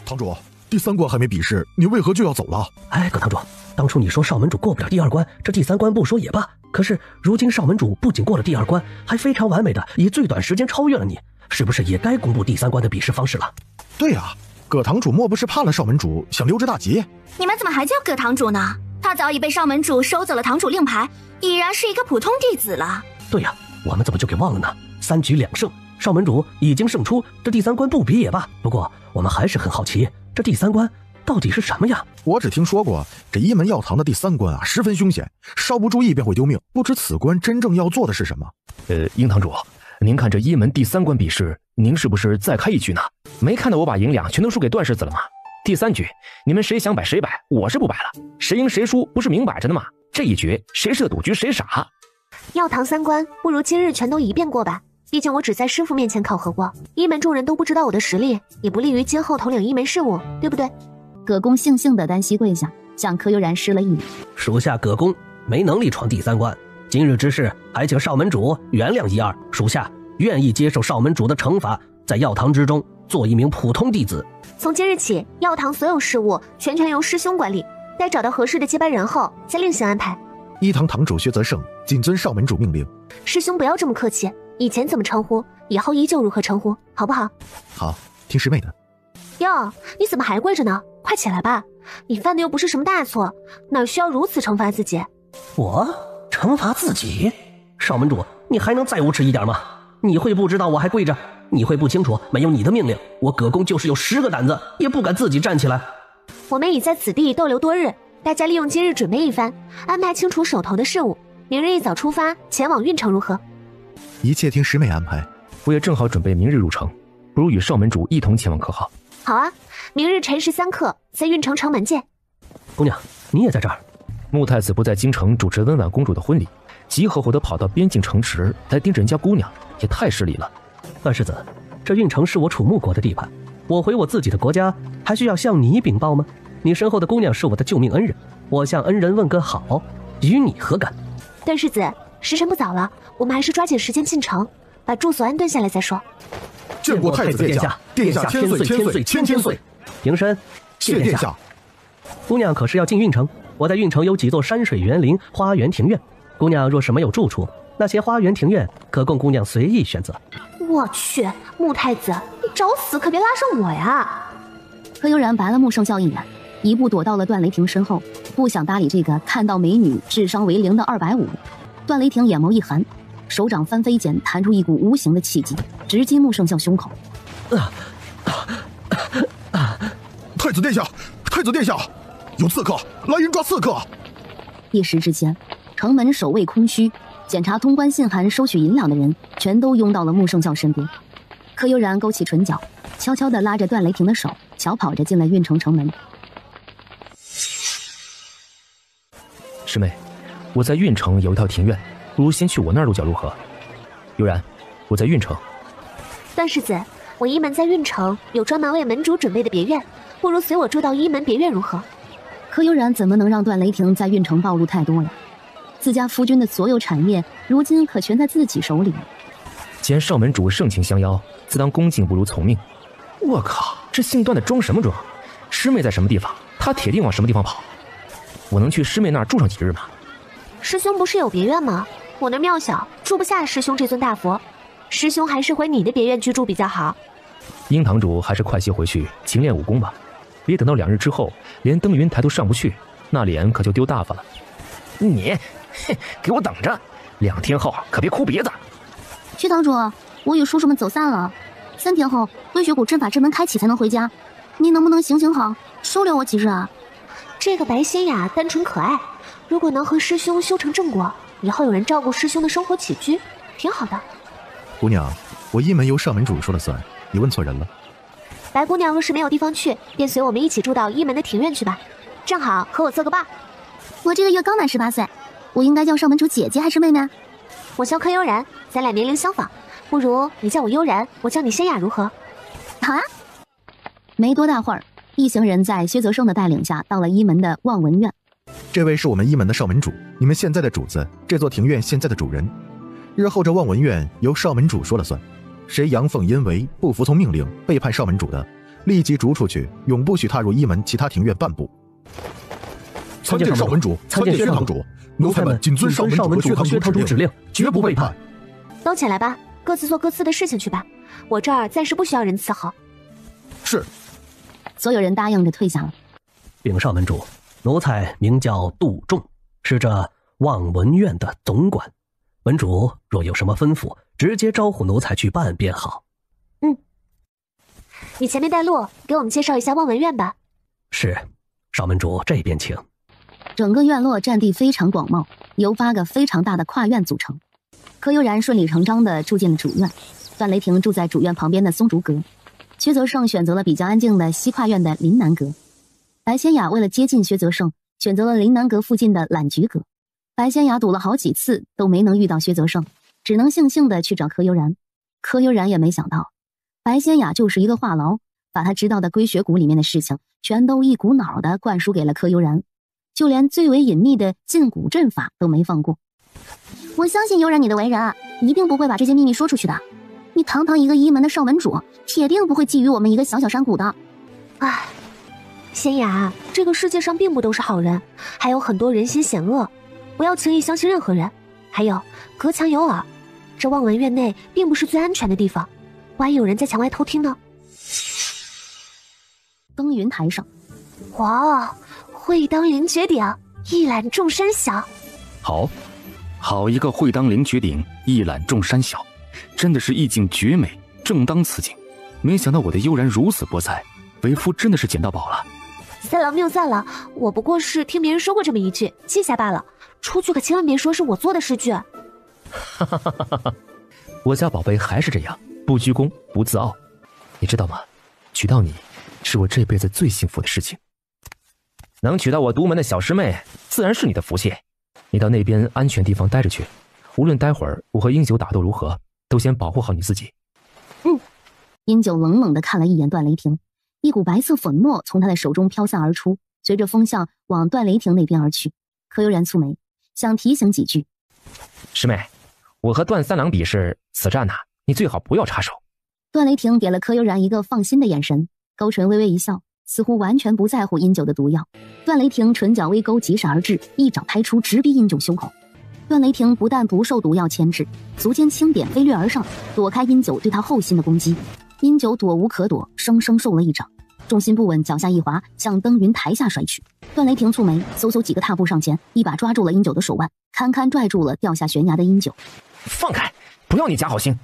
堂主，第3关还没比试，你为何就要走了？哎，葛堂主，当初你说少门主过不了第2关，这第3关不说也罢。可是如今少门主不仅过了第2关，还非常完美的以最短时间超越了你，是不是也该公布第3关的比试方式了？对啊，葛堂主莫不是怕了少门主，想溜之大吉？你们怎么还叫葛堂主呢？他早已被少门主收走了堂主令牌，已然是一个普通弟子了。对呀，我们怎么就给忘了呢？3局2胜，少门主已经胜出，这第3关不比也罢。不过我们还是很好奇，这第3关到底是什么呀？我只听说过这一门药堂的第3关啊，十分凶险，稍不注意便会丢命。不知此关真正要做的是什么？殷堂主，您看这一门第3关比试，您是不是再开一局呢？没看到我把银两全都输给段世子了吗？第3局你们谁想摆谁摆，我是不摆了，谁赢谁输不是明摆着的吗？这一局谁设赌局谁傻。药堂3关不如今日全都一遍过吧，毕竟我只在师父面前考核过，一门众人都不知道我的实力，也不利于今后统领一门事务，对不对？葛公悻悻地单膝跪下，向柯悠然施了一礼。属下葛公没能力闯第3关，今日之事还请少门主原谅一二，属下愿意接受少门主的惩罚，在药堂之中做一名普通弟子。从今日起，药堂所有事务全权由师兄管理，待找到合适的接班人后再另行安排。一堂堂主薛泽胜谨遵少门主命令。师兄不要这么客气，以前怎么称呼，以后依旧如何称呼，好不好？好，听师妹的。哟，你怎么还跪着呢？快起来吧，你犯的又不是什么大错，哪需要如此惩罚自己？我惩罚自己？少门主，你还能再无耻一点吗？你会不知道我还跪着？你会不清楚没有你的命令，我葛公就是有10个胆子也不敢自己站起来。我们已在此地逗留多日，大家利用今日准备一番，安排清楚手头的事务，明日一早出发前往运城如何？一切听师妹安排。我也正好准备明日入城，不如与少门主一同前往可好？好啊，明日辰时3刻在运城城门见。姑娘，你也在这儿？穆太子不在京城主持温婉公主的婚礼，急吼吼地跑到边境城池来盯着人家姑娘，也太失礼了。段世子，这运城是我楚穆国的地盘，我回我自己的国家还需要向你禀报吗？你身后的姑娘是我的救命恩人，我向恩人问个好，与你何干？段世子，时辰不早了，我们还是抓紧时间进城，把住所安顿下来再说。见过太子殿下，殿下千岁千岁千岁。平身，谢殿下。姑娘可是要进运城？我在运城有几座山水园林、花园庭院，姑娘若是没有住处，那些花园庭院可供姑娘随意选择。我去，穆太子，你找死可别拉上我呀！柯悠然白了穆圣孝一眼，一步躲到了段雷霆身后，不想搭理这个看到美女智商为0的250。段雷霆眼眸一寒，手掌翻飞间弹出一股无形的气机，直击穆圣孝胸口。太子殿下，太子殿下，有刺客，来人抓刺客！一时之间，城门守卫空虚，检查通关信函、收取银两的人全都拥到了穆圣孝身边。柯悠然勾起唇角，悄悄地拉着段雷霆的手，小跑着进了运城城门。师妹，我在运城有一套庭院，不如先去我那儿落脚如何？悠然，我在运城。段世子，我一门在运城有专门为门主准备的别院，不如随我住到一门别院如何？柯悠然怎么能让段雷霆在运城暴露太多呀？自家夫君的所有产业，如今可全在自己手里。既然少门主盛情相邀，自当恭敬不如从命。我靠，这姓段的装什么装？师妹在什么地方，他铁定往什么地方跑。我能去师妹那儿住上几日吗？师兄不是有别院吗？我那庙小，住不下师兄这尊大佛。师兄还是回你的别院居住比较好。殷堂主还是快些回去勤练武功吧，别等到2日之后连登云台都上不去，那脸可就丢大发了。你，给我等着，2天后可别哭鼻子。薛堂主，我与叔叔们走散了，3天后归雪谷阵法之门开启才能回家，你能不能行行好，收留我几日啊？这个白仙雅单纯可爱，如果能和师兄修成正果，以后有人照顾师兄的生活起居，挺好的。姑娘，我一门由少门主说了算，你问错人了。白姑娘若是没有地方去，便随我们一起住到一门的庭院去吧，正好和我做个伴。我这个月刚满18岁，我应该叫少门主姐姐还是妹妹？我叫柯悠然，咱俩年龄相仿，不如你叫我悠然，我叫你仙雅如何？好啊。没多大会儿，一行人在薛泽胜的带领下到了一门的望文院。这位是我们一门的少门主，你们现在的主子，这座庭院现在的主人。日后这望文院由少门主说了算，谁阳奉阴违，不服从命令，背叛少门主的，立即逐出去，永不许踏入一门其他庭院半步。参见少门主，参见薛堂主，奴才们谨遵少门主和薛堂主指令，绝不背叛。都起来吧，各自做各自的事情去吧，我这儿暂时不需要人伺候。是。所有人答应着退下了。禀少门主，奴才名叫杜仲，是这望文院的总管。门主若有什么吩咐，直接招呼奴才去办便好。你前面带路，给我们介绍一下望文院吧。是，少门主这边请。整个院落占地非常广袤，由8个非常大的跨院组成。柯悠然顺理成章地住进了主院，段雷霆住在主院旁边的松竹阁，薛泽胜选择了比较安静的西跨院的林南阁，白仙雅为了接近薛泽胜，选择了林南阁附近的懒菊阁。白仙雅赌了好几次都没能遇到薛泽胜，只能悻悻地去找柯悠然。柯悠然也没想到，白仙雅就是一个话痨，把他知道的归雪谷里面的事情全都一股脑地灌输给了柯悠然，就连最为隐秘的禁蛊阵法都没放过。我相信悠然你的为人，一定不会把这些秘密说出去的。你堂堂一个一门的少门主，铁定不会觊觎我们一个小小山谷的。唉，仙雅，这个世界上并不都是好人，还有很多人心险恶，不要轻易相信任何人。还有，隔墙有耳，这望文院内并不是最安全的地方，万一有人在墙外偷听呢？登云台上，哇，会当凌绝顶，一览众山小。好一个会当凌绝顶，一览众山小，真的是意境绝美，正当此景。没想到我的悠然如此博采，为夫真的是捡到宝了。散了谬散了，我不过是听别人说过这么一句，记下罢了。出去可千万别说是我做的诗句。哈哈哈哈哈！我家宝贝还是这样，不居功，不自傲。你知道吗？娶到你，是我这辈子最幸福的事情。能娶到我独门的小师妹，自然是你的福气。你到那边安全地方待着去，无论待会儿我和英九打斗如何，都先保护好你自己。英九冷冷地看了一眼段雷霆，一股白色粉末从他的手中飘散而出，随着风向往段雷霆那边而去。柯悠然蹙眉，想提醒几句。师妹，我和段三郎比试，此战你最好不要插手。段雷霆给了柯悠然一个放心的眼神，勾唇微微一笑，似乎完全不在乎殷九的毒药。段雷霆唇角微勾，急闪而至，一掌拍出，直逼殷九胸口。段雷霆不但不受毒药牵制，足尖轻点飞掠而上，躲开殷九对他后心的攻击。殷九躲无可躲，生生受了一掌，重心不稳，脚下一滑，向登云台下摔去。段雷霆蹙眉，嗖几个踏步上前，一把抓住了殷九的手腕，堪堪拽住了掉下悬崖的殷九。放开，不要你假好心！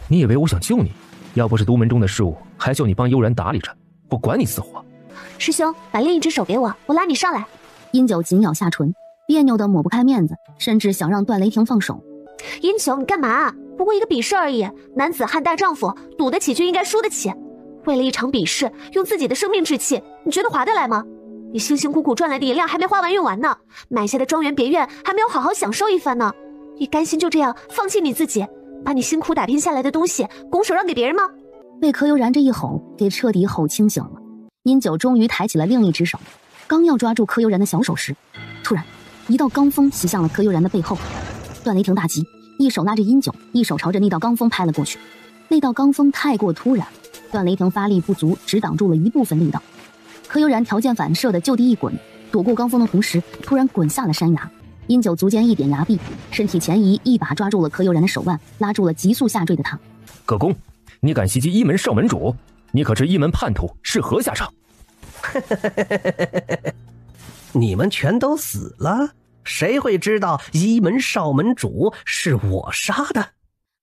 你以为我想救你？要不是独门中的事务，还叫你帮悠然打理着，我管你死活。师兄，把另一只手给我，我拉你上来。殷九紧咬下唇，别扭的抹不开面子，甚至想让段雷霆放手。殷九，你干嘛？不过一个比试而已，男子汉大丈夫，赌得起就应该输得起。为了一场比试，用自己的生命置气，你觉得划得来吗？你辛辛苦苦赚来的银两还没花完用完呢，买下的庄园别院还没有好好享受一番呢。你甘心就这样放弃你自己，把你辛苦打拼下来的东西拱手让给别人吗？被柯悠然这一吼给彻底吼清醒了。殷九终于抬起了另一只手，刚要抓住柯悠然的小手时，突然一道罡风袭向了柯悠然的背后。段雷霆大急，一手拉着殷九，一手朝着那道罡风拍了过去。那道罡风太过突然，段雷霆发力不足，只挡住了一部分力道。柯悠然条件反射的就地一滚，躲过罡风的同时，突然滚下了山崖。殷九足尖一点崖壁，身体前移，一把抓住了柯悠然的手腕，拉住了急速下坠的他。葛公，你敢袭击一门少门主，你可知一门叛徒是何下场？你们全都死了，谁会知道一门少门主是我杀的？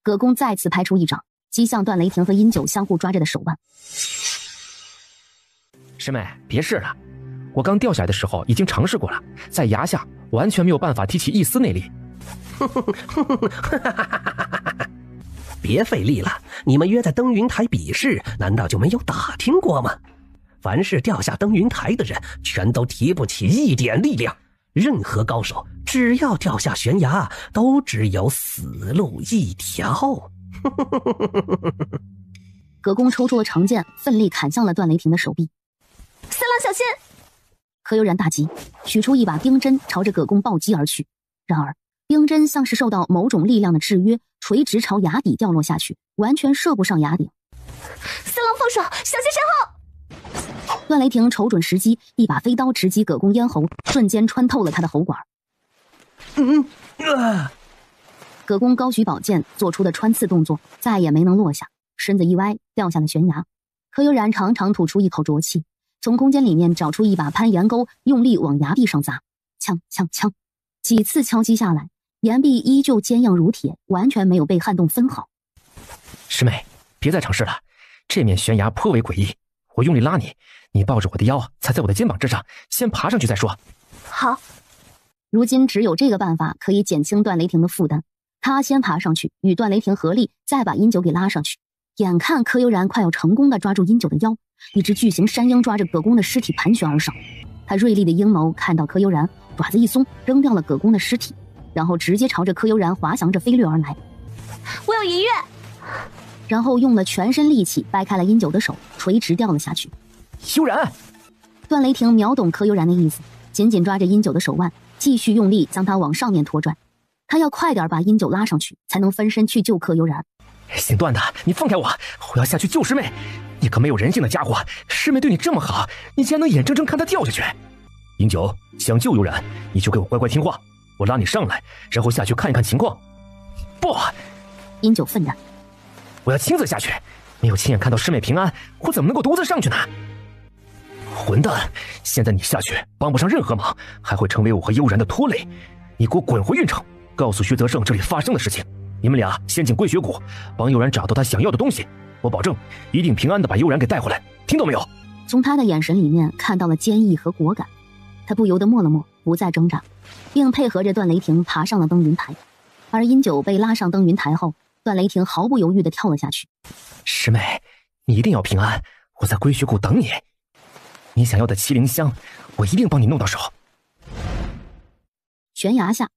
葛公再次拍出一掌，击向段雷霆和殷九相互抓着的手腕。师妹，别试了，我刚掉下来的时候已经尝试过了，在崖下完全没有办法提起一丝内力。别费力了，你们约在登云台比试，难道就没有打听过吗？凡是掉下登云台的人，全都提不起一点力量。任何高手只要掉下悬崖，都只有死路一条。葛公抽出了长剑，奋力砍向了段雷霆的手臂。三郎小心！柯悠然大急，取出一把冰针，朝着葛公暴击而去。然而冰针像是受到某种力量的制约，垂直朝崖底掉落下去，完全射不上崖顶。三郎放手，小心身后！段雷霆瞅准时机，一把飞刀直击葛公咽喉，瞬间穿透了他的喉管。葛公高举宝剑做出的穿刺动作，再也没能落下，身子一歪，掉下了悬崖。柯悠然长长吐出一口浊气，从空间里面找出一把攀岩钩，用力往崖壁上砸，锵锵锵，几次敲击下来，岩壁依旧坚硬如铁，完全没有被撼动分毫。师妹，别再尝试了，这面悬崖颇为诡异，我用力拉你，你抱着我的腰，踩在我的肩膀之上，先爬上去再说。好。如今只有这个办法可以减轻段雷霆的负担，他先爬上去，与段雷霆合力，再把殷九给拉上去。眼看柯悠然快要成功的抓住殷九的腰，一只巨型山鹰抓着葛公的尸体盘旋而上。他锐利的鹰眸看到柯悠然，爪子一松，扔掉了葛公的尸体，然后直接朝着柯悠然滑翔着飞掠而来。我有银月，然后用了全身力气掰开了殷九的手，垂直掉了下去。悠然！段雷霆秒懂柯悠然的意思，紧紧抓着殷九的手腕，继续用力将他往上面拖拽。他要快点把殷九拉上去，才能分身去救柯悠然。姓段的，你放开我，我要下去救师妹。你个没有人性的家伙，师妹对你这么好，你竟然能眼睁睁看她掉下去。殷九，想救悠然，你就给我乖乖听话，我拉你上来，然后下去看一看情况。不！殷九愤然，我要亲自下去，没有亲眼看到师妹平安，我怎么能够独自上去呢？混蛋，现在你下去帮不上任何忙，还会成为我和悠然的拖累。你给我滚回运城，告诉薛泽胜这里发生的事情。你们俩先进归雪谷，帮悠然找到他想要的东西，我保证一定平安的把悠然给带回来，听到没有？从他的眼神里面看到了坚毅和果敢，他不由得默了默，不再挣扎，并配合着段雷霆爬上了登云台。而殷九被拉上登云台后，段雷霆毫不犹豫地跳了下去。师妹，你一定要平安，我在归雪谷等你。你想要的麒麟香，我一定帮你弄到手。悬崖下，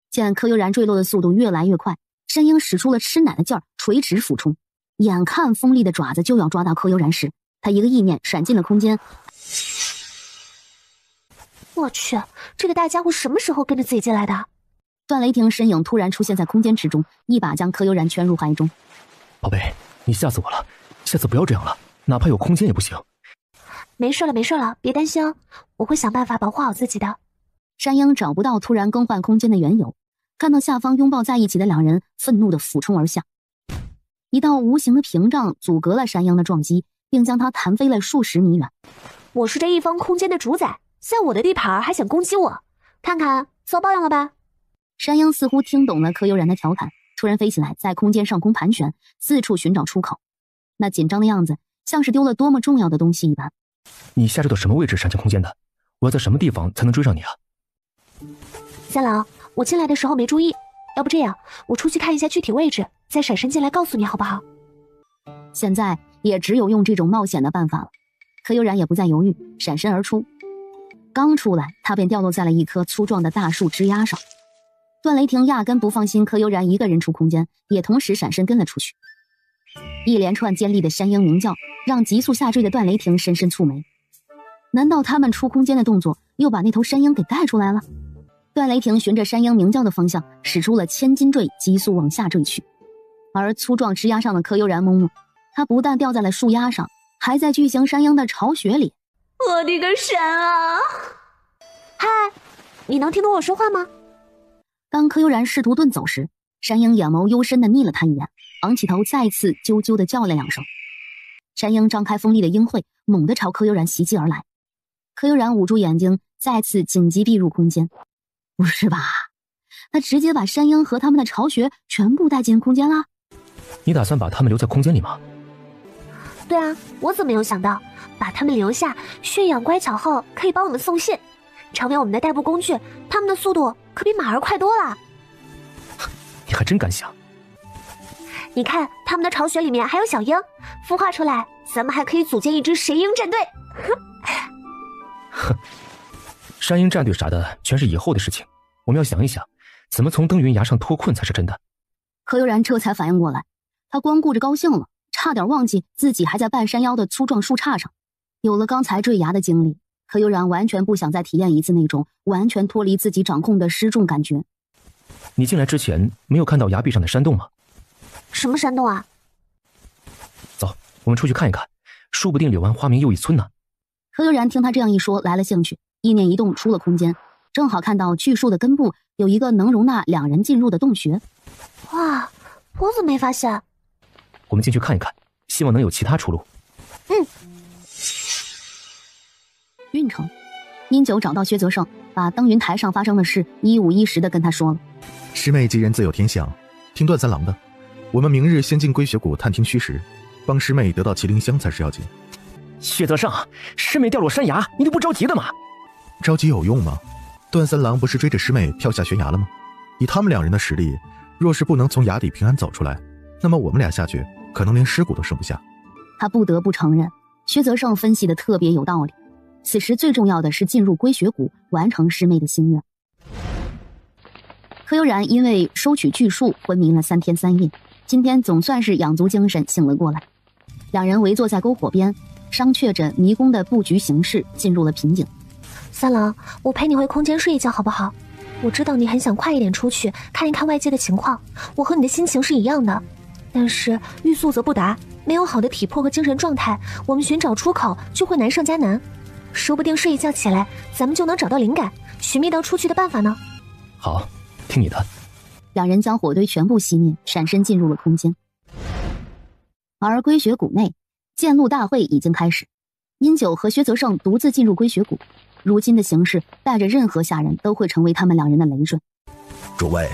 见柯悠然坠落的速度越来越快，山鹰使出了吃奶的劲儿，垂直俯冲。眼看锋利的爪子就要抓到柯悠然时，他一个意念闪进了空间，我去，这个大家伙什么时候跟着自己进来的？段雷霆身影突然出现在空间池中，一把将柯悠然圈入怀中。宝贝，你吓死我了，下次不要这样了，哪怕有空间也不行。没事了，别担心哦，我会想办法保护好自己的。山鹰找不到突然更换空间的缘由，看到下方拥抱在一起的两人，愤怒地俯冲而下。一道无形的屏障阻隔了山鹰的撞击，并将他弹飞了数十米远。我是这一方空间的主宰，在我的地盘还想攻击我，看看遭报应了吧。山鹰似乎听懂了柯悠然的调侃，突然飞起来，在空间上空盘旋，四处寻找出口。那紧张的样子，像是丢了多么重要的东西一般。你下坠到什么位置闪现空间的？我要在什么地方才能追上你啊？三郎，我进来的时候没注意，要不这样，我出去看一下具体位置，再闪身进来告诉你好不好？现在也只有用这种冒险的办法了。柯悠然也不再犹豫，闪身而出。刚出来，他便掉落在了一棵粗壮的大树枝丫上。段雷霆压根不放心柯悠然一个人出空间，也同时闪身跟了出去。一连串尖利的山鹰鸣叫，让急速下坠的段雷霆深深蹙眉。难道他们出空间的动作又把那头山鹰给带出来了？段雷霆循着山鹰鸣叫的方向使出了千斤坠，急速往下坠去。而粗壮枝丫上的柯悠然懵了，他不但掉在了树丫上，还在巨型山鹰的巢穴里。我的个神啊！嗨，你能听懂我说话吗？当柯悠然试图遁走时，山鹰眼眸幽深地睨了他一眼，昂起头再次啾啾地叫了两声。山鹰张开锋利的鹰喙，猛地朝柯悠然袭击而来。柯悠然捂住眼睛，再次紧急避入空间。不是吧？他直接把山鹰和他们的巢穴全部带进空间了？你打算把他们留在空间里吗？对啊，我怎么没有想到把他们留下，驯养乖巧后可以帮我们送信，成为我们的代步工具，他们的速度可比马儿快多了。你还真敢想。你看他们的巢穴里面还有小鹰，孵化出来咱们还可以组建一支神鹰战队。哼，山鹰战队啥的全是以后的事情，我们要想一想怎么从登云崖上脱困才是真的。柯悠然这才反应过来，他光顾着高兴了，差点忘记自己还在半山腰的粗壮树杈上。有了刚才坠崖的经历，柯悠然完全不想再体验一次那种完全脱离自己掌控的失重感觉。你进来之前没有看到崖壁上的山洞吗？什么山洞啊？走，我们出去看一看，说不定柳湾花明又一村呢。柯悠然听他这样一说，来了兴趣，意念一动出了空间，正好看到巨树的根部有一个能容纳两人进入的洞穴。哇，我怎么没发现？我们进去看一看，希望能有其他出路。运城，殷九找到薛泽胜，把登云台上发生的事一五一十的跟他说了。师妹吉人自有天相，听段三郎的，我们明日先进龟雪谷探听虚实，帮师妹得到麒麟香才是要紧。薛泽胜，师妹掉落山崖，你都不着急的吗？着急有用吗？段三郎不是追着师妹跳下悬崖了吗？以他们两人的实力，若是不能从崖底平安走出来，那么我们俩下去可能连尸骨都剩不下。他不得不承认，薛泽胜分析的特别有道理。此时最重要的是进入龟雪谷，完成师妹的心愿。柯悠然因为收取巨树昏迷了3天3夜，今天总算是养足精神醒了过来。两人围坐在篝火边，商榷着迷宫的布局形式，进入了瓶颈。三郎，我陪你回空间睡一觉好不好？我知道你很想快一点出去看一看外界的情况，我和你的心情是一样的。但是欲速则不达，没有好的体魄和精神状态，我们寻找出口就会难上加难。说不定睡一觉起来，咱们就能找到灵感，寻觅到出去的办法呢。好，听你的。两人将火堆全部熄灭，闪身进入了空间。而龟雪谷内，剑路大会已经开始。殷九和薛泽胜独自进入龟雪谷，如今的形势，带着任何下人都会成为他们两人的累赘。诸位，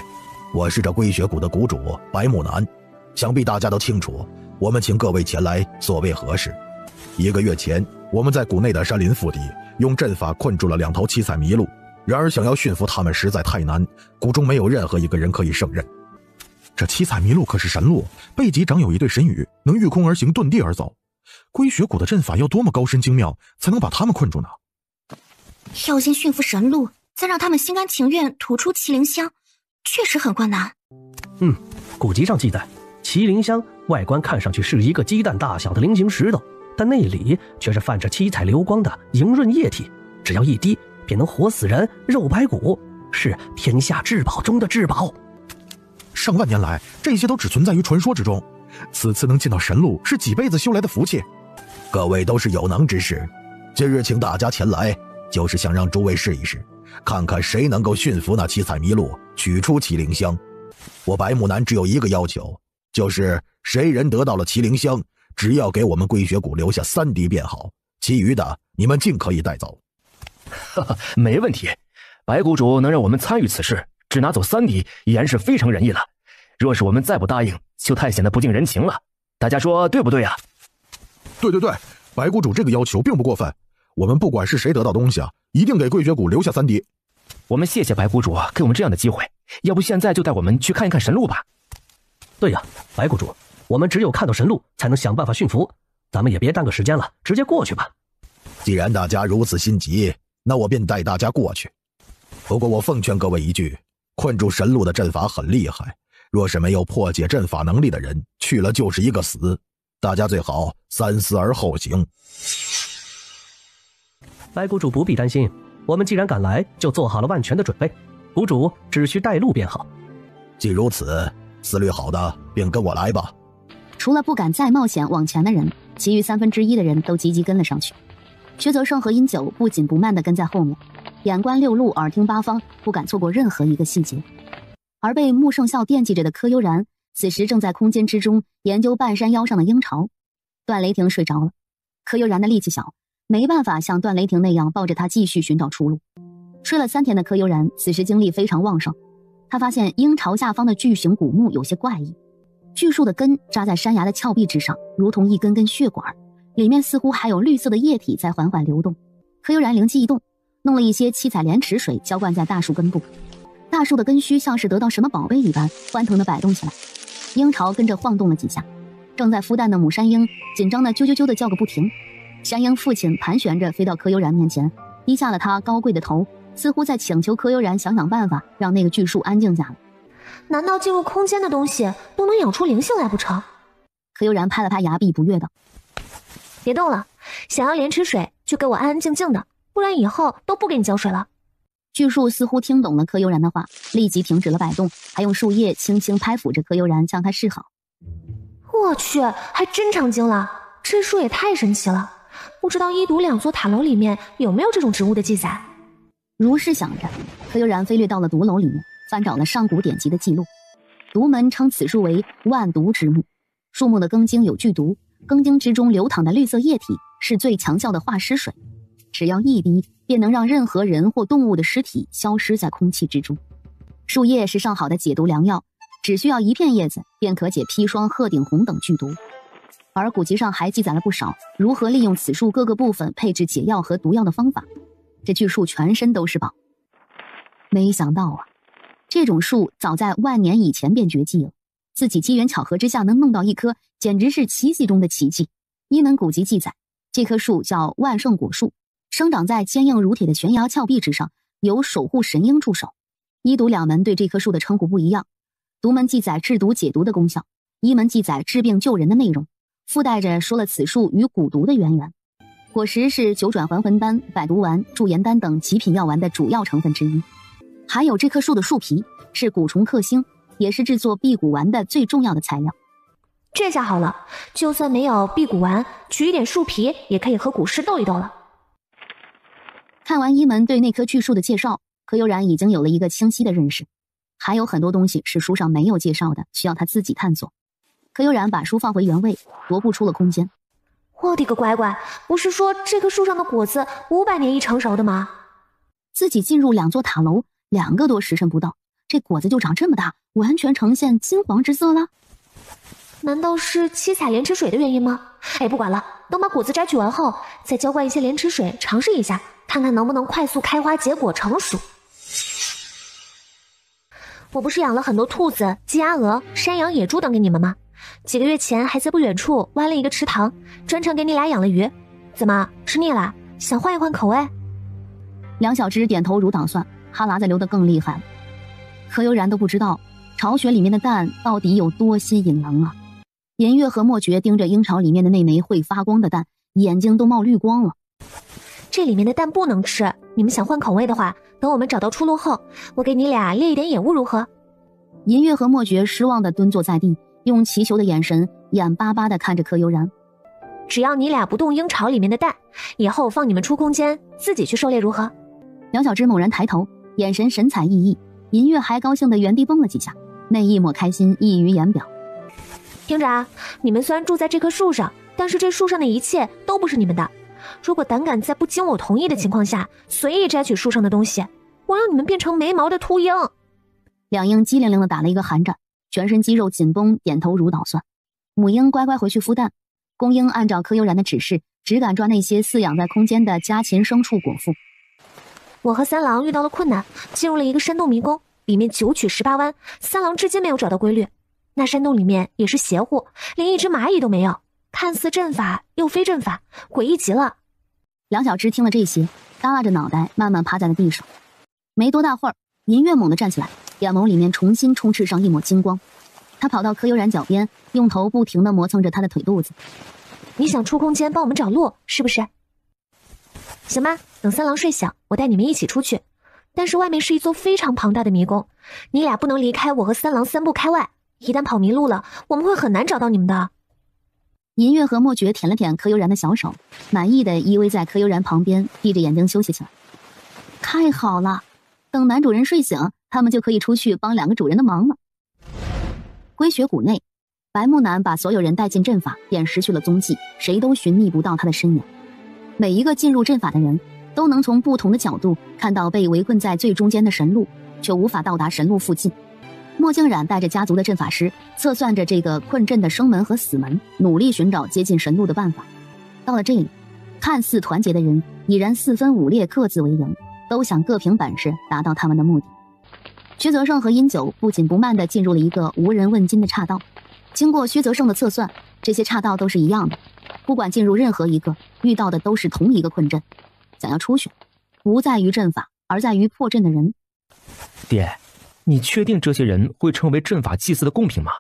我是这龟雪谷的谷主白木南，想必大家都清楚，我们请各位前来所为何事。1个月前，我们在谷内的山林腹地用阵法困住了2头七彩麋鹿，然而想要驯服它们实在太难，谷中没有任何一个人可以胜任。这七彩麋鹿可是神鹿，背脊长有一对神羽，能御空而行，遁地而走。龟雪谷的阵法要多么高深精妙，才能把他们困住呢？要先驯服神鹿，再让他们心甘情愿吐出麒麟香，确实很困难。古籍上记载，麒麟香外观看上去是一个鸡蛋大小的菱形石头，但内里却是泛着七彩流光的莹润液体，只要一滴便能活死人，肉白骨，是天下至宝中的至宝。上万年来，这些都只存在于传说之中，此次能进到神路，是几辈子修来的福气。各位都是有能之士，今日请大家前来，就是想让诸位试一试，看看谁能够驯服那七彩麋鹿，取出麒麟香。我白木南只有一个要求，就是谁人得到了麒麟香，只要给我们归雪谷留下3滴便好，其余的你们尽可以带走。没问题，白谷主能让我们参与此事，只拿走3滴已然是非常仁义了。若是我们再不答应，就太显得不近人情了。大家说对不对啊？对，白谷主这个要求并不过分。我们不管是谁得到东西啊，一定给归雪谷留下3滴。我们谢谢白谷主给我们这样的机会，要不现在就带我们去看一看神鹿吧。对呀，白谷主，我们只有看到神鹿才能想办法驯服，咱们也别耽搁时间了，直接过去吧。既然大家如此心急，那我便带大家过去。不过我奉劝各位一句，困住神鹿的阵法很厉害，若是没有破解阵法能力的人，去了就是一个死。大家最好三思而后行。白谷主不必担心，我们既然赶来，就做好了万全的准备，谷主只需带路便好。既如此，思虑好的便跟我来吧。除了不敢再冒险往前的人，其余1/3的人都积极跟了上去。薛泽胜和殷九不紧不慢地跟在后面，眼观六路，耳听八方，不敢错过任何一个细节。而被穆圣孝惦记着的柯悠然，此时正在空间之中研究半山腰上的鹰巢。段雷霆睡着了，柯悠然的力气小，没办法像段雷霆那样抱着他继续寻找出路。睡了3天的柯悠然此时精力非常旺盛，他发现鹰巢下方的巨型古木有些怪异，巨树的根扎在山崖的峭壁之上，如同一根根血管，里面似乎还有绿色的液体在缓缓流动。柯悠然灵机一动，弄了一些七彩莲池水浇灌在大树根部，大树的根须像是得到什么宝贝一般欢腾地摆动起来，鹰巢跟着晃动了几下。正在孵蛋的母山鹰紧张地啾啾啾地叫个不停，山鹰父亲盘旋着飞到柯悠然面前，低下了他高贵的头，似乎在请求柯悠然想想办法让那个巨树安静下来。难道进入空间的东西都能养出灵性来不成？柯悠然拍了拍崖壁，不悦道：别动了，想要莲池水就给我安安静静的，不然以后都不给你浇水了。巨树似乎听懂了柯悠然的话，立即停止了摆动，还用树叶轻轻拍抚着柯悠然，向他示好。我去，还真成精了，这树也太神奇了，不知道一毒2座塔楼里面有没有这种植物的记载。如是想着，柯悠然飞掠到了毒楼里面，翻找了上古典籍的记录。毒门称此树为万毒之木，树木的根茎有剧毒，根茎之中流淌的绿色液体是最强效的化尸水，只要1滴便能让任何人或动物的尸体消失在空气之中。树叶是上好的解毒良药，只需要1片叶子便可解砒霜、鹤顶红等剧毒。而古籍上还记载了不少如何利用此树各个部分配置解药和毒药的方法，这巨树全身都是宝。没想到啊，这种树早在万年以前便绝迹了，自己机缘巧合之下能弄到一棵，简直是奇迹中的奇迹。一门古籍记载，这棵树叫万圣果树，生长在坚硬如铁的悬崖峭壁之上，由守护神鹰驻守。医毒2门对这棵树的称呼不一样，毒门记载制毒解毒的功效，医门记载治病救人的内容，附带着说了此树与蛊毒的渊源。果实是九转还魂丹、百毒丸、驻颜丹等极品药丸的主要成分之一。还有这棵树的树皮是蛊虫克星，也是制作辟谷丸的最重要的材料。这下好了，就算没有辟谷丸，取一点树皮也可以和蛊师斗一斗了。看完一门对那棵巨树的介绍，柯悠然已经有了一个清晰的认识，还有很多东西是书上没有介绍的，需要他自己探索。柯悠然把书放回原位，踱步出了空间。我的个乖乖，不是说这棵树上的果子500年一成熟的吗？自己进入2座塔楼2个多时辰不到，这果子就长这么大，完全呈现金黄之色了。难道是七彩莲池水的原因吗？哎，不管了，等把果子摘取完后，再浇灌一些莲池水尝试一下，看看能不能快速开花结果成熟。我不是养了很多兔子、鸡鸭鹅、山羊、野猪等给你们吗？几个月前还在不远处挖了一个池塘，专程给你俩养了鱼。怎么，吃腻了？想换一换口味？梁小芝点头如捣蒜，哈喇子流得更厉害了。柯悠然都不知道巢穴里面的蛋到底有多吸引人啊！颜月和莫绝盯着鹰巢里面的那枚会发光的蛋，眼睛都冒绿光了。这里面的蛋不能吃，你们想换口味的话，等我们找到出路后，我给你俩列一点野物如何？银月和莫绝失望地蹲坐在地，用祈求的眼神眼巴巴地看着柯悠然。只要你俩不动鹰巢里面的蛋，以后放你们出空间自己去狩猎如何？梁小芝猛然抬头，眼神神采奕奕，银月还高兴地原地蹦了几下，那一抹开心溢于言表。听着啊，你们虽然住在这棵树上，但是这树上的一切都不是你们的。如果胆敢在不经我同意的情况下随意摘取树上的东西，我让你们变成没毛的秃鹰。两鹰机灵灵地打了一个寒战，全身肌肉紧绷，点头如捣蒜。母鹰乖乖回去孵蛋，公鹰按照柯悠然的指示，只敢抓那些饲养在空间的家禽牲畜果腹。我和三郎遇到了困难，进入了一个山洞迷宫，里面9曲18弯，三郎至今没有找到规律。那山洞里面也是邪乎，连一只蚂蚁都没有，看似阵法又非阵法，诡异极了。梁小芝听了这些，耷拉着脑袋慢慢趴在了地上。没多大会儿，银月猛地站起来，眼眸里面重新充斥上一抹金光。他跑到柯悠然脚边，用头不停地磨蹭着他的腿肚子。你想出空间帮我们找路是不是？行吧，等三郎睡醒，我带你们一起出去。但是外面是一座非常庞大的迷宫，你俩不能离开我和三郎3步开外，一旦跑迷路了，我们会很难找到你们的。银月和莫绝舔了舔柯悠然的小手，满意的依偎在柯悠然旁边，闭着眼睛休息起来。太好了，等男主人睡醒，他们就可以出去帮2个主人的忙了。龟雪谷内，白木南把所有人带进阵法，便失去了踪迹，谁都寻觅不到他的身影。每一个进入阵法的人都能从不同的角度看到被围困在最中间的神鹿，却无法到达神鹿附近。莫静冉带着家族的阵法师测算着这个困阵的生门和死门，努力寻找接近神鹿的办法。到了这里，看似团结的人已然4分5裂，各自为营，都想各凭本事达到他们的目的。薛泽胜和殷九不紧不慢地进入了一个无人问津的岔道。经过薛泽胜的测算，这些岔道都是一样的，不管进入任何一个，遇到的都是同一个困阵。想要出去，不在于阵法，而在于破阵的人。爹，你确定这些人会成为阵法祭祀的贡品吗？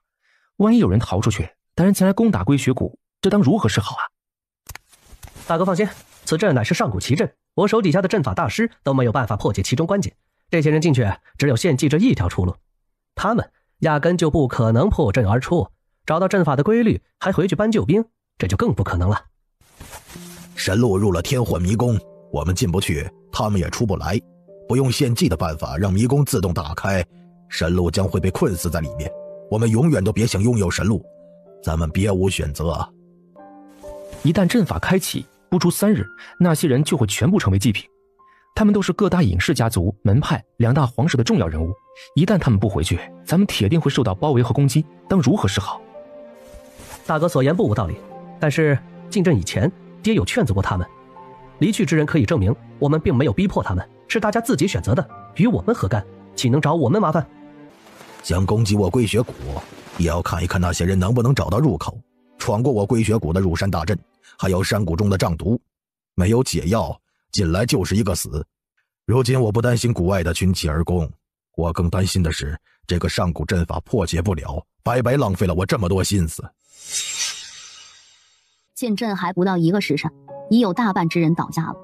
万一有人逃出去，带人前来攻打龟雪谷，这当如何是好啊？大哥放心，此阵乃是上古奇阵，我手底下的阵法大师都没有办法破解其中关键。这些人进去只有献祭这一条出路，他们压根就不可能破阵而出，找到阵法的规律还回去搬救兵，这就更不可能了。神鹿入了天幻迷宫，我们进不去，他们也出不来。不用献祭的办法让迷宫自动打开，神鹿将会被困死在里面。我们永远都别想拥有神鹿，咱们别无选择。一旦阵法开启，不出3日，那些人就会全部成为祭品。他们都是各大隐士家族、门派、2大皇室的重要人物，一旦他们不回去，咱们铁定会受到包围和攻击，当如何是好？大哥所言不无道理，但是进阵以前，爹有劝阻过他们。离去之人可以证明，我们并没有逼迫他们，是大家自己选择的，与我们何干？岂能找我们麻烦？想攻击我龟雪谷，也要看一看那些人能不能找到入口，闯过我龟雪谷的入山大阵，还有山谷中的瘴毒，没有解药，进来就是一个死。如今我不担心谷外的群起而攻，我更担心的是这个上古阵法破解不了，白白浪费了我这么多心思。进阵还不到1个时辰，已有大半之人倒下了。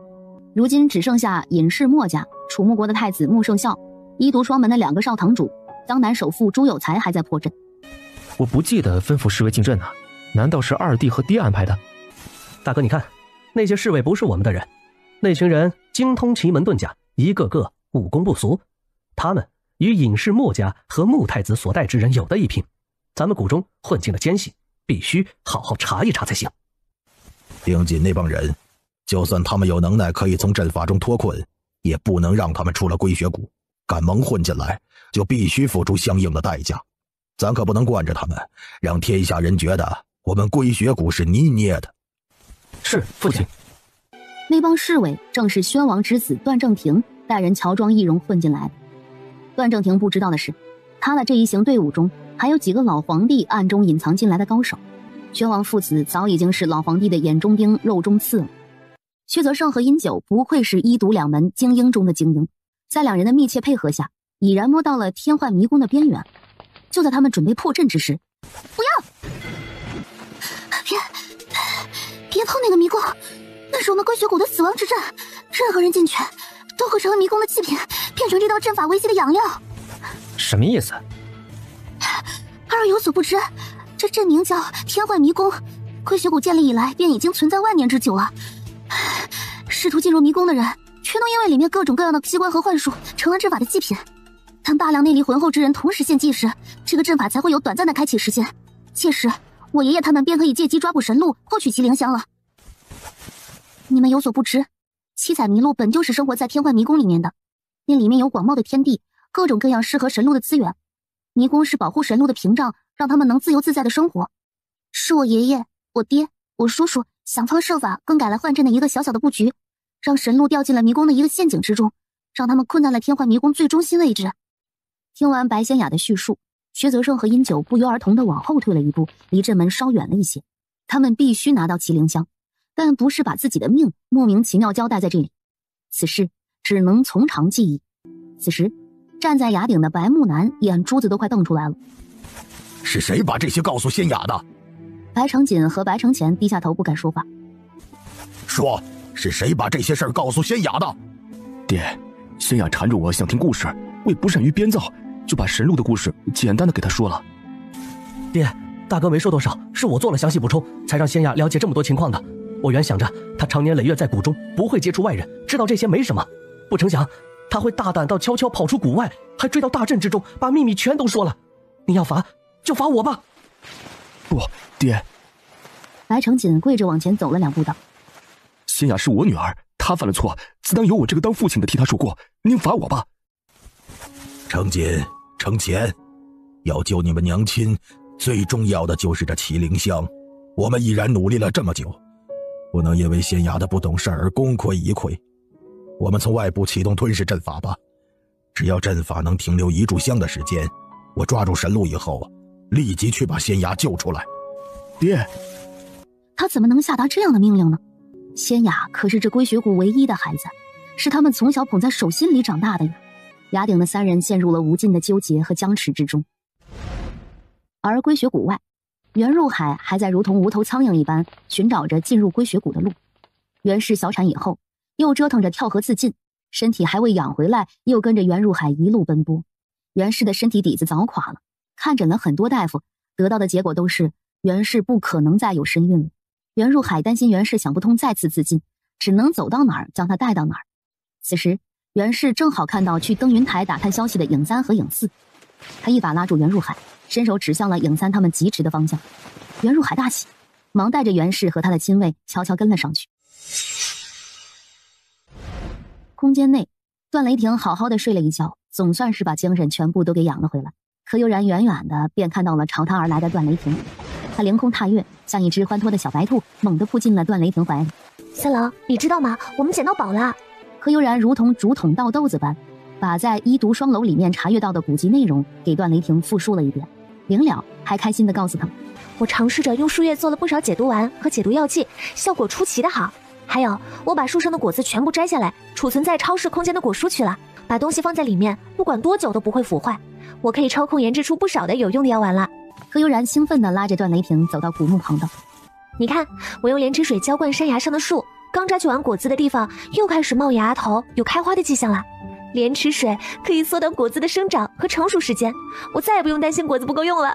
如今只剩下隐士墨家、楚木国的太子穆圣孝、医毒双门的2个少堂主、江南首富朱有才还在破阵。我不记得吩咐侍卫进阵啊，难道是二弟和爹安排的？大哥你看，那些侍卫不是我们的人，那群人精通奇门遁甲，一个个武功不俗，他们与隐士墨家和穆太子所带之人有的一拼，咱们谷中混进了奸细，必须好好查一查才行。盯紧那帮人，就算他们有能耐可以从阵法中脱困，也不能让他们出了龟雪谷，敢蒙混进来就必须付出相应的代价。咱可不能惯着他们，让天下人觉得我们龟雪谷是泥捏的。是父亲。那帮侍卫正是宣王之子段正廷带人乔装易容混进来的。段正廷不知道的是，他的这一行队伍中还有几个老皇帝暗中隐藏进来的高手。宣王父子早已经是老皇帝的眼中钉肉中刺了。薛泽胜和殷九不愧是医毒2门精英中的精英，在2人的密切配合下，已然摸到了天幻迷宫的边缘。就在他们准备破阵之时，不要！别碰那个迷宫，那是我们龟雪谷的死亡之阵，任何人进去都会成为迷宫的祭品，变成这道阵法维系的养料。什么意思？二儿有所不知，这阵名叫天幻迷宫，归血谷建立以来便已经存在万年之久了。试图进入迷宫的人，全都因为里面各种各样的机关和幻术，成了阵法的祭品。当大量内力浑厚之人同时献祭时，这个阵法才会有短暂的开启时间。届时，我爷爷他们便可以借机抓捕神鹿，获取麒麟香了。你们有所不知，七彩麋鹿本就是生活在天幻迷宫里面的，那里面有广袤的天地，各种各样适合神鹿的资源。迷宫是保护神鹿的屏障，让他们能自由自在的生活。是我爷爷、我爹、我叔叔想方设法更改了幻阵的一个小小的布局，让神鹿掉进了迷宫的一个陷阱之中，让他们困在了天幻迷宫最中心位置。听完白仙雅的叙述，薛泽胜和殷九不约而同地往后退了一步，离阵门稍远了一些。他们必须拿到麒麟香，但不是把自己的命莫名其妙交代在这里。此事只能从长计议。此时，站在崖顶的白木南眼珠子都快瞪出来了。是谁把这些告诉仙雅的？白成锦和白成前低下头不敢说话。说，是谁把这些事儿告诉仙雅的？爹，仙雅缠着我想听故事，我也不善于编造，就把神鹿的故事简单的给他说了。爹，大哥没说多少，是我做了详细补充，才让仙雅了解这么多情况的。我原想着他常年累月在谷中，不会接触外人，知道这些没什么，不成想他会大胆到悄悄跑出谷外，还追到大阵之中，把秘密全都说了。你要罚就罚我吧。不，爹。白成锦跪着往前走了2步道：仙雅是我女儿，她犯了错，自当由我这个当父亲的替她说过，您罚我吧。成锦、成前，要救你们娘亲，最重要的就是这麒麟香。我们已然努力了这么久，不能因为仙雅的不懂事而功亏一篑。我们从外部启动吞噬阵法吧，只要阵法能停留1炷香的时间，我抓住神鹿以后，立即去把仙雅救出来。爹，他怎么能下达这样的命令呢？仙雅可是这归血谷唯一的孩子，是他们从小捧在手心里长大的呀。崖顶的3人陷入了无尽的纠结和僵持之中。而归血谷外，袁入海还在如同无头苍蝇一般寻找着进入归血谷的路。袁氏小产以后，又折腾着跳河自尽，身体还未养回来，又跟着袁入海一路奔波。袁氏的身体底子早垮了，看诊了很多大夫，得到的结果都是袁氏不可能再有身孕了。袁入海担心袁氏想不通再次自尽，只能走到哪儿将他带到哪儿。此时袁氏正好看到去登云台打探消息的影3和影4，他一把拉住袁入海，伸手指向了影3他们疾驰的方向。袁入海大喜，忙带着袁氏和他的亲卫悄悄跟了上去。空间内，段雷霆好好的睡了一觉，总算是把精神全部都给养了回来。柯悠然远远的便看到了朝他而来的段雷霆，他凌空踏跃，像一只欢脱的小白兔，猛地扑进了段雷霆怀里。三郎，你知道吗？我们捡到宝了！柯悠然如同竹筒倒豆子般，把在医毒双楼里面查阅到的古籍内容给段雷霆复述了一遍，临了还开心地告诉他，我尝试着用树叶做了不少解毒丸和解毒药剂，效果出奇的好。还有，我把树上的果子全部摘下来，储存在超市空间的果蔬区了，把东西放在里面，不管多久都不会腐坏。我可以抽空研制出不少的有用的药丸了。柯悠然兴奋地拉着段雷霆走到古墓旁道，你看，我用莲池水浇灌山崖上的树，刚摘取完果子的地方又开始冒芽头，有开花的迹象了。莲池水可以缩短果子的生长和成熟时间，我再也不用担心果子不够用了。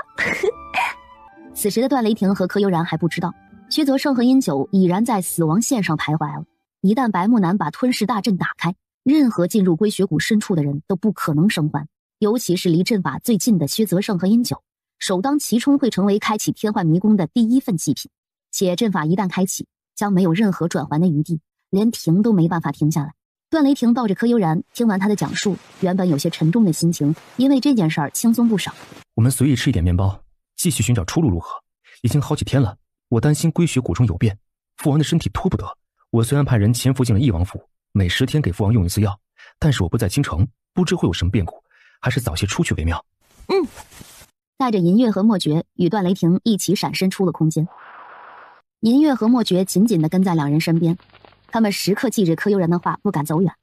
此时的段雷霆和柯悠然还不知道，薛泽胜和殷九已然在死亡线上徘徊了。一旦白木南把吞噬大阵打开，任何进入归血谷深处的人都不可能生还，尤其是离阵法最近的薛泽胜和殷九，首当其冲会成为开启天幻迷宫的第一份祭品。且阵法一旦开启，将没有任何转圜的余地，连停都没办法停下来。段雷霆抱着柯悠然，听完他的讲述，原本有些沉重的心情因为这件事儿轻松不少。我们随意吃一点面包，继续寻找出路如何？已经好几天了，我担心归血谷中有变，父王的身体拖不得。我虽然派人潜伏进了翼王府，每10天给父王用1次药，但是我不在京城，不知会有什么变故，还是早些出去为妙。带着银月和墨绝与段雷霆一起闪身出了空间。银月和墨绝紧紧地跟在2人身边，他们时刻记着柯悠然的话，不敢走远。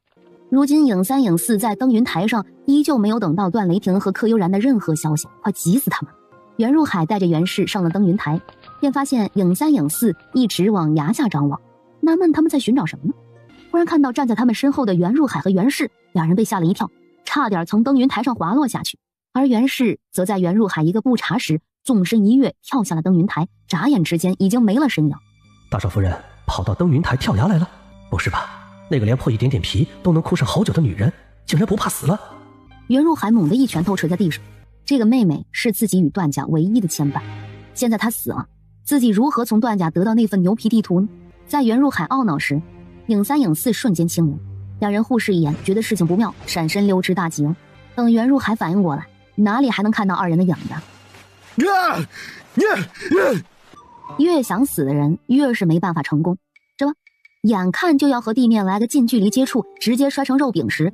如今影3影4在登云台上依旧没有等到段雷霆和柯悠然的任何消息，快急死他们。袁入海带着袁氏上了登云台，便发现影3影4一直往崖下张望，纳闷他们在寻找什么呢？突然看到站在他们身后的袁入海和袁氏，两人被吓了一跳，差点从登云台上滑落下去。而袁氏则在袁入海一个不察时，纵身一跃跳下了登云台，眨眼之间已经没了身影。大少夫人跑到登云台跳崖来了？不是吧？那个连破一点点皮都能哭上好久的女人，竟然不怕死了？袁入海猛地一拳头捶在地上。这个妹妹是自己与段家唯一的牵绊，现在她死了，自己如何从段家得到那份牛皮地图呢？在袁入海懊恼时，影三影四瞬间清明，两人互视一眼，觉得事情不妙，闪身溜之大吉了。等袁入海反应过来，哪里还能看到二人的影子？越想死的人越是没办法成功，这不，眼看就要和地面来个近距离接触，直接摔成肉饼时，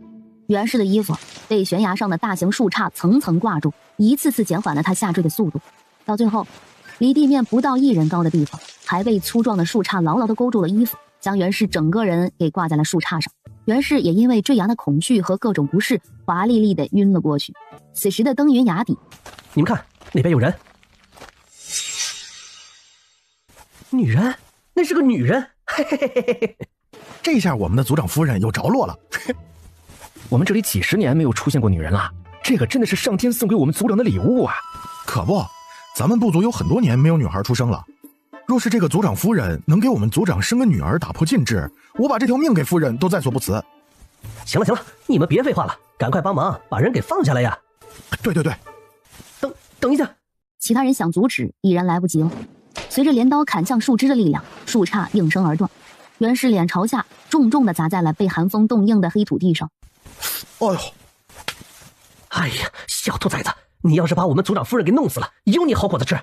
袁氏的衣服被悬崖上的大型树杈层层挂住，一次次减缓了他下坠的速度。到最后，离地面不到1人高的地方，还被粗壮的树杈牢牢地勾住了衣服，将袁氏整个人给挂在了树杈上。袁氏也因为坠崖的恐惧和各种不适，华丽丽地晕了过去。此时的登云崖底，你们看，那边有人。女人，那是个女人。嘿嘿嘿嘿嘿。这下我们的族长夫人有着落了。我们这里几10年没有出现过女人了，这个真的是上天送给我们族长的礼物啊！可不，咱们部族有很多年没有女孩出生了。若是这个族长夫人能给我们族长生个女儿，打破禁制，我把这条命给夫人都在所不辞。行了行了，你们别废话了，赶快帮忙把人给放下来呀！对对对，等一下，其他人想阻止已然来不及了。随着镰刀砍向树枝的力量，树杈应声而断，袁氏脸朝下，重重地砸在了被寒风冻硬的黑土地上。哎呀，小兔崽子，你要是把我们族长夫人给弄死了，有你好果子吃！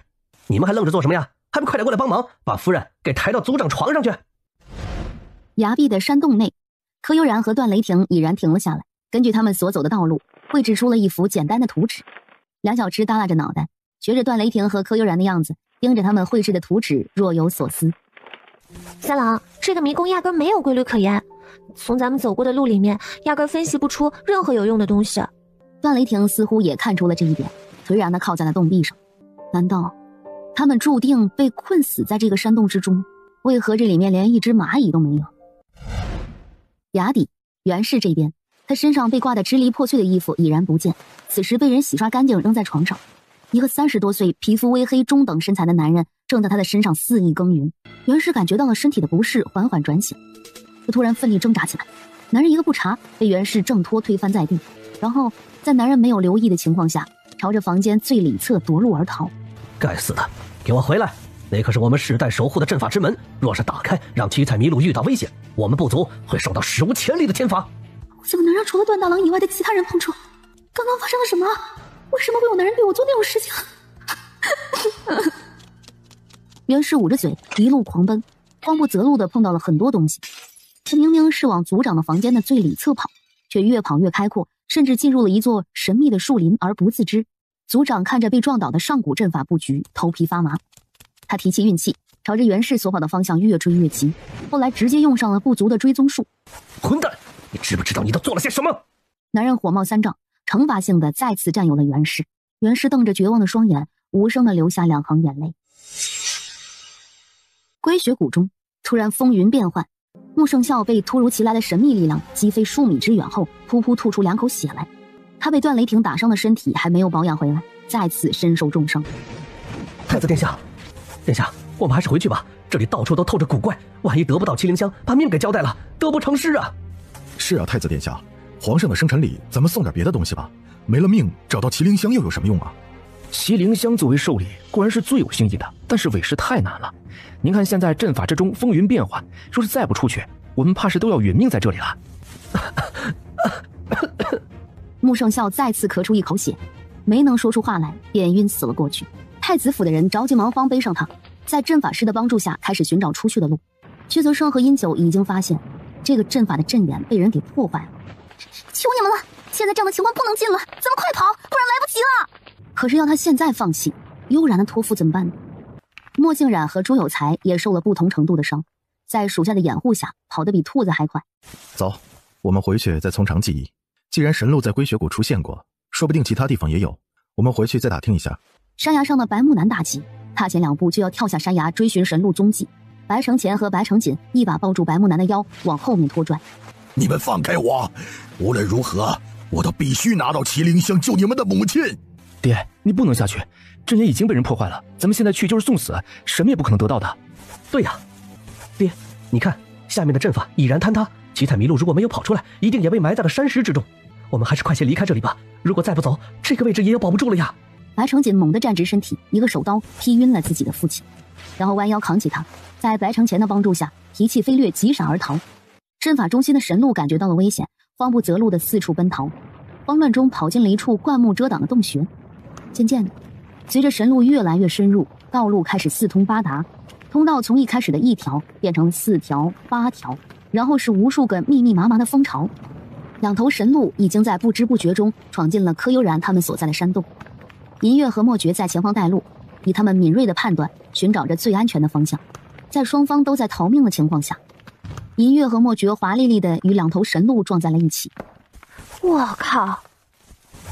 你们还愣着做什么呀？还不快点过来帮忙，把夫人给抬到族长床上去！崖壁的山洞内，柯悠然和段雷霆已然停了下来，根据他们所走的道路，绘制出了一幅简单的图纸。梁小芝耷拉着脑袋，学着段雷霆和柯悠然的样子，盯着他们绘制的图纸，若有所思。三郎，这个迷宫压根没有规律可言，从咱们走过的路里面，压根分析不出任何有用的东西。段雷霆似乎也看出了这一点，颓然地靠在了洞壁上。难道他们注定被困死在这个山洞之中？为何这里面连一只蚂蚁都没有？崖底，袁氏这边，他身上被挂得支离破碎的衣服已然不见，此时被人洗刷干净，扔在床上。一个30多岁、皮肤微黑、中等身材的男人正在他的身上肆意耕耘。袁氏感觉到了身体的不适，缓缓转醒，他突然奋力挣扎起来。男人一个不察，被袁氏挣脱推翻在地，然后在男人没有留意的情况下，朝着房间最里侧夺路而逃。该死的，给我回来！那可是我们世代守护的阵法之门，若是打开，让七彩麋鹿遇到危险，我们部族会受到史无前例的天罚。我怎么能让除了段大郎以外的其他人碰触？刚刚发生了什么？为什么会有男人对我做那种事情？袁氏捂着嘴，一路狂奔，慌不择路地碰到了很多东西。他明明是往族长的房间的最里侧跑，却越跑越开阔，甚至进入了一座神秘的树林而不自知。族长看着被撞倒的上古阵法布局，头皮发麻。他提起运气，朝着袁氏所跑的方向越追越急，后来直接用上了部族的追踪术。混蛋，你知不知道你都做了些什么？男人火冒三丈，惩罚性的再次占有了袁氏。袁氏瞪着绝望的双眼，无声的流下2行眼泪。龟雪谷中突然风云变幻，穆圣孝被突如其来的神秘力量击飞数米之远后，噗噗吐出2口血来。他被段雷霆打伤的身体还没有保养回来，再次身受重伤。太子殿下，我们还是回去吧，这里到处都透着古怪，万一得不到麒麟香，把命给交代了，得不偿失啊！是啊，太子殿下，皇上的生辰礼，咱们送点别的东西吧。没了命，找到麒麟香又有什么用啊？麒麟香作为寿礼，固然是最有新意的，但是委实太难了。您看现在阵法之中风云变幻，若是再不出去，我们怕是都要殒命在这里了。穆圣孝再次咳出一口血，没能说出话来，便晕死了过去。太子府的人着急忙慌背上他，在阵法师的帮助下开始寻找出去的路。屈泽生和殷九已经发现，这个阵法的阵眼被人给破坏了。求你们了，现在这样的情况不能进了，咱们快跑，不然来不及了。可是要他现在放弃，悠然的托付怎么办呢？莫静冉和朱有才也受了不同程度的伤，在属下的掩护下，跑得比兔子还快。走，我们回去再从长计议。既然神鹿在龟雪谷出现过，说不定其他地方也有，我们回去再打听一下。山崖上的白木南大急，踏前2步就要跳下山崖追寻神鹿踪迹。白承前和白承锦一把抱住白木南的腰，往后面拖拽。你们放开我！无论如何，我都必须拿到麒麟香救你们的母亲。爹，你不能下去，阵眼已经被人破坏了，咱们现在去就是送死，什么也不可能得到的。对呀，爹，你看下面的阵法已然坍塌，七彩麋鹿如果没有跑出来，一定也被埋在了山石之中。我们还是快些离开这里吧，如果再不走，这个位置也要保不住了呀。白承锦猛地站直身体，一个手刀劈晕了自己的父亲，然后弯腰扛起他，在白承前的帮助下提气飞掠，急闪而逃。阵法中心的神鹿感觉到了危险，慌不择路的四处奔逃，慌乱中跑进了一处灌木遮挡的洞穴。渐渐的，随着神鹿越来越深入，道路开始四通八达，通道从一开始的1条变成了4条、8条，然后是无数个密密麻麻的蜂巢。2头神鹿已经在不知不觉中闯进了柯悠然他们所在的山洞。银月和莫觉在前方带路，以他们敏锐的判断寻找着最安全的方向。在双方都在逃命的情况下，银月和莫觉华丽丽的与2头神鹿撞在了一起。我靠！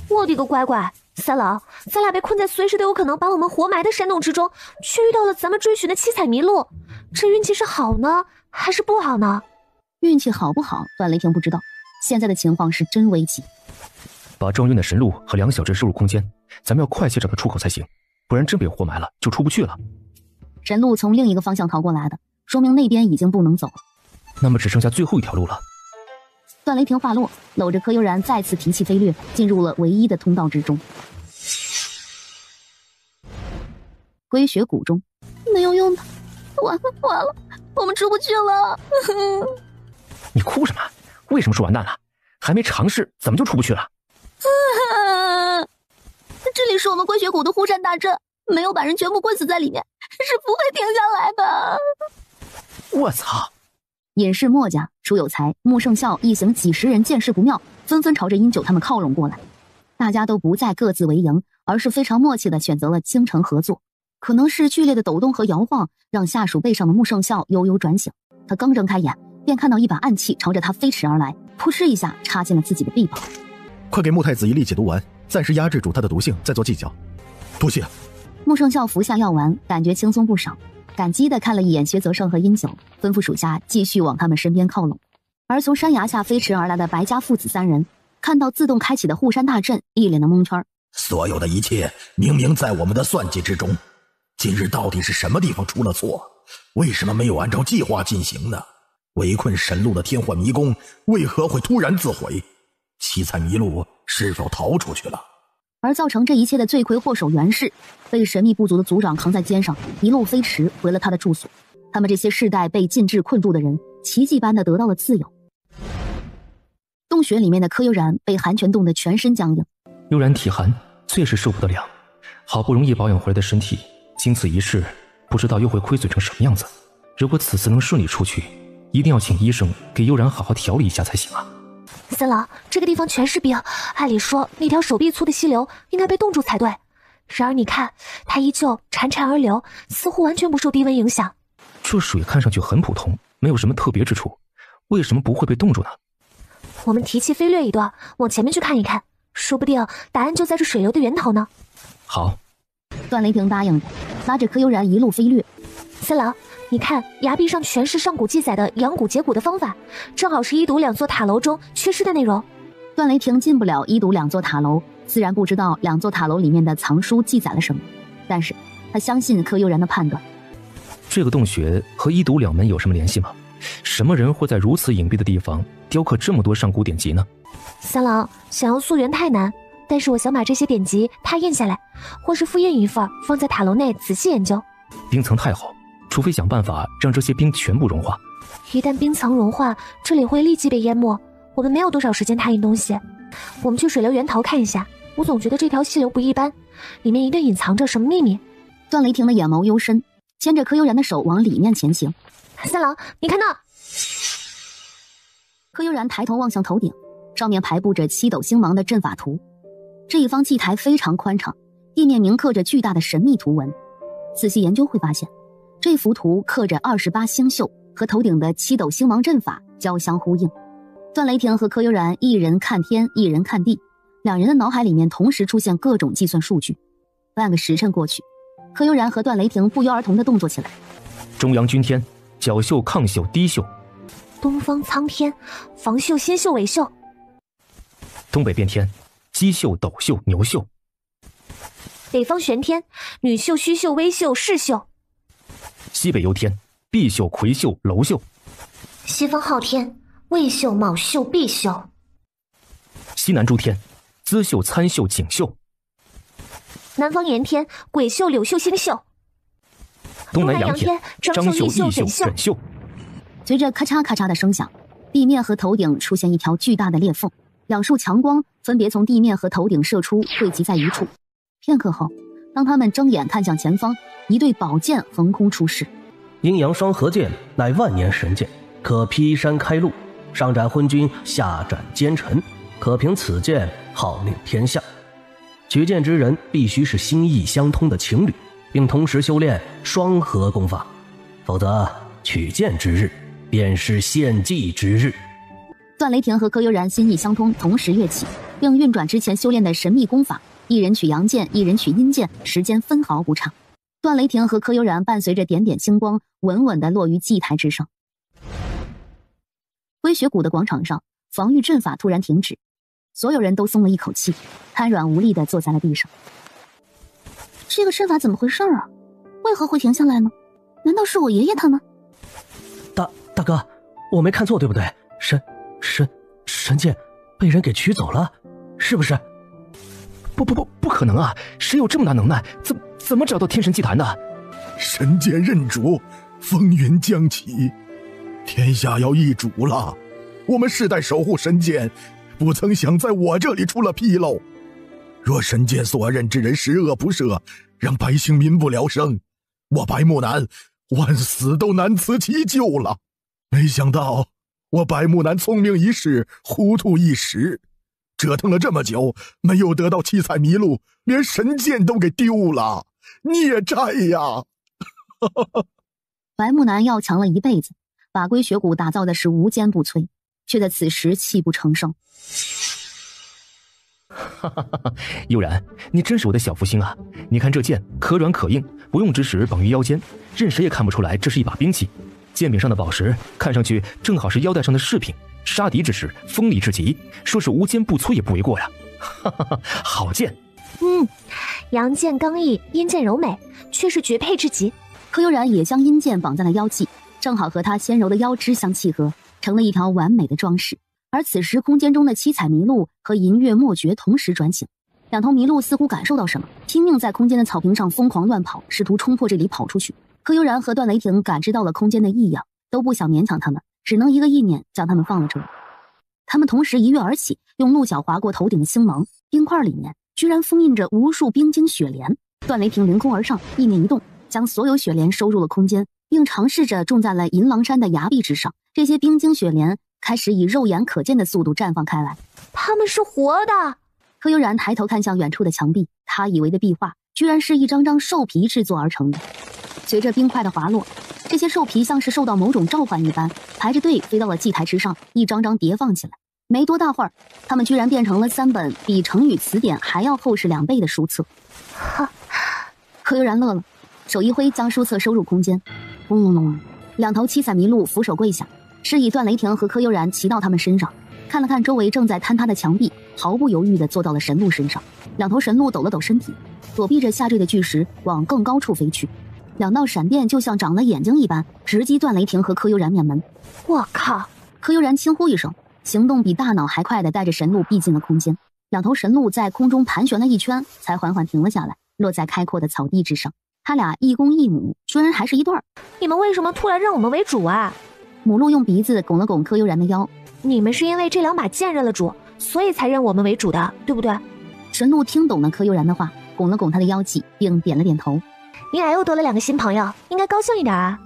我的个乖乖！三郎，咱俩被困在随时都有可能把我们活埋的山洞之中，却遇到了咱们追寻的七彩麋鹿，这运气是好呢，还是不好呢？运气好不好，段雷霆不知道，现在的情况是真危急。把撞晕的神鹿和2小只收入空间，咱们要快些找到出口才行，不然真被活埋了就出不去了。神鹿从另一个方向逃过来的，说明那边已经不能走了。那么只剩下最后一条路了。段雷霆话落，搂着柯悠然再次提气飞掠，进入了唯一的通道之中。归雪谷中，没有用的，完了，我们出不去了。你哭什么？为什么说完蛋了？还没尝试，怎么就出不去了？这里是我们归雪谷的护山大阵，没有把人全部困死在里面，是不会停下来的。我操！隐士墨家、舒有才、穆圣孝一行几十人见势不妙，纷纷朝着殷九他们靠拢过来。大家都不再各自为营，而是非常默契地选择了倾城合作。可能是剧烈的抖动和摇晃，让下属背上的穆圣孝悠悠转醒。他刚睁开眼，便看到一把暗器朝着他飞驰而来，扑哧一下插进了自己的臂膀。快给穆太子一粒解毒丸，暂时压制住他的毒性，再做计较。多谢。穆圣孝服下药丸，感觉轻松不少，感激地看了一眼薛泽胜和殷九，吩咐属下继续往他们身边靠拢。而从山崖下飞驰而来的白家父子3人，看到自动开启的护山大阵，一脸的蒙圈。所有的一切明明在我们的算计之中，今日到底是什么地方出了错？为什么没有按照计划进行呢？围困神鹿的天幻迷宫为何会突然自毁？七彩麋鹿是否逃出去了？而造成这一切的罪魁祸首袁氏，被神秘部族的族长扛在肩上，一路飞驰回了他的住所。他们这些世代被禁制困住的人，奇迹般的得到了自由。洞穴里面的柯悠然被寒泉冻得全身僵硬，悠然体寒，最是受不得凉。好不容易保养回来的身体，经此一事，不知道又会亏损成什么样子。如果此次能顺利出去，一定要请医生给悠然好好调理一下才行啊。三郎，这个地方全是冰，按理说那条手臂粗的溪流应该被冻住才对。然而你看，它依旧潺潺而流，似乎完全不受低温影响。这水看上去很普通，没有什么特别之处，为什么不会被冻住呢？我们提气飞掠一段，往前面去看一看，说不定答案就在这水流的源头呢。好。段雷霆答应着，拉着柯悠然一路飞掠。三郎，你看崖壁上全是上古记载的养蛊解蛊的方法，正好是一堵2座塔楼中缺失的内容。段雷霆进不了一堵2座塔楼，自然不知道2座塔楼里面的藏书记载了什么，但是他相信柯悠然的判断。这个洞穴和一堵2门有什么联系吗？什么人会在如此隐蔽的地方雕刻这么多上古典籍呢？三郎，想要溯源太难，但是我想把这些典籍拓印下来，或是复印一份放在塔楼内仔细研究。冰层太厚，除非想办法让这些冰全部融化。一旦冰层融化，这里会立即被淹没，我们没有多少时间拓印东西。我们去水流源头看一下，我总觉得这条溪流不一般，里面一定隐藏着什么秘密。段雷霆的眼眸幽深，牵着柯悠然的手往里面前行。三郎，你看那！柯悠然抬头望向头顶，上面排布着七斗星芒的阵法图。这一方祭台非常宽敞，地面铭刻着巨大的神秘图文。仔细研究会发现，这幅图刻着28星宿和头顶的七斗星芒阵法交相呼应。段雷霆和柯悠然一人看天，一人看地，两人的脑海里面同时出现各种计算数据。半个时辰过去，柯悠然和段雷霆不约而同地动作起来。中阳君天，角宿、亢宿、低宿。东方苍天，房宿、新宿、尾宿。东北变天，鸡宿、斗宿、牛宿。北方玄天，女宿、虚宿、微宿、世宿。西北幽天，赑宿、魁宿、楼宿。西方昊天，未宿、卯宿、赑宿。西南诸天，资宿、参宿、景宿。南方炎天，癸宿、柳宿、星宿。东南阳天，张宿、羿宿、轸宿。随着咔嚓咔嚓的声响，地面和头顶出现一条巨大的裂缝，两束强光分别从地面和头顶射出，汇集在一处。片刻后，当他们睁眼看向前方，一对宝剑横空出世。阴阳双合剑乃万年神剑，可劈山开路，上斩昏君，下斩奸臣，可凭此剑号令天下。取剑之人必须是心意相通的情侣，并同时修炼双合功法，否则取剑之日便是献祭之日。段雷霆和柯悠然心意相通，同时跃起，并运转之前修炼的神秘功法，一人取阳剑，一人取阴剑，时间分毫不差。段雷霆和柯悠然伴随着点点星光，稳稳地落于祭台之上。归雪谷的广场上，防御阵法突然停止，所有人都松了一口气，瘫软无力地坐在了地上。这个阵法怎么回事啊？为何会停下来呢？难道是我爷爷他们？大哥，我没看错对不对？神剑被人给取走了，是不是？不可能啊！谁有这么大能耐？怎么找到天神祭坛的？神剑认主，风云将起，天下要易主了。我们世代守护神剑，不曾想在我这里出了纰漏。若神剑所任之人十恶不赦，让百姓民不聊生，我白木南万死都难辞其咎了。没想到我白木南聪明一世，糊涂一时，折腾了这么久，没有得到七彩麋鹿，连神剑都给丢了，孽债呀！白木南要强了一辈子，把归雪谷打造的是无坚不摧，却在此时泣不成声。悠然，你真是我的小福星啊！你看这剑可软可硬，不用之时绑于腰间，任谁也看不出来这是一把兵器。剑柄上的宝石看上去正好是腰带上的饰品，杀敌之时锋利至极，说是无坚不摧也不为过呀！好剑。阳剑刚毅，阴剑柔美，却是绝配之极。柯悠然也将阴剑绑在了腰际，正好和他纤柔的腰肢相契合，成了一条完美的装饰。而此时空间中的七彩麋鹿和银月墨诀同时转醒，两头麋鹿似乎感受到什么，拼命在空间的草坪上疯狂乱跑，试图冲破这里跑出去。柯悠然和段雷霆感知到了空间的异样，都不想勉强他们，只能一个意念将他们放了出来。他们同时一跃而起，用鹿角划过头顶的星芒，冰块里面居然封印着无数冰晶雪莲。段雷霆凌空而上，意念一动，将所有雪莲收入了空间，并尝试着种在了银狼山的崖壁之上。这些冰晶雪莲开始以肉眼可见的速度绽放开来。它们是活的。柯悠然抬头看向远处的墙壁，他以为的壁画居然是一张张兽皮制作而成的。随着冰块的滑落，这些兽皮像是受到某种召唤一般，排着队飞到了祭台之上，一张张叠放起来。没多大会儿，他们居然变成了3本比成语词典还要厚实2倍的书册。柯悠然乐了，手一挥将书册收入空间。嗡隆隆，两头七彩麋鹿俯首跪下，示意段雷霆和柯悠然骑到他们身上，看了看周围正在坍塌的墙壁，毫不犹豫地坐到了神鹿身上。两头神鹿抖了抖身体，躲避着下坠的巨石，往更高处飞去。2道闪电就像长了眼睛一般，直击段雷霆和柯悠然面门。我靠！柯悠然轻呼一声，行动比大脑还快地带着神鹿逼近了空间。两头神鹿在空中盘旋了一圈，才缓缓停了下来，落在开阔的草地之上。他俩一公一母，居然还是一对儿。你们为什么突然让我们为主啊？母鹿用鼻子拱了拱柯悠然的腰。你们是因为这2把剑认了主，所以才认我们为主的，对不对？神鹿听懂了柯悠然的话，拱了拱他的腰际，并点了点头。你俩又多了2个新朋友，应该高兴一点啊。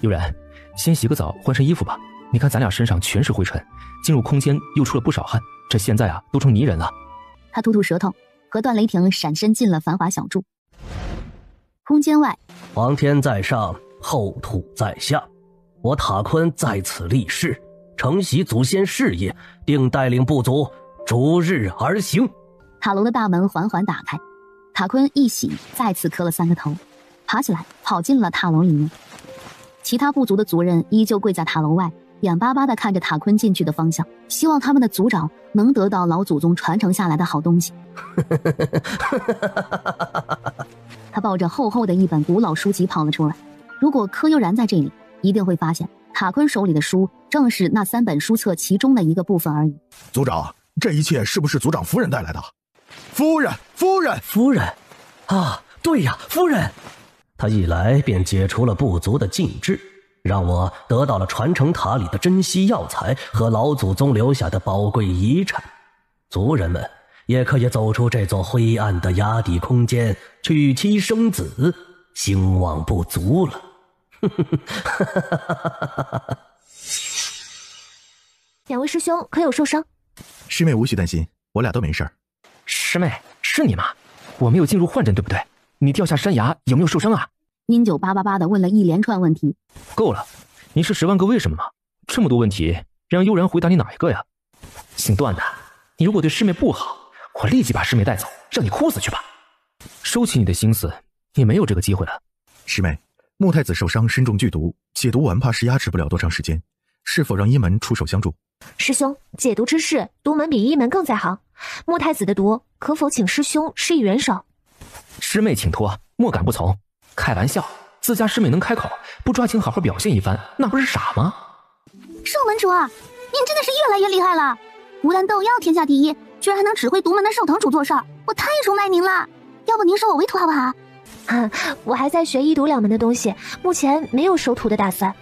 悠然，先洗个澡，换身衣服吧。你看咱俩身上全是灰尘，进入空间又出了不少汗，这现在啊都成泥人了。他吐吐舌头，和段雷霆闪身进了繁华小筑。空间外，皇天在上，后土在下，我塔坤在此立誓，承袭祖先事业，定带领部族逐日而行。塔楼的大门缓缓打开，塔坤一喜，再次磕了3个头，爬起来跑进了塔楼里面。其他部族的族人依旧跪在塔楼外，眼巴巴地看着塔坤进去的方向，希望他们的族长能得到老祖宗传承下来的好东西。他抱着厚厚的一本古老书籍跑了出来。如果柯悠然在这里，一定会发现塔坤手里的书正是那3本书册其中的一个部分而已。族长，这一切是不是族长夫人带来的？夫人，啊，对呀，夫人。他一来便解除了部族的禁制，让我得到了传承塔里的珍稀药材和老祖宗留下的宝贵遗产。族人们也可以走出这座灰暗的崖底空间，娶妻生子，兴旺不足了。两位师兄可有受伤？师妹无需担心，我俩都没事儿。师妹，是你吗？我没有进入幻阵，对不对？你掉下山崖有没有受伤啊？殷九巴巴巴地问了一连串问题。够了，你是10万个为什么吗？这么多问题，让悠然回答你哪一个呀？姓段的，你如果对师妹不好，我立即把师妹带走，让你哭死去吧。收起你的心思，你没有这个机会了。师妹，穆太子受伤，身中剧毒，解毒丸怕是压制不了多长时间，是否让医门出手相助？师兄，解毒之事，毒门比医门更在行。穆太子的毒，可否请师兄施以援手？师妹请托，莫敢不从。开玩笑，自家师妹能开口，不抓紧好好表现一番，那不是傻吗？少门主，您真的是越来越厉害了，无兰斗药天下第一，居然还能指挥独门的少堂主做事儿，我太崇拜您了。要不您收我为徒好不好？我还在学医毒2门的东西，目前没有收徒的打算。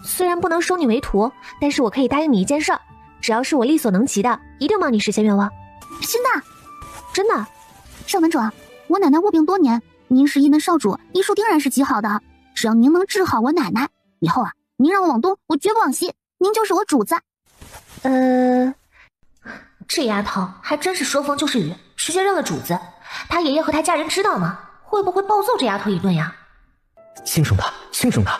虽然不能收你为徒，但是我可以答应你一件事儿，只要是我力所能及的，一定帮你实现愿望。真的？真的。少门主，我奶奶卧病多年，您是一门少主，医术定然是极好的。只要您能治好我奶奶，以后您让我往东，我绝不往西，您就是我主子。这丫头还真是说风就是雨，直接认了主子。他爷爷和他家人知道吗？会不会暴揍这丫头一顿呀？轻声的，轻声的。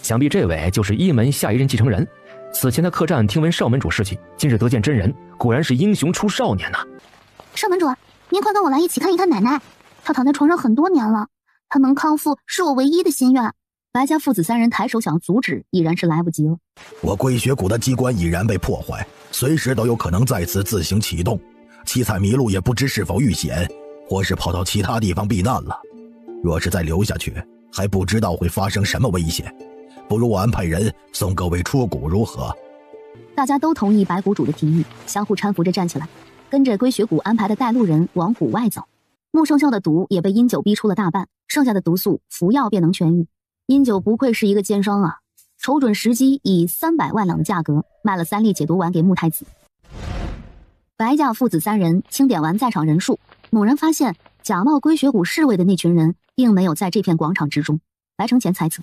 想必这位就是一门下一任继承人。此前的客栈听闻少门主事迹，今日得见真人，果然是英雄出少年呐。少门主，您快跟我来一起看一看奶奶，她躺在床上很多年了，她能康复是我唯一的心愿。白家父子3人抬手想阻止，已然是来不及了。我归血谷的机关已然被破坏，随时都有可能再次自行启动。七彩麋鹿也不知是否遇险，或是跑到其他地方避难了。若是再留下去，还不知道会发生什么危险。不如我安排人送各位出谷如何？大家都同意白谷主的提议，相互搀扶着站起来，跟着归血谷安排的带路人往谷外走。穆圣孝的毒也被殷九逼出了大半，剩下的毒素服药便能痊愈。殷九不愧是一个奸商啊，瞅准时机，以300万两的价格卖了3粒解毒丸给穆太子。白家父子3人清点完在场人数，猛然发现假冒归血谷侍卫的那群人并没有在这片广场之中。白承前猜测，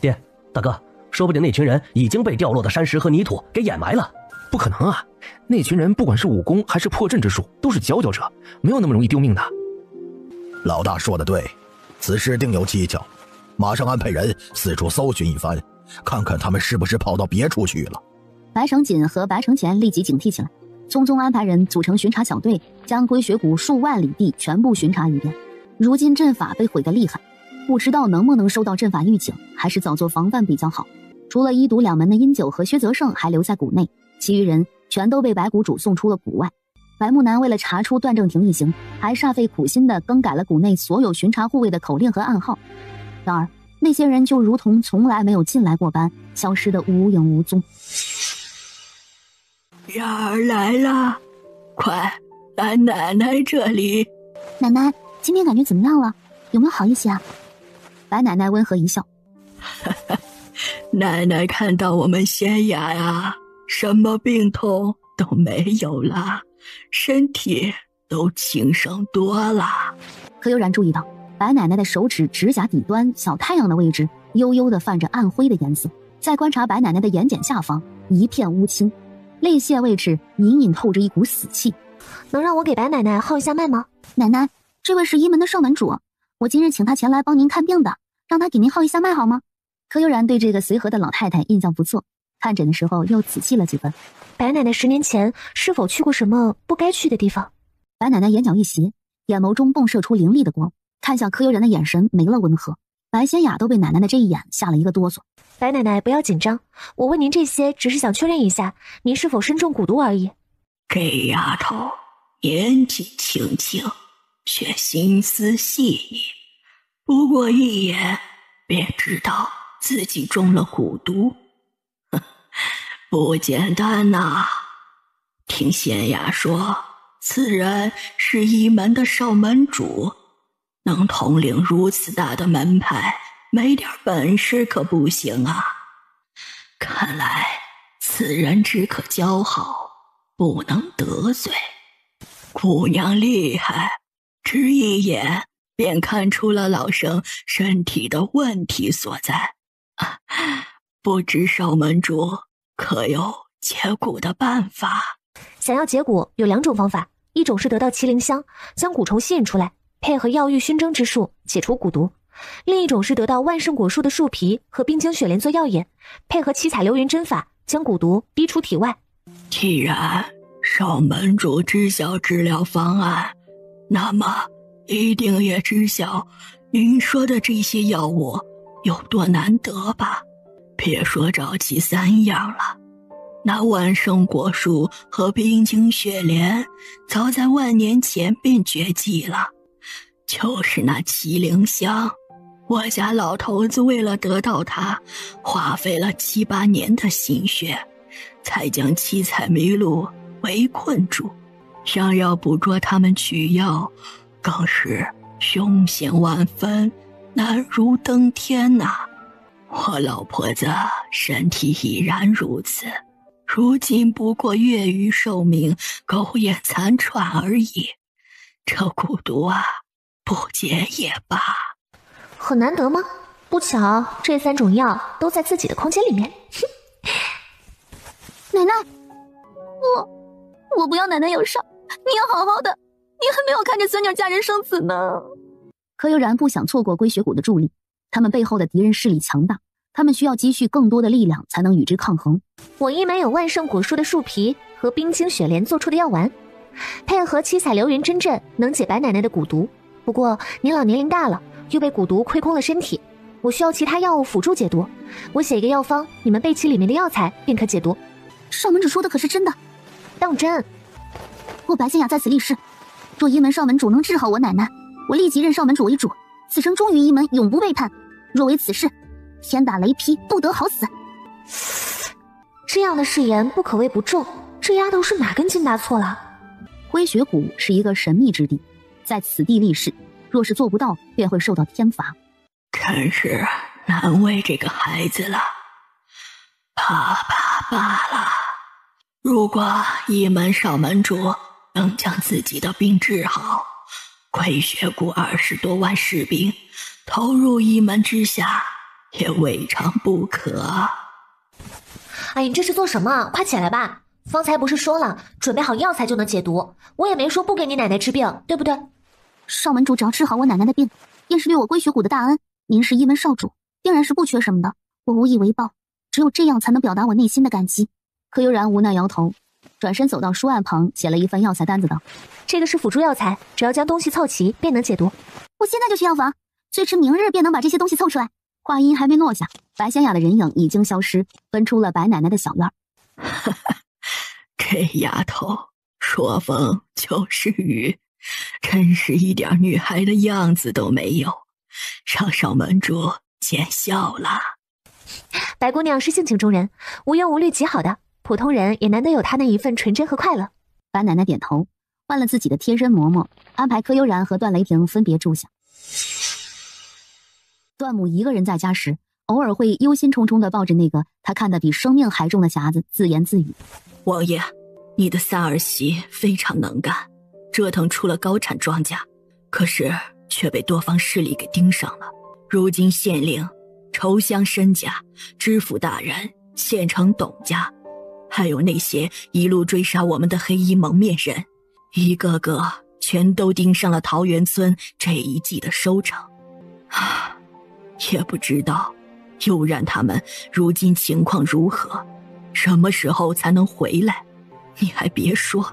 爹，大哥，说不定那群人已经被掉落的山石和泥土给掩埋了。不可能啊，那群人不管是武功还是破阵之术，都是佼佼者，没有那么容易丢命的。老大说的对，此事定有蹊跷，马上安排人四处搜寻一番，看看他们是不是跑到别处去了。白承锦和白承前立即警惕起来，匆匆安排人组成巡查小队，将归血谷数万里地全部巡查一遍。如今阵法被毁得厉害，不知道能不能收到阵法预警，还是早做防范比较好。除了医毒2门的殷九和薛泽胜还留在谷内，其余人全都被白谷主送出了谷外。白木南为了查出段正廷一行，还煞费苦心地更改了谷内所有巡查护卫的口令和暗号。然而那些人就如同从来没有进来过般，消失得无影无踪。然儿来了，快来奶奶这里。奶奶，今天感觉怎么样了？有没有好一些啊？白奶奶温和一笑，奶奶看到我们仙雅呀，什么病痛都没有了，身体都轻省多了。柯悠然注意到白奶奶的手指指甲底端小太阳的位置悠悠地泛着暗灰的颜色，再观察白奶奶的眼睑下方一片乌青，泪腺位置隐隐透着一股死气。能让我给白奶奶号一下脉吗？奶奶，这位是医门的少门主，我今日请他前来帮您看病的，让他给您号一下脉好吗？柯悠然对这个随和的老太太印象不错，看诊的时候又仔细了几分。白奶奶10年前是否去过什么不该去的地方？白奶奶眼角一斜，眼眸中迸射出凌厉的光，看向柯悠然的眼神没了温和。白仙雅都被奶奶的这一眼吓了一个哆嗦。白奶奶不要紧张，我问您这些只是想确认一下您是否身中蛊毒而已。这丫头年纪轻轻，却心思细腻，不过一眼便知道自己中了蛊毒，不简单呐。听仙雅说，此人是一门的少门主，能统领如此大的门派，没点本事可不行啊。看来此人只可交好，不能得罪。姑娘厉害，只一眼便看出了老生身体的问题所在。不知少门主可有解蛊的办法？想要解蛊有2种方法，一种是得到麒麟香，将蛊虫吸引出来，配合药浴熏蒸之术解除蛊毒；另一种是得到万圣果树的树皮和冰晶雪莲做药引，配合七彩流云针法将蛊毒逼出体外。既然少门主知晓治疗方案，那么一定也知晓您说的这些药物有多难得吧？别说找齐3样了，那万圣果树和冰晶雪莲早在万年前便绝迹了。就是那麒麟香，我家老头子为了得到它，花费了7、8年的心血，才将七彩麋鹿围困住，想要捕捉他们取药，更是凶险万分，难如登天呐。我老婆子身体已然如此，如今不过月余寿命，苟延残喘而已。这蛊毒啊，不解也罢。很难得吗？不巧，这3种药都在自己的空间里面。奶奶，我不要奶奶有伤，你要好好的，你还没有看着孙女嫁人生子呢。柯悠然不想错过归雪谷的助力，他们背后的敌人势力强大，他们需要积蓄更多的力量才能与之抗衡。我一枚有万圣果树的树皮和冰晶雪莲做出的药丸，配合七彩流云针阵，能解白奶奶的蛊毒。不过您老年龄大了，又被蛊毒亏空了身体，我需要其他药物辅助解毒。我写一个药方，你们备齐里面的药材便可解毒。少门主说的可是真的？当真。我白仙雅在此立誓，若一门少门主能治好我奶奶，我立即认少门主为主，此生忠于一门，永不背叛。若为此事，天打雷劈，不得好死。这样的誓言不可谓不重，这丫头是哪根筋搭错了？归雪谷是一个神秘之地，在此地立誓，若是做不到，便会受到天罚。真是难为这个孩子了，罢了。如果一门少门主能将自己的病治好，归雪谷20多万士兵投入一门之下，也未尝不可。哎，你这是做什么？快起来吧！方才不是说了，准备好药材就能解毒，我也没说不给你奶奶治病，对不对？少门主只要治好我奶奶的病，便是对我归雪谷的大恩。您是一门少主，定然是不缺什么的，我无以为报，只有这样才能表达我内心的感激。柯悠然无奈摇头，转身走到书案旁，写了一份药材单子道：这个是辅助药材，只要将东西凑齐便能解毒。我现在就去药房，最迟明日便能把这些东西凑出来。话音还没落下，白仙雅的人影已经消失，奔出了白奶奶的小院。这丫头说风就是雨，真是一点女孩的样子都没有，让少门主见笑了。白姑娘是性情中人，无忧无虑极好的，普通人也难得有她那一份纯真和快乐。白奶奶点头，换了自己的贴身嬷嬷，安排柯悠然和段雷霆分别住下。段母一个人在家时，偶尔会忧心忡忡地抱着那个他看得比生命还重的匣子，自言自语：王爷，你的3儿媳非常能干，折腾出了高产庄稼，可是却被多方势力给盯上了。如今县令、仇乡申家、知府大人、县城董家，还有那些一路追杀我们的黑衣蒙面人，一个个全都盯上了桃源村这一季的收成。也不知道悠然他们如今情况如何，什么时候才能回来？你还别说，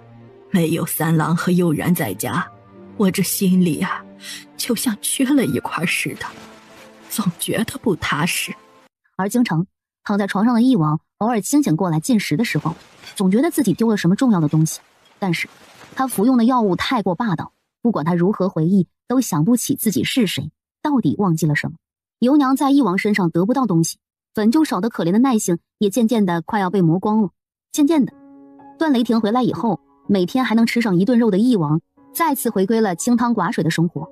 没有三郎和悠然在家，我这心里啊，就像缺了一块似的。总觉得不踏实。而京城躺在床上的翼王偶尔清醒过来进食的时候，总觉得自己丢了什么重要的东西，但是他服用的药物太过霸道，不管他如何回忆都想不起自己是谁，到底忘记了什么。尤娘在翼王身上得不到东西，本就少得可怜的耐性也渐渐的快要被磨光了。渐渐的，段雷霆回来以后，每天还能吃上一顿肉的翼王再次回归了清汤寡水的生活。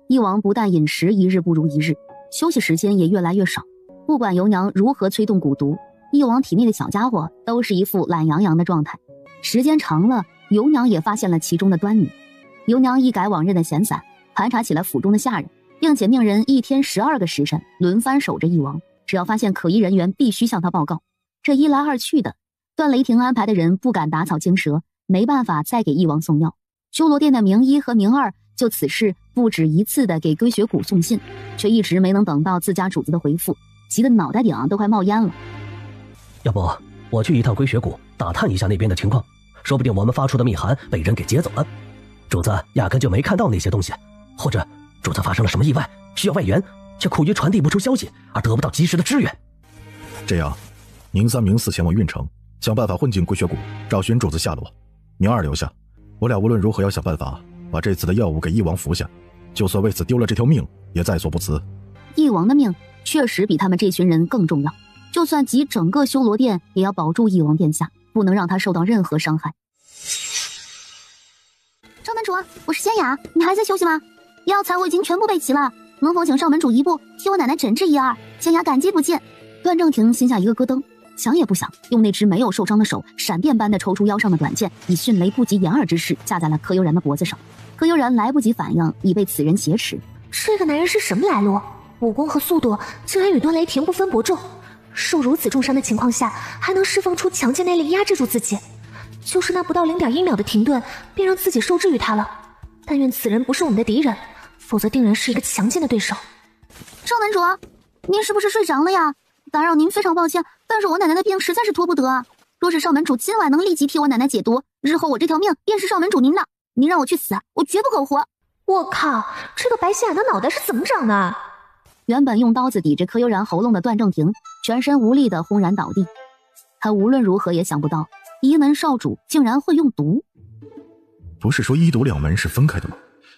翼王不但饮食一日不如一日，休息时间也越来越少。不管尤娘如何催动蛊毒，翼王体内的小家伙都是一副懒洋洋的状态。时间长了，尤娘也发现了其中的端倪。尤娘一改往日的闲散，盘查起了府中的下人，并且命人一天12个时辰轮番守着翼王，只要发现可疑人员必须向他报告。这一来二去的，段雷霆安排的人不敢打草惊蛇，没办法再给翼王送药。修罗殿的明一和明二就此事不止一次的给归雪谷送信，却一直没能等到自家主子的回复，急得脑袋顶都快冒烟了。要不我去一趟归雪谷打探一下那边的情况，说不定我们发出的密函被人给接走了，主子压根就没看到那些东西，或者主子发生了什么意外需要外援，却苦于传递不出消息而得不到及时的支援。这样，明三明四前往运城，想办法混进归雪谷找寻主子下落，明二留下，我俩无论如何要想办法把这次的药物给翼王服下，就算为此丢了这条命也在所不辞。翼王的命确实比他们这群人更重要，就算集整个修罗殿也要保住翼王殿下，不能让他受到任何伤害。少门主，我是仙雅，你还在休息吗？药材我已经全部备齐了，能否请少门主一步替我奶奶诊治一二？仙雅感激不尽。段正廷心下一个咯噔，想也不想，用那只没有受伤的手闪电般的抽出腰上的短剑，以迅雷不及掩耳之势架在了柯悠然的脖子上。柯悠然来不及反应，已被此人挟持。这个男人是什么来路？武功和速度竟然与段雷霆不分伯仲，受如此重伤的情况下还能释放出强劲内力压制住自己，就是那不到0.1秒的停顿便让自己受制于他了。但愿此人不是我们的敌人，否则定然是一个强劲的对手。少门主，您是不是睡着了呀？打扰您非常抱歉，但是我奶奶的病实在是拖不得啊。若是少门主今晚能立即替我奶奶解毒，日后我这条命便是少门主您的。您让我去死，我绝不苟活。我靠，这个白皙雅的脑袋是怎么长的？原本用刀子抵着柯悠然喉咙的段正廷全身无力的轰然倒地。他无论如何也想不到一门少主竟然会用毒。不是说医毒两门是分开的吗？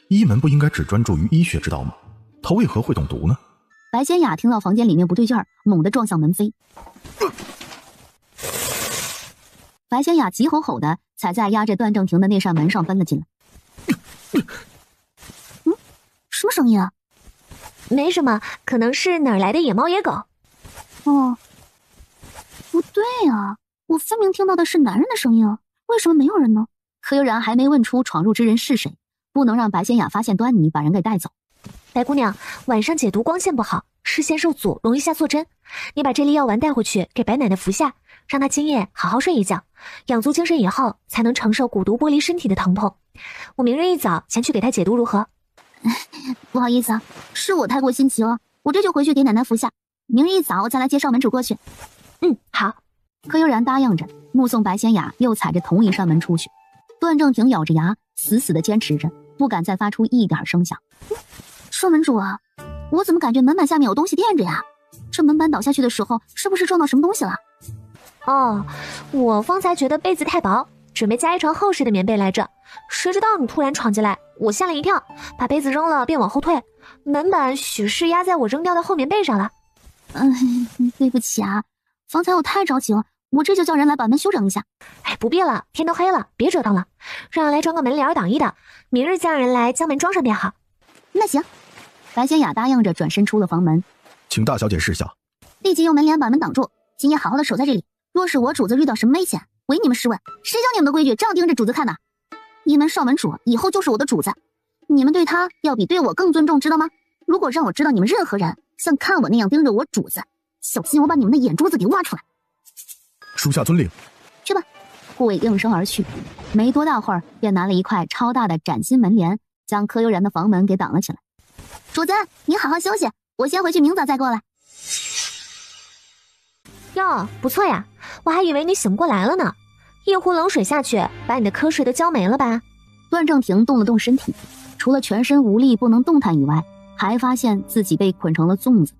医门不应该只专注于医学之道吗？他为何会懂毒呢？白仙雅听到房间里面不对劲儿，猛地撞向门扉。白仙雅急吼吼的踩在压着段正廷的那扇门上奔了进来。什么声音啊？没什么，可能是哪儿来的野猫野狗。哦，不对啊，我分明听到的是男人的声音啊，为什么没有人呢？柯悠然还没问出闯入之人是谁，不能让白仙雅发现端倪把人给带走。白姑娘，晚上解毒光线不好，视线受阻，容易下错针。你把这粒药丸带回去给白奶奶服下，让她今夜好好睡一觉，养足精神以后才能承受蛊毒剥离身体的疼痛。我明日一早前去给她解毒如何？不好意思啊，是我太过心急了，我这就回去给奶奶服下，明日一早我再来接少门主过去。好。柯悠然答应着，目送白仙雅又踩着同一扇门出去。段正廷咬着牙，死死地坚持着，不敢再发出一点声响。少门主啊，我怎么感觉门板下面有东西垫着呀？这门板倒下去的时候，是不是撞到什么东西了？哦，我方才觉得被子太薄，准备加一床厚实的棉被来着，谁知道你突然闯进来，我吓了一跳，把被子扔了便往后退，门板许是压在我扔掉的厚棉被上了。对不起啊，方才我太着急了，我这就叫人来把门修整一下。哎，不必了，天都黑了，别折腾了，让人来装个门帘挡一挡，明日叫人来将门装上便好。那行。白仙雅答应着转身出了房门。请大小姐示下。立即用门帘把门挡住，今夜好好的守在这里，若是我主子遇到什么危险，唯你们是问，谁教你们的规矩这样盯着主子看的？一门少门主以后就是我的主子，你们对他要比对我更尊重，知道吗？如果让我知道你们任何人像看我那样盯着我主子，小心我把你们的眼珠子给挖出来。属下遵令。去吧。护卫应声而去，没多大会儿便拿了一块超大的崭新门帘，将柯悠然的房门给挡了起来。主子，您好好休息，我先回去，明早再过来。哟，不错呀，我还以为你醒不过来了呢。一壶冷水下去，把你的瞌睡都浇没了吧？段正廷动了动身体，除了全身无力不能动弹以外，还发现自己被捆成了粽子，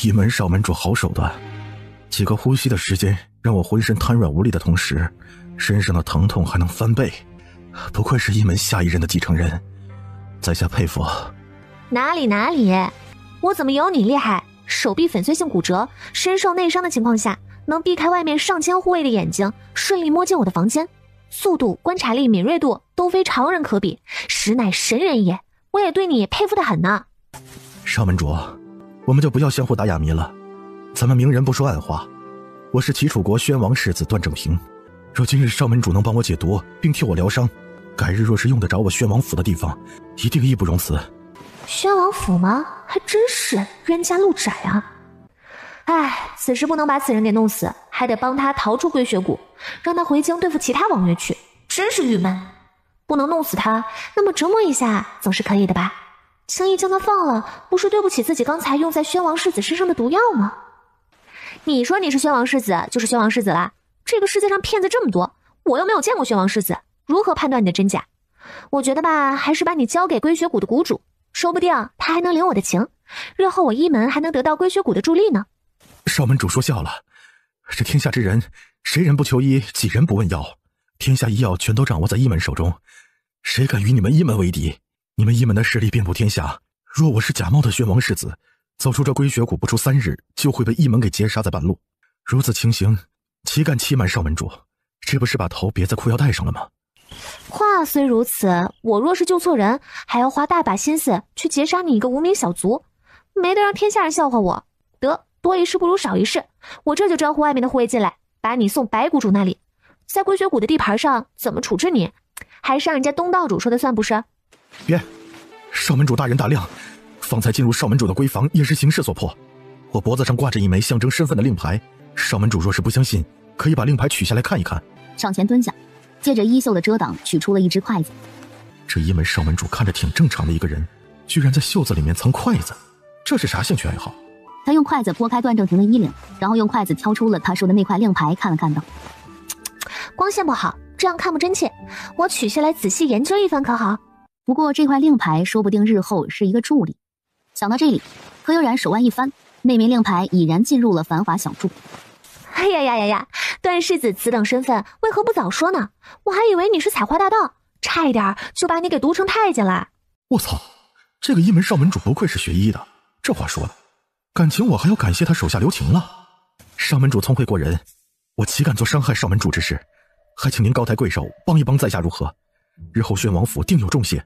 一门少门主好手段，几个呼吸的时间让我浑身瘫软无力的同时，身上的疼痛还能翻倍，不愧是一门下一任的继承人，在下佩服。哪里，我怎么有你厉害？手臂粉碎性骨折，身受内伤的情况下，能避开外面上千护卫的眼睛，顺利摸进我的房间，速度、观察力、敏锐度都非常人可比，实乃神人也。我也对你佩服得很呢。少门主，我们就不要相互打哑谜了，咱们明人不说暗话。我是齐楚国宣王世子段正平，若今日少门主能帮我解毒，并替我疗伤，改日若是用得着我宣王府的地方，一定义不容辞。宣王府吗？还真是冤家路窄啊！唉，此时不能把此人给弄死，还得帮他逃出归雪谷，让他回京对付其他王爷去，真是郁闷。不能弄死他，那么折磨一下总是可以的吧？轻易将他放了，不是对不起自己刚才用在宣王世子身上的毒药吗？你说你是宣王世子，就是宣王世子啦。这个世界上骗子这么多，我又没有见过宣王世子，如何判断你的真假？我觉得吧，还是把你交给归雪谷的谷主，说不定他还能领我的情，日后我一门还能得到归雪谷的助力呢。少门主说笑了，这天下之人，谁人不求医，几人不问药？天下医药全都掌握在一门手中，谁敢与你们一门为敌？你们一门的势力遍布天下，若我是假冒的宣王世子，走出这归雪谷不出3日，就会被一门给截杀在半路。如此情形，岂敢欺瞒少门主？这不是把头别在裤腰带上了吗？话虽如此，我若是救错人，还要花大把心思去截杀你一个无名小卒，没得让天下人笑话我。得，多一事不如少一事，我这就招呼外面的护卫进来，把你送白谷主那里。在归雪谷的地盘上怎么处置你，还是让人家东道主说的算不是？别，少门主大人大量，方才进入少门主的闺房也是形势所迫。我脖子上挂着一枚象征身份的令牌，少门主若是不相信，可以把令牌取下来看一看。上前蹲下，借着衣袖的遮挡取出了一只筷子。这一门少门主看着挺正常的一个人，居然在袖子里面藏筷子，这是啥兴趣爱好？他用筷子拨开段正廷的衣领，然后用筷子挑出了他说的那块令牌，看了看道：光线不好，这样看不真切，我取下来仔细研究一番可好？不过这块令牌说不定日后是一个助力。想到这里，柯悠然手腕一翻，那枚令牌已然进入了繁华小筑。哎呀，段世子此等身份为何不早说呢？我还以为你是采花大盗，差一点就把你给毒成太监了。我操，这个一门少门主不愧是学医的，这话说的，感情我还要感谢他手下留情了。少门主聪慧过人，我岂敢做伤害少门主之事，还请您高抬贵手，帮一帮在下如何？日后宣王府定有重谢。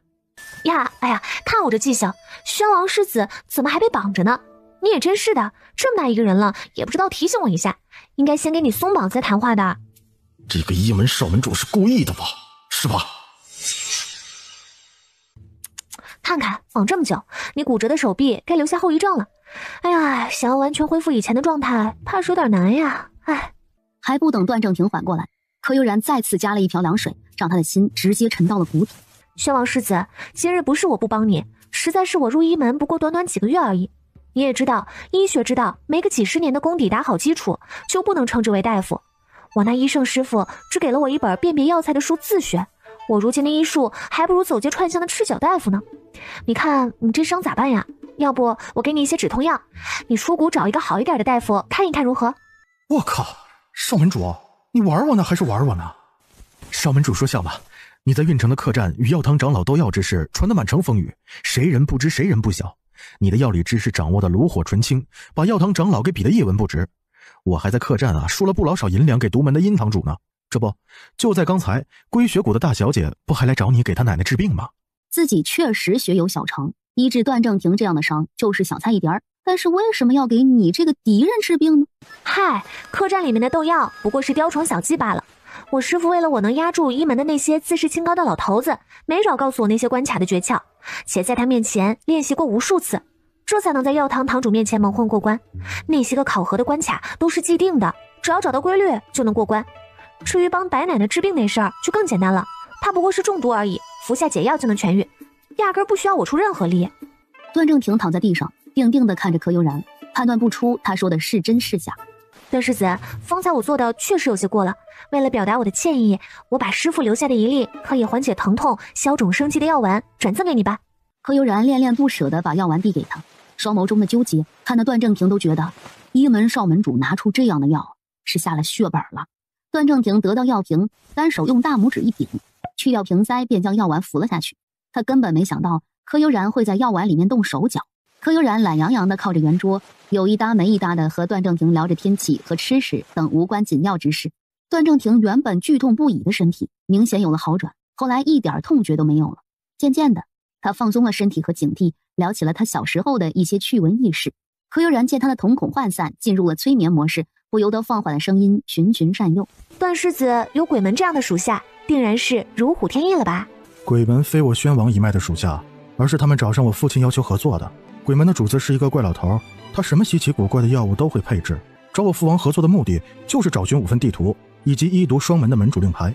呀，哎呀，看我这记性，宣王世子怎么还被绑着呢？你也真是的，这么大一个人了，也不知道提醒我一下，应该先给你松绑再谈话的。这个一门少门主是故意的吧？是吧？看看绑这么久，你骨折的手臂该留下后遗症了。哎呀，想要完全恢复以前的状态，怕是有点难呀。哎，还不等段正廷缓过来，柯悠然再次加了一瓢凉水，让他的心直接沉到了谷底。宣王世子，今日不是我不帮你，实在是我入医门不过短短几个月而已。你也知道，医学之道没个几十年的功底打好基础，就不能称之为大夫。我那医圣师傅只给了我一本辨别药材的书自学，我如今的医术还不如走街串巷的赤脚大夫呢。你看你这伤咋办呀？要不我给你一些止痛药，你出谷找一个好一点的大夫看一看如何？我靠，少门主，你玩我呢还是玩我呢？少门主说笑吧，你在运城的客栈与药堂长老斗药之事传得满城风雨，谁人不知谁人不晓。你的药理知识掌握的炉火纯青，把药堂长老给比得一文不值。我还在客栈输了不老少银两给独门的殷堂主呢。这不，就在刚才，归雪谷的大小姐不还来找你给她奶奶治病吗？自己确实学有小成，医治段正廷这样的伤就是小菜一碟，但是为什么要给你这个敌人治病呢？嗨，客栈里面的斗药不过是雕虫小技罢了。我师父为了我能压住医门的那些自视清高的老头子，没少告诉我那些关卡的诀窍，且在他面前练习过无数次，这才能在药堂堂主面前蒙混过关。那些个考核的关卡都是既定的，只要找到规律就能过关。至于帮白奶奶治病那事儿就更简单了，她不过是中毒而已，服下解药就能痊愈，压根不需要我出任何力。段正廷躺在地上，定定地看着柯悠然，判断不出他说的是真是假。段世子，方才我做的确实有些过了，为了表达我的歉意，我把师父留下的一粒可以缓解疼痛、消肿生肌的药丸转赠给你吧。柯悠然恋恋不舍地把药丸递给他，双眸中的纠结，看得段正廷都觉得一门少门主拿出这样的药是下了血本了。段正廷得到药瓶，单手用大拇指一顶，去掉瓶塞，便将药丸服了下去。他根本没想到柯悠然会在药丸里面动手脚。柯悠然懒洋洋地靠着圆桌，有一搭没一搭地和段正廷聊着天气和吃食等无关紧要之事。段正廷原本剧痛不已的身体明显有了好转，后来一点痛觉都没有了。渐渐的，他放松了身体和警惕，聊起了他小时候的一些趣闻轶事。柯悠然见他的瞳孔涣散，进入了催眠模式，不由得放缓了声音，循循善诱。段世子有鬼门这样的属下，定然是如虎添翼了吧？鬼门非我宣王一脉的属下，而是他们找上我父亲要求合作的。鬼门的主子是一个怪老头，他什么稀奇古怪的药物都会配置。找我父王合作的目的就是找寻5份地图以及一读双门的门主令牌。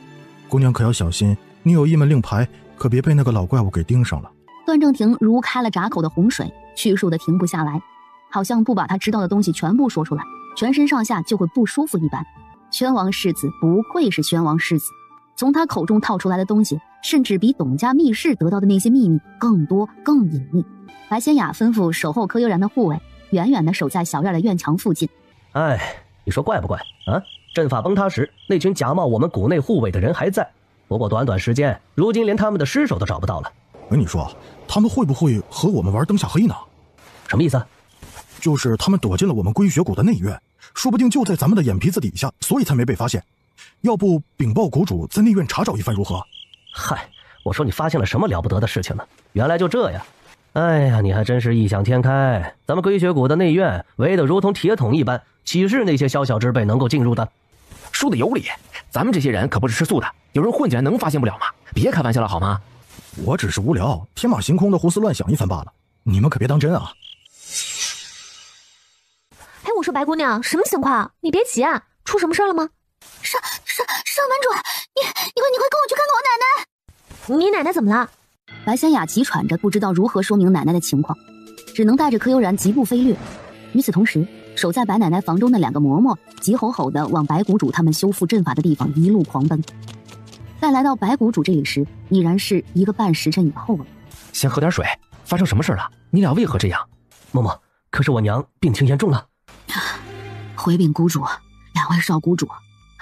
姑娘可要小心，你有一门令牌，可别被那个老怪物给盯上了。段正廷如开了闸口的洪水，叙述的停不下来，好像不把他知道的东西全部说出来，全身上下就会不舒服一般。宣王世子不愧是宣王世子，从他口中套出来的东西，甚至比董家密室得到的那些秘密更多更隐秘。白仙雅吩咐守候柯悠然的护卫远远地守在小院的院墙附近。哎，你说怪不怪啊？阵法崩塌时，那群假冒我们谷内护卫的人还在，不过短短时间，如今连他们的尸首都找不到了。你说他们会不会和我们玩灯下黑呢？什么意思？就是他们躲进了我们归雪谷的内院，说不定就在咱们的眼皮子底下，所以才没被发现。要不禀报谷主，在内院查找一番如何？嗨，我说你发现了什么了不得的事情呢？原来就这样。哎呀，你还真是异想天开！咱们归雪谷的内院围得如同铁桶一般，岂是那些小小之辈能够进入的？说的有理，咱们这些人可不是吃素的，有人混进来能发现不了吗？别开玩笑了好吗？我只是无聊，天马行空的胡思乱想一番罢了，你们可别当真啊！哎，我说白姑娘，什么情况？你别急啊，出什么事了吗？少门主，你快跟我去看看我奶奶！你奶奶怎么了？白仙雅急喘着，不知道如何说明奶奶的情况，只能带着柯悠然疾步飞掠。与此同时，守在白奶奶房中的2个嬷嬷急吼吼地往白谷主他们修复阵法的地方一路狂奔。在来到白谷主这里时，已然是1个半时辰以后了。先喝点水，发生什么事了？你俩为何这样？嬷嬷，可是我娘病情严重了。回禀谷主，2位少谷主，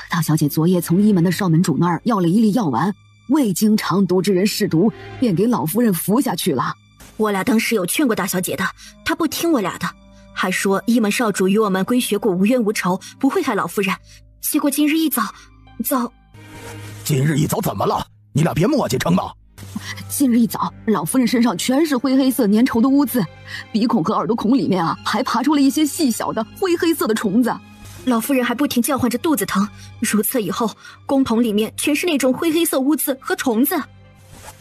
大小姐昨夜从一门的少门主那儿要了一粒药丸，未经常毒之人试毒，便给老夫人服下去了。我俩当时有劝过大小姐的，她不听我俩的，还说一门少主与我们归雪谷无冤无仇，不会害老夫人。结果今日一早，今日一早怎么了？你俩别磨叽成吗？今日一早，老夫人身上全是灰黑色粘稠的污渍，鼻孔和耳朵孔里面还爬出了一些细小的灰黑色的虫子。老夫人还不停叫唤着肚子疼，如厕以后，宫桶里面全是那种灰黑色污渍和虫子。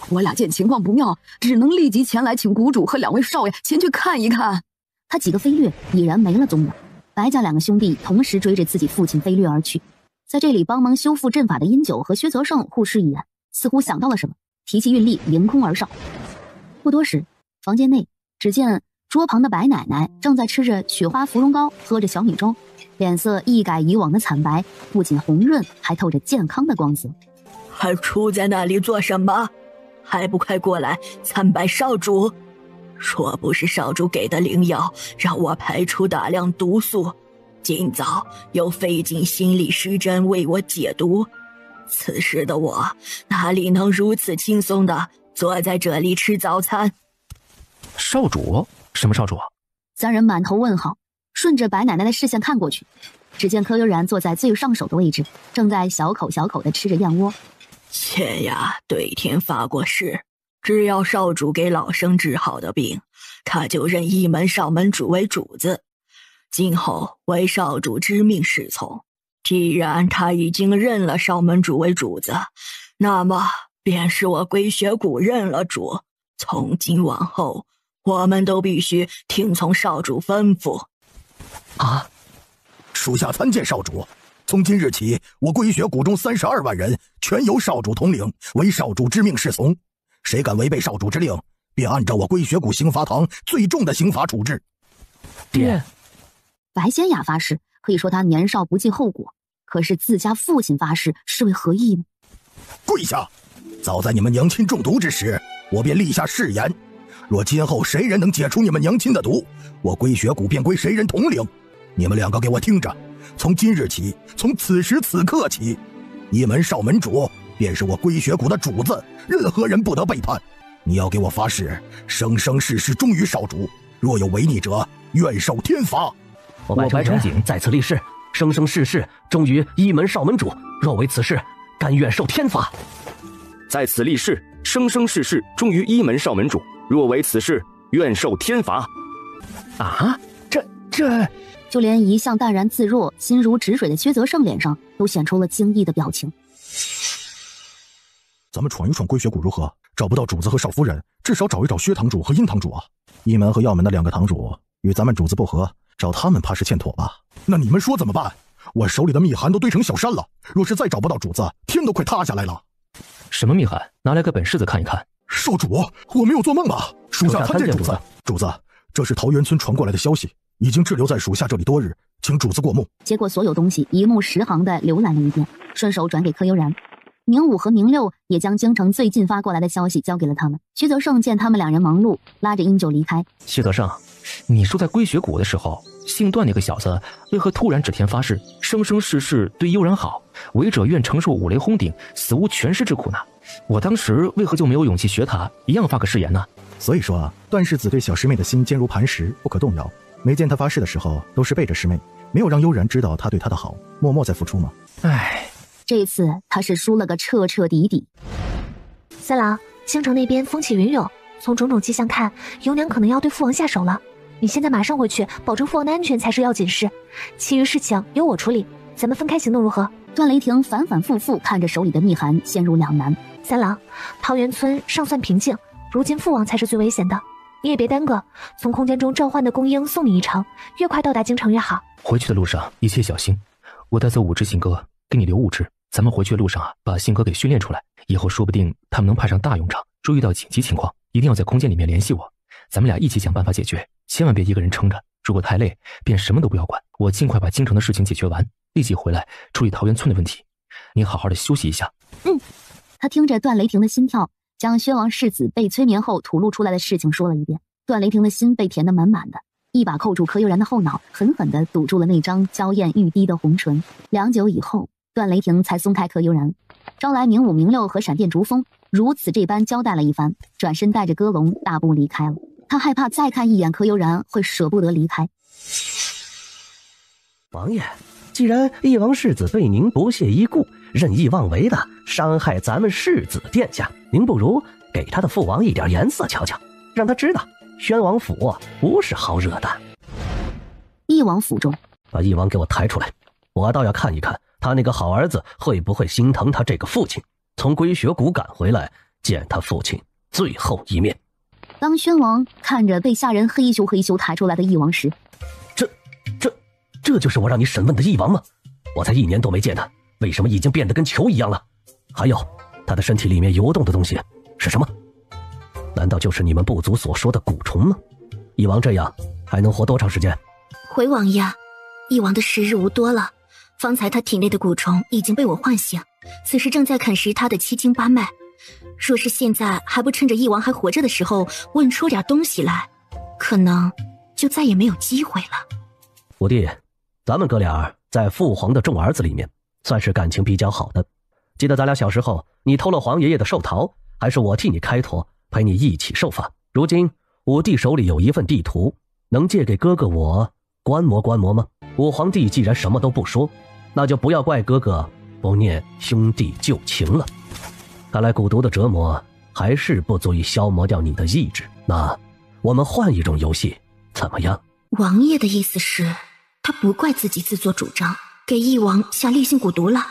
我俩见情况不妙，只能立即前来请谷主和2位少爷前去看一看。他几个飞掠已然没了踪影，白家2个兄弟同时追着自己父亲飞掠而去。在这里帮忙修复阵法的殷九和薛泽胜互视一眼，似乎想到了什么，提起运力凌空而上。不多时，房间内只见桌旁的白奶奶正在吃着雪花芙蓉糕，喝着小米粥，脸色一改以往的惨白，不仅红润，还透着健康的光泽。还杵在那里做什么？还不快过来参拜少主！若不是少主给的灵药让我排出大量毒素，今早又费尽心力施针为我解毒，此时的我哪里能如此轻松地坐在这里吃早餐？少主？什么少主？3人满头问号，顺着白奶奶的视线看过去，只见柯悠然坐在最上手的位置，正在小口小口地吃着燕窝。妾呀，对天发过誓，只要少主给老生治好的病，他就认一门少门主为主子，今后为少主之命侍从。既然他已经认了少门主为主子，那么便是我归雪谷认了主。从今往后，我们都必须听从少主吩咐。啊！属下参见少主。从今日起，我归雪谷中32万人全由少主统领，为少主之命侍从。谁敢违背少主之令，便按照我归雪谷刑罚堂最重的刑罚处置。爹，白仙雅发誓，可以说她年少不计后果，可是自家父亲发誓，是为何意呢？跪下！早在你们娘亲中毒之时，我便立下誓言，若今后谁人能解除你们娘亲的毒，我归血谷便归谁人统领。你们两个给我听着，从今日起，从此时此刻起，一门少门主便是我归血谷的主子，任何人不得背叛。你要给我发誓，生生世世忠于少主，若有违逆者，愿受天罚。我白城警在此立誓，生生世世忠于一门少门主，若违此事，甘愿受天罚。在此立誓，生生世世忠于一门少门主，若违此事，愿受天罚。啊，这就连一向淡然自若、心如止水的薛泽胜脸上都显出了惊异的表情。咱们闯一闯归血谷如何？找不到主子和少夫人，至少找一找薛堂主和殷堂主啊。一门和药门的2个堂主与咱们主子不和，找他们怕是欠妥吧？那你们说怎么办？我手里的密函都堆成小山了，若是再找不到主子，天都快塌下来了。什么密函？拿来个本世子看一看。少主，我没有做梦吧？属下参见主子。主子，这是桃源村传过来的消息，已经滞留在属下这里多日，请主子过目。接过所有东西，一目十行地浏览了一遍，顺手转给柯悠然。明武和明六也将京城最近发过来的消息交给了他们。薛泽胜见他们2人忙碌，拉着殷就离开。薛泽胜，你说在归血谷的时候，姓段那个小子为何突然指天发誓，生生世世对悠然好，违者愿承受五雷轰顶，死无全尸之苦呢？我当时为何就没有勇气学他，一样发个誓言呢？所以说啊，段世子对小师妹的心坚如磐石，不可动摇。没见他发誓的时候，都是背着师妹，没有让悠然知道他对他的好，默默在付出吗？唉，这次他是输了个彻彻底底。三郎，京城那边风起云涌，从种种迹象看，尤娘可能要对父王下手了。你现在马上回去，保证父王的安全才是要紧事，其余事情由我处理，咱们分开行动如何？段雷霆反反复复看着手里的密函，陷入两难。三郎，桃源村尚算平静，如今父王才是最危险的，你也别耽搁，从空间中召唤的公鹰送你一程，越快到达京城越好。回去的路上一切小心，我带走5只信鸽，给你留5只。咱们回去的路上啊，把信鸽给训练出来，以后说不定他们能派上大用场。注意到紧急情况，一定要在空间里面联系我，咱们俩一起想办法解决，千万别一个人撑着。如果太累，便什么都不要管，我尽快把京城的事情解决完，立即回来处理桃源村的问题。你好好的休息一下。他听着段雷霆的心跳，将宣王世子被催眠后吐露出来的事情说了一遍。段雷霆的心被填得满满的，一把扣住柯悠然的后脑，狠狠地堵住了那张娇艳欲滴的红唇。良久以后，段雷霆才松开柯悠然，招来明武、明六和闪电逐风，如此这般交代了一番，转身带着歌龙大步离开了。他害怕再看一眼柯悠然会舍不得离开。王爷，既然翼王世子对您不屑一顾，任意妄为的伤害咱们世子殿下，您不如给他的父王一点颜色瞧瞧，让他知道宣王府不是好惹的。翼王府中，把翼王给我抬出来，我倒要看一看他那个好儿子会不会心疼他这个父亲，从归雪谷赶回来见他父亲最后一面。当宣王看着被下人嘿咻嘿咻抬出来的翼王时，这就是我让你审问的翼王吗？我才1年都没见他，为什么已经变得跟球一样了？还有，他的身体里面游动的东西是什么？难道就是你们部族所说的蛊虫吗？翼王这样还能活多长时间？回王爷，翼王的时日无多了。方才他体内的蛊虫已经被我唤醒，此时正在啃食他的7经8脉。若是现在还不趁着翼王还活着的时候问出点东西来，可能就再也没有机会了。五弟，咱们哥俩在父皇的众儿子里面算是感情比较好的。记得咱俩小时候，你偷了皇爷爷的寿桃，还是我替你开脱，陪你一起受罚。如今五弟手里有一份地图，能借给哥哥我观摩观摩吗？五皇帝既然什么都不说，那就不要怪哥哥不念兄弟旧情了。看来蛊毒的折磨还是不足以消磨掉你的意志，那我们换一种游戏怎么样？王爷的意思是他不怪自己自作主张给翼王下烈性蛊毒了。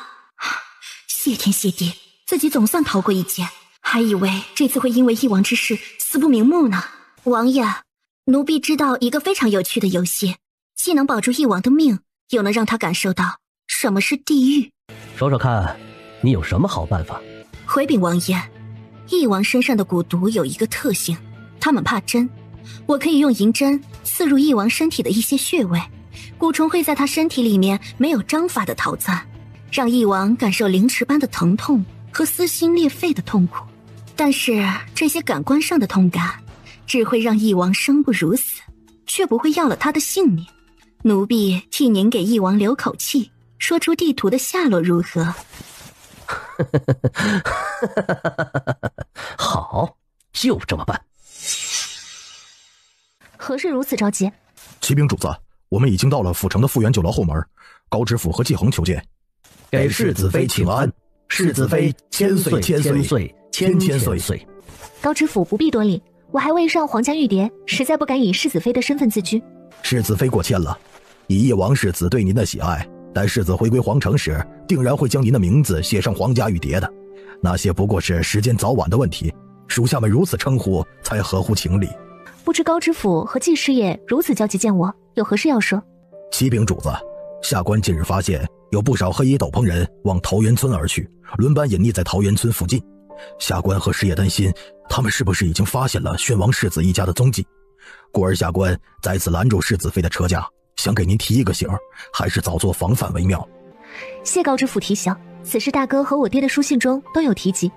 谢天谢地，自己总算逃过一劫，还以为这次会因为翼王之事死不瞑目呢。王爷，奴婢知道一个非常有趣的游戏，既能保住翼王的命，又能让他感受到什么是地狱。说说看，你有什么好办法？回禀王爷，翼王身上的蛊毒有一个特性，他们怕针。我可以用银针刺入翼王身体的一些穴位，蛊虫会在他身体里面没有章法的逃窜，让翼王感受凌迟般的疼痛和撕心裂肺的痛苦。但是这些感官上的痛感只会让翼王生不如死，却不会要了他的性命。奴婢替您给翼王留口气，说出地图的下落如何？好，就这么办。何事如此着急？启禀主子，我们已经到了府城的复原酒楼后门，高知府和季恒求见。给世子妃请安，世子妃千岁千岁千岁。高知府不必多礼，我还未上皇家御蝶，实在不敢以世子妃的身份自居。世子妃过谦了，以翼王世子对您的喜爱，待世子回归皇城时，定然会将您的名字写上皇家御蝶的。那些不过是时间早晚的问题，属下们如此称呼才合乎情理。不知高知府和季师爷如此焦急见我，有何事要说？启禀主子，下官近日发现有不少黑衣斗篷人往桃源村而去，轮班隐匿在桃源村附近。下官和师爷担心，他们是不是已经发现了宣王世子一家的踪迹？故而下官再次拦住世子妃的车驾，想给您提一个醒，还是早做防范为妙。谢高知府提醒，此事大哥和我爹的书信中都有提及。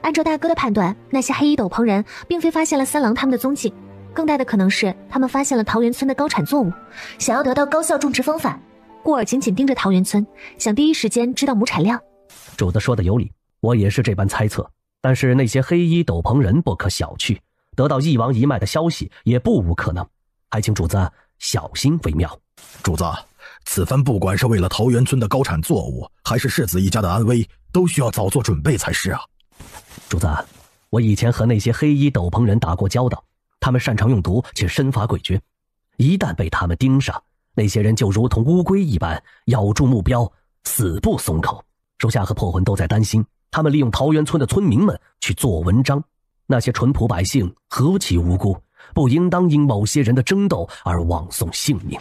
按照大哥的判断，那些黑衣斗篷人并非发现了三郎他们的踪迹，更大的可能是他们发现了桃源村的高产作物，想要得到高效种植方法，故而紧紧盯着桃源村，想第一时间知道亩产量。主子说的有理，我也是这般猜测。但是那些黑衣斗篷人不可小觑，得到翼王一脉的消息也不无可能，还请主子小心为妙。主子，此番不管是为了桃源村的高产作物，还是世子一家的安危，都需要早做准备才是啊。主子，我以前和那些黑衣斗篷人打过交道，他们擅长用毒，且身法诡谲，一旦被他们盯上，那些人就如同乌龟一般，咬住目标，死不松口。属下和破魂都在担心他们利用桃源村的村民们去做文章，那些淳朴百姓何其无辜，不应当因某些人的争斗而枉送性命。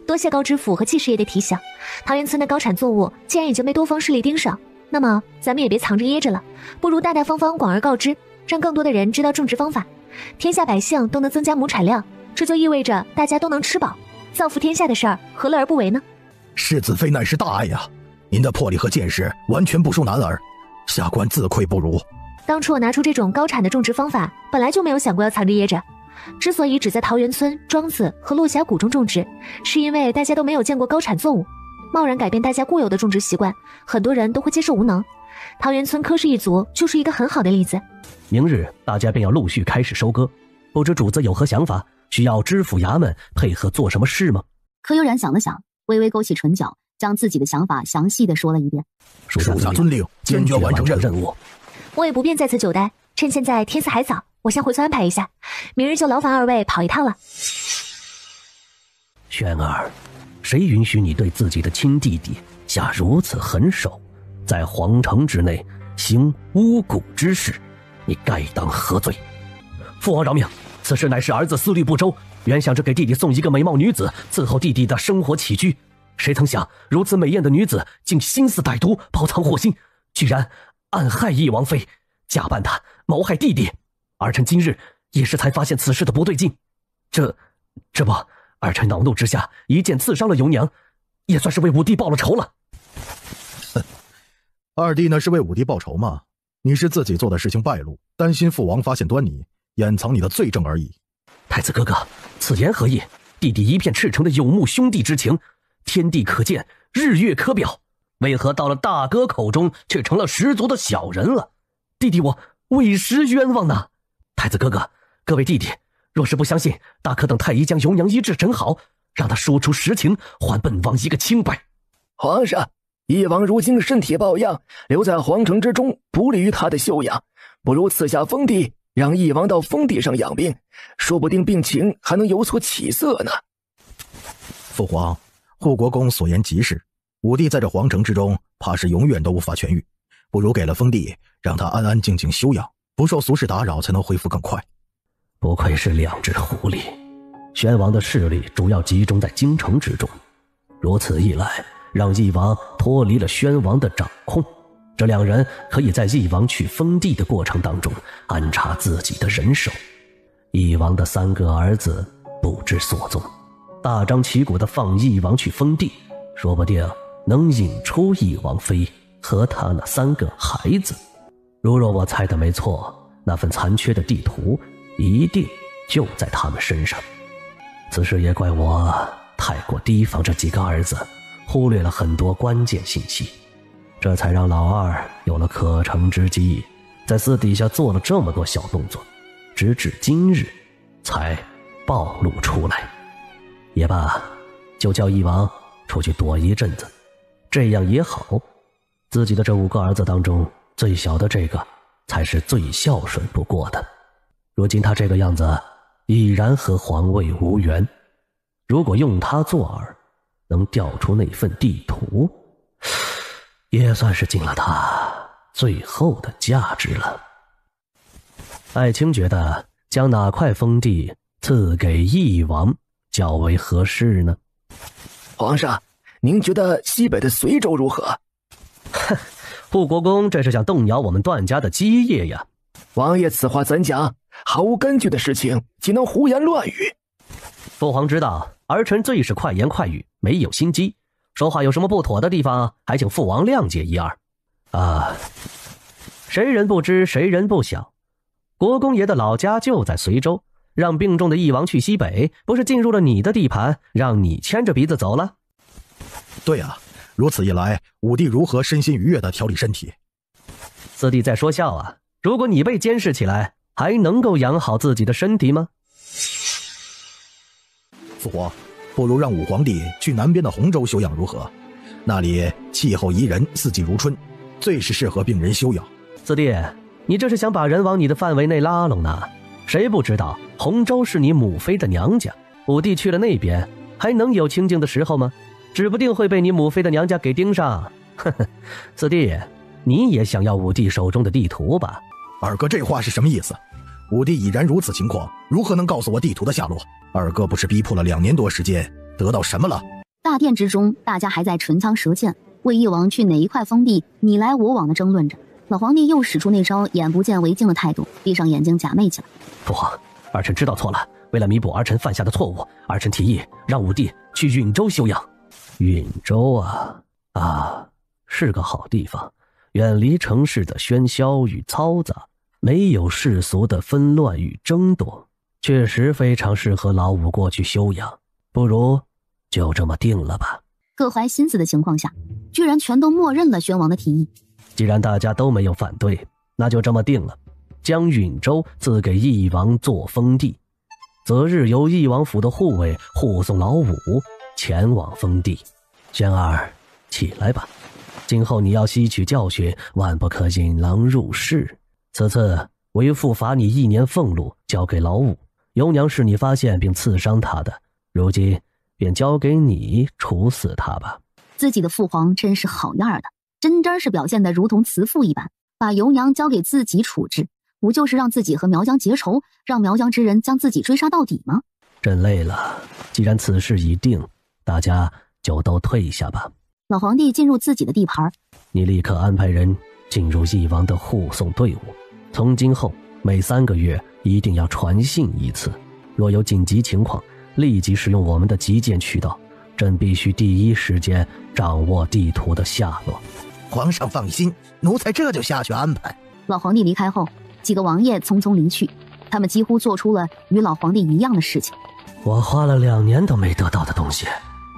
多谢高知府和季师爷的提醒，桃源村的高产作物既然已经被多方势力盯上，那么咱们也别藏着掖着了，不如大大方方广而告之，让更多的人知道种植方法，天下百姓都能增加亩产量，这就意味着大家都能吃饱，造福天下的事儿何乐而不为呢？世子妃乃是大爱呀，您的魄力和见识完全不输男儿，下官自愧不如。当初我拿出这种高产的种植方法，本来就没有想过要藏着掖着。之所以只在桃源村、庄子和落霞谷中种植，是因为大家都没有见过高产作物，贸然改变大家固有的种植习惯，很多人都会接受无能。桃源村柯氏一族就是一个很好的例子。明日大家便要陆续开始收割，不知主子有何想法？需要知府衙门配合做什么事吗？柯悠然想了想，微微勾起唇角，将自己的想法详细的说了一遍。属下遵令，坚决完成任务。我也不便在此久待，趁现在天色还早，我先回村安排一下，明日就劳烦二位跑一趟了。轩儿，谁允许你对自己的亲弟弟下如此狠手，在皇城之内行巫蛊之事，你该当何罪？父王饶命，此事乃是儿子思虑不周，原想着给弟弟送一个美貌女子，伺候弟弟的生活起居，谁曾想如此美艳的女子竟心思歹毒，包藏祸心，居然暗害翼王妃，假扮她谋害弟弟。儿臣今日也是才发现此事的不对劲，这不，儿臣恼怒之下一剑刺伤了尤娘，也算是为五弟报了仇了。二弟那是为五弟报仇吗？你是自己做的事情败露，担心父王发现端倪，掩藏你的罪证而已。太子哥哥，此言何意？弟弟一片赤诚的有慕兄弟之情，天地可见，日月可表，为何到了大哥口中却成了十足的小人了？弟弟我委实冤枉呢。太子哥哥，各位弟弟，若是不相信，大可等太医将尤娘医治整好，让他说出实情，还本王一个清白。皇上，翼王如今身体抱恙，留在皇城之中不利于他的休养，不如赐下封地，让翼王到封地上养病，说不定病情还能有所起色呢。父皇，护国公所言极是，五弟在这皇城之中怕是永远都无法痊愈，不如给了封地，让他安安静静休养，不受俗事打扰，才能恢复更快。不愧是两只狐狸，宣王的势力主要集中在京城之中，如此一来，让翼王脱离了宣王的掌控，这两人可以在翼王去封地的过程当中安插自己的人手。翼王的3个儿子不知所踪，大张旗鼓地放翼王去封地，说不定能引出翼王妃和他那3个孩子。如若我猜的没错，那份残缺的地图一定就在他们身上。此事也怪我太过提防这几个儿子，忽略了很多关键信息，这才让老二有了可乘之机，在私底下做了这么多小动作，直至今日才暴露出来。也罢，就叫义王出去躲一阵子，这样也好。自己的这5个儿子当中，最小的这个才是最孝顺不过的。如今他这个样子，已然和皇位无缘。如果用他做饵，能调出那份地图，也算是尽了他最后的价值了。爱卿觉得将哪块封地赐给义王较为合适呢？皇上，您觉得西北的随州如何？哼，护国公这是想动摇我们段家的基业呀！王爷此话怎讲？毫无根据的事情，岂能胡言乱语？父皇知道，儿臣最是快言快语，没有心机，说话有什么不妥的地方，还请父王谅解一二。谁人不知，谁人不晓。国公爷的老家就在随州，让病重的义王去西北，不是进入了你的地盘，让你牵着鼻子走了？对啊，如此一来，武帝如何身心愉悦地调理身体？四弟在说笑啊！如果你被监视起来，还能够养好自己的身体吗？父皇，不如让武皇帝去南边的洪州休养如何？那里气候宜人，四季如春，最是适合病人休养。四弟，你这是想把人往你的范围内拉拢呢？谁不知道洪州是你母妃的娘家，武帝去了那边，还能有清静的时候吗？指不定会被你母妃的娘家给盯上。呵呵，四弟，你也想要武帝手中的地图吧？二哥这话是什么意思？武帝已然如此情况，如何能告诉我地图的下落？二哥不是逼迫了2年多时间，得到什么了？大殿之中，大家还在唇枪舌剑，为义王去哪一块封地你来我往的争论着。老皇帝又使出那招眼不见为净的态度，闭上眼睛假寐起来。父皇，儿臣知道错了，为了弥补儿臣犯下的错误，儿臣提议让武帝去允州休养。允州啊，是个好地方，远离城市的喧嚣与嘈杂，没有世俗的纷乱与争夺，确实非常适合老五过去休养。不如就这么定了吧。各怀心思的情况下，居然全都默认了宣王的提议。既然大家都没有反对，那就这么定了，将允州赐给义王做封地，择日由义王府的护卫护送老五前往封地。轩儿，起来吧，今后你要吸取教训，万不可引狼入室。此次为父罚你1年俸禄，交给老五。尤娘是你发现并刺伤他的，如今便交给你处死他吧。自己的父皇真是好样的，真真是表现得如同慈父一般，把尤娘交给自己处置，不就是让自己和苗疆结仇，让苗疆之人将自己追杀到底吗？朕累了，既然此事已定，大家就都退下吧。老皇帝进入自己的地盘，你立刻安排人进入义王的护送队伍，从今后每3个月一定要传信一次，若有紧急情况，立即使用我们的急件渠道，朕必须第一时间掌握地图的下落。皇上放心，奴才这就下去安排。老皇帝离开后，几个王爷匆匆离去，他们几乎做出了与老皇帝一样的事情。我花了2年都没得到的东西，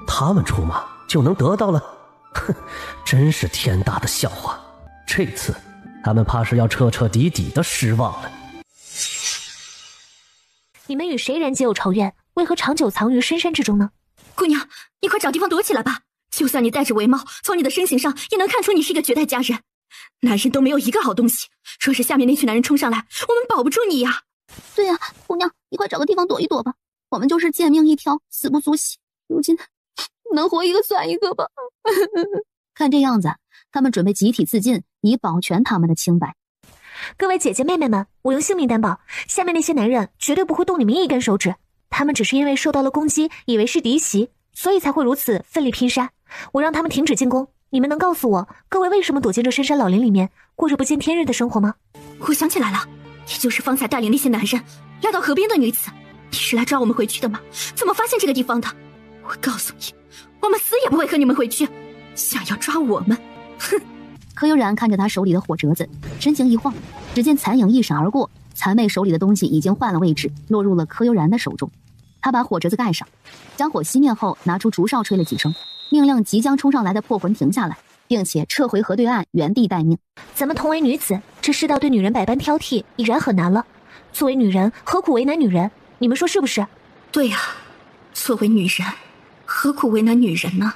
他们出马就能得到了？哼，真是天大的笑话。这次他们怕是要彻彻底底的失望了。你们与谁人结有仇怨？为何长久藏于深山之中呢？姑娘，你快找地方躲起来吧，就算你戴着围帽，从你的身形上也能看出你是一个绝代佳人。男人都没有一个好东西，若是下面那群男人冲上来，我们保不住你呀。对呀，姑娘，你快找个地方躲一躲吧，我们就是贱命一条，死不足惜，如今能活一个算一个吧。看这样子，他们准备集体自尽，以保全他们的清白。各位姐姐妹妹们，我用性命担保，下面那些男人绝对不会动你们一根手指，他们只是因为受到了攻击，以为是敌袭，所以才会如此奋力拼杀。我让他们停止进攻，你们能告诉我，各位为什么躲进这深山老林里面，过着不见天日的生活吗？我想起来了，你就是方才带领那些男人来到河边的女子，你是来抓我们回去的吗？怎么发现这个地方的？我告诉你，我们死也不会和你们回去，想要抓我们，哼！柯悠然看着他手里的火折子，身形一晃，只见残影一闪而过，残妹手里的东西已经换了位置，落入了柯悠然的手中。他把火折子盖上，将火熄灭后，拿出竹哨吹了几声，命令即将冲上来的破魂停下来，并且撤回河对岸，原地待命。咱们同为女子，这世道对女人百般挑剔，已然很难了。作为女人，何苦为难女人？你们说是不是？对呀，作为女人，何苦为难女人呢？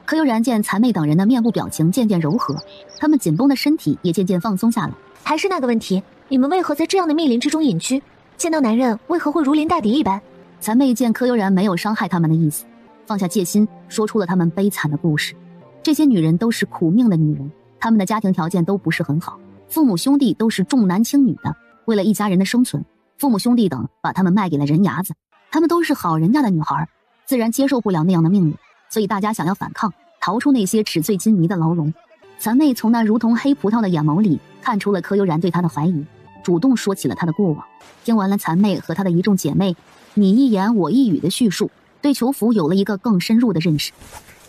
柯悠然见残妹等人的面部表情渐渐柔和，他们紧绷的身体也渐渐放松下来。还是那个问题，你们为何在这样的密林之中隐居？见到男人为何会如临大敌一般？残妹见柯悠然没有伤害他们的意思，放下戒心，说出了他们悲惨的故事。这些女人都是苦命的女人，她们的家庭条件都不是很好，父母兄弟都是重男轻女的，为了一家人的生存，父母兄弟等把她们卖给了人牙子。她们都是好人家的女孩，自然接受不了那样的命运，所以大家想要反抗，逃出那些纸醉金迷的牢笼。残妹从那如同黑葡萄的眼眸里看出了柯悠然对她的怀疑，主动说起了她的过往。听完了残妹和她的一众姐妹你一言我一语的叙述，对裘福有了一个更深入的认识。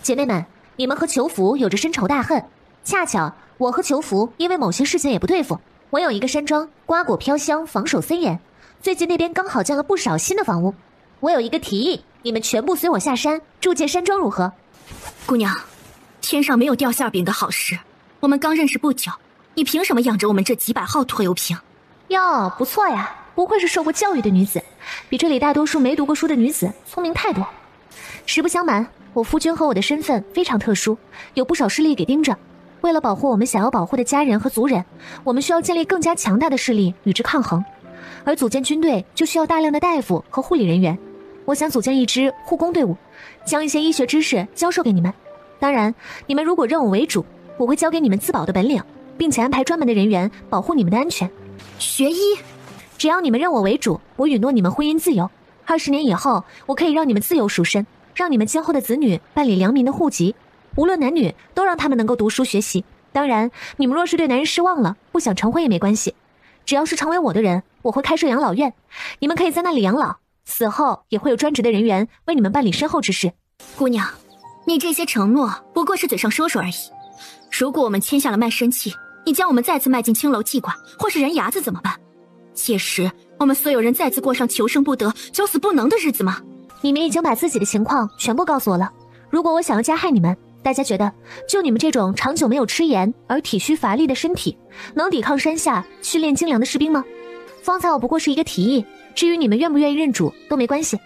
姐妹们，你们和裘福有着深仇大恨，恰巧我和裘福因为某些事情也不对付。我有一个山庄，瓜果飘香，防守森严，最近那边刚好建了不少新的房屋。我有一个提议，你们全部随我下山筑建山庄如何？姑娘，天上没有掉馅饼的好事，我们刚认识不久，你凭什么养着我们这几百号拖油瓶？哟，不错呀，不愧是受过教育的女子，比这里大多数没读过书的女子聪明太多。实不相瞒，我夫君和我的身份非常特殊，有不少势力给盯着。为了保护我们想要保护的家人和族人，我们需要建立更加强大的势力与之抗衡。而组建军队就需要大量的大夫和护理人员。我想组建一支护工队伍，将一些医学知识教授给你们。当然，你们如果认我为主，我会教给你们自保的本领，并且安排专门的人员保护你们的安全。学医，只要你们认我为主，我允诺你们婚姻自由。20年以后，我可以让你们自由赎身，让你们今后的子女办理良民的户籍，无论男女，都让他们能够读书学习。当然，你们若是对男人失望了，不想成婚也没关系，只要是成为我的人，我会开设养老院，你们可以在那里养老，死后也会有专职的人员为你们办理身后之事。姑娘，你这些承诺不过是嘴上说说而已。如果我们签下了卖身契，你将我们再次卖进青楼妓馆或是人牙子怎么办？届时我们所有人再次过上求生不得求死不能的日子吗？你们已经把自己的情况全部告诉我了，如果我想要加害你们，大家觉得就你们这种长久没有吃盐而体虚乏力的身体，能抵抗山下训练精良的士兵吗？方才我不过是一个提议，至于你们愿不愿意认主都没关系。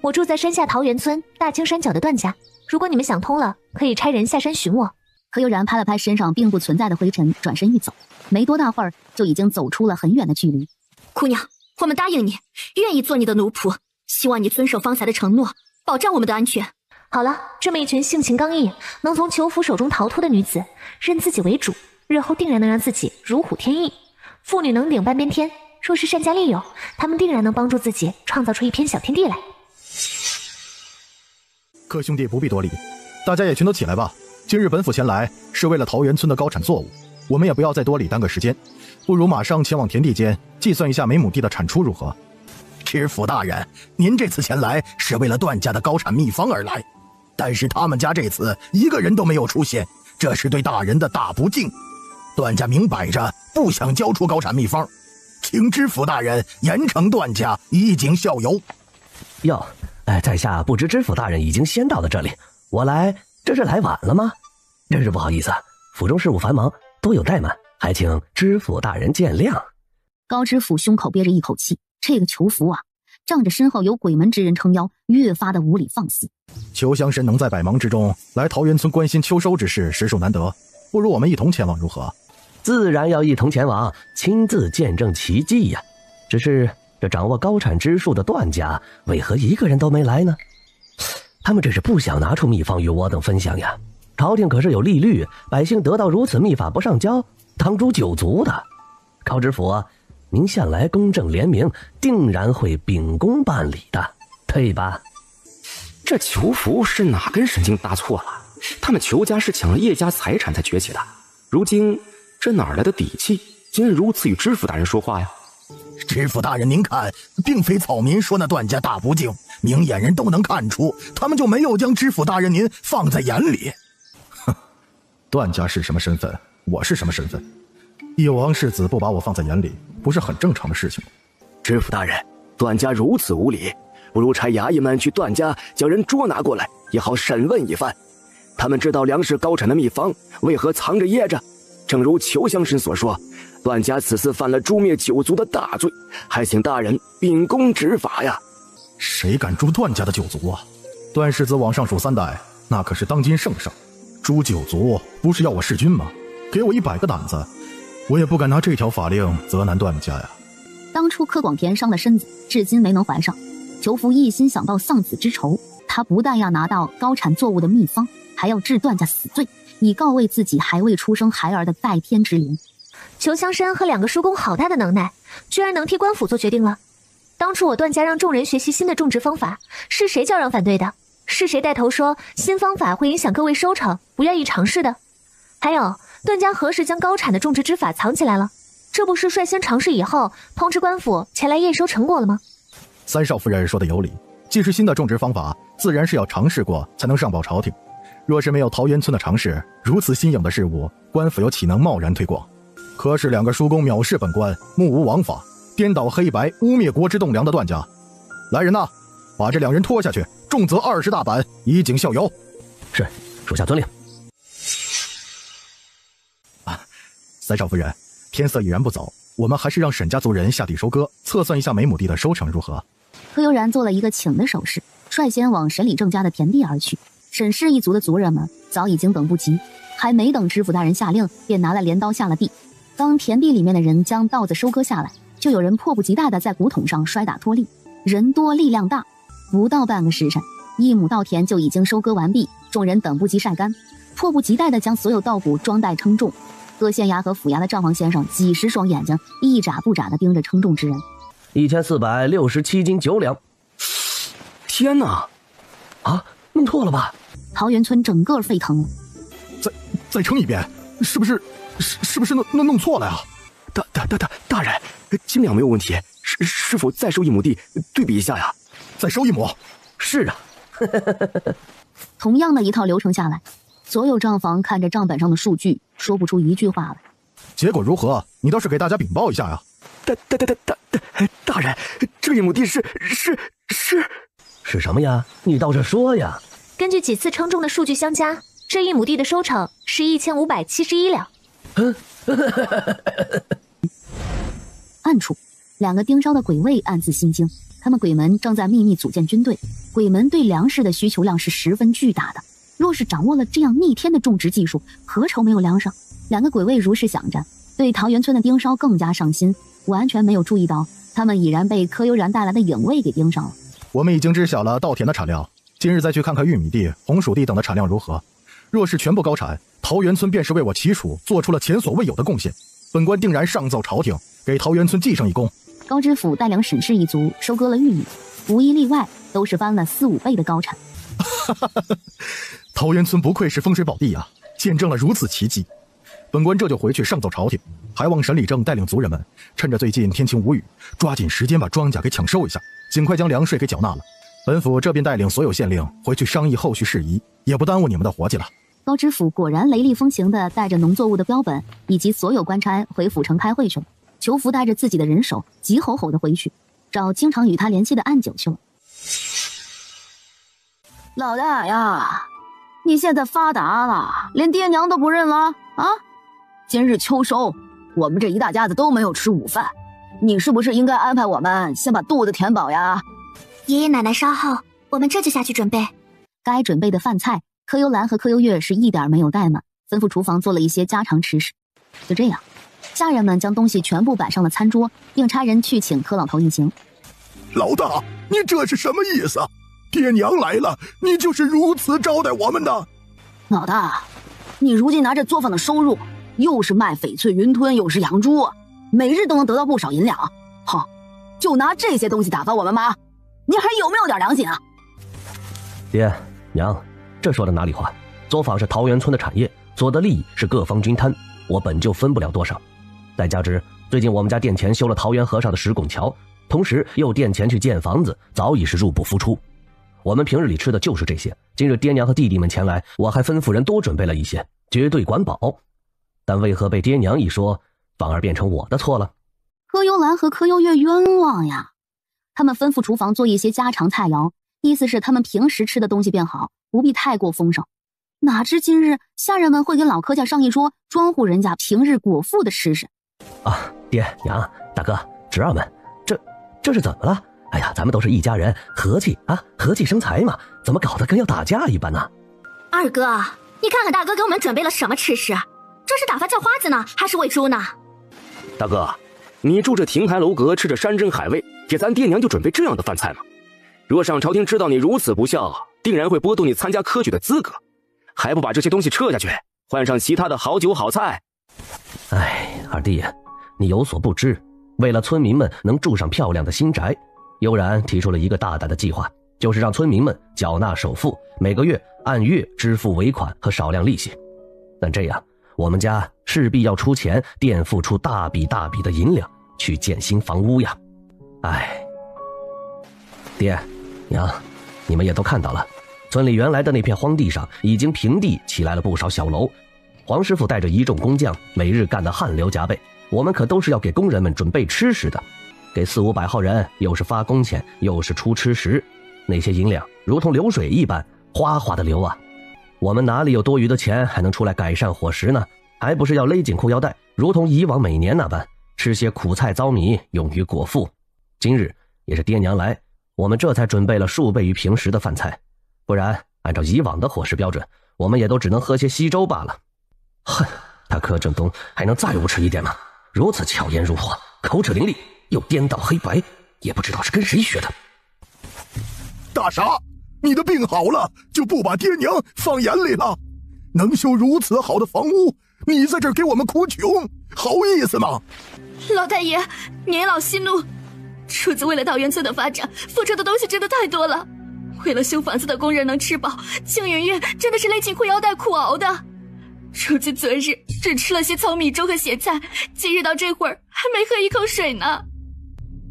我住在山下桃源村大青山脚的段家，如果你们想通了，可以差人下山寻我。柯悠然拍了拍身上并不存在的灰尘，转身欲走，没多大会儿就已经走出了很远的距离。姑娘，我们答应你，愿意做你的奴仆，希望你遵守方才的承诺，保障我们的安全。好了，这么一群性情刚毅，能从裘福手中逃脱的女子，认自己为主，日后定然能让自己如虎添翼。妇女能顶半边天，若是善加利用，她们定然能帮助自己创造出一片小天地来。柯兄弟不必多礼，大家也全都起来吧。今日本府前来是为了桃源村的高产作物，我们也不要再多礼耽搁时间，不如马上前往田地间计算一下每亩地的产出如何。知府大人，您这次前来是为了段家的高产秘方而来，但是他们家这次一个人都没有出现，这是对大人的大不敬。段家明摆着不想交出高产秘方，请知府大人严惩段家，以儆效尤。哟，在下不知知府大人已经先到了这里，我来这是来晚了吗？真是不好意思，府中事务繁忙，多有怠慢，还请知府大人见谅。高知府胸口憋着一口气，这个裘福啊，仗着身后有鬼门之人撑腰，越发的无理放肆。裘乡绅能在百忙之中来桃源村关心秋收之事，实属难得，不如我们一同前往如何？自然要一同前往，亲自见证奇迹呀。只是这掌握高产之术的段家，为何一个人都没来呢？他们这是不想拿出秘方与我等分享呀。朝廷可是有例律，百姓得到如此秘法不上交，当诛九族的。高知府啊，您向来公正廉明，定然会秉公办理的，对吧？这裘福是哪根神经搭错了？他们裘家是抢了叶家财产才崛起的，如今这哪来的底气，竟然如此与知府大人说话呀？知府大人，您看，并非草民说那段家大不敬，明眼人都能看出，他们就没有将知府大人您放在眼里。哼，段家是什么身份，我是什么身份？叶王世子不把我放在眼里，不是很正常的事情吗？知府大人，段家如此无礼，不如差衙役们去段家将人捉拿过来，也好审问一番。他们知道粮食高产的秘方，为何藏着掖着？正如裘乡绅所说，段家此次犯了诛灭九族的大罪，还请大人秉公执法呀！谁敢诛段家的九族啊？段世子往上数3代，那可是当今圣上。诛九族不是要我弑君吗？给我100个胆子，我也不敢拿这条法令责难段家呀。当初柯广田伤了身子，至今没能怀上。裘福一心想到丧子之仇，他不但要拿到高产作物的秘方，还要治段家死罪，以告慰自己还未出生孩儿的代天之灵。裘乡绅和2个叔公好大的能耐，居然能替官府做决定了。当初我段家让众人学习新的种植方法，是谁叫人反对的？是谁带头说新方法会影响各位收成，不愿意尝试的？还有，段家何时将高产的种植之法藏起来了？这不是率先尝试以后，通知官府前来验收成果了吗？三少夫人说的有理，既是新的种植方法，自然是要尝试过才能上报朝廷。若是没有桃源村的尝试，如此新颖的事物，官府又岂能贸然推广？可是2个叔公藐视本官，目无王法，颠倒黑白，污蔑国之栋梁的段家。来人呐，把这2人拖下去，重责20大板，以儆效尤。是，属下遵令。三少夫人，天色已然不早，我们还是让沈家族人下地收割，测算一下每亩地的收成如何？柯悠然做了一个请的手势，率先往沈李郑家的田地而去。沈氏一族的族人们早已经等不及，还没等知府大人下令，便拿了镰刀下了地。当田地里面的人将稻子收割下来，就有人迫不及待地在谷桶上摔打脱粒。人多力量大，不到半个时辰，1亩稻田就已经收割完毕。众人等不及晒干，迫不及待地将所有稻谷装袋称重。各县衙和府衙的账房先生几十双眼睛一眨不眨地盯着称重之人。1467斤9两。天哪！啊，弄错了吧？桃源村整个沸腾了。再称一遍，是不是弄错了呀？大人，斤两没有问题，是否再收1亩地对比一下呀？再收1亩。是啊。同样的一套流程下来，所有账房看着账本上的数据，说不出一句话来。结果如何？你倒是给大家禀报一下呀！大人，这1亩地是什么呀？你倒是说呀！根据几次称重的数据相加，这1亩地的收成是1571两。暗处，2个盯梢的鬼卫暗自心惊。他们鬼门正在秘密组建军队，鬼门对粮食的需求量是十分巨大的。若是掌握了这样逆天的种植技术，何愁没有粮食？2个鬼卫如是想着，对桃源村的盯梢更加上心，完全没有注意到他们已然被柯悠然带来的影卫给盯上了。我们已经知晓了稻田的产量，今日再去看看玉米地、红薯地等的产量如何。若是全部高产，桃源村便是为我齐楚做出了前所未有的贡献。本官定然上奏朝廷，给桃源村记上一功。高知府带领沈氏一族收割了玉米，无一例外都是翻了4、5倍的高产。桃源村不愧是风水宝地啊，见证了如此奇迹。本官这就回去上奏朝廷，还望沈李正带领族人们趁着最近天晴无雨，抓紧时间把庄稼给抢收一下，尽快将粮税给缴纳了。本府这便带领所有县令回去商议后续事宜，也不耽误你们的活计了。高知府果然雷厉风行地带着农作物的标本以及所有官差回府城开会去了。裘福带着自己的人手急吼吼地回去，找经常与他联系的暗九去了。老大呀，你现在发达了，连爹娘都不认了啊！今日秋收，我们这一大家子都没有吃午饭，你是不是应该安排我们先把肚子填饱呀？爷爷奶奶稍后，我们这就下去准备。该准备的饭菜，柯幽兰和柯幽月是一点没有怠慢，吩咐厨房做了一些家常吃食。就这样，下人们将东西全部摆上了餐桌，并差人去请柯老头一行。老大，你这是什么意思？爹娘来了，你就是如此招待我们的？老大，你如今拿着作坊的收入，又是卖翡翠云吞，又是养猪，每日都能得到不少银两，好，就拿这些东西打发我们吗？你还有没有点良心啊？爹娘，这说的哪里话？作坊是桃源村的产业，所得利益是各方均摊，我本就分不了多少。再加之最近我们家店前修了桃源河上的石拱桥，同时又垫钱去建房子，早已是入不敷出。我们平日里吃的就是这些，今日爹娘和弟弟们前来，我还吩咐人多准备了一些，绝对管饱。但为何被爹娘一说，反而变成我的错了。柯幽兰和柯幽月冤枉呀！他们吩咐厨房做一些家常菜肴，意思是他们平时吃的东西变好，不必太过丰盛。哪知今日下人们会给老柯家上一桌庄户人家平日果腹的吃食。啊，爹娘大哥侄儿们，这是怎么了？哎呀，咱们都是一家人，和气啊，和气生财嘛，怎么搞得跟要打架一般呢？二哥，你看看大哥给我们准备了什么吃食，这是打发叫花子呢，还是喂猪呢？大哥，你住着亭台楼阁，吃着山珍海味，给咱爹娘就准备这样的饭菜吗？若上朝廷知道你如此不孝，定然会剥夺你参加科举的资格，还不把这些东西撤下去，换上其他的好酒好菜。哎，二弟，你有所不知，为了村民们能住上漂亮的新宅，悠然提出了一个大胆的计划，就是让村民们缴纳首付，每个月按月支付尾款和少量利息。但这样我们家势必要出钱垫付出大笔大笔的银两去建新房屋呀。哎，爹娘，你们也都看到了，村里原来的那片荒地上已经平地起来了不少小楼，黄师傅带着一众工匠每日干得汗流浃背，我们可都是要给工人们准备吃食的，给400-500号人又是发工钱又是出吃食，那些银两如同流水一般哗哗的流啊。我们哪里有多余的钱还能出来改善伙食呢？还不是要勒紧裤腰带，如同以往每年那般吃些苦菜糟米用于果腹。今日也是爹娘来，我们这才准备了数倍于平时的饭菜，不然按照以往的伙食标准，我们也都只能喝些稀粥罢了。哼，他柯震东还能再无耻一点吗？如此巧言如火，口齿伶俐，又颠倒黑白，也不知道是跟谁学的。大傻，你的病好了就不把爹娘放眼里了？能修如此好的房屋，你在这儿给我们哭穷，好意思吗？老太爷，年老息怒，主子为了道元村的发展，付出的东西真的太多了。为了修房子的工人能吃饱，庆云月真的是勒紧裤腰带苦熬的。主子昨日只吃了些糙米粥和咸菜，今日到这会儿还没喝一口水呢。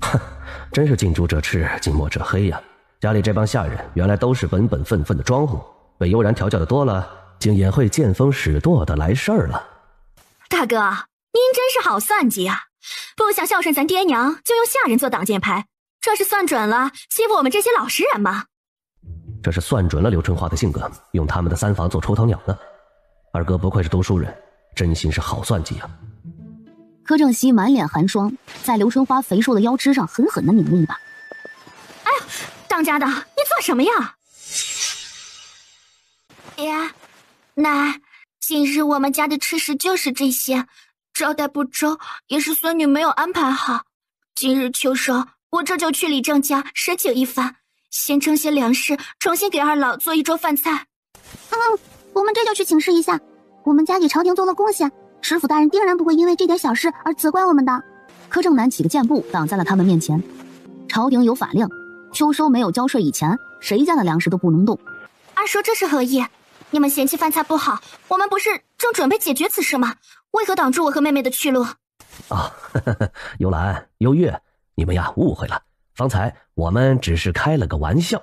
哼，真是近朱者赤，近墨者黑呀。家里这帮下人原来都是本本分分的庄户，被悠然调教的多了，竟也会见风使舵的来事儿了。大哥，您真是好算计啊！不想孝顺咱爹娘，就用下人做挡箭牌，这是算准了欺负我们这些老实人吗？这是算准了刘春花的性格，用他们的3房做出头鸟呢。二哥不愧是读书人，真心是好算计啊。柯正熙满脸寒霜，在刘春花肥硕的腰肢上狠狠地拧了一把。哎呀，当家的，你做什么呀？爹，奶，今日我们家的吃食就是这些，招待不周也是孙女没有安排好。今日秋收，我这就去李正家申请一番，先称些粮食，重新给二老做一桌饭菜。我们这就去请示一下，我们家给朝廷做了贡献，师傅大人定然不会因为这点小事而责怪我们的。柯正南起个箭步挡在了他们面前。朝廷有法令，秋收没有交税以前，谁家的粮食都不能动。二叔这是何意？你们嫌弃饭菜不好，我们不是正准备解决此事吗？为何挡住我和妹妹的去路？啊，幽兰、幽月，你们呀误会了，方才我们只是开了个玩笑。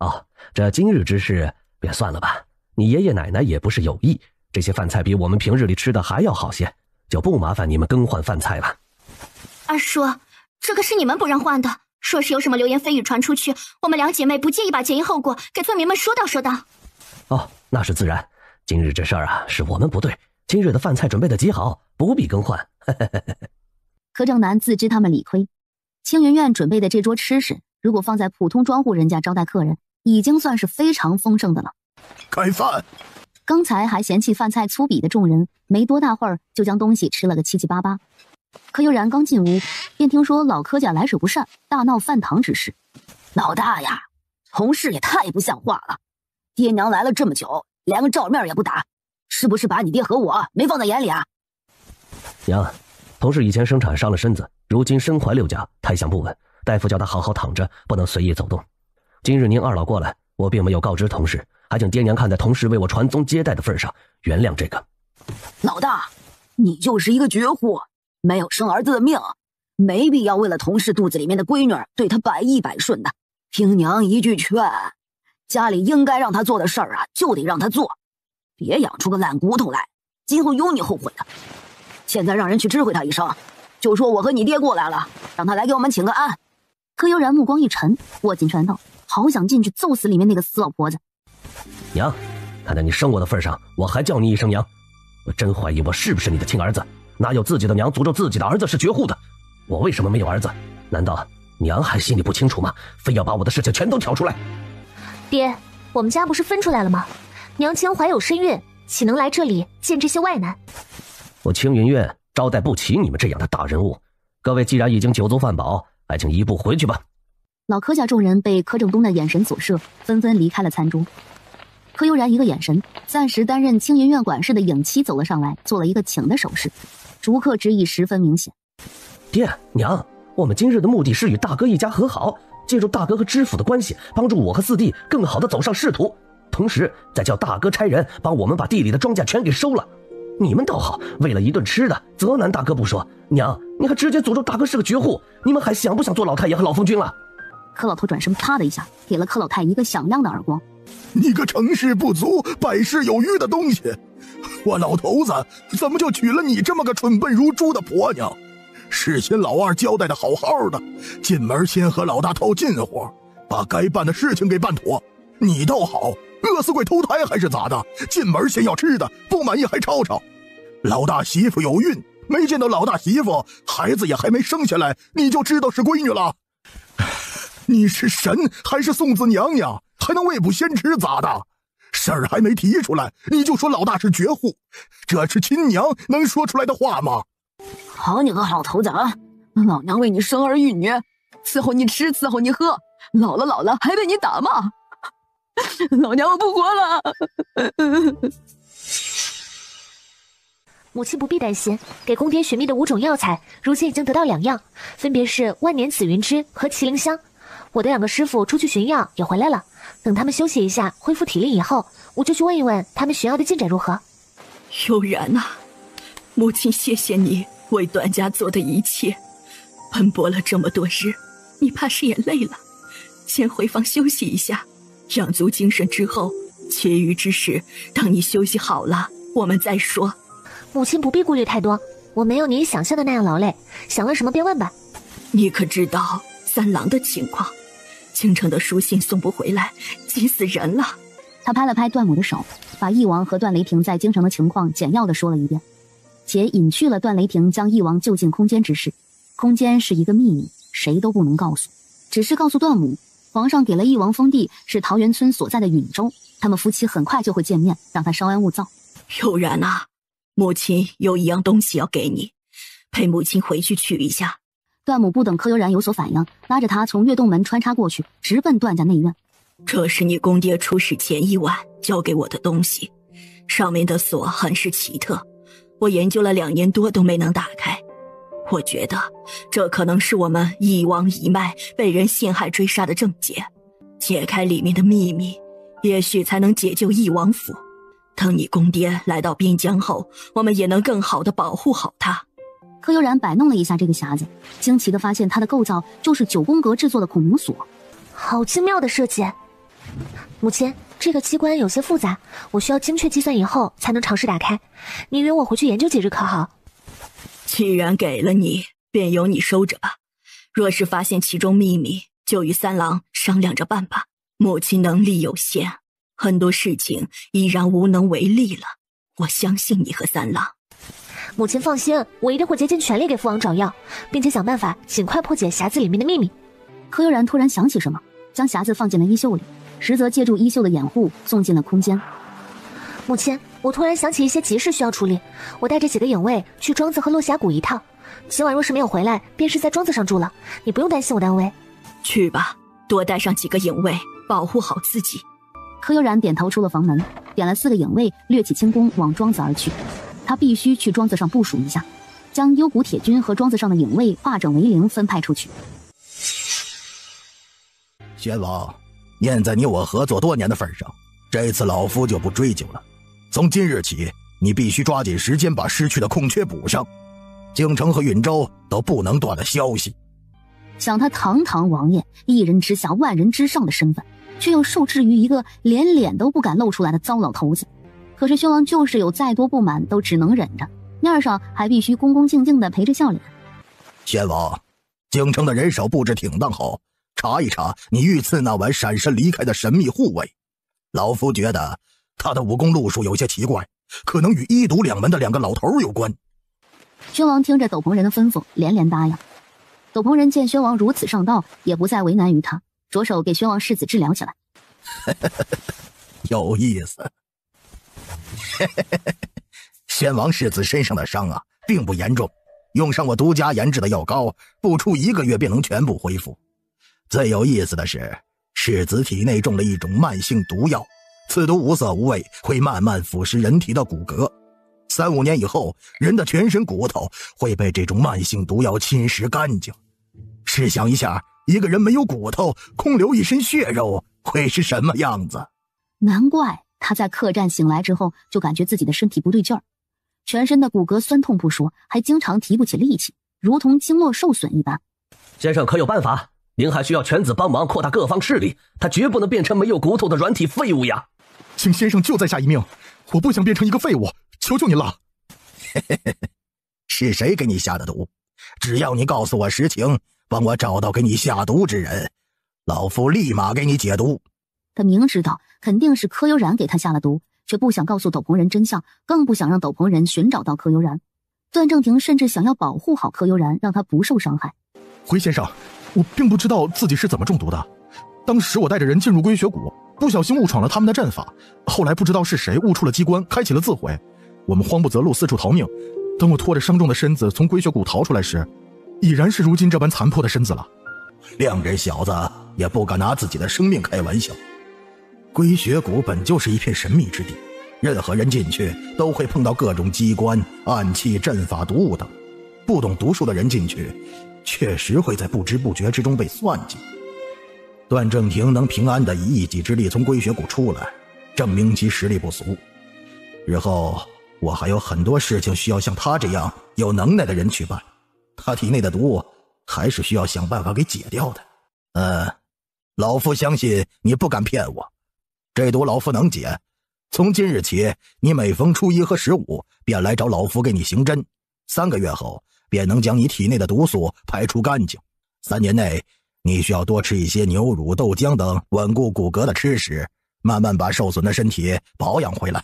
哦，这今日之事便算了吧，你爷爷奶奶也不是有意，这些饭菜比我们平日里吃的还要好些，就不麻烦你们更换饭菜了。二叔，这可是你们不让换的，若是有什么流言蜚语传出去，我们两姐妹不介意把前因后果给村民们说道说道。哦，那是自然，今日这事儿啊是我们不对，今日的饭菜准备的极好，不必更换。柯正南自知他们理亏，青云院准备的这桌吃食，如果放在普通庄户人家招待客人，已经算是非常丰盛的了。开饭！刚才还嫌弃饭菜粗鄙的众人，没多大会儿就将东西吃了个七七八八。柯悠然刚进屋，便听说老柯家来者不善，大闹饭堂之事。老大呀，同事也太不像话了！爹娘来了这么久，连个照面也不打，是不是把你爹和我没放在眼里啊？娘，同事以前生产伤了身子，如今身怀六甲，胎象不稳，大夫叫他好好躺着，不能随意走动。今日您二老过来，我并没有告知同事，还请爹娘看在同事为我传宗接代的份上，原谅这个。老大，你就是一个绝户，没有生儿子的命，没必要为了同事肚子里面的闺女对他百依百顺的。听娘一句劝，家里应该让他做的事儿啊，就得让他做，别养出个烂骨头来，今后有你后悔的。现在让人去知会他一声，就说我和你爹过来了，让他来给我们请个安。柯悠然目光一沉，握紧拳头，好想进去揍死里面那个死老婆子。娘，看在你生我的份上，我还叫你一声娘。我真怀疑我是不是你的亲儿子，哪有自己的娘诅咒自己的儿子是绝户的？我为什么没有儿子？难道娘还心里不清楚吗？非要把我的事情全都挑出来？爹，我们家不是分出来了吗？娘亲怀有身孕，岂能来这里见这些外男？我青云院招待不起你们这样的大人物。各位既然已经酒足饭饱，还请移步回去吧。老柯家众人被柯正东的眼神所摄，纷纷离开了餐桌。柯悠然一个眼神，暂时担任青云院管事的影妻走了上来，做了一个请的手势，逐客之意十分明显。爹娘，我们今日的目的是与大哥一家和好，借助大哥和知府的关系，帮助我和四弟更好的走上仕途，同时再叫大哥差人帮我们把地里的庄稼全给收了。你们倒好，为了一顿吃的责难大哥不说，娘你还直接诅咒大哥是个绝户，你们还想不想做老太爷和老封君了？柯老头转身啪的一下给了柯老太一个响亮的耳光。你个成事不足败事有余的东西，我老头子怎么就娶了你这么个蠢笨如猪的婆娘？事先老二交代的好好的，进门先和老大套近乎，把该办的事情给办妥。你倒好，饿死鬼投胎还是咋的？进门先要吃的，不满意还吵吵。老大媳妇有孕，没见到老大媳妇，孩子也还没生下来，你就知道是闺女了。你是神还是送子娘娘？还能未卜先知咋的？事儿还没提出来，你就说老大是绝户，这是亲娘能说出来的话吗？好你个老头子啊！老娘为你生儿育女，伺候你吃，伺候你喝，老了还被你打骂，老娘我不活了。母亲不必担心，给公爹寻觅的5种药材，如今已经得到2样，分别是万年紫云芝和麒麟香。我的2个师傅出去寻药也回来了，等他们休息一下，恢复体力以后，我就去问一问他们寻药的进展如何。悠然呐，母亲谢谢你为段家做的一切，奔波了这么多日，你怕是也累了，先回房休息一下，养足精神之后，其余之事等你休息好了我们再说。母亲不必顾虑太多，我没有你想象的那样劳累，想问什么便问吧。你可知道三郎的情况？京城的书信送不回来，急死人了。他拍了拍段母的手，把翼王和段雷霆在京城的情况简要的说了一遍，且隐去了段雷霆将翼王救进空间之事。空间是一个秘密，谁都不能告诉，只是告诉段母，皇上给了翼王封地是桃源村所在的允州，他们夫妻很快就会见面，让他稍安勿躁。悠然啊，母亲有一样东西要给你，陪母亲回去取一下。段母不等柯悠然有所反应，拉着他从月洞门穿插过去，直奔段家内院。这是你公爹出事前1晚交给我的东西，上面的锁很是奇特，我研究了2年多都没能打开。我觉得这可能是我们翼王一脉被人陷害追杀的症结，解开里面的秘密，也许才能解救翼王府。等你公爹来到边疆后，我们也能更好的保护好他。柯悠然摆弄了一下这个匣子，惊奇地发现它的构造就是9宫格制作的孔明锁，好精妙的设计。母亲，这个机关有些复杂，我需要精确计算以后才能尝试打开，你约我回去研究几日可好？既然给了你，便由你收着吧。若是发现其中秘密，就与三郎商量着办吧。母亲能力有限，很多事情依然无能为力了。我相信你和三郎。母亲放心，我一定会竭尽全力给父王找药，并且想办法尽快破解匣子里面的秘密。柯悠然突然想起什么，将匣子放进了衣袖里，实则借助衣袖的掩护送进了空间。母亲，我突然想起一些急事需要处理，我带着几个影卫去庄子和落峡谷一趟，今晚若是没有回来，便是在庄子上住了，你不用担心我的安危。去吧，多带上几个影卫，保护好自己。柯悠然点头出了房门，点了4个影卫，掠起轻功往庄子而去。他必须去庄子上部署一下，将幽谷铁军和庄子上的影卫化整为零分派出去。先王，念在你我合作多年的份上，这次老夫就不追究了。从今日起，你必须抓紧时间把失去的空缺补上，京城和允州都不能断了消息。想他堂堂王爷，一人之下万人之上的身份，却又受制于一个连脸都不敢露出来的糟老头子。可是宣王就是有再多不满都只能忍着，面上还必须恭恭敬敬地陪着笑脸。仙王，京城的人手布置挺当好，查一查你遇刺那晚闪身离开的神秘护卫。老夫觉得他的武功路数有些奇怪，可能与一毒两门的2个老头有关。宣王听着斗篷人的吩咐，连连答应。斗篷人见宣王如此上道，也不再为难于他，着手给宣王世子治疗起来。有意思。宣王世子身上的伤啊，并不严重，用上我独家研制的药膏，不出1个月便能全部恢复。最有意思的是，世子体内中了一种慢性毒药，此毒无色无味，会慢慢腐蚀人体的骨骼。3、5年以后，人的全身骨头会被这种慢性毒药侵蚀干净。试想一下，一个人没有骨头，空留一身血肉，会是什么样子？难怪他在客栈醒来之后，就感觉自己的身体不对劲儿，全身的骨骼酸痛不说，还经常提不起力气，如同经络受损一般。先生可有办法？您还需要犬子帮忙扩大各方势力，他绝不能变成没有骨头的软体废物呀！请先生就再下一命，我不想变成一个废物，求求你了。是谁给你下的毒？只要你告诉我实情，帮我找到给你下毒之人，老夫立马给你解毒。他明知道肯定是柯悠然给他下了毒，却不想告诉斗篷人真相，更不想让斗篷人寻找到柯悠然。段正廷甚至想要保护好柯悠然，让他不受伤害。回先生，我并不知道自己是怎么中毒的。当时我带着人进入归雪谷，不小心误闯了他们的阵法，后来不知道是谁误触了机关，开启了自毁。我们慌不择路，四处逃命。等我拖着伤重的身子从归雪谷逃出来时，已然是如今这般残破的身子了。两人小子也不敢拿自己的生命开玩笑。归雪谷本就是一片神秘之地，任何人进去都会碰到各种机关、暗器、阵法、毒物等。不懂毒术的人进去，确实会在不知不觉之中被算计。段正廷能平安地以一己之力从归雪谷出来，证明其实力不俗。日后我还有很多事情需要像他这样有能耐的人去办，他体内的毒还是需要想办法给解掉的。老夫相信你不敢骗我，这毒老夫能解。从今日起，你每逢初1和15便来找老夫给你行针，3个月后便能将你体内的毒素排除干净。3年内，你需要多吃一些牛乳、豆浆等稳固骨骼的吃食，慢慢把受损的身体保养回来。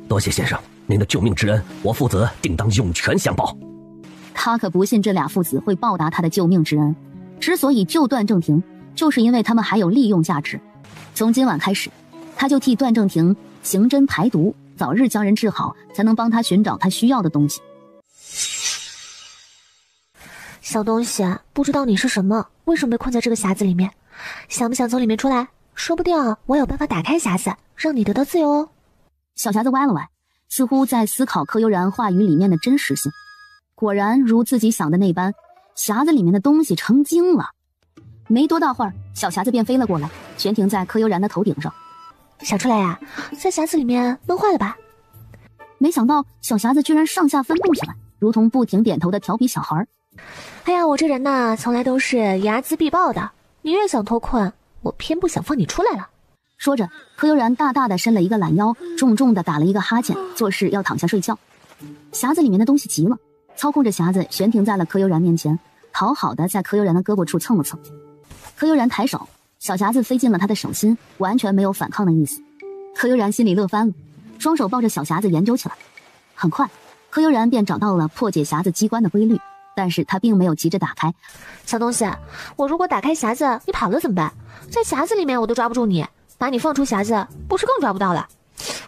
多谢先生，您的救命之恩，我父子定当涌泉相报。他可不信这俩父子会报答他的救命之恩。之所以救段正廷，就是因为他们还有利用价值。从今晚开始，他就替段正廷行针排毒，早日将人治好，才能帮他寻找他需要的东西。小东西，不知道你是什么，为什么被困在这个匣子里面？想不想从里面出来？说不定我有办法打开匣子，让你得到自由哦。小匣子歪了歪，似乎在思考柯悠然话语里面的真实性。果然如自己想的那般，匣子里面的东西成精了。没多大会儿，小匣子便飞了过来，悬停在柯悠然的头顶上。想出来呀，在匣子里面闷坏了吧？没想到小匣子居然上下翻动起来，如同不停点头的调皮小孩。哎呀，我这人呢，从来都是睚眦必报的。你越想脱困，我偏不想放你出来了。说着，柯悠然大大的伸了一个懒腰，重重的打了一个哈欠，作势要躺下睡觉。匣子里面的东西急了，操控着匣子悬停在了柯悠然面前，讨好的在柯悠然的胳膊处蹭了蹭。柯悠然抬手，小匣子飞进了他的手心，完全没有反抗的意思。柯悠然心里乐翻了，双手抱着小匣子研究起来。很快，柯悠然便找到了破解匣子机关的规律，但是他并没有急着打开。小东西，我如果打开匣子，你跑了怎么办？在匣子里面我都抓不住你，把你放出匣子，不是更抓不到了？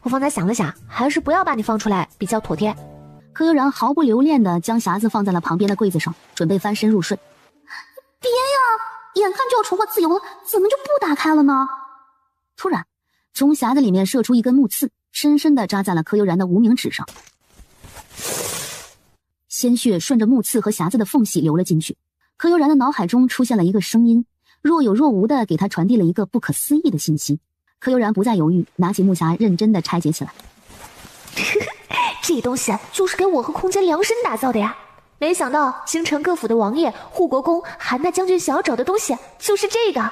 我方才想了想，还是不要把你放出来比较妥帖。柯悠然毫不留恋地将匣子放在了旁边的柜子上，准备翻身入睡。别呀，眼看就要重获自由了，怎么就不打开了呢？突然，从匣子里面射出一根木刺，深深地扎在了柯悠然的无名指上。鲜血顺着木刺和匣子的缝隙流了进去。柯悠然的脑海中出现了一个声音，若有若无地给他传递了一个不可思议的信息。柯悠然不再犹豫，拿起木匣认真地拆解起来。这东西就是给我和空间量身打造的呀！没想到京城各府的王爷、护国公、韩大将军想要找的东西就是这个。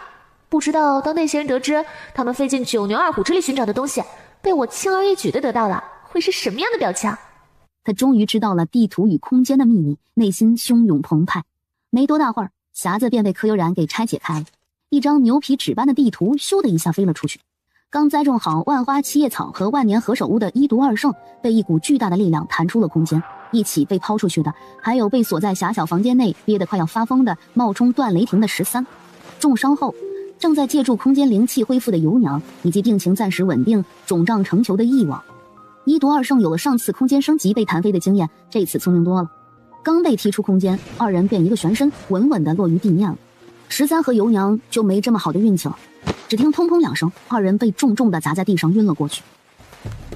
不知道当那些人得知他们费尽9牛2虎之力寻找的东西被我轻而易举地得到了，会是什么样的表情？他终于知道了地图与空间的秘密，内心汹涌澎湃。没多大会儿，匣子便被柯悠然给拆解开了，一张牛皮纸般的地图咻的一下飞了出去。刚栽种好万花七叶草和万年何首乌的一毒二圣被一股巨大的力量弹出了空间，一起被抛出去的还有被锁在狭小房间内憋得快要发疯的冒充段雷霆的13，重伤后正在借助空间灵气恢复的油娘，以及病情暂时稳定肿胀成球的翼王。一毒二圣有了上次空间升级被弹飞的经验，这次聪明多了，刚被踢出空间，二人便一个旋身稳稳地落于地面了。13和油娘就没这么好的运气了，只听砰砰2声，二人被重重地砸在地上晕了过去。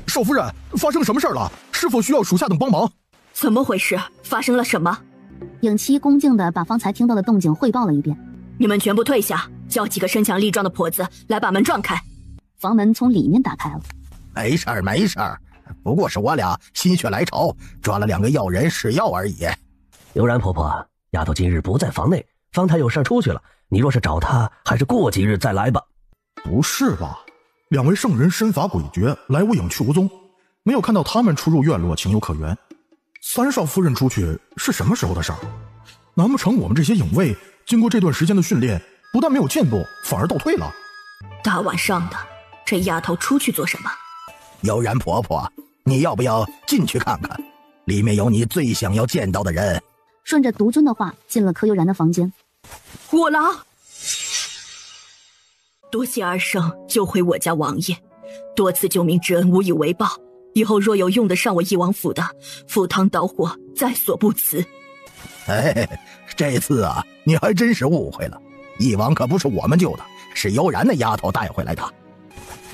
少夫人，发生什么事了？是否需要属下等帮忙？怎么回事？发生了什么？影七恭敬地把方才听到的动静汇报了一遍。你们全部退下，叫几个身强力壮的婆子来把门撞开。房门从里面打开了。没事儿没事儿，不过是我俩心血来潮抓了2个药人试药而已。悠然婆婆，丫头今日不在房内，方才有事出去了，你若是找她，还是过几日再来吧。不是吧？2位圣人身法诡谲，来无影去无踪，没有看到他们出入院落，情有可原。3少夫人出去是什么时候的事儿？难不成我们这些影卫经过这段时间的训练，不但没有进步，反而倒退了？大晚上的，这丫头出去做什么？悠然婆婆，你要不要进去看看？里面有你最想要见到的人。顺着毒君的话，进了柯悠然的房间。我来，多谢二圣救回我家王爷，多次救命之恩无以为报，以后若有用得上我翼王府的，赴汤蹈火在所不辞。哎，这次啊，你还真是误会了，翼王可不是我们救的，是悠然那丫头带回来的。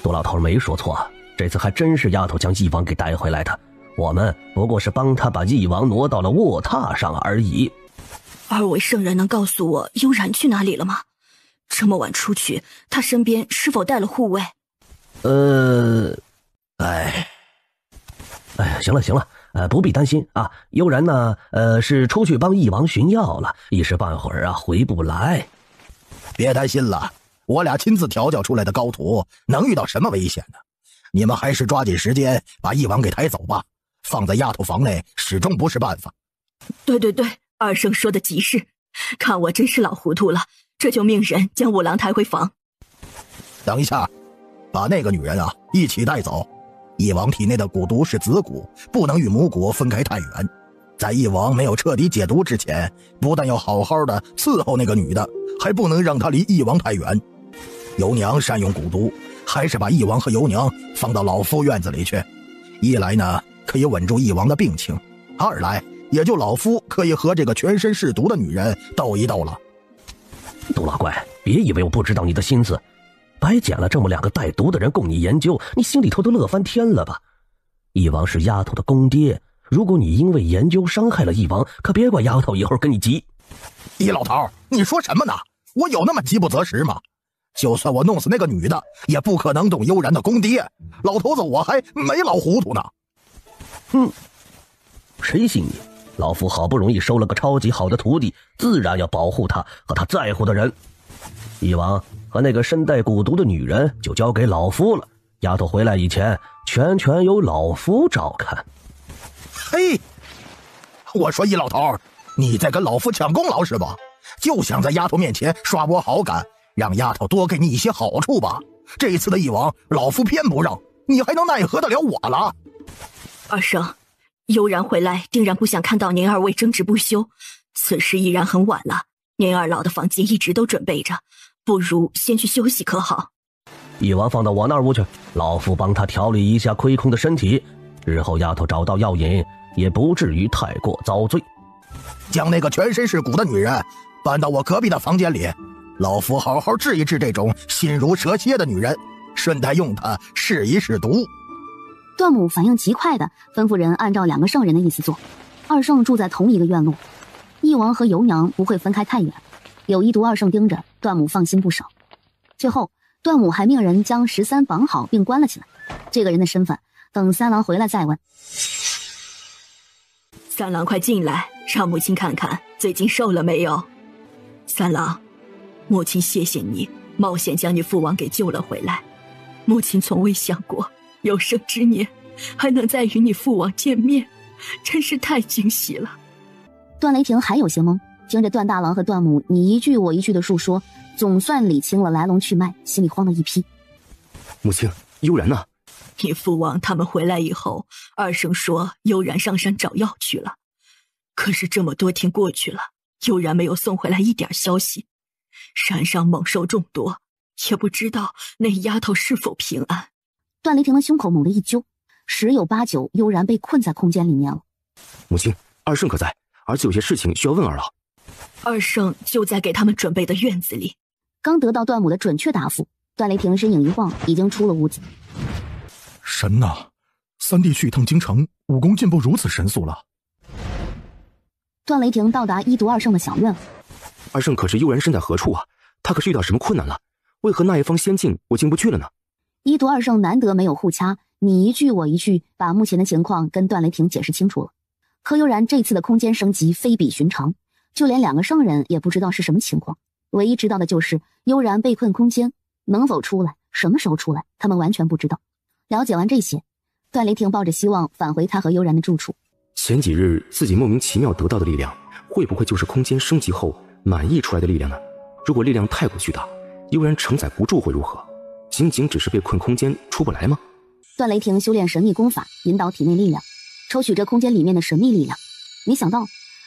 杜老头没说错，这次还真是丫头将翼王给带回来的，我们不过是帮他把翼王挪到了卧榻上而已。二位圣人能告诉我悠然去哪里了吗？这么晚出去，他身边是否带了护卫？行了，不必担心啊。悠然呢，是出去帮翼王寻药了，一时半会儿啊回不来。别担心了，我俩亲自调教出来的高徒，能遇到什么危险呢？你们还是抓紧时间把翼王给抬走吧，放在丫头房内始终不是办法。对，二圣说的极是，看我真是老糊涂了，这就命人将五郎抬回房。等一下，把那个女人啊一起带走。翼王体内的蛊毒是子蛊，不能与母蛊分开太远。在翼王没有彻底解毒之前，不但要好好的伺候那个女的，还不能让她离翼王太远。尤娘善用蛊毒，还是把翼王和尤娘放到老夫院子里去。一来呢，可以稳住翼王的病情；二来，也就老夫可以和这个全身是毒的女人斗一斗了。杜老怪，别以为我不知道你的心思。白捡了这么2个带毒的人供你研究，你心里头都乐翻天了吧？翼王是丫头的公爹，如果你因为研究伤害了翼王，可别怪丫头以后跟你急。易老头，你说什么呢？我有那么急不择时吗？就算我弄死那个女的，也不可能动悠然的公爹。老头子，我还没老糊涂呢。谁信你？老夫好不容易收了个超级好的徒弟，自然要保护他和他在乎的人。翼王和那个身带蛊毒的女人就交给老夫了，丫头回来以前全由老夫照看。嘿，我说易老头，你在跟老夫抢功劳是吧？就想在丫头面前刷我好感，让丫头多给你一些好处吧。这一次的翼王，老夫偏不让，你还能奈何得了我了？二圣，悠然回来定然不想看到您二位争执不休，此时已然很晚了，您二老的房间一直都准备着，不如先去休息可好？翼王放到我那屋去，老夫帮他调理一下亏空的身体，日后丫头找到药引，也不至于太过遭罪。将那个全身是蛊的女人搬到我隔壁的房间里，老夫好好治一治这种心如蛇蝎的女人，顺带用她试一试毒。段母反应极快的吩咐人按照2个圣人的意思做。二圣住在同一个院落，翼王和尤娘不会分开太远，有一毒二圣盯着，段母放心不少。最后段母还命人将13绑好并关了起来，这个人的身份等三郎回来再问。三郎快进来，让母亲看看最近瘦了没有。三郎，母亲谢谢你冒险将你父王给救了回来，母亲从未想过有生之年还能再与你父王见面，真是太惊喜了。段雷霆还有些懵，听着段大郎和段母你一句我一句的述说，总算理清了来龙去脉，心里慌了一批。母亲，悠然呢？你父王他们回来以后，二圣说悠然上山找药去了。可是这么多天过去了，悠然没有送回来一点消息。山上猛兽众多，也不知道那丫头是否平安。段雷霆的胸口猛地一揪，十有八九悠然被困在空间里面了。母亲，二圣可在？儿子有些事情需要问二老。二圣就在给他们准备的院子里。刚得到段母的准确答复，段雷霆身影一晃，已经出了屋子。神呐，三弟去一趟京城，武功进步如此神速了。段雷霆到达一毒二圣的小院。二圣可知悠然身在何处啊？他可是遇到什么困难了？为何那一方仙境我进不去了呢？一毒二圣难得没有互掐，你一句我一句，把目前的情况跟段雷霆解释清楚了。柯悠然这次的空间升级非比寻常，就连两个圣人也不知道是什么情况，唯一知道的就是悠然被困空间，能否出来，什么时候出来，他们完全不知道。了解完这些，段雷霆抱着希望返回他和悠然的住处。前几日自己莫名其妙得到的力量，会不会就是空间升级后满溢出来的力量呢？如果力量太过巨大，悠然承载不住会如何？仅仅只是被困空间出不来吗？段雷霆修炼神秘功法，引导体内力量，抽取着空间里面的神秘力量。没想到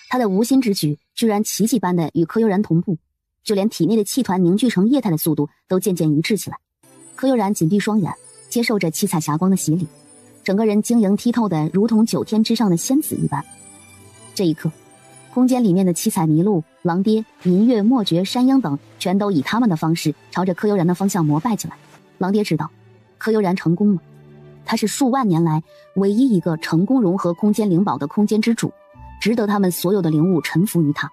他的无心之举居然奇迹般的与柯悠然同步，就连体内的气团凝聚成液态的速度都渐渐一致起来。柯悠然紧闭双眼，接受着七彩霞光的洗礼，整个人晶莹剔透的如同9天之上的仙子一般。这一刻，空间里面的七彩麋鹿、狼爹、银月、墨绝、山鹰等全都以他们的方式朝着柯悠然的方向膜拜起来。狼爹知道柯悠然成功了，他是数万年来唯一一个成功融合空间灵宝的空间之主，值得他们所有的灵物臣服于他。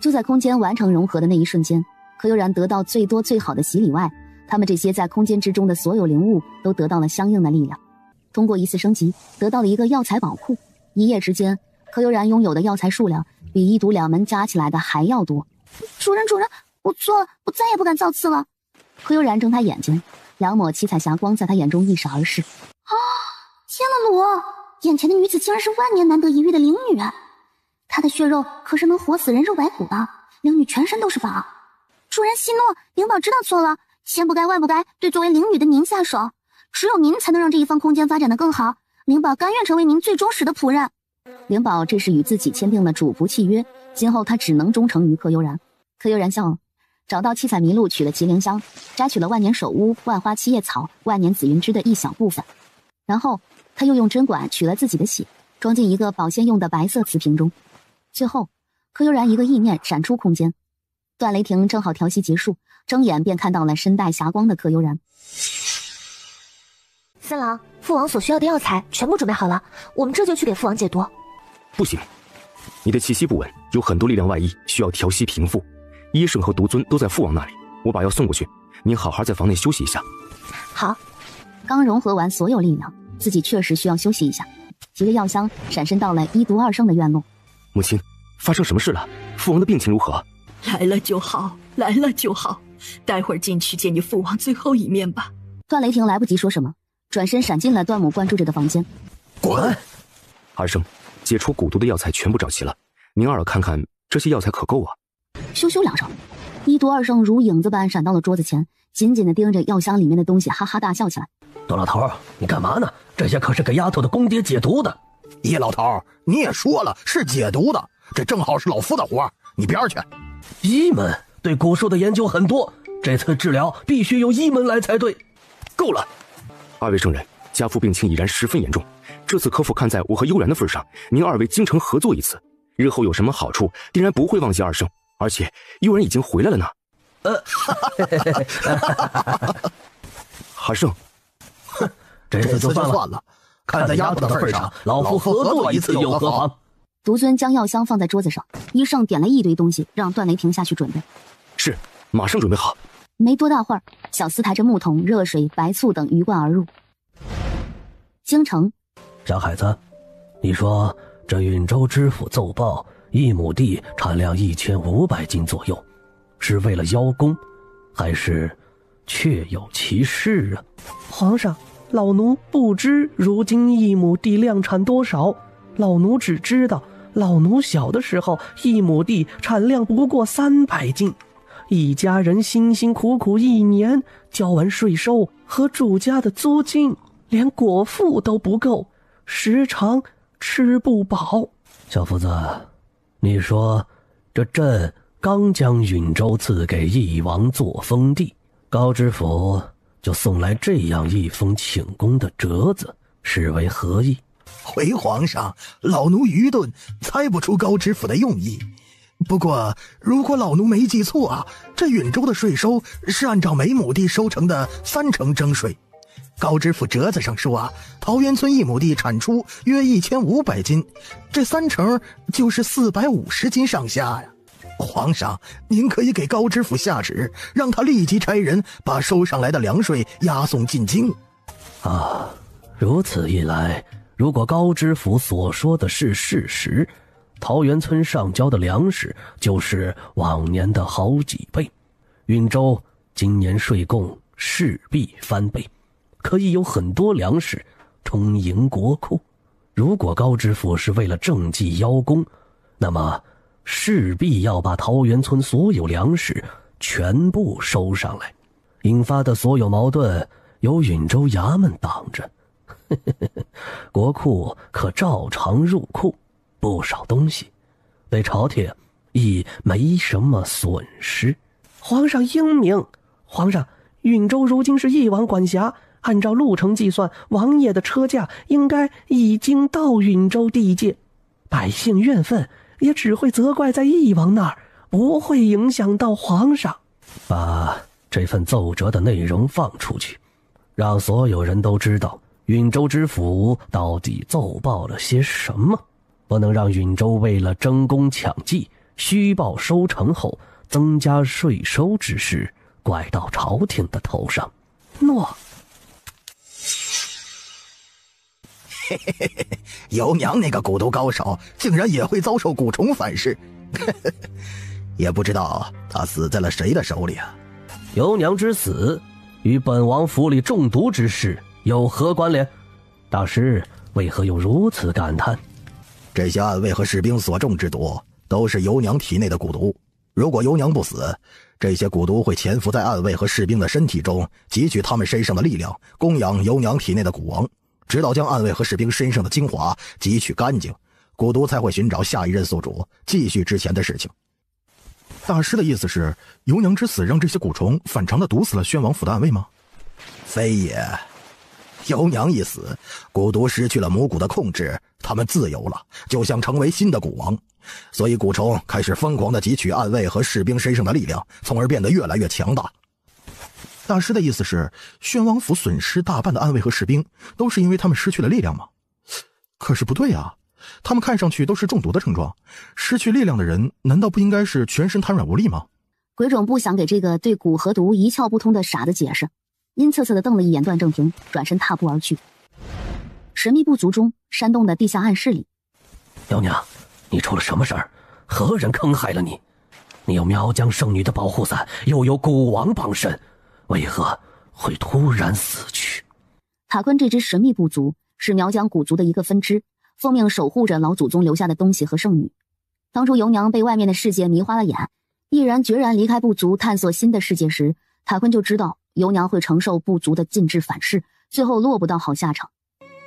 就在空间完成融合的那一瞬间，柯悠然得到最多最好的洗礼外，他们这些在空间之中的所有灵物都得到了相应的力量。通过一次升级，得到了一个药材宝库。一夜之间，柯悠然拥有的药材数量比一毒两门加起来的还要多。主人，我错了，我再也不敢造次了。柯悠然睁开眼睛，两抹七彩霞光在他眼中一闪而逝。天了罗，眼前的女子竟然是万年难得一遇的灵女，她的血肉可是能活死人肉白骨的，灵女全身都是宝。主人息怒，灵宝知道错了，千不该万不该对作为灵女的您下手，只有您才能让这一方空间发展得更好，灵宝甘愿成为您最忠实的仆人。灵宝这是与自己签订了主仆契约，今后他只能忠诚于柯悠然。柯悠然笑了，找到七彩麋鹿取了麒麟香，摘取了万年手乌、万花七叶草、万年紫云芝的一小部分，然后他又用针管取了自己的血，装进一个保鲜用的白色瓷瓶中。最后柯悠然一个意念闪出空间，段雷霆正好调息结束，睁眼便看到了身带霞光的柯悠然。三郎，父王所需要的药材全部准备好了，我们这就去给父王解毒。不行，你的气息不稳，有很多力量外溢，需要调息平复。医圣和毒尊都在父王那里，我把药送过去，你好好在房内休息一下。好。刚融合完所有力量，自己确实需要休息一下，提着药箱闪身到了一毒二圣的院落。母亲，发生什么事了？父王的病情如何？来了就好，来了就好，待会儿进去见你父王最后一面吧。段雷霆来不及说什么，转身闪进了段母关注着的房间。滚！二圣，解除蛊毒的药材全部找齐了，您二老看看这些药材可够啊？咻咻两声，一毒二圣如影子般闪到了桌子前，紧紧地盯着药箱里面的东西，哈哈大笑起来。段老头，你干嘛呢？这些可是给丫头的公爹解毒的。叶老头，你也说了是解毒的，这正好是老夫的活，你边去。医门对蛊术的研究很多，这次治疗必须由医门来才对。够了，二位圣人，家父病情已然十分严重，这次可否看在我和悠然的份上，您二位京城合作一次，日后有什么好处，定然不会忘记二圣。而且悠然已经回来了呢。二圣，这次就算了，看在丫头的份上，老夫合作一次又何妨？独尊将药箱放在桌子上，医圣点了一堆东西，让段雷霆下去准备。是，马上准备好。没多大会儿，小厮抬着木桶、热水、白醋等鱼贯而入。京城，小海子，你说这允州知府奏报，1亩地产量1500斤左右，是为了邀功，还是确有其事啊？皇上，老奴不知如今1亩地量产多少，老奴只知道，老奴小的时候1亩地产量不过300斤，一家人辛辛苦苦1年，交完税收和住家的租金，连果腹都不够，时常吃不饱。小福子，你说这朕刚将允州赐给义王做封地，高知府就送来这样一封请功的折子，是为何意？回皇上，老奴愚钝，猜不出高知府的用意。不过如果老奴没记错啊，这允州的税收是按照每亩地收成的3成征税。高知府折子上说啊，桃源村1亩地产出约1500斤，这3成就是450斤上下呀。皇上，您可以给高知府下旨，让他立即差人把收上来的粮税押送进京。啊，如此一来，如果高知府所说的是事实，桃源村上交的粮食就是往年的好几倍，允州今年税贡势必翻倍，可以有很多粮食充盈国库。如果高知府是为了政绩邀功，那么势必要把桃源村所有粮食全部收上来，引发的所有矛盾由允州衙门挡着，国库可照常入库，不少东西对朝廷亦没什么损失。皇上英明，皇上，允州如今是义王管辖，按照路程计算，王爷的车驾应该已经到允州地界，百姓怨愤也只会责怪在义王那儿，不会影响到皇上。把这份奏折的内容放出去，让所有人都知道允州知府到底奏报了些什么，不能让允州为了争功抢绩、虚报收成后增加税收之事怪到朝廷的头上。诺。尤娘那个蛊毒高手竟然也会遭受蛊虫反噬，也不知道他死在了谁的手里啊。尤娘之死与本王府里中毒之事有何关联？大师为何有如此感叹？这些暗卫和士兵所中之毒都是尤娘体内的蛊毒，如果尤娘不死，这些蛊毒会潜伏在暗卫和士兵的身体中，汲取他们身上的力量，供养尤娘体内的蛊王，直到将暗卫和士兵身上的精华汲取干净，蛊毒才会寻找下一任宿主，继续之前的事情。大师的意思是，尤娘之死让这些蛊虫反常的毒死了宣王府的暗卫吗？非也，尤娘一死，蛊毒失去了母蛊的控制，他们自由了，就想成为新的蛊王，所以蛊虫开始疯狂地汲取暗卫和士兵身上的力量，从而变得越来越强大。大师的意思是，宣王府损失大半的暗卫和士兵，都是因为他们失去了力量吗？可是不对啊，他们看上去都是中毒的症状，失去力量的人难道不应该是全身瘫软无力吗？鬼冢不想给这个对蛊和毒一窍不通的傻子解释，阴恻恻地瞪了一眼段正平，转身踏步而去。神秘部族中，山洞的地下暗室里，尤娘，你出了什么事儿？何人坑害了你？你有苗疆圣女的保护伞，又有蛊王傍身，为何会突然死去？塔坤这支神秘部族是苗疆蛊族的一个分支，奉命守护着老祖宗留下的东西和圣女。当初尤娘被外面的世界迷花了眼，毅然决然离开部族探索新的世界时，塔坤就知道尤娘会承受部族的禁制反噬，最后落不到好下场。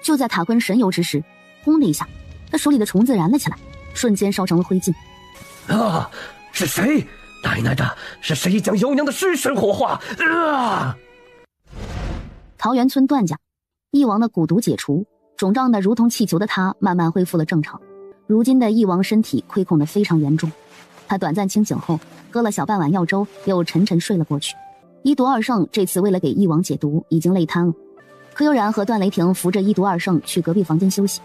就在塔坤神游之时，轰的一下，他手里的虫子燃了起来，瞬间烧成了灰烬。啊！是谁？奶奶的，是谁将尤娘的尸身火化？啊！桃源村段家，义王的蛊毒解除，肿胀的如同气球的他慢慢恢复了正常。如今的义王身体亏空得非常严重，他短暂清醒后，喝了小半碗药粥，又沉沉睡了过去。一毒二圣这次为了给义王解毒，已经累瘫了。柯悠然和段雷霆扶着一毒二圣去隔壁房间休息。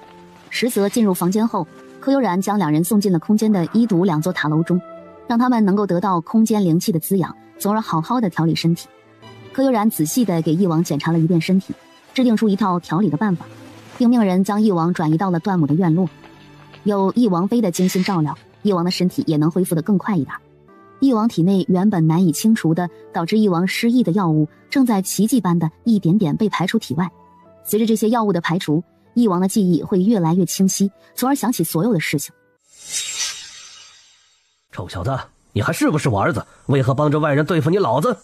实则进入房间后，柯悠然将两人送进了空间的一毒两座塔楼中，让他们能够得到空间灵气的滋养，从而好好的调理身体。柯悠然仔细地给义王检查了一遍身体，制定出一套调理的办法，并命人将义王转移到了段母的院落。有义王妃的精心照料，义王的身体也能恢复得更快一点。义王体内原本难以清除的导致义王失忆的药物，正在奇迹般的一点点被排出体外。随着这些药物的排除，翼王的记忆会越来越清晰，从而想起所有的事情。臭小子，你还是不是我儿子？为何帮着外人对付你老子？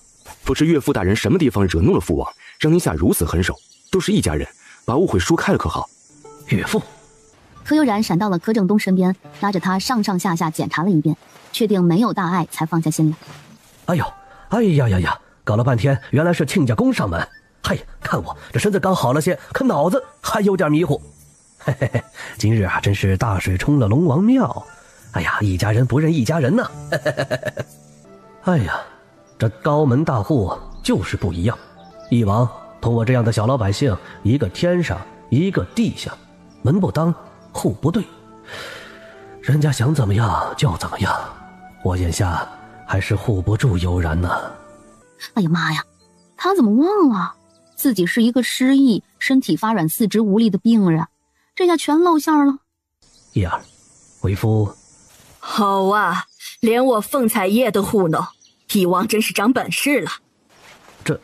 不知岳父大人什么地方惹怒了父王，让您下如此狠手？都是一家人，把误会说开了可好？岳父。柯悠然闪到了柯震东身边，拉着他上上下下检查了一遍，确定没有大碍，才放下心来。哎呦，哎呀呀呀，搞了半天原来是亲家公上门。嘿，看我这身子刚好了些，可脑子还有点迷糊。嘿嘿嘿，今日啊真是大水冲了龙王庙。哎呀，一家人不认一家人呐。哎呀，这高门大户就是不一样。翼王同我这样的小老百姓，一个天上一个地下，门不当户不对，人家想怎么样就怎么样，我眼下还是护不住悠然呢。哎呀妈呀，他怎么忘了自己是一个失忆、身体发软、四肢无力的病人，这下全露馅了。叶儿，为夫好啊，连我凤彩叶都糊弄，翼王真是长本事了。这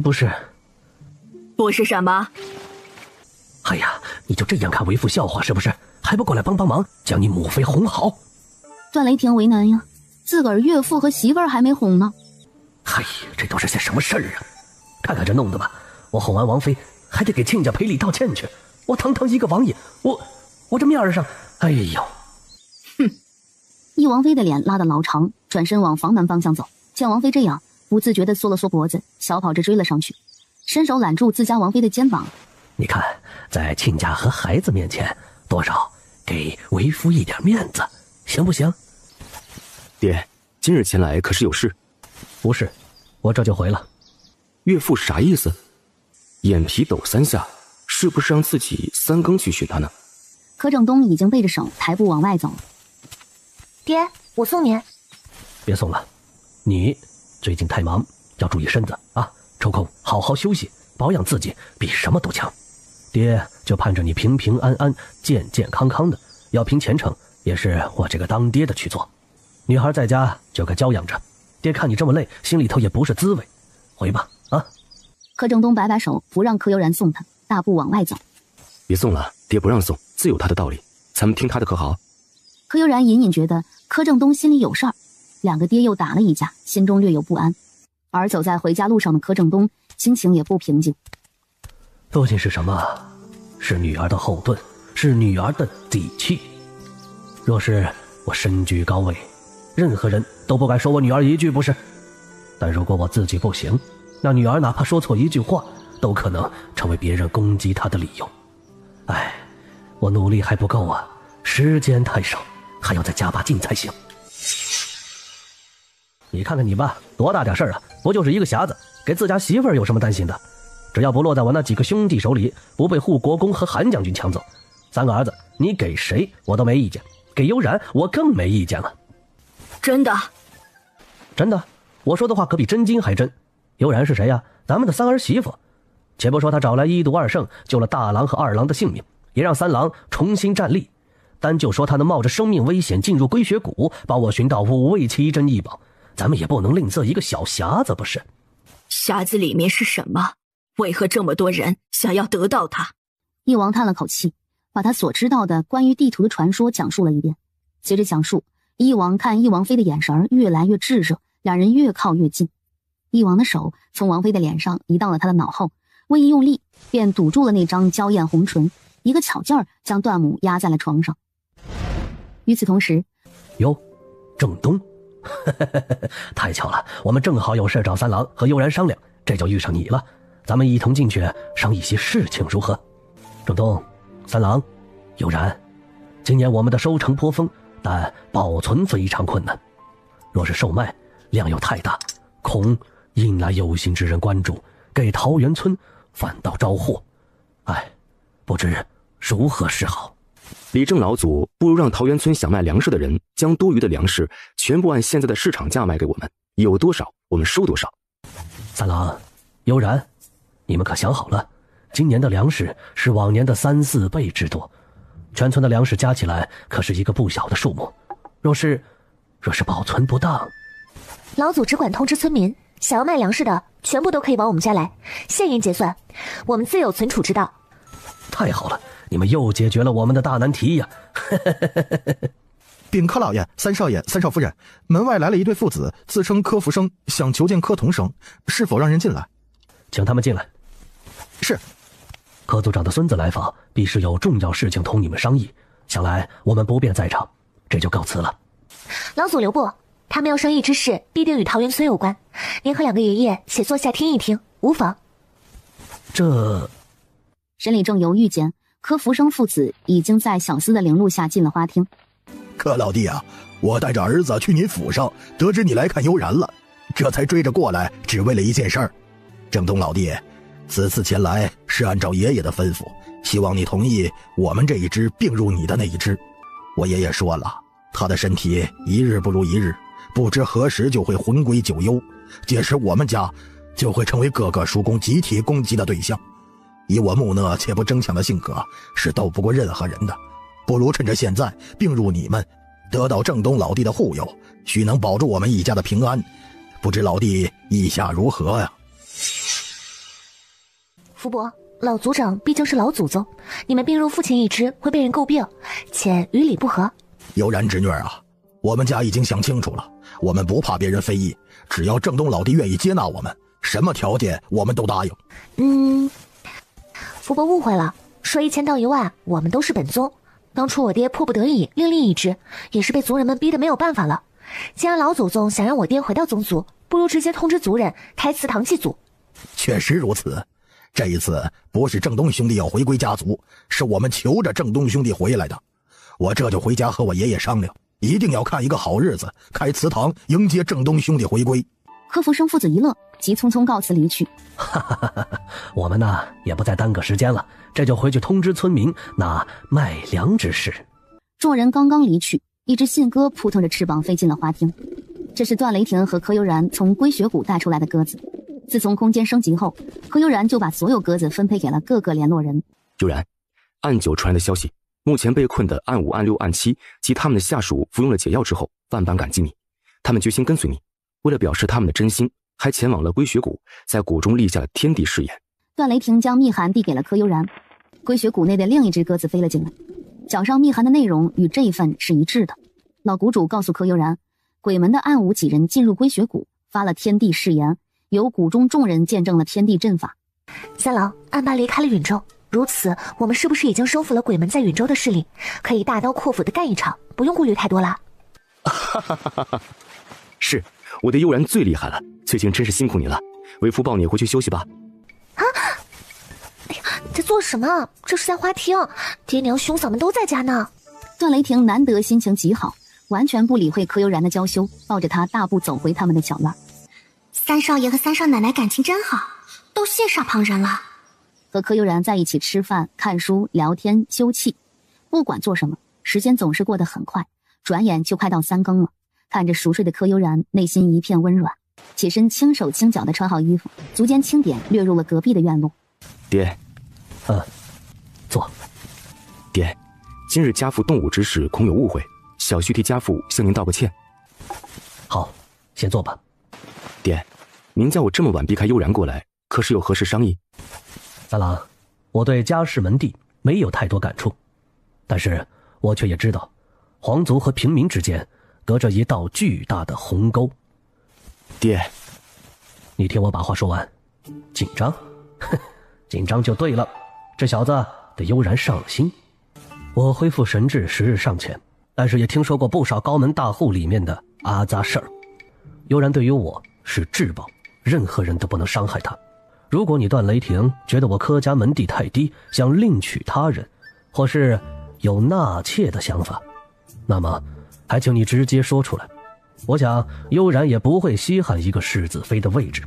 不是什么？哎呀，你就这样看为父笑话是不是？还不过来帮忙，将你母妃哄好。段雷霆为难呀，自个儿岳父和媳妇儿还没哄呢。嘿，这都是些什么事儿啊？看看这弄的吧，我哄完王妃还得给亲家赔礼道歉去。我堂堂一个王爷，我这面上，哎呦！哼！翼王妃的脸拉得老长，转身往房门方向走。见王妃这样，不自觉地缩了缩脖子，小跑着追了上去，伸手揽住自家王妃的肩膀。你看，在亲家和孩子面前，多少给为夫一点面子，行不行？爹，今日前来可是有事？不是，我这就回了。岳父啥意思？眼皮抖三下，是不是让自己三更去寻他呢？柯震东已经背着手抬步往外走了。爹，我送您。别送了，你最近太忙，要注意身子啊，抽空好好休息，保养自己比什么都强。爹就盼着你平平安安、健健康康的，要凭前程也是我这个当爹的去做。女孩在家就该娇养着，爹看你这么累，心里头也不是滋味。回吧，啊！柯震东摆摆手，不让柯悠然送他，大步往外走。别送了，爹不让送，自有他的道理，咱们听他的可好？柯悠然隐隐觉得柯震东心里有事儿，两个爹又打了一架，心中略有不安。而走在回家路上的柯震东心情也不平静。父亲是什么？是女儿的后盾，是女儿的底气。若是我身居高位，任何人都不敢说我女儿一句不是。但如果我自己不行，那女儿哪怕说错一句话，都可能成为别人攻击她的理由。哎，我努力还不够啊，时间太少，还要再加把劲才行。你看看你爸多大点事儿啊，不就是一个匣子，给自家媳妇儿有什么担心的？只要不落在我那几个兄弟手里，不被护国公和韩将军抢走，三个儿子你给谁我都没意见，给悠然我更没意见了。真的？真的，我说的话可比真金还真。悠然是谁呀？咱们的三儿媳妇。且不说他找来一毒二圣，救了大郎和二郎的性命，也让三郎重新站立，单就说他能冒着生命危险进入归雪谷，帮我寻到五味奇珍异宝，咱们也不能吝啬一个小匣子不是？匣子里面是什么？为何这么多人想要得到它？翼王叹了口气，把他所知道的关于地图的传说讲述了一遍。随着讲述，翼王看翼王妃的眼神越来越炙热，两人越靠越近。翼王的手从王妃的脸上移到了他的脑后，微一用力便堵住了那张娇艳红唇，一个巧劲儿将段母压在了床上。与此同时，哟，正东太巧了，我们正好有事找三郎和悠然商量，这就遇上你了，咱们一同进去商议些事情如何？正东、三郎、悠然，今年我们的收成颇丰，但保存非常困难，若是售卖量又太大，恐引来有心之人关注，给桃源村反倒招祸。哎，不知如何是好。李正老祖，不如让桃源村想卖粮食的人将多余的粮食全部按现在的市场价卖给我们，有多少我们收多少。三郎、悠然，你们可想好了，今年的粮食是往年的3、4倍之多，全村的粮食加起来可是一个不小的数目，若是保存不当，老祖只管通知村民，想要卖粮食的全部都可以往我们家来，现银结算，我们自有存储之道。太好了，你们又解决了我们的大难题呀！禀柯老爷、三少爷、三少夫人，门外来了一对父子，自称柯福生，想求见柯同生，是否让人进来？请他们进来。是。柯组长的孙子来访，必是有重要事情同你们商议，想来我们不便在场，这就告辞了。老祖留步，他们要商议之事必定与桃源村有关，您和两个爷爷且坐下听一听，无妨。这沈礼正犹豫间，柯福生父子已经在小厮的领路下进了花厅。柯老弟啊，我带着儿子去您府上，得知你来看悠然了，这才追着过来，只为了一件事儿。郑东老弟，此次前来是按照爷爷的吩咐，希望你同意我们这一支并入你的那一支。我爷爷说了，他的身体一日不如一日，不知何时就会魂归九幽，届时我们家就会成为各个叔公集体攻击的对象。以我木讷且不争强的性格，是斗不过任何人的，不如趁着现在并入你们，得到郑东老弟的护佑，须能保住我们一家的平安。不知老弟意下如何呀？福伯，老族长毕竟是老祖宗，你们并入父亲一支会被人诟病，且与理不合。悠然侄女啊，我们家已经想清楚了，我们不怕别人非议，只要郑东老弟愿意接纳我们，什么条件我们都答应。福伯误会了，说1000道1万，我们都是本宗。当初我爹迫不得已另立一支，也是被族人们逼得没有办法了。既然老祖宗想让我爹回到宗族，不如直接通知族人开祠堂祭祖。确实如此，这一次不是郑东兄弟要回归家族，是我们求着郑东兄弟回来的。我这就回家和我爷爷商量，一定要看一个好日子，开祠堂迎接郑东兄弟回归。柯福生父子一乐，急匆匆告辞离去。我们呢也不再耽搁时间了，这就回去通知村民那卖粮之事。众人刚刚离去，一只信鸽扑腾着翅膀飞进了花厅。这是段雷霆和柯悠然从归雪谷带出来的鸽子。自从空间升级后，柯悠然就把所有鸽子分配给了各个联络人。悠然，暗9传来的消息，目前被困的暗5、暗6、暗7及他们的下属服用了解药之后，万般感激你，他们决心跟随你。为了表示他们的真心，还前往了归雪谷，在谷中立下了天地誓言。段雷霆将密函递给了柯悠然。归雪谷内的另一只鸽子飞了进来，脚上密函的内容与这一份是一致的。老谷主告诉柯悠然，鬼门的暗5几人进入归雪谷，发了天地誓言，由谷中众人见证了天地阵法。三郎，暗8离开了允州，如此我们是不是已经收服了鬼门在允州的势力，可以大刀阔斧的干一场，不用顾虑太多了？是，我的悠然最厉害了，最近真是辛苦你了，为父抱你回去休息吧。哎呀，在做什么？这是在花厅，爹娘兄嫂们都在家呢。段雷霆难得心情极好，完全不理会柯悠然的娇羞，抱着他大步走回他们的小院。三少爷和三少奶奶感情真好，都羡煞旁人了。和柯悠然在一起吃饭、看书、聊天、休憩，不管做什么，时间总是过得很快，转眼就快到3更了。看着熟睡的柯悠然，内心一片温软，起身轻手轻脚地穿好衣服，足尖轻点，掠入了隔壁的院落。爹，坐。爹，今日家父动武之事恐有误会，小婿替家父向您道个歉。好，先坐吧。爹，您叫我这么晚避开悠然过来，可是有何事商议？三郎，我对家世门第没有太多感触，但是我却也知道，皇族和平民之间隔着一道巨大的鸿沟。爹，你听我把话说完。紧张？紧张就对了，这小子得悠然上心。我恢复神智时日尚浅，但是也听说过不少高门大户里面的阿杂事儿。悠然对于我是至宝，任何人都不能伤害他。如果你段雷霆觉得我柯家门第太低，想另娶他人，或是有纳妾的想法，那么还请你直接说出来。我想悠然也不会稀罕一个世子妃的位置，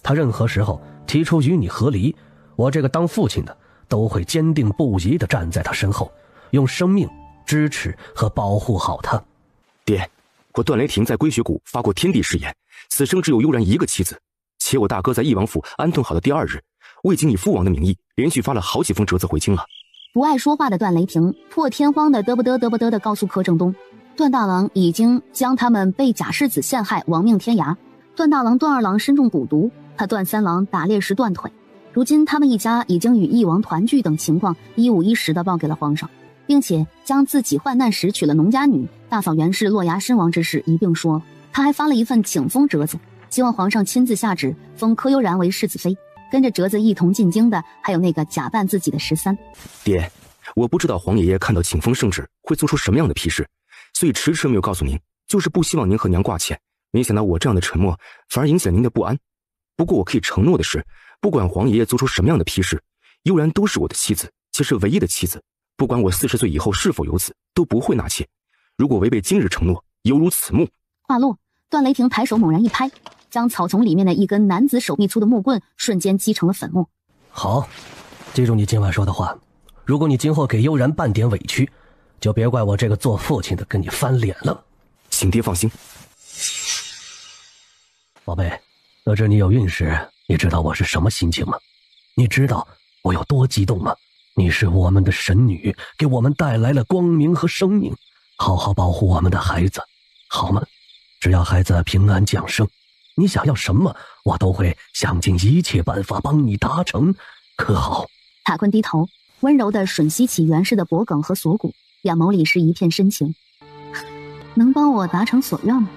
他任何时候提出与你和离，我这个当父亲的都会坚定不移地站在他身后，用生命支持和保护好他。爹，我段雷霆在归雪谷发过天地誓言，此生只有悠然一个妻子，且我大哥在义王府安顿好的第2日，我已经以父王的名义连续发了好几封折子回京了。不爱说话的段雷霆破天荒的嘚不嘚的告诉柯正东，段大郎已经将他们被假世子陷害亡命天涯。段大郎、段二郎身中蛊毒，他段三郎打猎时断腿，如今他们一家已经与翼王团聚等情况一五一十地报给了皇上，并且将自己患难时娶了农家女大嫂袁氏落崖身亡之事一并说了。他还发了一份请封折子，希望皇上亲自下旨封柯悠然为世子妃。跟着折子一同进京的还有那个假扮自己的13。爹，我不知道皇爷爷看到请封圣旨会做出什么样的批示，所以迟迟没有告诉您，就是不希望您和娘挂牵。没想到我这样的沉默反而引起了您的不安。不过我可以承诺的是，不管皇爷爷做出什么样的批示，悠然都是我的妻子，且是唯一的妻子。不管我40岁以后是否有子，都不会纳妾。如果违背今日承诺，犹如此木。话落，段雷霆抬手猛然一拍，将草丛里面的一根男子手臂粗的木棍瞬间击成了粉末。好，记住你今晚说的话，如果你今后给悠然半点委屈，就别怪我这个做父亲的跟你翻脸了。请爹放心。宝贝，得知你有孕时，你知道我是什么心情吗？你知道我有多激动吗？你是我们的神女，给我们带来了光明和生命，好好保护我们的孩子，好吗？只要孩子平安降生，你想要什么，我都会想尽一切办法帮你达成，可好？塔坤低头，温柔地吮吸起袁氏的脖颈和锁骨，眼眸里是一片深情。能帮我达成所愿吗？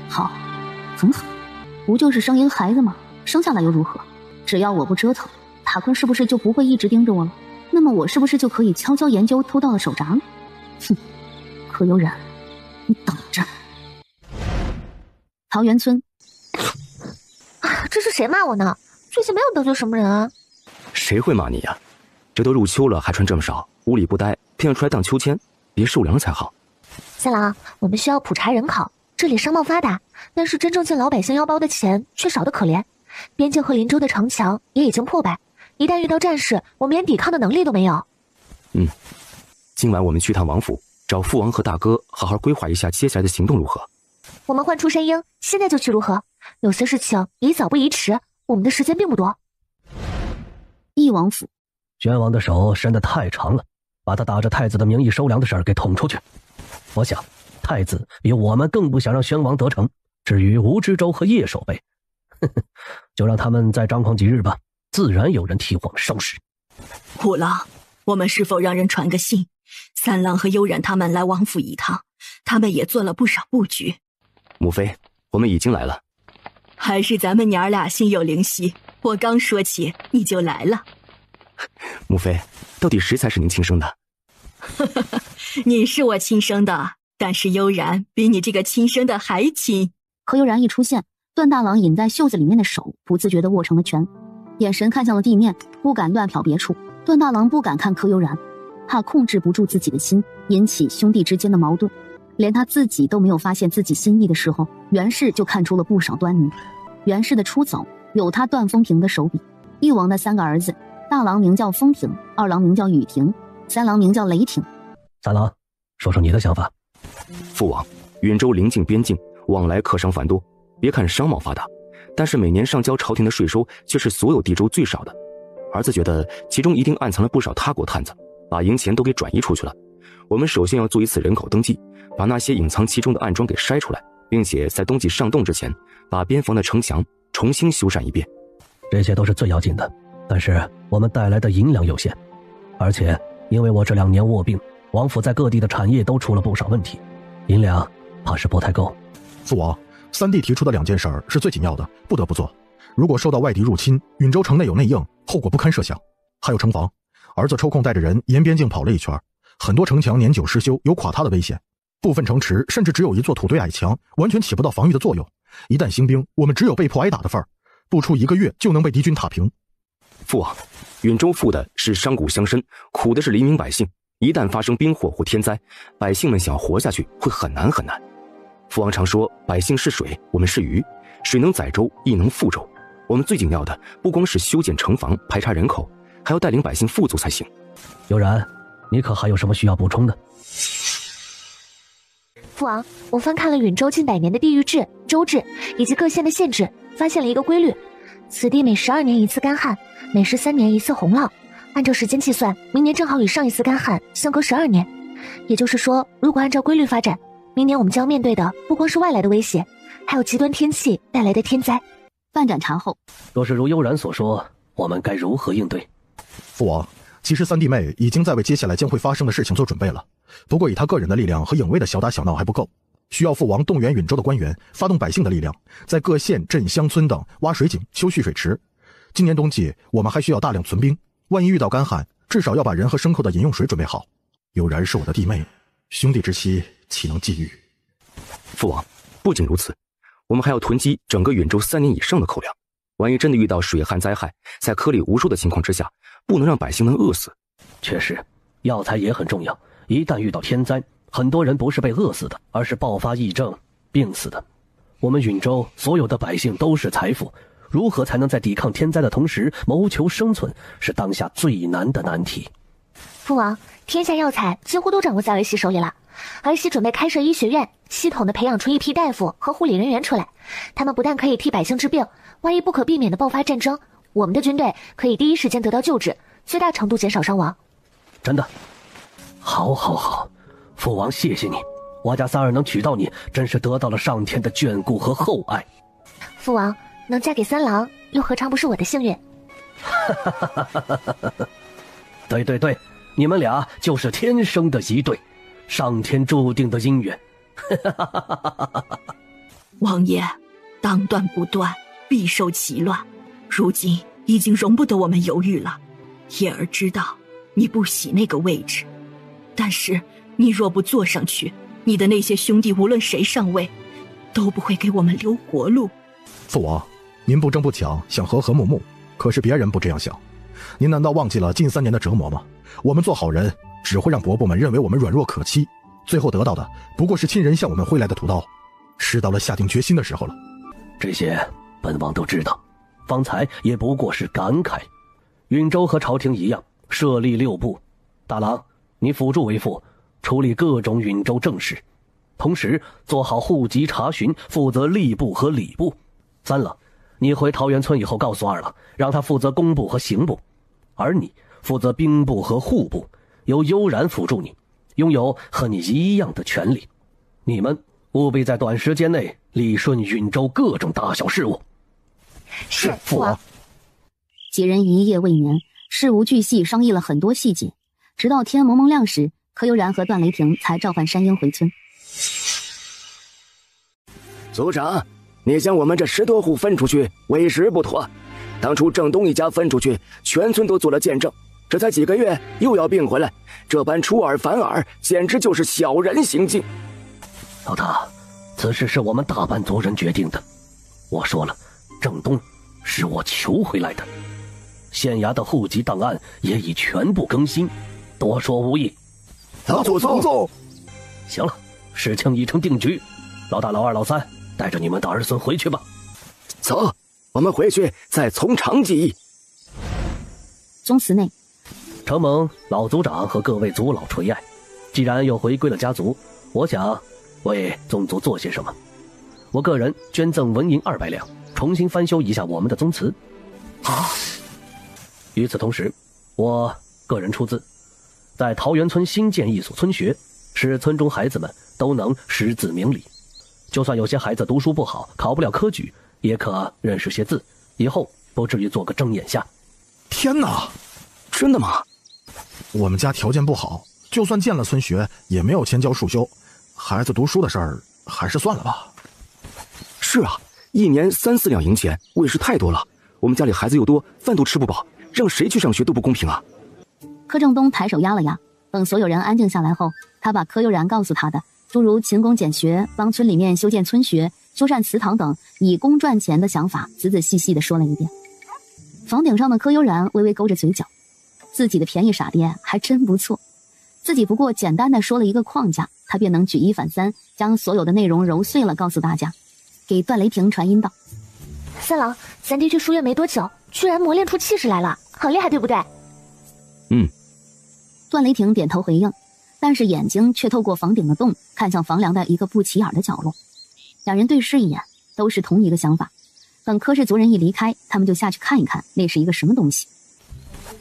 好，很好，不就是生一个孩子吗？生下来又如何？只要我不折腾，塔坤是不是就不会一直盯着我了？那么我是不是就可以悄悄研究偷盗的手札了？哼，柯悠然，你等着。桃源村，啊，这是谁骂我呢？最近没有得罪什么人啊。谁会骂你呀？这都入秋了还穿这么少，屋里不待，偏要出来荡秋千，别受凉才好。三郎，我们需要普查人口，这里商贸发达，但是真正进老百姓腰包的钱却少得可怜。边境和林州的城墙也已经破败，一旦遇到战事，我们连抵抗的能力都没有。今晚我们去趟王府，找父王和大哥好好规划一下接下来的行动如何？我们唤出山鹰，现在就去如何？有些事情宜早不宜迟，我们的时间并不多。翼王府，宣王的手伸得太长了，把他打着太子的名义收粮的事儿给捅出去。我想太子比我们更不想让宣王得逞。至于吴知州和叶守备，就让他们再张狂几日吧，自然有人替我们收拾。虎郎，我们是否让人传个信，三郎和悠然他们来王府一趟？他们也做了不少布局。母妃，我们已经来了。还是咱们娘儿俩心有灵犀，我刚说起你就来了。母妃，到底谁才是您亲生的？你是我亲生的，但是悠然比你这个亲生的还亲。柯悠然一出现，段大郎隐在袖子里面的手不自觉地握成了拳，眼神看向了地面，不敢乱瞟别处。段大郎不敢看柯悠然，怕控制不住自己的心，引起兄弟之间的矛盾。连他自己都没有发现自己心意的时候，袁氏就看出了不少端倪。袁氏的出走有他段风平的手笔。翼王的3个儿子，大郎名叫风平，二郎名叫雨婷，三郎名叫雷霆。三郎，说说你的想法。父王，允州临近边境，往来客商繁多，别看商贸发达，但是每年上交朝廷的税收却是所有地州最少的。儿子觉得其中一定暗藏了不少他国探子，把银钱都给转移出去了。我们首先要做一次人口登记，把那些隐藏其中的暗桩给筛出来，并且在冬季上冻之前，把边防的城墙重新修缮一遍。这些都是最要紧的，但是我们带来的银两有限，而且因为我这2年卧病，王府在各地的产业都出了不少问题，银两怕是不太够。父王，3弟提出的2件事是最紧要的，不得不做。如果受到外敌入侵，允州城内有内应，后果不堪设想。还有城防，儿子抽空带着人沿边境跑了一圈，很多城墙年久失修，有垮塌的危险。部分城池甚至只有一座土堆矮墙，完全起不到防御的作用。一旦兴兵，我们只有被迫挨打的份儿，不出1个月就能被敌军踏平。父王，允州富的是商贾乡绅，苦的是黎民百姓。一旦发生兵祸或天灾，百姓们想要活下去会很难很难。父王常说，百姓是水，我们是鱼，水能载舟，亦能覆舟。我们最紧要的不光是修建城防、排查人口，还要带领百姓富足才行。悠然，你可还有什么需要补充的？父王，我翻看了允州近100年的地域制、州制以及各县的县制，发现了一个规律：此地每12年一次干旱，每13年一次洪涝。按照时间计算，明年正好与上一次干旱相隔12年。也就是说，如果按照规律发展，明年我们将面对的不光是外来的威胁，还有极端天气带来的天灾。半盏茶后，若是如悠然所说，我们该如何应对？父王，其实三弟妹已经在为接下来将会发生的事情做准备了。不过以她个人的力量和影卫的小打小闹还不够，需要父王动员允州的官员，发动百姓的力量，在各县镇乡村等挖水井、修蓄水池。今年冬季我们还需要大量存兵，万一遇到干旱，至少要把人和牲口的饮用水准备好。有然是我的弟妹，兄弟之妻岂能觊觎？父王，不仅如此，我们还要囤积整个允州3年以上的口粮。万一真的遇到水旱灾害，在颗粒无收的情况之下，不能让百姓们饿死。确实，药材也很重要。一旦遇到天灾，很多人不是被饿死的，而是爆发疫症病死的。我们允州所有的百姓都是财富，如何才能在抵抗天灾的同时谋求生存，是当下最难的难题。父王，天下药材几乎都掌握在儿媳手里了。儿媳准备开设医学院，系统的培养出一批大夫和护理人员出来，他们不但可以替百姓治病，万一不可避免的爆发战争，我们的军队可以第一时间得到救治，最大程度减少伤亡。真的？好，父王谢谢你，我家三儿能娶到你，真是得到了上天的眷顾和厚爱。父王能嫁给三郎，又何尝不是我的幸运？对，你们俩就是天生的一对，上天注定的姻缘。王爷，当断不断，必受其乱，如今已经容不得我们犹豫了。叶儿知道你不喜那个位置，但是你若不坐上去，你的那些兄弟无论谁上位，都不会给我们留活路。父王，您不争不抢，想和和睦睦，可是别人不这样想。您难道忘记了近3年的折磨吗？我们做好人，只会让伯伯们认为我们软弱可欺，最后得到的不过是亲人向我们挥来的屠刀。是到了下定决心的时候了。这些本王都知道，方才也不过是感慨。允州和朝廷一样，设立6部，大郎，你辅助为父，处理各种允州政事，同时做好户籍查询，负责吏部和礼部。三郎，你回桃源村以后告诉二郎，让他负责工部和刑部，而你负责兵部和户部，由悠然辅助你，拥有和你一样的权利。你们务必在短时间内理顺允州各种大小事务。是，父王。几人一夜未眠，事无巨细商议了很多细节，直到天蒙蒙亮时，柯悠然和段雷霆才召唤山鹰回村。族长，你将我们这10多户分出去，委实不妥。当初郑东一家分出去，全村都做了见证，这才几个月又要并回来，这般出尔反尔，简直就是小人行径。老大，此事是我们大半族人决定的。我说了，郑东是我求回来的，县衙的户籍档案也已全部更新，多说无益。老祖宗。行了，事情已成定局，老大、老二、老三，带着你们的儿孙回去吧。走，我们回去再从长计议。宗祠内，承蒙老族长和各位族老垂爱，既然又回归了家族，我想为宗族做些什么。我个人捐赠纹银200两，重新翻修一下我们的宗祠。与此同时，我个人出资，在桃源村新建一所村学，使村中孩子们都能识字明理。就算有些孩子读书不好，考不了科举，也可认识些字，以后不至于做个睁眼瞎。天哪，真的吗？我们家条件不好，就算建了村学，也没有钱交束修，孩子读书的事儿还是算了吧。是啊，一年3、4两银钱，为时太多了。我们家里孩子又多，饭都吃不饱，让谁去上学都不公平啊。柯正东抬手压了压，等所有人安静下来后，他把柯悠然告诉他的诸如勤工俭学、帮村里面修建村学、修缮祠堂等以工赚钱的想法仔仔细细地说了一遍。房顶上的柯悠然微微勾着嘴角，自己的便宜傻爹还真不错。自己不过简单的说了一个框架，他便能举一反三，将所有的内容揉碎了告诉大家。给段雷霆传音道：三郎，咱爹去书院没多久，居然磨练出气势来了，好厉害，对不对？段雷霆点头回应，但是眼睛却透过房顶的洞看向房梁的一个不起眼的角落。两人对视一眼，都是同一个想法。等柯氏族人一离开，他们就下去看一看那是一个什么东西。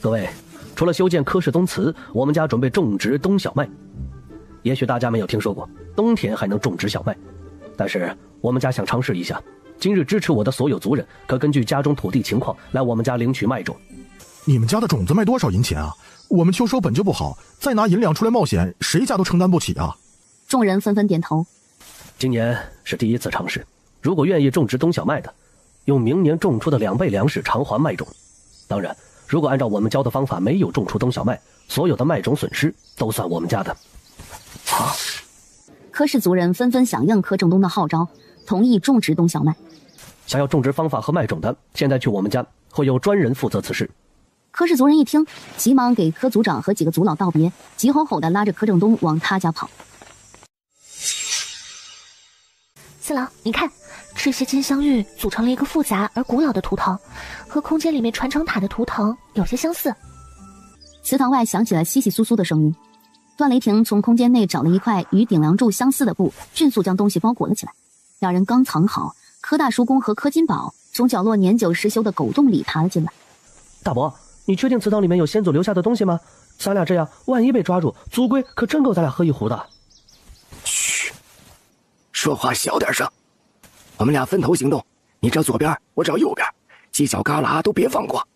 各位，除了修建柯氏宗祠，我们家准备种植冬小麦。也许大家没有听说过，冬天还能种植小麦，但是我们家想尝试一下。今日支持我的所有族人，可根据家中土地情况来我们家领取麦种，你们家的种子卖多少银钱啊？我们秋收本就不好，再拿银两出来冒险，谁家都承担不起啊！众人纷纷点头。今年是第一次尝试，如果愿意种植冬小麦的，用明年种出的2倍粮食偿还麦种。当然，如果按照我们教的方法没有种出冬小麦，所有的麦种损失都算我们家的。好，柯氏族人纷纷响应柯正东的号召，同意种植冬小麦。想要种植方法和麦种的，现在去我们家，会有专人负责此事。柯氏族人一听，急忙给柯族长和几个族老道别，急吼吼地拉着柯正东往他家跑。四郎，你看，这些金镶玉组成了一个复杂而古老的图腾，和空间里面传承塔的图腾有些相似。祠堂外响起了窸窸窣窣的声音。段雷霆从空间内找了一块与顶梁柱相似的布，迅速将东西包裹了起来。两人刚藏好，柯大叔公和柯金宝从角落年久失修的狗洞里爬了进来。大伯，你确定祠堂里面有先祖留下的东西吗？咱俩这样，万一被抓住，族规可真够咱俩喝一壶的。嘘，说话小点声。我们俩分头行动，你找左边，我找右边，犄角旮旯都别放过。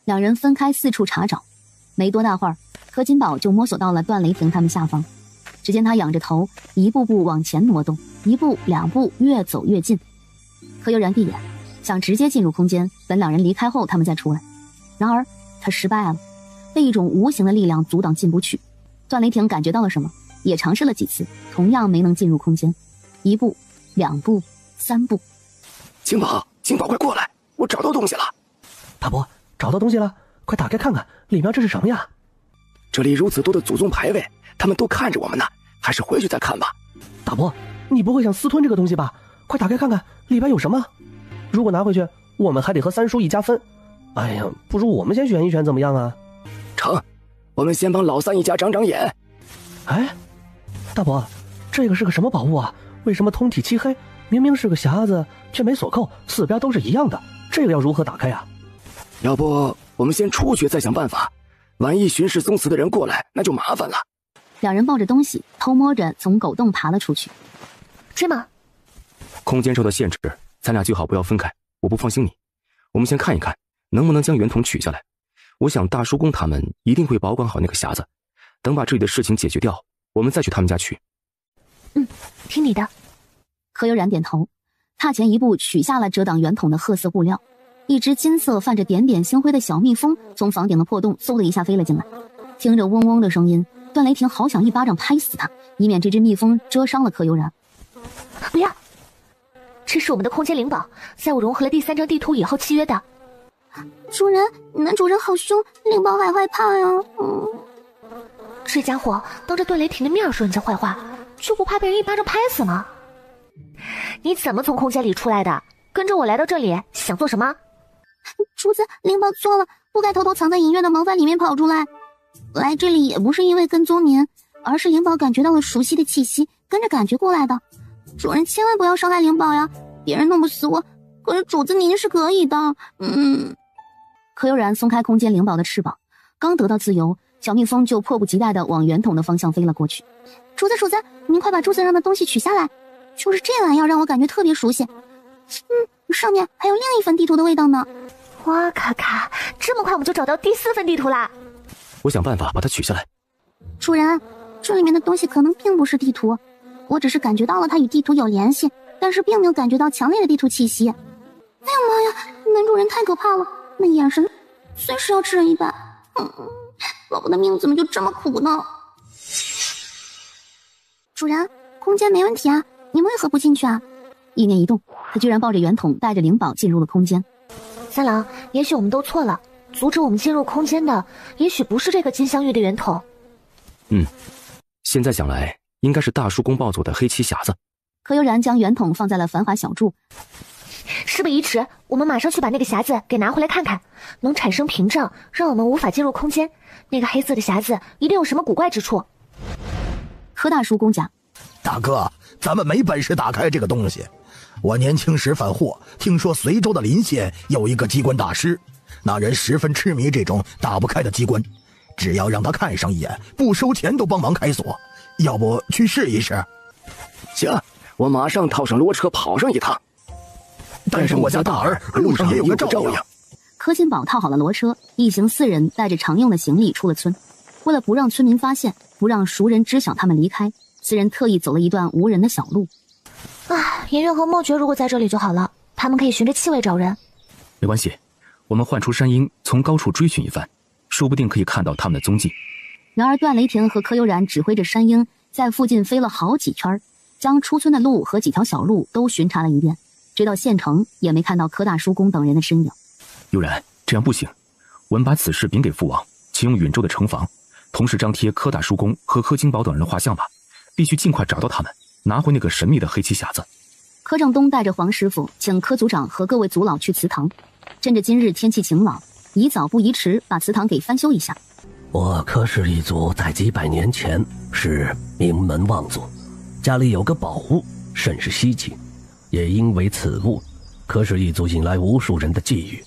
两人分开四处查找，没多大会儿，柯金宝就摸索到了段雷霆他们下方。只见他仰着头，一步步往前挪动，一步两步，越走越近。柯悠然闭眼，想直接进入空间，等两人离开后他们再出来。然而他失败了，被一种无形的力量阻挡进不去。段雷霆感觉到了什么，也尝试了几次，同样没能进入空间。一步两步三步。金宝，快过来，我找到东西了。大伯，找到东西了，快打开看看，里面这是什么呀？这里如此多的祖宗牌位，他们都看着我们呢，还是回去再看吧。大伯，你不会想私吞这个东西吧？快打开看看，里边有什么？如果拿回去，我们还得和三叔一家分。哎呀，不如我们先选一选怎么样啊？成，我们先帮老三一家长长眼。哎，大伯，这个是个什么宝物啊？为什么通体漆黑？明明是个匣子，却没锁扣，四边都是一样的，这个要如何打开呀？要不我们先出去再想办法，万一巡视宗祠的人过来，那就麻烦了。两人抱着东西，偷摸着从狗洞爬了出去。追吗？空间受到限制，咱俩最好不要分开，我不放心你。我们先看一看，能不能将圆筒取下来。我想大叔公他们一定会保管好那个匣子，等把这里的事情解决掉，我们再去他们家取。听你的。柯悠然点头，踏前一步取下了遮挡圆筒的褐色布料。一只金色泛着点点星辉的小蜜蜂从房顶的破洞嗖的一下飞了进来。听着嗡嗡的声音，段雷霆好想一巴掌拍死他，以免这只蜜蜂蛰伤了柯悠然。不要，这是我们的空间灵宝，在我融合了第3张地图以后契约的。主人，男主人好凶，灵宝还害怕呀。这家伙当着段雷霆的面说人家坏话，就不怕被人一巴掌拍死吗？你怎么从空间里出来的？跟着我来到这里，想做什么？主子，灵宝错了，不该偷偷藏在银月的门缝里面跑出来。来这里也不是因为跟踪您，而是灵宝感觉到了熟悉的气息，跟着感觉过来的。主人千万不要伤害灵宝呀，别人弄不死我，可是主子您是可以的。柯悠然松开空间灵宝的翅膀，刚得到自由，小蜜蜂就迫不及待地往圆筒的方向飞了过去。主子，您快把柱子上的东西取下来，就是这玩意儿让我感觉特别熟悉。上面还有另一份地图的味道呢。哇咔咔，这么快我们就找到第4份地图啦！我想办法把它取下来。主人，这里面的东西可能并不是地图，我只是感觉到了它与地图有联系，但是并没有感觉到强烈的地图气息。哎呀妈呀，男主人太可怕了，那眼神随时要吃人一半。老婆的命怎么就这么苦呢？主人，空间没问题啊，您为何不进去啊？意念一动，他居然抱着圆筒带着灵宝进入了空间。三郎，也许我们都错了，阻止我们进入空间的也许不是这个金镶玉的圆筒。现在想来应该是大叔公抱走的黑漆匣子。柯悠然将圆筒放在了繁华小筑。事不宜迟，我们马上去把那个匣子给拿回来看看，能产生屏障让我们无法进入空间，那个黑色的匣子一定有什么古怪之处。柯大叔公讲，大哥，咱们没本事打开这个东西。我年轻时返货，听说随州的临县有一个机关大师，那人十分痴迷这种打不开的机关，只要让他看上一眼，不收钱都帮忙开锁。要不去试一试？行，我马上套上骡车跑上一趟。但是我家大儿路上也有个照应。柯金宝套好了骡车，一行4人带着常用的行李出了村。为了不让村民发现，不让熟人知晓他们离开，4人特意走了一段无人的小路。颜渊和莫绝如果在这里就好了，他们可以循着气味找人。没关系，我们唤出山鹰，从高处追寻一番，说不定可以看到他们的踪迹。然而段雷霆和柯悠然指挥着山鹰在附近飞了好几圈，将出村的路和几条小路都巡查了一遍，直到县城也没看到柯大叔公等人的身影。悠然，这样不行，我们把此事禀给父王，请用允州的城防，同时张贴柯大叔公和柯金宝等人的画像吧，必须尽快找到他们，拿回那个神秘的黑漆匣子。柯正东带着黄师傅请柯族长和各位族老去祠堂，趁着今日天气晴朗，宜早不宜迟，把祠堂给翻修一下。我柯氏一族在几百年前是名门望族，家里有个宝物甚是稀奇，也因为此物，柯氏一族引来无数人的觊觎，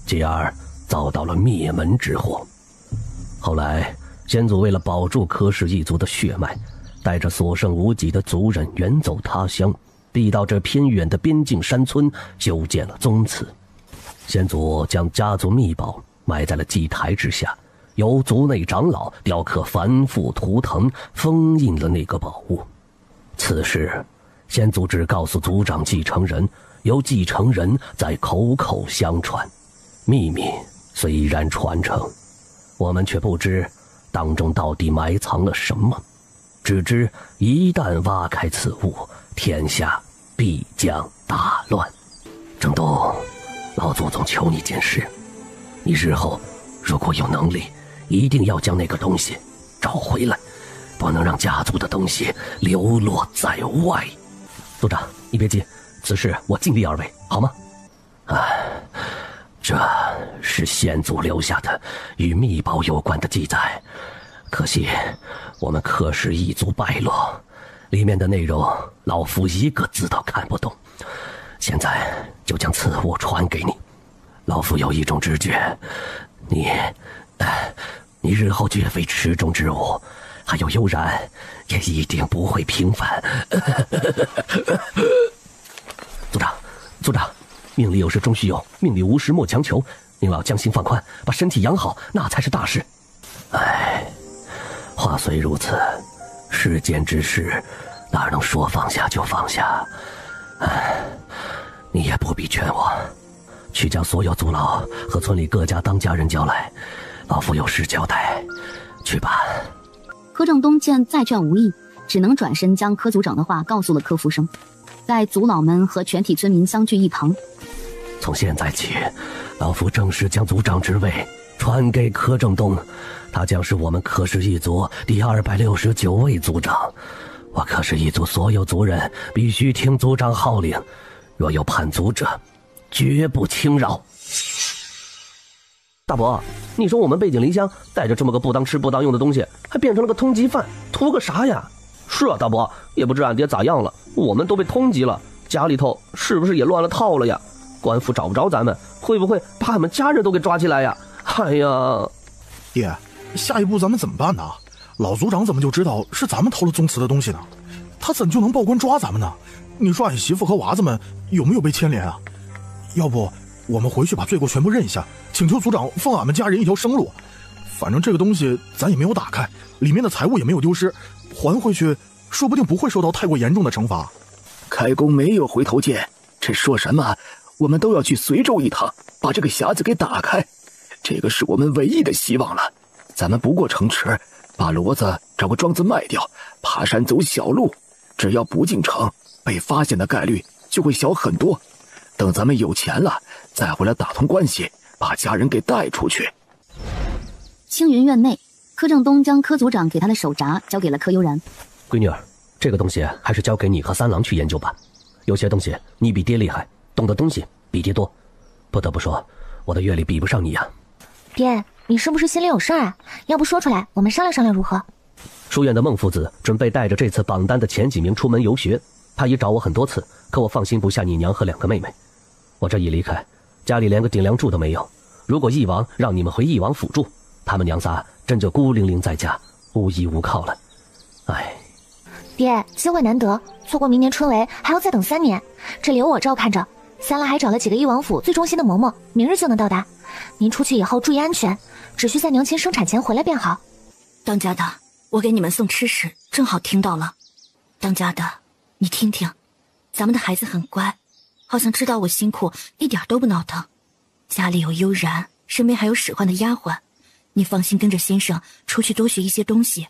继而遭到了灭门之祸。后来先祖为了保住柯氏一族的血脉，带着所剩无几的族人远走他乡，避到这偏远的边境山村修建了宗祠。先祖将家族秘宝埋在了祭台之下，由族内长老雕刻繁复图腾，封印了那个宝物。此事先祖只告诉族长继承人，由继承人再口口相传，秘密虽然传承，我们却不知当中到底埋藏了什么，只知一旦挖开此物，天下必将大乱。郑东，老祖宗求你件事，你日后如果有能力，一定要将那个东西找回来，不能让家族的东西流落在外。族长，你别急，此事我尽力而为，好吗？这是先祖留下的与秘宝有关的记载，可惜我们柯氏一族败落，里面的内容老夫一个字都看不懂。现在就将此物传给你，老夫有一种直觉，你日后绝非池中之物，还有悠然也一定不会平凡。族长，命里有时终须有，命里无时莫强求，您老将心放宽，把身体养好，那才是大事。话虽如此，世间之事哪能说放下就放下？你也不必劝我，去将所有族老和村里各家当家人叫来，老夫有事交代，去吧。柯正东见再劝无益，只能转身将柯族长的话告诉了柯福生。待族老们和全体村民相聚一堂，从现在起，老夫正式将族长之位传给柯正东，他将是我们柯氏一族第269位族长。我柯氏一族所有族人必须听族长号令，若有叛族者，绝不轻饶。大伯，你说我们背井离乡，带着这么个不当吃不当用的东西，还变成了个通缉犯，图个啥呀？是啊，大伯，也不知俺爹咋样了，我们都被通缉了，家里头是不是也乱了套了呀？官府找不着咱们，会不会把俺们家人都给抓起来呀？哎呀，爹，下一步咱们怎么办呢？老族长怎么就知道是咱们偷了宗祠的东西呢？他怎就能报官抓咱们呢？你说俺媳妇和娃子们有没有被牵连啊？要不我们回去把罪过全部认一下，请求族长放俺们家人一条生路。反正这个东西咱也没有打开，里面的财物也没有丢失，还回去说不定不会受到太过严重的惩罚。开弓没有回头箭，这说什么我们都要去随州一趟，把这个匣子给打开，这个是我们唯一的希望了。咱们不过城池，把骡子找个庄子卖掉，爬山走小路，只要不进城，被发现的概率就会小很多。等咱们有钱了，再回来打通关系，把家人给带出去。青云院内，柯正东将柯族长给他的手札交给了柯悠然。闺女儿，这个东西还是交给你和三郎去研究吧。有些东西你比爹厉害，懂的东西比爹多。不得不说，我的阅历比不上你呀。爹，你是不是心里有事啊？要不说出来，我们商量商量如何？书院的孟父子准备带着这次榜单的前几名出门游学，他已找我很多次，可我放心不下你娘和2个妹妹。我这一离开，家里连个顶梁柱都没有，如果义王让你们回义王府住，他们娘仨真就孤零零在家，无依无靠了。爹，机会难得，错过明年春闱还要再等3年，这里有我照看着。三郎还找了几个义王府最忠心的嬷嬷，明日就能到达。您出去以后注意安全，只需在娘亲生产前回来便好。当家的，我给你们送吃食，正好听到了。当家的，你听听，咱们的孩子很乖，好像知道我辛苦，一点都不闹腾。家里有悠然，身边还有使唤的丫鬟，你放心跟着先生出去多学一些东西，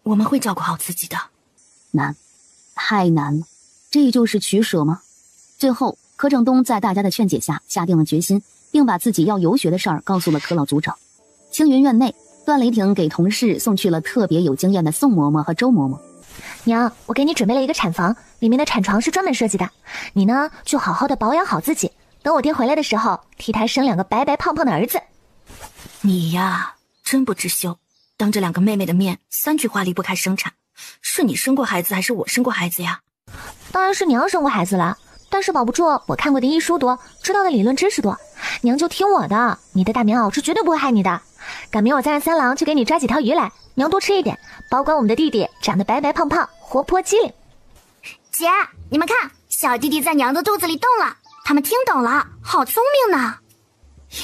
我们会照顾好自己的。难，太难了，这就是取舍吗？最后，柯正东在大家的劝解下下定了决心，并把自己要游学的事儿告诉了柯老组长。青云院内，段雷霆给同事送去了特别有经验的宋嬷嬷和周嬷嬷。娘，我给你准备了一个产房，里面的产床是专门设计的，你呢就好好的保养好自己，等我爹回来的时候，替他生2个白白胖胖的儿子。你呀，真不知羞，当着2个妹妹的面，3句话离不开生产。是你生过孩子还是我生过孩子呀？当然是娘生过孩子了，但是保不住我看过的医书多，知道的理论知识多，娘就听我的，你的大棉袄是绝对不会害你的。赶明我再让3郎去给你抓几条鱼来，娘多吃一点，保管我们的弟弟长得白白胖胖，活泼机灵。姐，你们看，小弟弟在娘的肚子里动了，他们听懂了，好聪明呢。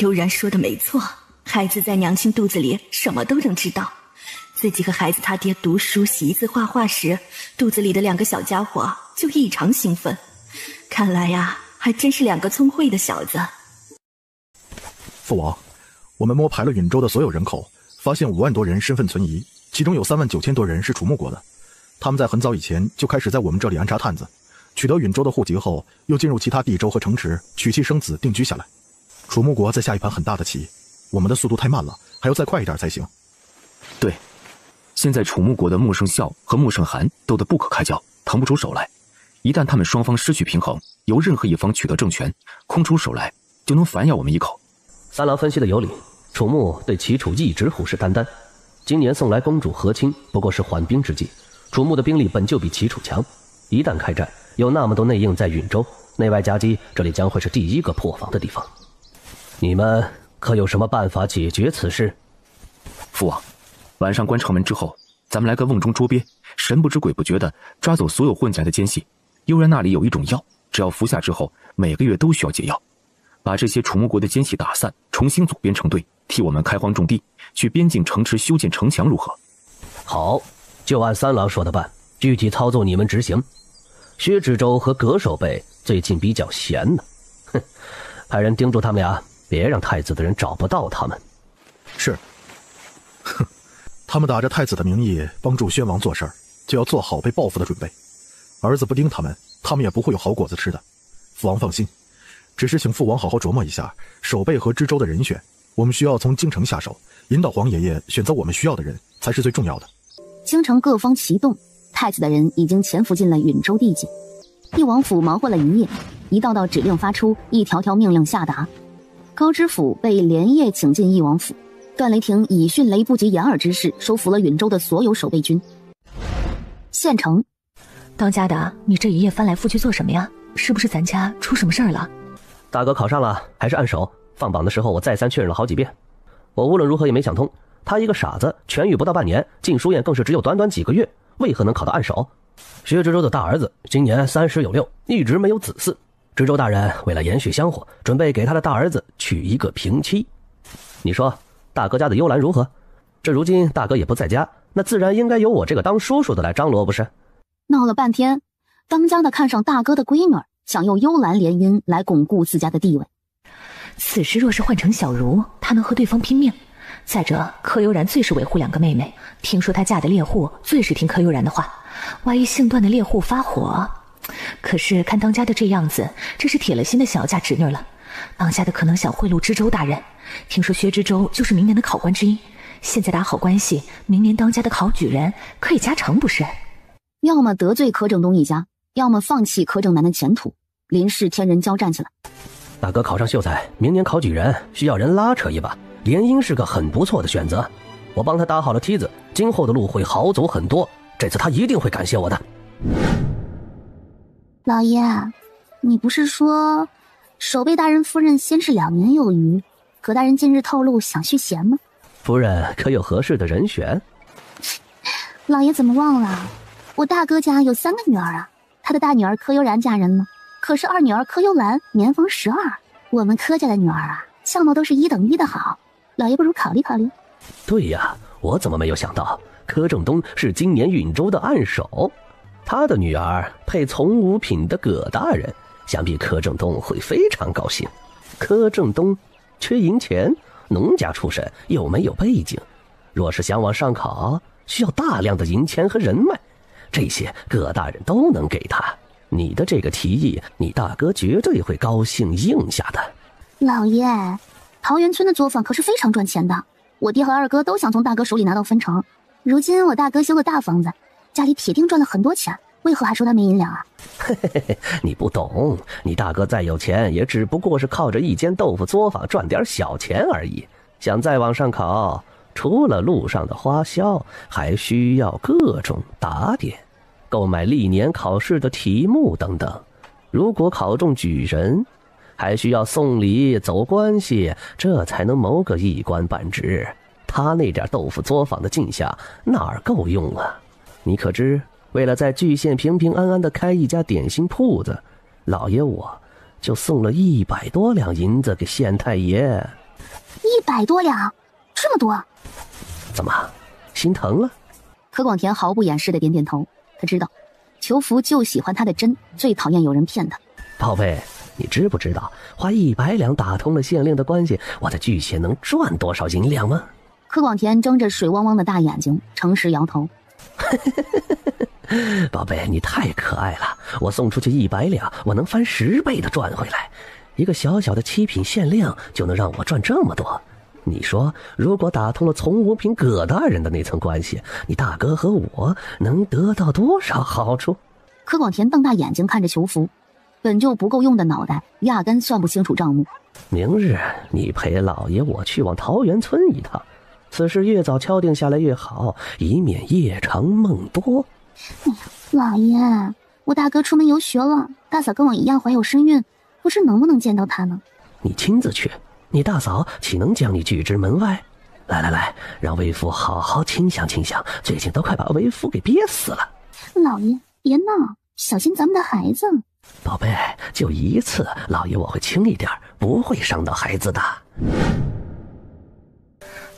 悠然说的没错，孩子在娘亲肚子里什么都能知道。自己和孩子他爹读书洗衣字画画时，肚子里的2个小家伙就异常兴奋。看来呀，还真是2个聪慧的小子。父王，我们摸排了允州的所有人口，发现5万多人身份存疑，其中有3万9千多人是楚木国的。他们在很早以前就开始在我们这里安插探子，取得允州的户籍后，又进入其他地州和城池娶妻生子定居下来。楚木国在下一盘很大的棋，我们的速度太慢了，还要再快一点才行。对，现在楚木国的穆圣孝和穆圣涵斗得不可开交，腾不出手来。一旦他们双方失去平衡，由任何一方取得政权，空出手来就能反咬我们一口。3郎分析的有理，楚木对齐楚一直虎视眈眈。今年送来公主和亲，不过是缓兵之计。楚木的兵力本就比齐楚强，一旦开战，有那么多内应在允州，内外夹击，这里将会是第一个破防的地方。你们可有什么办法解决此事？父王，晚上关城门之后，咱们来个瓮中捉鳖，神不知鬼不觉的抓走所有混进来的奸细。悠然那里有一种药，只要服下之后，每个月都需要解药。把这些楚木国的奸细打散，重新组编成队，替我们开荒种地，去边境城池修建城墙，如何？好，就按3郎说的办，具体操作你们执行。薛知州和葛守备最近比较闲呢，哼，派人盯住他们俩，别让太子的人找不到他们。是。哼，他们打着太子的名义帮助宣王做事儿，就要做好被报复的准备。儿子不盯他们也不会有好果子吃的。父王放心，只是请父王好好琢磨一下守备和知州的人选，我们需要从京城下手，引导皇爷爷选择我们需要的人才是最重要的。京城各方齐动，太子的人已经潜伏进了允州地界。翼王府忙活了一夜，一道道指令发出，一条条命令下达。高知府被连夜请进翼王府，段雷霆以迅雷不及掩耳之势收服了允州的所有守备军。县城，当家的，你这一夜翻来覆去做什么呀？是不是咱家出什么事儿了？大哥考上了，还是按手。放榜的时候我再三确认了好几遍，我无论如何也没想通，他一个傻子，全狱不到半年，进书院更是只有短短几个月，为何能考到按手？薛知州的大儿子今年30有6，一直没有子嗣。知州大人为了延续香火，准备给他的大儿子娶一个平妻。你说大哥家的幽兰如何？这如今大哥也不在家，那自然应该由我这个当叔叔的来张罗，不是？闹了半天，当家的看上大哥的闺女，想用幽兰联姻来巩固自家的地位。此时若是换成小茹，他能和对方拼命。再者，柯悠然最是维护2个妹妹，听说她嫁的猎户最是听柯悠然的话，万一姓段的猎户发火，可是看当家的这样子，这是铁了心的想要嫁侄女了。当家的可能想贿赂知州大人，听说薛知州就是明年的考官之一，现在打好关系，明年当家的考举人可以加成，不是？要么得罪柯正东一家，要么放弃柯正南的前途，临事天人交战起来。大哥考上秀才，明年考举人需要人拉扯一把，联姻是个很不错的选择。我帮他搭好了梯子，今后的路会好走很多，这次他一定会感谢我的。老爷，你不是说守备大人夫人先至2年有余，葛大人近日透露想续弦吗？夫人可有合适的人选？老爷怎么忘了，我大哥家有3个女儿啊，他的大女儿柯悠然嫁人了，可是2女儿柯幽兰年方12，我们柯家的女儿啊相貌都是1等1的好，老爷不如考虑考虑。对呀，我怎么没有想到柯正东是今年允州的暗手？他的女儿配从五品的葛大人，想必柯正东会非常高兴。柯正东缺银钱，农家出身，又没有背景，若是想往上考，需要大量的银钱和人脉，这些葛大人都能给他。你的这个提议，你大哥绝对会高兴应下的。老爷，桃源村的作坊可是非常赚钱的，我爹和二哥都想从大哥手里拿到分成。如今我大哥修了大房子，家里铁定赚了很多钱，为何还说他没银两啊？你不懂，你大哥再有钱，也只不过是靠着一间豆腐作坊赚点小钱而已。想再往上考，除了路上的花销，还需要各种打点，购买历年考试的题目等等。如果考中举人，还需要送礼走关系，这才能谋个一官半职。他那点豆腐作坊的进项哪儿够用啊？你可知，为了在巨县平平安安的开一家点心铺子，老爷我就送了100多两银子给县太爷。100多两，这么多？怎么，心疼了？柯广田毫不掩饰的点点头，他知道裘福就喜欢他的真，最讨厌有人骗他。宝贝，你知不知道花100两打通了县令的关系，我在巨县能赚多少银两吗？柯广田睁着水汪汪的大眼睛，诚实摇头。宝贝，你太可爱了，我送出去100两，我能翻10倍的赚回来。一个小小的7品县令就能让我赚这么多，你说如果打通了从五品葛大人的那层关系，你大哥和我能得到多少好处？柯广田瞪大眼睛看着裘福，本就不够用的脑袋压根算不清楚账目。明日你陪老爷我去往桃源村一趟，此事越早敲定下来越好，以免夜长梦多。老爷，我大哥出门游学了，大嫂跟我一样怀有身孕，不知能不能见到他呢？你亲自去，你大嫂岂能将你拒之门外？来来来，让为父好好亲享亲享，最近都快把为父给憋死了。老爷别闹，小心咱们的孩子。宝贝，就一次，老爷我会轻一点，不会伤到孩子的。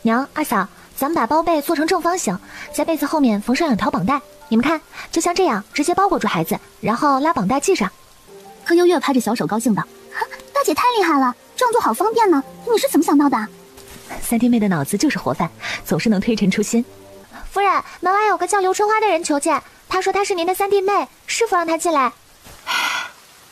娘，二嫂，咱们把包被做成正方形，在被子后面缝上2条绑带，你们看，就像这样直接包裹住孩子，然后拉绑带系上。柯优月拍着小手高兴道：大姐太厉害了，这样做好方便呢，你是怎么想到的？三弟妹的脑子就是活泛，总是能推陈出新。夫人，门外有个叫刘春花的人求见，她说她是您的三弟妹，是否让她进来？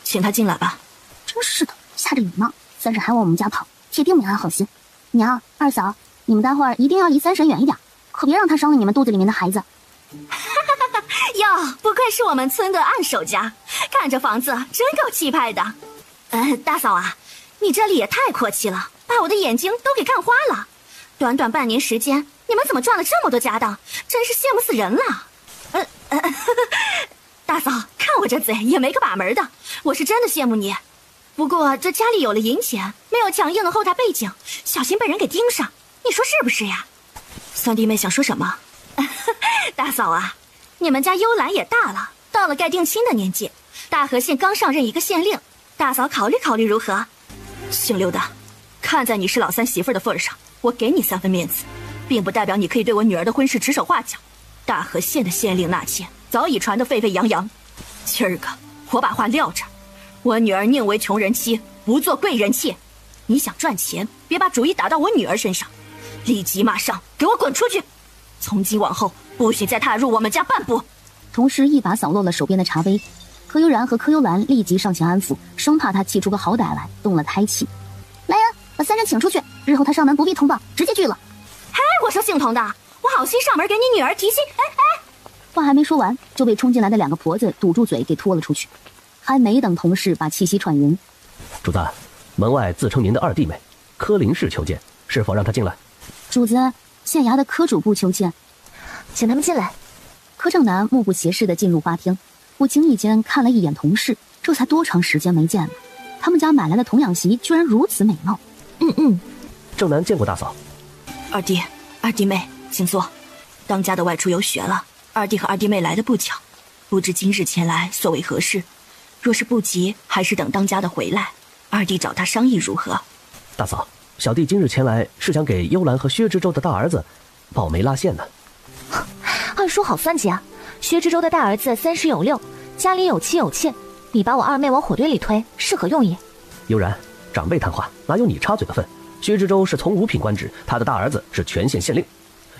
请她进来吧。真是的，下着雨呢，三婶还往我们家跑，铁定没安好心。娘，二嫂，你们待会儿一定要离三婶远一点，可别让她伤了你们肚子里面的孩子。哟，不愧是我们村的暗手家，看这房子真够气派的。大嫂啊，你这里也太阔气了，把我的眼睛都给看花了。短短半年时间，你们怎么赚了这么多家当？真是羡慕死人了。大嫂，看我这嘴也没个把门的，我是真的羡慕你。不过这家里有了银钱，没有强硬的后台背景，小心被人给盯上，你说是不是呀？三弟妹想说什么？大嫂啊，你们家幽兰也大了，到了该定亲的年纪，大河县刚上任一个县令，大嫂考虑考虑如何？姓刘的，看在你是老三媳妇的份上，我给你3分面子，并不代表你可以对我女儿的婚事指手画脚。大河县的县令纳妾早已传得沸沸扬扬，今儿个我把话撂这儿，我女儿宁为穷人妻，不做贵人妾。你想赚钱，别把主意打到我女儿身上，立即马上给我滚出去！从今往后不许再踏入我们家半步。同时一把扫落了手边的茶杯，柯悠然和柯幽兰立即上前安抚，生怕他气出个好歹来，动了胎气。来人，把三人请出去，日后他上门不必通报，直接拒了。嘿，我说姓童的，我好心上门给你女儿提亲。话还没说完，就被冲进来的2个婆子堵住嘴给拖了出去。还没等同事把气息喘匀，主子，门外自称您的2弟妹柯林氏求见，是否让她进来？主子，县衙的柯主簿求见，请他们进来。柯正南目不斜视地进入花厅，不经意间看了一眼同事，这才多长时间没见了，他们家买来的童养媳居然如此美貌。正南见过大嫂。二弟、二弟妹，请坐。当家的外出游学了，二弟和二弟妹来的不巧，不知今日前来所为何事？若是不急，还是等当家的回来，二弟找他商议如何？大嫂，小弟今日前来是想给幽兰和薛之舟的大儿子保媒拉线呢。二叔好算计啊！薛之舟的大儿子30有6，家里有妻有妾，你把我二妹往火堆里推，是何用意？悠然，长辈谈话哪有你插嘴的份？薛之舟是从5品官职，他的大儿子是全县县令。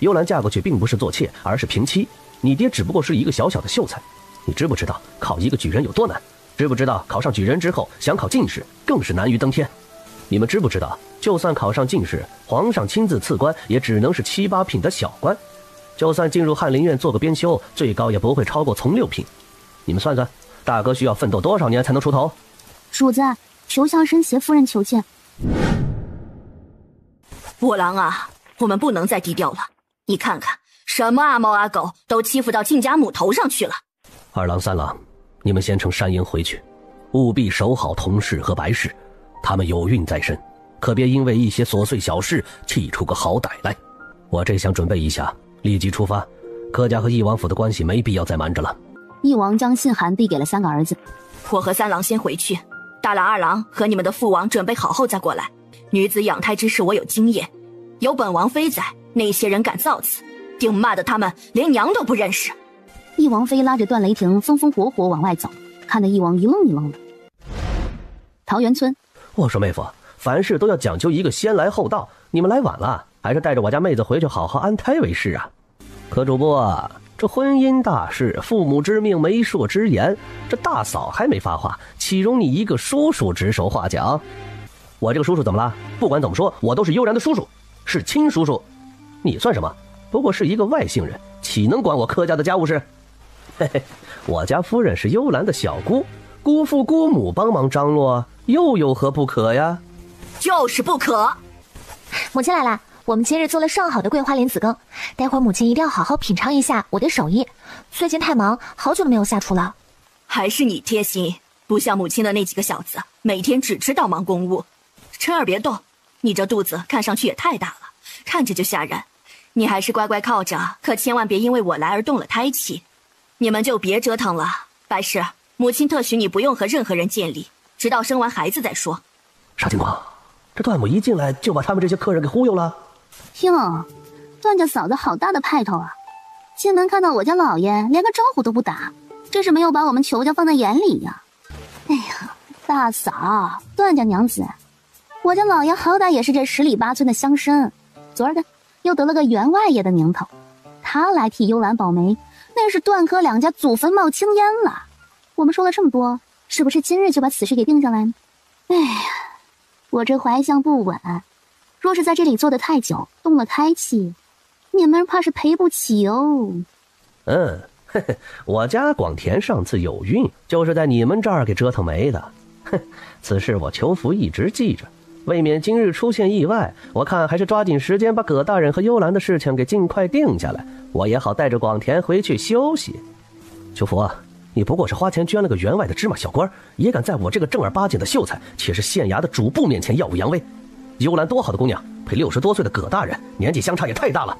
幽兰嫁过去并不是做妾，而是平妻。你爹只不过是一个小小的秀才，你知不知道考一个举人有多难？知不知道考上举人之后想考进士更是难于登天？你们知不知道，就算考上进士，皇上亲自赐官也只能是7、8品的小官，就算进入翰林院做个编修，最高也不会超过从6品。你们算算，大哥需要奋斗多少年才能出头？主子，求向申邪夫人求见。五郎啊，我们不能再低调了。你看看，什么阿猫阿狗都欺负到亲家母头上去了。2郎、3郎，你们先乘山鹰回去，务必守好童氏和白氏，他们有孕在身，可别因为一些琐碎小事气出个好歹来。我这想准备一下，立即出发。柯家和义王府的关系没必要再瞒着了。义王将信函递给了3个儿子。我和3郎先回去，大郎、2郎和你们的父王准备好后再过来。女子养胎之事我有经验，有本王妃在，那些人敢造次，定骂得他们连娘都不认识。义王妃拉着段雷霆风风火火往外走，看得义王一愣一愣的。桃源村，我说妹夫，凡事都要讲究一个先来后到，你们来晚了，还是带着我家妹子回去好好安胎为是啊。可主播，这婚姻大事，父母之命，媒妁之言，这大嫂还没发话，岂容你一个叔叔指手画脚？我这个叔叔怎么了？不管怎么说，我都是悠然的叔叔，是亲叔叔。你算什么？不过是一个外姓人，岂能管我柯家的家务事？嘿嘿，我家夫人是幽兰的小姑，姑父姑母帮忙张罗，又有何不可呀？就是不可。母亲来了，我们今日做了上好的桂花莲子羹，待会儿母亲一定要好好品尝一下我的手艺。最近太忙，好久都没有下厨了。还是你贴心，不像母亲的那几个小子，每天只知道忙公务。晨儿别动，你这肚子看上去也太大了，看着就吓人。你还是乖乖靠着，可千万别因为我来而动了胎气。你们就别折腾了。白氏，母亲特许你不用和任何人见礼，直到生完孩子再说。沙金光，这段母一进来就把他们这些客人给忽悠了。哟，段家嫂子好大的派头啊！进门看到我家老爷，连个招呼都不打，这是没有把我们裘家放在眼里呀。哎呀，大嫂，段家娘子，我家老爷好歹也是这10里8村的乡绅，昨儿个又得了个员外爷的名头，他来替幽兰保媒，那是段柯2家祖坟冒青烟了。我们说了这么多，是不是今日就把此事给定下来呢？哎呀，我这怀相不稳，若是在这里坐得太久，动了胎气，你们怕是赔不起哦。嘿嘿，我家广田上次有孕，就是在你们这儿给折腾没的。哼，此事我裘福一直记着，为免今日出现意外，我看还是抓紧时间把葛大人和幽兰的事情给尽快定下来，我也好带着广田回去休息。裘福啊，你不过是花钱捐了个员外的芝麻小官，也敢在我这个正儿八经的秀才，且是县衙的主簿面前耀武扬威。幽兰多好的姑娘，配60多岁的葛大人，年纪相差也太大了。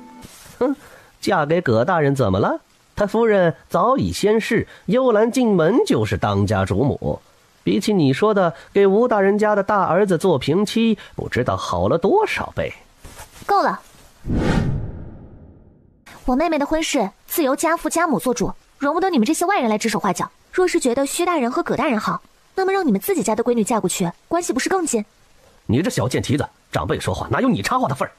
哼，嫁给葛大人怎么了？他夫人早已仙逝，幽兰进门就是当家主母，比起你说的给吴大人家的大儿子做平妻，不知道好了多少倍。够了，我妹妹的婚事自由家父家母做主，容不得你们这些外人来指手画脚。若是觉得薛大人和葛大人好，那么让你们自己家的闺女嫁过去，关系不是更近？你这小贱蹄子，长辈说话哪有你插话的份儿？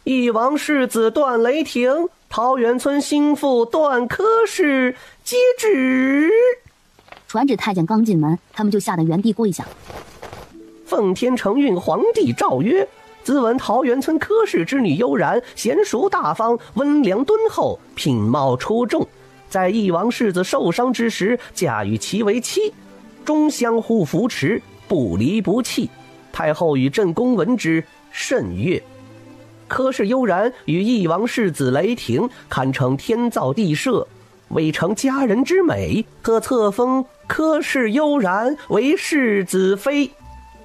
义王世子段雷霆，桃源村心腹段柯氏接旨。传旨太监刚进门，他们就吓得原地跪下。奉天承运皇帝诏曰：自闻桃源村柯氏之女悠然娴熟大方，温良敦厚，品貌出众，在义王世子受伤之时，嫁与其为妻，终相互扶持，不离不弃。太后与朕公闻之，甚悦。柯氏悠然与义王世子雷霆堪称天造地设，为成佳人之美，特册封柯氏悠然为世子妃。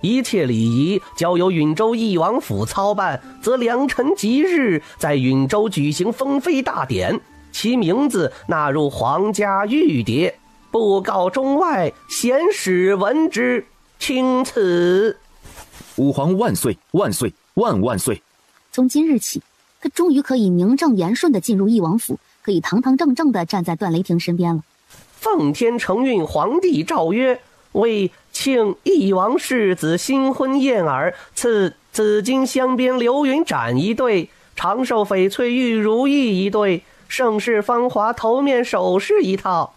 一切礼仪交由允州义王府操办，则良辰吉日在允州举行封妃大典，其名字纳入皇家玉牒，布告中外，贤使闻之，钦此。吾皇万岁万岁！万万岁！从今日起，他终于可以名正言顺地进入翼王府，可以堂堂正正地站在段雷霆身边了。奉天承运皇帝诏曰：为庆翼王世子新婚燕尔，赐紫金镶边流云斩一对，长寿翡翠玉如意一对，盛世芳华头面首饰一套，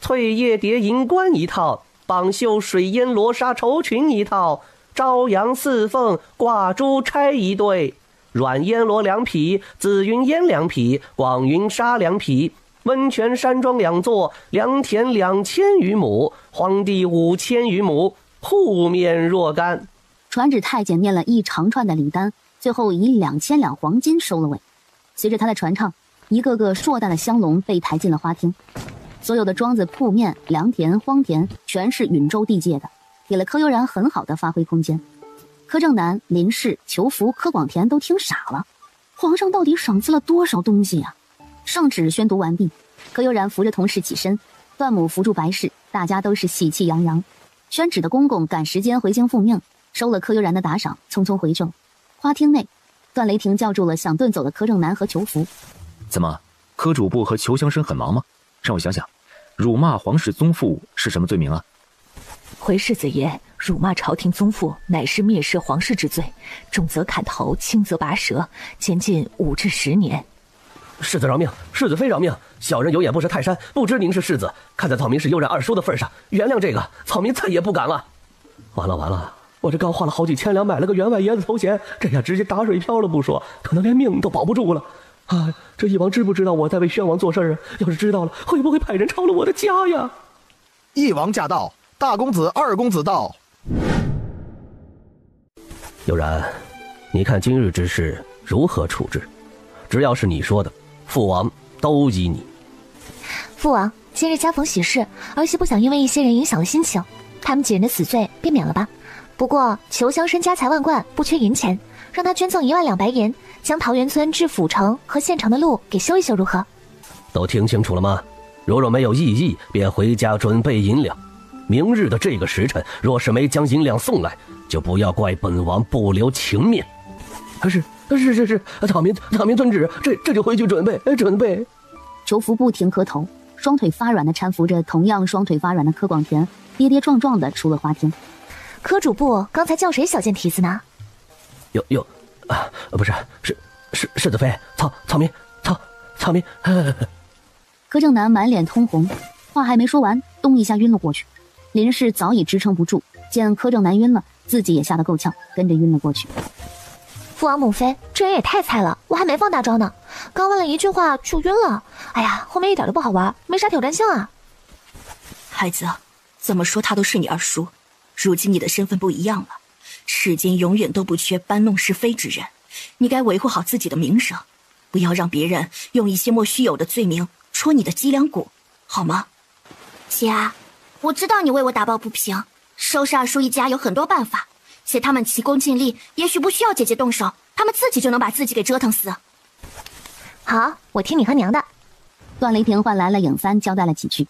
翠叶蝶银冠一套，绑绣水烟罗纱绸裙一套，朝阳四凤挂珠钗一对，软烟罗2匹，紫云烟2匹，广云纱2匹，温泉山庄2座，良田2000余亩，荒地5000余亩，户面若干。传旨太监念了一长串的礼单，最后以2000两黄金收了尾。随着他的传唱，一个个硕大的香笼被抬进了花厅。所有的庄子、铺面、良田、荒田全是允州地界的，给了柯悠然很好的发挥空间。柯正南、林氏、裘福、柯广田都听傻了，皇上到底赏赐了多少东西啊？圣旨宣读完毕，柯悠然扶着同事起身，段母扶住白氏，大家都是喜气洋洋。宣旨的公公赶时间回京复命，收了柯悠然的打赏，匆匆回去了。花厅内，段雷霆叫住了想遁走的柯正南和裘福。怎么，柯主簿和裘乡绅很忙吗？让我想想，辱骂皇室宗父是什么罪名啊？回世子爷，辱骂朝廷宗父乃是蔑视皇室之罪，重则砍头，轻则拔舌，监禁5至10年。世子饶命，世子妃饶命，小人有眼不识泰山，不知您是世子，看在草民是悠然二叔的份上，原谅这个，草民再也不敢了。完了，我这刚花了好几千两买了个员外爷子头衔，这下直接打水漂了不说，可能连命都保不住了。啊，这翼王知不知道我在为宣王做事啊？要是知道了，会不会派人抄了我的家呀？翼王驾到，大公子、二公子到。悠然，你看今日之事如何处置？只要是你说的，父王都依你。父王，今日家逢喜事，儿媳不想因为一些人影响了心情，他们几人的死罪便免了吧。不过裘乡绅家财万贯，不缺银钱，让他捐赠1万两白银，将桃源村至府城和县城的路给修一修，如何？都听清楚了吗？若没有异议，便回家准备银两。明日的这个时辰，若是没将银两送来，就不要怪本王不留情面。是，草民遵旨，这就回去准备。裘福不停磕头，双腿发软的搀扶着同样双腿发软的柯广田，跌跌撞撞的出了花厅。柯主簿刚才叫谁小贱蹄子呢？不是，世子妃，草民。柯正南满脸通红，话还没说完，咚一下晕了过去。林氏早已支撑不住，见柯正南晕了，自己也吓得够呛，跟着晕了过去。父王母妃，这人也太菜了，我还没放大招呢，刚问了一句话就晕了。哎呀，后面一点都不好玩，没啥挑战性啊。孩子，怎么说他都是你二叔，如今你的身份不一样了，世间永远都不缺搬弄是非之人，你该维护好自己的名声，不要让别人用一些莫须有的罪名戳你的脊梁骨，好吗？姐，我知道你为我打抱不平，收拾二叔一家有很多办法，且他们急功近利，也许不需要姐姐动手，他们自己就能把自己给折腾死。好，我听你和娘的。段雷霆唤来了影三，交代了几句。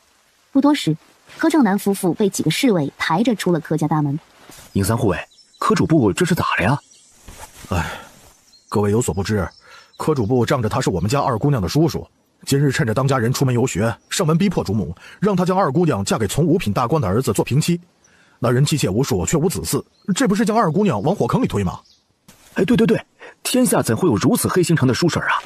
不多时，柯正南夫妇被几个侍卫抬着出了柯家大门。影三护卫，柯主簿这是咋了呀？各位有所不知，柯主簿仗着他是我们家二姑娘的叔叔，今日趁着当家人出门游学，上门逼迫主母，让他将二姑娘嫁给从5品大官的儿子做平妻。那人妻妾无数，却无子嗣，这不是将二姑娘往火坑里推吗？对，天下怎会有如此黑心肠的叔婶啊？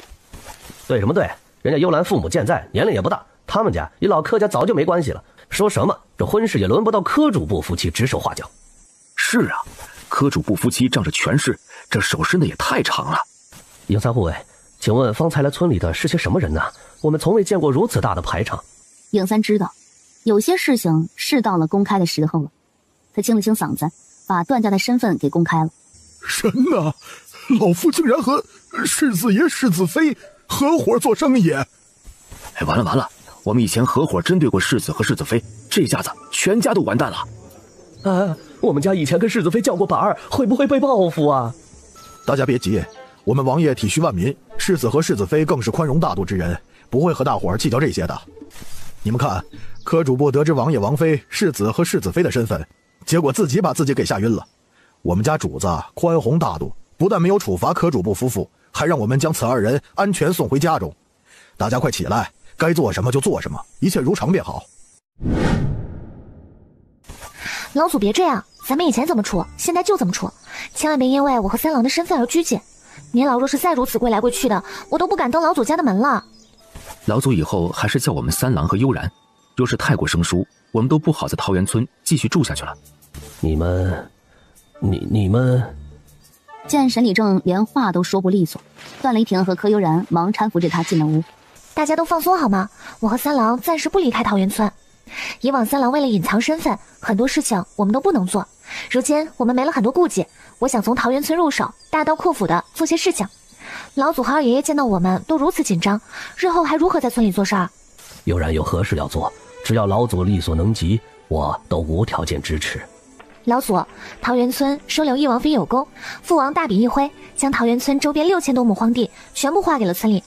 对什么对？人家幽兰父母健在，年龄也不大，他们家与老柯家早就没关系了。说什么这婚事也轮不到柯主簿夫妻指手画脚。是啊，柯主簿夫妻仗着权势，这手伸的也太长了。影三护卫，请问方才来村里的是些什么人呢？我们从未见过如此大的排场。影三知道，有些事情是到了公开的时候了。他清了清嗓子，把段家的身份给公开了。神哪！老夫竟然和世子爷、世子妃合伙做生意！完了！我们以前合伙针对过世子和世子妃，这下子全家都完蛋了。我们家以前跟世子妃叫过板儿，会不会被报复啊？大家别急，我们王爷体恤万民，世子和世子妃更是宽容大度之人，不会和大伙儿计较这些的。你们看，柯主簿得知王爷、王妃、世子和世子妃的身份，结果自己把自己给吓晕了。我们家主子宽宏大度，不但没有处罚柯主簿夫妇，还让我们将此2人安全送回家中。大家快起来，该做什么就做什么，一切如常便好。老祖别这样，咱们以前怎么处，现在就怎么处，千万别因为我和三郎的身份而拘谨。您老若是再如此归来归去的，我都不敢登老祖家的门了。老祖以后还是叫我们三郎和悠然，若是太过生疏，我们都不好在桃源村继续住下去了。你们见沈礼正连话都说不利索，段雷霆和柯悠然忙搀扶着他进了屋。大家都放松好吗？我和三郎暂时不离开桃源村。以往三郎为了隐藏身份，很多事情我们都不能做。如今我们没了很多顾忌，我想从桃源村入手，大刀阔斧的做些事情。老祖和二爷爷见到我们都如此紧张，日后还如何在村里做事儿？悠然有何事要做，只要老祖力所能及，我都无条件支持。老祖，桃源村收留翼王妃有功，父王大笔一挥，将桃源村周边6000多亩荒地全部划给了村里。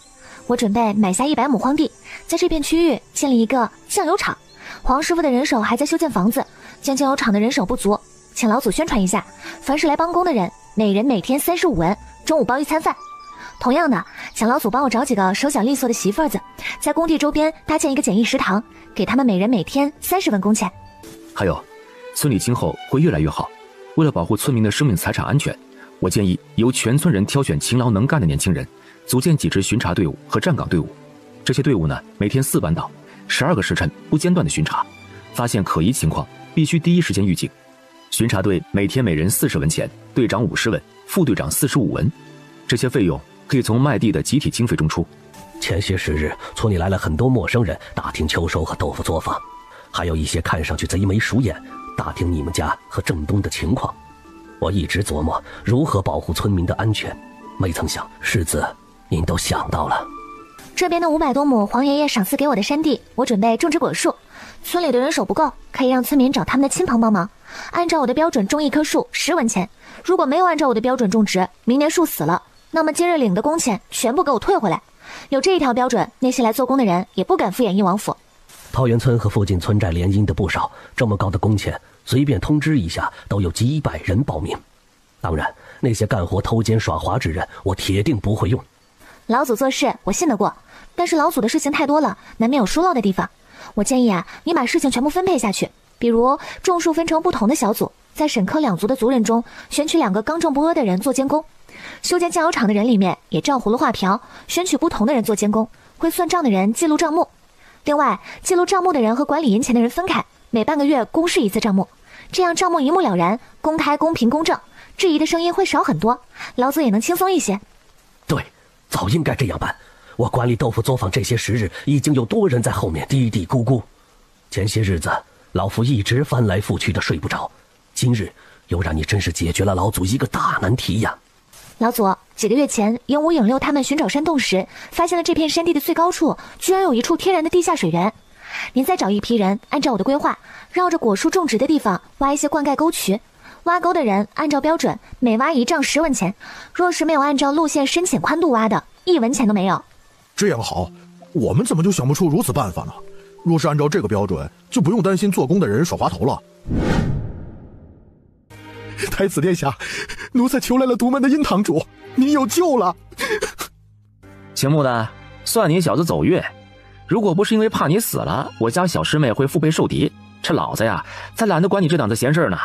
我准备买下100亩荒地，在这片区域建立一个酱油厂。黄师傅的人手还在修建房子，见酱油厂的人手不足，请老祖宣传一下，凡是来帮工的人，每人每天35文，中午包1餐饭。同样的，请老祖帮我找几个手脚利索的媳妇子，在工地周边搭建一个简易食堂，给他们每人每天30文工钱。还有，村里今后会越来越好，为了保护村民的生命财产安全，我建议由全村人挑选勤劳能干的年轻人，组建几支巡查队伍和站岗队伍。这些队伍呢，每天4班倒，12个时辰不间断的巡查，发现可疑情况必须第一时间预警。巡查队每天每人40文钱，队长50文，副队长45文。这些费用可以从卖地的集体经费中出。前些时日，村里来了很多陌生人，打听秋收和豆腐作坊，还有一些看上去贼眉鼠眼，打听你们家和郑东的情况。我一直琢磨如何保护村民的安全，没曾想世子您都想到了。这边的500多亩黄爷爷赏赐给我的山地，我准备种植果树。村里的人手不够，可以让村民找他们的亲朋帮忙，按照我的标准种一棵树10文钱。如果没有按照我的标准种植，明年树死了，那么今日领的工钱全部给我退回来。有这一条标准，那些来做工的人也不敢敷衍翼王府。桃源村和附近村寨联姻的不少，这么高的工钱，随便通知一下都有几百人报名。当然，那些干活偷奸耍滑之人，我铁定不会用。老祖做事我信得过，但是老祖的事情太多了，难免有疏漏的地方。我建议你把事情全部分配下去，比如种树分成不同的小组，在沈柯2族的族人中选取2个刚正不阿的人做监工，修建酱油厂的人里面也照葫芦画瓢，选取不同的人做监工，会算账的人记录账目。另外，记录账目的人和管理银钱的人分开，每半个月公示一次账目，这样账目一目了然，公开、公平、公正，质疑的声音会少很多，老祖也能轻松一些。对，早应该这样办。我管理豆腐作坊这些时日，已经有多人在后面嘀嘀咕咕。前些日子，老夫一直翻来覆去的睡不着。今日又让你真是解决了老祖一个大难题呀！老祖，几个月前，影武、影六他们寻找山洞时，发现了这片山地的最高处，居然有一处天然的地下水源。您再找一批人，按照我的规划，绕着果树种植的地方挖一些灌溉沟渠。挖沟的人按照标准，每挖1丈10文钱。若是没有按照路线深浅宽度挖的，1文钱都没有。这样好，我们怎么就想不出如此办法呢？若是按照这个标准，就不用担心做工的人耍滑头了。太子殿下，奴才求来了独门的殷堂主，您有救了。醒目的，算你小子走运。如果不是因为怕你死了，我家小师妹会腹背受敌，这老子呀才懒得管你这档子闲事呢。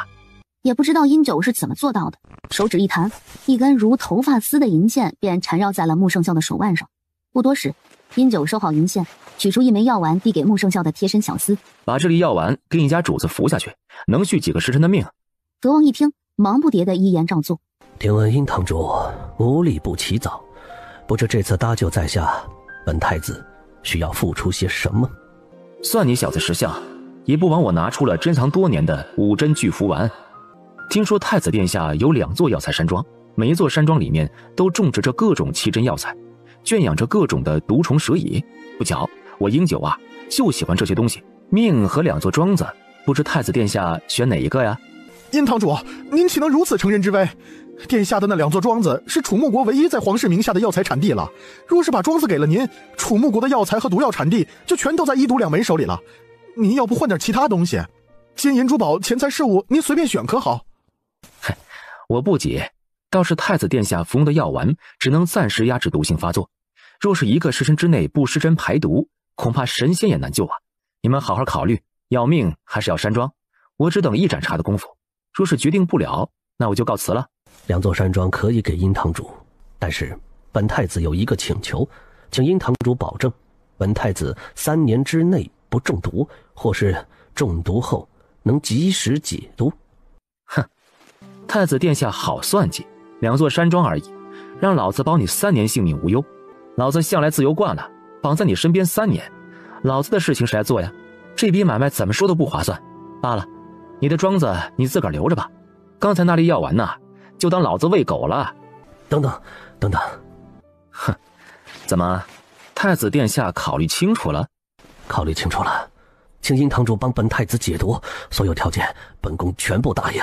也不知道殷九是怎么做到的，手指一弹，一根如头发丝的银线便缠绕在了穆圣孝的手腕上。不多时，殷九收好银线，取出一枚药丸递给穆圣孝的贴身小厮，把这粒药丸给你家主子服下去，能续几个时辰的命。德王一听，忙不迭的依言照做。听闻殷堂主无利不起早，不知这次搭救在下，本太子需要付出些什么？算你小子识相，也不枉我拿出了珍藏多年的5针巨符丸。听说太子殿下有2座药材山庄，每一座山庄里面都种植着各种奇珍药材，圈养着各种的毒虫蛇蚁。不巧，我英九就喜欢这些东西。命和2座庄子，不知太子殿下选哪一个呀？殷堂主，您岂能如此乘人之危？殿下的那2座庄子是楚穆国唯一在皇室名下的药材产地了。若是把庄子给了您，楚穆国的药材和毒药产地就全都在一毒两门手里了。您要不换点其他东西，金银珠宝、钱财事物，您随便选可好？我不急，倒是太子殿下服用的药丸只能暂时压制毒性发作，若是1个时辰之内不施针排毒，恐怕神仙也难救啊！你们好好考虑，要命还是要山庄？我只等1盏茶的功夫，若是决定不了，那我就告辞了。2座山庄可以给殷堂主，但是本太子有一个请求，请殷堂主保证，本太子3年之内不中毒，或是中毒后能及时解毒。哼，太子殿下好算计，2座山庄而已，让老子保你3年性命无忧。老子向来自由惯了，绑在你身边3年，老子的事情谁来做呀？这笔买卖怎么说都不划算。罢了，你的庄子你自个儿留着吧，刚才那粒药丸呢，就当老子喂狗了。等等，哼，怎么，太子殿下考虑清楚了？考虑清楚了，请殷堂主帮本太子解毒，所有条件本宫全部答应。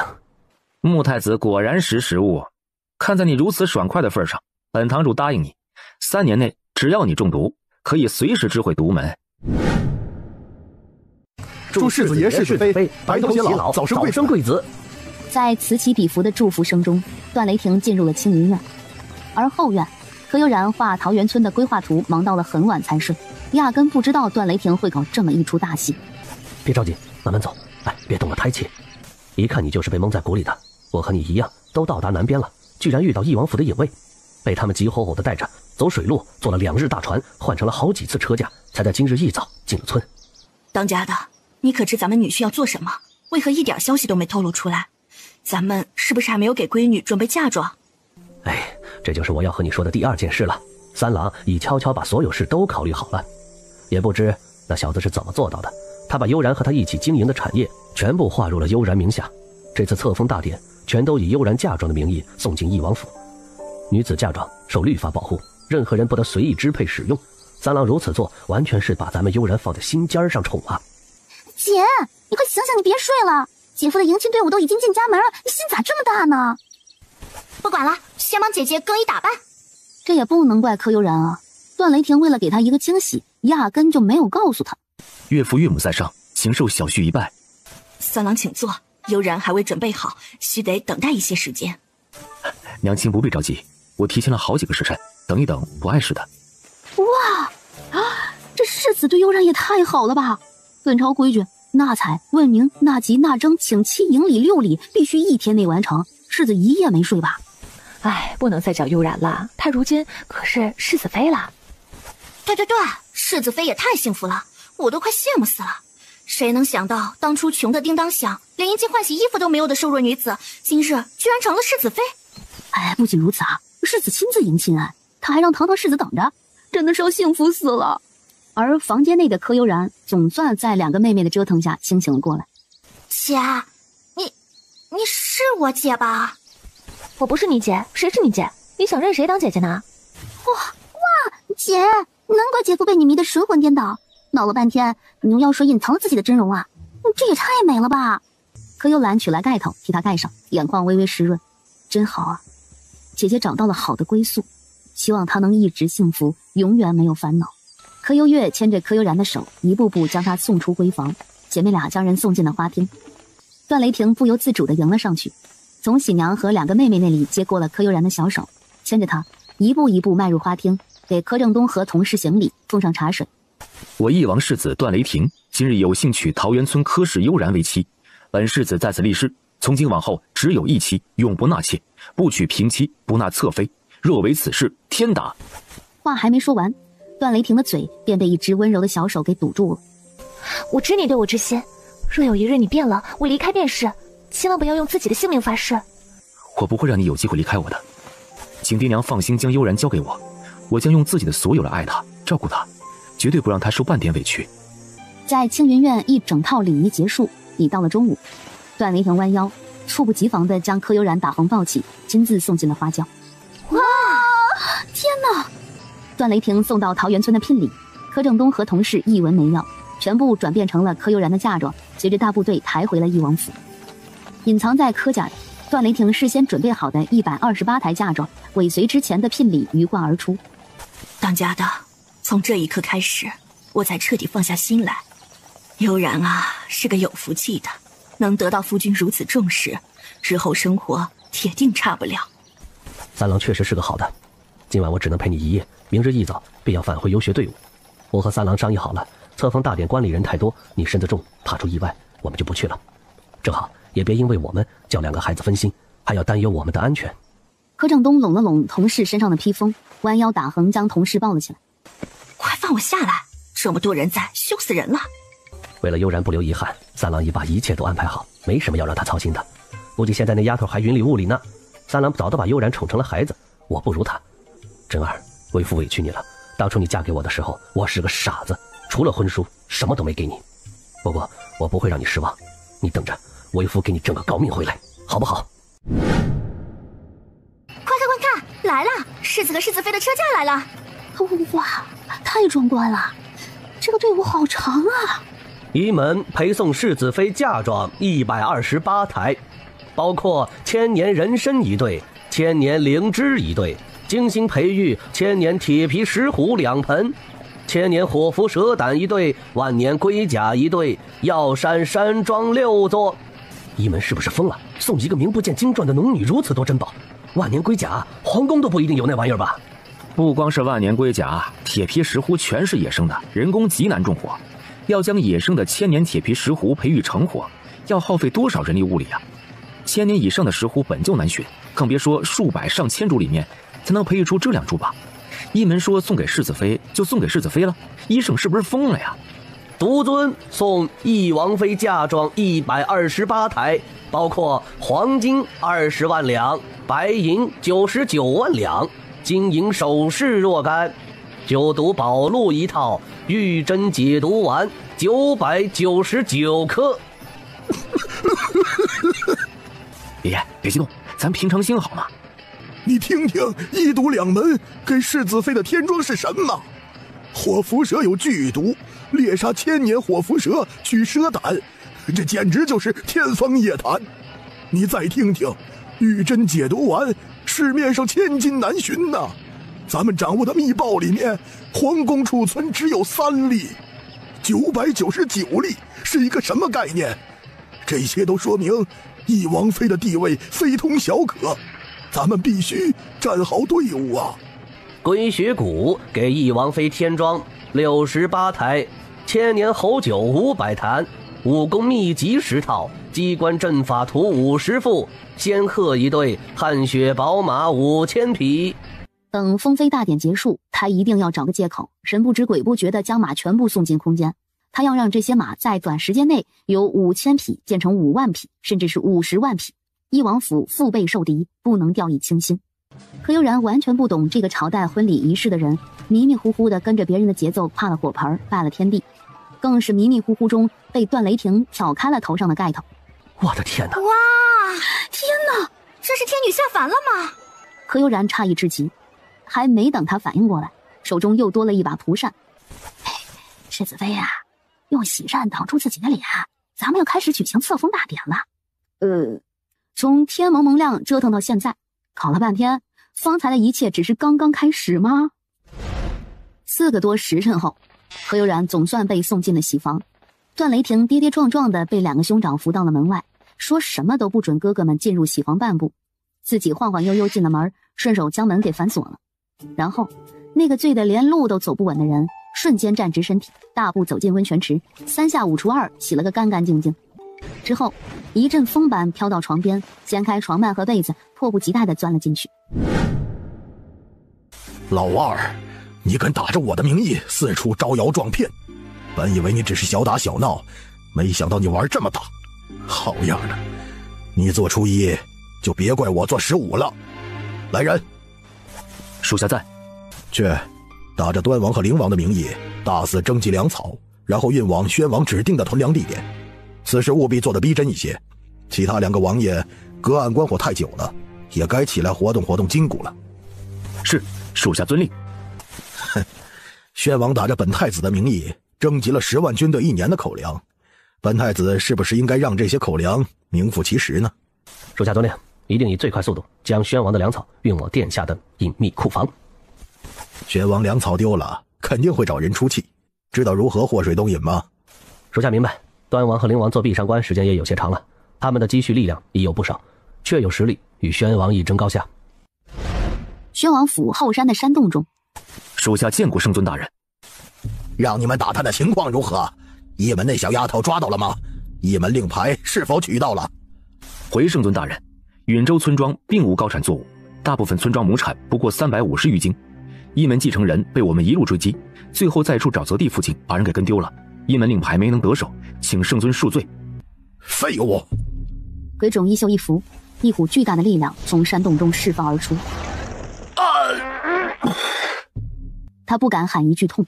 穆太子果然识时务，看在你如此爽快的份上，本堂主答应你，3年内只要你中毒，可以随时知会毒门。祝世子爷世子妃白头偕老，早生贵子。在此起彼伏的祝福声中，段雷霆进入了青云院，而后院柯悠然画桃源村的规划图忙到了很晚才睡，压根不知道段雷霆会搞这么一出大戏。别着急，慢慢走，别动了胎气，一看你就是被蒙在鼓里的。我和你一样都到达南边了，居然遇到翼王府的隐卫，被他们急吼吼地带着走水路，坐了2日大船，换成了好几次车驾，才在今日一早进了村。当家的，你可知咱们女婿要做什么？为何一点消息都没透露出来？咱们是不是还没有给闺女准备嫁妆？这就是我要和你说的第2件事了。三郎已悄悄把所有事都考虑好了，也不知那小子是怎么做到的。他把悠然和他一起经营的产业全部划入了悠然名下，这次册封大典全都以悠然嫁妆的名义送进翼王府。女子嫁妆受律法保护，任何人不得随意支配使用。三郎如此做，完全是把咱们悠然放在心尖上宠啊！姐，你快醒醒，你别睡了，姐夫的迎亲队伍都已经进家门了，你心咋这么大呢？不管了，先帮姐姐更衣打扮。这也不能怪柯悠然啊，段雷霆为了给他一个惊喜，压根就没有告诉他。岳父岳母在上，请受小婿一拜。三郎请坐，悠然还未准备好，须得等待一些时间。娘亲不必着急，我提前了好几个时辰，等一等不碍事的。哇，这世子对悠然也太好了吧！本朝规矩，纳采、问名、纳吉、纳征、请期、迎礼6礼，必须1天内完成。世子一夜没睡吧？不能再叫悠然了，她如今可是世子妃了。对，世子妃也太幸福了，我都快羡慕死了。谁能想到，当初穷得叮当响，连一件换洗衣服都没有的瘦弱女子，今日居然成了世子妃。不仅如此啊，世子亲自迎亲他还让堂堂世子等着，真的是要幸福死了。而房间内的柯悠然总算在2个妹妹的折腾下清醒了过来。姐，你是我姐吧？我不是你姐，谁是你姐？你想认谁当姐姐呢？哇，姐，难怪姐夫被你迷得神魂颠倒，闹了半天你用药水隐藏了自己的真容啊！这也太美了吧！柯幽兰取来盖头替她盖上，眼眶微微湿润，真好啊！姐姐找到了好的归宿，希望她能一直幸福，永远没有烦恼。柯幽月牵着柯悠然的手，一步步将她送出闺房，姐妹俩将人送进了花厅。段雷霆不由自主地迎了上去，从喜娘和2个妹妹那里接过了柯悠然的小手，牵着她一步一步迈入花厅，给柯正东和同事行礼，奉上茶水。我翼王世子段雷霆今日有幸娶桃源村柯氏悠然为妻，本世子在此立誓，从今往后只有一妻，永不纳妾，不娶平妻，不纳侧妃，若违此事，天打！话还没说完，段雷霆的嘴便被一只温柔的小手给堵住了。我知你对我之心，若有一日你变了，我离开便是，千万不要用自己的性命发誓。我不会让你有机会离开我的，请爹娘放心将悠然交给我，我将用自己的所有来爱她，照顾她，绝对不让她受半点委屈。在青云院一整套礼仪结束，已到了中午，段雷霆弯腰，猝不及防地将柯悠然打横抱起，亲自送进了花轿。哇，天哪！段雷霆送到桃源村的聘礼，柯正东和同事一文没要，全部转变成了柯悠然的嫁妆，随着大部队抬回了翼王府。隐藏在柯家的段雷霆事先准备好的128台嫁妆，尾随之前的聘礼鱼贯而出。当家的，从这一刻开始，我才彻底放下心来。悠然啊，是个有福气的，能得到夫君如此重视，日后生活铁定差不了。三郎确实是个好的。今晚我只能陪你一夜，明日一早便要返回游学队伍。我和三郎商议好了，册封大典观礼人太多，你身子重，怕出意外，我们就不去了。正好也别因为我们叫2个孩子分心，还要担忧我们的安全。柯正东拢了拢同事身上的披风，弯腰打横将同事抱了起来。快放我下来，这么多人在，羞死人了。为了悠然不留遗憾，三郎已把一切都安排好，没什么要让他操心的。估计现在那丫头还云里雾里呢。三郎早都把悠然宠成了孩子，我不如他。真儿，为父委屈你了。当初你嫁给我的时候，我是个傻子，除了婚书什么都没给你。不过我不会让你失望，你等着，为父给你挣个高命回来，好不好？快看，来了，世子和世子妃的车驾来了。哇，太壮观了，这个队伍好长啊。仪门陪送世子妃嫁妆128台，包括千年人参1对，千年灵芝1对，精心培育千年铁皮石斛2盆，千年火符蛇胆1对，万年龟甲1对，药山山庄6座。仪门是不是疯了？送一个名不见经传的农女如此多珍宝，万年龟甲皇宫都不一定有那玩意儿吧？不光是万年龟甲，铁皮石斛全是野生的，人工极难种火。要将野生的千年铁皮石斛培育成火，要耗费多少人力物力啊！1000年以上的石斛本就难寻，更别说数百上千株里面才能培育出这2株吧。一门说送给世子妃就送给世子妃了，医生是不是疯了呀？独尊送懿王妃嫁妆128台，包括黄金20万两，白银99万两，金银首饰若干，9毒宝露1套，玉针解毒丸999颗。爷爷别激动，咱平常心好吗？你听听1毒2门给世子妃的天装是什么？火符蛇有剧毒，猎杀千年火符蛇取蛇胆，这简直就是天方夜谭。你再听听玉针解毒丸，市面上千金难寻呐。咱们掌握的密报里面，皇宫储存只有3粒，999粒是一个什么概念？这些都说明懿王妃的地位非同小可，咱们必须站好队伍啊！龟血谷给懿王妃添装68台，千年猴酒500坛，武功秘籍10套，机关阵法图50副，仙鹤1对，汗血宝马5000匹。等封妃大典结束，他一定要找个借口，神不知鬼不觉地将马全部送进空间。他要让这些马在短时间内由5000匹建成5万匹，甚至是50万匹。懿王府腹背受敌，不能掉以轻心。柯悠然完全不懂这个朝代婚礼仪式的人，迷迷糊糊地跟着别人的节奏跨了火盆，拜了天地，更是迷迷糊糊中被段雷霆挑开了头上的盖头。我的天哪！哇，天哪，这是天女下凡了吗？柯悠然诧异至极，还没等他反应过来，手中又多了一把蒲扇。世子妃啊，用喜扇挡住自己的脸，咱们要开始举行册封大典了。从天蒙蒙亮折腾到现在，搞了半天，方才的一切只是刚刚开始吗？4个多时辰后，柯悠然总算被送进了喜房。段雷霆跌跌撞撞地被2个兄长扶到了门外，说什么都不准哥哥们进入喜房半步，自己晃晃悠悠进了门，顺手将门给反锁了。然后那个醉得连路都走不稳的人瞬间站直身体，大步走进温泉池，3下5除2洗了个干干净净。之后一阵风般飘到床边，掀开床幔和被子，迫不及待地钻了进去。老二，你敢打着我的名义四处招摇撞骗，本以为你只是小打小闹，没想到你玩这么大。好样的，你做初1就别怪我做15了。来人，属下在。去打着端王和灵王的名义大肆征集粮草，然后运往宣王指定的屯粮地点。此事务必做得逼真一些，其他2个王爷隔岸观火太久了，也该起来活动活动筋骨了。是，属下遵令。哼，宣王打着本太子的名义征集了10万军队1年的口粮，本太子是不是应该让这些口粮名副其实呢？属下遵令，一定以最快速度将宣王的粮草运往殿下的隐秘库房。宣王粮草丢了，肯定会找人出气，知道如何祸水东引吗？属下明白。端王和灵王做壁上观时间也有些长了，他们的积蓄力量已有不少，确有实力与宣王一争高下。宣王府后山的山洞中，属下见过圣尊大人。让你们打探的情况如何？一门那小丫头抓到了吗？一门令牌是否取到了？回圣尊大人，允州村庄并无高产作物，大部分村庄亩产不过350余斤。一门继承人被我们一路追击，最后在处沼泽地附近把人给跟丢了。一门令牌没能得手，请圣尊恕罪。废物！鬼冢衣袖一拂，一股巨大的力量从山洞中释放而出。他不敢喊一句痛，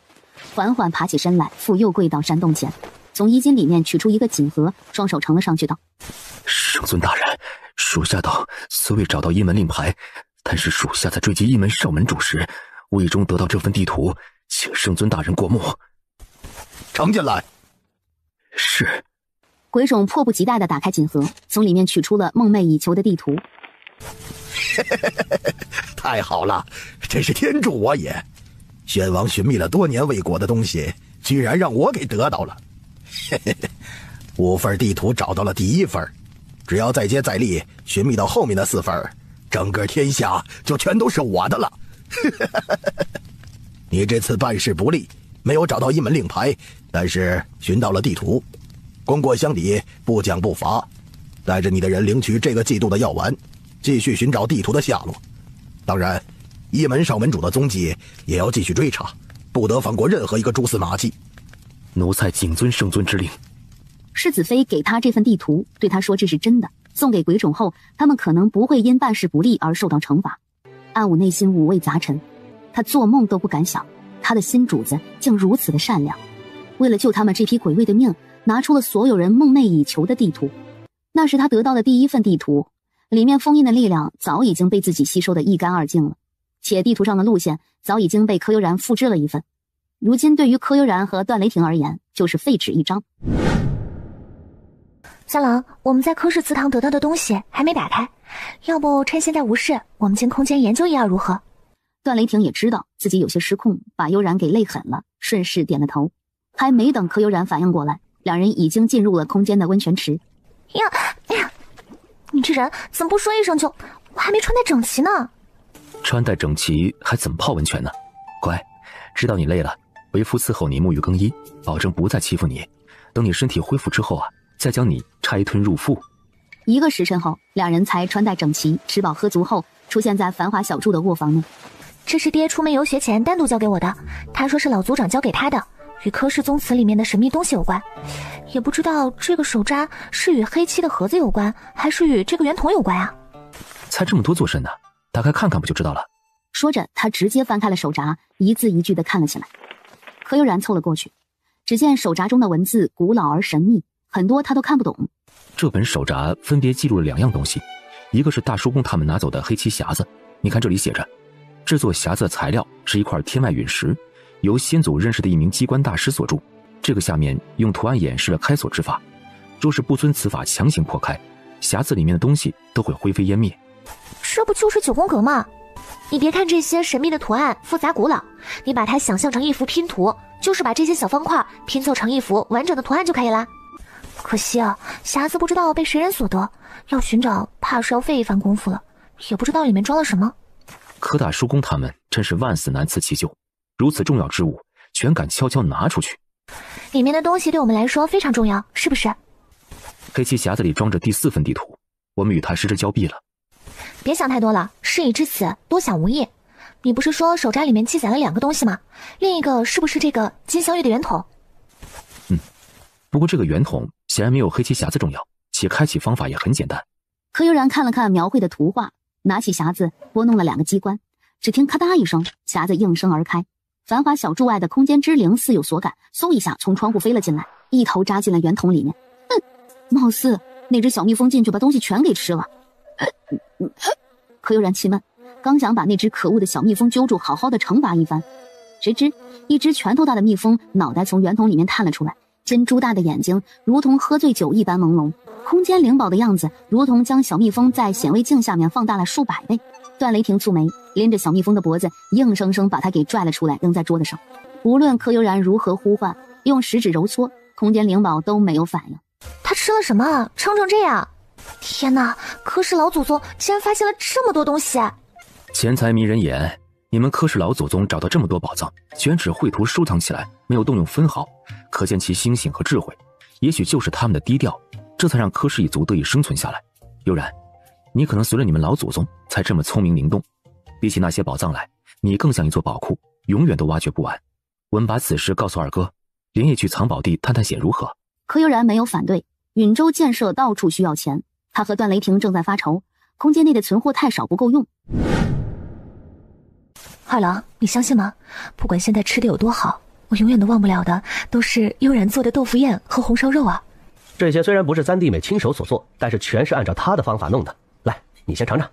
缓缓爬起身来，复又跪到山洞前，从衣襟里面取出一个锦盒，双手呈了上去，道：圣尊大人，属下道虽未找到一门令牌，但是属下在追击一门少门主时，无意中得到这份地图，请圣尊大人过目。呈进来。是。鬼冢迫不及待地打开锦盒，从里面取出了梦寐以求的地图。太好了，真是天助我也！宣王寻觅了多年未果的东西，居然让我给得到了。5份地图找到了第1份，只要再接再厉，寻觅到后面的4份，整个天下就全都是我的了。你这次办事不力，没有找到一门令牌，但是寻到了地图。功过相抵，不奖不罚。带着你的人领取这个季度的药丸，继续寻找地图的下落。当然，一门少门主的踪迹也要继续追查，不得放过任何一个蛛丝马迹。奴才谨遵圣尊之令。世子妃给他这份地图，对他说这是真的，送给鬼冢后，他们可能不会因办事不力而受到惩罚。暗武内心五味杂陈，他做梦都不敢想，他的新主子竟如此的善良，为了救他们这批鬼卫的命，拿出了所有人梦寐以求的地图。那是他得到的第1份地图，里面封印的力量早已经被自己吸收得一干二净了，且地图上的路线早已经被柯悠然复制了一份，如今对于柯悠然和段雷霆而言，就是废纸一张。三郎，我们在柯氏祠堂得到的东西还没打开，要不趁现在无事，我们进空间研究一二如何？段雷霆也知道自己有些失控，把悠然给累狠了，顺势点了头。还没等柯悠然反应过来，两人已经进入了空间的温泉池。呀，你这人怎么不说一声就？我还没穿戴整齐呢。穿戴整齐还怎么泡温泉呢？乖，知道你累了，为夫伺候你沐浴更衣，保证不再欺负你。等你身体恢复之后啊，再将你拆吞入腹。1个时辰后，两人才穿戴整齐，吃饱喝足后，出现在繁华小筑的卧房内。这是爹出门游学前单独交给我的，他说是老族长交给他的，与柯氏宗祠里面的神秘东西有关。也不知道这个手札是与黑漆的盒子有关，还是与这个圆筒有关啊？猜这么多做甚呢？打开看看不就知道了。说着，他直接翻开了手札，一字一句地看了起来。柯悠然凑了过去，只见手札中的文字古老而神秘，很多他都看不懂。这本手札分别记录了2样东西，一个是大叔公他们拿走的黑漆匣子，你看这里写着，制作匣子的材料是一块天外陨石，由先祖认识的一名机关大师所铸。这个下面用图案演示了开锁之法，若是不遵此法强行破开，匣子里面的东西都会灰飞烟灭。这不就是9宫格吗？你别看这些神秘的图案复杂古老，你把它想象成一幅拼图，就是把这些小方块拼凑成一幅完整的图案就可以了。可惜啊，匣子不知道被谁人所得，要寻找怕是要费一番功夫了，也不知道里面装了什么。柯大叔公他们真是万死难辞其咎，如此重要之物全敢悄悄拿出去。里面的东西对我们来说非常重要，是不是？黑漆匣子里装着第4份地图，我们与他失之交臂了。别想太多了，事已至此，多想无益。你不是说手札里面记载了2个东西吗？另一个是不是这个金镶玉的圆筒？不过这个圆筒显然没有黑漆匣子重要，且开启方法也很简单。柯悠然看了看描绘的图画，拿起匣子拨弄了2个机关，只听咔嗒一声，匣子应声而开。繁华小筑外的空间之灵似有所感，嗖一下从窗户飞了进来，一头扎进了圆筒里面。貌似那只小蜜蜂进去把东西全给吃了。柯悠然气闷，刚想把那只可恶的小蜜蜂揪住，好好的惩罚一番，谁知一只拳头大的蜜蜂脑袋从圆筒里面探了出来，珍珠大的眼睛如同喝醉酒一般朦胧，空间灵宝的样子如同将小蜜蜂在显微镜下面放大了数百倍。段雷霆蹙眉，拎着小蜜蜂的脖子，硬生生把它给拽了出来，扔在桌子上。无论柯悠然如何呼唤，用食指揉搓，空间灵宝都没有反应。他吃了什么撑成这样？天哪，柯氏老祖宗竟然发现了这么多东西！钱财迷人眼，你们柯氏老祖宗找到这么多宝藏，居然只绘图收藏起来，没有动用分毫，可见其心性和智慧。也许就是他们的低调，这才让柯氏一族得以生存下来。悠然，你可能随了你们老祖宗才这么聪明灵动，比起那些宝藏来，你更像一座宝库，永远都挖掘不完。我们把此事告诉二哥，连夜去藏宝地探探险如何？柯悠然没有反对。允州建设到处需要钱，他和段雷霆正在发愁，空间内的存货太少不够用。二郎，你相信吗？不管现在吃的有多好，我永远都忘不了的都是悠然做的豆腐宴和红烧肉啊。这些虽然不是三弟妹亲手所做，但是全是按照她的方法弄的。来，你先尝尝。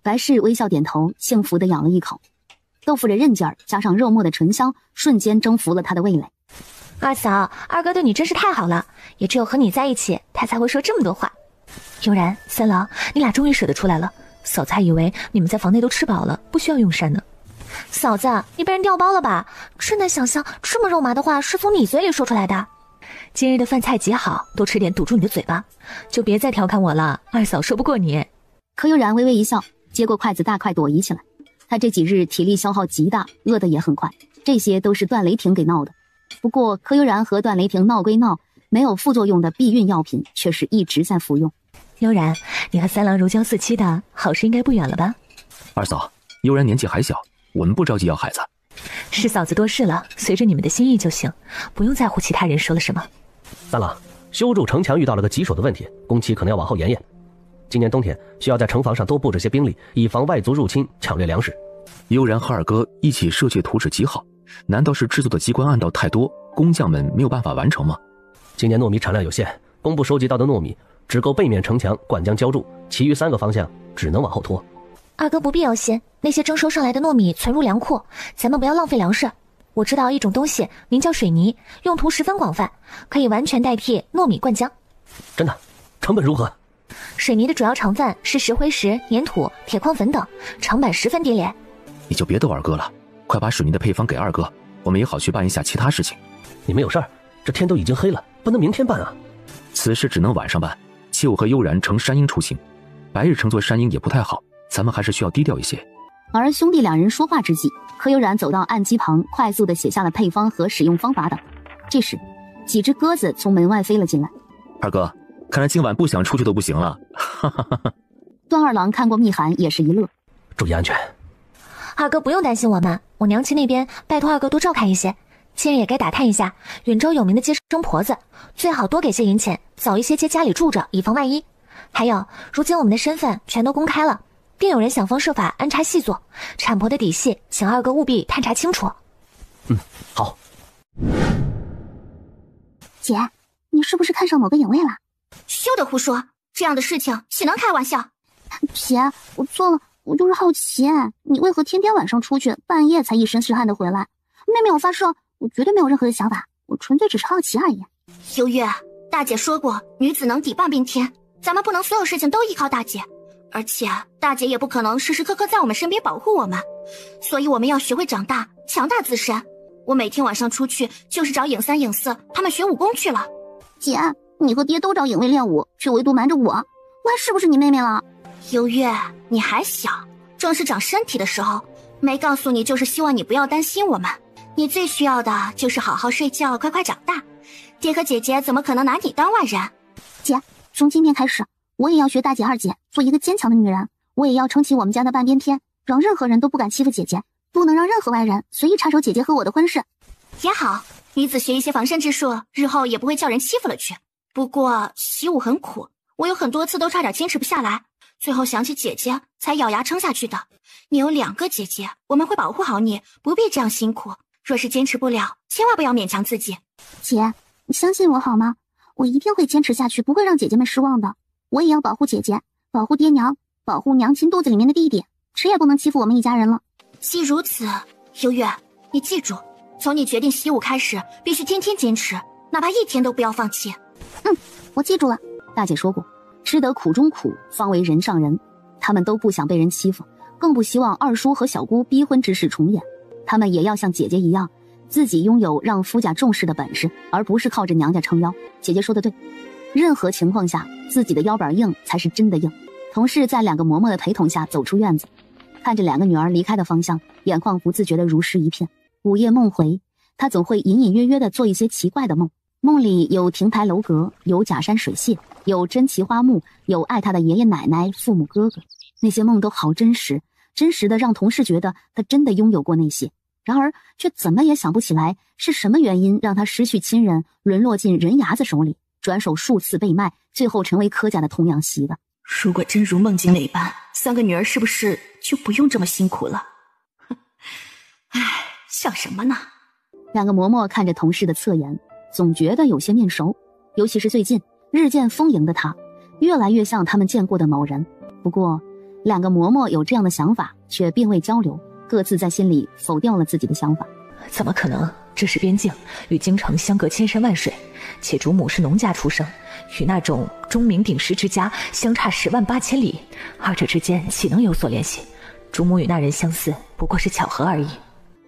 白氏微笑点头，幸福地咬了一口。豆腐的韧劲儿加上肉末的醇香，瞬间征服了他的味蕾。二嫂，二哥对你真是太好了，也只有和你在一起，他才会说这么多话。悠然、三郎，你俩终于舍得出来了。嫂子还以为你们在房内都吃饱了，不需要用膳呢。嫂子，你被人调包了吧？真难想象这么肉麻的话是从你嘴里说出来的。今日的饭菜极好，多吃点堵住你的嘴巴，就别再调侃我了，二嫂说不过你。柯悠然微微一笑，接过筷子大快朵颐起来。他这几日体力消耗极大，饿得也很快，这些都是段雷霆给闹的。不过柯悠然和段雷霆闹归闹，没有副作用的避孕药品却是一直在服用。悠然，你和三郎如胶似漆的，好事应该不远了吧？二嫂，悠然年纪还小，我们不着急要孩子。是嫂子多事了，随着你们的心意就行，不用在乎其他人说了什么。三郎，修筑城墙遇到了个棘手的问题，工期可能要往后延延。今年冬天需要在城防上多布置些兵力，以防外族入侵抢掠粮食。悠然和二哥一起设计图纸极好，难道是制作的机关暗道太多，工匠们没有办法完成吗？今年糯米产量有限，工部收集到的糯米只够背面城墙灌浆浇筑，其余3个方向只能往后拖。二哥不必忧心，那些征收上来的糯米存入粮库，咱们不要浪费粮食。我知道一种东西名叫水泥，用途十分广泛，可以完全代替糯米灌浆。真的？成本如何？水泥的主要成分是石灰石、粘土、铁矿粉等，成本十分低廉。你就别逗二哥了，快把水泥的配方给二哥，我们也好去办一下其他事情。你没有事儿？这天都已经黑了，不能明天办啊。此事只能晚上办，且我和悠然乘山鹰出行，白日乘坐山鹰也不太好，咱们还是需要低调一些。而兄弟两人说话之际，柯悠然走到案几旁，快速地写下了配方和使用方法等。这时，几只鸽子从门外飞了进来。二哥，看来今晚不想出去都不行了。段二郎看过密函也是一乐。注意安全。二哥不用担心我们，我娘亲那边拜托二哥多照看一些。今日也该打探一下允州有名的接生婆子，最好多给些银钱，早一些接家里住着，以防万一。还有，如今我们的身份全都公开了，定有人想方设法安插细作，产婆的底细，请二哥务必探查清楚。好。姐，你是不是看上某个影卫了？休得胡说，这样的事情岂能开玩笑？姐，我错了，我就是好奇，你为何天天晚上出去，半夜才一身是汗的回来？妹妹，我发誓，我绝对没有任何的想法，我纯粹只是好奇而已。幽月，大姐说过，女子能抵半边天，咱们不能所有事情都依靠大姐，而且大姐也不可能时时刻刻在我们身边保护我们，所以我们要学会长大，强大自身。我每天晚上出去就是找影三影四他们学武功去了。姐，你和爹都找影卫练武，却唯独瞒着我还是不是你妹妹了？幽月，你还小，正是长身体的时候，没告诉你就是希望你不要担心我们。你最需要的就是好好睡觉，快快长大。爹和姐姐怎么可能拿你当外人？姐，从今天开始，我也要学大姐二姐，做一个坚强的女人。我也要撑起我们家的半边天，让任何人都不敢欺负姐姐，不能让任何外人随意插手姐姐和我的婚事。也好，女子学一些防身之术，日后也不会叫人欺负了去。不过习武很苦，我有很多次都差点坚持不下来，最后想起姐姐才咬牙撑下去的。你有2个姐姐，我们会保护好你，不必这样辛苦。若是坚持不了，千万不要勉强自己。姐，你相信我好吗？我一定会坚持下去，不会让姐姐们失望的。我也要保护姐姐，保护爹娘，保护娘亲肚子里面的弟弟，谁也不能欺负我们一家人了。既如此，幽月，你记住，从你决定习武开始，必须天天坚持，哪怕1天都不要放弃。我记住了。大姐说过，吃得苦中苦，方为人上人。他们都不想被人欺负，更不希望二叔和小姑逼婚之事重演。他们也要像姐姐一样，自己拥有让夫家重视的本事，而不是靠着娘家撑腰。姐姐说的对，任何情况下，自己的腰板硬才是真的硬。同事在2个嬷嬷的陪同下走出院子，看着2个女儿离开的方向，眼眶不自觉地如湿一片。午夜梦回，他总会隐隐约约地做一些奇怪的梦，梦里有亭台楼阁，有假山水榭，有珍奇花木，有爱他的爷爷奶奶、父母哥哥。那些梦都好真实，真实的让同事觉得他真的拥有过那些，然而却怎么也想不起来是什么原因让他失去亲人，沦落进人牙子手里，转手数次被卖，最后成为柯家的童养媳的。如果真如梦境那般，3个女儿是不是就不用这么辛苦了？唉，想什么呢？2个嬷嬷看着同事的侧颜，总觉得有些面熟，尤其是最近日渐丰盈的他，越来越像他们见过的某人。不过2个嬷嬷有这样的想法，却并未交流，各自在心里否掉了自己的想法。怎么可能？这是边境，与京城相隔千山万水，且主母是农家出生，与那种钟鸣鼎食之家相差10万8千里，二者之间岂能有所联系？主母与那人相似，不过是巧合而已。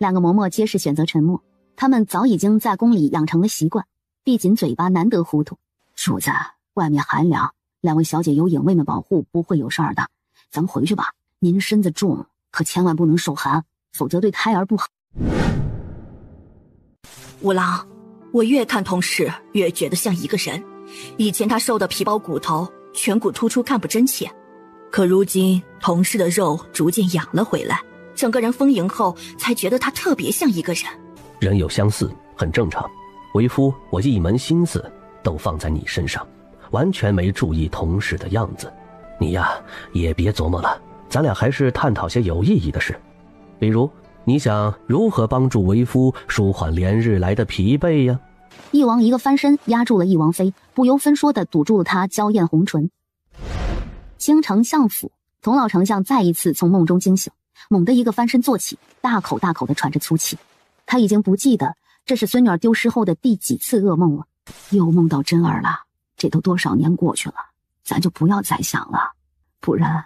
2个嬷嬷皆是选择沉默，他们早已经在宫里养成了习惯，闭紧嘴巴，难得糊涂。主子，外面寒凉，2位小姐有影卫们保护，不会有事儿的。咱们回去吧，您身子重，可千万不能受寒，否则对胎儿不好。五郎，我越看同事越觉得像一个人。以前他瘦的皮包骨头，颧骨突出，看不真切，可如今同事的肉逐渐养了回来，整个人丰盈后，才觉得他特别像一个人。人有相似，很正常。为夫我一门心思都放在你身上，完全没注意同事的样子。你呀，也别琢磨了，咱俩还是探讨些有意义的事。比如，你想如何帮助为夫舒缓连日来的疲惫呀？翼王一个翻身压住了翼王妃，不由分说地堵住了她娇艳红唇。京城相府，童老丞相再一次从梦中惊醒，猛地一个翻身坐起，大口大口地喘着粗气。他已经不记得这是孙女儿丢失后的第几次噩梦了，又梦到真儿了。这都多少年过去了，咱就不要再想了，不然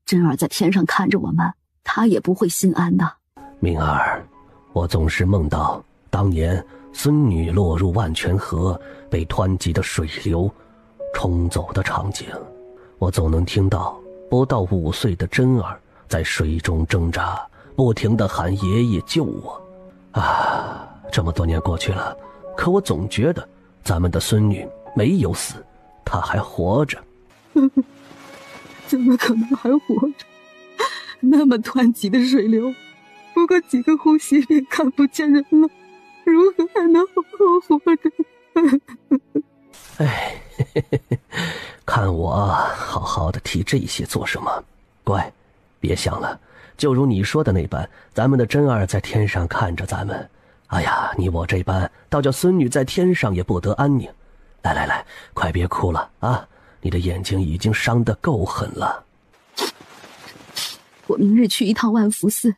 真儿在天上看着我们，她也不会心安的。明儿，我总是梦到当年孙女落入万泉河，被湍急的水流冲走的场景，我总能听到不到5岁的真儿在水中挣扎，不停地喊爷爷救我。啊，这么多年过去了，可我总觉得咱们的孙女没有死，她还活着。怎么可能还活着？那么湍急的水流，不过几个呼吸便看不见人了，如何还能活着？哎，看我好好的提这些做什么？乖，别想了，就如你说的那般，咱们的真儿在天上看着咱们。哎呀，你我这般，倒叫孙女在天上也不得安宁。来来来，快别哭了啊！你的眼睛已经伤得够狠了。我明日去一趟万福寺，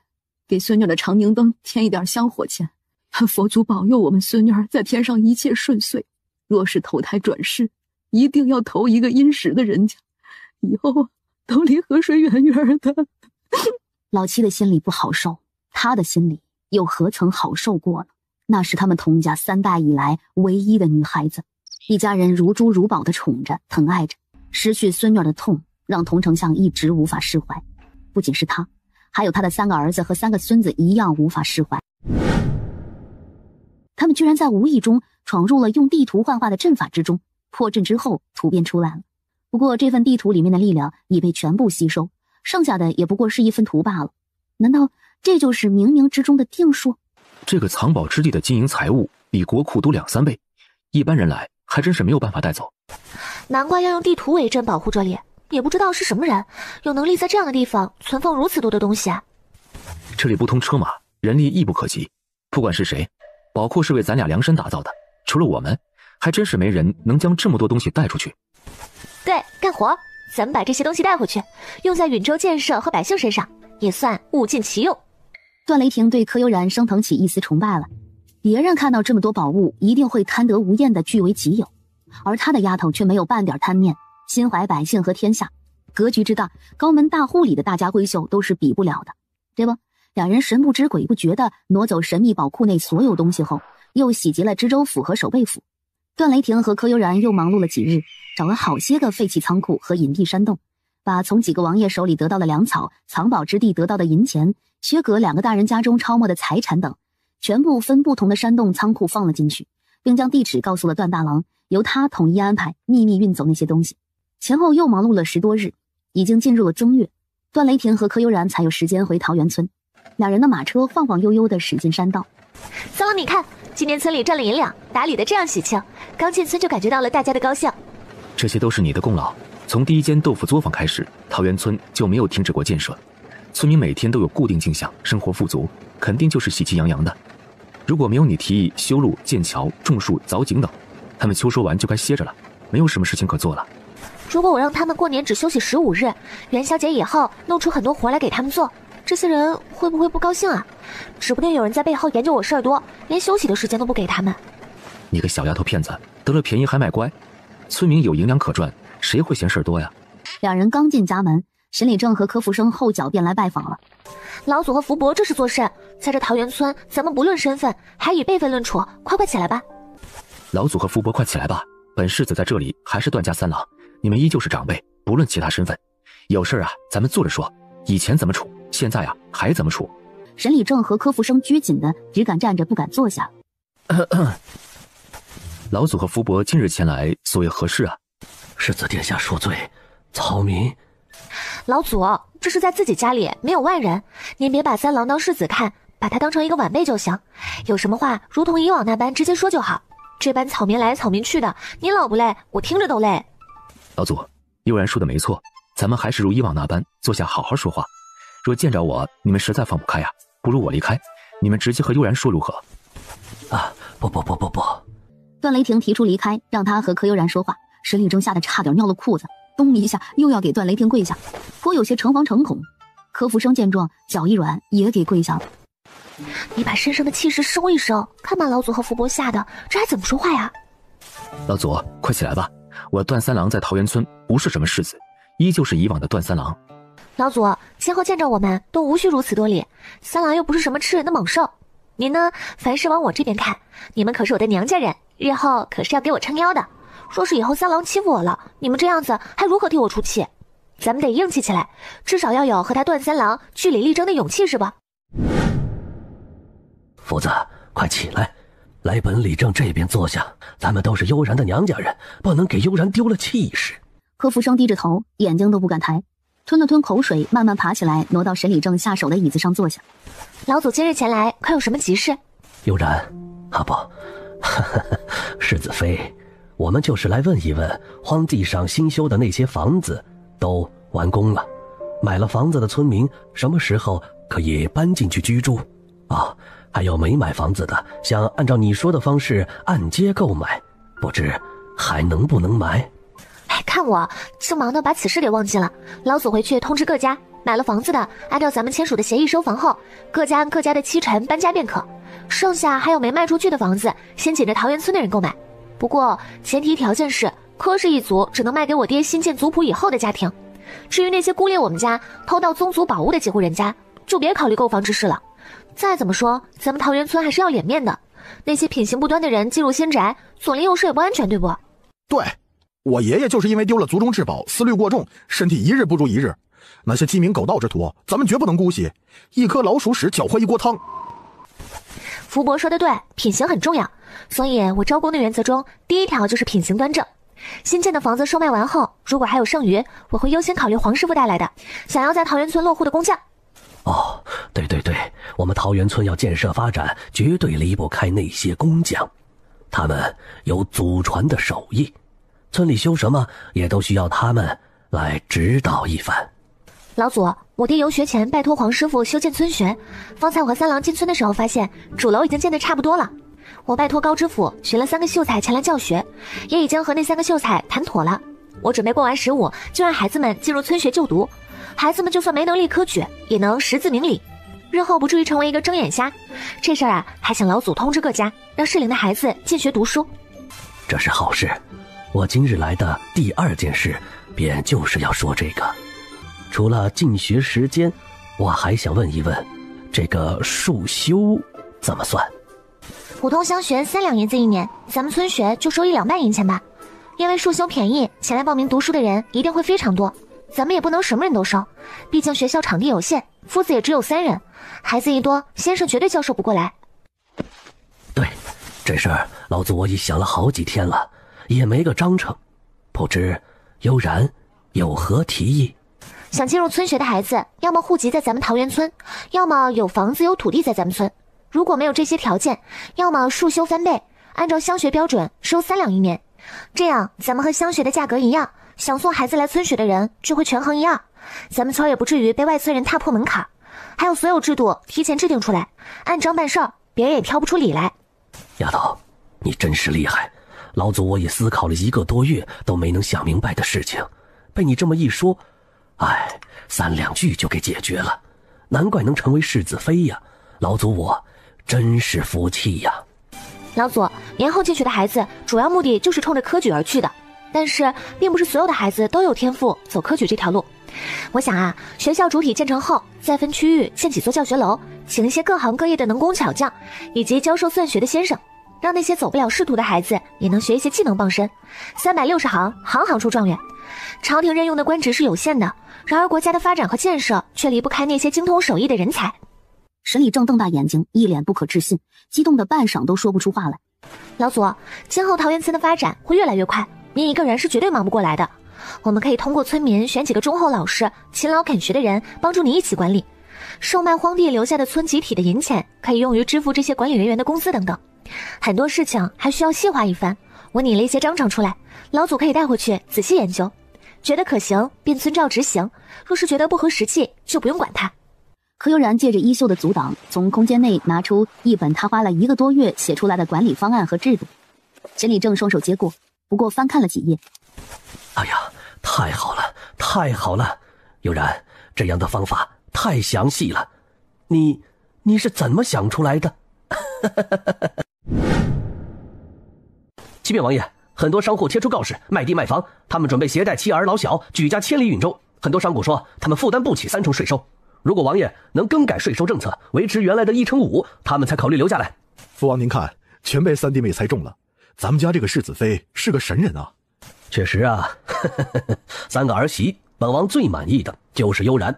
给孙女的长明灯添一点香火钱，盼佛祖保佑我们孙女儿在天上一切顺遂。若是投胎转世，一定要投一个殷实的人家，以后都离河水远远的。老七的心里不好受，他的心里又何曾好受过呢？那是他们童家3代以来唯一的女孩子，一家人如珠如宝的宠着疼爱着，失去孙女的痛让童丞相一直无法释怀。不仅是他，还有他的3个儿子和3个孙子一样无法释怀。他们居然在无意中闯入了用地图幻化的阵法之中，破阵之后图便出来了。不过这份地图里面的力量已被全部吸收，剩下的也不过是一分图罢了。难道这就是冥冥之中的定数？这个藏宝之地的金银财物比国库都2、3倍，一般人来还真是没有办法带走。难怪要用地图为阵保护这里，也不知道是什么人有能力在这样的地方存放如此多的东西啊！这里不通车马，人力亦不可及，不管是谁，宝库是为咱俩量身打造的，除了我们，还真是没人能将这么多东西带出去。对，干活！咱们把这些东西带回去，用在允州建设和百姓身上，也算物尽其用。段雷霆对柯悠然升腾起一丝崇拜了。别人看到这么多宝物，一定会贪得无厌的据为己有，而他的丫头却没有半点贪念，心怀百姓和天下，格局之大，高门大户里的大家闺秀都是比不了的，对吧？2人神不知鬼不觉地挪走神秘宝库内所有东西后，又洗劫了知州府和守备府。段雷霆和柯悠然又忙碌了几日，找了好些个废弃仓库和隐蔽山洞，把从几个王爷手里得到的粮草、藏宝之地得到的银钱、薛阁2个大人家中抄没的财产等，全部分不同的山洞仓库放了进去，并将地址告诉了段大郎，由他统一安排秘密运走那些东西。前后又忙碌了10多日，已经进入了正月，段雷霆和柯悠然才有时间回桃源村。两人的马车晃晃悠悠地驶进山道。三郎，你看，今年村里赚了银两，打理得这样喜庆，刚进村就感觉到了大家的高兴。这些都是你的功劳。从第一间豆腐作坊开始，桃源村就没有停止过建设，村民每天都有固定进项，生活富足，肯定就是喜气洋洋的。如果没有你提议修路、建桥、种树、凿井等，他们秋收完就该歇着了，没有什么事情可做了。如果我让他们过年只休息15日，元宵节以后弄出很多活来给他们做，这些人会不会不高兴啊？指不定有人在背后研究我事儿多，连休息的时间都不给他们。你个小丫头片子，得了便宜还卖乖，村民有银两可赚，谁会嫌事儿多呀？两人刚进家门，沈礼正和柯福生后脚便来拜访了。老祖和福伯这是做甚？在这桃源村，咱们不论身份，还以辈分论处，快起来吧！老祖和福伯快起来吧！本世子在这里还是段家三郎，你们依旧是长辈，不论其他身份。有事啊，咱们坐着说。以前怎么处，现在啊还怎么处？沈礼正和柯福生拘谨的只敢站着不敢坐下。老祖和福伯今日前来，所谓何事啊？世子殿下恕罪，曹民。老祖，这是在自己家里，没有外人，您别把三郎当世子看，把他当成一个晚辈就行。有什么话，如同以往那般直接说就好。这般草民来草民去的，您老不累，我听着都累。老祖，悠然说的没错，咱们还是如以往那般坐下好好说话。若见着我，你们实在放不开呀，不如我离开，你们直接和悠然说如何？啊，不。段雷霆提出离开，让他和柯悠然说话。沈礼正吓得差点尿了裤子，咚一下又要给段雷霆跪下，颇有些诚惶诚恐。柯福生见状，脚一软，也给跪下了。你把身上的气势收一收，看把老祖和福伯吓的，这还怎么说话呀？老祖，快起来吧！我段三郎在桃源村不是什么世子，依旧是以往的段三郎。老祖，今后见着我们都无需如此多礼，三郎又不是什么吃人的猛兽。您呢，凡事往我这边看，你们可是我的娘家人，日后可是要给我撑腰的。若是以后三郎欺负我了，你们这样子还如何替我出气？咱们得硬气起来，至少要有和他段三郎据理力争的勇气，是吧？福子，快起来，来本理正这边坐下，咱们都是悠然的娘家人，不能给悠然丢了气势。柯福生低着头，眼睛都不敢抬，吞了吞口水，慢慢爬起来，挪到沈礼正下手的椅子上坐下。老祖今日前来，快有什么急事？悠然，啊不，世子妃，我们就是来问一问，荒地上新修的那些房子都完工了，买了房子的村民什么时候可以搬进去居住？啊，还有没买房子的，想按照你说的方式按揭购买，不知还能不能买？哎，看我正忙的把此事给忘记了。老祖回去通知各家，买了房子的按照咱们签署的协议收房后，各家按各家的期辰搬家便可。剩下还有没卖出去的房子，先紧着桃源村的人购买。不过前提条件是柯氏一族只能卖给我爹新建族谱以后的家庭。至于那些孤立我们家偷盗宗族宝物的几户人家，就别考虑购房之事了。再怎么说，咱们桃源村还是要脸面的。那些品行不端的人进入新宅，左邻右舍也不安全，对不？对，我爷爷就是因为丢了族中至宝，思虑过重，身体一日不如一日。那些鸡鸣狗盗之徒，咱们绝不能姑息。一颗老鼠屎搅和一锅汤。福伯说的对，品行很重要，所以我招工的原则中，第一条就是品行端正。新建的房子售卖完后，如果还有剩余，我会优先考虑黄师傅带来的想要在桃源村落户的工匠。哦，对，我们桃源村要建设发展，绝对离不开那些工匠，他们有祖传的手艺，村里修什么也都需要他们来指导一番。老祖，我爹游学前拜托黄师傅修建村学，方才我和三郎进村的时候发现主楼已经建得差不多了。我拜托高知府寻了3个秀才前来教学，也已经和那3个秀才谈妥了。我准备过完15就让孩子们进入村学就读，孩子们就算没能力科举，也能识字明理，日后不至于成为一个睁眼瞎。这事儿啊，还请老祖通知各家，让适龄的孩子进学读书。这是好事，我今日来的第2件事，便就是要说这个。除了进学时间，我还想问一问，这个束修怎么算？普通乡学3两银子1年，咱们村学就收1两半银钱吧。因为束修便宜，前来报名读书的人一定会非常多。咱们也不能什么人都收，毕竟学校场地有限，夫子也只有3人，孩子一多，先生绝对教授不过来。对，这事儿老子我已想了好几天了，也没个章程，不知悠然有何提议？想进入村学的孩子，要么户籍在咱们桃源村，要么有房子有土地在咱们村。如果没有这些条件，要么数修翻倍，按照乡学标准收3两1年，这样咱们和乡学的价格一样，想送孩子来村学的人就会权衡1-2，咱们村也不至于被外村人踏破门槛。还有所有制度提前制定出来，按章办事儿，别人也挑不出理来。丫头，你真是厉害，老祖我也思考了1个多月都没能想明白的事情，被你这么一说，哎，3两句就给解决了，难怪能成为世子妃呀！老祖我真是服气呀！老祖，年后进学的孩子主要目的就是冲着科举而去的，但是并不是所有的孩子都有天赋走科举这条路。我想啊，学校主体建成后，再分区域建几座教学楼，请一些各行各业的能工巧匠，以及教授算学的先生，让那些走不了仕途的孩子也能学一些技能傍身。360行，行行出状元。朝廷任用的官职是有限的，然而国家的发展和建设却离不开那些精通手艺的人才。沈礼正瞪大眼睛，一脸不可置信，激动的半晌都说不出话来。老祖，今后桃源村的发展会越来越快，您一个人是绝对忙不过来的。我们可以通过村民选几个忠厚老实、勤劳肯学的人，帮助你一起管理。售卖荒地留下的村集体的银钱，可以用于支付这些管理人员的工资等等。很多事情还需要细化一番，我拟了一些章程出来，老祖可以带回去仔细研究，觉得可行便遵照执行，若是觉得不合实际，就不用管它。柯悠然借着衣袖的阻挡，从空间内拿出一本他花了1个多月写出来的管理方案和制度。沈礼正双手接过，不过翻看了几页。哎呀，太好了，太好了！悠然，这样的方法太详细了，你是怎么想出来的？启禀王爷，很多商户贴出告示卖地卖房，他们准备携带妻儿老小举家迁离允州。很多商贾说他们负担不起3重税收，如果王爷能更改税收政策，维持原来的1/5，他们才考虑留下来。父王您看，全被三弟妹猜中了，咱们家这个世子妃是个神人啊！确实啊，3个儿媳，本王最满意的就是悠然。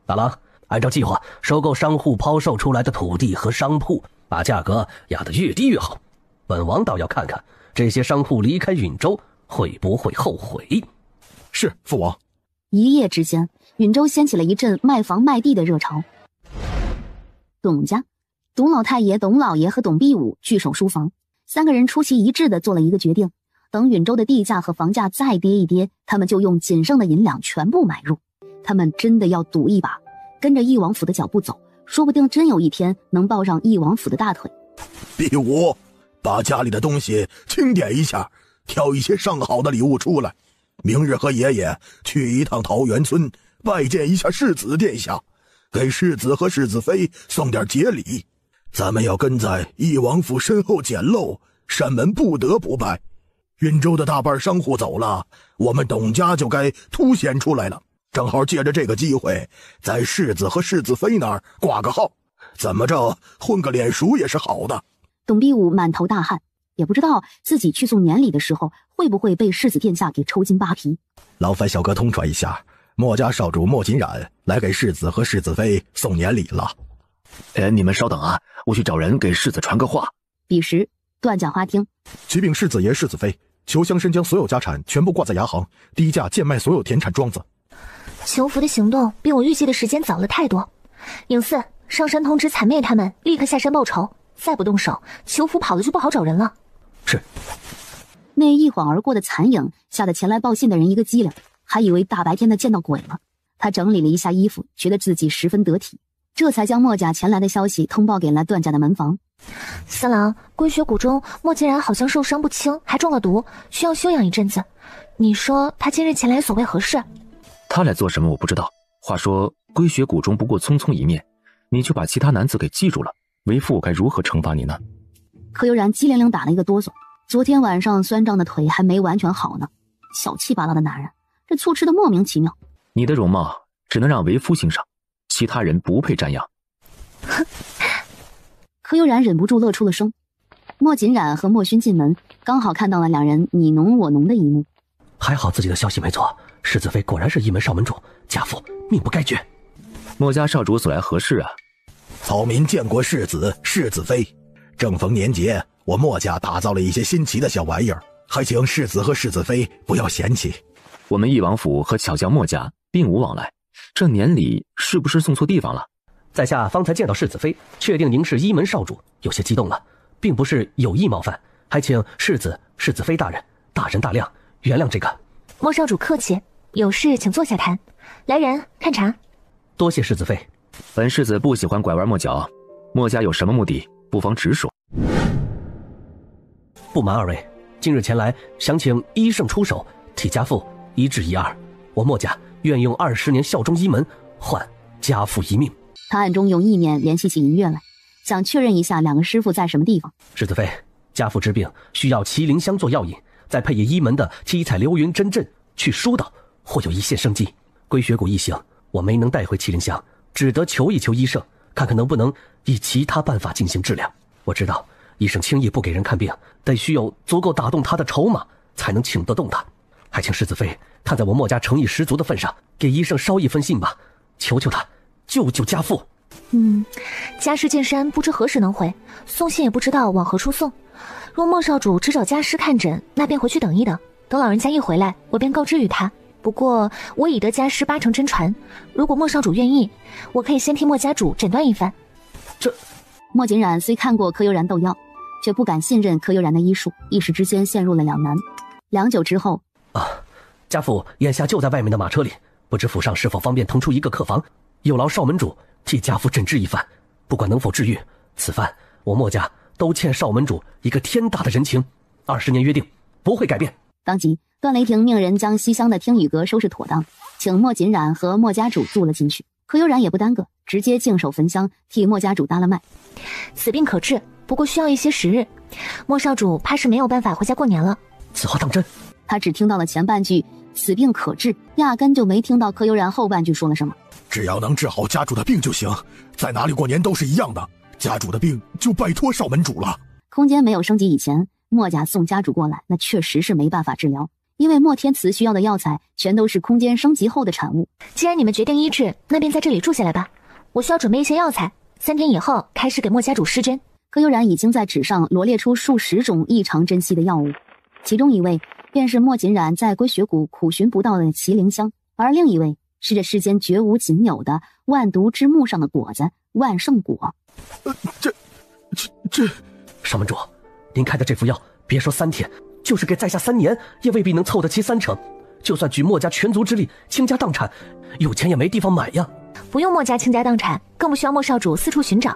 大郎，按照计划收购商户抛售出来的土地和商铺，把价格压得越低越好。本王倒要看看这些商户离开允州会不会后悔。是，父王。一夜之间，允州掀起了一阵卖房卖地的热潮。董家，董老太爷、董老爷和董必武聚首书房，3个人出奇一致地做了一个决定，等允州的地价和房价再跌一跌，他们就用仅剩的银两全部买入。他们真的要赌一把，跟着义王府的脚步走，说不定真有一天能抱上义王府的大腿。必武，把家里的东西清点一下，挑一些上好的礼物出来。明日和爷爷去一趟桃源村，拜见一下世子殿下，给世子和世子妃送点节礼。咱们要跟在义王府身后捡漏，山门不得不拜。允州的大半商户走了，我们董家就该凸显出来了。正好借着这个机会，在世子和世子妃那儿挂个号，怎么着混个脸熟也是好的。董必武满头大汗，也不知道自己去送年礼的时候会不会被世子殿下给抽筋扒皮。劳烦小哥通传一下，墨家少主墨锦染来给世子和世子妃送年礼了。你们稍等啊，我去找人给世子传个话。彼时段家花厅，启禀世子爷世子妃，求乡绅将所有家产全部挂在衙行，低价贱卖所有田产庄子。求福的行动比我预计的时间早了太多。影四，上山通知残妹他们立刻下山报仇，再不动手，求福跑了就不好找人了。是。那一晃而过的残影吓得前来报信的人一个机灵，还以为大白天的见到鬼了。他整理了一下衣服，觉得自己十分得体，这才将墨家前来的消息通报给了段家的门房。三郎，归学谷中莫竟然好像受伤不轻，还中了毒，需要休养一阵子。你说他今日前来所为何事？他来做什么我不知道。话说归学谷中不过匆匆一面，你就把其他男子给记住了，为父我该如何惩罚你呢？柯悠然机灵灵打了一个哆嗦，昨天晚上酸胀的腿还没完全好呢。小气巴拉的男人，这醋吃的莫名其妙。你的容貌只能让为夫欣赏，其他人不配瞻仰。柯悠然忍不住乐出了声。莫锦染和莫勋进门，刚好看到了两人你侬我侬的一幕。还好自己的消息没错，世子妃果然是一门少门主，家父命不该绝。墨家少主所来何事啊？草民见过世子、世子妃，正逢年节，我墨家打造了一些新奇的小玩意儿，还请世子和世子妃不要嫌弃。我们翼王府和巧匠墨家并无往来，这年礼是不是送错地方了？在下方才见到世子妃，确定您是一门少主，有些激动了，并不是有意冒犯，还请世子、世子妃大人大人大量，原谅这个。莫少主客气，有事请坐下谈。来人，看茶。多谢世子妃。本世子不喜欢拐弯抹角，墨家有什么目的，不妨直说。不瞒二位，今日前来想请医圣出手，替家父医治一二。我墨家愿用20年效忠一门，换家父一命。他暗中用意念联系起银月来，想确认一下两个师傅在什么地方。世子妃，家父之病需要麒麟香做药引，再配以一门的七彩流云真阵去疏导，或有一线生机。归血谷一行，我没能带回麒麟香，只得求一求医圣，看看能不能以其他办法进行治疗。我知道医生轻易不给人看病，得需有足够打动他的筹码才能请得动他。还请世子妃看在我墨家诚意十足的份上，给医生捎一封信吧，求求他救救家父。家师进山不知何时能回，送信也不知道往何处送。若莫少主只找家师看诊，那便回去等一等，等老人家一回来，我便告知于他。不过我已得家师8成真传，如果莫少主愿意，我可以先替莫家主诊断一番。莫锦染虽看过柯悠然斗药，却不敢信任柯悠然的医术，一时之间陷入了两难。良久之后，家父眼下就在外面的马车里，不知府上是否方便腾出一个客房，有劳少门主替家父诊治一番。不管能否治愈，此番我墨家都欠少门主一个天大的人情，20年约定不会改变。当即段雷霆命人将西厢的听雨阁收拾妥当，请莫锦染和莫家主住了进去。柯悠然也不耽搁，直接净手焚香替莫家主搭了脉。此病可治，不过需要一些时日，莫少主怕是没有办法回家过年了。此话当真？他只听到了前半句此病可治，压根就没听到柯悠然后半句说了什么。只要能治好家主的病就行，在哪里过年都是一样的，家主的病就拜托少门主了。空间没有升级以前，墨家送家主过来，那确实是没办法治疗，因为墨天慈需要的药材全都是空间升级后的产物。既然你们决定医治，那便在这里住下来吧。我需要准备一些药材，3天以后开始给莫家主施针。柯悠然已经在纸上罗列出数十种异常珍稀的药物，其中一位便是莫锦染在归血谷苦寻不到的麒麟香，而另一位是这世间绝无仅有的万毒之木上的果子万圣果。这少门主，您开的这副药，别说3天，就是给在下3年，也未必能凑得齐3成。就算举墨家全族之力倾家荡产，有钱也没地方买呀。不用墨家倾家荡产，更不需要莫少主四处寻找。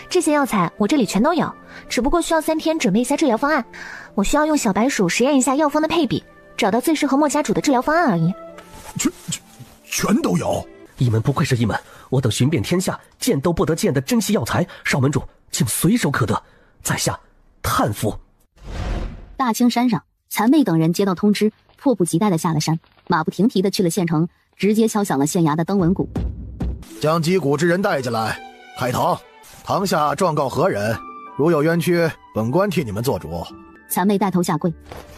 这些药材我这里全都有，只不过需要3天准备一下治疗方案。我需要用小白鼠实验一下药方的配比，找到最适合莫家主的治疗方案而已。全都有。一门不愧是一门，我等寻遍天下见都不得见的珍稀药材，少门主竟随手可得，在下叹服。大青山上，残妹等人接到通知，迫不及待地下了山，马不停蹄地去了县城，直接敲响了县衙的登闻鼓。将击鼓之人带进来，开堂。堂下状告何人？如有冤屈，本官替你们做主。残妹带头下跪，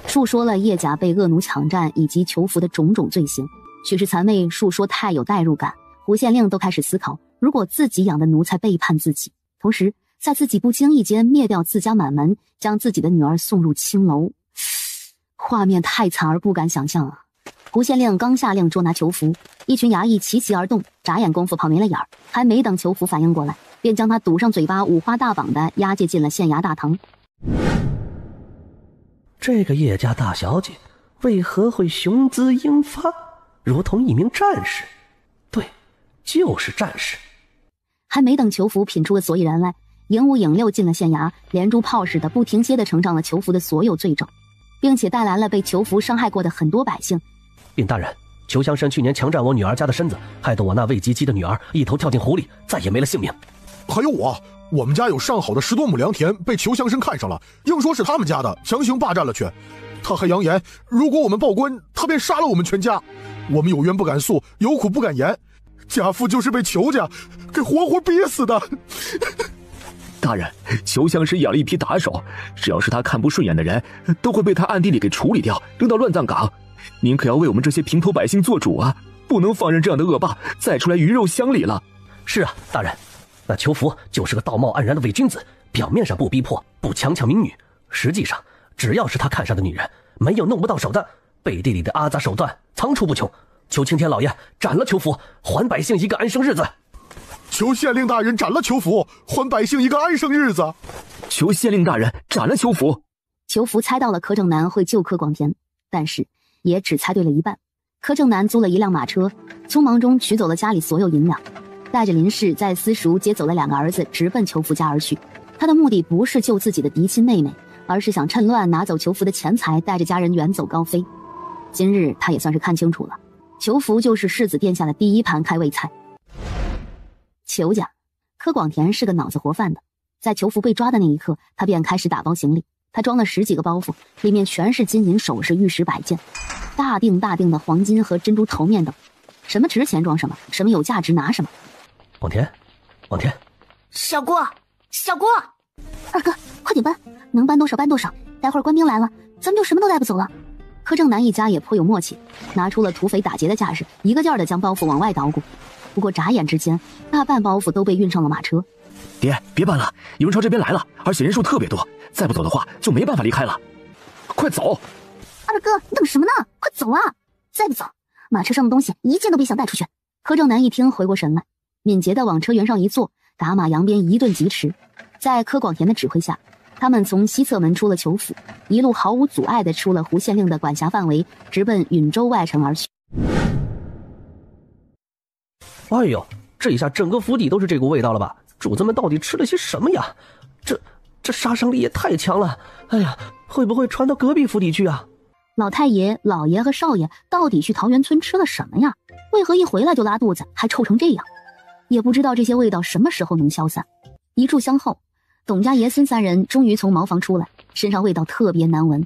述说了叶甲被恶奴抢占以及囚服的种种罪行。许是残妹述说太有代入感，胡县令都开始思考，如果自己养的奴才背叛自己，同时在自己不经意间灭掉自家满门，将自己的女儿送入青楼，画面太惨而不敢想象啊！胡县令刚下令捉拿囚服，一群衙役齐齐而动，眨眼功夫跑没了眼儿，还没等囚服反应过来，便将他堵上嘴巴，五花大绑的押解进了县衙大堂。这个叶家大小姐为何会雄姿英发，如同一名战士？对，就是战士。还没等囚服品出个所以然来，影五影六进了县衙，连珠炮似的不停歇地呈上了囚服的所有罪证，并且带来了被囚服伤害过的很多百姓。禀大人，裘乡绅去年强占我女儿家的身子，害得我那未及笄的女儿一头跳进湖里，再也没了性命。还有我们家有上好的10多亩良田，被裘乡绅看上了，硬说是他们家的，强行霸占了去。他还扬言，如果我们报官，他便杀了我们全家。我们有冤不敢诉，有苦不敢言，家父就是被裘家给活活憋死的。大人，裘乡绅养了一批打手，只要是他看不顺眼的人，都会被他暗地里给处理掉，扔到乱葬岗。您可要为我们这些平头百姓做主啊！不能放任这样的恶霸再出来鱼肉乡里了。是啊，大人，那裘福就是个道貌岸然的伪君子，表面上不逼迫，不强抢民女，实际上只要是他看上的女人，没有弄不到手的，背地里的阿杂手段层出不穷。求青天老爷斩了裘福，还百姓一个安生日子。求县令大人斩了裘福，还百姓一个安生日子。求县令大人斩了裘福。裘福猜到了柯正南会救柯广田，但是也只猜对了一半。柯正南租了一辆马车，匆忙中取走了家里所有银两，带着林氏在私塾接走了2个儿子，直奔裘福家而去。他的目的不是救自己的嫡亲妹妹，而是想趁乱拿走裘福的钱财，带着家人远走高飞。今日他也算是看清楚了，裘福就是世子殿下的第一盘开胃菜。裘家，柯广田是个脑子活泛的，在裘福被抓的那一刻，他便开始打包行李。他装了10几个包袱，里面全是金银首饰、玉石摆件，大锭的黄金和珍珠头面等，什么值钱装什么，什么有价值拿什么。广田，小郭，二哥，快点搬，能搬多少搬多少，待会儿官兵来了，咱们就什么都带不走了。柯正南一家也颇有默契，拿出了土匪打劫的架势，一个劲儿的将包袱往外捣鼓。不过眨眼之间，大半包袱都被运上了马车。爹，别搬了，有人朝这边来了，而且人数特别多，再不走的话就没办法离开了。快走！二哥，你等什么呢？快走啊！再不走，马车上的东西一件都别想带出去。柯正南一听回过神来，敏捷地往车辕上一坐，打马扬鞭一顿疾驰。在柯广田的指挥下，他们从西侧门出了裘府，一路毫无阻碍地出了胡县令的管辖范围，直奔允州外城而去。哎呦，这一下整个府邸都是这股味道了吧？主子们到底吃了些什么呀？这杀伤力也太强了！哎呀，会不会传到隔壁府邸去啊？老太爷、老爷和少爷到底去桃源村吃了什么呀？为何一回来就拉肚子，还臭成这样？也不知道这些味道什么时候能消散。一炷香后，董家爷孙3人终于从茅房出来，身上味道特别难闻，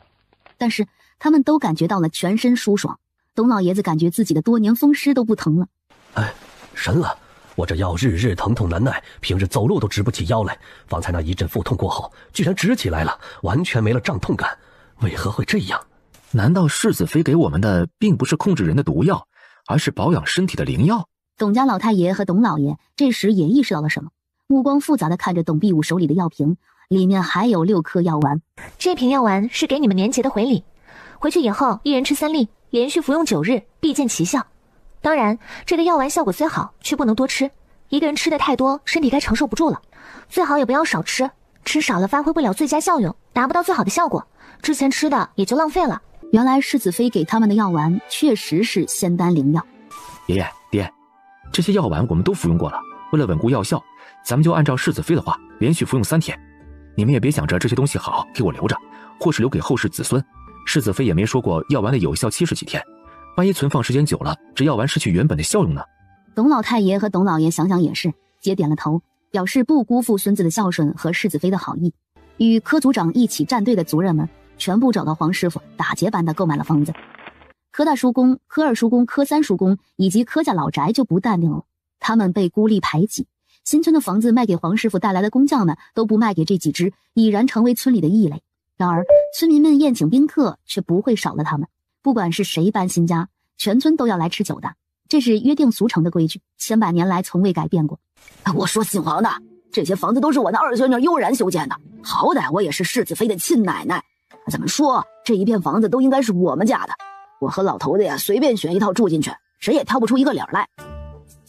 但是他们都感觉到了全身舒爽。董老爷子感觉自己的多年风湿都不疼了。哎，神了！我这腰日日疼痛难耐，平日走路都直不起腰来，方才那一阵腹痛过后，居然直起来了，完全没了胀痛感。为何会这样？难道世子妃给我们的并不是控制人的毒药，而是保养身体的灵药？董家老太爷和董老爷这时也意识到了什么，目光复杂地看着董必武手里的药瓶，里面还有6颗药丸。这瓶药丸是给你们年节的回礼，回去以后一人吃3粒，连续服用9日，必见奇效。当然，这个药丸效果虽好，却不能多吃，一个人吃的太多，身体该承受不住了。最好也不要少吃，吃少了发挥不了最佳效用，达不到最好的效果，之前吃的也就浪费了。原来世子妃给他们的药丸确实是仙丹灵药。爷爷爹，这些药丸我们都服用过了，为了稳固药效，咱们就按照世子妃的话，连续服用3天。你们也别想着这些东西好给我留着，或是留给后世子孙。世子妃也没说过药丸的有效期是几天，万一存放时间久了，这药丸失去原本的效用呢？董老太爷和董老爷想想也是，皆点了头，表示不辜负孙子的孝顺和世子妃的好意。与柯族长一起站队的族人们全部找到黄师傅，打劫般的购买了房子。柯大叔公、柯二叔公、柯三叔公以及柯家老宅就不淡定了，他们被孤立排挤，新村的房子卖给黄师傅带来的工匠们都不卖给这几只，已然成为村里的异类。然而村民们宴请宾客却不会少了他们，不管是谁搬新家，全村都要来吃酒的，这是约定俗成的规矩，千百年来从未改变过。我说姓黄的，这些房子都是我的二孙女悠然修建的，好歹我也是世子妃的亲奶奶，怎么说这一片房子都应该是我们家的。我和老头子呀，随便选一套住进去，谁也挑不出一个理儿来。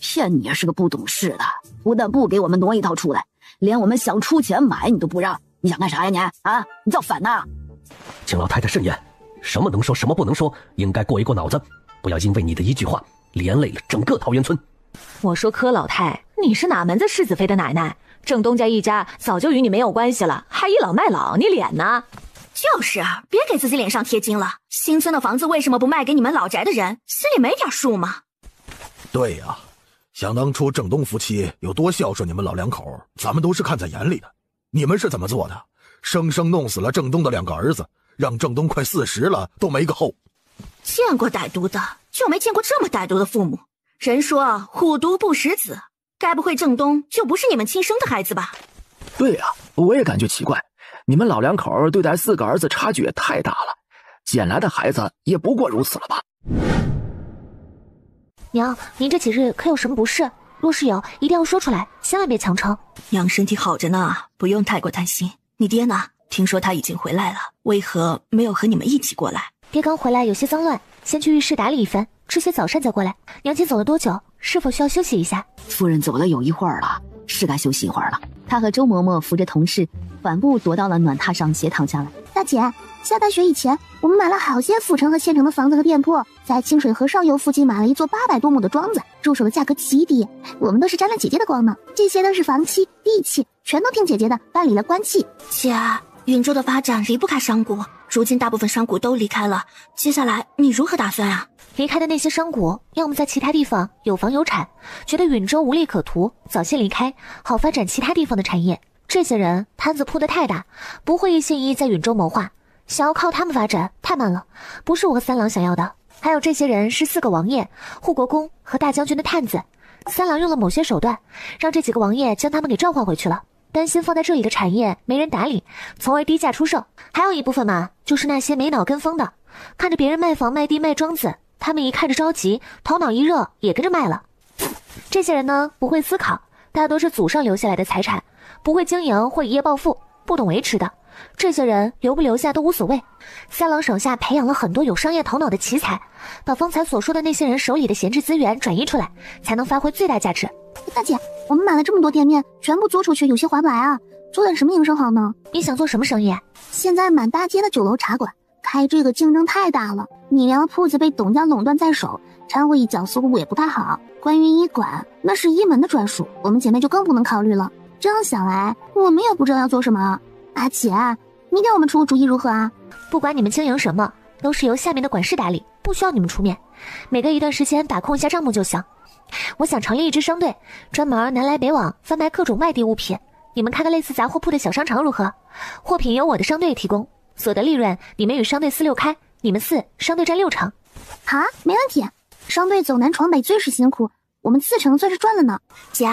骗你也是个不懂事的，不但不给我们挪一套出来，连我们想出钱买你都不让。你想干啥呀你啊？你造反呐！请老太太慎言，什么能说什么不能说，应该过一过脑子，不要因为你的一句话连累了整个桃源村。我说柯老太，你是哪门子世子妃的奶奶？郑东家一家早就与你没有关系了，还倚老卖老，你脸呢？就是别给自己脸上贴金了。新村的房子为什么不卖给你们老宅的人？心里没点数吗？对呀，想当初郑东夫妻有多孝顺你们老两口，咱们都是看在眼里的。你们是怎么做的？生生弄死了郑东的2个儿子，让郑东快40了都没个后。见过歹毒的，就没见过这么歹毒的父母。人说虎毒不食子，该不会郑东就不是你们亲生的孩子吧？对呀，我也感觉奇怪，你们老两口对待4个儿子差距也太大了。捡来的孩子也不过如此了吧？娘，您这几日可有什么不适？若是有，一定要说出来，千万别强撑。娘身体好着呢，不用太过担心。你爹呢？听说他已经回来了，为何没有和你们一起过来？爹刚回来，有些脏乱，先去浴室打理一番，吃些早膳再过来。娘亲走了多久？是否需要休息一下？夫人走了有一会儿了，是该休息一会儿了。她和周嬷嬷扶着同事缓步踱到了暖榻上，斜躺下来。大姐，下大雪以前，我们买了好些府城和县城的房子和店铺，在清水河上游附近买了一座800多亩的庄子，入手的价格极低，我们都是沾了姐姐的光呢。这些都是房契、地契，全都听姐姐的，办理了官契。姐，云州的发展离不开商贾，如今大部分商贾都离开了，接下来你如何打算啊？离开的那些商贾，要么在其他地方有房有产，觉得允州无利可图，早些离开，好发展其他地方的产业。这些人摊子铺得太大，不会一心一意在允州谋划，想要靠他们发展太慢了，不是我和三郎想要的。还有这些人是4个王爷、护国公和大将军的探子，三郎用了某些手段，让这几个王爷将他们给召唤回去了，担心放在这里的产业没人打理，从而低价出售。还有一部分嘛，就是那些没脑跟风的，看着别人卖房卖地卖庄子，他们一看着着急，头脑一热也跟着卖了。这些人呢，不会思考，大多是祖上留下来的财产，不会经营或一夜暴富，不懂维持的。这些人留不留下都无所谓。三郎手下培养了很多有商业头脑的奇才，把方才所说的那些人手里的闲置资源转移出来，才能发挥最大价值。大姐，我们买了这么多店面，全部租出去，有些划不来啊，做点什么营生好呢？你想做什么生意？现在满大街的酒楼茶馆，开这个竞争太大了，米粮铺子被董家垄断在手，掺和一脚似乎也不太好。关于医馆，那是一门的专属，我们姐妹就更不能考虑了。这样想来，我们也不知道要做什么。阿姐，你给我们出个主意如何啊？不管你们经营什么，都是由下面的管事打理，不需要你们出面，每隔一段时间打控一下账目就行。我想成立一支商队，专门南来北往贩卖各种外地物品，你们开个类似杂货铺的小商场如何？货品由我的商队提供，所得利润你们与商队4、6开，你们4，商队占6成。好，没问题。商队走南闯北最是辛苦，我们4成算是赚了呢。姐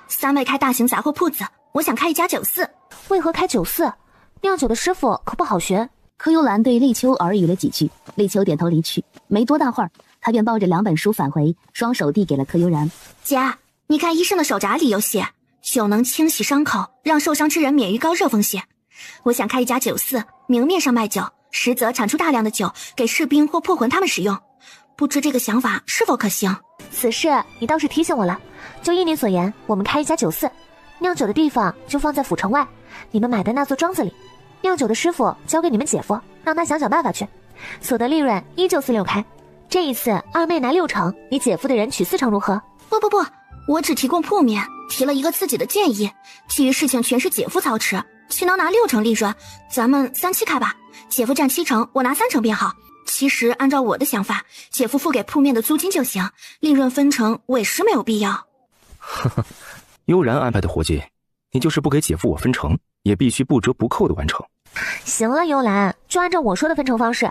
，3位开大型杂货铺子，我想开一家酒肆。为何开酒肆？酿酒的师傅可不好学。柯幽兰对立秋耳语了几句，立秋点头离去。没多大会儿，他便抱着2本书返回，双手递给了柯幽然。姐，你看医生的手札里有写，酒能清洗伤口，让受伤之人免于高热风险。我想开一家酒肆，明面上卖酒，实则产出大量的酒给士兵或破魂他们使用，不知这个想法是否可行？此事你倒是提醒我了。就依你所言，我们开一家酒肆，酿酒的地方就放在府城外，你们买的那座庄子里。酿酒的师傅交给你们姐夫，让他想想办法去。所得利润依旧4、6开。这一次二妹拿6成，你姐夫的人取4成如何？不，我只提供铺面，提了一个自己的建议，其余事情全是姐夫操持，岂能拿6成利润？咱们3、7开吧，姐夫占7成，我拿3成便好。其实按照我的想法，姐夫付给铺面的租金就行，利润分成委实没有必要。呵呵，悠然安排的活计，你就是不给姐夫我分成，也必须不折不扣的完成。行了，幽兰，就按照我说的分成方式，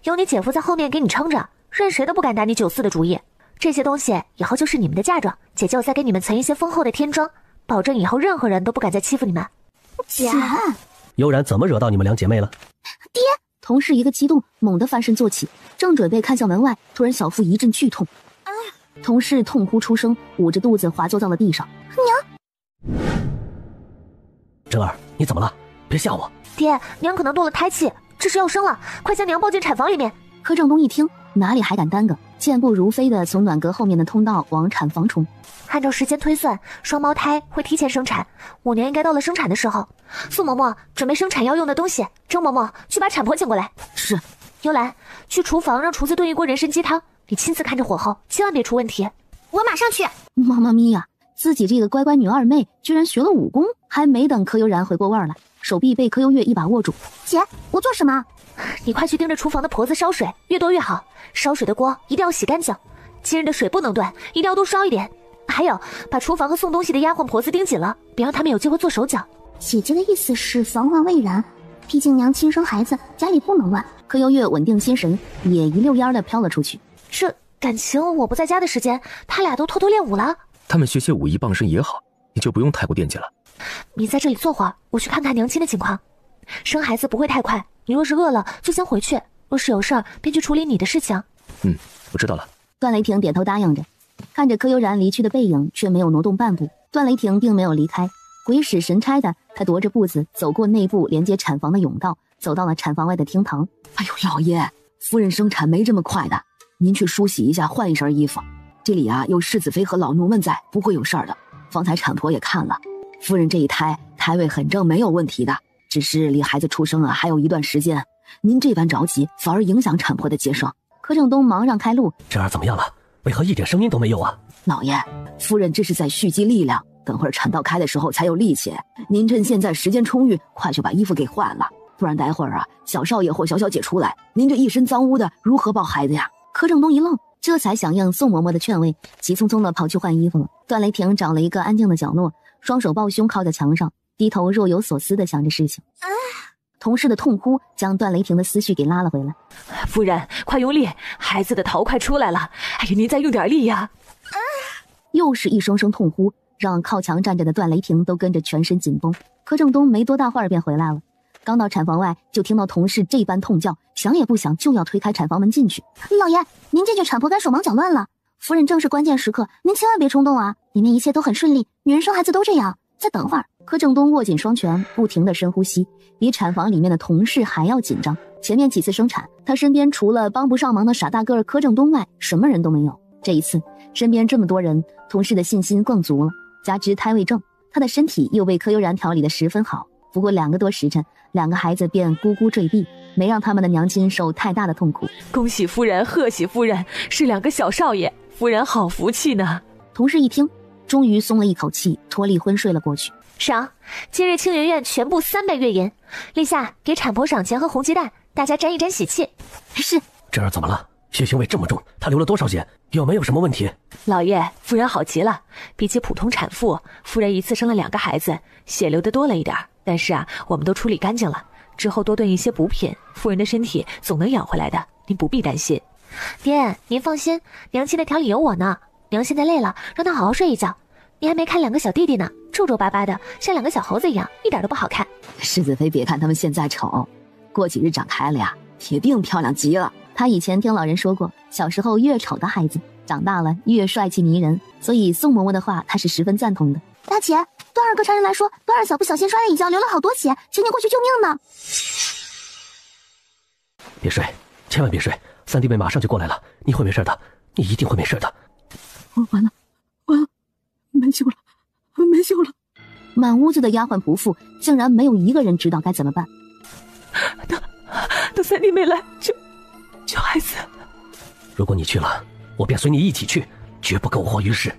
有你姐夫在后面给你撑着，任谁都不敢打你酒肆的主意。这些东西以后就是你们的嫁妆，姐就再给你们存一些丰厚的天庄，保证以后任何人都不敢再欺负你们。姐，悠然怎么惹到你们2姐妹了？爹！同事一个激动，猛地翻身坐起，正准备看向门外，突然小腹一阵剧痛，同事痛呼出声，捂着肚子滑坐到了地上。娘！真儿，你怎么了？别吓我！爹，娘可能动了胎气，这是要生了，快将娘抱进产房里面。柯正东一听，哪里还敢耽搁，健步如飞地从暖阁后面的通道往产房冲。按照时间推算，双胞胎会提前生产，5年应该到了生产的时候。苏嬷嬷准备生产要用的东西，周嬷嬷去把产婆请过来。是。幽兰，去厨房让厨子炖一锅人参鸡汤，你亲自看着火候，千万别出问题。我马上去。妈妈咪呀，自己这个乖乖女二妹居然学了武功，还没等柯悠然回过味儿来，手臂被柯悠月一把握住。姐，我做什么？你快去盯着厨房的婆子烧水，越多越好。烧水的锅一定要洗干净，今日的水不能断，一定要多烧一点。还有，把厨房和送东西的丫鬟婆子盯紧了，别让他们有机会做手脚。姐姐的意思是防患未然，毕竟娘亲生孩子，家里不能乱。柯悠月稳定心神，也一溜烟的飘了出去。这感情我不在家的时间，他俩都偷偷练武了。他们学些武艺傍身也好，你就不用太过惦记了。你在这里坐会儿，我去看看娘亲的情况。生孩子不会太快，你若是饿了就先回去，若是有事儿，便去处理你的事情。我知道了。段雷霆点头答应着，看着柯悠然离去的背影，却没有挪动半步。段雷霆并没有离开，鬼使神差的，他踱着步子走过内部连接产房的甬道，走到了产房外的厅堂。哎呦，老爷，夫人生产没这么快的，您去梳洗一下，换一身衣服。这里啊，有世子妃和老奴们在，不会有事儿的。方才产婆也看了，夫人这一胎位很正，没有问题的。只是离孩子出生啊还有一段时间，您这般着急，反而影响产婆的接生。柯正东忙让开路。这儿怎么样了？为何一点声音都没有啊？老爷，夫人这是在蓄积力量，等会儿产道开的时候才有力气。您趁现在时间充裕，快去把衣服给换了，不然待会儿啊，小少爷或小小姐出来，您这一身脏污的，如何抱孩子呀？柯正东一愣，这才响应宋嬷嬷的劝慰，急匆匆的跑去换衣服了。段雷霆找了一个安静的角落，双手抱胸靠在墙上，低头若有所思的想着事情。同事的痛哭将段雷霆的思绪给拉了回来。夫人，快用力，孩子的头快出来了！哎呀，您再用点力呀！又是一声声痛呼，让靠墙站着的段雷霆都跟着全身紧绷。柯正东没多大会儿便回来了，刚到产房外就听到同事这般痛叫，想也不想就要推开产房门进去。老爷，您这句产婆该手忙脚乱了。夫人正是关键时刻，您千万别冲动啊！里面一切都很顺利，女人生孩子都这样。再等会儿。柯正东握紧双拳，不停地深呼吸，比产房里面的同事还要紧张。前面几次生产，他身边除了帮不上忙的傻大个柯正东外，什么人都没有。这一次，身边这么多人，同事的信心更足了。加之胎位正，他的身体又被柯悠然调理得十分好。不过2个多时辰，2个孩子便咕咕坠地，没让他们的娘亲受太大的痛苦。恭喜夫人，贺喜夫人，是2个小少爷，夫人好福气呢。同事一听，终于松了一口气，脱力昏睡了过去。赏，今日青云院全部3倍月银，立夏给产婆赏钱和红鸡蛋，大家沾一沾喜气。是。这儿怎么了？血腥味这么重，她流了多少血？有没有什么问题？老爷，夫人好极了，比起普通产妇，夫人一次生了2个孩子，血流的多了一点，但是啊，我们都处理干净了，之后多炖一些补品，夫人的身体总能养回来的，您不必担心。爹，您放心，娘亲的调理有我呢。娘现在累了，让她好好睡一觉。你还没看2个小弟弟呢，皱皱巴巴的，像2个小猴子一样，一点都不好看。世子妃别看他们现在丑，过几日长开了呀，铁定漂亮极了。他以前听老人说过，小时候越丑的孩子，长大了越帅气迷人，所以宋嬷嬷的话他是十分赞同的。大姐，段二哥差人来说，段二嫂不小心摔了一跤，流了好多血，请你过去救命呢。别睡，千万别睡，三弟妹马上就过来了，你会没事的，你一定会没事的。完了，没救了，没救了！满屋子的丫鬟仆妇，竟然没有一个人知道该怎么办。等三弟妹来救孩子。如果你去了，我便随你一起去，绝不苟活于世。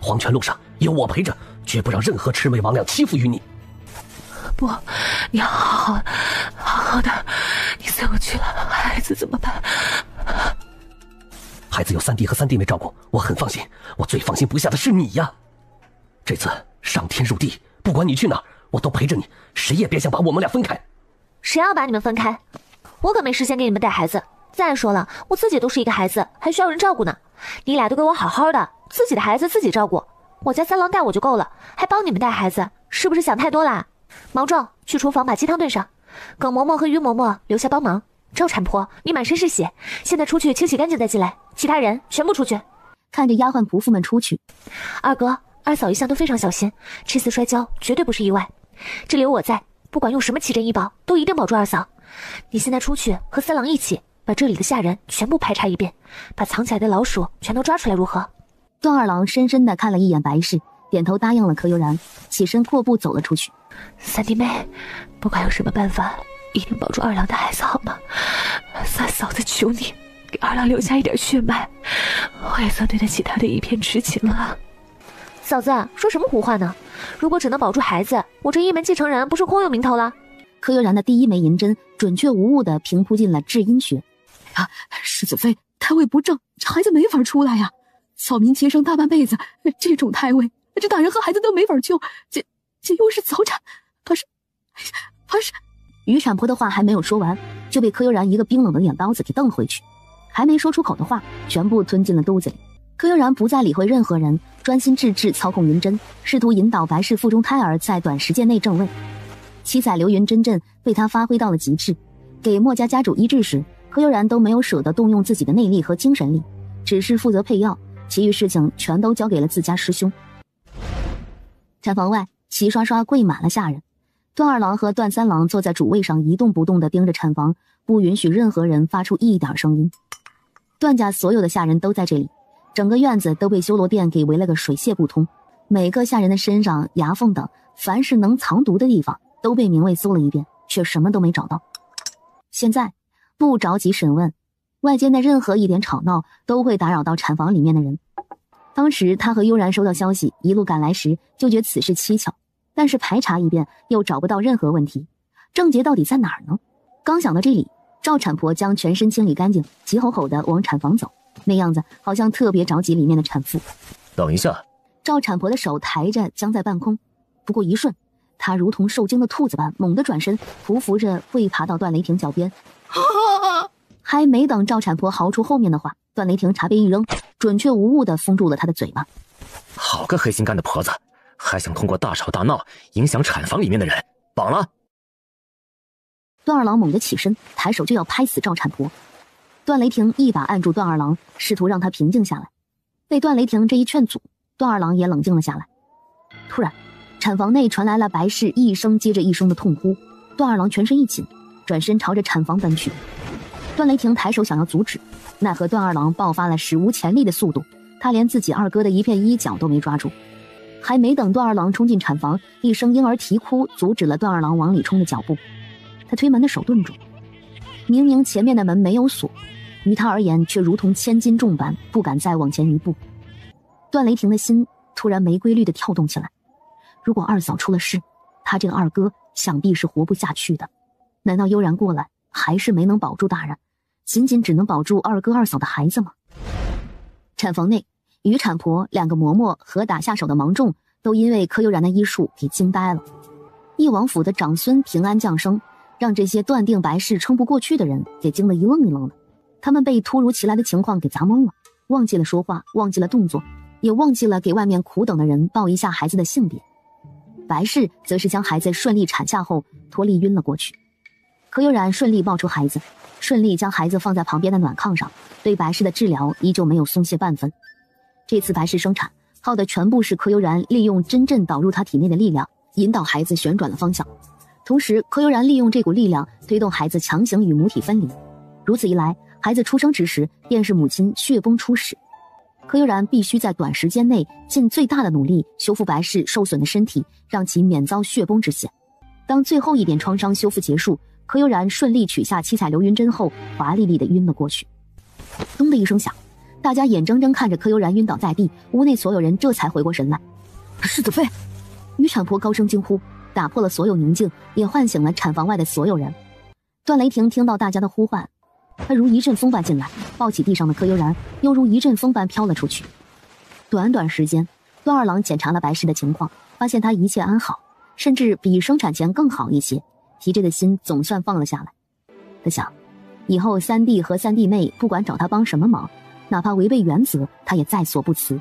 黄泉路上有我陪着，绝不让任何魑魅魍魉欺负于你。不，你好好的，你随我去了，孩子怎么办？孩子有三弟和三弟妹照顾，我很放心。我最放心不下的是你呀。这次上天入地，不管你去哪儿，我都陪着你，谁也别想把我们俩分开。谁要把你们分开？我可没时间给你们带孩子。再说了，我自己都是一个孩子，还需要人照顾呢。你俩都给我好好的，自己的孩子自己照顾，我家三郎带我就够了，还帮你们带孩子，是不是想太多啦？毛壮，去厨房把鸡汤炖上，耿嬷嬷和于嬷嬷留下帮忙。赵产婆，你满身是血，现在出去清洗干净再进来，其他人全部出去。看着丫鬟仆妇们出去，二哥、二嫂一向都非常小心，这次摔跤绝对不是意外。这里有我在，不管用什么奇珍异宝，都一定保住二嫂。你现在出去和三郎一起，把这里的下人全部排查一遍，把藏起来的老鼠全都抓出来，如何？段二郎深深地看了一眼白氏，点头答应了柯悠然，起身阔步走了出去。三弟妹，不管有什么办法，一定保住二郎的孩子好吗？三嫂子求你，给二郎留下一点血脉，我也算对得起他的一片痴情了。嫂子说什么胡话呢？如果只能保住孩子，我这一门继承人不是空有名头了？柯悠然的第一枚银针准确无误地平铺进了至阴穴。啊，世子妃，胎位不正，这孩子没法出来呀。草民接生大半辈子，这种胎位，这大人和孩子都没法救，这又是早产，怕是。于产婆的话还没有说完，就被柯悠然一个冰冷的眼刀子给瞪回去，还没说出口的话，全部吞进了肚子里。柯悠然不再理会任何人，专心致志操控银针，试图引导白氏腹中胎儿在短时间内正位。七彩流云针阵被他发挥到了极致，给墨家家主医治时，柯悠然都没有舍得动用自己的内力和精神力，只是负责配药，其余事情全都交给了自家师兄。产房外齐刷刷跪满了下人，段二郎和段三郎坐在主位上一动不动地盯着产房，不允许任何人发出一点声音。段家所有的下人都在这里，整个院子都被修罗殿给围了个水泄不通，每个下人的身上、牙缝等凡是能藏毒的地方都被明卫搜了一遍，却什么都没找到。现在不着急审问，外间的任何一点吵闹都会打扰到产房里面的人。当时他和悠然收到消息，一路赶来时就觉此事蹊跷，但是排查一遍又找不到任何问题，症结到底在哪儿呢？刚想到这里，赵产婆将全身清理干净，急吼吼地往产房走，那样子好像特别着急里面的产妇。等一下！赵产婆的手抬着僵在半空，不过一瞬，她如同受惊的兔子般猛地转身，匍匐着跪爬到段雷霆脚边。还没等赵产婆嚎出后面的话，段雷霆茶杯一扔，准确无误地封住了她的嘴巴。好个黑心肝的婆子，还想通过大吵大闹影响产房里面的人，绑了！段二郎猛地起身，抬手就要拍死赵产婆。段雷霆一把按住段二郎，试图让他平静下来。被段雷霆这一劝阻，段二郎也冷静了下来。突然，产房内传来了白氏一声接着一声的痛呼，段二郎全身一紧，转身朝着产房奔去。段雷霆抬手想要阻止，奈何段二郎爆发了史无前例的速度，他连自己二哥的一片衣角都没抓住。还没等段二郎冲进产房，一声婴儿啼哭阻止了段二郎往里冲的脚步。他推门的手顿住，明明前面的门没有锁，于他而言却如同千斤重般，不敢再往前一步。段雷霆的心突然没规律地跳动起来，如果二嫂出了事，他这个二哥想必是活不下去的。难道悠然过来还是没能保住大人，仅仅只能保住二哥二嫂的孩子吗？产房内，于产婆、两个嬷嬷和打下手的芒种都因为柯悠然的医术给惊呆了。翼王府的长孙平安降生，让这些断定白氏撑不过去的人给惊得一愣一愣的。他们被突如其来的情况给砸懵了，忘记了说话，忘记了动作，也忘记了给外面苦等的人报一下孩子的性别。白氏则是将孩子顺利产下后脱力晕了过去。柯悠然顺利抱出孩子，顺利将孩子放在旁边的暖炕上，对白氏的治疗依旧没有松懈半分。这次白氏生产靠的全部是柯悠然利用真正导入他体内的力量，引导孩子旋转了方向。同时，柯悠然利用这股力量推动孩子强行与母体分离。如此一来，孩子出生之时便是母亲血崩初始。柯悠然必须在短时间内尽最大的努力修复白氏受损的身体，让其免遭血崩之险。当最后一点创伤修复结束，柯悠然顺利取下七彩流云针后，华丽丽地晕了过去。咚的一声响，大家眼睁睁看着柯悠然晕倒在地，屋内所有人这才回过神来。世子妃！于产婆高声惊呼，打破了所有宁静，也唤醒了产房外的所有人。段雷霆听到大家的呼唤，他如一阵风般进来，抱起地上的柯悠然，又如一阵风般飘了出去。短短时间，段二郎检查了白氏的情况，发现他一切安好，甚至比生产前更好一些，提着的心总算放了下来。他想，以后三弟和三弟妹不管找他帮什么忙，哪怕违背原则，他也在所不辞。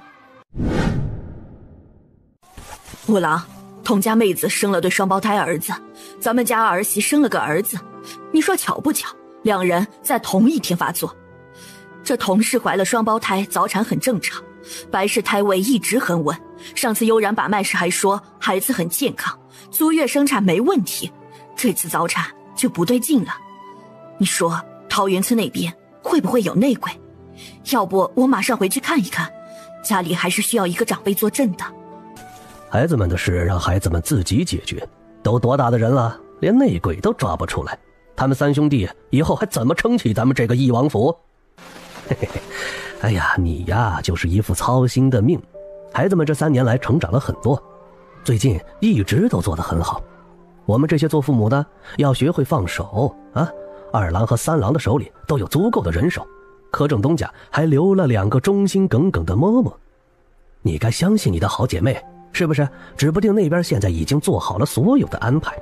五郎，童家妹子生了对双胞胎儿子，咱们家儿媳生了个儿子，你说巧不巧？两人在同一天发作。这童氏怀了双胞胎，早产很正常，白氏胎位一直很稳。上次悠然把脉时还说孩子很健康，足月生产没问题，这次早产就不对劲了。你说桃源村那边会不会有内鬼？要不我马上回去看一看，家里还是需要一个长辈坐镇的。孩子们的事让孩子们自己解决，都多大的人了，连内鬼都抓不出来，他们三兄弟以后还怎么撑起咱们这个翼王府？嘿嘿嘿，哎呀，你呀就是一副操心的命。孩子们这3年来成长了很多，最近一直都做得很好。我们这些做父母的要学会放手啊！二郎和三郎的手里都有足够的人手，柯正东家还留了2个忠心耿耿的嬷嬷。你该相信你的好姐妹，是不是？指不定那边现在已经做好了所有的安排。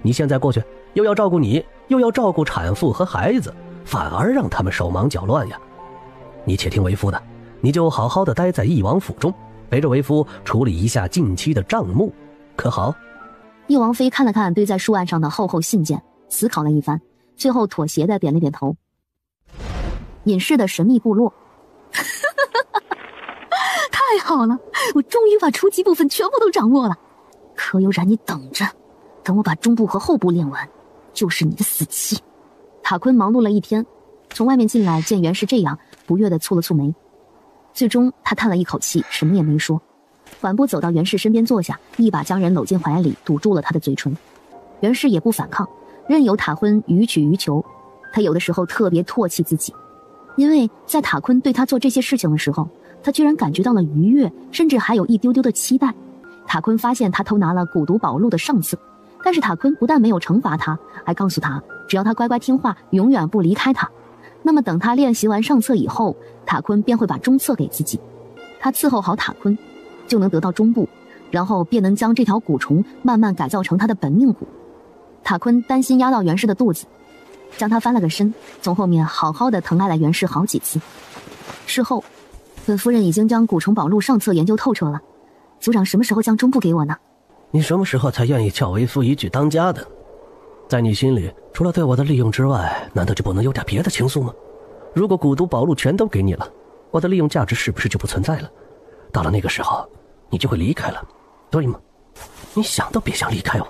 你现在过去，又要照顾你，又要照顾产妇和孩子，反而让他们手忙脚乱呀。你且听为夫的，你就好好的待在翼王府中，陪着为夫处理一下近期的账目，可好？翼王妃看了看堆在书案上的厚厚信件，思考了一番，最后妥协的点了点头。隐士的神秘部落。太好了，我终于把初级部分全部都掌握了。柯悠然，你等着，等我把中部和后部练完，就是你的死期。塔坤忙碌了一天，从外面进来，见袁氏这样，不悦地蹙了蹙眉。最终他叹了一口气，什么也没说，缓步走到袁氏身边坐下，一把将人搂进怀里，堵住了他的嘴唇。袁氏也不反抗，任由塔坤予取予求。他有的时候特别唾弃自己，因为在塔坤对他做这些事情的时候，他居然感觉到了愉悦，甚至还有一丢丢的期待。塔坤发现他偷拿了蛊毒宝录的上册，但是塔坤不但没有惩罚他，还告诉他只要他乖乖听话，永远不离开他。那么等他练习完上册以后，塔坤便会把中册给自己，他伺候好塔坤就能得到中部，然后便能将这条蛊虫慢慢改造成他的本命蛊。塔坤担心压到袁氏的肚子，将他翻了个身，从后面好好的疼爱了袁氏好几次。事后本夫人已经将蛊虫宝录上册研究透彻了，族长什么时候将中部给我呢？你什么时候才愿意叫为夫一句当家的？在你心里，除了对我的利用之外，难道就不能有点别的情愫吗？如果蛊毒宝录全都给你了，我的利用价值是不是就不存在了？到了那个时候，你就会离开了，对吗？你想都别想离开我。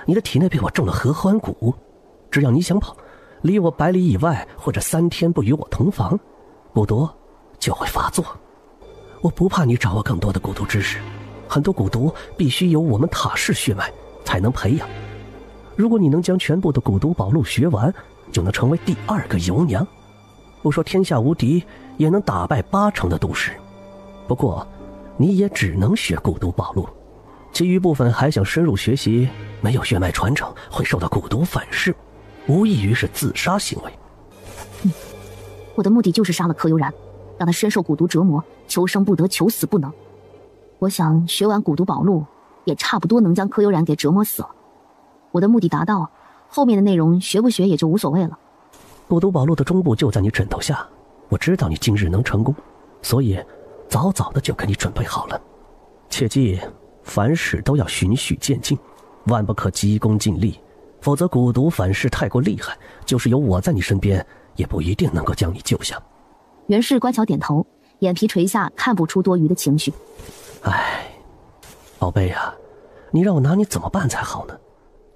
你的体内被我种了合欢蛊，只要你想跑，离我100里以外，或者3天不与我同房，蛊毒就会发作。我不怕你掌握更多的蛊毒知识，很多蛊毒必须由我们塔氏血脉才能培养。如果你能将全部的蛊毒宝录学完，就能成为第2个尤娘。不说天下无敌，也能打败80%的毒师。不过，你也只能学蛊毒宝录，其余部分还想深入学习，没有血脉传承，会受到蛊毒反噬，无异于是自杀行为。我的目的就是杀了柯悠然，让他深受蛊毒折磨，求生不得，求死不能。我想学完蛊毒宝录，也差不多能将柯悠然给折磨死了。我的目的达到，后面的内容学不学也就无所谓了。蛊毒宝录的中部就在你枕头下，我知道你今日能成功，所以早早的就给你准备好了。切记，凡事都要循序渐进，万不可急功近利，否则蛊毒反噬太过厉害，就是有我在你身边，也不一定能够将你救下。袁氏乖巧点头，眼皮垂下，看不出多余的情绪。唉，宝贝啊，你让我拿你怎么办才好呢？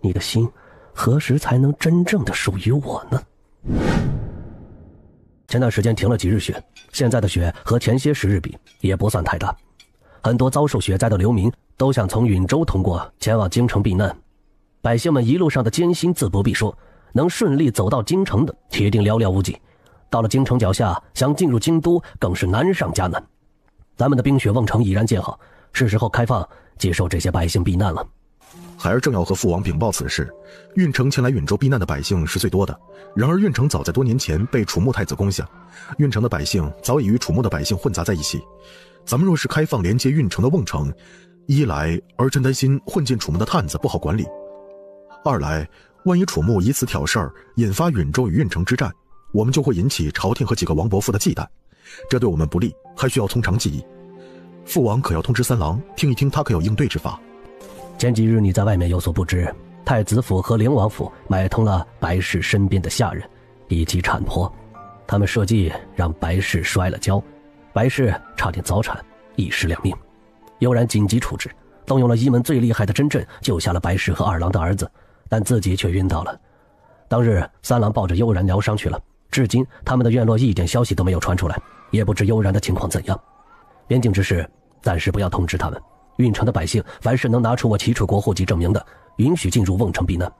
你的心何时才能真正的属于我呢？前段时间停了几日雪，现在的雪和前些时日比也不算太大，很多遭受雪灾的流民都想从允州通过前往京城避难。百姓们一路上的艰辛自不必说，能顺利走到京城的铁定寥寥无几，到了京城脚下，想进入京都更是难上加难。咱们的冰雪瓮城已然建好，是时候开放接受这些百姓避难了。孩儿正要和父王禀报此事，运城前来允州避难的百姓是最多的。然而运城早在多年前被楚穆太子攻下，运城的百姓早已与楚穆的百姓混杂在一起。咱们若是开放连接运城的瓮城，一来儿臣担心混进楚穆的探子不好管理，二来万一楚穆以此挑事儿，引发允州与运城之战，我们就会引起朝廷和几个王伯父的忌惮，这对我们不利，还需要从长计议。父王可要通知三郎，听一听他可有应对之法。前几日你在外面有所不知，太子府和灵王府买通了白氏身边的下人，以及产婆，他们设计让白氏摔了跤，白氏差点早产，一尸两命。悠然紧急处置，动用了一门最厉害的真阵，救下了白氏和二郎的儿子，但自己却晕倒了。当日三郎抱着悠然疗伤去了，至今他们的院落一点消息都没有传出来，也不知悠然的情况怎样。边境之事暂时不要通知他们，运城的百姓凡是能拿出我齐楚国户籍证明的，允许进入瓮城避难。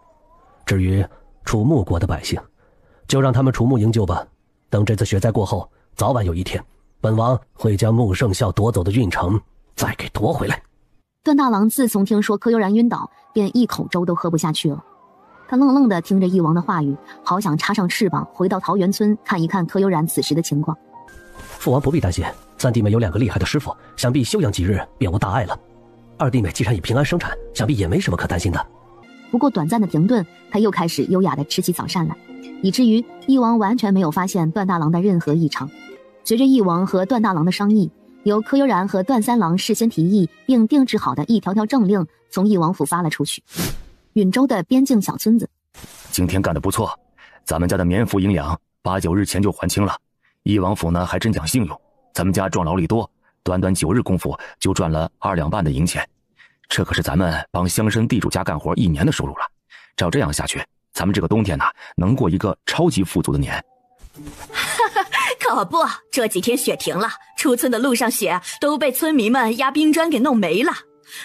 至于楚穆国的百姓，就让他们楚穆营救吧。等这次雪灾过后，早晚有一天，本王会将穆圣孝夺走的运城再给夺回来。段大郎自从听说柯悠然晕倒，便一口粥都喝不下去了。他愣愣地听着翼王的话语，好想插上翅膀回到桃源村看一看柯悠然此时的情况。父王不必担心，三弟妹有2个厉害的师傅，想必休养几日便无大碍了。二弟妹既然已平安生产，想必也没什么可担心的。不过短暂的停顿，他又开始优雅地吃起早膳来，以至于翼王完全没有发现段大郎的任何异常。随着翼王和段大郎的商议，由柯悠然和段三郎事先提议并定制好的一条条政令从翼王府发了出去。允州的边境小村子，今天干得不错，咱们家的棉服营养8、9日前就还清了。义王府呢还真讲信用，咱们家壮劳力多，短短9日功夫就赚了2两半的银钱，这可是咱们帮乡绅地主家干活1年的收入了。照这样下去，咱们这个冬天能过一个超级富足的年。可不，这几天雪停了，出村的路上雪都被村民们压冰砖给弄没了。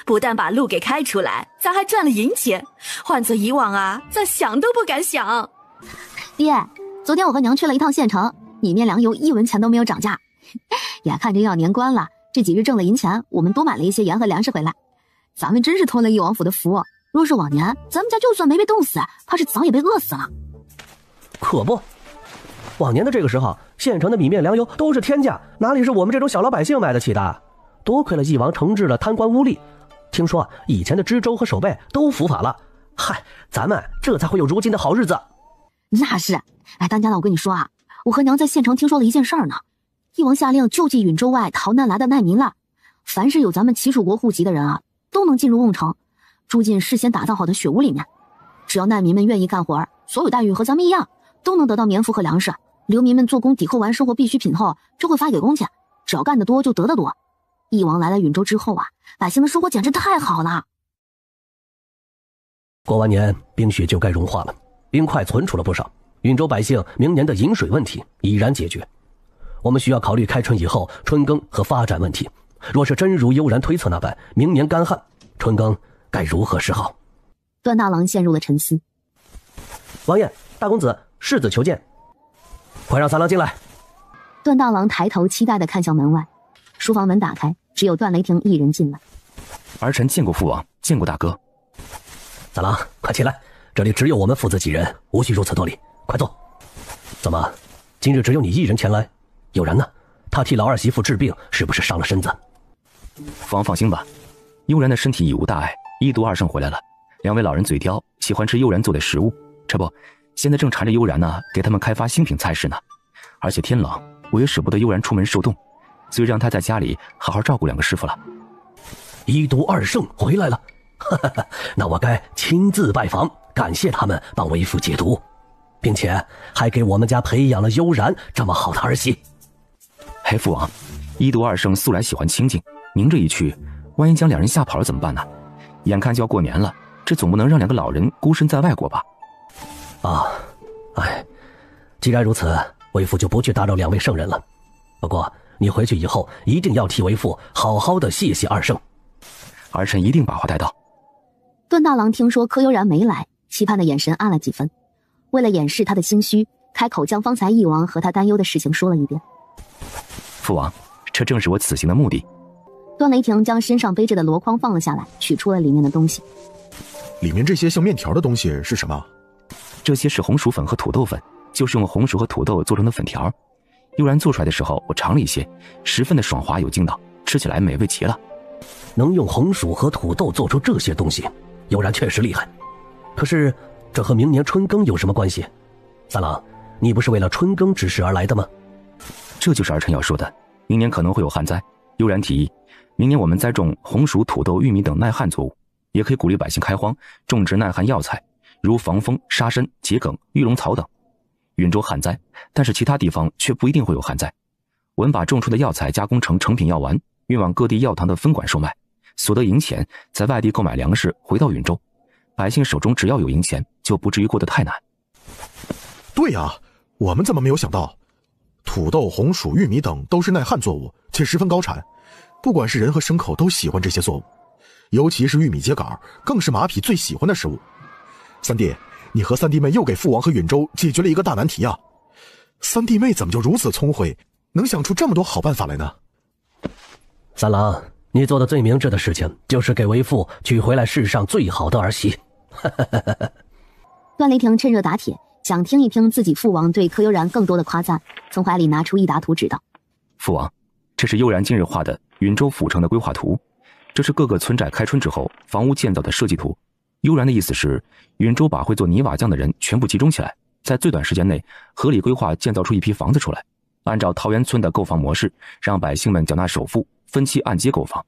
不但把路给开出来，咱还赚了银钱，换做以往咱想都不敢想。爹，昨天我和娘去了一趟县城，米面粮油1文钱都没有涨价。眼看着要年关了，这几日挣了银钱，我们多买了一些盐和粮食回来。咱们真是托了义王府的福，若是往年，咱们家就算没被冻死，怕是早也被饿死了。可不，往年的这个时候，县城的米面粮油都是天价，哪里是我们这种小老百姓买得起的？多亏了义王惩治了贪官污吏，听说以前的知州和守备都伏法了，嗨，咱们这才会有如今的好日子。那是，当家的，我跟你说我和娘在县城听说了一件事儿呢。义王下令救济允州外逃难来的难民了，凡是有咱们齐楚国户籍的人都能进入瓮城，住进事先打造好的雪屋里面。只要难民们愿意干活，所有待遇和咱们一样，都能得到棉服和粮食。流民们做工抵扣完生活必需品后，就会发给工钱，只要干得多就得得多。义王来了允州之后百姓的生活简直太好了。过完年，冰雪就该融化了，冰块存储了不少，允州百姓明年的饮水问题已然解决。我们需要考虑开春以后春耕和发展问题。若是真如悠然推测那般，明年干旱，春耕该如何是好？段大郎陷入了沉思。王爷，大公子，世子求见。快让三郎进来。段大郎抬头期待地看向门外，书房门打开，只有段雷霆一人进来。儿臣见过父王，见过大哥。三郎，快起来，这里只有我们父子几人，无需如此多礼，快坐。怎么，今日只有你一人前来？有人呢？他替老二媳妇治病，是不是伤了身子？父王放心吧，悠然的身体已无大碍，一毒二圣回来了。2位老人嘴刁，喜欢吃悠然做的食物，这不，现在正缠着悠然给他们开发新品菜式呢。而且天冷，我也舍不得悠然出门受冻，所以让他在家里好好照顾2个师傅了。一毒二圣回来了，那我该亲自拜访，感谢他们帮为父解毒，并且还给我们家培养了悠然这么好的儿媳。嘿，父王，一毒二圣素来喜欢清静，您这一去，万一将2人吓跑了怎么办呢？眼看就要过年了，这总不能让2个老人孤身在外过吧？既然如此，为父就不去打扰2位圣人了。不过你回去以后一定要替为父好好的谢谢二圣。儿臣一定把话带到。段大郎听说柯悠然没来，期盼的眼神暗了几分。为了掩饰他的心虚，开口将方才义王和他担忧的事情说了一遍。父王，这正是我此行的目的。段雷霆将身上背着的箩筐放了下来，取出了里面的东西。里面这些像面条的东西是什么？这些是红薯粉和土豆粉，就是用红薯和土豆做成的粉条。悠然做出来的时候，我尝了一些，十分的爽滑有劲道，吃起来美味极了。能用红薯和土豆做出这些东西，悠然确实厉害。可是这和明年春耕有什么关系？三郎，你不是为了春耕之事而来的吗？这就是儿臣要说的，明年可能会有旱灾。悠然提议，明年我们栽种红薯、土豆、玉米等耐旱作物，也可以鼓励百姓开荒，种植耐旱药材，如防风、沙参、桔梗、玉龙草等。允州旱灾，但是其他地方却不一定会有旱灾。我们把种出的药材加工成成品药丸，运往各地药堂的分馆售卖，所得银钱在外地购买粮食回到允州，百姓手中只要有银钱，就不至于过得太难。对呀，我们怎么没有想到？土豆、红薯、玉米等都是耐旱作物，且十分高产，不管是人和牲口都喜欢这些作物，尤其是玉米秸秆，更是马匹最喜欢的食物。三弟，你和三弟妹又给父王和允州解决了一个大难题啊！三弟妹怎么就如此聪慧，能想出这么多好办法来呢？三郎，你做的最明智的事情就是给为父娶回来世上最好的儿媳。段雷霆趁热打铁，想听一听自己父王对柯悠然更多的夸赞，从怀里拿出一沓图纸道：父王，这是悠然今日画的允州府城的规划图，这是各个村寨开春之后房屋建造的设计图。悠然的意思是，允州把会做泥瓦匠的人全部集中起来，在最短时间内合理规划建造出一批房子出来，按照桃源村的购房模式，让百姓们缴纳首付，分期按揭购房。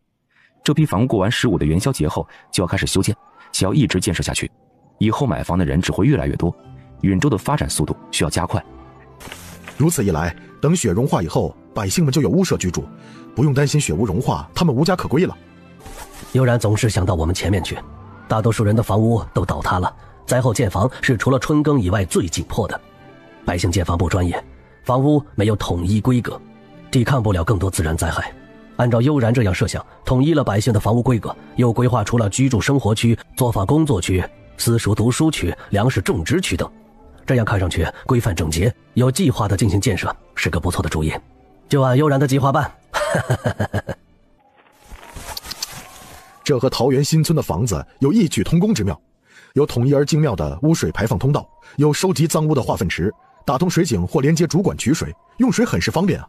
这批房屋过完15的元宵节后就要开始修建，且要一直建设下去，以后买房的人只会越来越多，允州的发展速度需要加快。如此一来，等雪融化以后，百姓们就有屋舍居住，不用担心雪屋融化，他们无家可归了。悠然总是想到我们前面去，大多数人的房屋都倒塌了，灾后建房是除了春耕以外最紧迫的。百姓建房不专业，房屋没有统一规格，抵抗不了更多自然灾害。按照悠然这样设想，统一了百姓的房屋规格，又规划出了居住生活区、作坊工作区、私塾读书区、粮食种植区等，这样看上去规范整洁，有计划地进行建设，是个不错的主意。就按悠然的计划办。这和桃园新村的房子有异曲同工之妙，有统一而精妙的污水排放通道，有收集脏污的化粪池，打通水井或连接主管取水，用水很是方便啊。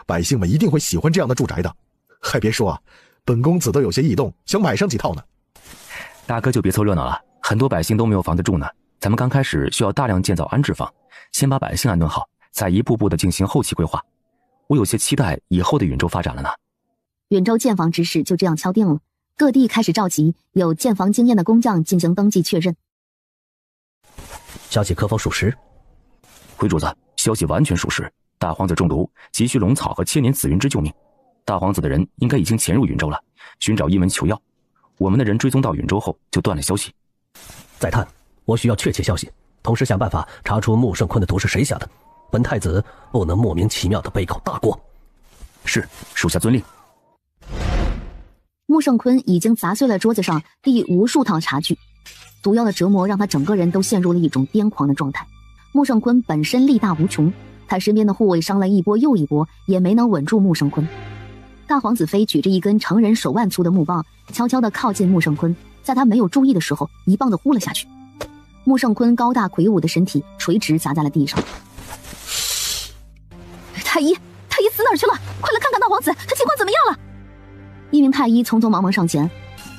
百姓们一定会喜欢这样的住宅的。还别说啊，本公子都有些异动，想买上几套呢。大哥就别凑热闹了，很多百姓都没有房子住呢。咱们刚开始需要大量建造安置房，先把百姓安顿好，再一步步的进行后期规划。我有些期待以后的允州发展了呢。允州建房之事就这样敲定了，各地开始召集有建房经验的工匠进行登记确认。消息可否属实？回主子，消息完全属实。大皇子中毒，急需龙草和千年紫云芝救命。大皇子的人应该已经潜入允州了，寻找一门求药。我们的人追踪到允州后就断了消息。再探，我需要确切消息，同时想办法查出穆胜坤的毒是谁下的。本太子不能莫名其妙的背靠大锅。是，属下遵令。穆胜坤已经砸碎了桌子上第无数套茶具，毒药的折磨让他整个人都陷入了一种癫狂的状态。穆胜坤本身力大无穷，他身边的护卫伤了一波又一波，也没能稳住穆胜坤。大皇子妃举着一根成人手腕粗的木棒，悄悄地靠近穆胜坤，在他没有注意的时候，一棒子呼了下去。穆胜坤高大魁梧的身体垂直砸在了地上。太医死哪儿去了？快来看看大皇子，他情况怎么样了？一名太医匆匆忙忙上前。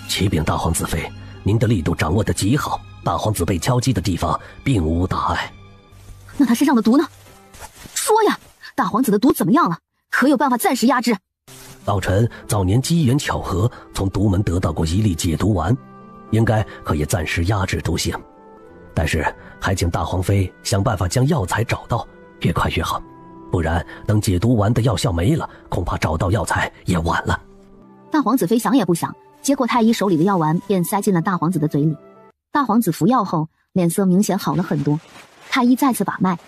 启禀大皇子妃，您的力度掌握得极好，大皇子被敲击的地方并无大碍。那他身上的毒呢？说呀，大皇子的毒怎么样了？可有办法暂时压制？老臣早年机缘巧合，从毒门得到过一粒解毒丸，应该可以暂时压制毒性。但是还请大皇妃想办法将药材找到，越快越好，不然等解毒丸的药效没了，恐怕找到药材也晚了。大皇子妃想也不想，接过太医手里的药丸，便塞进了大皇子的嘴里。大皇子服药后，脸色明显好了很多。太医再次把脉，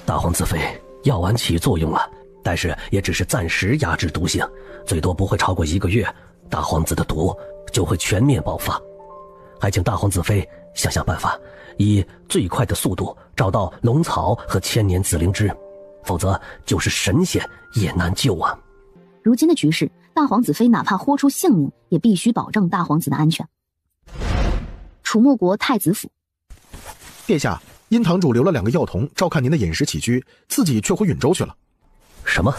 大皇子妃，药丸起作用了，但是也只是暂时压制毒性，最多不会超过1个月，大皇子的毒就会全面爆发。还请大皇子妃想想办法，以最快的速度找到龙草和千年紫灵芝，否则就是神仙也难救啊。如今的局势，大皇子妃哪怕豁出性命，也必须保证大皇子的安全。楚穆国太子府，殿下，殷堂主留了2个药童照看您的饮食起居，自己却回允州去了。什么？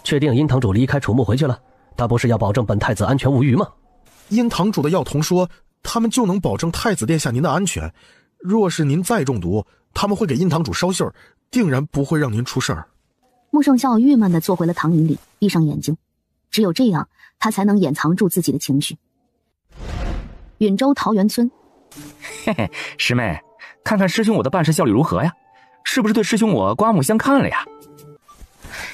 确定殷堂主离开楚穆回去了？他不是要保证本太子安全无虞吗？殷堂主的药童说，他们就能保证太子殿下您的安全。若是您再中毒，他们会给殷堂主捎信儿，定然不会让您出事儿。穆圣孝郁闷地坐回了躺椅里，闭上眼睛。只有这样，他才能掩藏住自己的情绪。允州桃源村，嘿嘿，师妹，看看师兄我的办事效率如何呀？是不是对师兄我刮目相看了呀？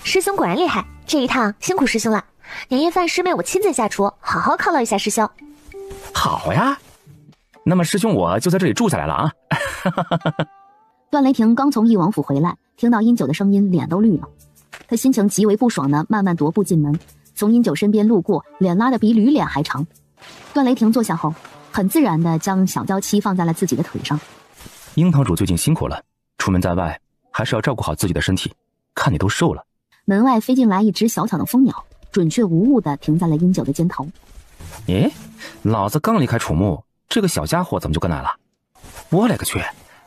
师兄果然厉害，这一趟辛苦师兄了。年夜饭师妹我亲自下厨，好好犒劳一下师兄。好呀，那么师兄我就在这里住下来了啊。段雷霆刚从翼王府回来，听到殷九的声音，脸都绿了。他心情极为不爽的慢慢踱步进门，从殷九身边路过，脸拉得比驴脸还长。段雷霆坐下后，很自然地将小娇妻放在了自己的腿上。殷堂主最近辛苦了，出门在外还是要照顾好自己的身体，看你都瘦了。门外飞进来一只小巧的蜂鸟，准确无误地停在了殷九的肩头。咦，老子刚离开楚穆，这个小家伙怎么就跟来了？我勒个去，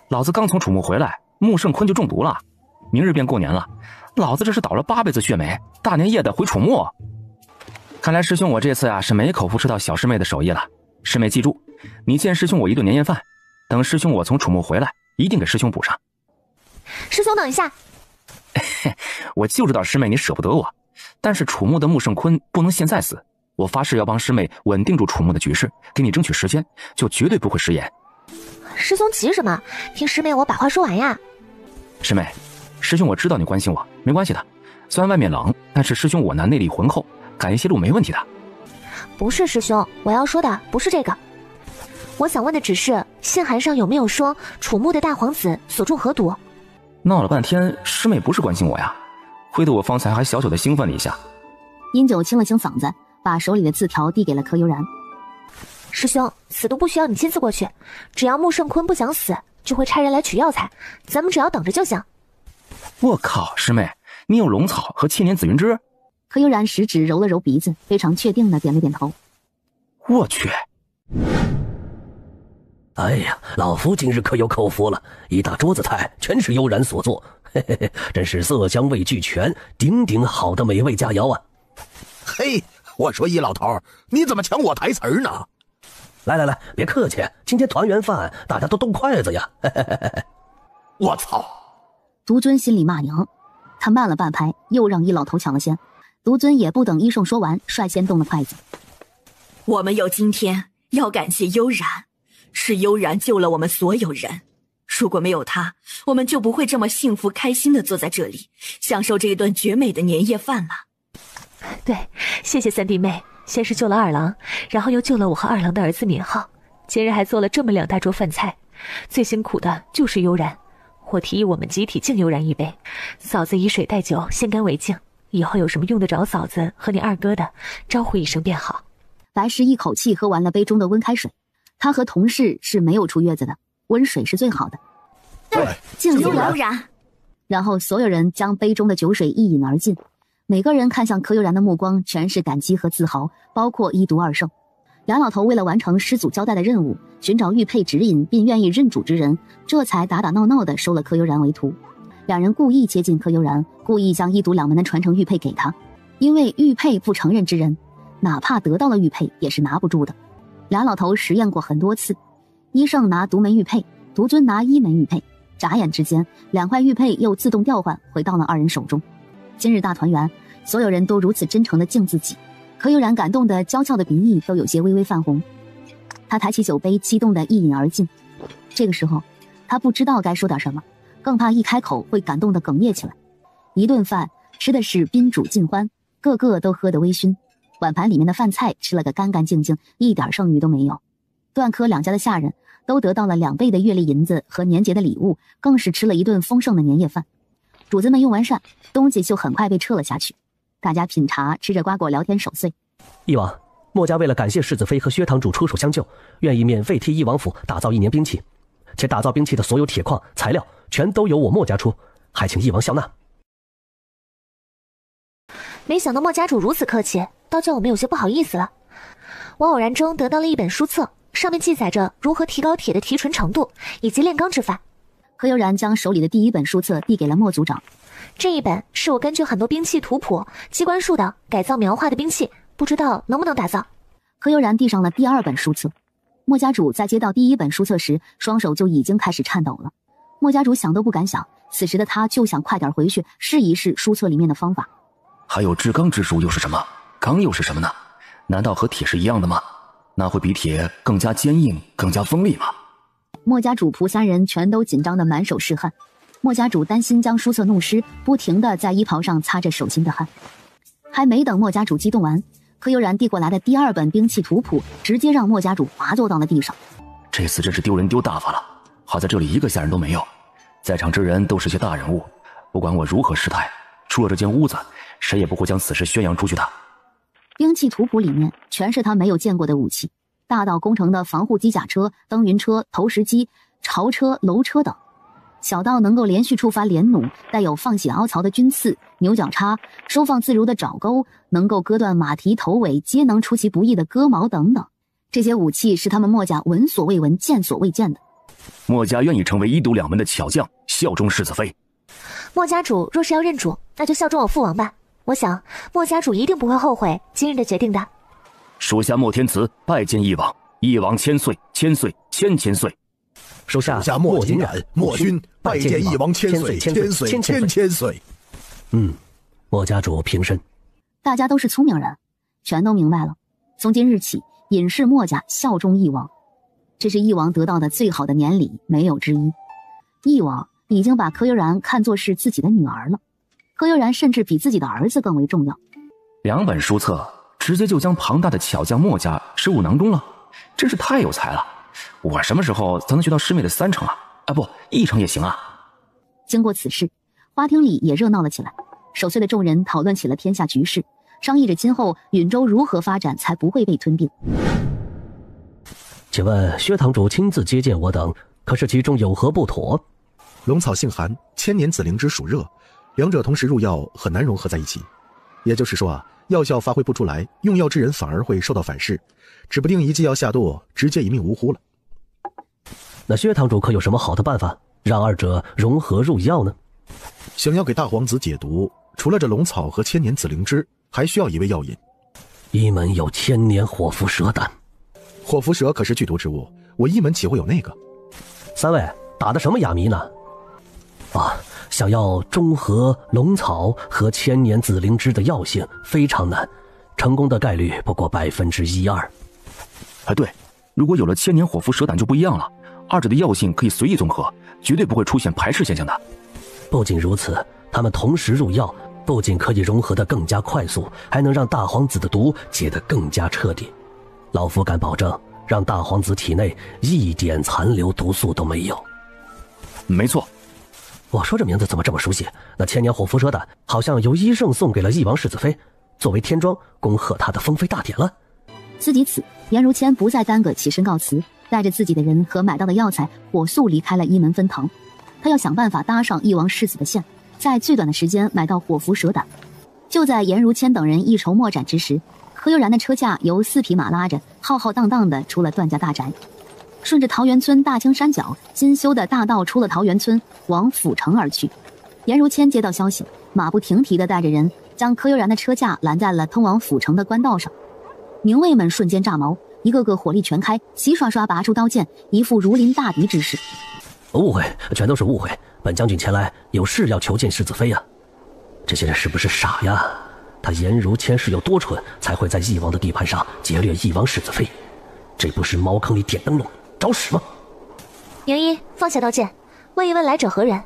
老子刚从楚穆回来，穆胜坤就中毒了，明日便过年了，老子这是倒了8辈子血霉，大年夜的回楚穆。看来师兄我这次啊是没口福吃到小师妹的手艺了。师妹记住，你欠师兄我一顿年夜饭，等师兄我从楚穆回来，一定给师兄补上。师兄等一下。我就知道师妹你舍不得我，但是楚穆的穆胜坤不能现在死，我发誓要帮师妹稳定住楚穆的局势，给你争取时间，就绝对不会食言。师兄急什么？听师妹我把话说完呀。师妹，师兄，我知道你关心我，没关系的。虽然外面冷，但是师兄我呢内力浑厚，赶一些路没问题的。不是师兄，我要说的不是这个。我想问的只是信函上有没有说楚墓的大皇子所中何毒？闹了半天，师妹不是关心我呀，亏得我方才还小小的兴奋了一下。殷九清了清嗓子，把手里的字条递给了柯悠然。师兄，此毒不需要你亲自过去，只要穆胜坤不想死，就会差人来取药材，咱们只要等着就行。我靠，师妹，你有龙草和千年紫云芝？柯悠然食指揉了揉鼻子，非常确定的点了点头。我去！哎呀，老夫今日可有口福了，一大桌子菜全是悠然所做，嘿嘿嘿，真是色香味俱全，顶顶好的美味佳肴啊！嘿，我说易老头，你怎么抢我台词儿呢？来来来，别客气，今天团圆饭，大家都动筷子呀！嘿嘿嘿嘿。我操！独尊心里骂娘，他慢了半拍，又让易老头抢了先。独尊也不等医圣说完，率先动了筷子。我们有今天，要感谢悠然，是悠然救了我们所有人。如果没有他，我们就不会这么幸福开心的坐在这里，享受这一顿绝美的年夜饭了。对，谢谢三弟妹，先是救了二郎，然后又救了我和二郎的儿子敏浩，今日还做了这么2大桌饭菜，最辛苦的就是悠然。我提议我们集体敬悠然一杯，嫂子以水代酒，先干为敬，以后有什么用得着嫂子和你二哥的，招呼一声便好。白石一口气喝完了杯中的温开水，他和同事是没有出月子的，温水是最好的。对，敬悠然。然后所有人将杯中的酒水一饮而尽，每个人看向柯悠然的目光全是感激和自豪，包括一毒二圣。梁老头为了完成师祖交代的任务，寻找玉佩指引并愿意认主之人，这才打打闹闹的收了柯悠然为徒。两人故意接近柯悠然，故意将一毒两门的传承玉佩给他，因为玉佩不承认之人，哪怕得到了玉佩也是拿不住的。梁老头实验过很多次，医圣拿独门玉佩，独尊拿一门玉佩，眨眼之间2块玉佩又自动调换回到了二人手中。今日大团圆，所有人都如此真诚的敬自己，柯悠然感动的娇俏的鼻翼都有些微微泛红。他抬起酒杯，激动的一饮而尽。这个时候他不知道该说点什么，更怕一开口会感动的哽咽起来。一顿饭吃的是宾主尽欢，个个都喝得微醺，碗盘里面的饭菜吃了个干干净净，一点剩余都没有。段科两家的下人都得到了2倍的月例银子和年节的礼物，更是吃了一顿丰盛的年夜饭。主子们用完膳，东西就很快被撤了下去。大家品茶，吃着瓜果，聊天守岁。翼王，墨家为了感谢世子妃和薛堂主出手相救，愿意免费替翼王府打造1年兵器，且打造兵器的所有铁矿材料全都由我墨家出，还请翼王笑纳。没想到墨家主如此客气，倒叫我们有些不好意思了。我偶然中得到了一本书册，上面记载着如何提高铁的提纯程度以及炼钢之法。柯悠然将手里的第1本书册递给了莫族长。这一本是我根据很多兵器图谱、机关术的改造描画的兵器，不知道能不能打造。柯悠然递上了第2本书册。莫家主在接到第1本书册时，双手就已经开始颤抖了。莫家主想都不敢想，此时的他就想快点回去试一试书册里面的方法。还有制钢之术又是什么？钢又是什么呢？难道和铁是一样的吗？那会比铁更加坚硬、更加锋利吗？莫家主仆3人全都紧张的满手是汗。莫家主担心将书册弄湿，不停地在衣袍上擦着手心的汗。还没等莫家主激动完，柯悠然递过来的第2本兵器图谱直接让莫家主滑坐到了地上。这次真是丢人丢大发了，好在这里1个下人都没有，在场之人都是些大人物，不管我如何失态，出了这间屋子，谁也不会将此事宣扬出去的。兵器图谱里面全是他没有见过的武器，大到工程的防护机甲车、登云车、投石机、巢车、楼车等，小到能够连续触发连弩、带有放血凹槽的军刺、牛角叉、收放自如的爪钩，能够割断马蹄头尾，皆能出其不意的割毛等等。这些武器是他们墨家闻所未闻、见所未见的。墨家愿意成为1毒2门的巧匠，效忠世子妃。墨家主若是要认主，那就效忠我父王吧。我想墨家主一定不会后悔今日的决定的。属下墨天慈拜见翼王，翼王千岁，千岁，千岁。属下墨景染、墨勋拜见翼王千岁，千岁，千岁。墨家主平身。大家都是聪明人，全都明白了。从今日起，尹氏墨家效忠翼王，这是翼王得到的最好的年礼，没有之一。翼王已经把柯悠然看作是自己的女儿了。柯悠然甚至比自己的儿子更为重要。2本书册直接就将庞大的巧匠墨家收入囊中了，真是太有才了。我什么时候才能学到师妹的3成啊？啊不，1成也行啊。经过此事，花厅里也热闹了起来。守岁的众人讨论起了天下局势，商议着今后允州如何发展才不会被吞并。请问薛堂主亲自接见我等，可是其中有何不妥？龙草性寒，千年紫灵芝属热，两者同时入药很难融合在一起。也就是说啊，药效发挥不出来，用药之人反而会受到反噬，指不定一剂药下肚，直接一命呜呼了。那薛堂主可有什么好的办法，让二者融合入药呢？想要给大皇子解毒，除了这龙草和千年紫灵芝，还需要一味药引。一门有千年火符蛇胆。火符蛇可是剧毒之物，我一门岂会有那个？3位打的什么哑谜呢？想要中和龙草和千年紫灵芝的药性非常难，成功的概率不过1%-2%。对，如果有了千年火符蛇胆就不一样了，二者的药性可以随意综合，绝对不会出现排斥现象的。不仅如此，他们同时入药，不仅可以融合得更加快速，还能让大皇子的毒解得更加彻底。老夫敢保证，让大皇子体内一点残留毒素都没有。没错。我说这名字怎么这么熟悉？那千年火符蛇胆好像由医圣送给了翼王世子妃，作为天庄恭贺他的封妃大典了。思及此，颜如谦不再耽搁，起身告辞，带着自己的人和买到的药材，火速离开了一门分堂。他要想办法搭上翼王世子的线，在最短的时间买到火符蛇胆。就在颜如谦等人一筹莫展之时，柯悠然的车驾由4匹马拉着，浩浩荡荡地出了段家大宅。顺着桃源村大青山脚新修的大道出了桃源村，往府城而去。颜如谦接到消息，马不停蹄地带着人将柯悠然的车驾拦在了通往府城的官道上。明卫们瞬间炸毛，一个个火力全开，齐刷刷拔出刀剑，一副如临大敌之势。误会，全都是误会。本将军前来有事要求见世子妃呀。这些人是不是傻呀？他颜如谦是有多蠢，才会在翼王的地盘上劫掠翼王世子妃？这不是茅坑里点灯笼，找屎吗？宁一，放下刀剑，问一问来者何人？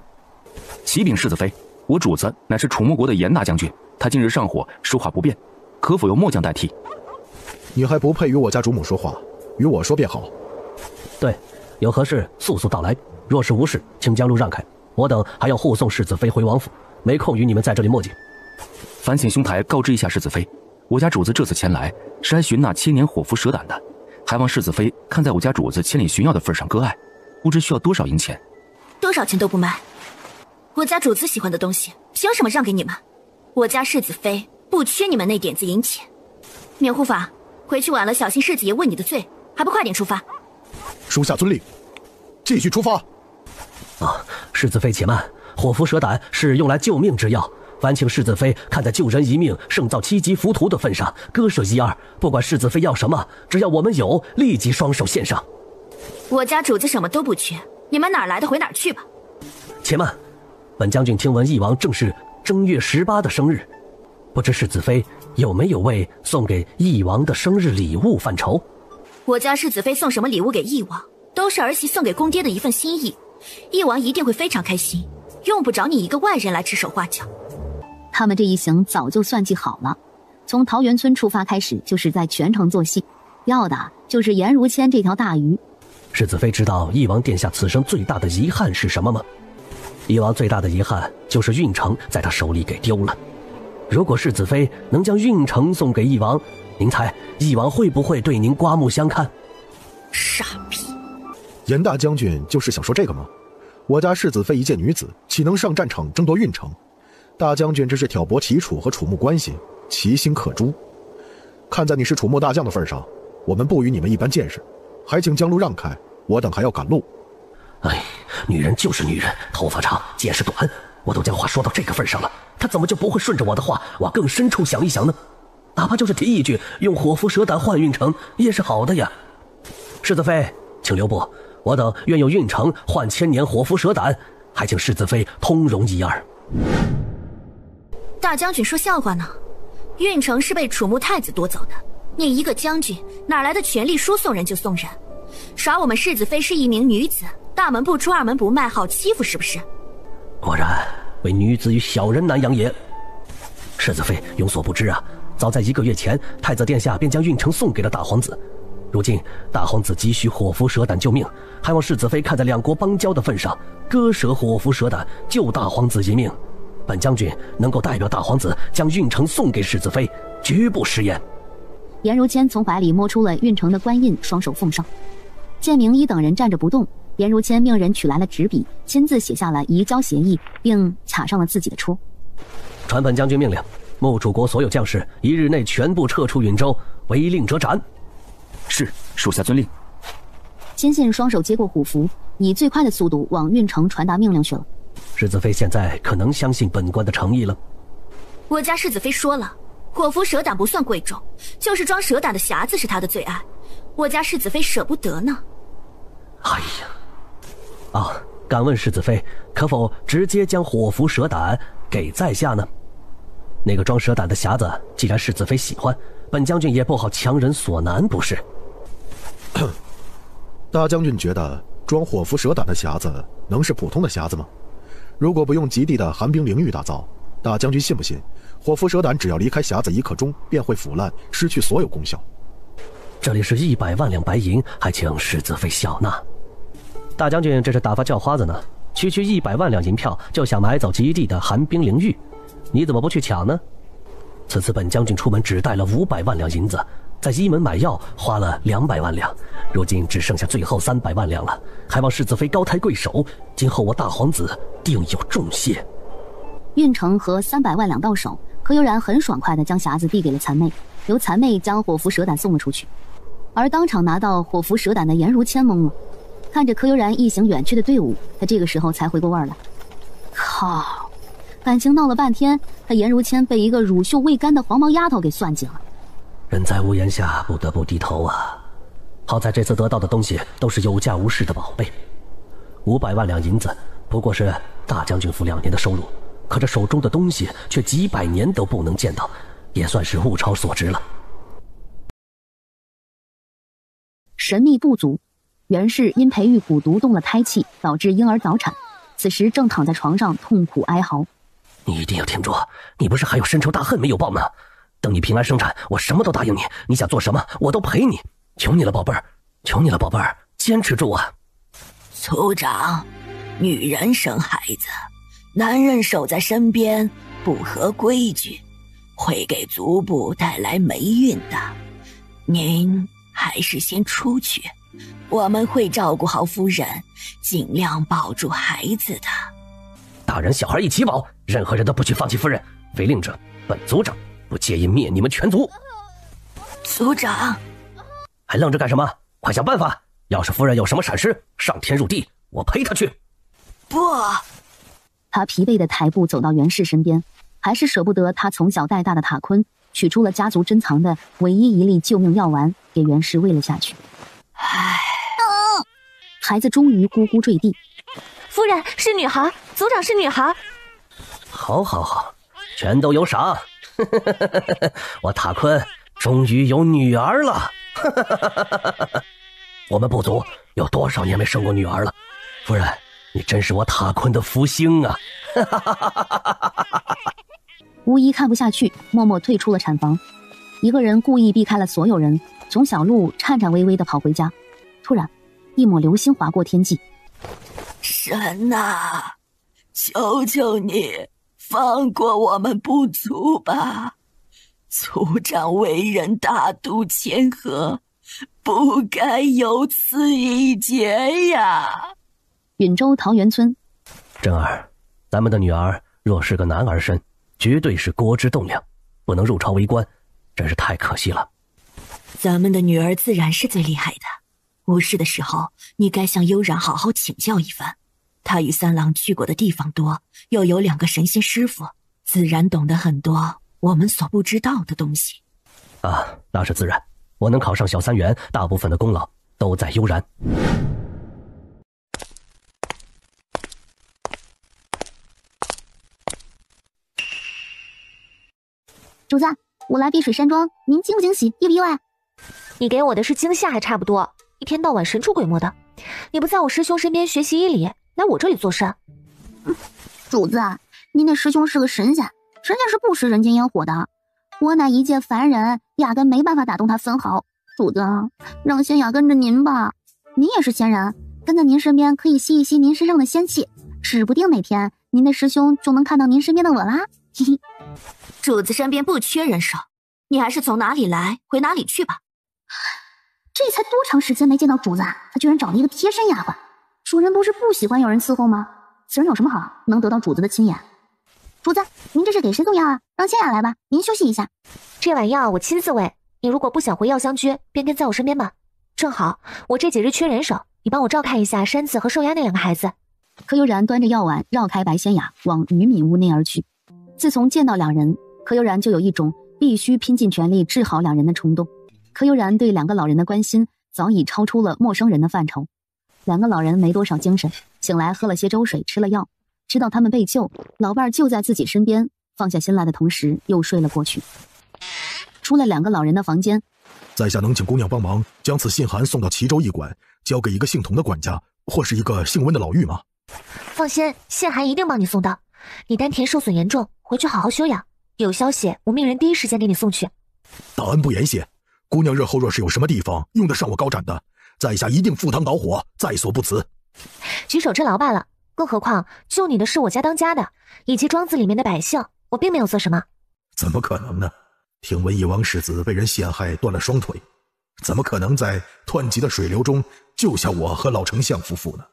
启禀世子妃，我主子乃是楚墨国的颜大将军，他近日上火，说话不便，可否由末将代替？你还不配与我家主母说话，与我说便好。对，有何事速速道来，若是无事，请将路让开，我等还要护送世子妃回王府，没空与你们在这里磨叽。烦请兄台告知一下世子妃，我家主子这次前来是来寻那千年火符蛇胆的，还望世子妃看在我家主子千里寻药的份上割爱，不知需要多少银钱？多少钱都不卖。我家主子喜欢的东西，凭什么让给你们？我家世子妃不缺你们那点子银钱。免护法，回去晚了，小心世子爷问你的罪，还不快点出发？属下遵令，继续出发。世子妃且慢，火符蛇胆是用来救命之药，烦请世子妃看在救人一命胜造7级浮屠的份上，割舍1、2，不管世子妃要什么，只要我们有，立即双手献上。我家主子什么都不缺，你们哪来的回哪去吧。且慢，本将军听闻翼王正是正月18的生日，不知世子妃有没有为送给翼王的生日礼物犯愁？我家世子妃送什么礼物给翼王，都是儿媳送给公爹的一份心意，翼王一定会非常开心，用不着你一个外人来指手画脚。他们这一行早就算计好了，从桃源村出发开始，就是在全城做戏，要的就是颜如谦这条大鱼。世子妃知道翼王殿下此生最大的遗憾是什么吗？翼王最大的遗憾就是运城在他手里给丢了。如果世子妃能将运城送给翼王，您猜翼王会不会对您刮目相看？傻逼！颜大将军就是想说这个吗？我家世子妃一介女子，岂能上战场争夺运城？大将军这是挑拨齐楚和楚穆关系，其心可诛。看在你是楚穆大将的份上，我们不与你们一般见识，还请将路让开，我等还要赶路。女人就是女人，头发长见识短，我都将话说到这个份上了，她怎么就不会顺着我的话往更深处想一想呢？哪怕就是提一句用火符蛇胆换运城也是好的呀。世子妃请留步，我等愿用运城换千年火符蛇胆，还请世子妃通融1、2。大将军说笑话呢？运城是被楚穆太子夺走的，你一个将军哪来的权力说送人就送人？耍我们世子妃是一名女子，大门不出二门不迈，好欺负是不是？果然为女子与小人难养也。世子妃有所不知啊，早在1个月前，太子殿下便将运城送给了大皇子。如今大皇子急需火符蛇胆救命，还望世子妃看在2国邦交的份上，割舍火符蛇胆救大皇子一命。本将军能够代表大皇子将运城送给世子妃，绝不食言。颜如谦从怀里摸出了运城的官印，双手奉上。见明一等人站着不动，颜如谦命人取来了纸笔，亲自写下了移交协议，并卡上了自己的戳。传本将军命令，穆楚国所有将士1日内全部撤出允州，违令者斩。是，属下遵令。亲信双手接过虎符，以最快的速度往运城传达命令去了。世子妃现在可能相信本官的诚意了。我家世子妃说了，火符蛇胆不算贵重，就是装蛇胆的匣子是她的最爱，我家世子妃舍不得呢。哎呀，敢问世子妃，可否直接将火符蛇胆给在下呢？那个装蛇胆的匣子，既然世子妃喜欢，本将军也不好强人所难，不是？大将军觉得装火符蛇胆的匣子能是普通的匣子吗？如果不用极地的寒冰灵玉打造，大将军信不信火符蛇胆只要离开匣子1刻钟便会腐烂，失去所有功效？这里是100万两白银，还请世子妃笑纳。大将军这是打发叫花子呢，区100万两银票就想买走极地的寒冰灵玉，你怎么不去抢呢？此次本将军出门只带了500万两银子，在医门买药花了200万两，如今只剩下最后300万两了，还望世子妃高抬贵手，今后我大皇子定有重谢。运城和300万两到手，柯悠然很爽快地将匣子递给了残妹，由残妹将火符蛇胆送了出去。而当场拿到火符蛇胆的颜如谦懵了，看着柯悠然一行远去的队伍，他这个时候才回过味儿来。靠，感情闹了半天，他颜如谦被一个乳臭未干的黄毛丫头给算计了。人在屋檐下，不得不低头啊！好在这次得到的东西都是有价无市的宝贝，500万两银子不过是大将军府2年的收入，可这手中的东西却几百年都不能见到，也算是物超所值了。神秘部族，袁氏因培育蛊毒动了胎气，导致婴儿早产，此时正躺在床上痛苦哀嚎。你一定要挺住，你不是还有深仇大恨没有报吗？等你平安生产，我什么都答应你，你想做什么我都陪你，求你了宝贝儿，求你了宝贝儿，坚持住啊！族长，女人生孩子，男人守在身边不合规矩，会给族部带来霉运的。您还是先出去，我们会照顾好夫人，尽量保住孩子的。大人小孩一起保，任何人都不许放弃夫人，违令者本族长不介意灭你们全族。族长，还愣着干什么？快想办法！要是夫人有什么闪失，上天入地，我陪她去。不，他疲惫的抬步走到袁氏身边，还是舍不得他从小带大的塔坤，取出了家族珍藏的唯一一粒救命药丸，给袁氏喂了下去。唉，孩子终于咕咕坠地。夫人是女孩，族长是女孩。好好好，全都有赏。我塔坤终于有女儿了。我们部族有多少年没生过女儿了？夫人，你真是我塔坤的福星啊！巫医看不下去，默默退出了产房。一个人故意避开了所有人，从小路颤颤巍巍地跑回家。突然，一抹流星划过天际。神啊，求求你放过我们部族吧！族长为人大度谦和，不该有此一劫呀！允州桃源村，真儿，咱们的女儿若是个男儿身，绝对是国之栋梁，不能入朝为官，真是太可惜了。咱们的女儿自然是最厉害的，无事的时候，你该向悠然好好请教一番。他与三郎去过的地方多，又有2个神仙师傅，自然懂得很多我们所不知道的东西。啊，那是自然，我能考上小3元，大部分的功劳都在悠然。主子，我来碧水山庄，您惊不惊喜，意不意外？你给我的是惊吓还差不多，一天到晚神出鬼没的。你不在我师兄身边学习医理，来我这里做甚？主子，您的师兄是个神仙，神仙是不食人间烟火的。我乃一介凡人，压根没办法打动他分毫。主子，让仙雅跟着您吧，您也是仙人，跟在您身边可以吸一吸您身上的仙气，指不定哪天您的师兄就能看到您身边的我啦。嘿嘿，主子身边不缺人手，你还是从哪里来回哪里去吧。这才多长时间没见到主子，他居然找了一个贴身丫鬟。主人不是不喜欢有人伺候吗？此人有什么好能得到主子的亲眼？主子，您这是给谁送药啊？让仙雅来吧，您休息一下。这碗药我亲自喂，你如果不想回药香居，便跟在我身边吧。正好我这几日缺人手，你帮我照看一下山子和寿丫那两个孩子。柯悠然端着药碗绕开白仙雅，往于敏屋内而去。自从见到两人，柯悠然就有一种必须拼尽全力治好两人的冲动。柯悠然对两个老人的关心早已超出了陌生人的范畴。两个老人没多少精神，醒来喝了些粥水，吃了药，知道他们被救，老伴就在自己身边，放下心来的同时又睡了过去。出了两个老人的房间，在下能请姑娘帮忙将此信函送到齐州驿馆，交给一个姓童的管家，或是一个姓温的老妪吗？放心，信函一定帮你送到。你丹田受损严重，回去好好休养。有消息，我命人第一时间给你送去。大恩不言谢，姑娘日后若是有什么地方用得上我高展的，在下一定赴汤蹈火，在所不辞。举手之劳罢了，更何况救你的是我家当家的，以及庄子里面的百姓，我并没有做什么。怎么可能呢？听闻一王世子被人陷害断了双腿，怎么可能在湍急的水流中救下我和老丞相夫妇呢？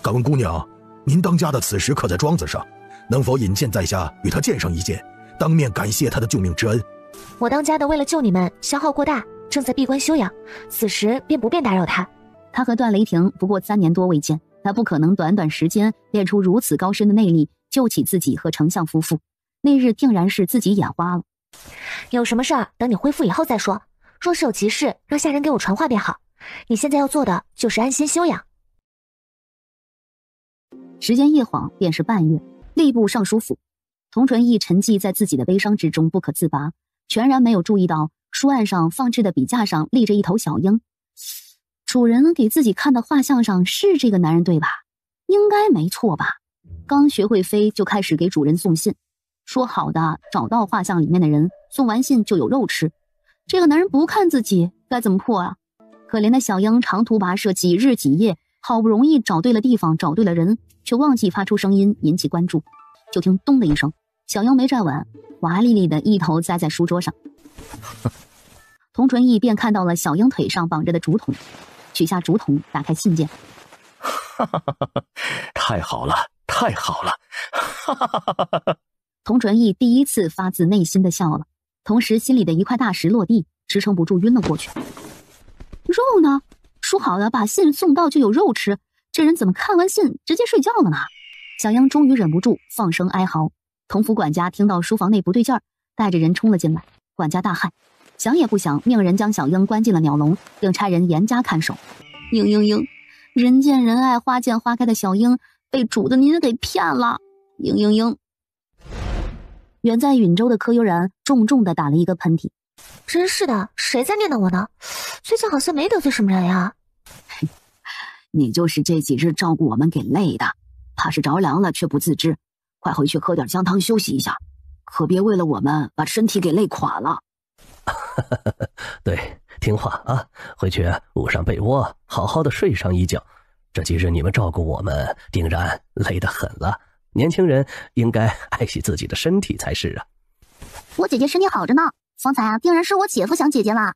敢问姑娘，您当家的此时刻在庄子上，能否引荐在下与他见上一见，当面感谢他的救命之恩？我当家的为了救你们消耗过大，正在闭关休养，此时便不便打扰他。他和段雷霆不过3年多未见，他不可能短短时间练出如此高深的内力，救起自己和丞相夫妇。那日定然是自己眼花了。有什么事儿等你恢复以后再说，若是有急事，让下人给我传话便好。你现在要做的就是安心休养。时间一晃便是半月，吏部尚书府，童纯义沉寂在自己的悲伤之中不可自拔，全然没有注意到书案上放置的笔架上立着一头小鹰。主人给自己看的画像上是这个男人对吧？应该没错吧？刚学会飞就开始给主人送信，说好的找到画像里面的人，送完信就有肉吃。这个男人不看自己该怎么破啊？可怜的小鹰长途跋涉几日几夜，好不容易找对了地方，找对了人，却忘记发出声音引起关注。就听咚的一声，小鹰没站稳，华丽丽的一头栽在书桌上。童纯义便看到了小鹰腿上绑着的竹筒，取下竹筒，打开信件。太好了，太好了！童纯义第一次发自内心的笑了，同时心里的一块大石落地，支撑不住晕了过去。肉呢？说好的把信送到就有肉吃，这人怎么看完信直接睡觉了呢？小鹰终于忍不住放声哀嚎。童府管家听到书房内不对劲儿，带着人冲了进来。管家大骇，想也不想，命人将小鹰关进了鸟笼，并差人严加看守。嘤，人见人爱花见花开的小鹰被主子您给骗了。嘤。远在允州的柯悠然重重地打了一个喷嚏。真是的，谁在念叨我呢？最近好像没得罪什么人呀。你就是这几日照顾我们给累的，怕是着凉了却不自知，快回去喝点姜汤休息一下，可别为了我们把身体给累垮了。对，听话啊，回去捂上被窝，好好的睡上一觉。这几日你们照顾我们，定然累得很了。年轻人应该爱惜自己的身体才是啊。我姐姐身体好着呢，方才定然是我姐夫想姐姐了。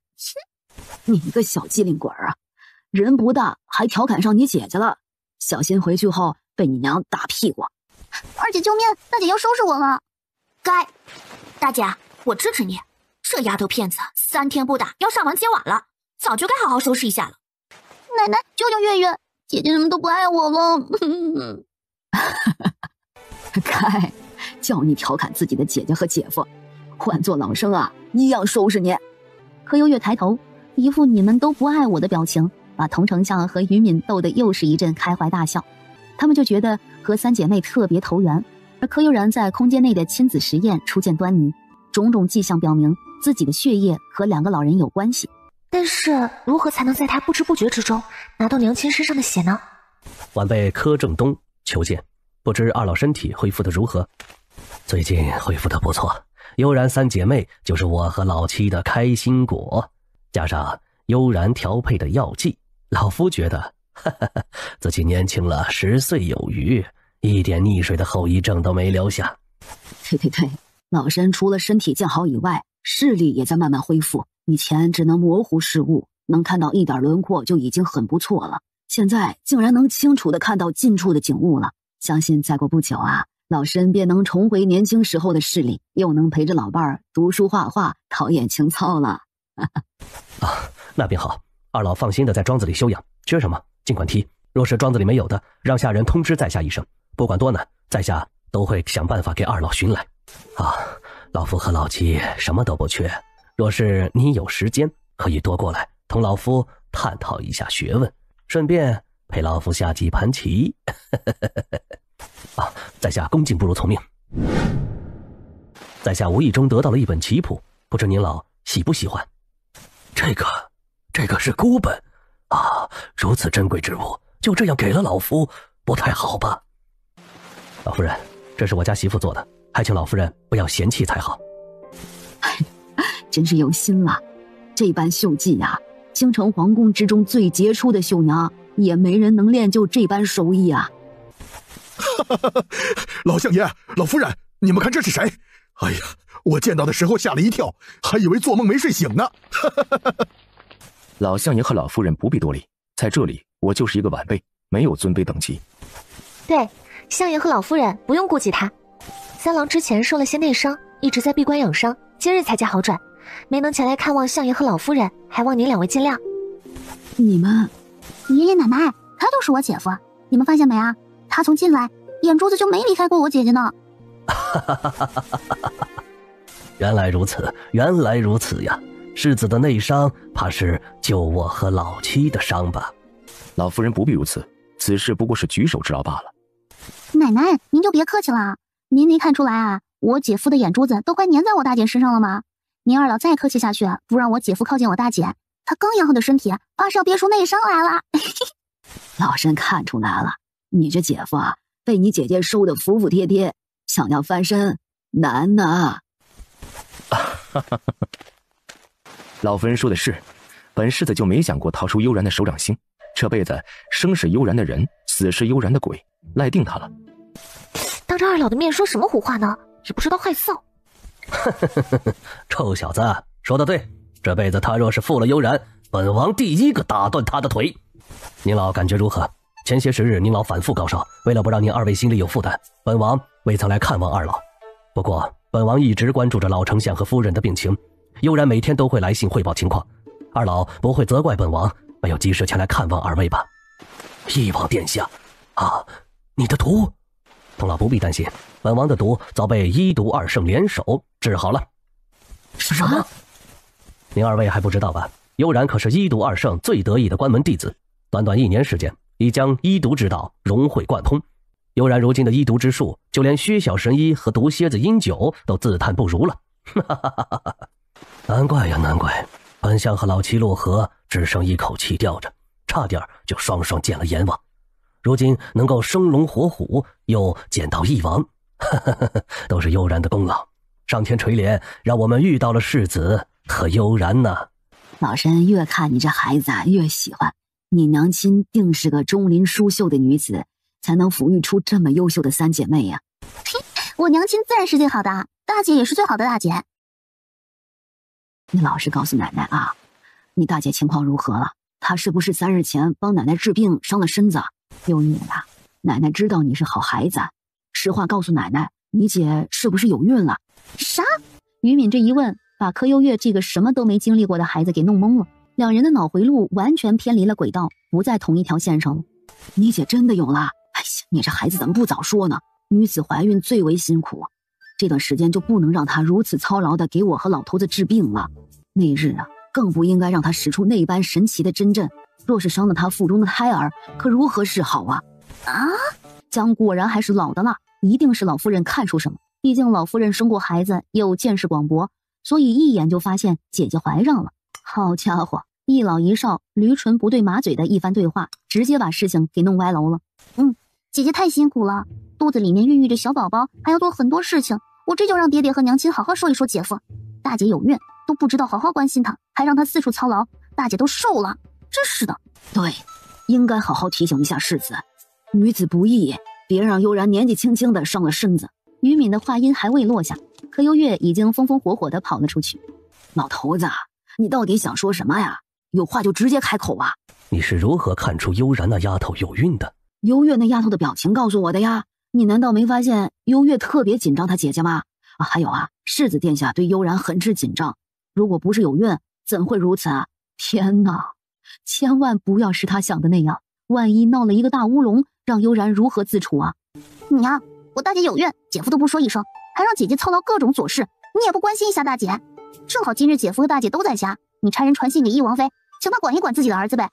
你个小机灵鬼啊，人不大还调侃上你姐姐了，小心回去后被你娘打屁股。二姐救命，大姐要收拾我了。该，大姐，我支持你。这丫头片子3天不打要上房揭瓦了，早就该好好收拾一下了。奶奶，救救月月，姐姐怎么都不爱我了。该，叫你调侃自己的姐姐和姐夫，换做老生啊，一样收拾你。柯悠月抬头，一副你们都不爱我的表情，把童丞相和于敏逗得又是一阵开怀大笑。他们就觉得和3姐妹特别投缘，而柯悠然在空间内的亲子实验初见端倪，种种迹象表明自己的血液和2个老人有关系。但是如何才能在他不知不觉之中拿到娘亲身上的血呢？晚辈柯正东求见。不知二老身体恢复的如何？最近恢复的不错，悠然3姐妹就是我和老七的开心果，加上悠然调配的药剂，老夫觉得自己年轻了10岁有余，一点溺水的后遗症都没留下。对，老身除了身体见好以外，视力也在慢慢恢复，以前只能模糊视物，能看到一点轮廓就已经很不错了，现在竟然能清楚地看到近处的景物了。相信再过不久啊，老身便能重回年轻时候的视力，又能陪着老伴儿读书画画，陶冶情操了。那便好，二老放心的在庄子里休养，缺什么尽管提，若是庄子里没有的，让下人通知在下一声，不管多难，在下都会想办法给二老寻来。老夫和老七什么都不缺，若是你有时间，可以多过来同老夫探讨一下学问，顺便陪老夫下几盘棋。在下恭敬不如从命。在下无意中得到了一本棋谱，不知您老喜不喜欢？这个是孤本如此珍贵之物，就这样给了老夫，不太好吧？老夫人，这是我家媳妇做的，还请老夫人不要嫌弃才好。真是有心了，这般秀技啊，京城皇宫之中最杰出的绣娘也没人能练就这般手艺啊。老相爷，老夫人，你们看这是谁？哎呀，我见到的时候吓了一跳，还以为做梦没睡醒呢。老相爷和老夫人不必多礼，在这里我就是一个晚辈，没有尊卑等级。对，相爷和老夫人不用顾忌他。三郎之前受了些内伤，一直在闭关养伤，今日才见好转，没能前来看望相爷和老夫人，还望您两位见谅。你们，爷爷奶奶，他就是我姐夫，你们发现没啊？他从进来，眼珠子就没离开过我姐姐呢。原来如此呀！世子的内伤，怕是救我和老七的伤吧？老夫人不必如此，此事不过是举手之劳罢了。奶奶，您就别客气了，您没看出来啊？我姐夫的眼珠子都快粘在我大姐身上了吗？您二老再客气下去，不让我姐夫靠近我大姐，他刚养好的身体，怕是要憋出内伤来了。老身看出来了，你这姐夫啊，被你姐姐收得服服帖帖，想要翻身难呐。老夫人说的是，本世子就没想过逃出悠然的手掌心，这辈子生是悠然的人，死是悠然的鬼，赖定他了。当着二老的面说什么胡话呢？也不知道害臊。臭小子，说得对，这辈子他若是负了悠然，本王第一个打断他的腿。您老感觉如何？前些时日您老反复高烧，为了不让您二位心里有负担，本王未曾来看望二老。不过本王一直关注着老丞相和夫人的病情，悠然每天都会来信汇报情况，二老不会责怪本王没有及时前来看望二位吧？翼王殿下你的毒？童老不必担心，本王的毒早被医毒二圣联手治好了。什么？您二位还不知道吧？悠然可是医毒二圣最得意的关门弟子，短短1年时间，已将医毒之道融会贯通。悠然如今的医毒之术，就连薛小神医和毒蝎子殷九都自叹不如了。难怪呀，难怪，本相和老七落河，只剩一口气吊着，差点就双双见了阎王。如今能够生龙活虎，又见到翼王，都是悠然的功劳。上天垂怜，让我们遇到了世子和悠然呢。老身越看你这孩子越喜欢，你娘亲定是个钟灵淑秀的女子，才能抚育出这么优秀的3姐妹呀。我娘亲自然是最好的，大姐也是最好的大姐。你老实告诉奶奶啊，你大姐情况如何了？她是不是3日前帮奶奶治病伤了身子？有你了，奶奶知道你是好孩子。实话告诉奶奶，你姐是不是有孕了？啥？于敏这一问，把柯优月这个什么都没经历过的孩子给弄懵了，两人的脑回路完全偏离了轨道，不在同一条线上了。你姐真的有了？哎呀，你这孩子怎么不早说呢？女子怀孕最为辛苦，这段时间就不能让她如此操劳的给我和老头子治病了。那日啊，更不应该让她使出那般神奇的针阵，若是伤了她腹中的胎儿，可如何是好啊？姜果然还是老的辣，一定是老夫人看出什么。毕竟老夫人生过孩子，又见识广博，所以一眼就发现姐姐怀上了。好家伙，一老一少，驴唇不对马嘴的一番对话，直接把事情给弄歪楼了。姐姐太辛苦了，肚子里面孕育着小宝宝，还要做很多事情。我这就让爹爹和娘亲好好说一说姐夫。大姐有孕，都不知道好好关心他，还让他四处操劳，大姐都瘦了，真是的。对，应该好好提醒一下世子，女子不易，别让悠然年纪轻轻的伤了身子。于敏的话音还未落下，柯幽月已经风风火火地跑了出去。老头子，你到底想说什么呀？有话就直接开口啊！你是如何看出悠然那丫头有孕的？幽月那丫头的表情告诉我的呀。你难道没发现幽月特别紧张她姐姐吗？还有啊，世子殿下对悠然很是紧张，如果不是有孕，怎会如此啊？天哪，千万不要是他想的那样，万一闹了一个大乌龙，让悠然如何自处啊？你呀，我大姐有孕，姐夫都不说一声，还让姐姐操劳各种琐事，你也不关心一下大姐。正好今日姐夫和大姐都在家，你差人传信给翼王妃，请他管一管自己的儿子呗，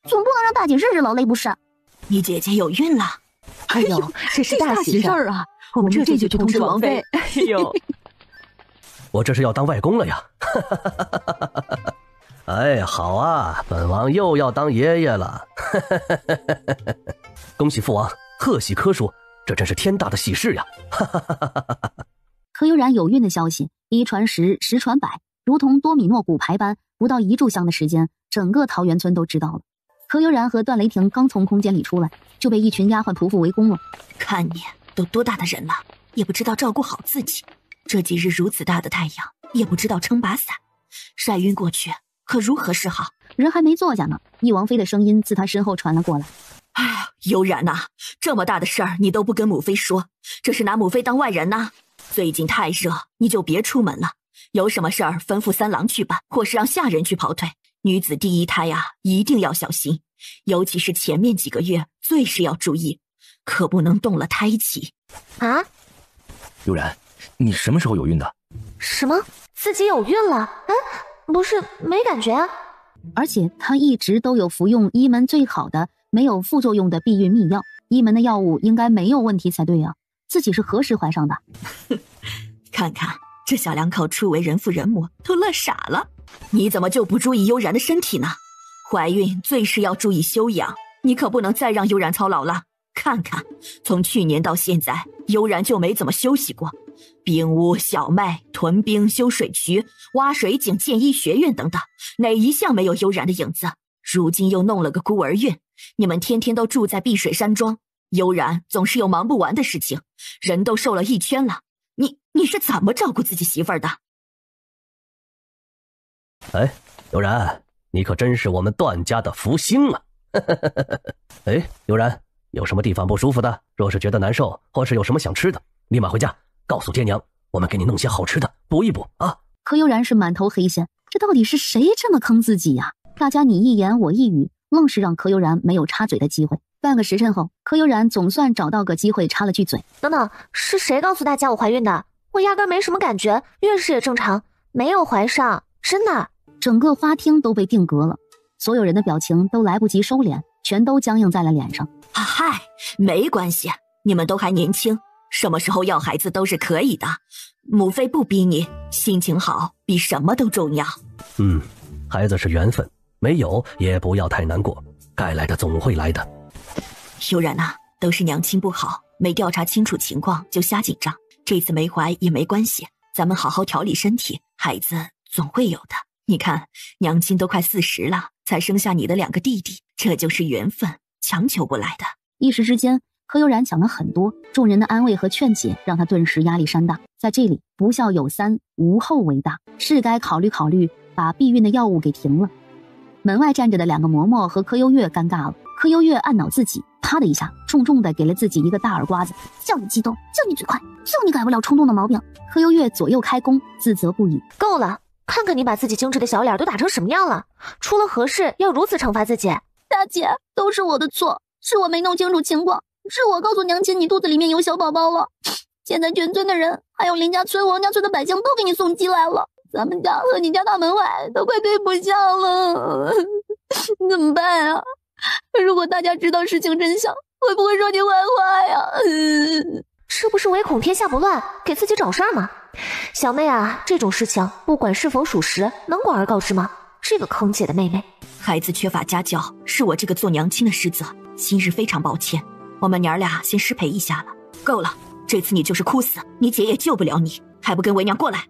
总不能让大姐日日劳累不是？你姐姐有孕了。哎呦，这是大喜事儿啊！我们这就去通知王妃。哎呦，我这是要当外公了呀！哎，好啊，本王又要当爷爷了！恭喜父王，贺喜柯叔，这真是天大的喜事呀！柯悠然有孕的消息一传十，十传百，如同多米诺骨牌般，不到1炷香的时间，整个桃源村都知道了。柯悠然和段雷霆刚从空间里出来，就被一群丫鬟仆妇围攻了。看你都多大的人了，也不知道照顾好自己。这几日如此大的太阳，也不知道撑把伞，晒晕过去可如何是好？人还没坐下呢，翼王妃的声音自他身后传了过来。哎呀，悠然呐，这么大的事儿你都不跟母妃说，这是拿母妃当外人呐？最近太热，你就别出门了，有什么事儿吩咐三郎去办，或是让下人去跑腿。女子第一胎啊，一定要小心，尤其是前面几个月最是要注意，可不能动了胎气。啊？悠然，你什么时候有孕的？什么？自己有孕了？哎，不是，没感觉啊。而且他一直都有服用医门最好的、没有副作用的避孕秘药，医门的药物应该没有问题才对啊。自己是何时怀上的？看看这小两口初为人父人母，都乐傻了。你怎么就不注意悠然的身体呢？怀孕最是要注意休养，你可不能再让悠然操劳了。看看，从去年到现在，悠然就没怎么休息过。兵屋、小麦、屯兵、修水渠、挖水井、建医学院等等，哪一项没有悠然的影子？如今又弄了个孤儿院，你们天天都住在碧水山庄，悠然总是有忙不完的事情，人都瘦了一圈了。你是怎么照顾自己媳妇儿的？哎，悠然，你可真是我们段家的福星啊！哎，悠然，有什么地方不舒服的？若是觉得难受，或是有什么想吃的，立马回家告诉爹娘，我们给你弄些好吃的补一补啊！柯悠然是满头黑线，这到底是谁这么坑自己呀？大家你一言我一语，愣是让柯悠然没有插嘴的机会。半个时辰后，柯悠然总算找到个机会插了句嘴。等等，是谁告诉大家我怀孕的？我压根没什么感觉，月事也正常，没有怀上，真的。整个花厅都被定格了，所有人的表情都来不及收敛，全都僵硬在了脸上。嗨，没关系，你们都还年轻，什么时候要孩子都是可以的。母妃不逼你，心情好比什么都重要。孩子是缘分，没有也不要太难过，该来的总会来的。悠然啊，都是娘亲不好，没调查清楚情况就瞎紧张。这次没怀也没关系，咱们好好调理身体，孩子总会有的。你看，娘亲都快40了，才生下你的2个弟弟，这就是缘分，强求不来的。一时之间，柯悠然想了很多，众人的安慰和劝解让他顿时压力山大。在这里，不孝有三，无后为大，是该考虑考虑，把避孕的药物给停了。门外站着的2个嬷嬷和柯悠月尴尬了。柯悠月按捺自己，啪的一下，重重的给了自己一个大耳刮子。叫你激动，叫你嘴快，就你改不了冲动的毛病。柯悠月左右开弓，自责不已。够了，看看你把自己精致的小脸都打成什么样了，出了何事要如此惩罚自己？大姐，都是我的错，是我没弄清楚情况，是我告诉娘亲你肚子里面有小宝宝了。现在全村的人，还有林家村、王家村的百姓都给你送鸡来了，咱们家和你家大门外都快对不上了，怎么办啊？如果大家知道事情真相，会不会说你坏话呀？是不是唯恐天下不乱，给自己找事儿吗？小妹啊，这种事情不管是否属实，能广而告之吗？这个坑姐的妹妹，孩子缺乏家教，是我这个做娘亲的失责，今日非常抱歉，我们娘俩先失陪一下了。够了，这次你就是哭死，你姐也救不了你，还不跟为娘过来？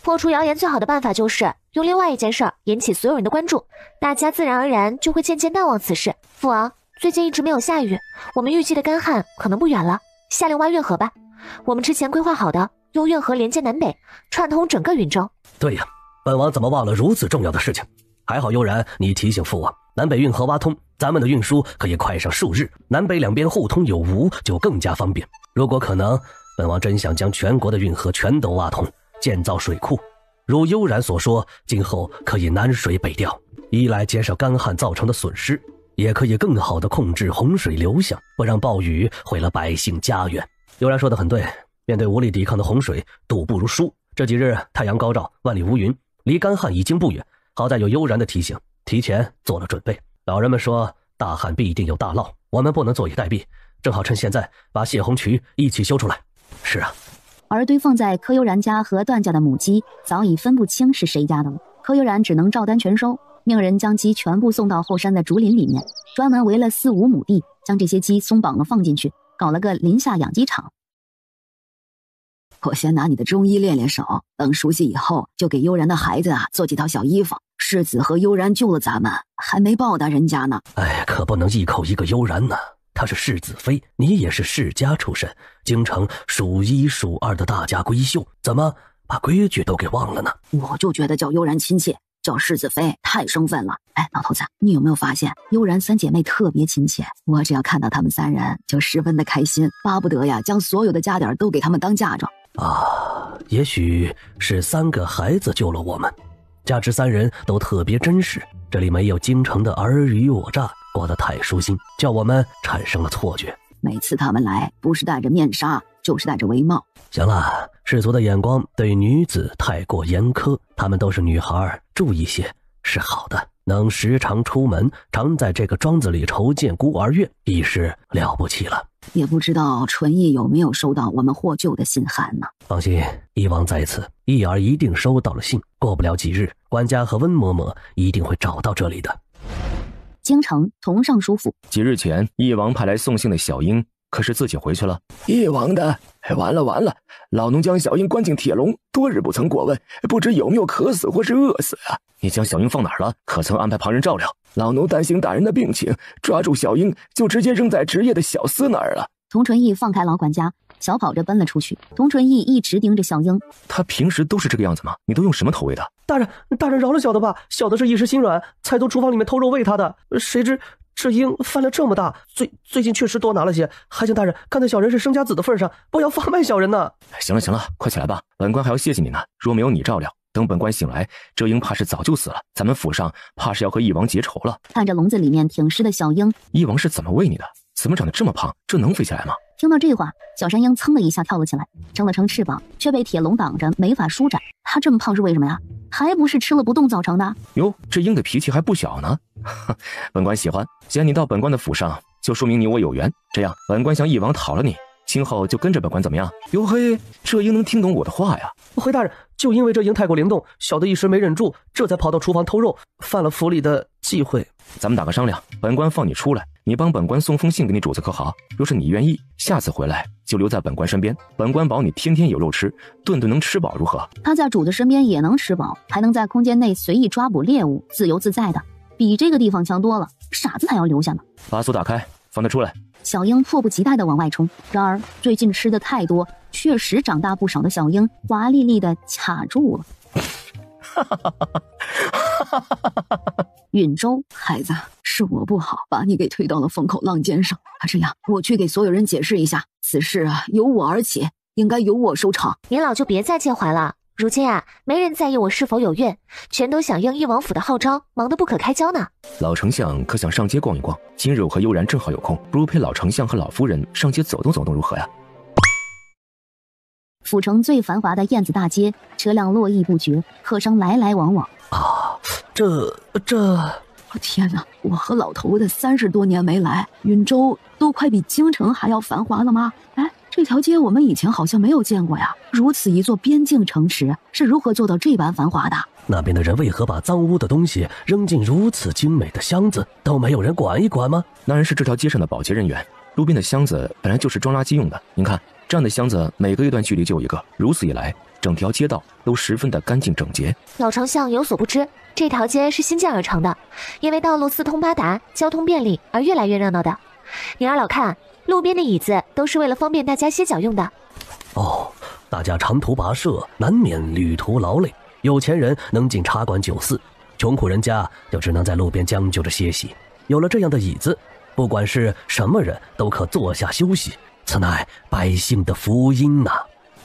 破除谣言最好的办法就是用另外一件事儿引起所有人的关注，大家自然而然就会渐渐淡忘此事。父王，最近一直没有下雨，我们预计的干旱可能不远了，下令挖运河吧。我们之前规划好的，用运河连接南北，串通整个允州。对呀，本王怎么忘了如此重要的事情？还好悠然你提醒父王，南北运河挖通，咱们的运输可以快上数日，南北两边互通有无，就更加方便。如果可能，本王真想将全国的运河全都挖通，建造水库。如悠然所说，今后可以南水北调，一来减少干旱造成的损失，也可以更好地控制洪水流向，不让暴雨毁了百姓家园。悠然说得很对，面对无力抵抗的洪水，赌不如输。这几日太阳高照，万里无云，离干旱已经不远。好在有悠然的提醒，提前做了准备。老人们说大旱必定有大涝，我们不能坐以待毙，正好趁现在把泄洪渠一起修出来。是啊。而堆放在柯悠然家和段家的母鸡早已分不清是谁家的了，柯悠然只能照单全收，命人将鸡全部送到后山的竹林里面，专门围了4-5亩地，将这些鸡松绑了放进去，搞了个林下养鸡场。我先拿你的中医练练手，等熟悉以后就给悠然的孩子做几套小衣服。世子和悠然救了咱们，还没报答人家呢。哎，可不能一口一个悠然呢。他是世子妃，你也是世家出身，京城数1数2的大家闺秀，怎么把规矩都给忘了呢？我就觉得叫悠然亲切，叫世子妃太生分了。哎，老头子，你有没有发现悠然3姐妹特别亲切？我只要看到她们3人就十分的开心，巴不得呀将所有的家底都给她们当嫁妆。啊，也许是3个孩子救了我们，加之3人都特别真实，这里没有京城的尔虞我诈，过得太舒心，叫我们产生了错觉。每次他们来，不是戴着面纱，就是戴着围帽。行了，世俗的眼光对女子太过严苛，她们都是女孩，注意些是好的。能时常出门，常在这个庄子里筹建孤儿院，已是了不起了。也不知道纯义有没有收到我们获救的信函呢？放心，义王在此，义儿一定收到了信。过不了几日，管家和温嬷嬷一定会找到这里的。京城同尚书府，几日前，义王派来送信的小英，可是自己回去了？义王的，完了！老奴将小英关进铁笼，多日不曾过问，不知有没有渴死或是饿死啊？你将小英放哪儿了？可曾安排旁人照料？老奴担心大人的病情，抓住小英就直接扔在职业的小厮那儿了。童纯义放开老管家，小跑着奔了出去。童纯义一直盯着小英，他平时都是这个样子吗？你都用什么投喂的？大人饶了小的吧，小的是一时心软，才从厨房里面偷肉喂他的。谁知这鹰犯了这么大，最近确实多拿了些，还请大人看在小人是生家子的份上，不要放慢小人呢。行了，快起来吧，本官还要谢谢你呢。若没有你照料，等本官醒来，这鹰怕是早就死了，咱们府上怕是要和义王结仇了。看着笼子里面挺尸的小鹰，义王是怎么喂你的？怎么长得这么胖？这能飞起来吗？听到这话，小山鹰噌的一下跳了起来，撑了撑翅膀，却被铁笼挡着，没法舒展。它这么胖是为什么呀？还不是吃了不动造成的？哟，这鹰的脾气还不小呢。本官喜欢，既然你到本官的府上，就说明你我有缘。这样，本官向义王讨了你，今后就跟着本官怎么样？哟嘿，这鹰能听懂我的话呀！回大人，就因为这鹰太过灵动，小的一时没忍住，这才跑到厨房偷肉，犯了府里的忌讳。咱们打个商量，本官放你出来，你帮本官送封信给你主子可好？若是你愿意，下次回来就留在本官身边，本官保你天天有肉吃，顿顿能吃饱，如何？他在主子身边也能吃饱，还能在空间内随意抓捕猎物，自由自在的，比这个地方强多了。傻子还要留下呢。把锁打开，放他出来。小鹰迫不及待地往外冲，然而最近吃的太多，确实长大不少的小鹰华丽丽地卡住了。允州，孩子，是我不好，把你给推到了风口浪尖上。这样，我去给所有人解释一下，此事由我而起，应该由我收场。您老就别再介怀了，如今啊，没人在意我是否有孕，全都响应义王府的号召，忙得不可开交呢。老丞相可想上街逛一逛？今日我和悠然正好有空，不如陪老丞相和老夫人上街走动走动，如何呀？府城最繁华的燕子大街，车辆络绎不绝，客商来来往往。啊，天哪！我和老头子30多年没来，允州都快比京城还要繁华了吗？哎，这条街我们以前好像没有见过呀。如此一座边境城池，是如何做到这般繁华的？那边的人为何把脏污的东西扔进如此精美的箱子，都没有人管一管吗？那人是这条街上的保洁人员，路边的箱子本来就是装垃圾用的，您看这样的箱子每隔一段距离就有一个，如此一来，整条街道都十分的干净整洁。老丞相有所不知，这条街是新建而成的，因为道路四通八达，交通便利而越来越热闹的。您二老看，路边的椅子都是为了方便大家歇脚用的。哦，大家长途跋涉，难免旅途劳累。有钱人能进茶馆酒肆，穷苦人家就只能在路边将就着歇息。有了这样的椅子，不管是什么人都可坐下休息，此乃百姓的福音呐。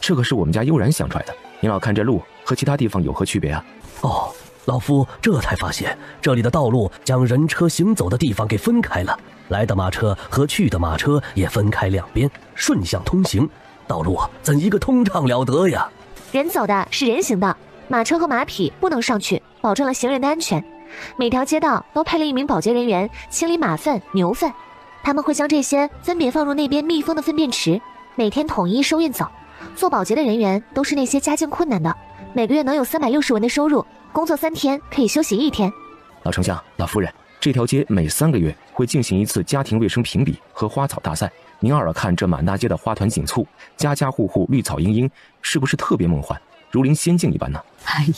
这个是我们家悠然想出来的。您老看这路和其他地方有何区别啊？哦，老夫这才发现，这里的道路将人车行走的地方给分开了，来的马车和去的马车也分开两边，顺向通行。道路怎一个通畅了得呀！人走的是人行道，马车和马匹不能上去，保证了行人的安全。每条街道都配了一名保洁人员清理马粪、牛粪，他们会将这些分别放入那边密封的粪便池，每天统一收运走。做保洁的人员都是那些家境困难的，每个月能有360文的收入，工作3天可以休息1天。老丞相、老夫人，这条街每3个月会进行一次家庭卫生评比和花草大赛。您二老看这满大街的花团锦簇，家家户户绿草茵茵，是不是特别梦幻，如临仙境一般呢？哎呀，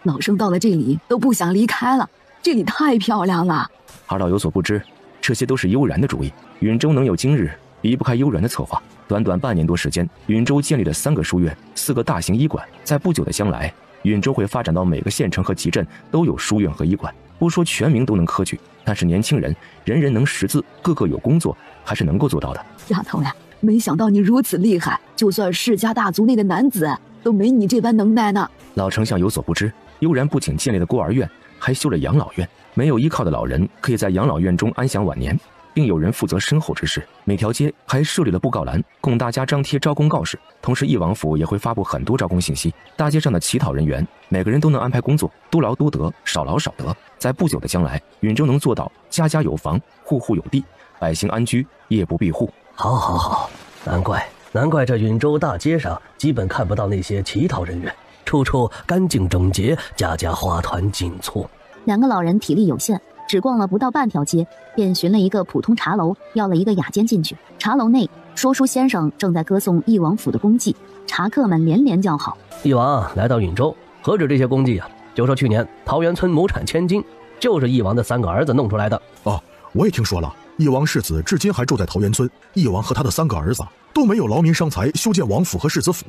老生到了这里都不想离开了，这里太漂亮了。二老有所不知，这些都是悠然的主意。允州能有今日，离不开悠然的策划。短短半年多时间，允州建立了3个书院、4个大型医馆。在不久的将来，允州会发展到每个县城和集镇都有书院和医馆。不说全民都能科举，但是年轻人人人能识字，个个有工作，还是能够做到的。丫头呀，没想到你如此厉害，就算世家大族内的男子都没你这般能耐呢。老丞相有所不知，悠然不仅建立了孤儿院，还修了养老院，没有依靠的老人可以在养老院中安享晚年，并有人负责身后之事。每条街还设立了布告栏，供大家张贴招工告示。同时，翼王府也会发布很多招工信息。大街上的乞讨人员，每个人都能安排工作，多劳多得，少劳少得。在不久的将来，允州能做到家家有房，户户有地，百姓安居，夜不闭户。好好好，难怪这允州大街上基本看不到那些乞讨人员，处处干净整洁，家家花团锦簇。2个老人体力有限，只逛了不到半条街，便寻了一个普通茶楼，要了一个雅间进去。茶楼内，说书先生正在歌颂翼王府的功绩，茶客们连连叫好。翼王来到允州，何止这些功绩啊？就说去年桃源村亩产1000斤，就是翼王的3个儿子弄出来的。哦，我也听说了，翼王世子至今还住在桃源村，翼王和他的3个儿子都没有劳民伤财修建王府和世子府。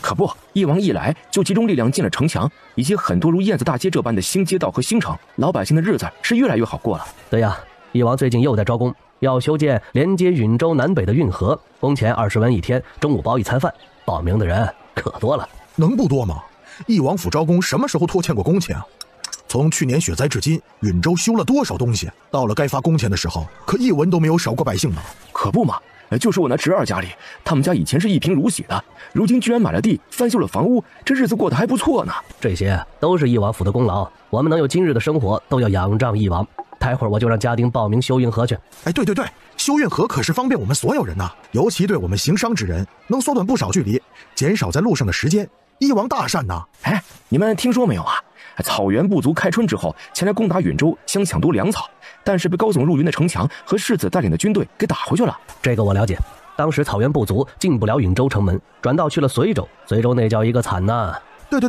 可不，翼王一来就集中力量建了城墙，以及很多如燕子大街这般的新街道和新城，老百姓的日子是越来越好过了。对呀，翼王最近又在招工，要修建连接允州南北的运河，工钱20文1天，中午包1餐饭，报名的人可多了。能不多吗？翼王府招工什么时候拖欠过工钱啊？从去年雪灾至今，允州修了多少东西？到了该发工钱的时候，可一文都没有少过百姓呢。可不嘛，就是我那侄儿家里，他们家以前是一贫如洗的，如今居然买了地，翻修了房屋，这日子过得还不错呢。这些都是翼王府的功劳，我们能有今日的生活，都要仰仗翼王。待会儿我就让家丁报名修运河去。哎，对，修运河可是方便我们所有人呐，尤其对我们行商之人，能缩短不少距离，减少在路上的时间。翼王大善呐！哎，你们听说没有啊？草原部族开春之后前来攻打允州，想抢夺粮草，但是被高耸入云的城墙和世子带领的军队给打回去了。这个我了解，当时草原部族进不了允州城门，转道去了随州，随州那叫一个惨呐。对，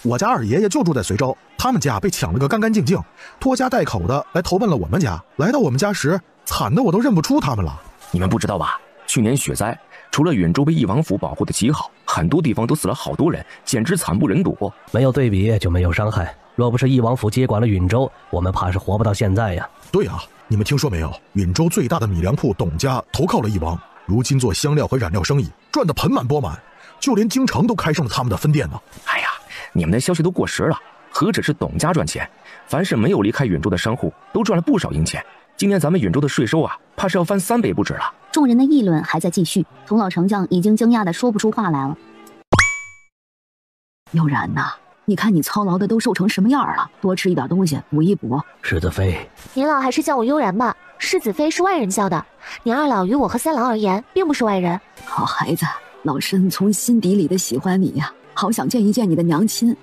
我家二爷爷就住在随州，他们家被抢了个干干净净，拖家带口的来投奔了我们家。来到我们家时，惨的我都认不出他们了。你们不知道吧？去年雪灾，除了允州被翼王府保护的极好，很多地方都死了好多人，简直惨不忍睹。没有对比就没有伤害，若不是翼王府接管了允州，我们怕是活不到现在呀。对啊，你们听说没有？允州最大的米粮铺董家投靠了翼王，如今做香料和染料生意，赚得盆满钵满，就连京城都开上了他们的分店呢。哎呀，你们的消息都过时了，何止是董家赚钱，凡是没有离开允州的商户都赚了不少银钱。今年咱们允州的税收啊，怕是要翻3倍不止了。众人的议论还在继续，童老丞相已经惊讶的说不出话来了。悠然呐，你看你操劳的都瘦成什么样了，多吃一点东西补一补。世子妃，您老还是叫我悠然吧，世子妃是外人叫的，您二老于我和3郎而言并不是外人。好孩子，老身从心底里的喜欢你呀，好想见一见你的娘亲。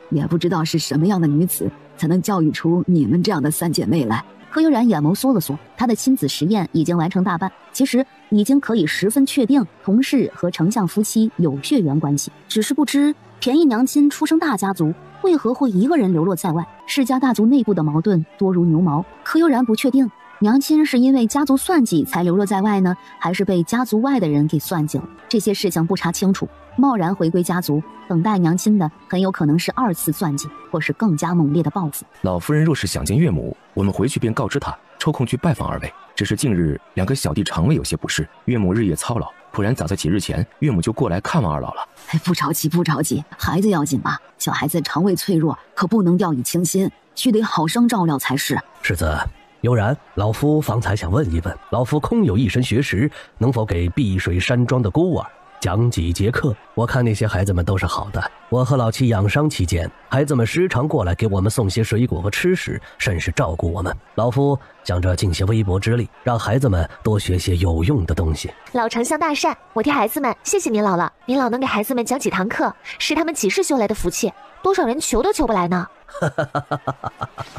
也不知道是什么样的女子才能教育出你们这样的3姐妹来。柯悠然眼眸缩了缩，他的亲子实验已经完成大半，其实已经可以十分确定童氏和丞相夫妻有血缘关系，只是不知便宜娘亲出生大家族，为何会一个人流落在外？世家大族内部的矛盾多如牛毛，柯悠然不确定娘亲是因为家族算计才流落在外呢，还是被家族外的人给算计了？这些事情不查清楚，贸然回归家族，等待娘亲的很有可能是2次算计，或是更加猛烈的报复。老夫人若是想见岳母，我们回去便告知她，抽空去拜访2位。只是近日2个小弟肠胃有些不适，岳母日夜操劳，不然早在几日前，岳母就过来看望2老了。不着急，不着急，孩子要紧吧？小孩子肠胃脆弱，可不能掉以轻心，须得好生照料才是。世子，悠然，老夫方才想问一问，老夫空有一身学识，能否给碧水山庄的孤儿讲几节课？我看那些孩子们都是好的，我和老七养伤期间，孩子们时常过来给我们送些水果和吃食，甚是照顾我们。老夫想着尽些微薄之力，让孩子们多学些有用的东西。老丞相大善，我替孩子们谢谢您老了。您老能给孩子们讲几堂课，是他们几世修来的福气，多少人求都求不来呢。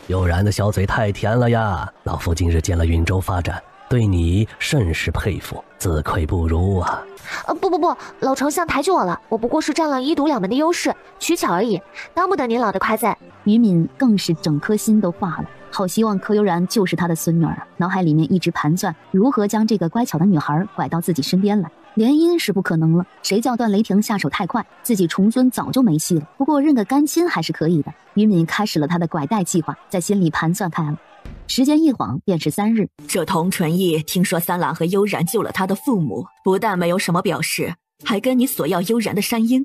悠然的小嘴太甜了呀！老夫今日见了允州发展，对你甚是佩服，自愧不如啊！不，老丞相抬举我了，我不过是占了1读2门的优势，取巧而已，当不得您老的夸赞。于敏更是整颗心都化了，好希望柯悠然就是他的孙女儿啊！脑海里面一直盘算如何将这个乖巧的女孩拐到自己身边来。联姻是不可能了，谁叫段雷霆下手太快，自己重孙早就没戏了。不过认个干亲还是可以的。于敏开始了他的拐带计划，在心里盘算开了。时间一晃便是3日。这童纯义听说三郎和悠然救了他的父母，不但没有什么表示，还跟你索要悠然的山鹰。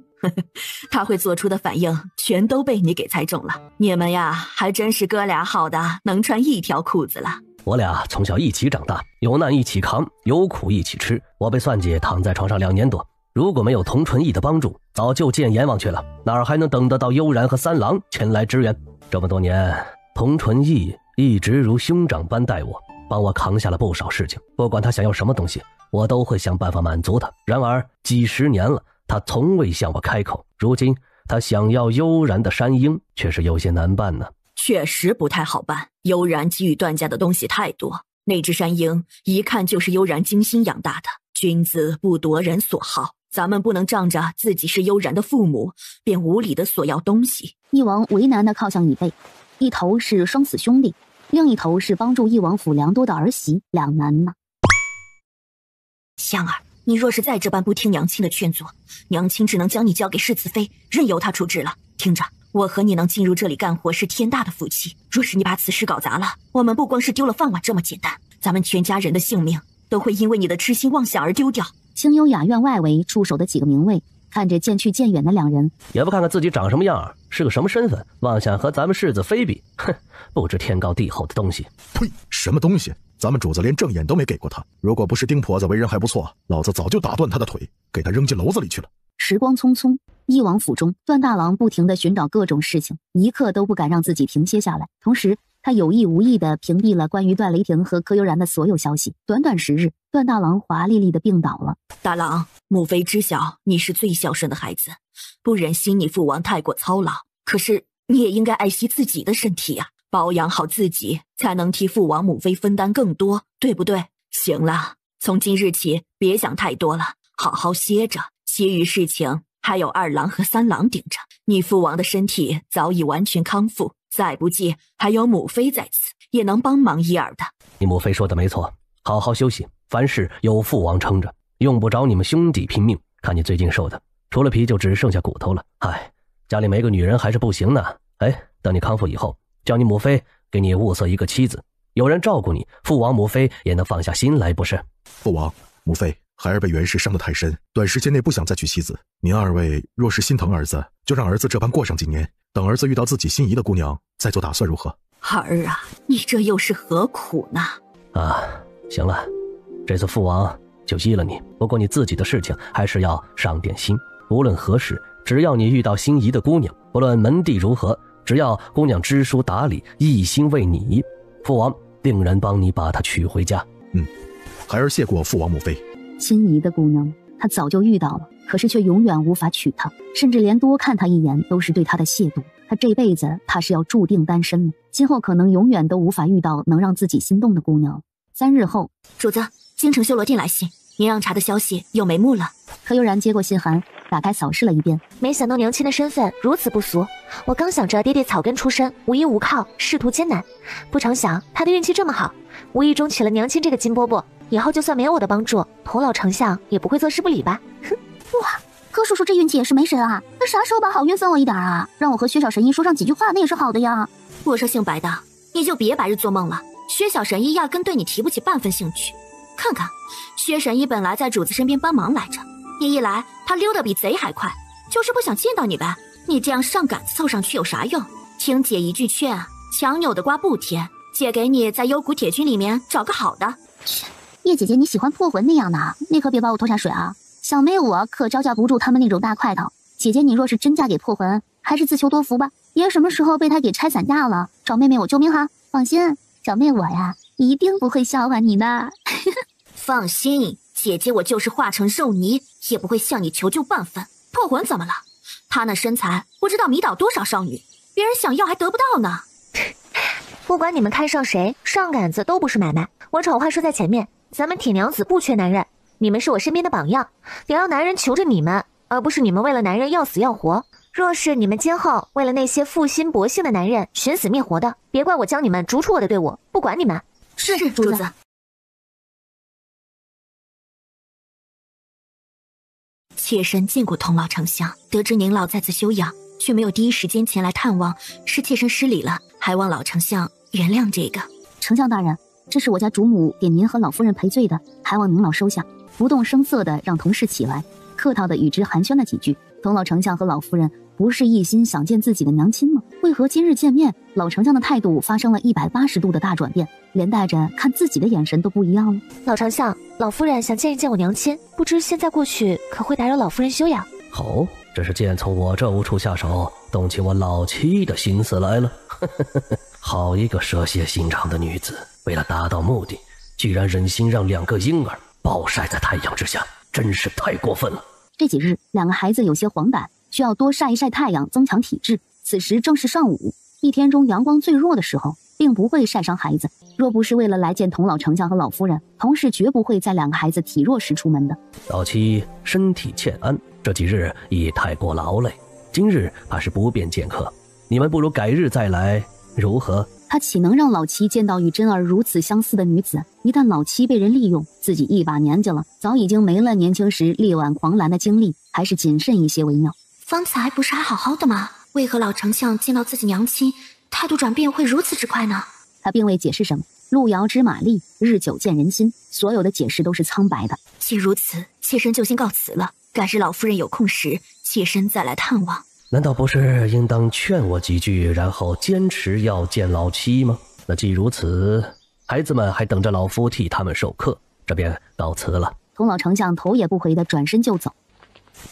他会做出的反应全都被你给猜中了。你们呀，还真是哥俩好的能穿一条裤子了。我俩从小一起长大，有难一起扛，有苦一起吃。我被算计躺在床上2年多，如果没有童纯义的帮助，早就见阎王去了，哪儿还能等得到悠然和三郎前来支援？这么多年，童纯义一直如兄长般待我，帮我扛下了不少事情。不管他想要什么东西，我都会想办法满足他。然而几十年了，他从未向我开口。如今他想要悠然的山鹰，却是有些难办呢。确实不太好办，悠然给予段家的东西太多，那只山鹰一看就是悠然精心养大的。君子不夺人所好，咱们不能仗着自己是悠然的父母，便无理的索要东西。翼王为难的靠向椅背，一头是双死兄弟，另一头是帮助翼王府良多的儿媳，两难呢。香儿，你若是再这般不听娘亲的劝阻，娘亲只能将你交给世子妃，任由她处置了。听着，我和你能进入这里干活是天大的福气，若是你把此事搞砸了，我们不光是丢了饭碗这么简单，咱们全家人的性命都会因为你的痴心妄想而丢掉。清幽雅院外围驻守的几个名卫看着渐去渐远的两人，也不看看自己长什么样，是个什么身份，妄想和咱们世子妃比，哼，不知天高地厚的东西。呸，什么东西？咱们主子连正眼都没给过他，如果不是丁婆子为人还不错，老子早就打断他的腿，给他扔进篓子里去了。时光匆匆，翼王府中，段大郎不停地寻找各种事情，一刻都不敢让自己停歇下来。同时他有意无意地屏蔽了关于段雷霆和柯悠然的所有消息。短短10日，段大郎华丽丽地病倒了。大郎，母妃知晓你是最孝顺的孩子，不忍心你父王太过操劳，可是你也应该爱惜自己的身体呀，保养好自己，才能替父王母妃分担更多，对不对？行了，从今日起别想太多了，好好歇着，其余事情还有2郎和3郎顶着。你父王的身体早已完全康复，再不济还有母妃在此，也能帮忙一二的。你母妃说的没错，好好休息，凡事有父王撑着，用不着你们兄弟拼命。看你最近瘦的，除了皮就只剩下骨头了。唉，家里没个女人还是不行呢。哎，等你康复以后，叫你母妃给你物色一个妻子，有人照顾你，父王母妃也能放下心来，不是？父王母妃，孩儿被袁氏伤得太深，短时间内不想再娶妻子。您2位若是心疼儿子，就让儿子这般过上几年，等儿子遇到自己心仪的姑娘，再做打算如何？儿啊，你这又是何苦呢？啊，行了，这次父王就依了你，不过你自己的事情还是要上点心。无论何事，只要你遇到心仪的姑娘，不论门第如何，只要姑娘知书达理，一心为你，父王定然帮你把她娶回家。孩儿谢过父王母妃。心仪的姑娘他早就遇到了，可是却永远无法娶她，甚至连多看她一眼都是对她的亵渎。他这辈子他是要注定单身了，今后可能永远都无法遇到能让自己心动的姑娘。3日后，主子，京城修罗殿来信，您让查的消息有眉目了。柯悠然接过信函，打开扫视了一遍，没想到娘亲的身份如此不俗。我刚想着爹爹草根出身，无依无靠，仕途艰难，不成想他的运气这么好，无意中娶了娘亲这个金饽饽，以后就算没有我的帮助，童老丞相也不会坐视不理吧？哼！哇，柯叔叔这运气也是没神啊！那啥时候把好运分我一点啊？让我和薛小神医说上几句话，那也是好的呀。我说姓白的，你就别白日做梦了。薛小神医压根对你提不起半分兴趣。看看，薛神医本来在主子身边帮忙来着，你一来，他溜得比贼还快，就是不想见到你呗。你这样上杆子凑上去有啥用？听姐一句劝，强扭的瓜不甜。姐给你在幽谷铁军里面找个好的。切，叶姐姐你喜欢破魂那样的，你可别把我拖下水啊！小妹我可招架不住他们那种大块头。姐姐你若是真嫁给破魂，还是自求多福吧。爷什么时候被他给拆散架了，找妹妹我救命哈！放心，小妹我呀，一定不会笑话你的。放心，姐姐我就是化成肉泥，也不会向你求救半分。破魂怎么了？他那身材不知道迷倒多少少女，别人想要还得不到呢。不管你们看上谁，上杆子都不是买卖。我丑话说在前面，咱们铁娘子不缺男人，你们是我身边的榜样，得让男人求着你们，而不是你们为了男人要死要活。若是你们今后为了那些负心薄幸的男人寻死灭活的，别怪我将你们逐出我的队伍，不管你们。是主子。妾身见过童老丞相，得知您老在此休养，却没有第一时间前来探望，是妾身失礼了，还望老丞相原谅这个。丞相大人，这是我家主母给您和老夫人赔罪的，还望您老收下。不动声色地让同事起来，客套地与之寒暄了几句。童老丞相和老夫人不是一心想见自己的娘亲吗？为何今日见面，老丞相的态度发生了180度的大转变，连带着看自己的眼神都不一样了？老丞相，老夫人想见一见我娘亲，不知现在过去可会打扰老夫人休养？哦，这是见从我这无处下手，动起我老妻的心思来了。好一个蛇蝎心肠的女子，为了达到目的，居然忍心让2个婴儿暴晒在太阳之下，真是太过分了。这几日2个孩子有些黄疸，需要多晒一晒太阳，增强体质。此时正是上午，一天中阳光最弱的时候，并不会晒伤孩子。若不是为了来见童老丞相和老夫人，同事绝不会在2个孩子体弱时出门的。老妻身体欠安，这几日已太过劳累，今日怕是不便见客，你们不如改日再来，如何？他岂能让老妻见到与真儿如此相似的女子？一旦老妻被人利用，自己一把年纪了，早已经没了年轻时力挽狂澜的精力，还是谨慎一些为妙。方才不是还好好的吗？为何老丞相见到自己娘亲，态度转变会如此之快呢？他并未解释什么。路遥知马力，日久见人心，所有的解释都是苍白的。既如此，妾身就先告辞了。改日老夫人有空时，妾身再来探望。难道不是应当劝我几句，然后坚持要见老妻吗？那既如此，孩子们还等着老夫替他们授课，这便告辞了。童老丞相头也不回地转身就走。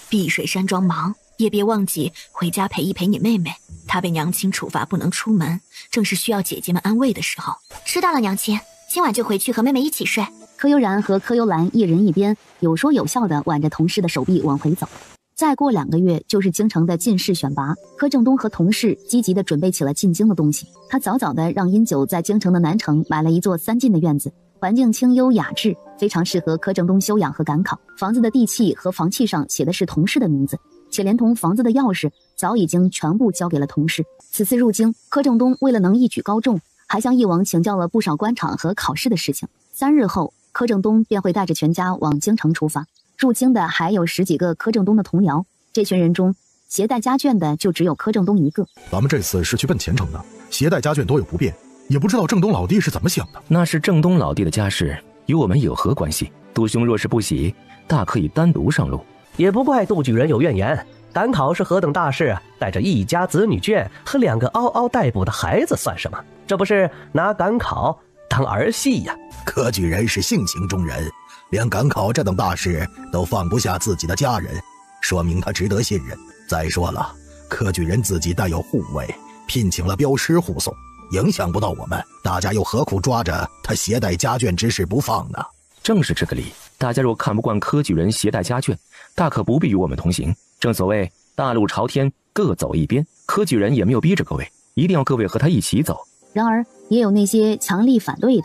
碧水山庄忙，也别忘记回家陪一陪你妹妹。她被娘亲处罚不能出门，正是需要姐姐们安慰的时候。知道了，娘亲，今晚就回去和妹妹一起睡。柯悠然和柯幽兰一人一边，有说有笑地挽着同事的手臂往回走。再过2个月就是京城的进士选拔，柯震东和同事积极地准备起了进京的东西。他早早地让殷九在京城的南城买了一座3进的院子，环境清幽雅致，非常适合柯震东休养和赶考。房子的地契和房契上写的是同事的名字，且连同房子的钥匙早已经全部交给了同事。此次入京，柯震东为了能一举高中，还向翼王请教了不少官场和考试的事情。3日后，柯震东便会带着全家往京城出发。入京的还有10几个柯震东的同僚，这群人中携带家眷的就只有柯震东一个。咱们这次是去奔前程的，携带家眷多有不便，也不知道郑东老弟是怎么想的。那是郑东老弟的家事，与我们有何关系？杜兄若是不喜，大可以单独上路。也不怪杜举人有怨言，赶考是何等大事，带着一家子女眷和2个嗷嗷待哺的孩子算什么？这不是拿赶考当儿戏呀！柯举人是性情中人，连赶考这等大事都放不下自己的家人，说明他值得信任。再说了，柯举人自己带有护卫，聘请了镖师护送，影响不到我们，大家又何苦抓着他携带家眷之事不放呢？正是这个理，大家若看不惯柯举人携带家眷，大可不必与我们同行。正所谓大路朝天，各走一边。柯举人也没有逼着各位，一定要各位和他一起走。然而，也有那些强力反对的，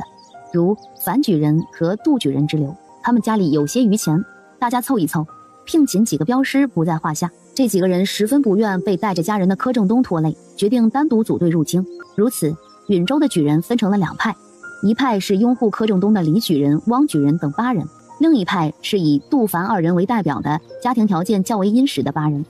如樊举人和杜举人之流。他们家里有些余钱，大家凑一凑，聘请几个镖师不在话下。这几个人十分不愿被带着家人的柯正东拖累，决定单独组队入京。如此，允州的举人分成了2派，一派是拥护柯正东的李举人、汪举人等8人，另一派是以杜樊2人为代表的家庭条件较为殷实的8人。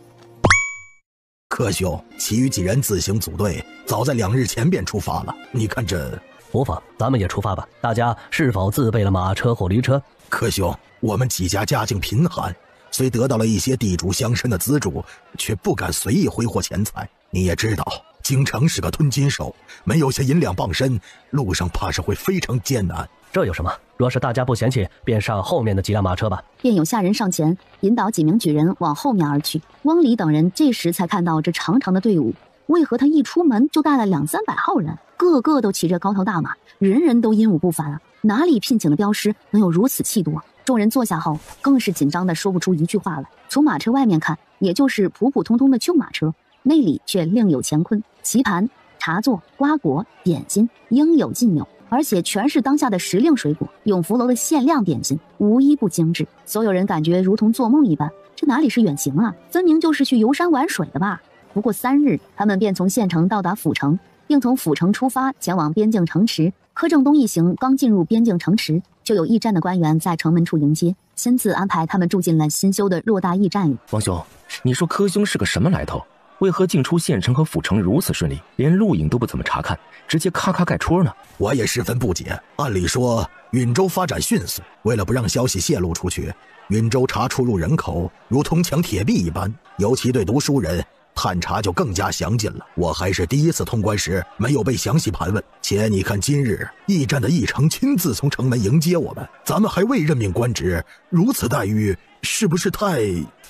柯兄，其余几人自行组队，早在2日前便出发了。你看这……无妨，咱们也出发吧。大家是否自备了马车或驴车？柯兄，我们几家家境贫寒，虽得到了一些地主乡绅的资助，却不敢随意挥霍钱财。你也知道，京城是个吞金兽，没有些银两傍身，路上怕是会非常艰难。这有什么？若是大家不嫌弃，便上后面的几辆马车吧。便有下人上前引导几名举人往后面而去。汪礼等人这时才看到这长长的队伍，为何他一出门就带了200-300号人，个个都骑着高头大马，人人都英武不凡啊！哪里聘请的镖师能有如此气度啊？众人坐下后，更是紧张的说不出一句话来。从马车外面看，也就是普普通通的旧马车，内里却另有乾坤、棋盘、茶座、瓜果、点心，应有尽有。而且全是当下的时令水果，永福楼的限量点心，无一不精致。所有人感觉如同做梦一般，这哪里是远行啊，分明就是去游山玩水的吧。不过3日，他们便从县城到达府城，并从府城出发前往边境城池。柯正东一行刚进入边境城池，就有驿站的官员在城门处迎接，亲自安排他们住进了新修的偌大驿站里。王兄，你说柯兄是个什么来头？为何进出县城和府城如此顺利，连录影都不怎么查看，直接咔咔盖戳呢？我也十分不解。按理说，允州发展迅速，为了不让消息泄露出去，允州查出入人口如铜墙铁壁一般，尤其对读书人探查就更加详尽了。我还是第一次通关时没有被详细盘问，且你看今日驿站的驿丞亲自从城门迎接我们，咱们还未任命官职，如此待遇是不是太……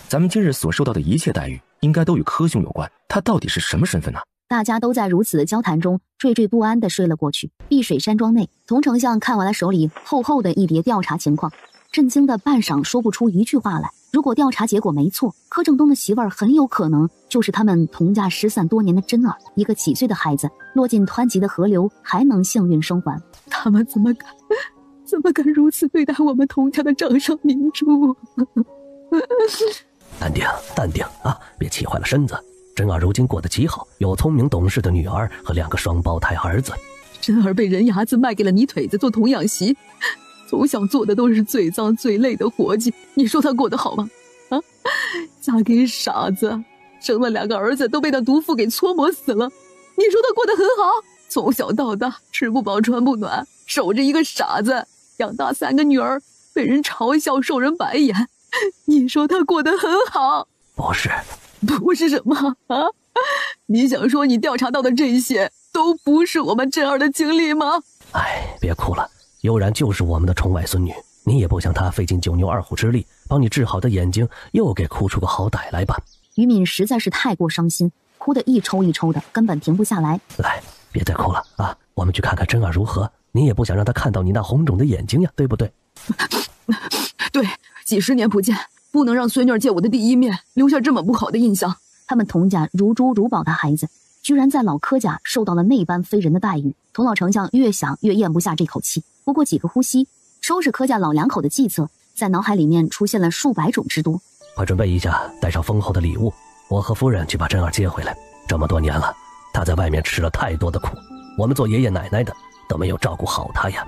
咱们今日所受到的一切待遇应该都与柯兄有关，他到底是什么身份呢？大家都在如此的交谈中惴惴不安地睡了过去。碧水山庄内，童丞相看完了手里厚厚的一叠调查情况，震惊的半晌说不出一句话来。如果调查结果没错，柯正东的媳妇儿很有可能就是他们童家失散多年的真儿，一个7岁的孩子落进湍急的河流，还能幸运生还。他们怎么敢如此对待我们童家的掌上明珠？淡定啊，别气坏了身子。真儿如今过得极好，有聪明懂事的女儿和2个双胞胎儿子。真儿被人牙子卖给了泥腿子做童养媳，从小做的都是最脏最累的活计，你说她过得好吗？啊，嫁给傻子，生了2个儿子都被那毒妇给搓磨死了，你说她过得很好？从小到大吃不饱穿不暖，守着一个傻子，养大3个女儿，被人嘲笑受人白眼，你说她过得很好？不是什么啊？你想说你调查到的这些都不是我们真儿的经历吗？哎，别哭了，悠然就是我们的宠外孙女，你也不想她费尽9牛2虎之力帮你治好的眼睛又给哭出个好歹来吧。于敏实在是太过伤心，哭得一抽一抽的，根本停不下来。来，别再哭了啊，我们去看看真儿如何。你也不想让她看到你那红肿的眼睛呀，对不对？对，几10年不见，不能让孙女见我的第一面留下这么不好的印象。他们童家如珠如宝的孩子，居然在老柯家受到了那般非人的待遇。童老丞相越想越咽不下这口气，不过几个呼吸，收拾柯家老2口的计策在脑海里面出现了数百种之多。快准备一下，带上丰厚的礼物，我和夫人去把真儿接回来。这么多年了，她在外面吃了太多的苦，我们做爷爷奶奶的都没有照顾好她呀。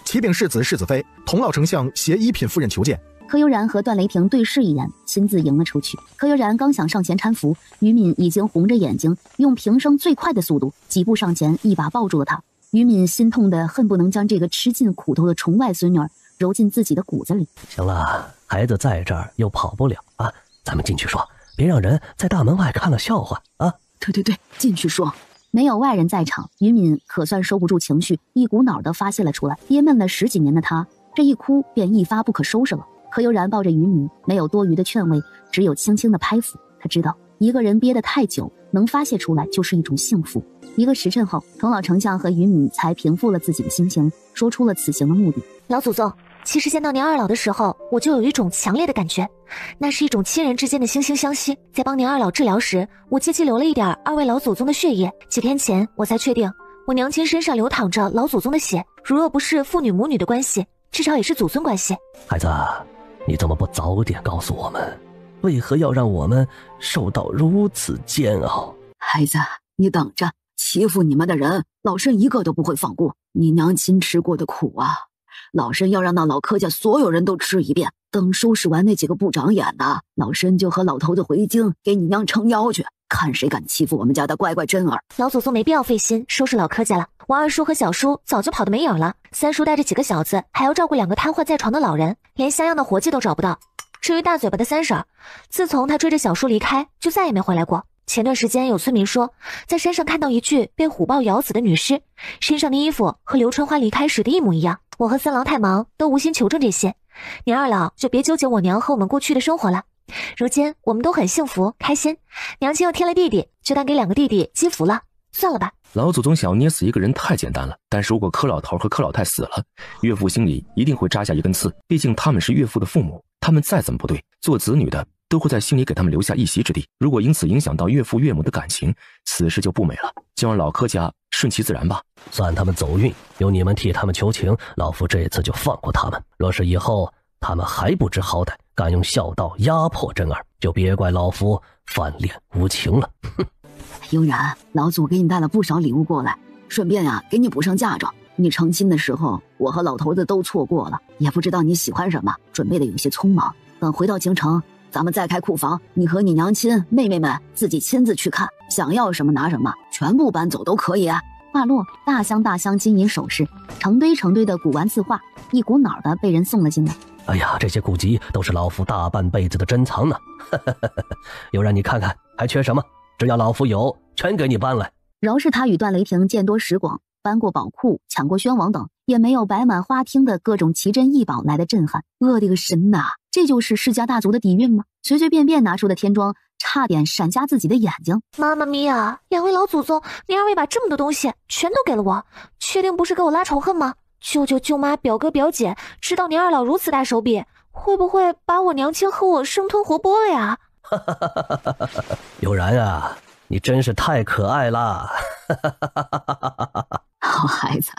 启禀世子世子妃，童老丞相携一品夫人求见。柯悠然和段雷霆对视一眼，亲自迎了出去。柯悠然刚想上前搀扶，于敏已经红着眼睛，用平生最快的速度几步上前，一把抱住了他。于敏心痛的恨不能将这个吃尽苦头的宠外孙女揉进自己的骨子里。行了，孩子在这儿又跑不了啊，咱们进去说，别让人在大门外看了笑话啊。对，进去说。没有外人在场，于敏可算收不住情绪，一股脑的发泄了出来。憋闷了10几年的他，这一哭便一发不可收拾了。柯悠然抱着于敏，没有多余的劝慰，只有轻轻的拍抚。他知道，一个人憋得太久，能发泄出来就是一种幸福。1个时辰后，童老丞相和于敏才平复了自己的心情，说出了此行的目的。老祖宗，其实见到年二老的时候，我就有一种强烈的感觉，那是一种亲人之间的惺惺相惜。在帮年二老治疗时，我借机留了一点二位老祖宗的血液。几天前，我才确定我娘亲身上流淌着老祖宗的血，如若不是父女母女的关系，至少也是祖孙关系。孩子，你怎么不早点告诉我们？为何要让我们受到如此煎熬？孩子，你等着，欺负你们的人，老身一个都不会放过。你娘亲吃过的苦啊，老身要让那老柯家所有人都吃一遍。等收拾完那几个不长眼的，老身就和老头子回京给你娘撑腰去，看谁敢欺负我们家的乖乖珍儿。老祖宗没必要费心收拾老柯家了，我二叔和小叔早就跑得没影了，三叔带着几个小子还要照顾2个瘫痪在床的老人，连像样的活计都找不到。至于大嘴巴的三婶，自从他追着小叔离开，就再也没回来过。前段时间有村民说，在山上看到一具被虎豹咬死的女尸，身上的衣服和刘春花离开时的一模一样。我和三郎太忙，都无心求证这些。年二老就别纠结我娘和我们过去的生活了。如今我们都很幸福开心，娘亲又添了弟弟，就当给2个弟弟积福了。算了吧。老祖宗想要捏死一个人太简单了，但是如果柯老头和柯老太死了，岳父心里一定会扎下一根刺，毕竟他们是岳父的父母，他们再怎么不对，做子女的都会在心里给他们留下一席之地。如果因此影响到岳父岳母的感情，此事就不美了。就让老柯家顺其自然吧，算他们走运，有你们替他们求情，老夫这次就放过他们。若是以后他们还不知好歹，敢用孝道压迫珍儿，就别怪老夫翻脸无情了。哼！悠然，老祖给你带了不少礼物过来，顺便给你补上嫁妆。你成亲的时候，我和老头子都错过了，也不知道你喜欢什么，准备的有些匆忙。等回到京城，咱们再开库房，你和你娘亲妹妹们自己亲自去看，想要什么拿什么，全部搬走都可以。话落，大箱大箱金银首饰，成堆成堆的古玩字画，一股脑的被人送了进来。哎呀，这些古籍都是老夫大半辈子的珍藏呢。悠然，你看看还缺什么？只要老夫有，全给你搬来。饶是他与段雷霆见多识广，搬过宝库，抢过宣王等，也没有摆满花厅的各种奇珍异宝来的震撼。我的个神呐，这就是世家大族的底蕴吗？随随便便拿出的天装，差点闪瞎自己的眼睛。妈妈咪呀，2位老祖宗，你2位把这么多东西全都给了我，确定不是给我拉仇恨吗？舅舅舅妈表哥表姐知道你二老如此大手笔，会不会把我娘亲和我生吞活剥了呀？悠然啊，你真是太可爱了。好孩子，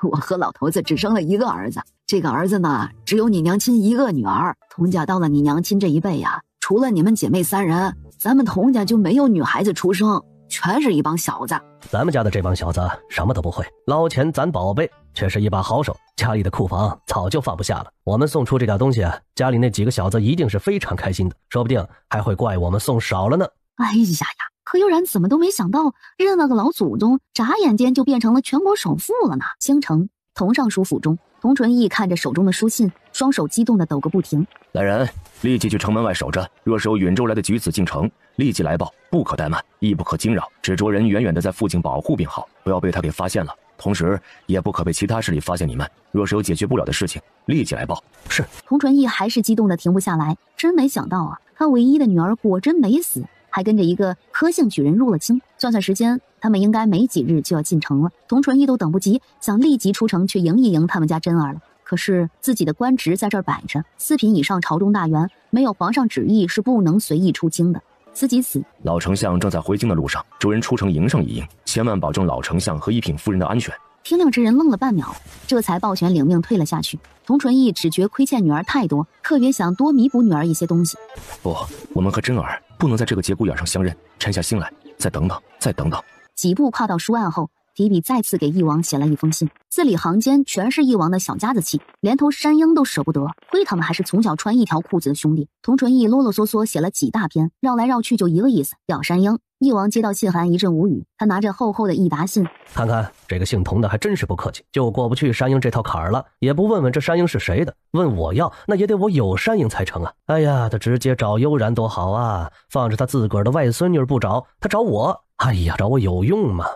我和老头子只生了1个儿子，这个儿子呢，只有你娘亲1个女儿。童家到了你娘亲这一辈呀，除了你们姐妹3人，咱们童家就没有女孩子出生，全是一帮小子。咱们家的这帮小子什么都不会，捞钱攒宝贝却是一把好手，家里的库房早就放不下了。我们送出这点东西，家里那几个小子一定是非常开心的，说不定还会怪我们送少了呢。哎呀呀，可悠然怎么都没想到，认了个老祖宗，眨眼间就变成了全国首富了呢。京城童尚书府中，童纯义看着手中的书信，双手激动的抖个不停。来人，立即去城门外守着，若是有允州来的举子进城，立即来报，不可怠慢，亦不可惊扰，只着人远远的在附近保护便好，不要被他给发现了。同时也不可被其他势力发现你们，若是有解决不了的事情，立即来报。是。童纯义还是激动的停不下来，真没想到啊，他唯一的女儿果真没死，还跟着一个柯姓举人入了京。算算时间，他们应该没几日就要进城了。童纯义都等不及，想立即出城去迎一迎他们家珍儿了。可是自己的官职在这儿摆着，4品以上朝中大员，没有皇上旨意是不能随意出京的。思及此，老丞相正在回京的路上，主人出城迎上一迎，千万保证老丞相和一品夫人的安全。听令之人愣了半秒，这才抱拳领命退了下去。童纯义只觉亏欠女儿太多，特别想多弥补女儿一些东西。不，我们和珍儿不能在这个节骨眼上相认，沉下心来，再等等，再等等。几步跨到书案后，提笔再次给翼王写了一封信，字里行间全是翼王的小家子气，连头山鹰都舍不得，亏他们还是从小穿一条裤子的兄弟。童纯义啰啰嗦嗦写了几大篇，绕来绕去就一个意思，要山鹰。翼王接到信函一阵无语，他拿着厚厚的一沓信，看看这个姓童的还真是不客气，就过不去山鹰这套坎儿了，也不问问这山鹰是谁的，问我要那也得我有山鹰才成啊。哎呀，他直接找悠然多好啊，放着他自个儿的外孙女不找，他找我，哎呀，找我有用吗？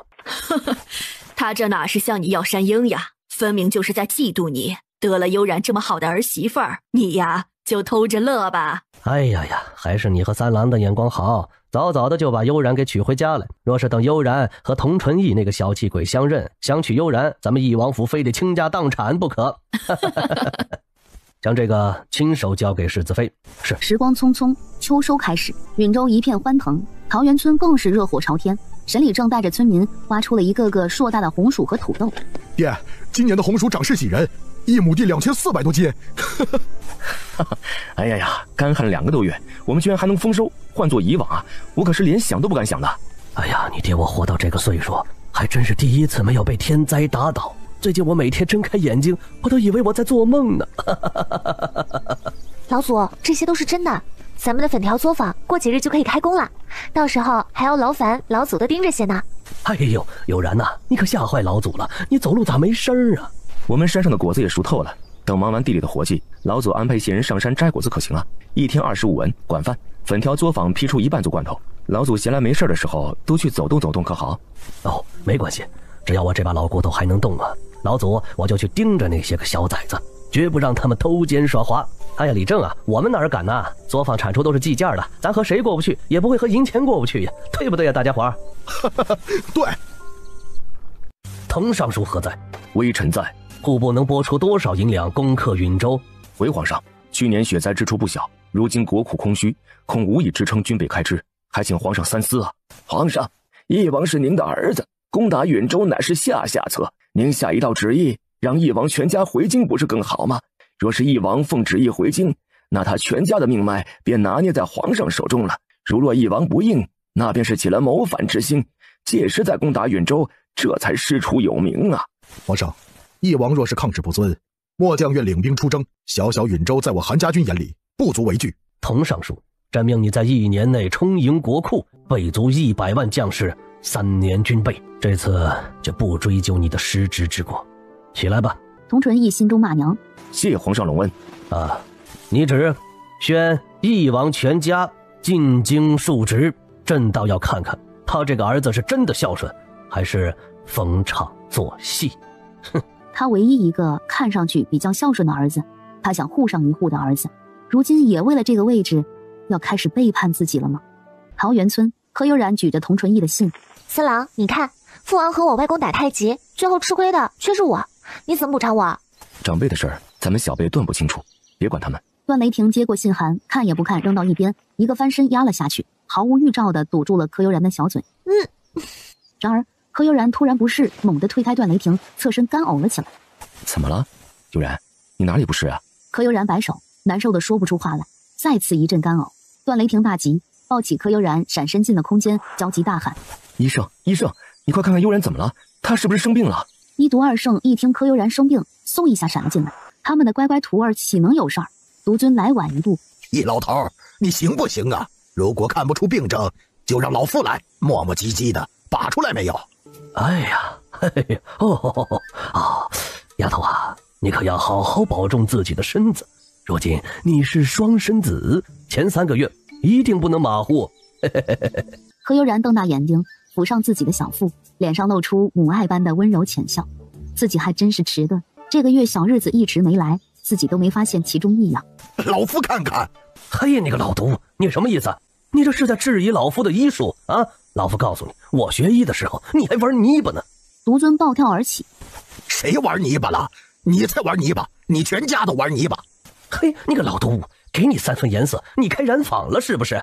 他这哪是向你要山鹰呀，分明就是在嫉妒你得了悠然这么好的儿媳妇儿，你呀就偷着乐吧。哎呀呀，还是你和三郎的眼光好，早早的就把悠然给娶回家来。若是等悠然和童纯义那个小气鬼相认，想娶悠然，咱们翼王府非得倾家荡产不可。将这个亲手交给世子妃。是。时光匆匆，秋收开始，允州一片欢腾，桃源村更是热火朝天。沈礼正带着村民挖出了一个个硕大的红薯和土豆。爹，今年的红薯长势喜人，1亩地2400多斤。哎呀呀，干旱2个多月，我们居然还能丰收，换做以往啊，我可是连想都不敢想的。哎呀，你爹我活到这个岁数，还真是第一次没有被天灾打倒。最近我每天睁开眼睛，我都以为我在做梦呢。老祖，这些都是真的。咱们的粉条作坊过几日就可以开工了，到时候还要劳烦老祖的盯着些呢。哎呦，有然呐，你可吓坏老祖了，你走路咋没声啊？我们山上的果子也熟透了，等忙完地里的活计，老祖安排一些人上山摘果子可行啊？1天25文，管饭。粉条作坊批出1半做罐头，老祖闲来没事的时候都去走动走动，可好？哦，没关系，只要我这把老骨头还能动啊，老祖我就去盯着那些个小崽子，绝不让他们偷奸耍滑。哎呀，李正啊，我们哪儿敢呐？作坊产出都是计件的，咱和谁过不去，也不会和银钱过不去呀，对不对呀，大家伙儿？对。滕尚书何在？微臣在。户部能拨出多少银两攻克允州？回皇上，去年雪灾支出不小，如今国库空虚，恐无以支撑军备开支，还请皇上三思啊！皇上，翼王是您的儿子，攻打允州乃是下策，您下一道旨意，让翼王全家回京不是更好吗？若是翼王奉旨意回京，那他全家的命脉便拿捏在皇上手中了。如若翼王不应，那便是起了谋反之心，届时再攻打允州，这才师出有名啊！皇上，翼王若是抗旨不遵，末将愿领兵出征。小小允州在我韩家军眼里不足为惧。滕尚书，朕命你在1年内充盈国库，备足100万将士，3年军备。这次就不追究你的失职之过，起来吧。佟淳义心中骂娘。谢皇上隆恩。啊，你旨宣翼王全家进京述职，朕倒要看看他这个儿子是真的孝顺，还是逢场作戏。哼，他唯一一个看上去比较孝顺的儿子，他想护上一护的儿子，如今也为了这个位置要开始背叛自己了吗？桃源村，柯悠然举着佟淳义的信。三郎，你看，父王和我外公打太极，最后吃亏的却是我，你怎么补偿我？长辈的事儿，咱们小辈断不清楚，别管他们。段雷霆接过信函，看也不看，扔到一边，一个翻身压了下去，毫无预兆地堵住了柯悠然的小嘴。然而柯悠然突然不适，猛地推开段雷霆，侧身干呕了起来。怎么了，悠然？你哪里不适啊？柯悠然摆手，难受得说不出话来，再次一阵干呕。段雷霆大急，抱起柯悠然，闪身进了空间，焦急大喊：医生，医生，你快看看悠然怎么了？他是不是生病了？一毒二圣一听柯悠然生病，嗖一下闪了进来。他们的乖乖徒儿岂能有事儿？独尊来晚一步。易老头，你行不行啊？如果看不出病症，就让老夫来，磨磨唧唧的拔出来没有？哎呀，嘿嘿，丫头啊，你可要好好保重自己的身子。如今你是双生子，前3个月一定不能马虎。柯悠然瞪大眼睛，抚上自己的小腹，脸上露出母爱般的温柔浅笑。自己还真是迟钝，这个月小日子一直没来，自己都没发现其中异样。老夫看看。嘿，你个老毒，你什么意思？你这是在质疑老夫的医术啊？老夫告诉你，我学医的时候你还玩泥巴呢。独尊暴跳而起。谁玩泥巴了？你才玩泥巴，你全家都玩泥巴。嘿，你个老毒，给你3分颜色，你开染坊了是不是？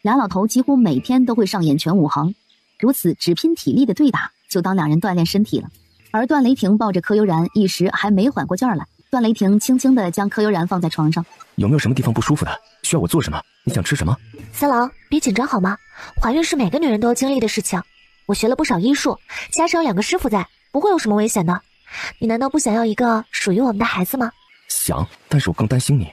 俩老头几乎每天都会上演全武行，如此只拼体力的对打，就当2人锻炼身体了。而段雷霆抱着柯悠然，一时还没缓过劲儿来。段雷霆轻轻地将柯悠然放在床上。有没有什么地方不舒服的？需要我做什么？你想吃什么？三郎，别紧张好吗？怀孕是每个女人都要经历的事情。我学了不少医术，加上有2个师傅在，不会有什么危险的。你难道不想要一个属于我们的孩子吗？想，但是我更担心你。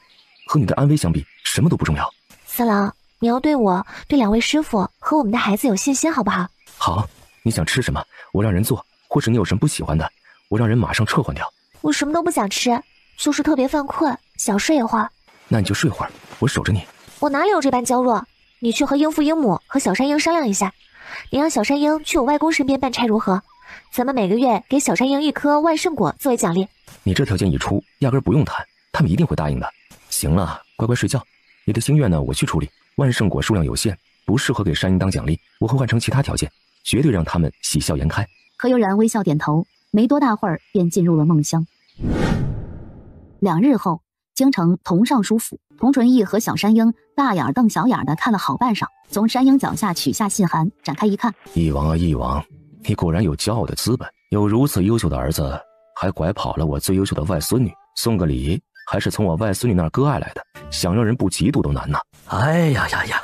和你的安危相比，什么都不重要。三郎，你要对我、对2位师傅和我们的孩子有信心，好不好？好，你想吃什么，我让人做。或者你有什么不喜欢的，我让人马上撤换掉。我什么都不想吃，就是特别犯困，想睡一会儿。那你就睡会儿，我守着你。我哪里有这般娇弱？你去和鹰父鹰母和小山鹰商量一下，你让小山鹰去我外公身边办差如何？咱们每个月给小山鹰1颗万圣果作为奖励。你这条件一出，压根不用谈，他们一定会答应的。行了，乖乖睡觉。你的心愿呢，我去处理。万圣果数量有限，不适合给山鹰当奖励，我会换成其他条件，绝对让他们喜笑颜开。柯悠然微笑点头，没多大会儿便进入了梦乡。2日后，京城同尚书府，童纯义和小山鹰大眼瞪小眼的看了好半晌，从山鹰脚下取下信函，展开一看，翼王啊翼王，你果然有骄傲的资本，有如此优秀的儿子，还拐跑了我最优秀的外孙女，送个礼还是从我外孙女那儿割爱来的，想让人不嫉妒都难呐。哎呀呀呀，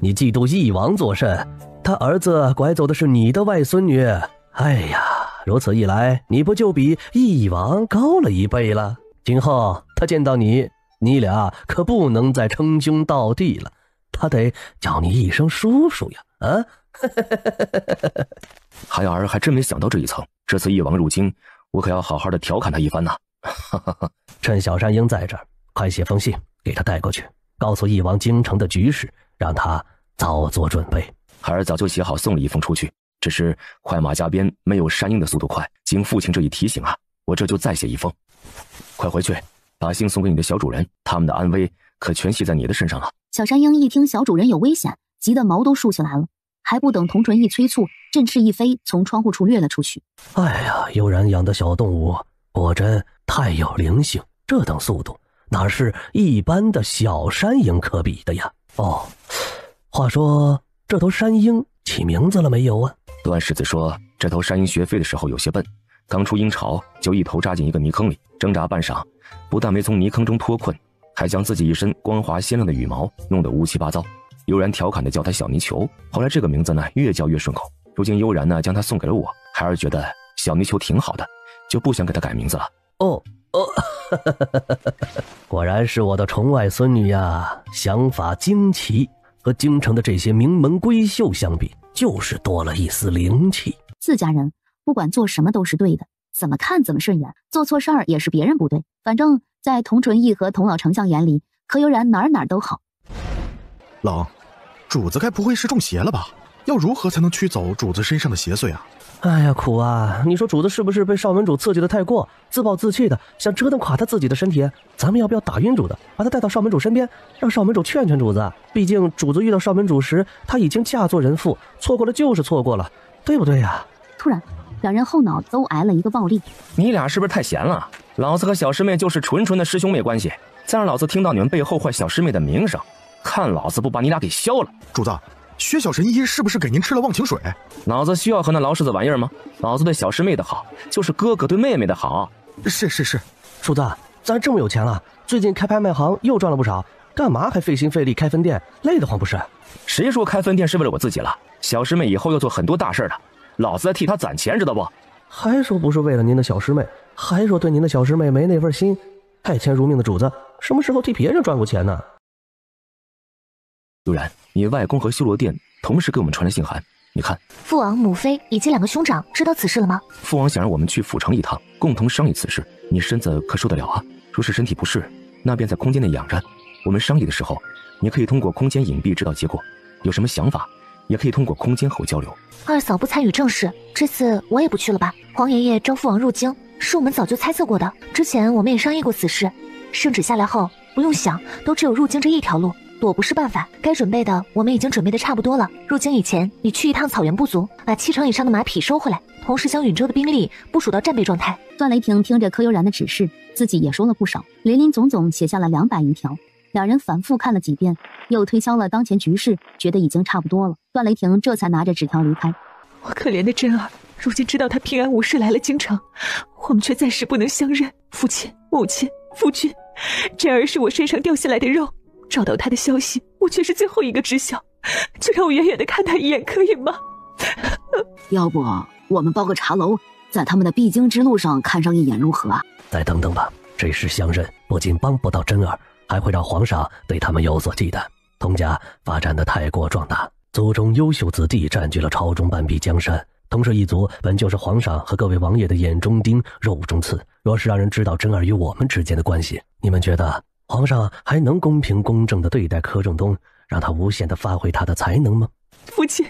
你嫉妒翼王作甚？他儿子拐走的是你的外孙女，哎呀，如此一来，你不就比翼王高了一倍了？今后他见到你，你俩可不能再称兄道弟了，他得叫你一声叔叔呀！啊，孩儿还真没想到这一层，这次翼王入京，我可要好好的调侃他一番呐。趁小山鹰在这儿，快写封信给他带过去，告诉翼王京城的局势，让他早做准备。孩儿早就写好送了一封出去，只是快马加鞭没有山鹰的速度快，经父亲这一提醒啊，我这就再写一封。快回去把信送给你的小主人，他们的安危可全系在你的身上了。小山鹰一听小主人有危险，急得毛都竖起来了，还不等童纯义催促，振翅一飞，从窗户处掠了出去。哎呀，悠然养的小动物果真太有灵性，这等速度哪是一般的小山鹰可比的呀？哦，话说这头山鹰起名字了没有啊？段世子说这头山鹰学飞的时候有些笨，刚出鹰巢就一头扎进一个泥坑里，挣扎半晌，不但没从泥坑中脱困，还将自己一身光滑鲜亮的羽毛弄得乌七八糟。悠然调侃地叫他小泥鳅，后来这个名字呢越叫越顺口，如今悠然呢将他送给了我，孩儿觉得小泥鳅挺好的，就不想给他改名字了。哦，果然是我的宠外孙女呀，想法惊奇，和京城的这些名门闺秀相比，就是多了一丝灵气。自家人不管做什么都是对的，怎么看怎么顺眼，做错事儿也是别人不对，反正在童纯义和童老丞相眼里，柯悠然哪儿都好。冷，主子该不会是中邪了吧？要如何才能驱走主子身上的邪祟啊？哎呀，苦啊！你说主子是不是被少门主刺激的太过，自暴自弃的，想折腾垮他自己的身体？咱们要不要打晕主子，把他带到少门主身边，让少门主劝劝主子？毕竟主子遇到少门主时，他已经嫁作人妇，错过了就是错过了，对不对呀？突然，两人后脑都挨了一个暴力。你俩是不是太闲了？老子和小师妹就是纯纯的师兄妹关系，再让老子听到你们背后坏小师妹的名声，看老子不把你俩给削了！主子，薛小神医是不是给您吃了忘情水？老子需要和那老狮子玩意儿吗？老子对小师妹的好，就是哥哥对妹妹的好。是，主子，咱这么有钱了，最近开拍卖行又赚了不少，干嘛还费心费力开分店，累得慌不是？谁说开分店是为了我自己了？小师妹以后要做很多大事的，老子在替她攒钱，知道不？还说不是为了您的小师妹，还说对您的小师妹没那份心，爱钱如命的主子，什么时候替别人赚过钱呢？悠然，你外公和修罗殿同时给我们传来信函，你看，父王、母妃以及2个兄长知道此事了吗？父王想让我们去府城一趟，共同商议此事。你身子可受得了啊？若是身体不适，那便在空间内养着。我们商议的时候，你可以通过空间隐蔽知道结果。有什么想法，也可以通过空间和我交流。二嫂不参与政事，这次我也不去了吧？皇爷爷召父王入京，是我们早就猜测过的。之前我们也商议过此事。圣旨下来后，不用想，都只有入京这一条路。躲不是办法，该准备的我们已经准备的差不多了。入京以前，你去一趟草原部族，把7成以上的马匹收回来，同时将允州的兵力部署到战备状态。段雷霆听着柯悠然的指示，自己也说了不少，林林总总写下了200余条。两人反复看了几遍，又推敲了当前局势，觉得已经差不多了。段雷霆这才拿着纸条离开。我可怜的真儿，如今知道他平安无事来了京城，我们却暂时不能相认。父亲、母亲、夫君，真儿是我身上掉下来的肉。找到他的消息，我却是最后一个知晓，就让我远远的看他一眼，可以吗？要不我们包个茶楼，在他们的必经之路上看上一眼如何啊？再等等吧，这时相认不仅帮不到真儿，还会让皇上对他们有所忌惮。童家发展的太过壮大，族中优秀子弟占据了朝中半壁江山。童氏一族本就是皇上和各位王爷的眼中钉、肉中刺，若是让人知道真儿与我们之间的关系，你们觉得皇上还能公平公正地对待柯震东，让他无限地发挥他的才能吗？父亲，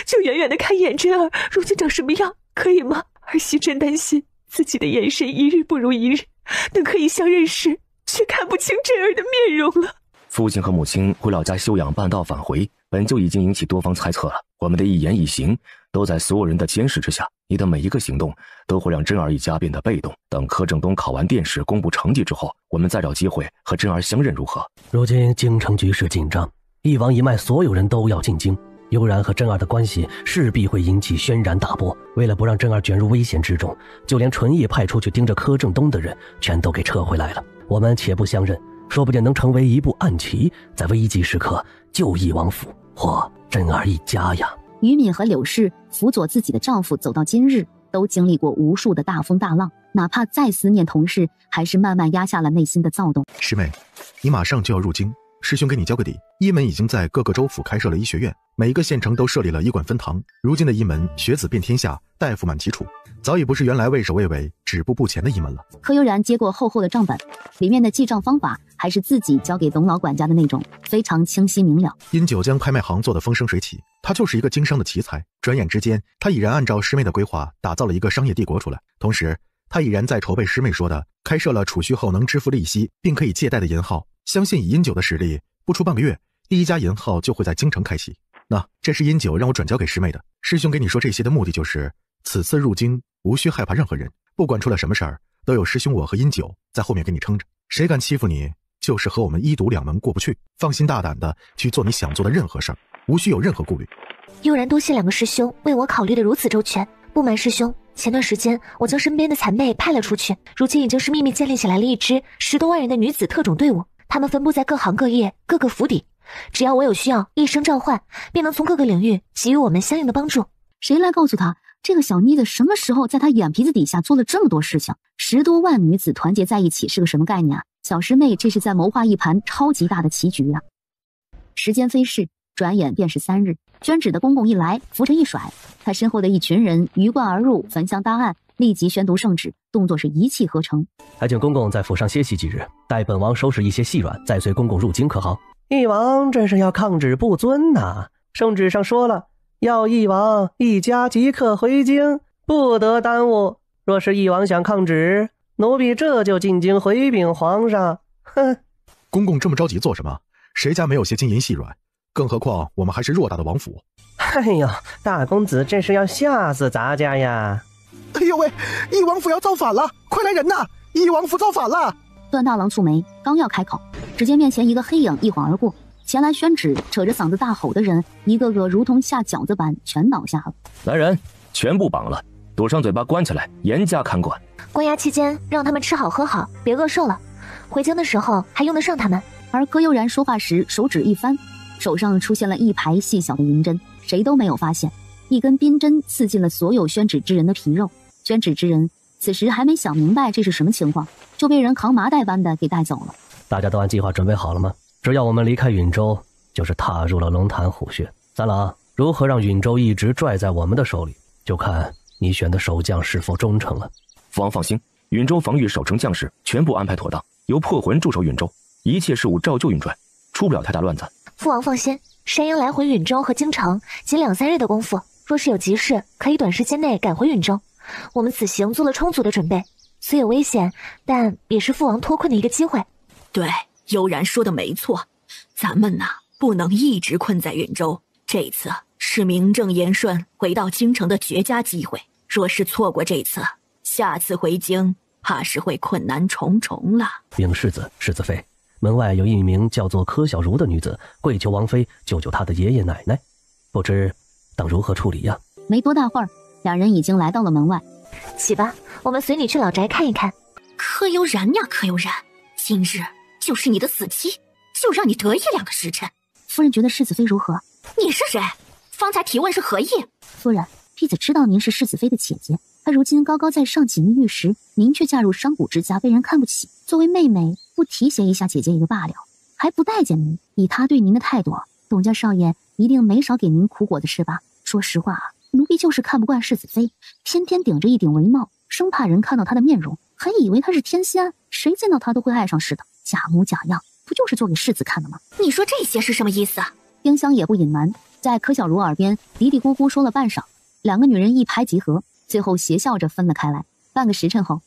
就远远地看一眼真儿如今长什么样，可以吗？儿媳真担心自己的眼神一日不如一日，等可以相认时，却看不清真儿的面容了。父亲和母亲回老家休养半道返回，本就已经引起多方猜测了。我们的一言一行都在所有人的监视之下，你的每一个行动都会让真儿一家变得被动。等柯震东考完殿试公布成绩之后，我们再找机会和真儿相认，如何？如今京城局势紧张，一王一脉所有人都要进京，悠然和真儿的关系势必会引起轩然大波。为了不让真儿卷入危险之中，就连纯叶派出去盯着柯震东的人全都给撤回来了。我们且不相认，说不定能成为一步暗棋，在危急时刻救义王府或真儿一家呀。于敏和柳氏辅佐自己的丈夫走到今日，都经历过无数的大风大浪，哪怕再思念同事，还是慢慢压下了内心的躁动。师妹，你马上就要入京，师兄给你交个底，医门已经在各个州府开设了医学院，每一个县城都设立了医馆分堂。如今的医门学子遍天下，大夫满其处，早已不是原来畏首畏尾、止步不前的医门了。柯悠然接过厚厚的账本，里面的记账方法还是自己交给董老管家的那种，非常清晰明了。因九江拍卖行做得风生水起，他就是一个经商的奇才。转眼之间，他已然按照师妹的规划打造了一个商业帝国出来。同时，他已然在筹备师妹说的开设了储蓄后能支付利息并可以借贷的银号。相信以殷九的实力，不出半个月，第一家银号就会在京城开启。那这是殷九让我转交给师妹的。师兄给你说这些的目的就是，此次入京无需害怕任何人，不管出了什么事儿，都有师兄我和殷九在后面给你撑着。谁敢欺负你，就是和我们医毒两门过不去。放心大胆的去做你想做的任何事儿，无需有任何顾虑。悠然多谢两个师兄为我考虑的如此周全。不瞒师兄，前段时间我将身边的残辈派了出去，如今已经是秘密建立起来了一支10多万人的女子特种队伍，他们分布在各行各业、各个府邸，只要我有需要，一声召唤，便能从各个领域给予我们相应的帮助。谁来告诉他，这个小妮子什么时候在他眼皮子底下做了这么多事情？10多万女子团结在一起是个什么概念啊？小师妹这是在谋划一盘超级大的棋局啊！时间飞逝，转眼便是3日。宣旨的公公一来，拂尘一甩，他身后的一群人鱼贯而入，焚香搭案，立即宣读圣旨，动作是一气呵成。还请公公在府上歇息几日，待本王收拾一些细软，再随公公入京，可好？义王这是要抗旨不遵呐！圣旨上说了，要义王一家即刻回京，不得耽误。若是义王想抗旨，奴婢这就进京回禀皇上。哼！公公这么着急做什么？谁家没有些金银细软？更何况我们还是偌大的王府。哎呦，大公子这是要吓死咱家呀！哎呦喂，义王府要造反了，快来人呐！义王府造反了！段大郎蹙眉，刚要开口，只见面前一个黑影一晃而过，前来宣旨，扯着嗓子大吼的人，一个个如同下饺子般全倒下了。来人，全部绑了，堵上嘴巴关起来，严加看管。关押期间让他们吃好喝好，别饿瘦了，回京的时候还用得上他们。而柯悠然说话时手指一翻，手上出现了一排细小的银针，谁都没有发现，一根冰针刺进了所有宣旨之人的皮肉。宣旨之人此时还没想明白这是什么情况，就被人扛麻袋般的给带走了。大家都按计划准备好了吗？只要我们离开允州，就是踏入了龙潭虎穴。三郎，如何让允州一直拽在我们的手里，就看你选的守将是否忠诚了。父王放心，允州防御守城将士全部安排妥当，由破魂驻守允州，一切事务照旧运转，出不了太大乱子。父王放心，山鹰来回允州和京城仅2、3日的功夫，若是有急事，可以短时间内赶回允州。我们此行做了充足的准备，虽有危险，但也是父王脱困的一个机会。对，悠然说的没错，咱们呐不能一直困在允州，这次是名正言顺回到京城的绝佳机会。若是错过这次，下次回京怕是会困难重重了。禀世子、世子妃，门外有一名叫做柯小茹的女子，跪求王妃救救她的爷爷奶奶，不知当如何处理呀？没多大会儿，两人已经来到了门外。起吧，我们随你去老宅看一看。柯悠然呀，柯悠然，今日就是你的死期，就让你得意2个时辰。夫人觉得世子妃如何？你是谁？方才提问是何意？夫人，婢子知道您是世子妃的姐姐，她如今高高在上，锦衣玉食，您却嫁入商贾之家，被人看不起。作为妹妹，不提携一下姐姐一个罢了，还不待见您。以她对您的态度，董家少爷一定没少给您苦果子吃吧？说实话，奴婢就是看不惯世子妃，天天顶着一顶帷帽，生怕人看到她的面容，还以为她是天仙，谁见到她都会爱上似的。假模假样，不就是做给世子看的吗？你说这些是什么意思啊？丁香也不隐瞒，在柯小茹耳边嘀嘀咕咕说了半晌，2个女人一拍即合，最后邪笑着分了开来。半个时辰后，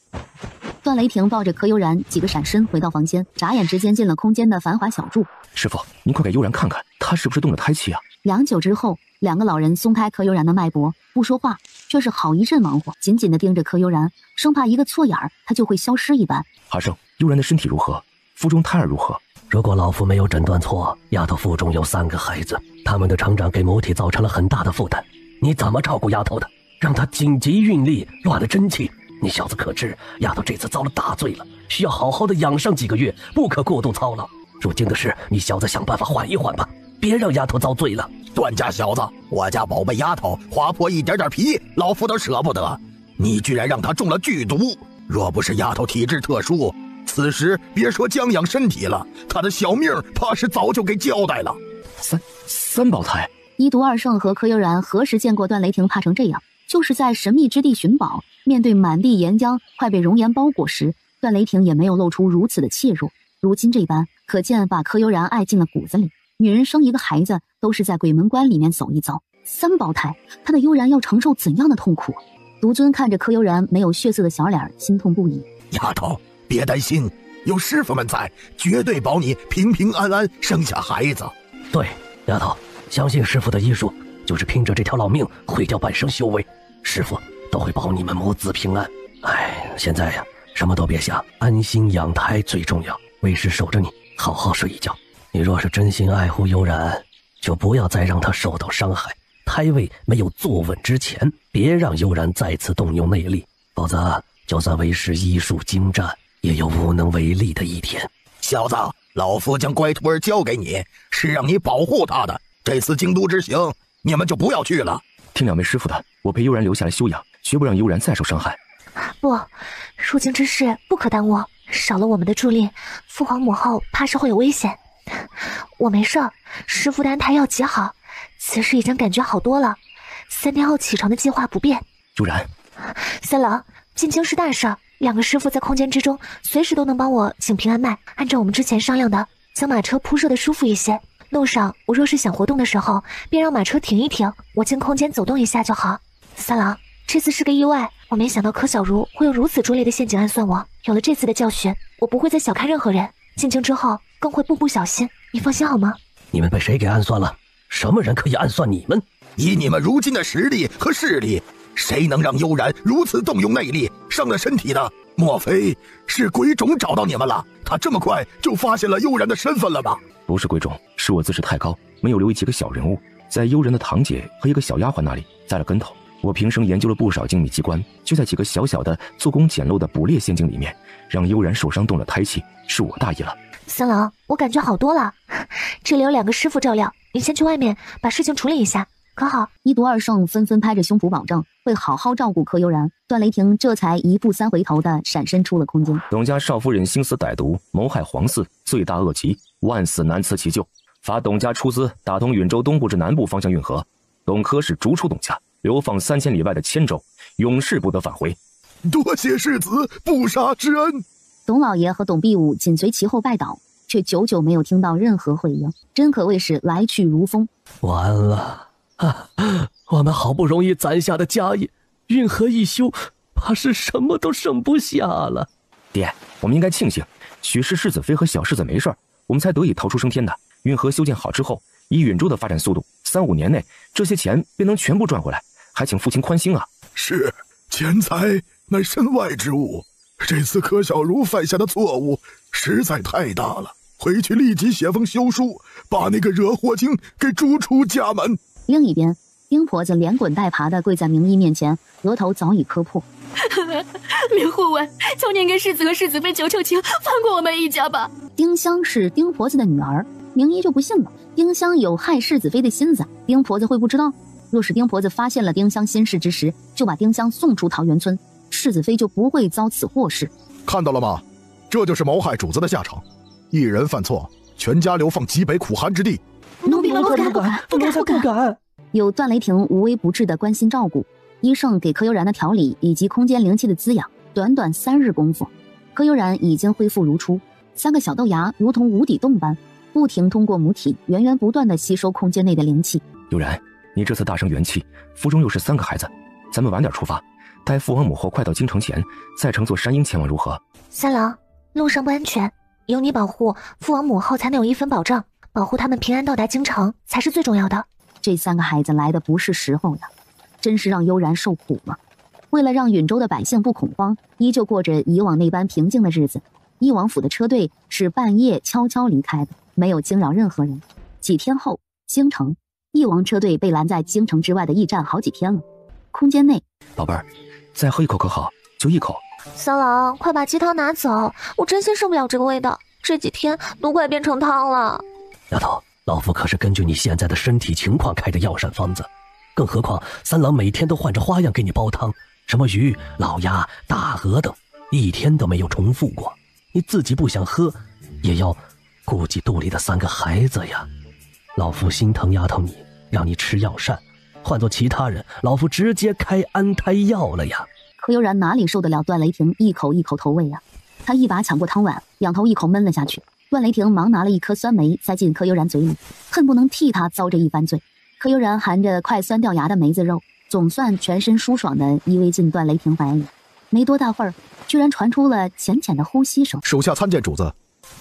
段雷霆抱着柯悠然几个闪身回到房间，眨眼之间进了空间的繁华小筑。师傅，您快给悠然看看，他是不是动了胎气啊？良久之后，两个老人松开柯悠然的脉搏，不说话，却是好一阵忙活，紧紧地盯着柯悠然，生怕一个错眼儿他就会消失一般。阿胜，悠然的身体如何？腹中胎儿如何？如果老夫没有诊断错，丫头腹中有3个孩子，他们的成长给母体造成了很大的负担。你怎么照顾丫头的？让她紧急运力，乱了真气。你小子可知，丫头这次遭了大罪了，需要好好的养上几个月，不可过度操劳。如今的事，你小子想办法缓一缓吧，别让丫头遭罪了。段家小子，我家宝贝丫头划破一点点皮，老夫都舍不得。你居然让她中了剧毒，若不是丫头体质特殊，此时别说将养身体了，她的小命怕是早就给交代了。三胞胎。一毒二圣和柯悠然何时见过段雷霆怕成这样？就是在神秘之地寻宝，面对满地岩浆快被熔岩包裹时，段雷霆也没有露出如此的怯弱。如今这般，可见把柯悠然爱进了骨子里。女人生一个孩子，都是在鬼门关里面走一遭。3胞胎，她的悠然要承受怎样的痛苦？独尊看着柯悠然没有血色的小脸，心痛不已。丫头，别担心，有师傅们在，绝对保你平平安安生下孩子。对，丫头，相信师傅的医术，就是拼着这条老命毁掉半生修为，师傅都会保你们母子平安。哎，现在呀，什么都别想，安心养胎最重要。为师守着你，好好睡一觉。你若是真心爱护悠然，就不要再让她受到伤害。胎位没有坐稳之前，别让悠然再次动用内力，否则就算为师医术精湛，也有无能为力的一天。小子，老夫将乖徒儿交给你，是让你保护他的。这次京都之行，你们就不要去了。听2位师傅的，我陪悠然留下来休养，绝不让悠然再受伤害。不，入京之事不可耽误，少了我们的助力，父皇母后怕是会有危险。我没事，师傅的安胎药极好，此时已经感觉好多了。3天后启程的计划不变。悠然，三郎，进京是大事，2个师傅在空间之中，随时都能帮我请平安脉。按照我们之前商量的，将马车铺设的舒服一些。路上我若是想活动的时候，便让马车停一停，我进空间走动一下就好。三郎，这次是个意外，我没想到柯小茹会用如此拙劣的陷阱暗算我。有了这次的教训，我不会再小看任何人，进京之后更会步步小心。你放心好吗？你们被谁给暗算了？什么人可以暗算你们？以你们如今的实力和势力，谁能让悠然如此动用内力伤了身体的？莫非是鬼冢找到你们了？他这么快就发现了悠然的身份了吧？不是鬼冢，是我自视太高，没有留意几个小人物，在悠然的堂姐和一个小丫鬟那里栽了跟头。我平生研究了不少精密机关，就在几个小小的做工简陋的捕猎陷阱里面，让悠然受伤动了胎气，是我大意了。三郎，我感觉好多了，这里有2个师傅照料，你先去外面把事情处理一下，可好？一毒二圣纷纷拍着胸脯保证会好好照顾柯悠然。段雷霆这才1步3回头的闪身出了空间。董家少夫人心思歹毒，谋害皇嗣，罪大恶极，万死难辞其咎。罚董家出资打通允州东部至南部方向运河，董科是逐出董家，流放3000里外的千州，永世不得返回。多谢世子不杀之恩。董老爷和董必武紧随其后拜倒，却久久没有听到任何回应，真可谓是来去如风。完了啊！我们好不容易攒下的家业，运河一修，怕是什么都剩不下了。爹，我们应该庆幸许氏世子妃和小世子没事，我们才得以逃出升天的。运河修建好之后，以允州的发展速度，3、5年内这些钱便能全部赚回来，还请父亲宽心啊。是，钱财乃身外之物，这次柯小茹犯下的错误实在太大了，回去立即写封休书，把那个惹祸精给逐出家门。另一边，丁婆子连滚带爬的跪在名医面前，额头早已磕破。明护卫，求您跟世子和世子妃求求情，放过我们一家吧。丁香是丁婆子的女儿，名医就不信了，丁香有害世子妃的心思，丁婆子会不知道？若是丁婆子发现了丁香心事之时，就把丁香送出桃源村，世子妃就不会遭此祸事。看到了吗？这就是谋害主子的下场。一人犯错，全家流放极北苦寒之地。奴婢不敢。有段雷霆无微不至的关心照顾，医圣给柯悠然的调理以及空间灵气的滋养，短短3日功夫，柯悠然已经恢复如初，3个小豆芽如同无底洞般，不停通过母体源源不断的吸收空间内的灵气。悠然，你这次大伤元气，腹中又是3个孩子，咱们晚点出发，待父王母后快到京城前，再乘坐山鹰前往如何？三郎，路上不安全，有你保护，父王母后才能有一分保障，保护他们平安到达京城才是最重要的。这3个孩子来的不是时候呀，真是让悠然受苦了。为了让允州的百姓不恐慌，依旧过着以往那般平静的日子，翼王府的车队是半夜悄悄离开的，没有惊扰任何人。几天后，京城，翼王车队被拦在京城之外的驿站好几天了。空间内，宝贝儿，再喝一口可好？就一口。三郎，快把鸡汤拿走，我真心受不了这个味道，这几天都快变成汤了。丫头，老夫可是根据你现在的身体情况开的药膳方子，更何况三郎每天都换着花样给你煲汤，什么鱼、老鸭、大鹅等，一天都没有重复过。你自己不想喝，也要顾及肚里的3个孩子呀。老夫心疼丫头你，让你吃药膳，换做其他人，老夫直接开安胎药了呀。柯悠然哪里受得了段雷霆一口一口投喂呀？他一把抢过汤碗，仰头一口闷了下去。段雷霆忙拿了一颗酸梅塞进柯悠然嘴里，恨不能替他遭这一番罪。柯悠然含着快酸掉牙的梅子肉，总算全身舒爽地依偎进段雷霆怀里。没多大会儿，居然传出了浅浅的呼吸声。属下参见主子。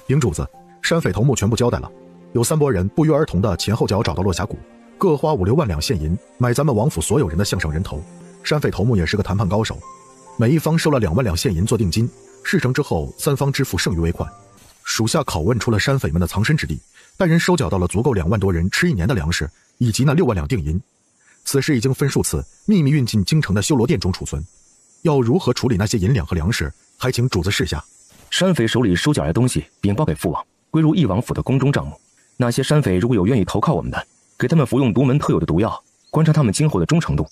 禀主子，山匪头目全部交代了，有3拨人不约而同的前后脚找到落峡谷，各花5、6万两现银买咱们王府所有人的项上人头。山匪头目也是个谈判高手，每一方收了2万两现银做定金，事成之后3方支付剩余为快。属下拷问出了山匪们的藏身之地，带人收缴到了足够2万多人吃1年的粮食，以及那6万两定银。此事已经分数次秘密运进京城的修罗殿中储存，要如何处理那些银两和粮食，还请主子示下。山匪手里收缴来的东西禀报给父王，归入翼王府的宫中账目。那些山匪如果有愿意投靠我们的，给他们服用独门特有的毒药，观察他们今后的忠诚度，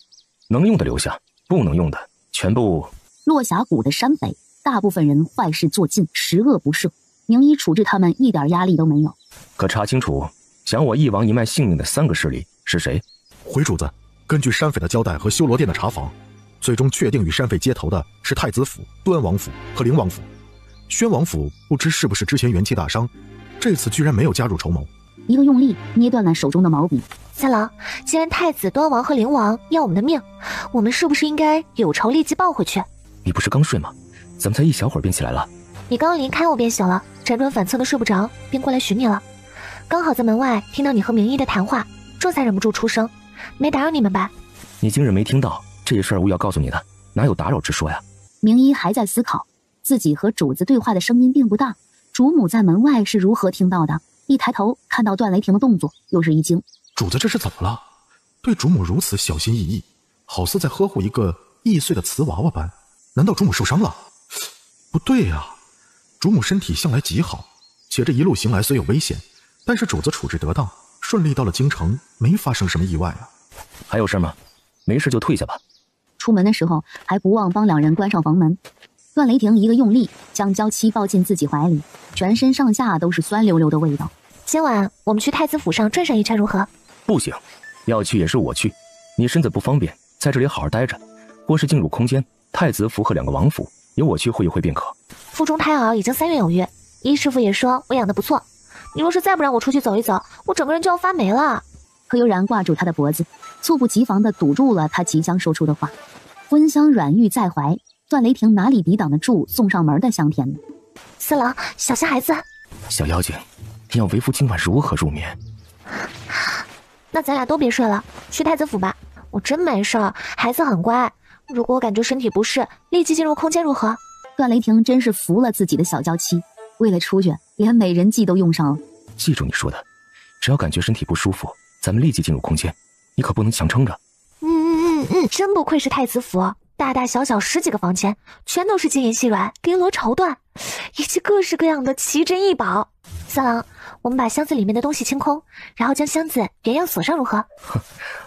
能用的留下，不能用的全部。落峡谷的山匪大部分人坏事做尽，十恶不赦，名医处置他们一点压力都没有。可查清楚想我翼王一脉性命的3个势力是谁？回主子，根据山匪的交代和修罗殿的查访，最终确定与山匪接头的是太子府、端王府和灵王府。宣王府不知是不是之前元气大伤，这次居然没有加入筹谋。一个用力捏断了手中的毛笔。三郎，既然太子、端王和灵王要我们的命，我们是不是应该有仇立即报回去？你不是刚睡吗？怎么才一小会儿便起来了？你刚离开我便醒了，辗转反侧的睡不着，便过来寻你了。刚好在门外听到你和名医的谈话，这才忍不住出声，没打扰你们吧？你今日没听到，这事儿我要告诉你的，哪有打扰之说呀？名医还在思考，自己和主子对话的声音并不大，主母在门外是如何听到的？一抬头看到段雷霆的动作，又是一惊。主子这是怎么了？对主母如此小心翼翼，好似在呵护一个易碎的瓷娃娃般。难道主母受伤了？不对呀，主母身体向来极好，且这一路行来虽有危险，但是主子处置得当，顺利到了京城，没发生什么意外啊。还有事吗？没事就退下吧。出门的时候还不忘帮2人关上房门。段雷霆一个用力，将娇妻抱进自己怀里，全身上下都是酸溜溜的味道。今晚我们去太子府上转上一圈如何？不行，要去也是我去，你身子不方便，在这里好好待着。或是进入空间，太子府和2个王府，由我去会一会便可。腹中胎儿已经3月有余，医师傅也说我养得不错，你若是再不让我出去走一走，我整个人就要发霉了。柯悠然挂住他的脖子，猝不及防地堵住了他即将说出的话。婚香软玉在怀，段雷霆哪里抵挡得住送上门的香甜呢？四郎，小心孩子。小妖精，你要为夫今晚如何入眠？那咱俩都别睡了，去太子府吧。我真没事儿，孩子很乖。如果我感觉身体不适，立即进入空间如何？段雷霆真是服了自己的小娇妻，为了出去，连美人计都用上了。记住你说的，只要感觉身体不舒服，咱们立即进入空间，你可不能强撑着。真不愧是太子府，大大小小10几个房间，全都是金银细软、绫罗绸缎，以及各式各样的奇珍异宝。三郎，我们把箱子里面的东西清空，然后将箱子原样锁上如何？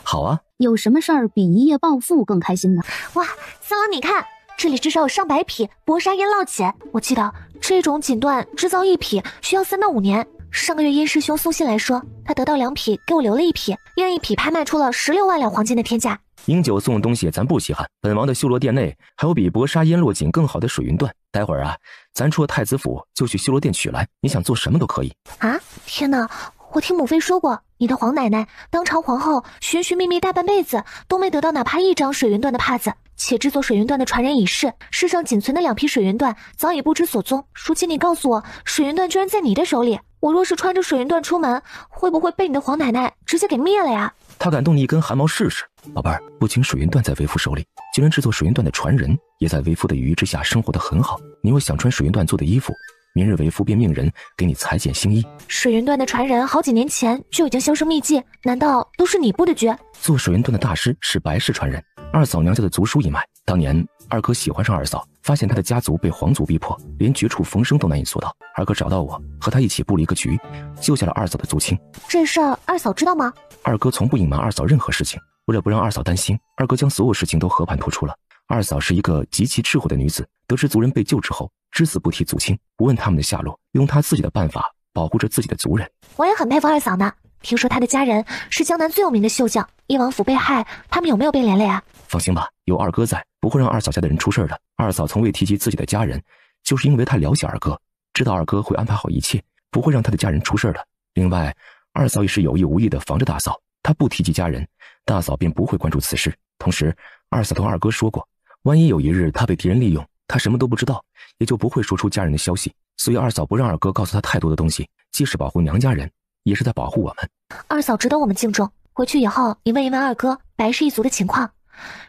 好啊。有什么事儿比一夜暴富更开心呢？哇，三郎你看，这里至少有上百匹薄纱烟烙锦，我记得这种锦缎制造1匹需要3到5年。上个月殷师兄送信来说，他得到2匹，给我留了1匹，另1匹拍卖出了16万两黄金的天价。英九送的东西咱不稀罕，本王的修罗殿内还有比薄纱烟落锦更好的水云缎，待会儿啊，咱出了太子府就去修罗殿取来，你想做什么都可以。啊，天哪，我听母妃说过，你的皇奶奶当朝皇后寻寻觅觅大半辈子都没得到哪怕一张水云缎的帕子，且制作水云缎的传人已逝，世上仅存的2批水云缎早已不知所踪。如今你告诉我，水云缎居然在你的手里，我若是穿着水云缎出门，会不会被你的皇奶奶直接给灭了呀？他敢动你一根汗毛试试？宝贝儿，不仅水云缎在为夫手里，就连制作水云缎的传人也在为夫的羽翼之下生活得很好。你若想穿水云缎做的衣服，明日为夫便命人给你裁剪新衣。水云缎的传人好几年前就已经销声匿迹，难道都是你布的局？做水云缎的大师是白氏传人，二嫂娘家的族书一脉。当年二哥喜欢上二嫂，发现他的家族被皇族逼迫，连绝处逢生都难以做到。二哥找到我，和他一起布了一个局，救下了二嫂的族亲。这事儿二嫂知道吗？二哥从不隐瞒二嫂任何事情，为了不让二嫂担心，二哥将所有事情都和盘托出了。二嫂是一个极其智慧的女子，得知族人被救之后，只字不提族亲，不问他们的下落，用她自己的办法保护着自己的族人。我也很佩服二嫂呢。听说她的家人是江南最有名的绣匠，翼王府被害，他们有没有被连累啊？放心吧，有二哥在，不会让二嫂家的人出事的。二嫂从未提及自己的家人，就是因为她了解二哥，知道二哥会安排好一切，不会让他的家人出事的。另外，二嫂也是有意无意的防着大嫂，她不提及家人，大嫂便不会关注此事。同时，二嫂同二哥说过，万一有一日他被敌人利用，他什么都不知道，也就不会说出家人的消息。所以二嫂不让二哥告诉他太多的东西，既是保护娘家人，也是在保护我们。二嫂值得我们敬重，回去以后你问一问二哥白氏一族的情况。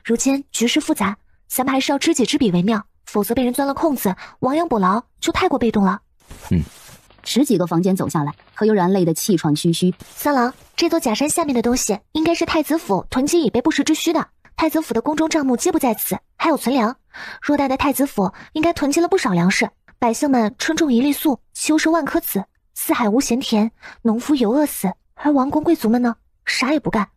如今局势复杂，咱们还是要知己知彼为妙，否则被人钻了空子，亡羊补牢就太过被动了。10几个房间走下来，何悠然累得气喘吁吁。三郎，这座假山下面的东西应该是太子府囤积以备不时之需的。太子府的宫中账目皆不在此，还有存粮。偌大的太子府应该囤积了不少粮食，百姓们春种1粒粟，秋收万颗子，四海无闲田，农夫犹饿死，而王公贵族们呢，啥也不干，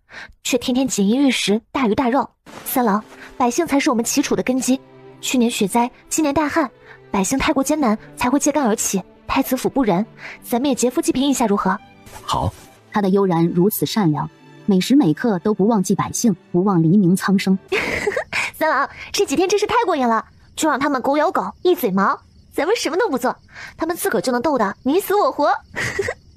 却天天锦衣玉食，大鱼大肉。三郎，百姓才是我们齐楚的根基。去年雪灾，今年大旱，百姓太过艰难，才会揭竿而起。太子府不仁，咱们也劫富济贫一下如何？好。他的悠然如此善良，每时每刻都不忘记百姓，不忘黎民苍生。三郎，这几天真是太过瘾了，就让他们狗咬狗，一嘴毛，咱们什么都不做，他们自个儿就能斗得你死我活。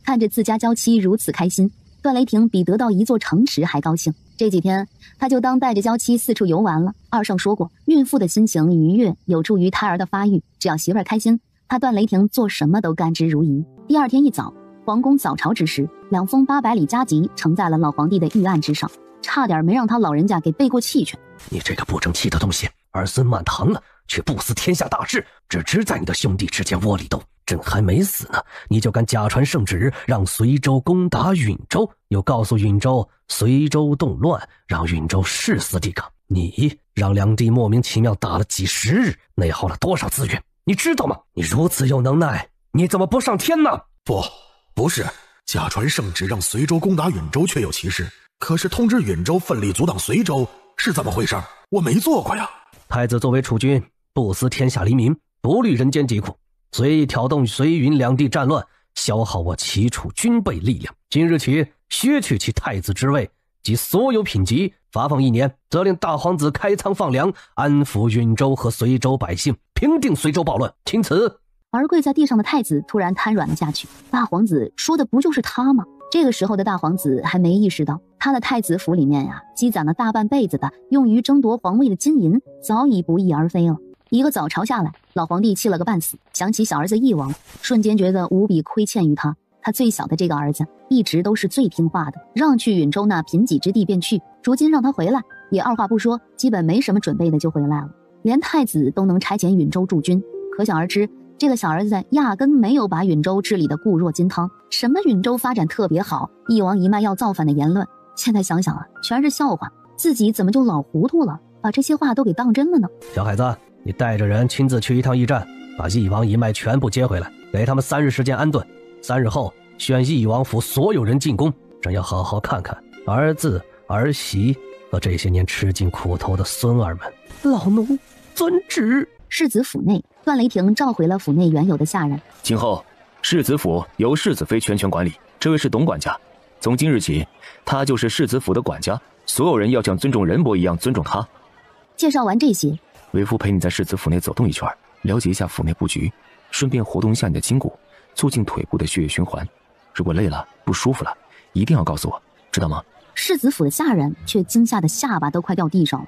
看着自家娇妻如此开心，段雷霆比得到一座城池还高兴。这几天他就当带着娇妻四处游玩了。二上说过，孕妇的心情愉悦有助于胎儿的发育，只要媳妇儿开心，他段雷霆做什么都甘之如饴。第二天一早，皇宫早朝之时，2封800里加急呈在了老皇帝的御案之上，差点没让他老人家给背过气去。你这个不争气的东西，儿孙满堂了，却不思天下大事，只知在你的兄弟之间窝里斗。朕还没死呢，你就敢假传圣旨，让随州攻打允州，又告诉允州随州动乱，让允州誓死抵抗。你让两地莫名其妙打了几10日，内耗了多少资源，你知道吗？你如此有能耐，你怎么不上天呢？不是假传圣旨让随州攻打允州确有其事，可是通知允州奋力阻挡随州是怎么回事？我没做过呀。太子作为储君，不思天下黎民，不虑人间疾苦，随意挑动随允两地战乱，消耗我齐楚军备力量。今日起削去其太子之位及所有品级，罚俸1年，责令大皇子开仓放粮，安抚允州和随州百姓，平定随州暴乱。钦此。而跪在地上的太子突然瘫软了下去。大皇子说的不就是他吗？这个时候的大皇子还没意识到，他的太子府里面积攒了大半辈子的用于争夺皇位的金银早已不翼而飞了。一个早朝下来，老皇帝气了个半死，想起小儿子翼王，瞬间觉得无比亏欠于他。他最小的这个儿子一直都是最听话的，让去允州那贫瘠之地便去，如今让他回来，也二话不说，基本没什么准备的就回来了。连太子都能差遣允州驻军，可想而知，这个小儿子压根没有把允州治理的固若金汤。什么允州发展特别好，一王一脉要造反的言论，现在想想全是笑话。自己怎么就老糊涂了，把这些话都给当真了呢？小孩子，你带着人亲自去一趟驿站，把一王一脉全部接回来，给他们3日时间安顿。3日后宣义王府所有人进宫，朕要好好看看儿子儿媳和这些年吃尽苦头的孙儿们。老奴遵旨。世子府内，段雷霆召回了府内原有的下人。今后世子府由世子妃全权管理，这位是董管家，从今日起他就是世子府的管家，所有人要像尊重仁伯一样尊重他。介绍完这些，为夫陪你在世子府内走动一圈，了解一下府内布局，顺便活动一下你的筋骨，促进腿部的血液循环。如果累了、不舒服了，一定要告诉我，知道吗？世子府的下人却惊吓的下巴都快掉地上了，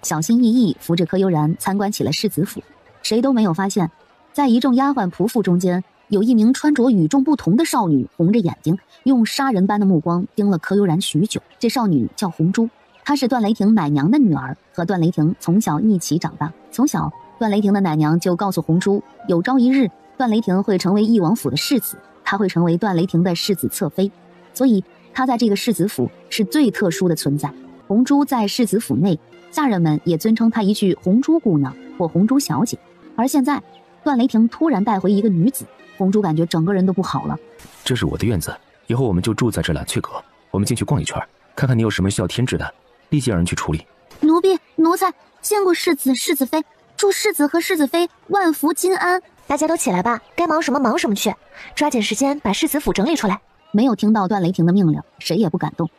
小心翼翼扶着柯悠然参观起了世子府。谁都没有发现，在一众丫鬟仆妇中间，有一名穿着与众不同的少女，红着眼睛，用杀人般的目光盯了柯悠然许久。这少女叫红珠，她是段雷霆奶娘的女儿，和段雷霆从小一起长大。从小，段雷霆的奶娘就告诉红珠，有朝一日段雷霆会成为翼王府的世子，他会成为段雷霆的世子侧妃，所以他在这个世子府是最特殊的存在。红珠在世子府内，下人们也尊称她一句红珠姑娘或红珠小姐。而现在段雷霆突然带回一个女子，红珠感觉整个人都不好了。这是我的院子，以后我们就住在这蓝翠阁。我们进去逛一圈，看看你有什么需要添置的，立即让人去处理。奴婢奴才见过世子世子妃，祝世子和世子妃万福金安。大家都起来吧，该忙什么忙什么去，抓紧时间把世子府整理出来。没有听到段雷霆的命令，谁也不敢动。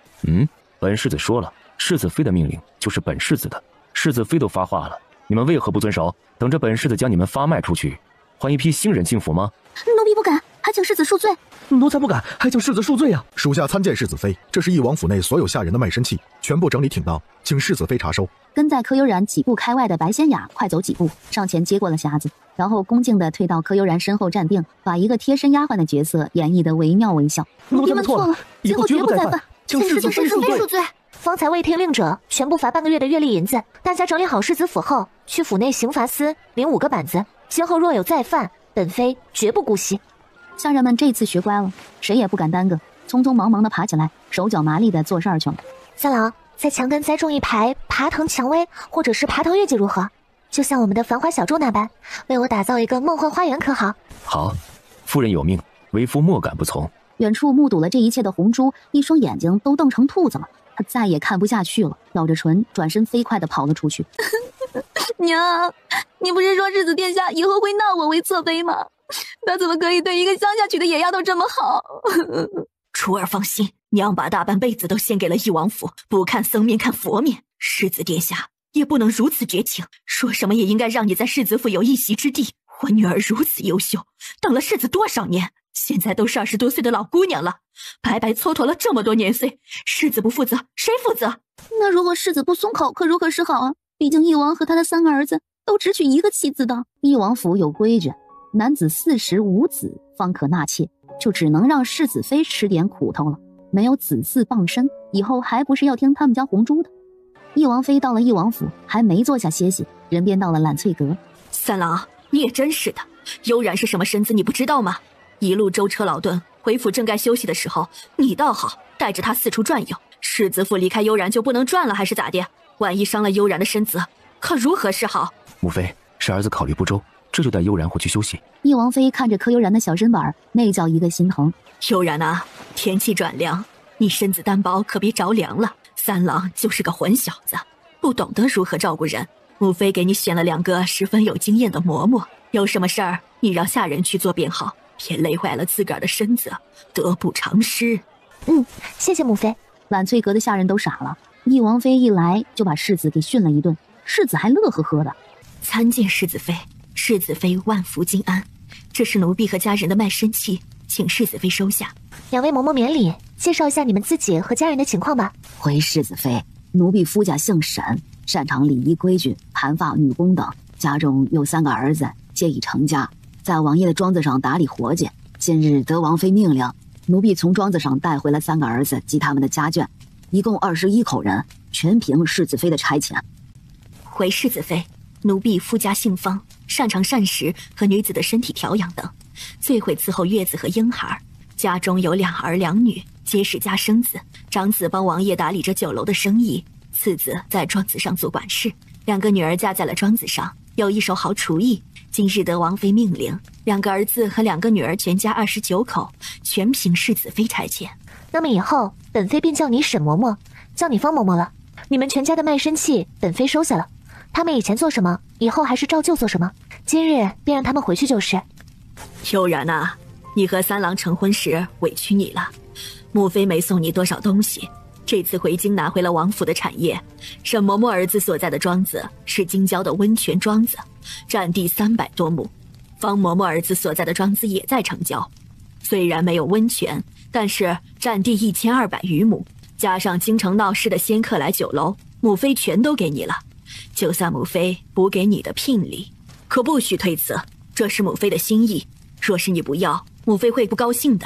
本世子说了，世子妃的命令就是本世子的，世子妃都发话了，你们为何不遵守？等着本世子将你们发卖出去，换一批新人进府吗？奴婢不敢，还请世子恕罪。奴才不敢，还请世子恕罪啊！属下参见世子妃，这是翼王府内所有下人的卖身契，全部整理挺当，请世子妃查收。跟在柯悠然几步开外的白仙雅快走几步，上前接过了匣子，然后恭敬地退到柯悠然身后站定，把一个贴身丫鬟的角色演绎得惟妙惟肖。奴婢们错了，以后绝不再犯，请世子妃恕罪。方才未听令者，全部罚半个月的月例银子。大家整理好世子府后，去府内刑罚司领5个板子，今后若有再犯，本妃绝不姑息。下人们这次学乖了，谁也不敢耽搁，匆匆忙忙地爬起来，手脚麻利地做事儿去了。三郎，在墙根栽种一排爬藤蔷薇，或者是爬藤月季如何？就像我们的繁花小筑那般，为我打造一个梦幻花园可好？好，夫人有命，为夫莫敢不从。远处目睹了这一切的红珠，一双眼睛都瞪成兔子了，她再也看不下去了，咬着唇，转身飞快地跑了出去。娘，你不是说世子殿下以后会纳我为侧妃吗？他怎么可以对一个乡下娶的野丫头这么好？初儿放心，娘把大半辈子都献给了翼王府，不看僧面看佛面，世子殿下也不能如此绝情，说什么也应该让你在世子府有一席之地。我女儿如此优秀，等了世子多少年，现在都是20多岁的老姑娘了，白白蹉跎了这么多年岁，世子不负责，谁负责？那如果世子不松口，可如何是好啊？毕竟翼王和他的3个儿子都只娶1个妻子的。翼王府有规矩，男子40无子方可纳妾，就只能让世子妃吃点苦头了。没有子嗣傍身，以后还不是要听他们家红珠的。翼王妃到了翼王府，还没坐下歇息，人便到了揽翠阁。三郎，你也真是的，悠然是什么身子你不知道吗？一路舟车劳顿，回府正该休息的时候，你倒好，带着他四处转悠。世子府离开悠然就不能转了，还是咋的？万一伤了悠然的身子，可如何是好？母妃，是儿子考虑不周，这就带悠然回去休息。翼王妃看着柯悠然的小身板，那叫一个心疼。悠然啊，天气转凉，你身子单薄，可别着凉了。三郎就是个混小子，不懂得如何照顾人。母妃给你选了2个十分有经验的嬷嬷，有什么事儿你让下人去做便好，别累坏了自个儿的身子，得不偿失。谢谢母妃。揽翠阁的下人都傻了，翼王妃一来就把世子给训了一顿，世子还乐呵呵的。参见世子妃，世子妃万福金安，这是奴婢和家人的卖身契，请世子妃收下。2位嬷嬷免礼，介绍一下你们自己和家人的情况吧。回世子妃，奴婢夫家姓沈，擅长礼仪规矩、盘发、女工等，家中有3个儿子，皆已成家，在王爷的庄子上打理活计。今日得王妃命令，奴婢从庄子上带回了3个儿子及他们的家眷，一共21口人，全凭世子妃的差遣。回世子妃，奴婢夫家姓方，擅长膳食和女子的身体调养等，最会伺候月子和婴孩。家中有2儿2女，皆是家生子。长子帮王爷打理着酒楼的生意，次子在庄子上做管事。2个女儿嫁在了庄子上，有一手好厨艺。今日得王妃命令，2个儿子和2个女儿全家29口，全凭世子妃差遣。那么以后本妃便叫你沈嬷嬷，叫你方嬷嬷了。你们全家的卖身契，本妃收下了。他们以前做什么，以后还是照旧做什么。今日便让他们回去就是。悠然啊，你和三郎成婚时委屈你了，母妃没送你多少东西。这次回京拿回了王府的产业，沈嬷嬷儿子所在的庄子是京郊的温泉庄子，占地300多亩。方嬷嬷儿子所在的庄子也在城郊，虽然没有温泉，但是占地1200余亩，加上京城闹事的仙客来酒楼，母妃全都给你了。就算母妃补给你的聘礼，可不许推辞，这是母妃的心意。若是你不要，母妃会不高兴的。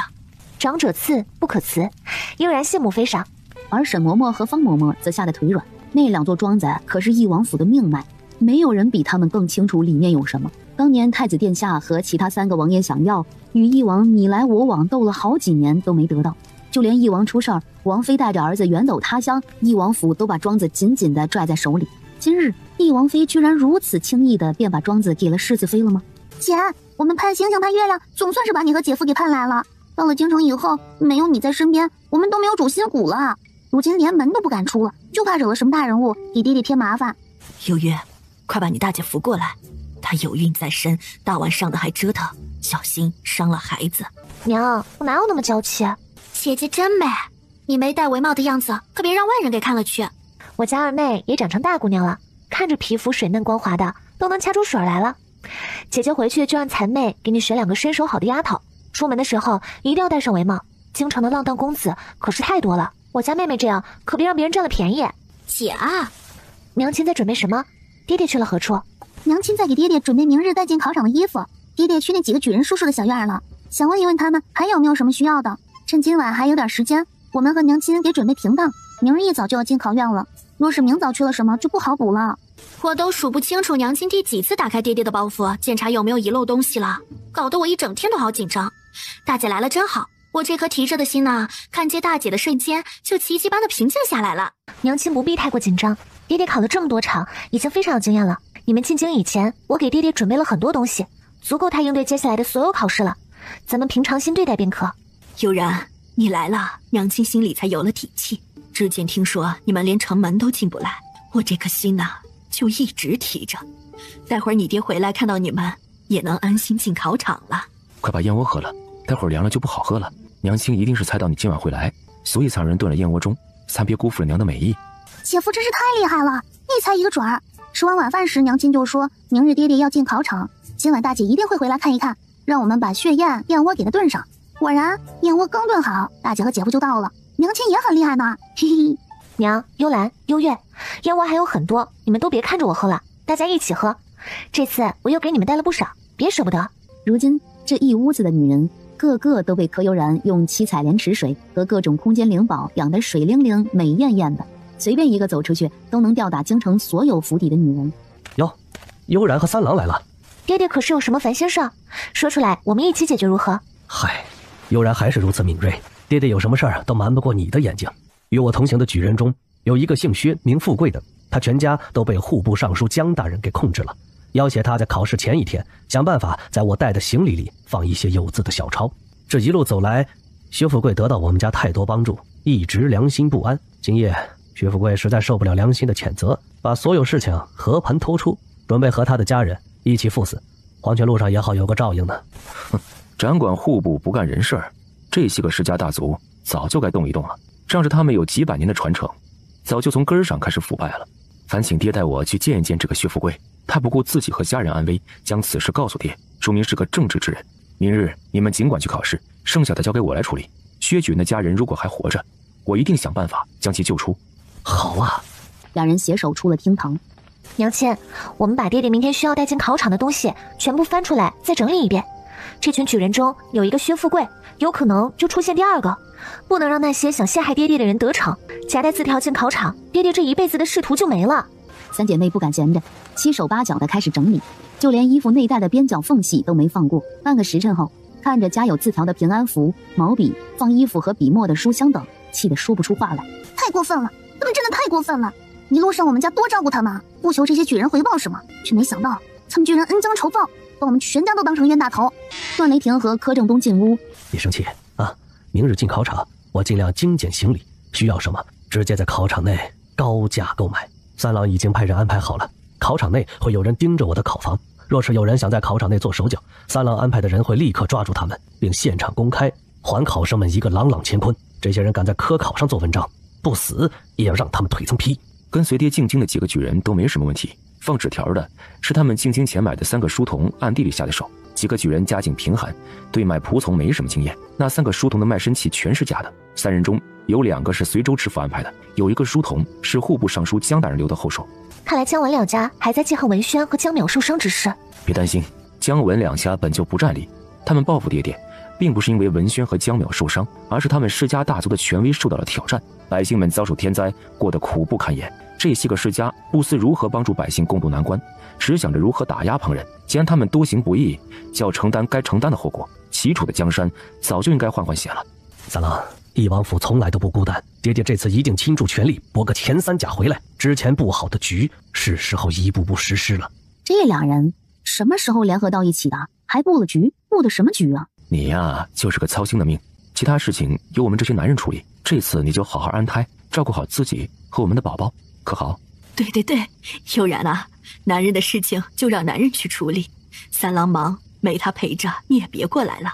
长者赐，不可辞，悠然谢母妃赏。而沈嬷嬷和方嬷嬷则吓得腿软。那2座庄子可是翼王府的命脉，没有人比他们更清楚里面有什么。当年太子殿下和其他3个王爷想要，与翼王你来我往斗了好几年都没得到。就连翼王出事儿，王妃带着儿子远走他乡，翼王府都把庄子紧紧地拽在手里。今日翼王妃居然如此轻易地便把庄子给了世子妃了吗？姐，我们盼星星盼月亮，总算是把你和姐夫给盼来了。到了京城以后，没有你在身边，我们都没有主心骨了。如今连门都不敢出了，就怕惹了什么大人物给爹爹添麻烦。悠月，快把你大姐扶过来，她有孕在身，大晚上的还折腾，小心伤了孩子。娘，我哪有那么娇气？姐姐真美，你没戴帷帽的样子，可别让外人给看了去。我家二妹也长成大姑娘了，看着皮肤水嫩光滑的，都能掐出水来了。姐姐回去就让残妹给你选2个身手好的丫头，出门的时候一定要戴上帷帽。京城的浪荡公子可是太多了，我家妹妹这样可别让别人占了便宜。姐啊，娘亲在准备什么？爹爹去了何处？娘亲在给爹爹准备明日带进考场的衣服。爹爹去那几个举人叔叔的小院了，想问一问他们还有没有什么需要的。趁今晚还有点时间，我们和娘亲给准备停当，明日一早就要进考院了。若是明早缺了什么，就不好补了。我都数不清楚娘亲第几次打开爹爹的包袱，检查有没有遗漏东西了，搞得我一整天都好紧张。大姐来了真好，我这颗提着的心呢，看见大姐的瞬间就奇迹般的平静下来了。娘亲不必太过紧张，爹爹考了这么多场，已经非常有经验了。你们进京以前，我给爹爹准备了很多东西，足够他应对接下来的所有考试了。咱们平常心对待便可。悠然，你来了，娘亲心里才有了底气。之前听说你们连城门都进不来，我这颗心呢，就一直提着。待会儿你爹回来看到你们，也能安心进考场了。快把燕窝喝了，待会儿凉了就不好喝了。娘亲一定是猜到你今晚会来，所以才让人炖了燕窝盅，才别辜负了娘的美意。姐夫真是太厉害了，一猜一个准儿。吃完晚饭时，娘亲就说明日爹爹要进考场，今晚大姐一定会回来看一看，让我们把血燕窝给他炖上。果然燕窝刚炖好，大姐和姐夫就到了。娘亲也很厉害呢，嘿嘿。娘，幽兰、幽月，燕窝还有很多，你们都别看着我喝了，大家一起喝。这次我又给你们带了不少，别舍不得。如今这一屋子的女人，个个都被柯悠然用七彩莲池水和各种空间灵宝养得水灵灵、美艳艳的，随便一个走出去都能吊打京城所有府邸的女人。哟，悠然和三郎来了。爹爹可是有什么烦心事？说出来，我们一起解决如何？嗨，悠然还是如此敏锐，爹爹有什么事儿都瞒不过你的眼睛。与我同行的举人中，有一个姓薛名富贵的，他全家都被户部尚书江大人给控制了，要挟他在考试前一天想办法在我带的行李里放一些有字的小抄。这一路走来，薛富贵得到我们家太多帮助，一直良心不安。今夜薛富贵实在受不了良心的谴责，把所有事情和盘托出，准备和他的家人一起赴死，黄泉路上也好有个照应呢。哼，掌管户部不干人事儿，这些个世家大族早就该动一动了。仗着他们有几百年的传承，早就从根儿上开始腐败了。烦请爹带我去见一见这个薛富贵，他不顾自己和家人安危，将此事告诉爹，说明是个正直之人。明日你们尽管去考试，剩下的交给我来处理。薛举人的家人如果还活着，我一定想办法将其救出。好啊！两人携手出了厅堂。娘亲，我们把爹爹明天需要带进考场的东西全部翻出来，再整理一遍。这群举人中有一个薛富贵，有可能就出现第二个，不能让那些想陷害爹爹的人得逞。夹带字条进考场，爹爹这一辈子的仕途就没了。三姐妹不敢闲着，七手八脚的开始整理，就连衣服内袋的边角缝隙都没放过。半个时辰后，看着夹有字条的平安符、毛笔、放衣服和笔墨的书箱等，气得说不出话来。太过分了，他们真的太过分了！一路上我们家多照顾他们，不求这些举人回报什么，却没想到他们居然恩将仇报，把我们全家都当成冤大头。段雷霆和柯正东进屋，别生气啊！明日进考场，我尽量精简行李，需要什么直接在考场内高价购买。三郎已经派人安排好了，考场内会有人盯着我的考房，若是有人想在考场内做手脚，三郎安排的人会立刻抓住他们，并现场公开，还考生们一个朗朗乾坤。这些人敢在科考上做文章，不死也要让他们腿层皮。跟随爹进京的几个举人都没什么问题，放纸条的是他们进京前买的3个书童暗地里下的手。几个举人家境贫寒，对卖仆从没什么经验。那3个书童的卖身契全是假的，3人中有2个是随州知府安排的，有1个书童是户部尚书江大人留的后手。看来姜文两家还在记恨文轩和江淼受伤之事。别担心，姜文两家本就不占理，他们报复爹爹，并不是因为文轩和江淼受伤，而是他们世家大族的权威受到了挑战，百姓们遭受天灾，过得苦不堪言。这些个世家不思如何帮助百姓共度难关，只想着如何打压旁人。既然他们多行不义，就要承担该承担的后果。齐楚的江山早就应该换血了。三郎，翼王府从来都不孤单，爹爹这次一定倾注全力搏个前3甲回来。之前布好的局，是时候一步步实施了。这2人什么时候联合到一起的？还布了局？布的什么局啊？你呀，就是个操心的命，其他事情由我们这些男人处理。这次你就好好安胎，照顾好自己和我们的宝宝，可好？对对对，悠然啊，男人的事情就让男人去处理。三郎忙，没他陪着，你也别过来了。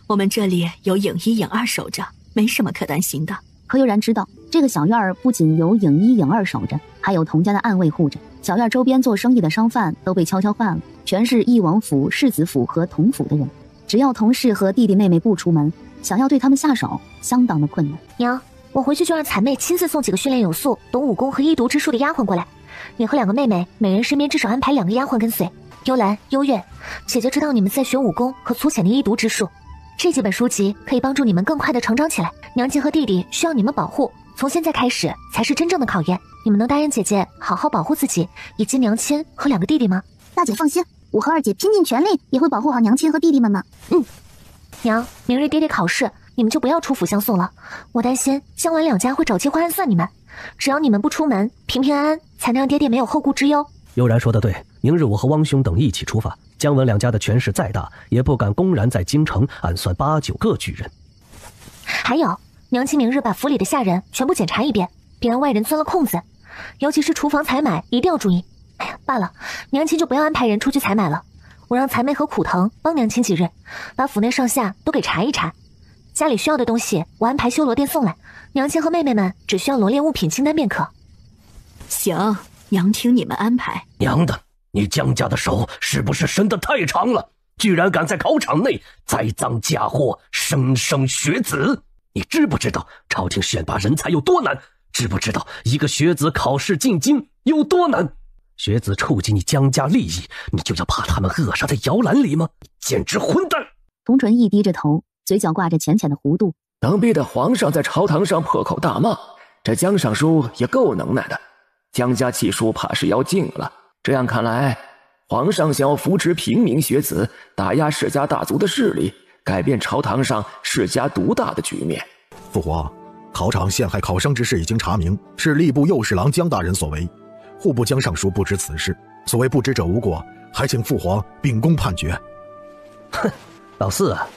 我们这里有影1、影2守着，没什么可担心的。何悠然知道，这个小院儿不仅有影1、影2守着，还有童家的暗卫护着。小院周边做生意的商贩都被悄悄换了，全是翼王府、世子府和童府的人。只要童氏和弟弟妹妹不出门，想要对他们下手，相当的困难。娘，我回去就让残妹亲自送几个训练有素、懂武功和医毒之术的丫鬟过来。你和2个妹妹，每人身边至少安排2个丫鬟跟随。幽兰、幽月，姐姐知道你们在学武功和粗浅的医毒之术，这几本书籍可以帮助你们更快的成长起来。娘亲和弟弟需要你们保护，从现在开始才是真正的考验。你们能答应姐姐好好保护自己以及娘亲和2个弟弟吗？大姐放心，我和2姐拼尽全力也会保护好娘亲和弟弟们的。娘，明日爹爹考试，你们就不要出府相送了。我担心姜文两家会找机会暗算你们，只要你们不出门，平平安安，才能让爹爹没有后顾之忧。悠然说得对，明日我和汪兄等一起出发。姜文两家的权势再大，也不敢公然在京城暗算8、9个巨人。还有，娘亲明日把府里的下人全部检查一遍，别让外人钻了空子，尤其是厨房采买一定要注意。哎呀，罢了，娘亲就不要安排人出去采买了，我让残妹和苦藤帮娘亲几日，把府内上下都给查一查。家里需要的东西，我安排修罗殿送来，娘亲和妹妹们只需要罗列物品清单便可。行，娘听你们安排。娘的，你姜家的手是不是伸得太长了？居然敢在考场内栽赃嫁祸，生学子！你知不知道朝廷选拔人才有多难？知不知道一个学子考试进京有多难？学子触及你姜家利益，你就要把他们扼杀在摇篮里吗？简直混蛋！童纯义低着头，嘴角挂着浅浅的弧度。能逼得皇上在朝堂上破口大骂，这姜尚书也够能耐的。姜家气数怕是要尽了。这样看来，皇上想要扶持平民学子，打压世家大族的势力，改变朝堂上世家独大的局面。父皇，考场陷害考生之事已经查明，是吏部右侍郎姜大人所为。户部姜尚书不知此事，所谓不知者无过，还请父皇秉公判决。哼，老四啊，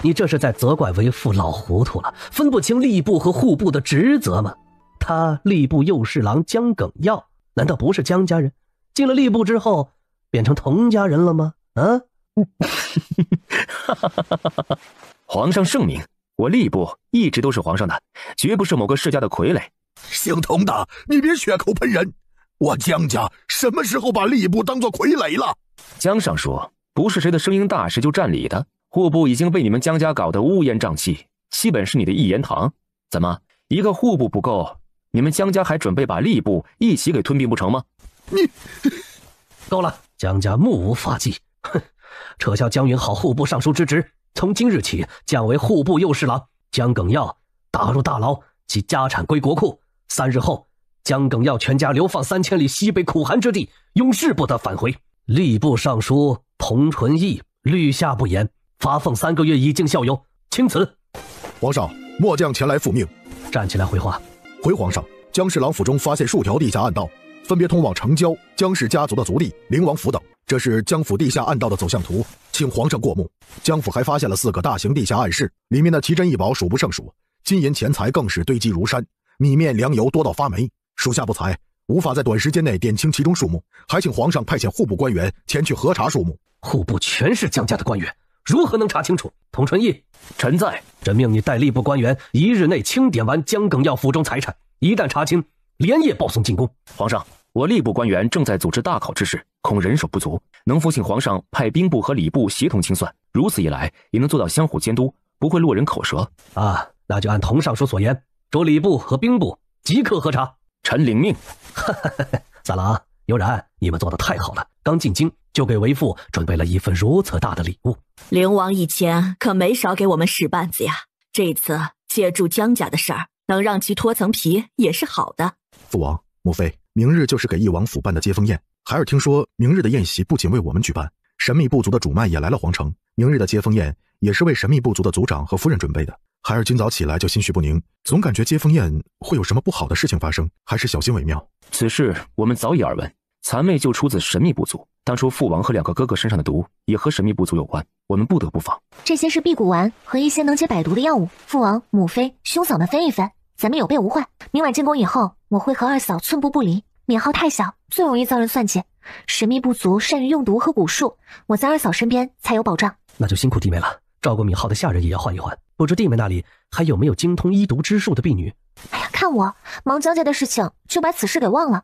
你这是在责怪为父老糊涂了，分不清吏部和户部的职责吗？他吏部右侍郎姜耿耀，难道不是姜家人？进了吏部之后，变成童家人了吗？啊？皇上圣明，我吏部一直都是皇上的，绝不是某个世家的傀儡。姓童的，你别血口喷人！我姜家什么时候把吏部当作傀儡了？姜尚书，不是谁的声音大谁就占理的。户部已经被你们姜家搞得乌烟瘴气，基本是你的一言堂。怎么，一个户部不够，你们姜家还准备把吏部一起给吞并不成吗？你够了，姜家目无法纪。哼，撤销姜云好户部尚书之职，从今日起降为户部右侍郎。姜耿耀打入大牢，其家产归国库。3日后，姜耿耀全家流放3000里西北苦寒之地，永世不得返回。吏部尚书童纯义律下不严，罚俸3个月以儆效尤，请辞。皇上，末将前来复命。站起来回话。回皇上，姜侍郎府中发现数条地下暗道，分别通往城郊、姜氏家族的族地、灵王府等。这是姜府地下暗道的走向图，请皇上过目。姜府还发现了4个大型地下暗室，里面的奇珍异宝数不胜数，金银钱财更是堆积如山，米面粮油多到发霉，属下不才，无法在短时间内点清其中数目，还请皇上派遣户部官员前去核查数目。户部全是姜家的官员，如何能查清楚？童纯义，臣在。朕命你带吏部官员1日内清点完姜耿耀府中财产，一旦查清，连夜报送进宫。皇上，我吏部官员正在组织大考之事，恐人手不足，能否请皇上派兵部和礼部协同清算？如此一来，也能做到相互监督，不会落人口舌。啊，那就按童尚书所言，着礼部和兵部即刻核查。臣领命。三郎、悠然，你们做得太好了，刚进京就给为父准备了一份如此大的礼物。灵王以前可没少给我们使绊子呀，这次借助江家的事儿，能让其脱层皮也是好的。父王、母妃，明日就是给翼王府办的接风宴。孩儿听说，明日的宴席不仅为我们举办，神秘部族的主脉也来了皇城。明日的接风宴也是为神秘部族的族长和夫人准备的。孩儿今早起来就心绪不宁，总感觉接风宴会有什么不好的事情发生，还是小心为妙。此事我们早已耳闻，残妹就出自神秘部族，当初父王和2个哥哥身上的毒也和神秘部族有关，我们不得不防。这些是辟谷丸和一些能解百毒的药物，父王、母妃、兄嫂们分一分，咱们有备无患。明晚进宫以后，我会和二嫂寸步不离。敏浩太小，最容易遭人算计。神秘部族善于用毒和蛊术，我在二嫂身边才有保障。那就辛苦弟妹了，照顾敏浩的下人也要换一换。不知弟妹那里还有没有精通医毒之术的婢女？哎呀，看我忙江家的事情，就把此事给忘了。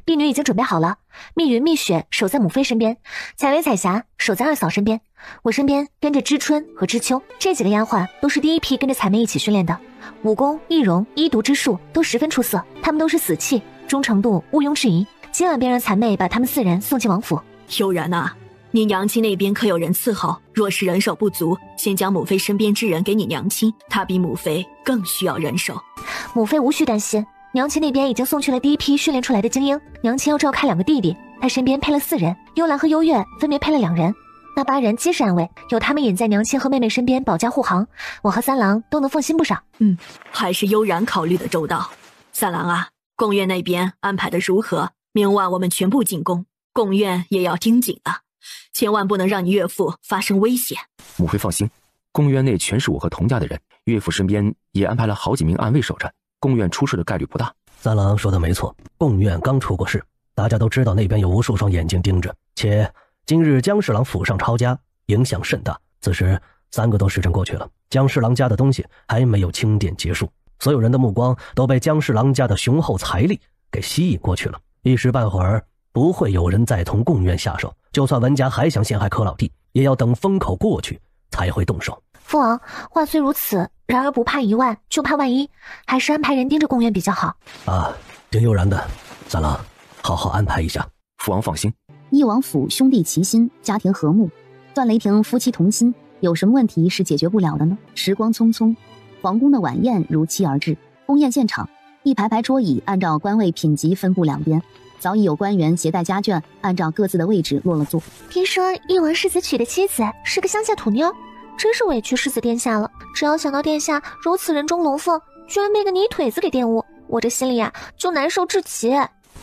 婢女已经准备好了，密云、密雪守在母妃身边，采薇、彩霞守在二嫂身边，我身边跟着知春和知秋，这几个丫鬟都是第一批跟着彩妹一起训练的，武功、易容、医毒之术都十分出色，她们都是死气，忠诚度毋庸置疑。今晚便让彩妹把她们4人送进王府。悠然啊，你娘亲那边可有人伺候？若是人手不足，先将母妃身边之人给你娘亲，她比母妃更需要人手。母妃无需担心，娘亲那边已经送去了第一批训练出来的精英，娘亲要照看2个弟弟，她身边配了4人，幽兰和幽月分别配了2人，那8人皆是暗卫，有他们隐在娘亲和妹妹身边保驾护航，我和三郎都能放心不少。还是悠然考虑的周到。三郎啊，贡院那边安排的如何？明晚我们全部进宫，贡院也要盯紧了，千万不能让你岳父发生危险。母妃放心，宫院内全是我和童家的人，岳父身边也安排了好几名暗卫守着，宫院出事的概率不大。三郎说的没错，贡院刚出过事，大家都知道那边有无数双眼睛盯着，且今日江侍郎府上抄家，影响甚大。此时3个多时辰过去了，江侍郎家的东西还没有清点结束，所有人的目光都被江侍郎家的雄厚财力给吸引过去了，一时半会儿不会有人再同贡院下手，就算文家还想陷害柯老弟，也要等风口过去才会动手。父王，话虽如此，然而不怕1万，就怕万一，还是安排人盯着贡院比较好。啊，挺悠然的，三郎，好好安排一下。父王放心，翼王府兄弟齐心，家庭和睦，段雷霆夫妻同心，有什么问题是解决不了的呢？时光匆匆，皇宫的晚宴如期而至。宫宴现场，一排排桌椅按照官位品级分布两边，早已有官员携带家眷，按照各自的位置落了座。听说翼王世子娶的妻子是个乡下土妞，真是委屈世子殿下了。只要想到殿下如此人中龙凤，居然被个泥腿子给玷污，我这心里啊就难受至极。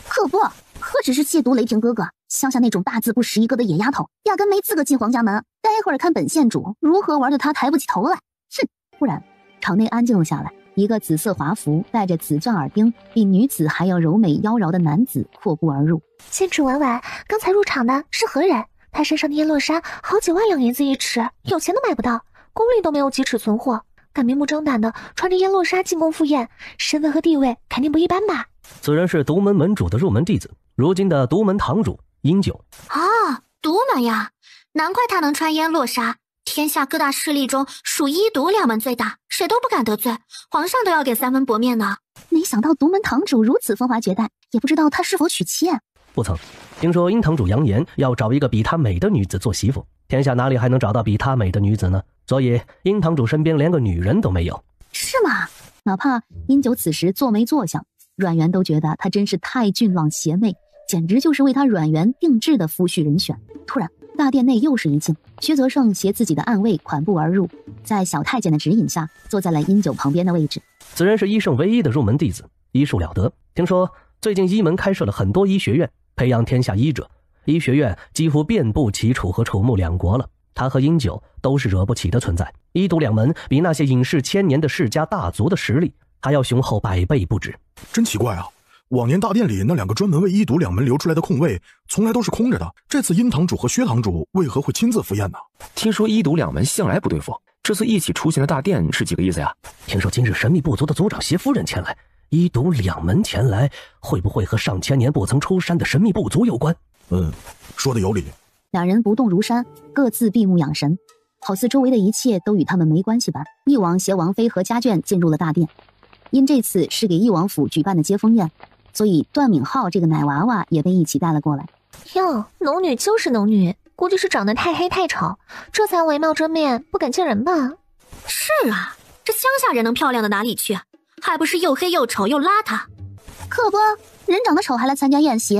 可不，何止是亵渎雷霆哥哥，乡下那种大字不识一个的野丫头，压根没资格进皇家门。待会儿看本县主如何玩得他抬不起头来。哼！忽然，场内安静了下来。一个紫色华服、戴着紫钻耳钉、比女子还要柔美妖娆的男子阔步而入。县主婉婉，刚才入场的是何人？他身上的烟落纱好几万两银子一尺，有钱都买不到，宫里都没有几尺存货，敢明目张胆的穿着烟落纱进宫赴宴，身份和地位肯定不一般吧？此人是独门门主的入门弟子，如今的独门堂主殷九。啊，独门呀，难怪他能穿烟落纱。天下各大势力中，属医毒2门最大，谁都不敢得罪，皇上都要给3分薄面呢。没想到独门堂主如此风华绝代，也不知道他是否娶妻。不曾听说殷堂主扬言要找一个比他美的女子做媳妇，天下哪里还能找到比他美的女子呢？所以殷堂主身边连个女人都没有。是吗？哪怕殷九此时坐没坐相，阮元都觉得他真是太俊朗邪魅，简直就是为他阮元定制的夫婿人选。突然大殿内又是一静，薛泽胜携自己的暗卫款步而入，在小太监的指引下坐在了殷九旁边的位置。此人是医圣唯一的入门弟子，医术了得。听说最近医门开设了很多医学院，培养天下医者，医学院几乎遍布齐楚和楚穆2国了。他和殷九都是惹不起的存在，医毒2门比那些隐世千年的世家大族的实力还要雄厚100倍不止。真奇怪啊，往年大殿里那2个专门为医毒2门留出来的空位从来都是空着的，这次殷堂主和薛堂主为何会亲自赴宴呢？听说医毒2门向来不对付，这次一起出现的大殿是几个意思呀？听说今日神秘部族的族长携夫人前来，一堵两门前来，会不会和上千年不曾出山的神秘部族有关？说的有理。两人不动如山，各自闭目养神，好似周围的一切都与他们没关系般。翼王携王妃和家眷进入了大殿，因这次是给翼王府举办的接风宴，所以段敏浩这个奶娃娃也被一起带了过来。哟，农女就是农女，估计是长得太黑太丑，这才唯貌遮面，不敢见人吧？是啊，这乡下人能漂亮到哪里去？还不是又黑又丑又邋遢。可不，人长得丑还来参加宴席，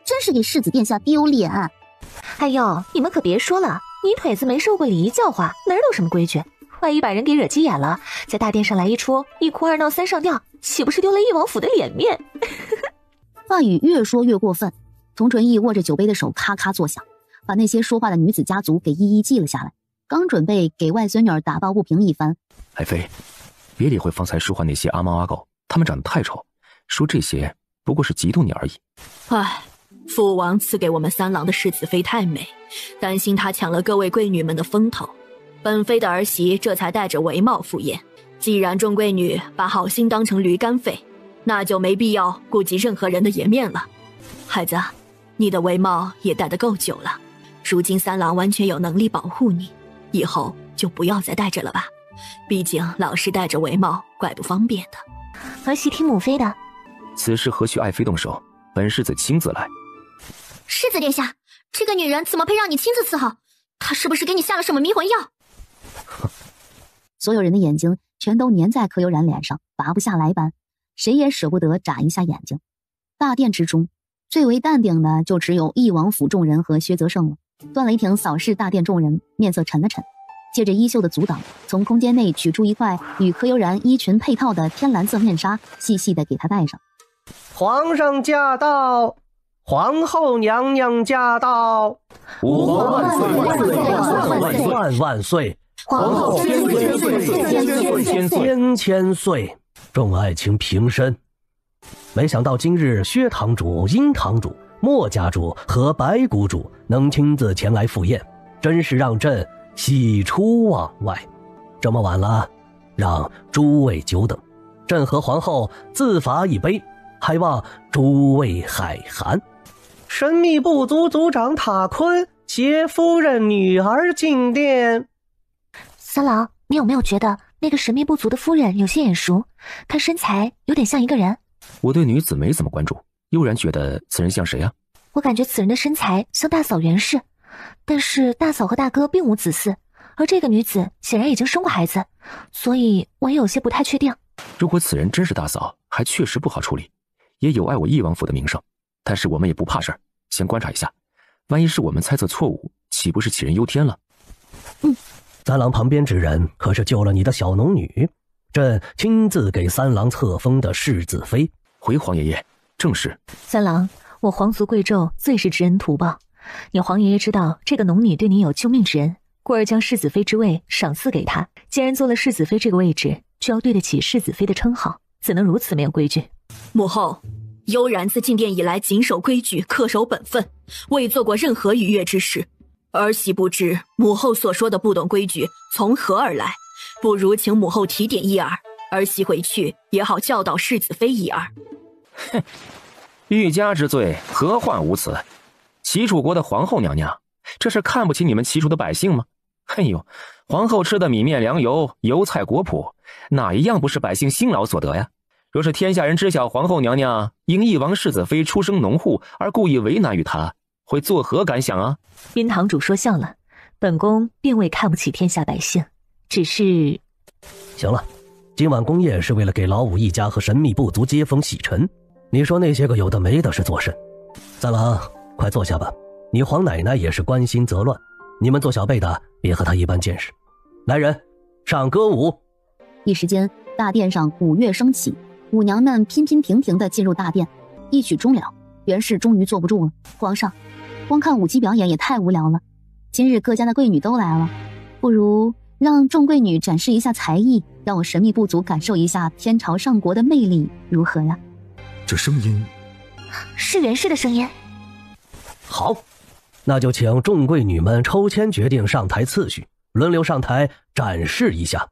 真是给世子殿下丢脸。哎呦，你们可别说了，泥腿子没受过礼仪教化，哪儿懂什么规矩？万一把人给惹急眼了，在大殿上来一出一哭二闹三上吊，岂不是丢了翼王府的脸面？话语越说越过分，童纯义握着酒杯的手咔咔作响，把那些说话的女子家族给一一记了下来，刚准备给外孙女儿打抱不平一番。爱妃，别理会方才说话那些阿猫阿狗，他们长得太丑，说这些不过是嫉妒你而已。唉，父王赐给我们三郎的世子妃太美，担心她抢了各位贵女们的风头，本妃的儿媳这才带着帷帽赴宴。既然众贵女把好心当成驴肝肺，那就没必要顾及任何人的颜面了。孩子，你的帷帽也戴得够久了，如今三郎完全有能力保护你，以后就不要再戴着了吧，毕竟老是戴着帷帽怪不方便的。儿媳听母妃的。此事何须爱妃动手，本世子亲自来。世子殿下，这个女人怎么配让你亲自伺候？她是不是给你下了什么迷魂药？所有人的眼睛全都粘在柯悠然脸上，拔不下来般，谁也舍不得眨一下眼睛。大殿之中，最为淡定的就只有翼王府众人和薛泽胜了。段雷霆扫视大殿众人，面色沉了沉，借着衣袖的阻挡，从空间内取出一块与柯悠然衣裙配套的天蓝色面纱，细细的给他戴上。皇上驾到！皇后娘娘驾到！吾皇万岁万岁万岁万万岁！皇后千千岁千千岁！众爱卿平身。没想到今日薛堂主、殷堂主、莫家主和白谷主能亲自前来赴宴，真是让朕喜出望外。这么晚了，让诸位久等，朕和皇后自罚一杯，还望诸位海涵。神秘部族族长塔坤携夫人女儿进殿。三郎，你有没有觉得那个神秘部族的夫人有些眼熟？看身材有点像一个人。我对女子没怎么关注，悠然觉得此人像谁啊？我感觉此人的身材像大嫂袁氏，但是大嫂和大哥并无子嗣，而这个女子显然已经生过孩子，所以我也有些不太确定。如果此人真是大嫂，还确实不好处理，也有碍我翼王府的名声。但是我们也不怕事儿，先观察一下，万一是我们猜测错误，岂不是杞人忧天了？三郎旁边之人可是救了你的小农女，朕亲自给三郎册封的世子妃。回皇爷爷，正是。三郎，我皇族贵胄最是知恩图报，你皇爷爷知道这个农女对你有救命之恩，故而将世子妃之位赏赐给她。既然做了世子妃这个位置，就要对得起世子妃的称号，怎能如此没有规矩？母后，悠然自进殿以来谨守规矩，恪守本分，未做过任何逾越之事。儿媳不知母后所说的不懂规矩从何而来，不如请母后提点一二，儿媳回去也好教导世子妃一二。哼，欲加之罪，何患无辞？齐楚国的皇后娘娘，这是看不起你们齐楚的百姓吗？哎呦，皇后吃的米面粮油，油菜果脯，哪一样不是百姓辛劳所得呀？若是天下人知晓皇后娘娘因翼王世子妃出生农户而故意为难于她，会作何感想啊？殷堂主说笑了，本宫并未看不起天下百姓，只是……行了，今晚宫宴是为了给老五一家和神秘部族接风洗尘，你说那些个有的没的是做甚？三郎，快坐下吧，你皇奶奶也是关心则乱，你们做小辈的别和她一般见识。来人，上歌舞！一时间，大殿上鼓乐升起，舞娘们频频停停地进入大殿。一曲终了，袁氏终于坐不住了。皇上，光看舞姬表演也太无聊了，今日各家的贵女都来了，不如让众贵女展示一下才艺，让我神秘部族感受一下天朝上国的魅力，如何呀？这声音是袁氏的声音。好，那就请众贵女们抽签决定上台次序，轮流上台展示一下。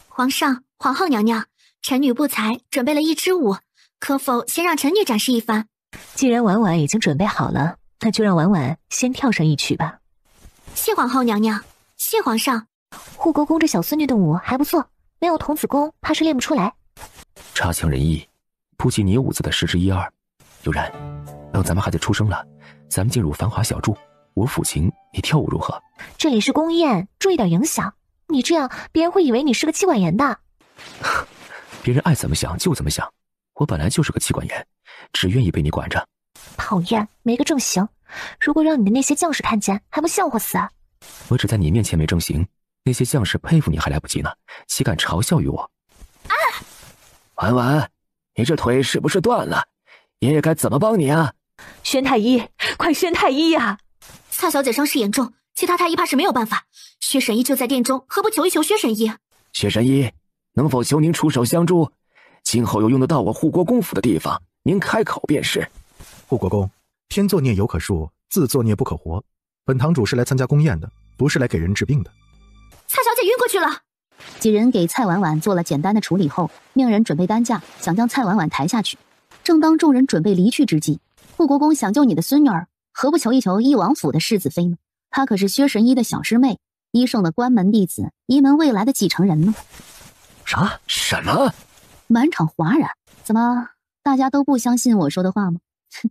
皇上、皇后娘娘，臣女不才，准备了一支舞，可否先让臣女展示一番？既然婉婉已经准备好了，那就让婉婉先跳上一曲吧。谢皇后娘娘，谢皇上。护国公这小孙女的舞还不错，没有童子功，怕是练不出来。差强人意，不及你舞子的10之1二。悠然，等咱们孩子出生了，咱们进入繁华小筑，我抚琴，你跳舞如何？这里是宫宴，注意点影响。你这样，别人会以为你是个妻管严的。别人爱怎么想就怎么想，我本来就是个妻管严，只愿意被你管着。讨厌，没个正形。如果让你的那些将士看见，还不笑话死啊！我只在你面前没正形，那些将士佩服你还来不及呢，岂敢嘲笑于我？啊！婉婉，你这腿是不是断了？爷爷该怎么帮你啊？宣太医，快宣太医呀！蔡小姐伤势严重，其他太医怕是没有办法。薛神医就在殿中，何不求一求薛神医？薛神医，能否求您出手相助？今后有用得到我护国公府的地方，您开口便是。护国公，天作孽犹可恕，自作孽不可活。本堂主是来参加宫宴的，不是来给人治病的。蔡小姐晕过去了。几人给蔡婉婉做了简单的处理后，命人准备担架，想将蔡婉婉抬下去。正当众人准备离去之际，护国公想救你的孙女儿，何不求一求义王府的世子妃呢？她可是薛神医的小师妹，医圣的关门弟子，医门未来的继承人呢。啥？什么？满场哗然。怎么，大家都不相信我说的话吗？哼，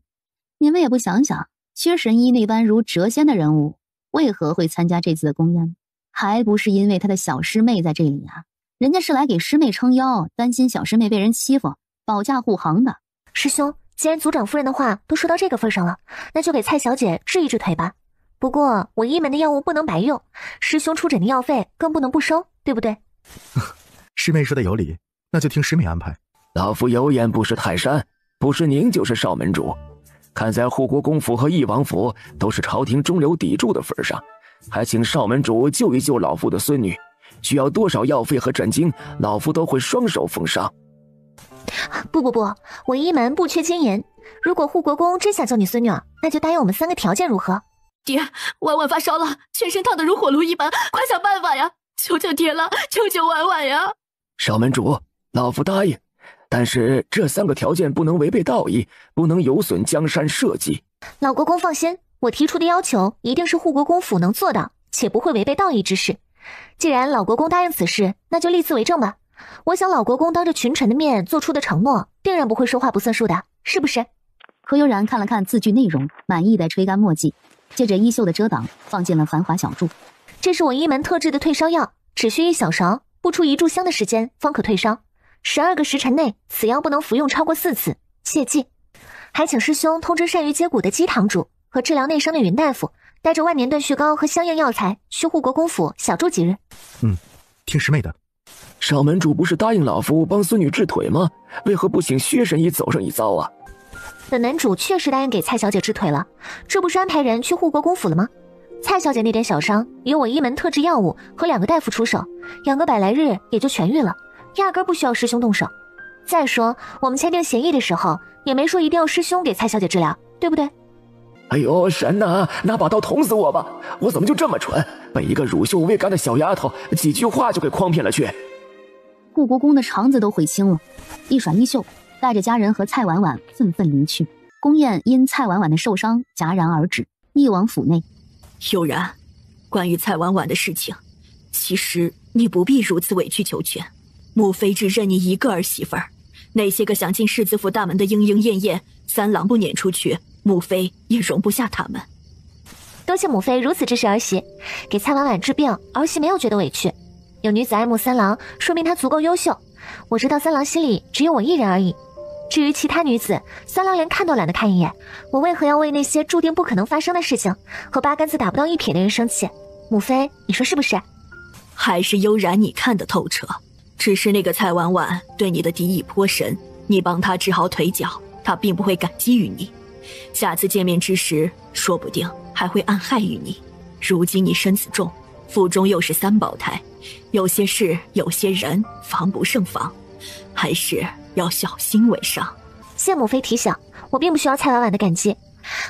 你们也不想想，薛神医那般如谪仙的人物，为何会参加这次的宫宴？还不是因为他的小师妹在这里啊！人家是来给师妹撑腰，担心小师妹被人欺负，保驾护航的。师兄，既然族长夫人的话都说到这个份上了，那就给蔡小姐治一治腿吧。不过我医门的药物不能白用，师兄出诊的药费更不能不收，对不对？师妹说的有理，那就听师妹安排。老夫有眼不识泰山，不是您就是少门主。看在护国公府和义王府都是朝廷中流砥柱的份上，还请少门主救一救老夫的孙女，需要多少药费和诊金，老夫都会双手奉上。不，我医门不缺金银。如果护国公真想救你孙女儿，那就答应我们3个条件如何？爹，婉婉发烧了，全身烫得如火炉一般，快想办法呀！求求爹了，救救婉婉呀！少门主，老夫答应，但是这3个条件不能违背道义，不能有损江山社稷。老国公放心，我提出的要求一定是护国公府能做到，且不会违背道义之事。既然老国公答应此事，那就立字为证吧。我想老国公当着群臣的面做出的承诺，定然不会说话不算数的，是不是？何悠然看了看字据内容，满意的吹干墨迹，借着衣袖的遮挡，放进了繁华小筑。这是我医门特制的退烧药，只需1小勺，不出1炷香的时间方可退烧。12个时辰内，此药不能服用超过4次，切记。还请师兄通知善于接骨的姬堂主和治疗内伤的云大夫，带着万年断续膏和相应药材去护国公府小住几日。听师妹的。少门主不是答应老夫帮孙女治腿吗？为何不请薛神医走上一遭啊？本门主确实答应给蔡小姐治腿了，这不是安排人去护国公府了吗？蔡小姐那点小伤，由我医门特制药物和2个大夫出手，养个100来日也就痊愈了，压根不需要师兄动手。再说我们签订协议的时候，也没说一定要师兄给蔡小姐治疗，对不对？哎呦，神哪，拿把刀捅死我吧！我怎么就这么蠢，被一个乳臭未干的小丫头几句话就给诓骗了去？护国公的肠子都悔青了，一甩衣袖，带着家人和蔡婉婉愤愤离去。宫宴因蔡婉婉的受伤戛然而止。义王府内，悠然，关于蔡婉婉的事情，其实你不必如此委曲求全。母妃只认你一个儿媳妇儿，那些个想进世子府大门的莺莺燕燕，三郎不撵出去，母妃也容不下他们。多谢母妃如此支持儿媳，给蔡婉婉治病，儿媳没有觉得委屈。有女子爱慕三郎，说明她足够优秀。我知道三郎心里只有我一人而已。至于其他女子，三郎连看都懒得看一眼。我为何要为那些注定不可能发生的事情和八竿子打不到一撇的人生气？母妃，你说是不是？还是悠然你看得透彻，只是那个蔡婉婉对你的敌意颇深，你帮她治好腿脚，她并不会感激于你。下次见面之时，说不定还会暗害于你。如今你身子重，腹中又是3胞胎，有些事有些人防不胜防，还是要小心为上。谢母妃提醒，我并不需要蔡婉婉的感激，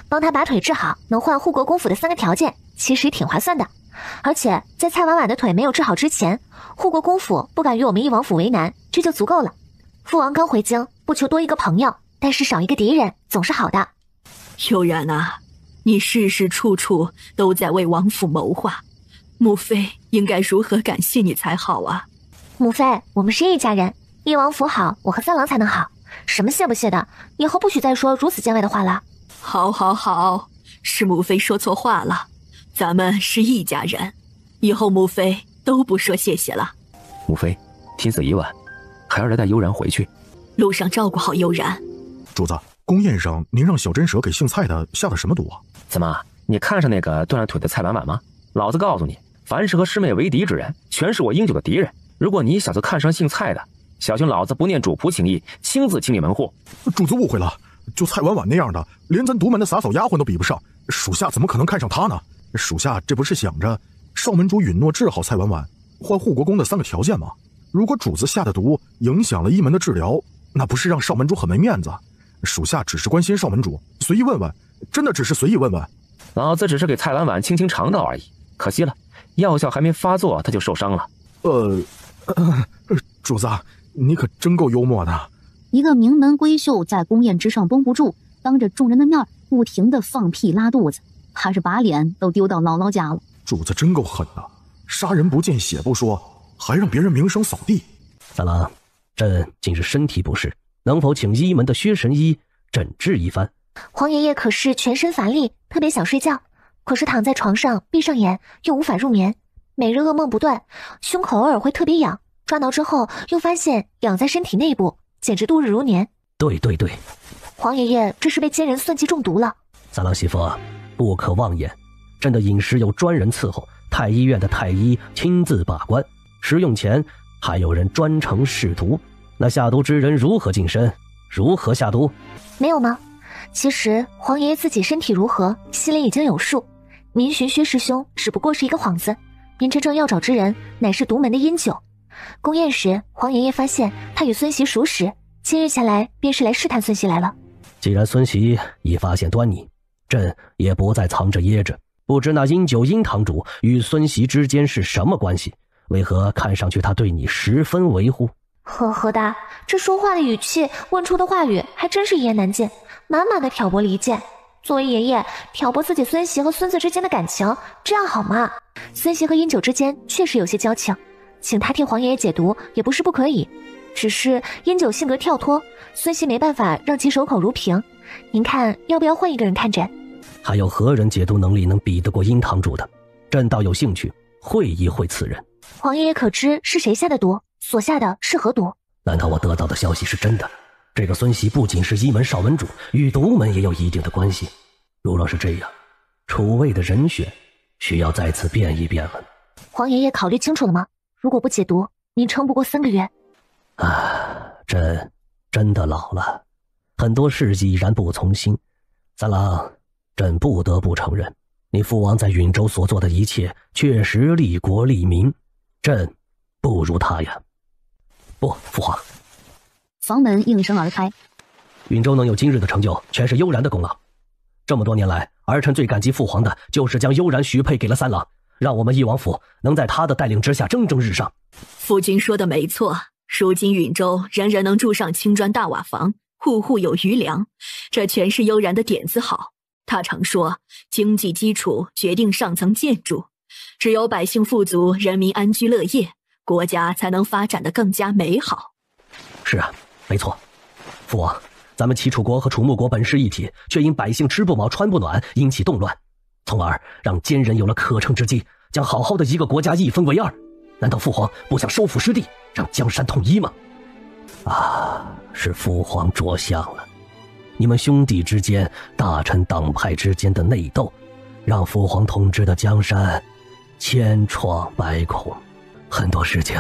帮她把腿治好能换护国公府的3个条件，其实挺划算的。而且在蔡婉婉的腿没有治好之前，护国公府不敢与我们义王府为难，这就足够了。父王刚回京，不求多一个朋友，但是少一个敌人总是好的。悠然啊，你事事处处都在为王府谋划，母妃应该如何感谢你才好啊？母妃，我们是一家人，翼王府好，我和三郎才能好。什么谢不谢的，以后不许再说如此见外的话了。好，好，好，是母妃说错话了，咱们是一家人，以后母妃都不说谢谢了。母妃，天色已晚，孩儿来带悠然回去。路上照顾好悠然。主子，宫宴上您让小真蛇给姓蔡的下的什么毒啊？怎么，你看上那个断了腿的蔡婉婉吗？老子告诉你，凡是和师妹为敌之人，全是我英九的敌人。如果你小子看上姓蔡的，小心老子不念主仆情义，亲自清理门户。主子误会了，就蔡婉婉那样的，连咱独门的洒扫丫鬟都比不上，属下怎么可能看上她呢？属下这不是想着少门主允诺治好蔡婉婉，换护国公的3个条件吗？如果主子下的毒影响了一门的治疗，那不是让少门主很没面子？属下只是关心少门主，随意问问，真的只是随意问问。老子只是给蔡婉婉清清肠道而已，可惜了，药效还没发作，他就受伤了。主子，你可真够幽默的。一个名门闺秀在宫宴之上绷不住，当着众人的面不停地放屁拉肚子，他是把脸都丢到姥姥家了。主子真够狠的，杀人不见血不说，还让别人名声扫地。三郎，朕近日身体不适，能否请医门的薛神医诊治一番？皇爷爷可是全身乏力，特别想睡觉，可是躺在床上闭上眼又无法入眠，每日噩梦不断，胸口偶尔会特别痒，抓挠之后又发现痒在身体内部，简直度日如年。对，皇爷爷这是被奸人算计中毒了。三郎媳妇，不可妄言，朕的饮食有专人伺候，太医院的太医亲自把关，食用前还有人专程试毒。那下毒之人如何净身？如何下毒？没有吗？其实皇爷爷自己身体如何，心里已经有数。您寻薛师兄只不过是一个幌子，您真正要找之人乃是独门的阴九。宫宴时，皇爷爷发现他与孙媳熟识，今日前来便是来试探孙媳来了。既然孙媳已发现端倪，朕也不再藏着掖着。不知那殷九殷堂主与孙媳之间是什么关系？为何看上去他对你十分维护？呵呵哒，这说话的语气，问出的话语，还真是一言难尽，满满的挑拨离间。作为爷爷，挑拨自己孙媳和孙子之间的感情，这样好吗？孙媳和殷九之间确实有些交情，请他替皇爷爷解毒也不是不可以。只是殷九性格跳脱，孙媳没办法让其守口如瓶。您看要不要换一个人看诊？还有何人解毒能力能比得过殷堂主的？朕倒有兴趣会一会此人。皇爷爷可知是谁下的毒？所下的是何毒？难道我得到的消息是真的？这个孙媳不仅是一门少门主，与独门也有一定的关系。如若是这样，储位的人选需要再次变一变了。皇爷爷考虑清楚了吗？如果不解毒，您撑不过3个月。朕真的老了，很多事已然不从心。三郎，朕不得不承认，你父王在允州所做的一切确实利国利民，朕不如他呀。不，父皇。房门应声而开。允州能有今日的成就，全是悠然的功劳。这么多年来，儿臣最感激父皇的，就是将悠然许配给了三郎，让我们翼王府能在他的带领之下蒸蒸日上。夫君说的没错，如今允州人人能住上青砖大瓦房，户户有余粮，这全是悠然的点子好。他常说，经济基础决定上层建筑，只有百姓富足，人民安居乐业，国家才能发展得更加美好。是啊，没错。父王，咱们齐楚国和楚穆国本是一体，却因百姓吃不饱穿不暖，引起动乱，从而让奸人有了可乘之机，将好好的一个国家一分为二。难道父皇不想收复失地，让江山统一吗？是父皇着相了。你们兄弟之间、大臣党派之间的内斗，让父皇统治的江山千疮百孔。很多事情，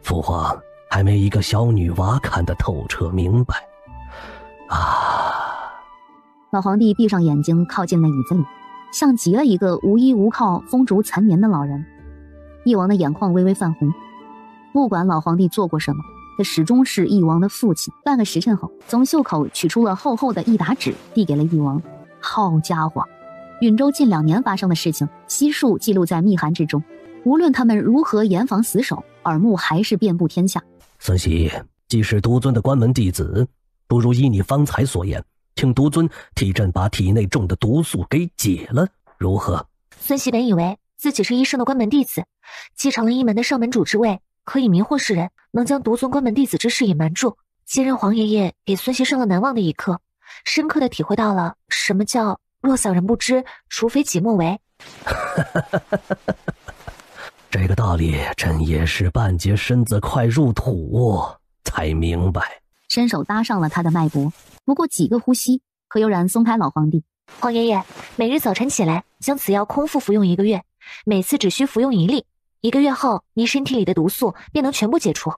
父皇还没一个小女娃看得透彻明白。老皇帝闭上眼睛，靠近了椅子里，像极了一个无依无靠、风烛残年的老人。翼王的眼眶微微泛红，不管老皇帝做过什么，他始终是翼王的父亲。半个时辰后，从袖口取出了厚厚的一沓纸，递给了翼王。好家伙，允州近2年发生的事情悉数记录在密函之中，无论他们如何严防死守，耳目还是遍布天下。孙喜，既是独尊的关门弟子，不如依你方才所言，请独尊替朕把体内中的毒素给解了，如何？孙喜本以为自己是医圣的关门弟子，继承了一门的上门主之位，可以迷惑世人，能将独尊关门弟子之事隐瞒住。今日黄爷爷给孙喜上了难忘的一课，深刻的体会到了什么叫若小人不知，除非己莫为。这个道理朕也是半截身子快入土才明白。伸手搭上了他的脉搏，不过几个呼吸，柯悠然松开老皇帝。黄爷爷，每日早晨起来将此药空腹服用1个月，每次只需服用1粒，1个月后您身体里的毒素便能全部解除。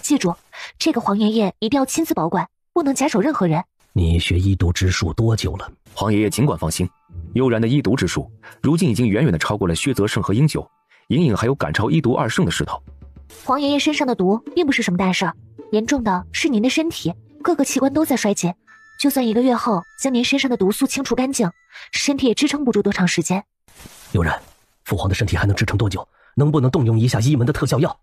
记住，这个黄爷爷一定要亲自保管，不能假手任何人。你学医毒之术多久了？黄爷爷尽管放心，悠然的医毒之术如今已经远远的超过了薛泽胜和英九，隐隐还有赶超医毒2圣的势头。黄爷爷身上的毒并不是什么大事儿，严重的是您的身体，各个器官都在衰竭，就算1个月后将您身上的毒素清除干净，身体也支撑不住多长时间。悠然，父皇的身体还能支撑多久？能不能动用一下医门的特效药？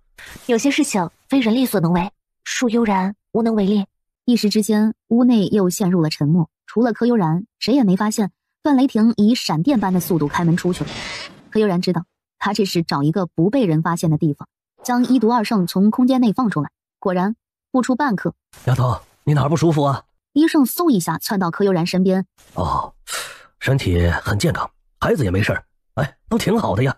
有些事情非人力所能为，恕悠然无能为力。一时之间，屋内又陷入了沉默。除了柯悠然，谁也没发现段雷霆以闪电般的速度开门出去了。柯悠然知道，他这是找一个不被人发现的地方，将医毒2圣从空间内放出来。果然，不出半刻，丫头，你哪儿不舒服啊？医圣嗖一下窜到柯悠然身边。哦，身体很健康，孩子也没事，哎，都挺好的呀。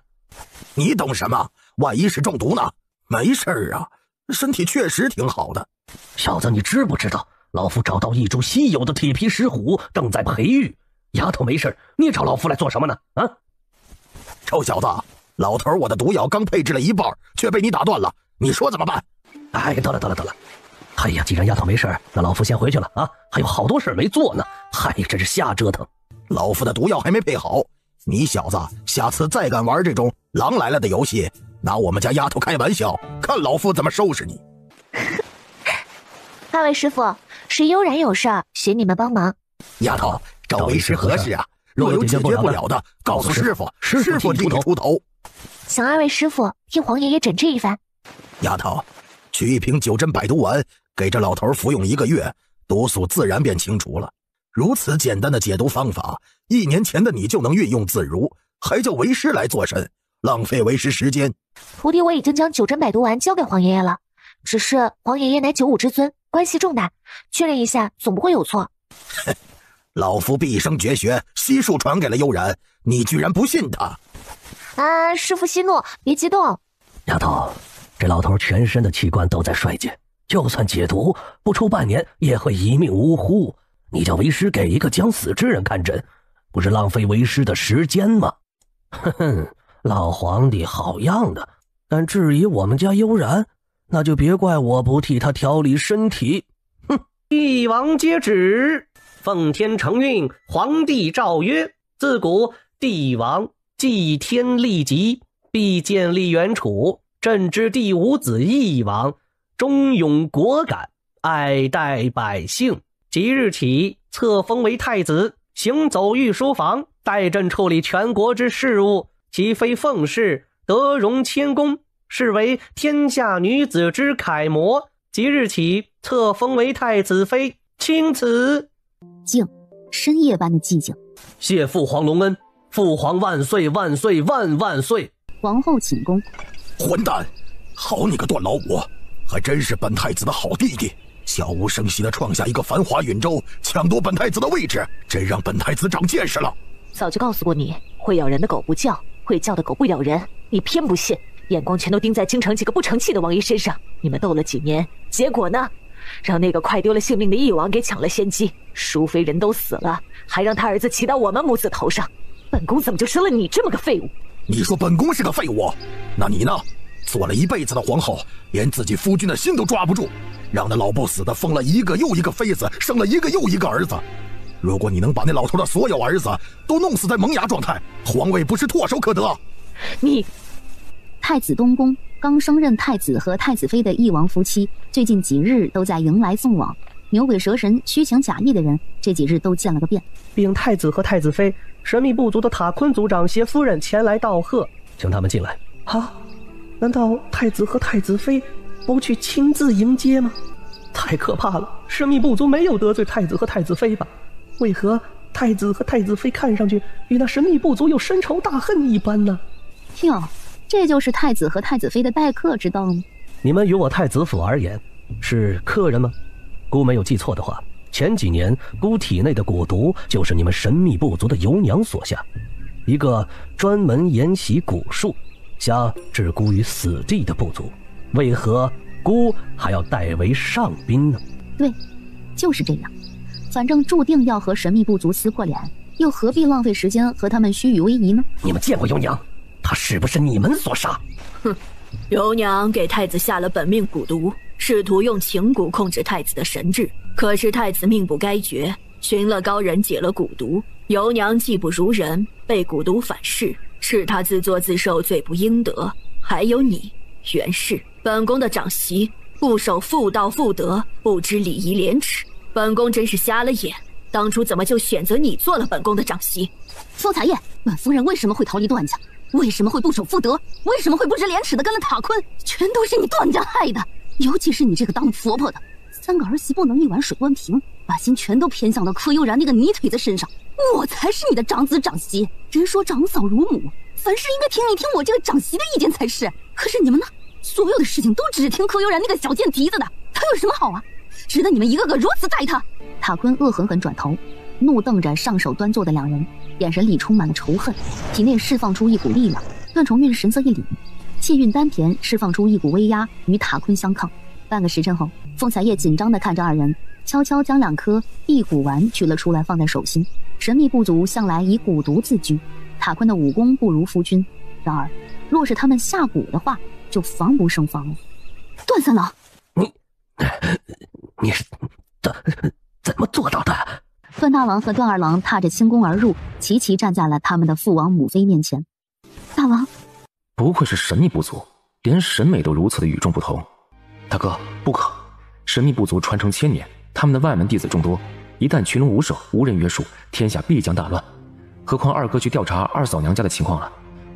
你懂什么？万一是中毒呢？没事啊，身体确实挺好的。小子，你知不知道老夫找到一株稀有的铁皮石斛，正在培育。丫头没事，你找老夫来做什么呢？啊！臭小子，老头我的毒药刚配置了一半，却被你打断了，你说怎么办？哎，得了。哎呀，既然丫头没事，那老夫先回去了啊，还有好多事没做呢。嗨，真是瞎折腾。老夫的毒药还没配好，你小子下次再敢玩这种狼来了的游戏，拿我们家丫头开玩笑，看老夫怎么收拾你。二位师傅，是悠然有事儿，寻你们帮忙。丫头，找为师何事啊？若有解决不了的，告诉师傅，师傅替你出头。想二位师傅替黄爷爷诊治一番。丫头，取一瓶9针百毒丸，给这老头服用1个月，毒素自然便清除了。如此简单的解毒方法，1年前的你就能运用自如，还叫为师来做甚？浪费为师时间。徒弟我已经将9针百毒丸交给黄爷爷了，只是黄爷爷乃95之尊，关系重大，确认一下总不会有错。老夫毕生绝学悉数传给了悠然，你居然不信他？啊，师父息怒，别激动。丫头，这老头全身的器官都在衰竭，就算解毒，不出半年也会一命呜呼。你叫为师给一个将死之人看诊，不是浪费为师的时间吗？哼哼，老皇帝好样的，但至于我们家悠然，那就别怪我不替他调理身体。哼！帝王接旨，奉天承运，皇帝诏曰：自古帝王祭天立己，必建立原处。朕之第5子翼王，忠勇果敢，爱戴百姓。即日起册封为太子，行走御书房，代朕处理全国之事务。其非奉事，得荣谦恭，是为天下女子之楷模。即日起册封为太子妃，钦此。静，深夜般的寂静。谢父皇隆恩，父皇万岁万岁万万岁！皇后请功。混蛋，好你个段老五，还真是本太子的好弟弟，悄无声息地创下一个繁华允州，抢夺本太子的位置，真让本太子长见识了。早就告诉过你，会咬人的狗不叫，会叫的狗不咬人，你偏不信，眼光全都盯在京城几个不成器的王爷身上。你们斗了几年，结果呢？让那个快丢了性命的翼王给抢了先机，淑妃人都死了，还让他儿子骑到我们母子头上。本宫怎么就生了你这么个废物？你说本宫是个废物，那你呢？做了一辈子的皇后，连自己夫君的心都抓不住，让那老不死的封了一个又一个妃子，生了一个又一个儿子。如果你能把那老头的所有儿子都弄死在萌芽状态，皇位不是唾手可得。你太子东宫刚升任太子和太子妃的翼王夫妻，最近几日都在迎来送往，牛鬼蛇神、虚情假意的人这几日都见了个遍。禀太子和太子妃，神秘部族的塔坤族长携夫人前来道贺，请他们进来。啊，难道太子和太子妃不去亲自迎接吗？太可怕了！神秘部族没有得罪太子和太子妃吧？为何太子和太子妃看上去与那神秘部族有深仇大恨一般呢？哟，这就是太子和太子妃的待客之道吗？你们与我太子府而言是客人吗？姑没有记错的话，前几年姑体内的蛊毒就是你们神秘部族的尤娘所下，一个专门研习蛊术想置姑于死地的部族，为何姑还要代为上宾呢？对，就是这样。反正注定要和神秘部族撕破脸，又何必浪费时间和他们虚与委蛇呢？你们见过尤娘？她是不是你们所杀？哼，尤娘给太子下了本命蛊毒，试图用情蛊控制太子的神智，可是太子命不该绝，寻了高人解了蛊毒，尤娘技不如人，被蛊毒反噬，是他自作自受，罪不应得。还有你袁氏，本宫的长媳，不守妇道妇德，不知礼仪廉耻，本宫真是瞎了眼，当初怎么就选择你做了本宫的长媳？风采叶，本夫人为什么会逃离段家？为什么会不守妇德？为什么会不知廉耻的跟了塔坤？全都是你段家害的，尤其是你这个当婆婆的，3个儿媳不能一碗水端平，把心全都偏向到柯悠然那个泥腿子身上。我才是你的长子长媳，人说长嫂如母，凡事应该听一听我这个长媳的意见才是。可是你们呢？所有的事情都只听柯悠然那个小贱蹄子的，他有什么好啊？值得你们一个个如此待他？塔坤恶狠狠转头，怒瞪着上手端坐的两人，眼神里充满了仇恨，体内释放出一股力量。段崇韵神色一凛，气运丹田释放出一股威压，与塔坤相抗。半个时辰后，风采叶紧张地看着二人，悄悄将2颗地蛊丸取了出来，放在手心。神秘部族向来以蛊毒自居，塔坤的武功不如夫君，然而若是他们下蛊的话，就防不胜防了。段三郎，你是怎么做到的？段大王和段二郎踏着轻功而入，齐齐站在了他们的父王母妃面前。大王，不愧是神秘部族，连审美都如此的与众不同。大哥，不可！神秘部族传承1000年，他们的外门弟子众多，一旦群龙无首，无人约束，天下必将大乱。何况二哥去调查二嫂娘家的情况了，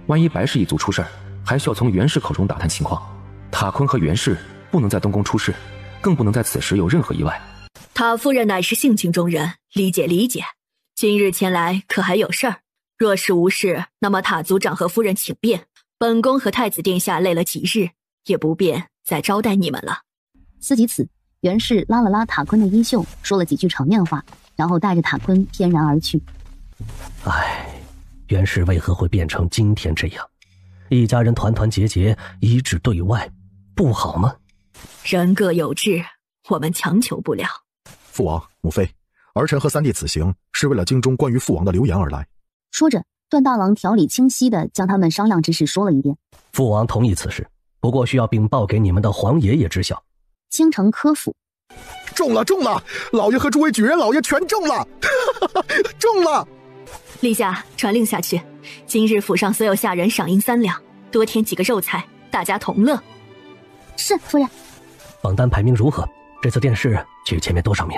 万一白氏一族出事，还需要从袁氏口中打探情况。塔坤和袁氏不能在东宫出事，更不能在此时有任何意外。塔夫人乃是性情中人，理解理解。今日前来可还有事儿？若是无事，那么塔族长和夫人请便，本宫和太子殿下累了几日，也不便再招待你们了。思及此，袁氏拉了拉塔坤的衣袖，说了几句场面话，然后带着塔坤翩然而去。唉，袁氏为何会变成今天这样？一家人团团结结，一致对外，不好吗？人各有志，我们强求不了。父王母妃，儿臣和三弟此行是为了京中关于父王的流言而来。说着，段大郎条理清晰地将他们商量之事说了一遍。父王同意此事，不过需要禀报给你们的皇爷爷知晓。京城科府，中了，老爷和诸位举人老爷全中了，中了！立下传令下去，今日府上所有下人赏银3两，多添几个肉菜，大家同乐。是夫人。榜单排名如何？这次殿试取前面多少名？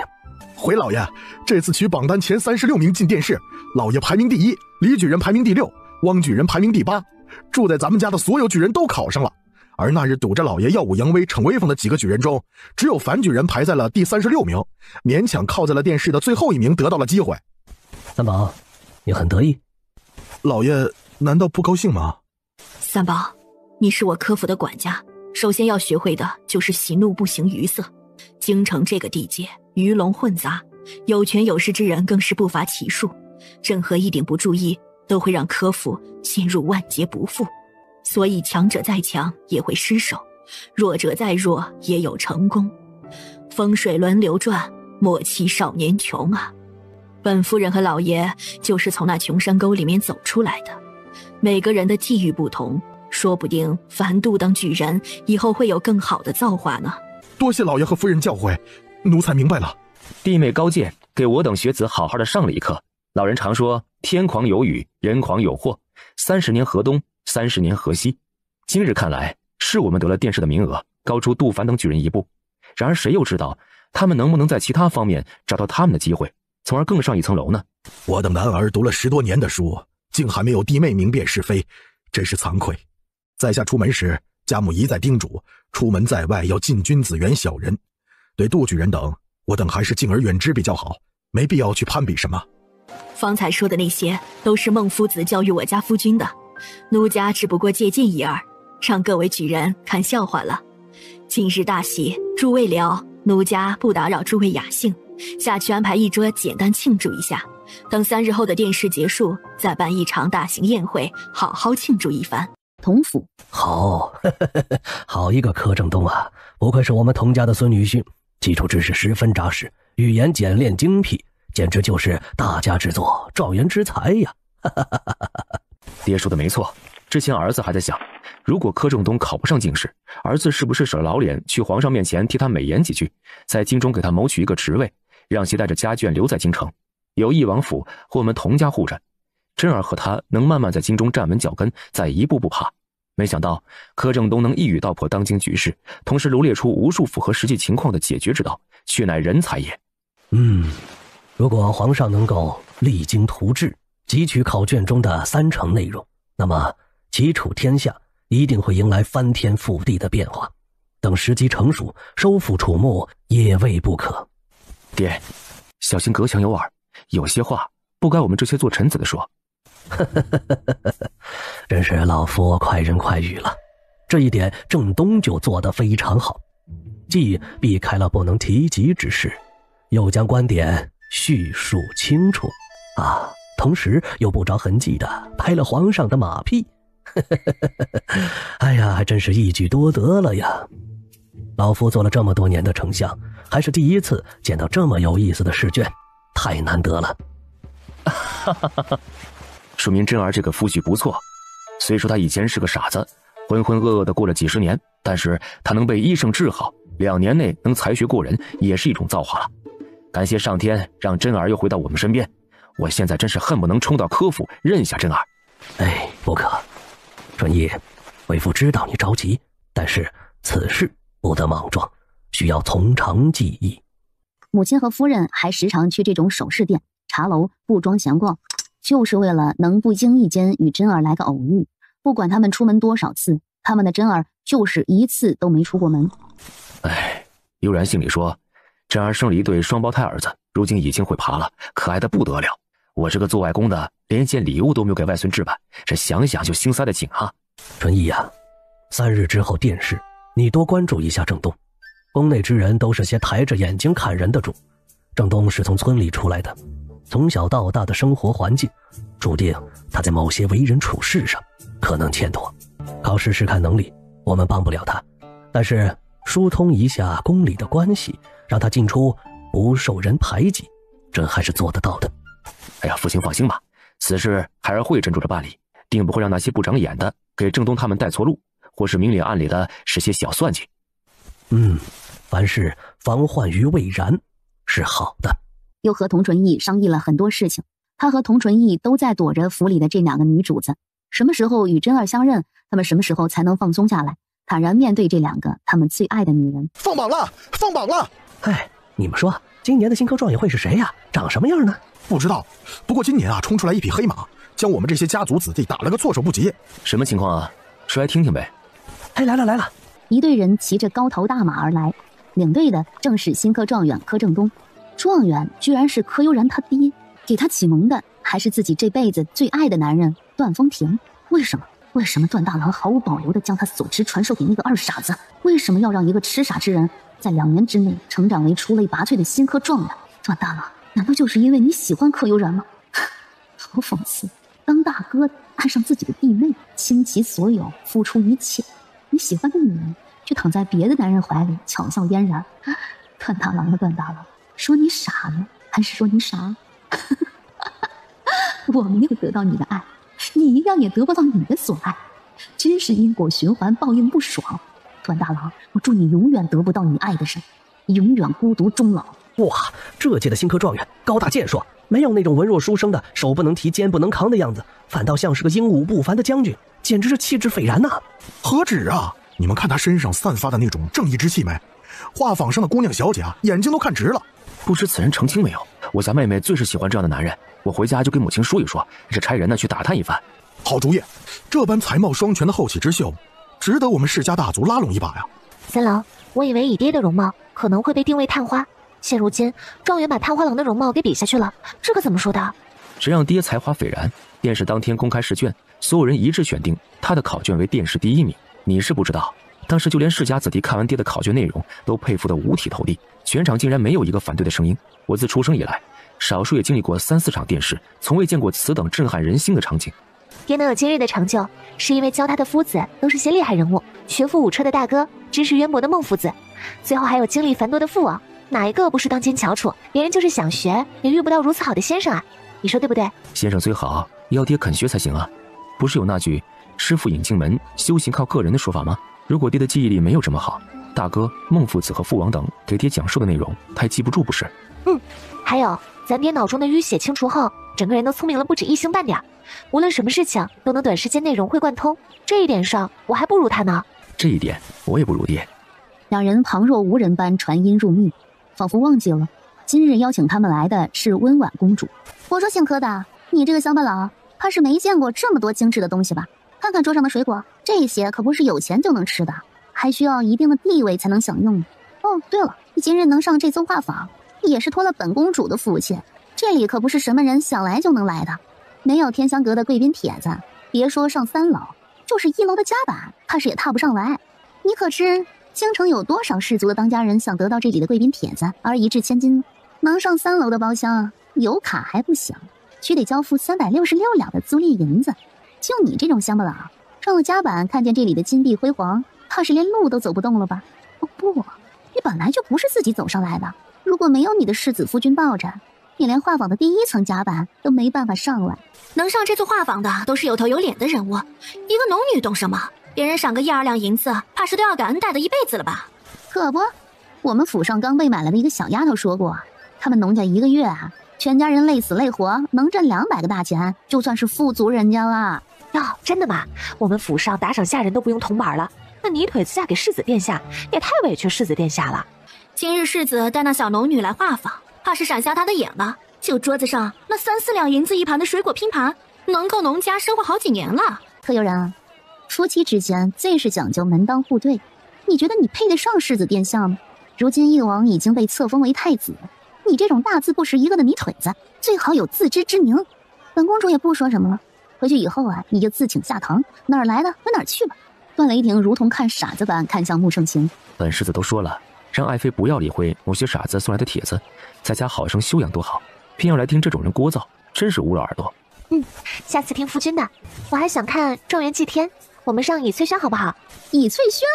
回老爷，这次取榜单前36名进殿试，老爷排名第1，李举人排名第6，汪举人排名第8。住在咱们家的所有举人都考上了，而那日堵着老爷耀武扬威逞威风的几个举人中，只有樊举人排在了第36名，勉强靠在了殿试的最后1名，得到了机会。三宝，你很得意？老爷难道不高兴吗？三宝，你是我科府的管家，首先要学会的就是喜怒不形于色。京城这个地界鱼龙混杂，有权有势之人更是不乏其数，任何一点不注意都会让科府陷入万劫不复。所以强者再强也会失手，弱者再弱也有成功。风水轮流转，莫欺少年穷啊！本夫人和老爷就是从那穷山沟里面走出来的，每个人的际遇不同，说不定樊度当举人以后会有更好的造化呢。多谢老爷和夫人教诲，奴才明白了。弟妹高见，给我等学子好好的上了一课。老人常说天狂有雨，人狂有祸，30年河东，30年河西。今日看来是我们得了殿试的名额，高出杜凡等举人一步。然而谁又知道他们能不能在其他方面找到他们的机会，从而更上一层楼呢？我的男儿读了10多年的书，竟还没有弟妹明辨是非，真是惭愧。在下出门时，家母一再叮嘱，出门在外要近君子远小人。对杜举人等，我等还是敬而远之比较好，没必要去攀比什么。方才说的那些都是孟夫子教育我家夫君的，奴家只不过借鉴一二，让各位举人看笑话了。今日大喜，诸位聊，奴家不打扰诸位雅兴，下去安排一桌简单庆祝一下。等3日后的殿试结束，再办一场大型宴会，好好庆祝一番。童府好，好一个柯震东啊！不愧是我们童家的孙女婿，基础知识十分扎实，语言简练精辟，简直就是大家之作，状元之才呀！爹说的没错，之前儿子还在想，如果柯震东考不上进士，儿子是不是舍老脸去皇上面前替他美言几句，在京中给他谋取一个职位，让其带着家眷留在京城，有义王府和我们童家护着，真儿和他能慢慢在京中站稳脚跟，再一步步爬。没想到柯震东能一语道破当今局势，同时罗列出无数符合实际情况的解决之道，却乃人才也。如果皇上能够励精图治，汲取考卷中的3成内容，那么齐楚天下一定会迎来翻天覆地的变化。等时机成熟，收复楚墓也未不可。爹，小心隔墙有耳，有些话不该我们这些做臣子的说。真是老夫快人快语了，这一点郑东就做得非常好，既避开了不能提及之事，又将观点叙述清楚啊，同时又不着痕迹地拍了皇上的马屁。哎呀，还真是一举多得了呀！老夫做了这么多年的丞相，还是第一次见到这么有意思的试卷，太难得了。说明真儿这个夫婿不错，虽说他以前是个傻子，浑浑噩噩的过了几十年，但是他能被医生治好，2年内能才学过人，也是一种造化了。感谢上天让真儿又回到我们身边，我现在真是恨不能冲到柯府认下真儿。哎，不可，春意，为父知道你着急，但是此事不得莽撞，需要从长计议。母亲和夫人还时常去这种首饰店、茶楼布庄闲逛，就是为了能不经意间与真儿来个偶遇。不管他们出门多少次，他们的真儿就是一次都没出过门。哎，悠然信里说，真儿生了一对双胞胎儿子，如今已经会爬了，可爱的不得了。我这个做外公的，连一件礼物都没有给外孙置办，这想想就心塞的紧啊。春意啊，3日之后殿试，你多关注一下郑东。宫内之人都是些抬着眼睛看人的主，郑东是从村里出来的，从小到大的生活环境注定他在某些为人处事上可能欠妥。考试是看能力，我们帮不了他，但是疏通一下宫里的关系，让他进出不受人排挤，这还是做得到的。哎呀，父亲放心吧，此事孩儿会斟酌着办理，定不会让那些不长眼的给郑东他们带错路，或是明里暗里的使些小算计。凡事防患于未然是好的。又和童纯义商议了很多事情，他和童纯义都在躲着府里的这2个女主子，什么时候与真儿相认，他们什么时候才能放松下来，坦然面对这2个他们最爱的女人。放榜了，放榜了！哎，你们说今年的新科状元会是谁呀？长什么样呢？不知道，不过今年啊，冲出来一匹黑马，将我们这些家族子弟打了个措手不及。什么情况啊？说来听听呗。哎，来了来了！一队人骑着高头大马而来，领队的正是新科状元柯震东。状元居然是柯悠然他爹，给他启蒙的还是自己这辈子最爱的男人段丰田。为什么段大郎毫无保留地将他所知传授给那个二傻子？为什么要让一个痴傻之人在2年之内成长为出类拔萃的新科状元？段大郎，难道就是因为你喜欢柯悠然吗？好讽刺，当大哥爱上自己的弟妹，倾其所有，付出一切，你喜欢的女人却躺在别的男人怀里，巧笑嫣然。段大郎的段大郎，说你傻呢，还是说你傻？我没有得到你的爱，你一样也得不到你的所爱，真是因果循环，报应不爽。段大郎，我祝你永远得不到你爱的人，永远孤独终老。哇，这届的新科状元高大健硕，没有那种文弱书生的手不能提肩不能扛的样子，反倒像是个英武不凡的将军，简直是气质斐然呐！何止啊，你们看他身上散发的那种正义之气没？画舫上的姑娘小姐啊，眼睛都看直了。不知此人成亲没有？我家妹妹最是喜欢这样的男人，我回家就给母亲说一说，这差人呢去打探一番。好主意，这般才貌双全的后起之秀，值得我们世家大族拉拢一把呀。三郎，我以为以爹的容貌可能会被定位探花。现如今状元把探花郎的容貌给比下去了，这可怎么说的？谁让爹才华斐然？殿试当天公开试卷，所有人一致选定他的考卷为殿试第1名。你是不知道，当时就连世家子弟看完爹的考卷内容，都佩服得五体投地，全场竟然没有一个反对的声音。我自出生以来，少数也经历过3、4场殿试，从未见过此等震撼人心的场景。爹能有今日的成就，是因为教他的夫子都是些厉害人物，学富五车的大哥，知识渊博的孟夫子，最后还有经历繁多的父王，哪一个不是当今翘楚？别人就是想学，也遇不到如此好的先生啊！你说对不对？先生虽好，要爹肯学才行啊！不是有那句师傅引进门，修行靠个人的说法吗？如果爹的记忆力没有这么好，大哥、孟夫子和父王等给爹讲述的内容，他还记不住不是？还有咱爹脑中的淤血清除后，整个人都聪明了不止1星半点，无论什么事情都能短时间内融会贯通，这一点上我还不如他呢。这一点我也不如爹。两人旁若无人般传音入密，仿佛忘记了今日邀请他们来的是温婉公主。我说姓柯的，你这个乡巴佬怕是没见过这么多精致的东西吧？看看桌上的水果，这些可不是有钱就能吃的，还需要一定的地位才能享用。哦，对了，你今日能上这宗画舫，也是托了本公主的福气。这里可不是什么人想来就能来的，没有天香阁的贵宾帖子，别说上3楼，就是1楼的甲板，怕是也踏不上来。你可知京城有多少士族的当家人想得到这里的贵宾帖子而一掷千金？能上3楼的包厢，有卡还不行，须得交付366两的租赁银子。就你这种乡巴佬，上了甲板看见这里的金碧辉煌，怕是连路都走不动了吧？哦不，你本来就不是自己走上来的，如果没有你的世子夫君抱着，你连画舫的第1层甲板都没办法上来。能上这座画舫的都是有头有脸的人物，一个农女懂什么？别人赏个1、2两银子，怕是都要感恩戴的一辈子了吧？可不，我们府上刚被买来的一个小丫头说过，他们农家1个月啊，全家人累死累活能挣200个大钱，就算是富足人家了。哟，真的吗？我们府上打赏下人都不用铜板了，那泥腿子嫁给世子殿下，也太委屈世子殿下了。今日世子带那小农女来画舫，怕是闪瞎他的眼了。就桌子上那3、4两银子一盘的水果拼盘，能够农家生活好几年了。柯悠然，夫妻之间最是讲究门当户对，你觉得你配得上世子殿下吗？如今翼王已经被册封为太子，你这种大字不识一个的泥腿子，最好有自知之明。本公主也不说什么了，回去以后啊，你就自请下堂，哪儿来的回哪儿去吧。段雷霆如同看傻子般看向穆盛清。本世子都说了，让爱妃不要理会某些傻子送来的帖子，在家好一声修养多好，偏要来听这种人聒噪，真是污了耳朵。下次听夫君的。我还想看状元祭天，我们上倚翠轩好不好？倚翠轩？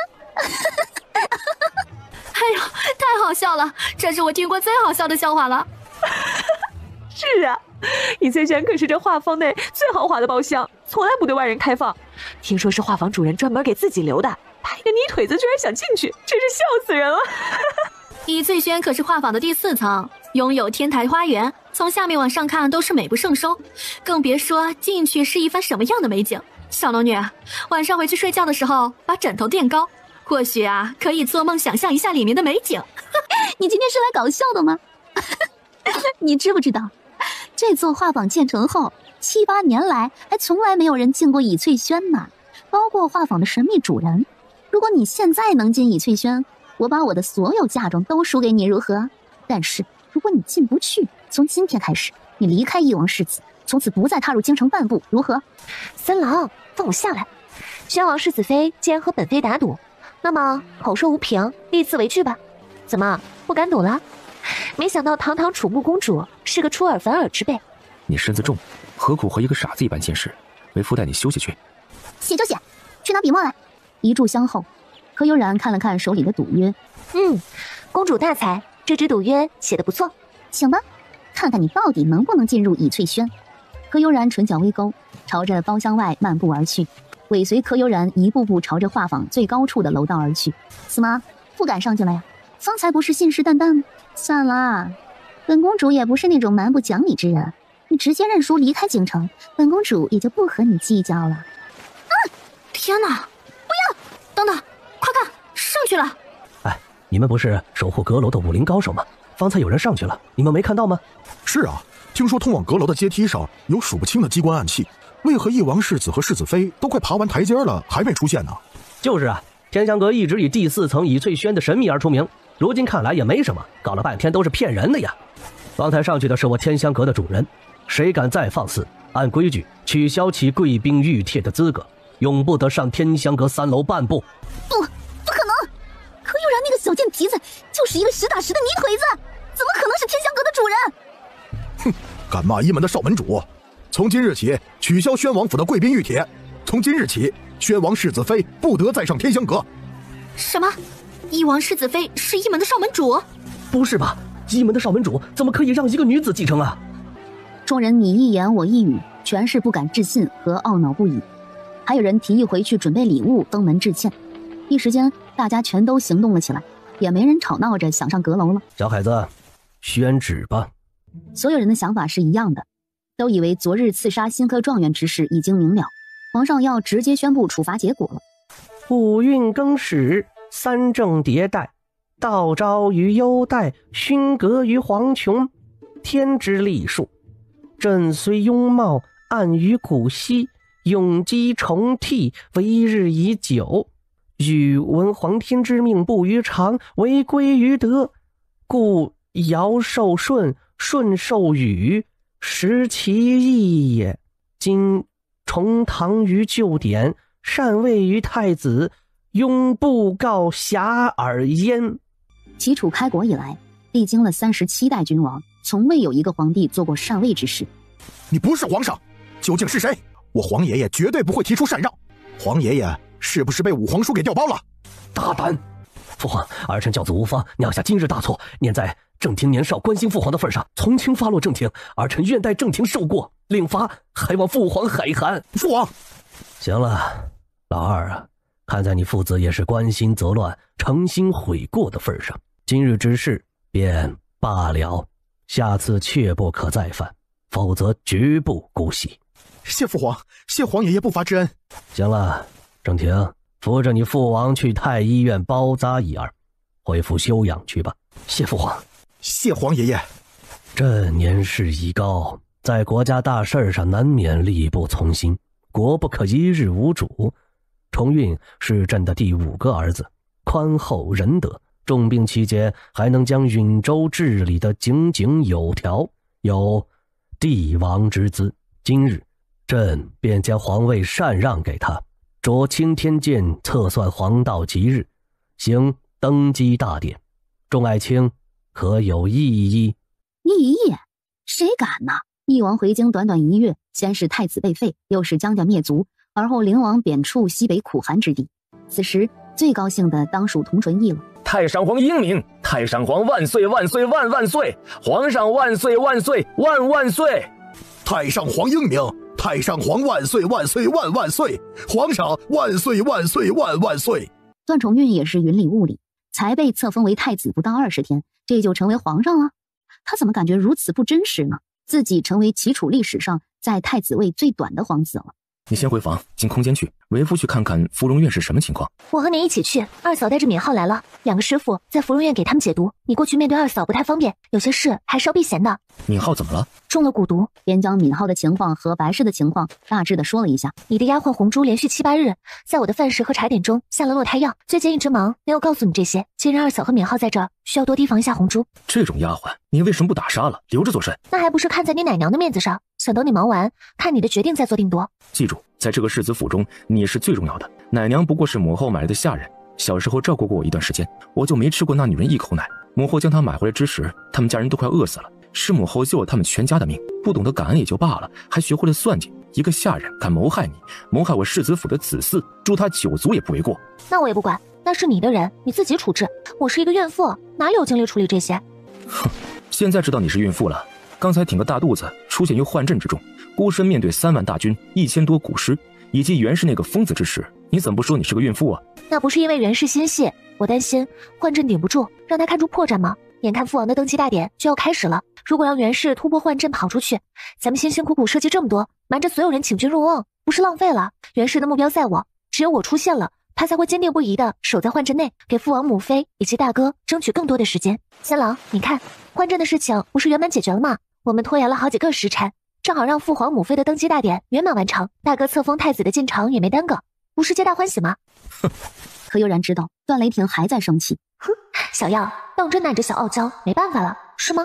哎呦，太好笑了，这是我听过最好笑的笑话了。是啊，倚翠轩可是这画舫内最豪华的包厢，从来不对外人开放。听说是画舫主人专门给自己留的，他一个泥腿子居然想进去，真是笑死人了。倚翠轩可是画舫的第4层，拥有天台花园，从下面往上看都是美不胜收，更别说进去是一番什么样的美景。小龙女，晚上回去睡觉的时候把枕头垫高，或许啊可以做梦想象一下里面的美景。你今天是来搞笑的吗？你知不知道，这座画舫建成后7、8年来，还从来没有人进过倚翠轩呢，包括画舫的神秘主人。如果你现在能进倚翠轩，我把我的所有嫁妆都输给你，如何？但是如果你进不去，从今天开始，你离开翼王世子，从此不再踏入京城半步，如何？三郎，放我下来！宣王世子妃既然和本妃打赌，那么口说无凭，立字为据吧。怎么不敢赌了？没想到堂堂楚穆公主是个出尔反尔之辈。你身子重，何苦和一个傻子一般见识？为夫带你休息去。写就写，去拿笔墨来。一炷香后，柯悠然看了看手里的赌约，公主大才，这支赌约写得不错。请吧，看看你到底能不能进入倚翠轩。柯悠然唇角微勾，朝着包厢外漫步而去，尾随柯悠然一步步朝着画舫最高处的楼道而去。怎么不敢上去了呀？方才不是信誓旦旦吗？算了，本公主也不是那种蛮不讲理之人，你直接认输离开京城，本公主也就不和你计较了。天哪，不要！等等，快看，上去了！哎，你们不是守护阁楼的武林高手吗？方才有人上去了，你们没看到吗？是啊，听说通往阁楼的阶梯上有数不清的机关暗器，为何翼王世子和世子妃都快爬完台阶了，还没出现呢？就是啊，天香阁一直以第4层倚翠轩的神秘而出名，如今看来也没什么，搞了半天都是骗人的呀。刚才上去的是我天香阁的主人，谁敢再放肆，按规矩取消其贵宾御帖的资格，永不得上天香阁3楼半步。不可能！柯悠然那个小贱蹄子就是一个实打实的泥腿子，怎么可能是天香阁的主人？哼，敢骂一门的少门主！从今日起取消宣王府的贵宾御帖，从今日起宣王世子妃不得再上天香阁。什么？一王世子妃是一门的少门主？不是吧？一门的少门主怎么可以让一个女子继承啊？众人你一言我一语，全是不敢置信和懊恼不已。还有人提议回去准备礼物登门致歉。一时间大家全都行动了起来，也没人吵闹着想上阁楼了。小孩子，宣旨吧。所有人的想法是一样的，都以为昨日刺杀新科状元之事已经明了，皇上要直接宣布处罚结果了。五运更始，3政迭代，道昭于优代，勋格于黄琼，天之历数。朕虽雍茂，暗于古稀，永积重替，为日已久。禹闻皇天之命不于常，为归于德，故尧受舜，舜受禹，实其义也。今重唐于旧典，禅位于太子，庸不告遐而焉。齐楚开国以来，历经了37代君王，从未有一个皇帝做过禅位之事。你不是皇上，究竟是谁？我皇爷爷绝对不会提出禅让。皇爷爷是不是被武皇叔给调包了？大胆！父皇，儿臣教子无方，酿下今日大错，念在正廷年少关心父皇的份上，从轻发落正廷，儿臣愿代正廷受过，另发，还望父皇海涵。父王，行了，老二啊，看在你父子也是关心则乱，诚心悔过的份上，今日之事便罢了，下次切不可再犯，否则绝不姑息。谢父皇，谢皇爷爷不罚之恩。行了，正廷，扶着你父王去太医院包扎一二，恢复休养去吧。谢父皇。谢皇爷爷。朕年事已高，在国家大事上难免力不从心，国不可一日无主。重运是朕的第5个儿子，宽厚仁德，重病期间还能将允州治理得井井有条，有帝王之姿。今日朕便将皇位禅让给他，着青天剑测算黄道吉日，行登基大典。众爱卿可有异议？异议？谁敢呢？翼王回京短短1月，先是太子被废，又是姜家灭族，而后灵王贬黜西北苦寒之地。此时最高兴的当属佟淳义了。太上皇英明！太上皇万岁万岁万万岁！皇上万岁万岁万万岁！太上皇英明！太上皇万岁万岁万万岁！皇上万岁万岁万万岁！段崇运也是云里雾里，才被册封为太子不到20天，这就成为皇上了。他怎么感觉如此不真实呢？自己成为齐楚历史上在太子位最短的皇子了。你先回房进空间去，为夫去看看芙蓉院是什么情况。我和你一起去。二嫂带着敏浩来了，2个师傅在芙蓉院给他们解毒，你过去面对二嫂不太方便，有些事还是要避嫌的。敏浩怎么了？中了蛊毒。便将敏浩的情况和白氏的情况大致的说了一下。你的丫鬟红珠连续7、8日在我的饭食和茶点中下了落胎药，最近一直忙，没有告诉你这些。今日二嫂和敏浩在这儿，需要多提防一下红珠。这种丫鬟你为什么不打杀了，留着做甚？那还不是看在你奶娘的面子上，想等你忙完，看你的决定再做定夺。记住，在这个世子府中，你是最重要的。奶娘不过是母后买来的下人，小时候照顾过我一段时间，我就没吃过那女人一口奶。母后将她买回来之时，他们家人都快饿死了，是母后救了他们全家的命。不懂得感恩也就罢了，还学会了算计。一个下人敢谋害你，谋害我世子府的子嗣，诛他9族也不为过。那我也不管，那是你的人，你自己处置。我是一个孕妇，哪里有精力处理这些？哼，现在知道你是孕妇了。刚才挺个大肚子，出现于幻阵之中，孤身面对3万大军，1000多古尸，以及袁氏那个疯子之时，你怎么不说你是个孕妇啊？那不是因为袁氏心细，我担心幻阵顶不住，让他看出破绽吗？眼看父王的登基大典就要开始了，如果让袁氏突破幻阵跑出去，咱们辛辛苦苦设计这么多，瞒着所有人请君入瓮，不是浪费了？袁氏的目标在我，只有我出现了，他才会坚定不移地守在幻阵内，给父王母妃以及大哥争取更多的时间。仙郎，你看，幻阵的事情不是圆满解决了吗？我们拖延了好几个时辰，正好让父皇母妃的登基大典圆满完成，大哥册封太子的进程也没耽搁，不是皆大欢喜吗？柯悠然知道段雷霆还在生气。哼，小药，当真奶着小傲娇，没办法了，是吗？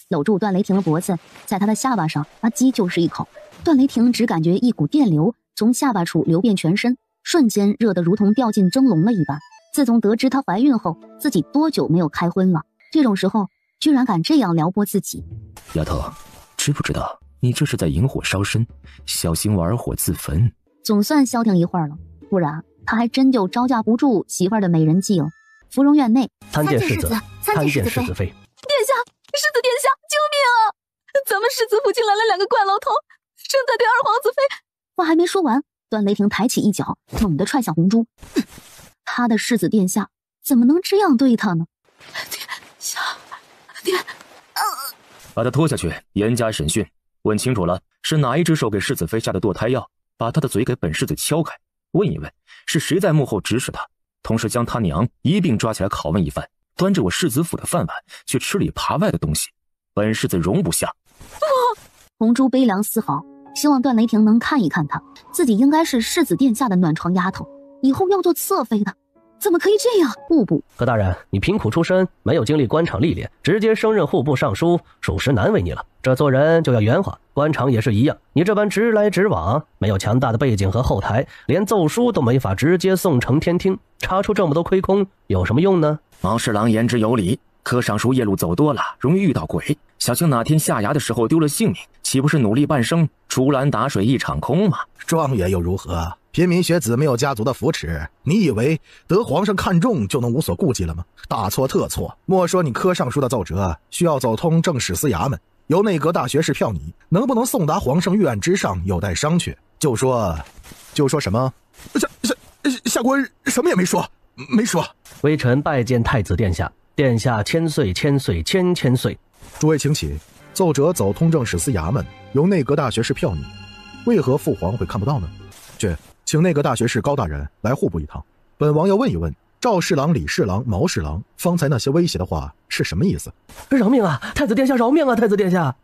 搂住段雷霆的脖子，在他的下巴上吧唧就是一口。段雷霆只感觉一股电流从下巴处流遍全身，瞬间热得如同掉进蒸笼了一般。自从得知她怀孕后，自己多久没有开荤了？这种时候居然敢这样撩拨自己。丫头，知不知道你这是在引火烧身，小心玩火自焚。总算消停一会儿了，不然他还真就招架不住媳妇儿的美人计了。芙蓉院内，参见世子，参见世子妃。殿下，世子殿下，救命啊！咱们世子府竟来了2个怪老头，正在对二皇子妃。话还没说完，段雷霆抬起一脚，猛地踹向红珠。他的世子殿下怎么能这样对他呢？把他拖下去，严加审讯，问清楚了是哪一只手给世子妃下的堕胎药，把他的嘴给本世子敲开，问一问是谁在幕后指使他，同时将他娘一并抓起来拷问一番。端着我世子府的饭碗去吃里扒外的东西，本世子容不下。红珠悲凉嘶嚎，希望段雷霆能看一看他，自己应该是世子殿下的暖床丫头，以后要做侧妃的，怎么可以这样？户部何大人，你贫苦出身，没有经历官场历练，直接升任户部尚书，属实难为你了。这做人就要圆滑，官场也是一样，你这般直来直往，没有强大的背景和后台，连奏书都没法直接送呈天听，查出这么多亏空有什么用呢？毛侍郎言之有理，柯尚书夜路走多了，容易遇到鬼，小青哪天下衙的时候丢了性命，岂不是努力半生，竹篮打水一场空吗？状元又如何？平民学子没有家族的扶持，你以为得皇上看重就能无所顾忌了吗？大错特错！莫说你柯尚书的奏折需要走通正史司衙门，由内阁大学士票拟，能不能送达皇上御案之上有待商榷。就说什么？下官什么也没说。微臣拜见太子殿下，殿下千岁千岁千千岁。诸位请起。奏折走通正史司衙门，由内阁大学士票拟，为何父皇会看不到呢？去，请内阁大学士高大人来户部一趟。本王要问一问赵侍郎、李侍郎、毛侍郎方才那些威胁的话是什么意思？饶命啊！太子殿下，饶命啊！太子殿下，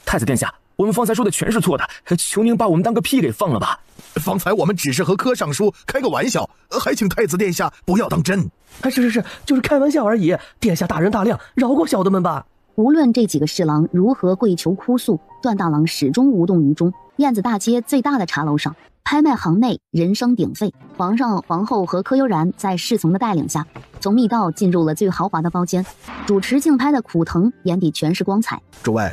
太子殿下，我们方才说的全是错的，求您把我们当个屁给放了吧。方才我们只是和柯尚书开个玩笑，还请太子殿下不要当真。是，就是开玩笑而已。殿下大人大量，饶过小的们吧。无论这几个侍郎如何跪求哭诉，段大郎始终无动于衷。燕子大街最大的茶楼上，拍卖行内人声鼎沸，皇上、皇后和柯悠然在侍从的带领下，从密道进入了最豪华的包间。主持竞拍的苦藤眼底全是光彩。诸位，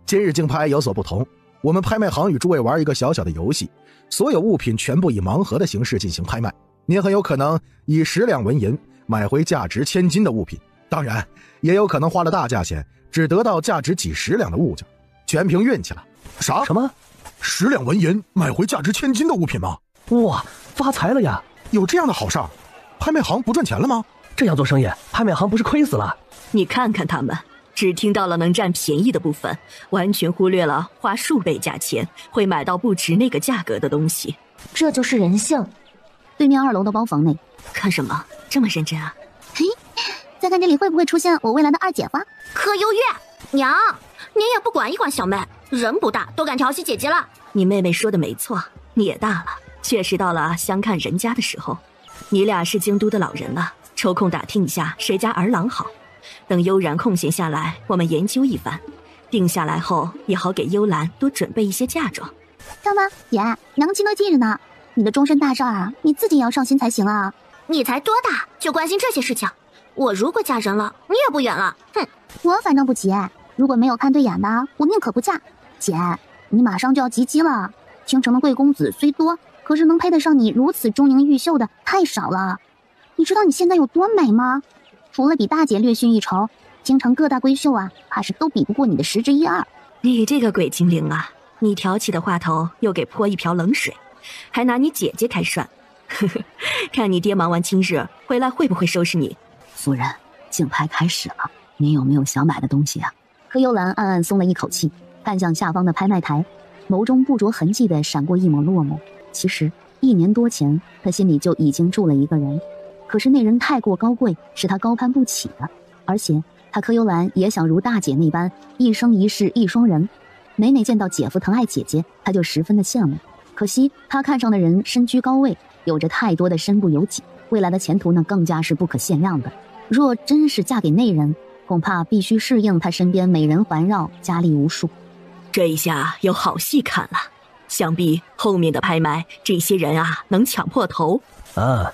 今日竞拍有所不同，我们拍卖行与诸位玩一个小小的游戏，所有物品全部以盲盒的形式进行拍卖。您很有可能以10两纹银买回价值1000金的物品，当然也有可能花了大价钱，只得到价值几10两的物件，全凭运气了。啥？什么？10两纹银买回价值1000金的物品吗？哇，发财了呀！有这样的好事儿？拍卖行不赚钱了吗？这样做生意，拍卖行不是亏死了？你看看他们，只听到了能占便宜的部分，完全忽略了花数倍价钱会买到不值那个价格的东西。这就是人性。对面2楼的包房内，看什么这么认真啊？嘿，再看这里会不会出现我未来的二姐夫柯优月。娘，您也不管一管小妹，人不大都敢调戏姐姐了。你妹妹说的没错，你也大了，确实到了相看人家的时候。你俩是京都的老人了，抽空打听一下谁家儿郎好，等悠然空闲下来，我们研究一番，定下来后也好给幽兰多准备一些嫁妆。干嘛？姐，娘亲都记着呢，你的终身大事啊，你自己也要上心才行啊。你才多大就关心这些事情？我如果嫁人了，你也不远了。哼，我反正不急，如果没有看对眼的，我宁可不嫁。姐，你马上就要及笄了，京城的贵公子虽多，可是能配得上你如此钟灵毓秀的太少了。你知道你现在有多美吗？除了比大姐略逊一筹，京城各大闺秀啊，怕是都比不过你的10之1、2。你这个鬼精灵啊，你挑起的话头又给泼一瓢冷水，还拿你姐姐开涮。呵呵，看你爹忙完今日回来会不会收拾你？夫人，竞拍开始了，您有没有想买的东西啊？柯幽兰暗暗松了一口气，看向下方的拍卖台，眸中不着痕迹地闪过一抹落寞。其实1年多前，他心里就已经住了一个人，可是那人太过高贵，是他高攀不起的。而且他柯幽兰也想如大姐那般一生一世一双人，每每见到姐夫疼爱姐姐，他就十分的羡慕。可惜他看上的人身居高位，有着太多的身不由己，未来的前途呢更加是不可限量的。若真是嫁给那人，恐怕必须适应他身边美人环绕，佳丽无数。这一下有好戏看了，想必后面的拍卖，这些人啊能抢破头啊！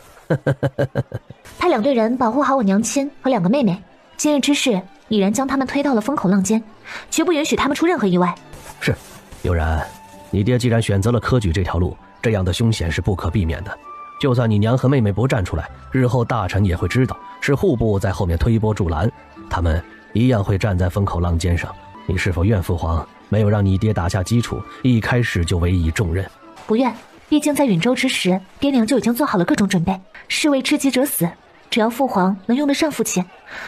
派2队人保护好我娘亲和2个妹妹，今日之事已然将他们推到了风口浪尖，绝不允许他们出任何意外。是，悠然，你爹既然选择了科举这条路，这样的凶险是不可避免的。就算你娘和妹妹不站出来，日后大臣也会知道是户部在后面推波助澜，他们一样会站在风口浪尖上。你是否怨父皇没有让你爹打下基础，一开始就委以重任？不怨，毕竟在允州之时，爹娘就已经做好了各种准备，士为知己者死，只要父皇能用得上父亲，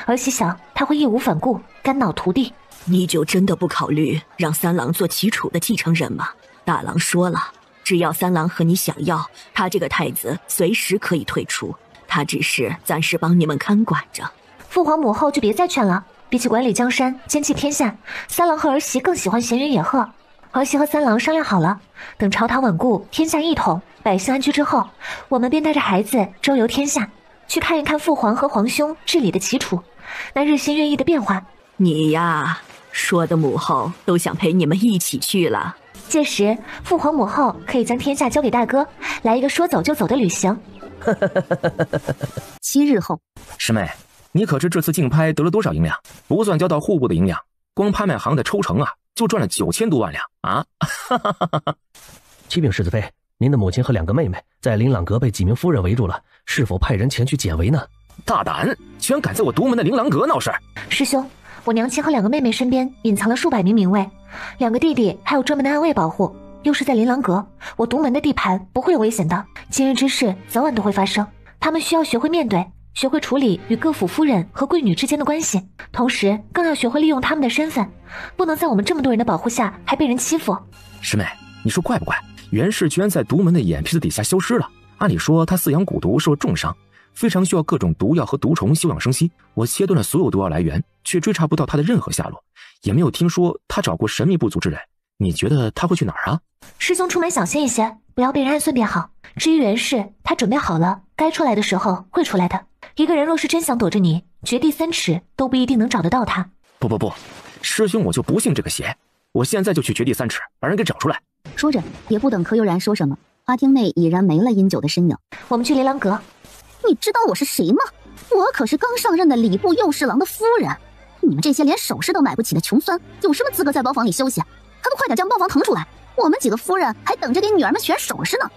儿媳想他会义无反顾，肝脑涂地。你就真的不考虑让三郎做齐楚的继承人吗？大郎说了，只要三郎和你想要，他这个太子随时可以退出，他只是暂时帮你们看管着。父皇母后就别再劝了，比起管理江山兼济天下，三郎和儿媳更喜欢闲云野鹤。儿媳和三郎商量好了，等朝堂稳固，天下一统，百姓安居之后，我们便带着孩子周游天下，去看一看父皇和皇兄治理的齐楚，那日新月异的变化。你呀，说的母后都想陪你们一起去了。届时父皇母后可以将天下交给大哥，来一个说走就走的旅行。7日后，师妹，你可知这次竞拍得了多少银两？不算交到户部的银两，光拍卖行的抽成啊，就赚了9000多万两啊！启禀世子妃，您的母亲和2个妹妹在琳琅阁被几名夫人围住了，是否派人前去解围呢？大胆，居然敢在我独门的琳琅阁闹事！师兄，我娘亲和2个妹妹身边隐藏了数百名名卫，2个弟弟还有专门的暗卫保护，又是在琳琅阁，我独门的地盘不会有危险的。今日之事早晚都会发生，他们需要学会面对，学会处理与各府夫人和贵女之间的关系，同时更要学会利用他们的身份，不能在我们这么多人的保护下还被人欺负。师妹，你说怪不怪？袁氏居然在独门的眼皮子底下消失了。按理说他饲养蛊毒受了重伤，非常需要各种毒药和毒虫休养生息，我切断了所有毒药来源，却追查不到他的任何下落，也没有听说他找过神秘部族之人。你觉得他会去哪儿啊？师兄出门小心一些，不要被人暗算便好。至于袁氏，他准备好了，该出来的时候会出来的。一个人若是真想躲着你，掘地3尺都不一定能找得到他。不，师兄我就不信这个邪，我现在就去掘地3尺，把人给整出来。说着，也不等柯悠然说什么，花厅内已然没了殷九的身影。我们去琳琅阁。你知道我是谁吗？我可是刚上任的礼部右侍郎的夫人。你们这些连首饰都买不起的穷酸，有什么资格在包房里休息？还不快点将包房腾出来！我们几个夫人还等着给女儿们选首饰呢。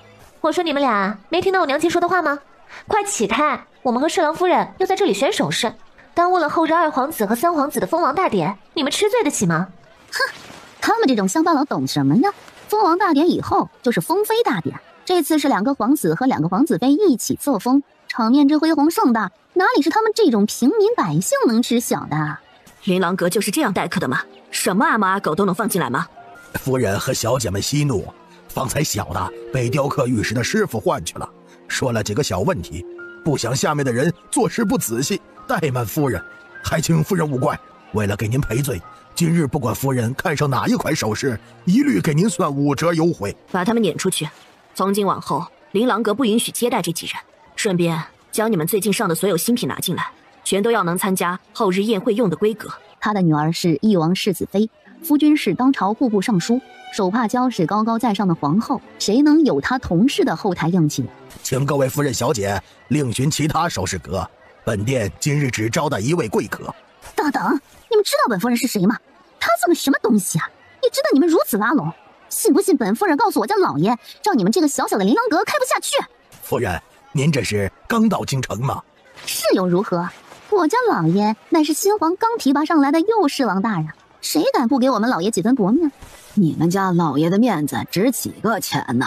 我说你们俩没听到我娘亲说的话吗？快起开！我们和侍郎夫人要在这里选首饰，耽误了后日2皇子和3皇子的封王大典，你们吃罪得起吗？哼，他们这种乡巴佬懂什么呀？封王大典以后就是封妃大典，这次是2个皇子和2个皇子妃一起册封，场面之恢宏盛大，哪里是他们这种平民百姓能知晓的？琳琅阁就是这样待客的吗？什么阿猫阿狗都能放进来吗？夫人和小姐们息怒，方才小的被雕刻玉石的师傅唤去了，说了几个小问题，不想下面的人做事不仔细，怠慢夫人，还请夫人勿怪。为了给您赔罪，今日不管夫人看上哪一款首饰，一律给您算5折优惠。把他们撵出去，从今往后琳琅阁不允许接待这几人，顺便将你们最近上的所有新品拿进来，全都要能参加后日宴会用的规格。他的女儿是翼王世子妃，夫君是当朝户部尚书，手帕交是高高在上的皇后，谁能有他同事的后台硬气？请各位夫人小姐另寻其他首饰阁，本店今日只招待1位贵客。等等，你们知道本夫人是谁吗？她算个什么东西啊？也值得你们如此拉拢？信不信本夫人告诉我家老爷，让你们这个小小的琳琅阁开不下去？夫人，您这是刚到京城吗？是又如何？我家老爷乃是新皇刚提拔上来的右侍郎大人，谁敢不给我们老爷几分薄面？你们家老爷的面子值几个钱呢？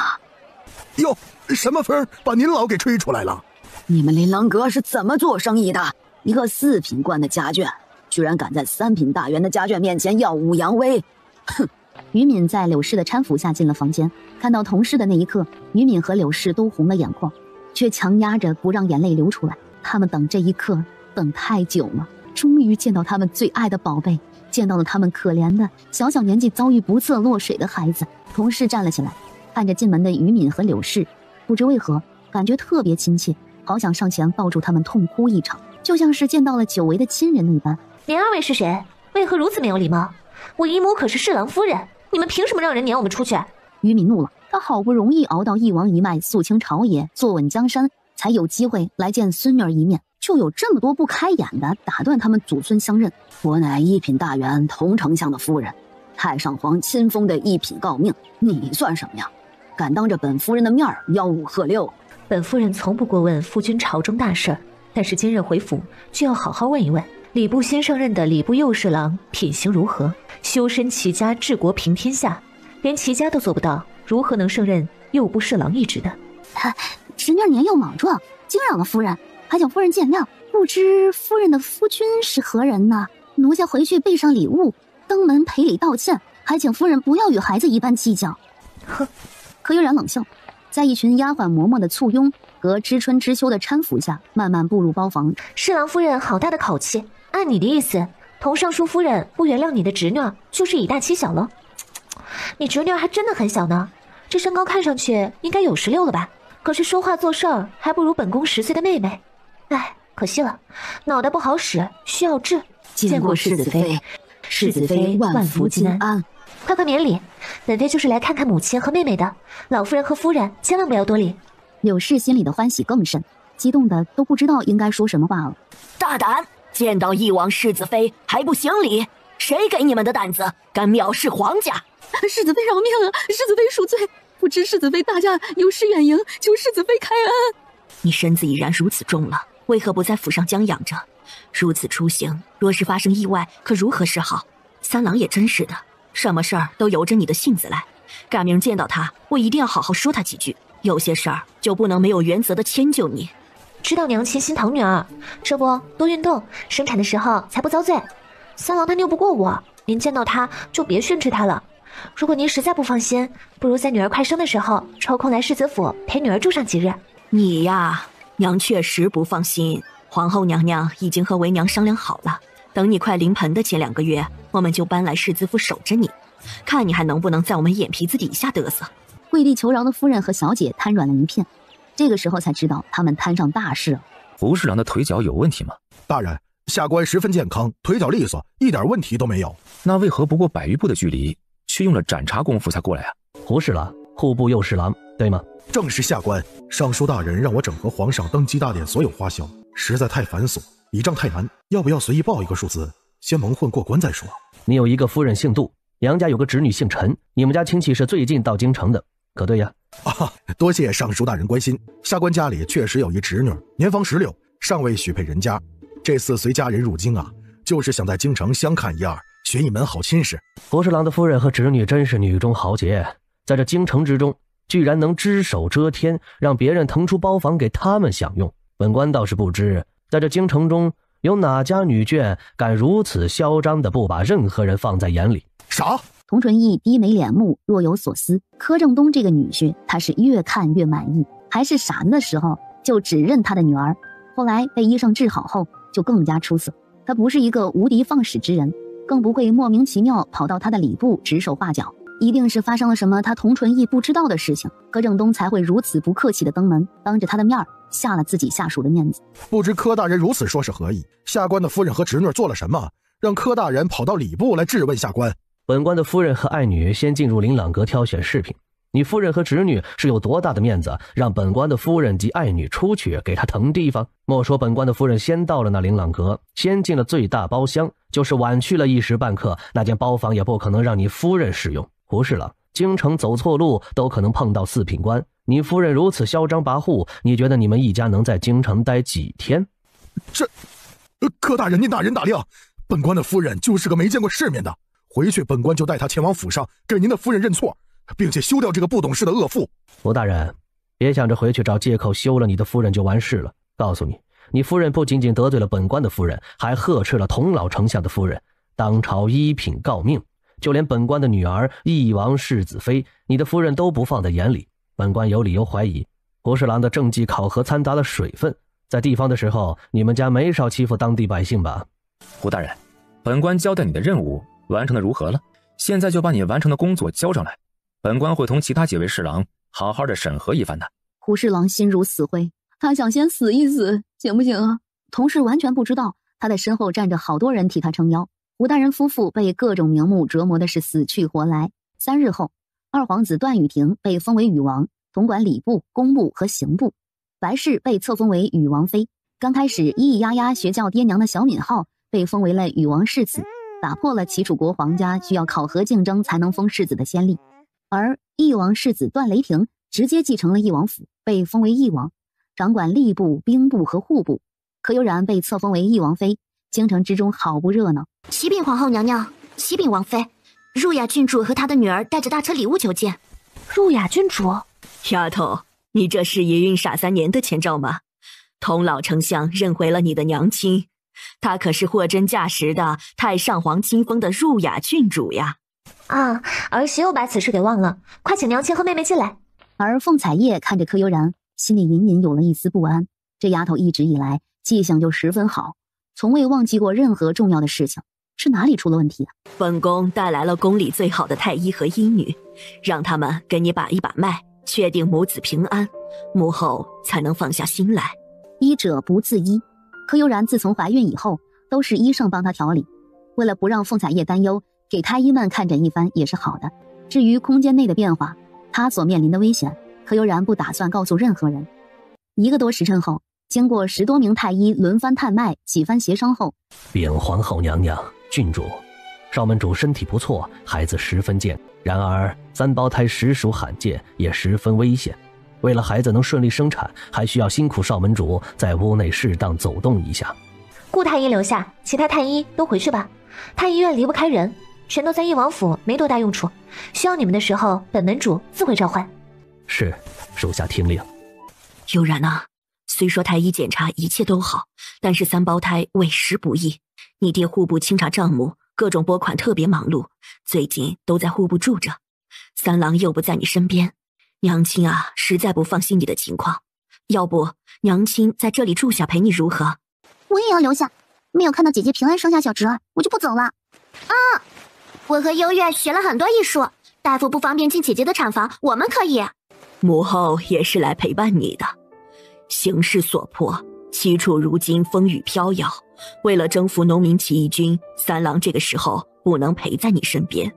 哟，什么风把您老给吹出来了？你们琳琅阁是怎么做生意的？一个4品官的家眷，居然敢在3品大员的家眷面前耀武扬威！哼！于敏在柳氏的搀扶下进了房间，看到同事的那一刻，于敏和柳氏都红了眼眶，却强压着不让眼泪流出来。他们等这一刻等太久了，终于见到他们最爱的宝贝，见到了他们可怜的小小年纪遭遇不测落水的孩子。同事站了起来，看着进门的于敏和柳氏，不知为何感觉特别亲切，好想上前抱住他们痛哭一场，就像是见到了久违的亲人那般。您二位是谁？为何如此没有礼貌？我姨母可是侍郎夫人，你们凭什么让人撵我们出去？于敏怒了，他好不容易熬到一王一脉，肃清朝野，坐稳江山，才有机会来见孙女儿一面，就有这么多不开眼的打断他们祖孙相认。我乃一品大员同丞相的夫人，太上皇亲封的一品诰命，你算什么呀？敢当着本夫人的面吆五喝六？本夫人从不过问夫君朝中大事，但是今日回府就要好好问一问礼部新上任的礼部右侍郎品行如何，修身齐家治国平天下，连齐家都做不到，如何能胜任右部侍郎一职的？侄女年幼莽撞，惊扰了夫人，还请夫人见谅。不知夫人的夫君是何人呢？奴家回去备上礼物，登门赔礼道歉，还请夫人不要与孩子一般计较。呵，可有人冷笑，在一群丫鬟嬷嬷的簇拥和知春知秋的搀扶下，慢慢步入包房。侍郎夫人好大的口气，按你的意思，同尚书夫人不原谅你的侄女，就是以大欺小了。你侄女还真的很小呢，这身高看上去应该有16了吧？可是说话做事儿还不如本宫10岁的妹妹。哎，可惜了，脑袋不好使，需要治。见过世子妃，世子妃万福金安。快快免礼，本妃就是来看看母亲和妹妹的，老夫人和夫人千万不要多礼。柳氏心里的欢喜更甚，激动的都不知道应该说什么话了。大胆，见到翼王世子妃还不行礼？谁给你们的胆子，敢藐视皇家？世子妃饶命啊！世子妃恕罪，不知世子妃大驾有失远迎，求世子妃开恩。你身子已然如此重了，为何不在府上将养着？如此出行，若是发生意外，可如何是好？三郎也真是的，什么事儿都由着你的性子来。改明见到他，我一定要好好说他几句。有些事儿就不能没有原则的迁就你。知道娘亲心疼女儿，这不多运动，生产的时候才不遭罪。三郎他拗不过我，您见到他就别训斥他了。如果您实在不放心，不如在女儿快生的时候抽空来世子府陪女儿住上几日。你呀，娘确实不放心。皇后娘娘已经和为娘商量好了，等你快临盆的前2个月，我们就搬来世子府守着你，看你还能不能在我们眼皮子底下嘚瑟。跪地求饶的夫人和小姐瘫软了一片，这个时候才知道他们摊上大事了。胡侍郎的腿脚有问题吗？大人，下官十分健康，腿脚利索，一点问题都没有。那为何不过100余步的距离，却用了斩茶功夫才过来啊？胡侍郎，户部右侍郎，对吗？正是下官。尚书大人让我整合皇上登基大典所有花销，实在太繁琐，倚仗太难，要不要随意报一个数字，先蒙混过关再说？你有一个夫人姓杜，杨家有个侄女姓陈，你们家亲戚是最近到京城的，可对呀？多谢尚书大人关心。下官家里确实有一侄女，年方16，尚未许配人家。这次随家人入京啊，就是想在京城相看一二，学一门好亲事。胡侍郎的夫人和侄女真是女中豪杰，在这京城之中，居然能只手遮天，让别人腾出包房给他们享用。本官倒是不知，在这京城中有哪家女眷敢如此嚣张的不把任何人放在眼里。啥？童纯义低眉敛目，若有所思。柯正东这个女婿，他是越看越满意，还是傻的时候就只认他的女儿，后来被医生治好后就更加出色。他不是一个无敌放矢之人，更不会莫名其妙跑到他的礼部指手画脚，一定是发生了什么他童纯义不知道的事情，柯正东才会如此不客气的登门，当着他的面下了自己下属的面子。不知柯大人如此说是何意？下官的夫人和侄女做了什么，让柯大人跑到礼部来质问下官？本官的夫人和爱女先进入琳琅阁挑选饰品，你夫人和侄女是有多大的面子，让本官的夫人及爱女出去给她腾地方？莫说本官的夫人先到了那琳琅阁，先进了最大包厢，就是晚去了一时半刻，那间包房也不可能让你夫人使用。胡侍郎，京城走错路都可能碰到4品官，你夫人如此嚣张跋扈，你觉得你们一家能在京城待几天？这，柯大人您大人大量，本官的夫人就是个没见过世面的，回去本官就带她前往府上给您的夫人认错，并且休掉这个不懂事的恶妇。胡大人，别想着回去找借口休了你的夫人就完事了。告诉你，你夫人不仅仅得罪了本官的夫人，还呵斥了同老丞相的夫人，当朝1品诰命，就连本官的女儿翼王世子妃，你的夫人都不放在眼里。本官有理由怀疑胡侍郎的政绩考核掺杂了水分，在地方的时候你们家没少欺负当地百姓吧？胡大人，本官交代你的任务完成的如何了？现在就把你完成的工作交上来，本官会同其他几位侍郎好好的审核一番的。胡侍郎心如死灰，他想先死一死，行不行啊？同事完全不知道，他的身后站着好多人替他撑腰。胡大人夫妇被各种名目折磨的是死去活来。3日后，二皇子段雨婷被封为禹王，统管礼部、工部和刑部。白氏被册封为禹王妃。刚开始咿咿呀呀学叫爹娘的小敏浩被封为了禹王世子，打破了齐楚国皇家需要考核竞争才能封世子的先例。而翼王世子段雷霆直接继承了翼王府，被封为翼王，掌管吏部、兵部和户部。柯悠然被册封为翼王妃，京城之中好不热闹。启禀皇后娘娘，启禀王妃，入雅郡主和他的女儿带着大车礼物求见。入雅郡主？丫头，你这是遗孕傻3年的前兆吗？童老丞相认回了你的娘亲，她可是货真价实的太上皇亲封的入雅郡主呀！啊，儿媳又把此事给忘了，快请娘亲和妹妹进来。而凤彩叶看着柯悠然，心里隐隐有了一丝不安。这丫头一直以来记性就十分好，从未忘记过任何重要的事情，是哪里出了问题啊？本宫带来了宫里最好的太医和医女，让他们给你把一把脉，确定母子平安，母后才能放下心来。医者不自医，柯悠然自从怀孕以后，都是医生帮她调理。为了不让凤彩叶担忧，给太医们看诊一番也是好的。至于空间内的变化，她所面临的危险，柯悠然不打算告诉任何人。1个多时辰后，经过10多名太医轮番探脉，几番协商后，禀皇后娘娘、郡主，少门主身体不错，孩子十分健，然而3胞胎实属罕见，也十分危险。为了孩子能顺利生产，还需要辛苦少门主在屋内适当走动一下。顾太医留下，其他太医都回去吧。太医院离不开人，全都在翼王府，没多大用处。需要你们的时候，本门主自会召唤。是，属下听令。悠然啊，虽说太医检查一切都好，但是3胞胎委实不易。你爹户部清查账目，各种拨款特别忙碌，最近都在户部住着。3郎又不在你身边，娘亲啊，实在不放心你的情况。要不娘亲在这里住下陪你如何？我也要留下，没有看到姐姐平安生下小侄儿，我就不走了。我和优越学了很多艺术，大夫不方便进姐姐的产房，我们可以。母后也是来陪伴你的。形势所迫，齐楚如今风雨飘摇，为了征服农民起义军，3郎这个时候不能陪在你身边，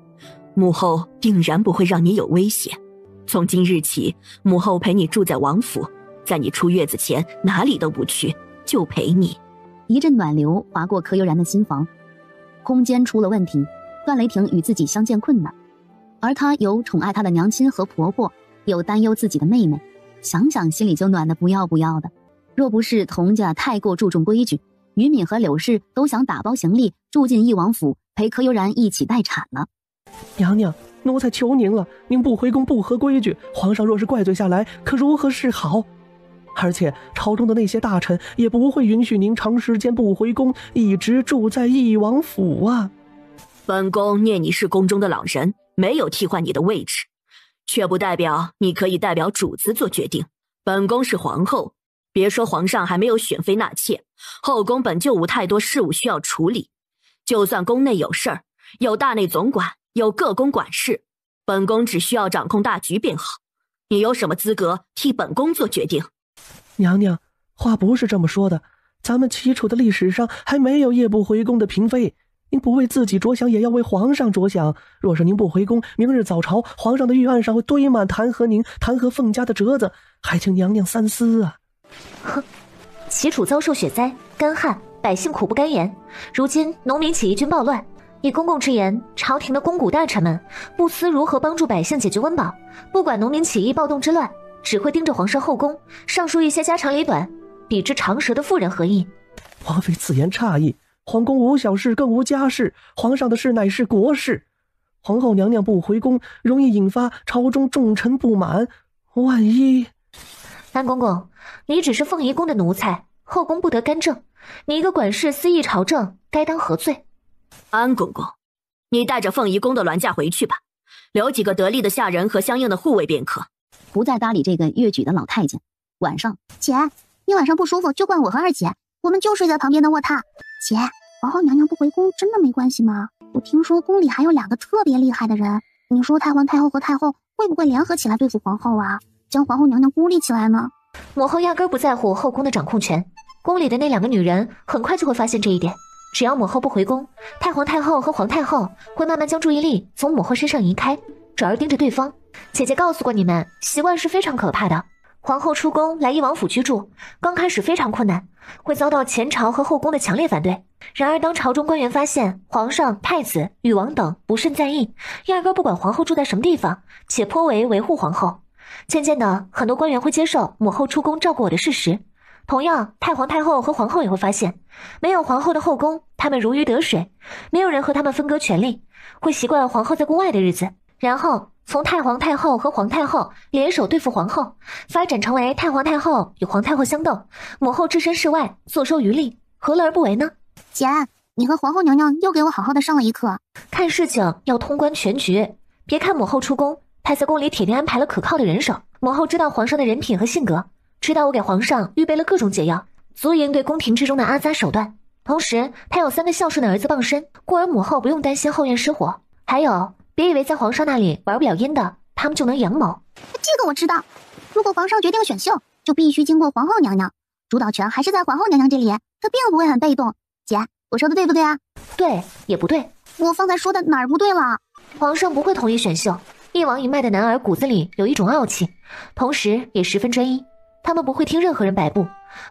母后定然不会让你有危险。从今日起，母后陪你住在王府，在你出月子前哪里都不去，就陪你。一阵暖流划过柯悠然的心房，空间出了问题，段雷霆与自己相见困难，而他有宠爱他的娘亲和婆婆，有担忧自己的妹妹，想想心里就暖得不要不要的。若不是童家太过注重规矩，于敏和柳氏都想打包行李住进翼王府，陪柯悠然一起待产了。娘娘，奴才求您了，您不回宫不合规矩，皇上若是怪罪下来，可如何是好？而且朝中的那些大臣也不会允许您长时间不回宫，一直住在翼王府啊。本宫念你是宫中的老人，没有替换你的位置，却不代表你可以代表主子做决定。本宫是皇后，别说皇上还没有选妃纳妾，后宫本就无太多事务需要处理。就算宫内有事儿，有大内总管，有各宫管事，本宫只需要掌控大局便好。你有什么资格替本宫做决定？娘娘，话不是这么说的，咱们齐楚的历史上还没有夜不回宫的嫔妃。您不为自己着想，也要为皇上着想。若是您不回宫，明日早朝，皇上的御案上会堆满弹劾您、弹劾凤家的折子，还请娘娘三思啊！哼，齐楚遭受雪灾、干旱，百姓苦不堪言。如今农民起义军暴乱，以公公之言，朝廷的肱骨大臣们不思如何帮助百姓解决温饱，不管农民起义暴动之乱，只会盯着皇上后宫，上述一些家长里短，比之长舌的妇人何异？王妃此言差矣。皇宫无小事，更无家事，皇上的事乃是国事。皇后娘娘不回宫，容易引发朝中重臣不满。万一……安公公，你只是凤仪宫的奴才，后宫不得干政。你一个管事私议朝政，该当何罪？安公公，你带着凤仪宫的銮驾回去吧，留几个得力的下人和相应的护卫便可。不再搭理这个越举的老太监。晚上，姐，你晚上不舒服就怪我和二姐，我们就睡在旁边的卧榻。姐，皇后娘娘不回宫真的没关系吗？我听说宫里还有2个特别厉害的人，你说太皇太后和太后会不会联合起来对付皇后啊？将皇后娘娘孤立起来呢？母后压根不在乎后宫的掌控权，宫里的那2个女人很快就会发现这一点。只要母后不回宫，太皇太后和皇太后会慢慢将注意力从母后身上移开，转而盯着对方。姐姐告诉过你们，习惯是非常可怕的。皇后出宫来义王府居住，刚开始非常困难，会遭到前朝和后宫的强烈反对。然而当朝中官员发现皇上、太子、誉王等不甚在意，压根不管皇后住在什么地方，且颇为维护皇后，渐渐的很多官员会接受母后出宫照顾我的事实。同样，太皇太后和皇后也会发现，没有皇后的后宫，他们如鱼得水，没有人和他们分割权力，会习惯皇后在宫外的日子。然后从太皇太后和皇太后联手对付皇后，发展成为太皇太后与皇太后相斗，母后置身事外，坐收渔利，何乐而不为呢？姐，你和皇后娘娘又给我好好的上了一课。看事情要通观全局，别看母后出宫，她在宫里铁定安排了可靠的人手。母后知道皇上的人品和性格，知道我给皇上预备了各种解药，足以应对宫廷之中的阿杂手段。同时，她有3个孝顺的儿子傍身，故而母后不用担心后院失火。还有，别以为在皇上那里玩不了阴的，他们就能阳谋。这个我知道，如果皇上决定选秀，就必须经过皇后娘娘，主导权还是在皇后娘娘这里，她并不会很被动。姐，我说的对不对啊？对，也不对。我方才说的哪儿不对了？皇上不会同意选秀，一王一脉的男儿骨子里有一种傲气，同时也十分专一。他们不会听任何人摆布，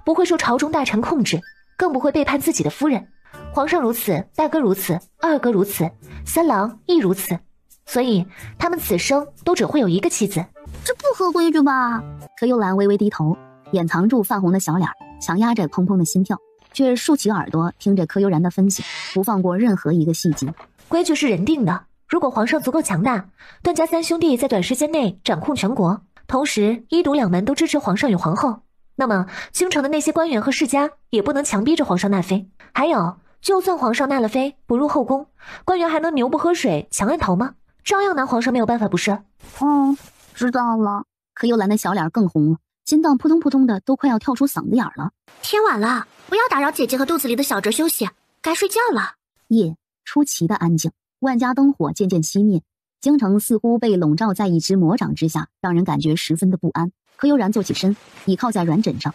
不会受朝中大臣控制，更不会背叛自己的夫人。皇上如此，大哥如此，二哥如此，三郎亦如此，所以他们此生都只会有一个妻子。这不合规矩吧？柯幽兰微微低头，掩藏住泛红的小脸，强压着砰砰的心跳，却竖起耳朵听着柯悠然的分析，不放过任何一个细节。规矩是人定的，如果皇上足够强大，段家3兄弟在短时间内掌控全国，同时一独2门都支持皇上与皇后，那么京城的那些官员和世家也不能强逼着皇上纳妃。还有，就算皇上纳了妃不入后宫，官员还能牛不喝水强按头吗？照样拿皇上没有办法不是？知道了。柯幽兰的小脸更红了，心脏扑通扑通的都快要跳出嗓子眼了。天晚了，不要打扰姐姐和肚子里的小侄休息，该睡觉了。夜出奇的安静，万家灯火渐渐熄灭，京城似乎被笼罩在一只魔掌之下，让人感觉十分的不安。柯悠然坐起身，倚靠在软枕上，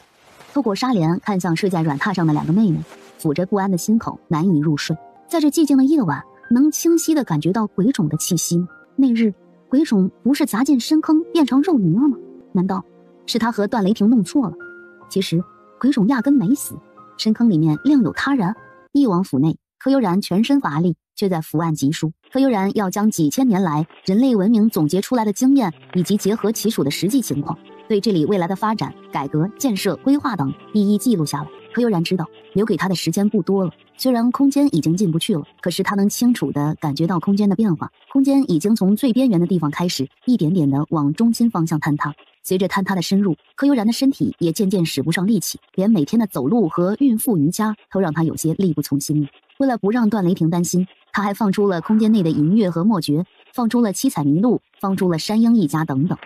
透过纱帘看向睡在软榻上的2个妹妹，抚着不安的心口，难以入睡。在这寂静的夜晚，能清晰地感觉到鬼冢的气息吗？那日鬼冢不是砸进深坑变成肉泥了吗？难道是他和段雷霆弄错了？其实鬼冢压根没死，深坑里面另有他人。翼王府内，柯悠然全身乏力，却在伏案疾书。柯悠然要将几千年来人类文明总结出来的经验，以及结合其属的实际情况，对这里未来的发展、改革、建设、规划等一一记录下来。柯悠然知道留给他的时间不多了，虽然空间已经进不去了，可是他能清楚地感觉到空间的变化。空间已经从最边缘的地方开始，一点点地往中心方向坍塌。随着坍塌的深入，柯悠然的身体也渐渐使不上力气，连每天的走路和孕妇瑜伽都让他有些力不从心了。为了不让段雷霆担心，他还放出了空间内的银月和墨诀，放出了七彩麋鹿，放出了山鹰一家等等。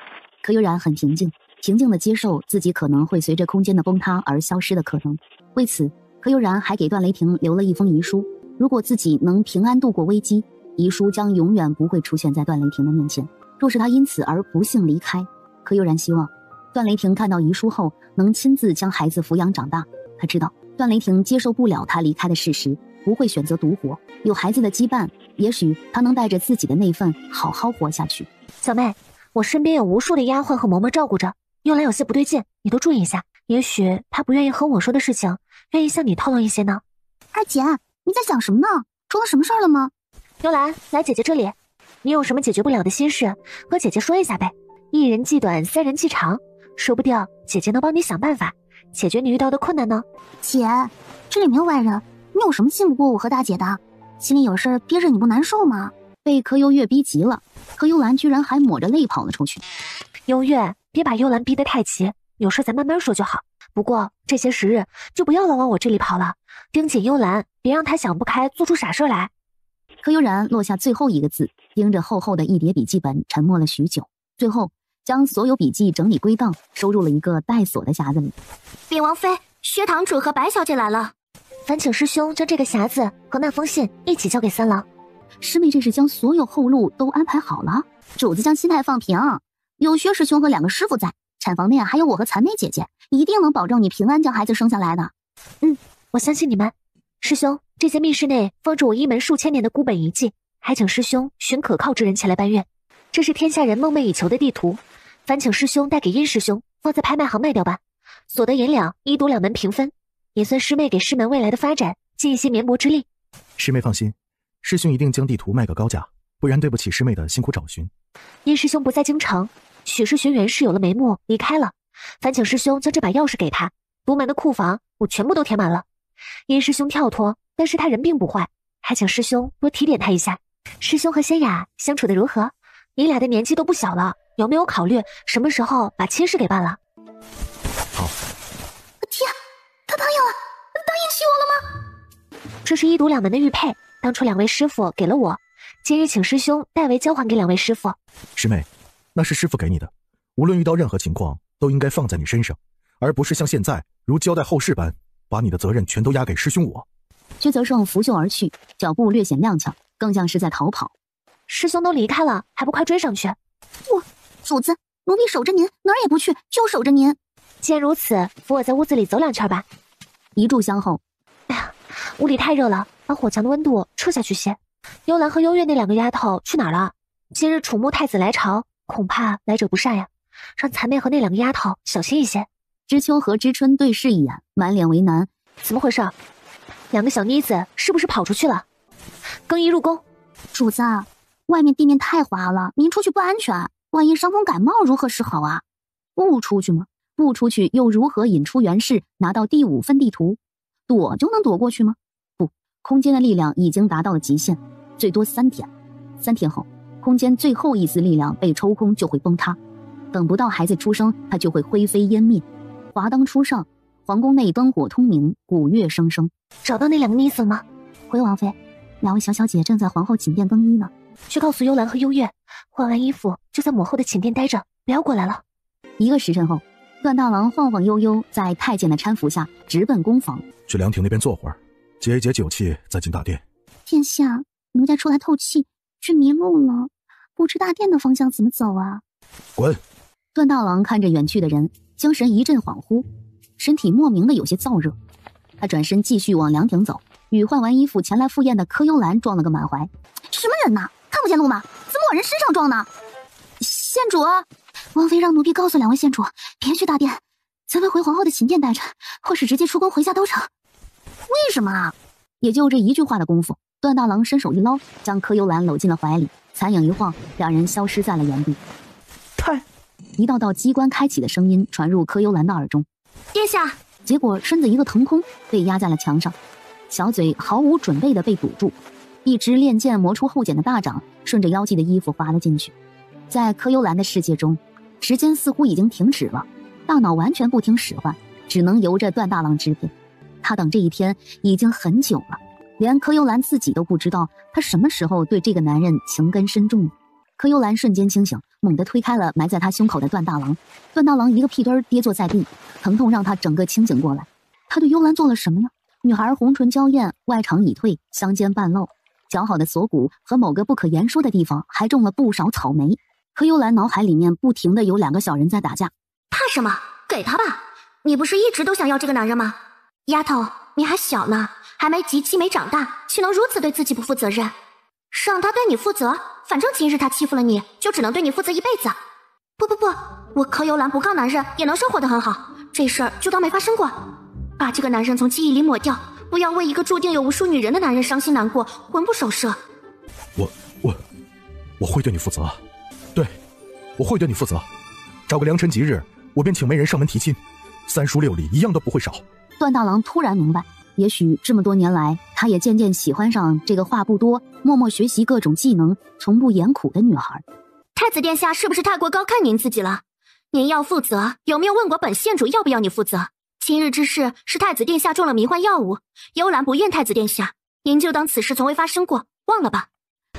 柯悠然很平静，平静地接受自己可能会随着空间的崩塌而消失的可能。为此，柯悠然还给段雷霆留了一封遗书，如果自己能平安度过危机，遗书将永远不会出现在段雷霆的面前。若是他因此而不幸离开，柯悠然希望段雷霆看到遗书后能亲自将孩子抚养长大。他知道段雷霆接受不了他离开的事实，不会选择独活，有孩子的羁绊，也许他能带着自己的那份好好活下去。小妹，我身边有无数的丫鬟和嬷嬷照顾着，幽兰有些不对劲，你都注意一下，也许她不愿意和我说的事情，愿意向你透露一些呢。二姐，你在想什么呢？出了什么事儿了吗？幽兰，来姐姐这里，你有什么解决不了的心事，和姐姐说一下呗。一人计短，3人计长，说不定姐姐能帮你想办法解决你遇到的困难呢。姐，这里没有外人，你有什么信不过我和大姐的？心里有事憋着你不难受吗？被柯幽月逼急了，柯幽兰居然还抹着泪跑了出去。幽月，别把幽兰逼得太急，有事咱慢慢说就好。不过这些时日就不要老往我这里跑了，盯紧幽兰，别让她想不开做出傻事来。柯悠然落下最后一个字，盯着厚厚的一叠笔记本，沉默了许久，最后将所有笔记整理归档，收入了一个带锁的匣子里。禀王妃，薛堂主和白小姐来了。烦请师兄将这个匣子和那封信一起交给三郎。师妹这是将所有后路都安排好了。主子将心态放平，有薛师兄和2个师傅在，产房内还有我和残梅姐姐，一定能保证你平安将孩子生下来的。我相信你们。师兄，这间密室内放着我一门数千年的孤本遗迹，还请师兄寻可靠之人前来搬运。这是天下人梦寐以求的地图，烦请师兄带给殷师兄，放在拍卖行卖掉吧。所得银两1赌2门平分，也算师妹给师门未来的发展尽一些绵薄之力。师妹放心，师兄一定将地图卖个高价，不然对不起师妹的辛苦找寻。殷师兄不在京城，许氏寻源氏有了眉目离开了，烦请师兄将这把钥匙给他，独门的库房我全部都填满了。殷师兄跳脱，但是他人并不坏，还请师兄多提点他一下。师兄和仙雅相处的如何？你俩的年纪都不小了，有没有考虑什么时候把亲事给办了？好。天，他答应了，答应娶我了吗？这是1赌2门的玉佩，当初2位师傅给了我，今日请师兄代为交还给2位师傅。师妹，那是师傅给你的，无论遇到任何情况都应该放在你身上，而不是像现在如交代后事般把你的责任全都压给师兄我。薛泽胜拂袖而去，脚步略显踉跄，更像是在逃跑。师兄都离开了，还不快追上去？主子，奴婢守着您，哪儿也不去，就守着您。既然如此，扶我在屋子里走2圈吧。一炷香后，哎呀，屋里太热了，把火墙的温度撤下去些。幽兰和幽月那2个丫头去哪儿了？今日楚穆太子来朝，恐怕来者不善呀，让残妹和那2个丫头小心一些。知秋和知春对视一眼，满脸为难。怎么回事？2个小妮子是不是跑出去了？更衣入宫。主子，外面地面太滑了，您出去不安全，万一伤风感冒如何是好啊？不出去吗？不出去又如何引出源氏，拿到第5份地图？躲就能躲过去吗？不，空间的力量已经达到了极限，最多3天。3天后，空间最后一丝力量被抽空就会崩塌，等不到孩子出生，它就会灰飞烟灭。华灯初上，皇宫内灯火通明，鼓乐声声。找到那2个妮子吗？回王妃，2位小小姐正在皇后寝殿更衣呢。去告诉幽兰和幽月，换完衣服就在母后的寝殿待着，不要过来了。1个时辰后，段大郎晃晃悠悠在太监的搀扶下直奔宫房。去凉亭那边坐会儿，解一解酒气，再进大殿。殿下，奴家出来透气，却迷路了，不知大殿的方向怎么走啊？滚！段大郎看着远去的人，精神一阵恍惚，身体莫名的有些燥热。他转身继续往凉亭走，与换完衣服前来赴宴的柯幽兰撞了个满怀。什么人呐？看不见路吗？怎么往人身上撞呢？县主，王妃让奴婢告诉2位县主，别去大殿，咱们回皇后的寝殿待着，或是直接出宫回家都成。为什么啊？也就这一句话的功夫，段大郎伸手一捞，将柯幽兰搂进了怀里，残影一晃，2人消失在了原地。一道道机关开启的声音传入柯幽兰的耳中。殿下！结果身子一个腾空，被压在了墙上，小嘴毫无准备的被堵住，一只练剑磨出后茧的大掌顺着妖姬的衣服滑了进去。在柯幽兰的世界中，时间似乎已经停止了，大脑完全不听使唤，只能由着段大郎支配。他等这一天已经很久了，连柯幽兰自己都不知道他什么时候对这个男人情根深重了。柯幽兰瞬间清醒，猛地推开了埋在他胸口的段大郎。段大郎一个屁墩跌坐在地，疼痛让他整个清醒过来。他对幽兰做了什么呀？女孩红唇娇艳，外裳已褪，香肩半露，姣好的锁骨和某个不可言说的地方还种了不少草莓。柯幽兰脑海里面不停的有2个小人在打架。怕什么？给他吧！你不是一直都想要这个男人吗？丫头，你还小呢，还没及期没长大，岂能如此对自己不负责任？让他对你负责，反正今日他欺负了你，就只能对你负责一辈子。不，我柯幽兰不靠男人也能生活得很好，这事儿就当没发生过。把这个男人从记忆里抹掉，不要为一个注定有无数女人的男人伤心难过，魂不守舍。我会对你负责，对，我会对你负责。找个良辰吉日，我便请媒人上门提亲，3书6礼一样都不会少。段大郎突然明白，也许这么多年来，他也渐渐喜欢上这个话不多、默默学习各种技能、从不言苦的女孩。太子殿下是不是太过高看您自己了？您要负责，有没有问过本县主要不要你负责？今日之事是太子殿下中了迷幻药物，幽兰不怨太子殿下，您就当此事从未发生过，忘了吧。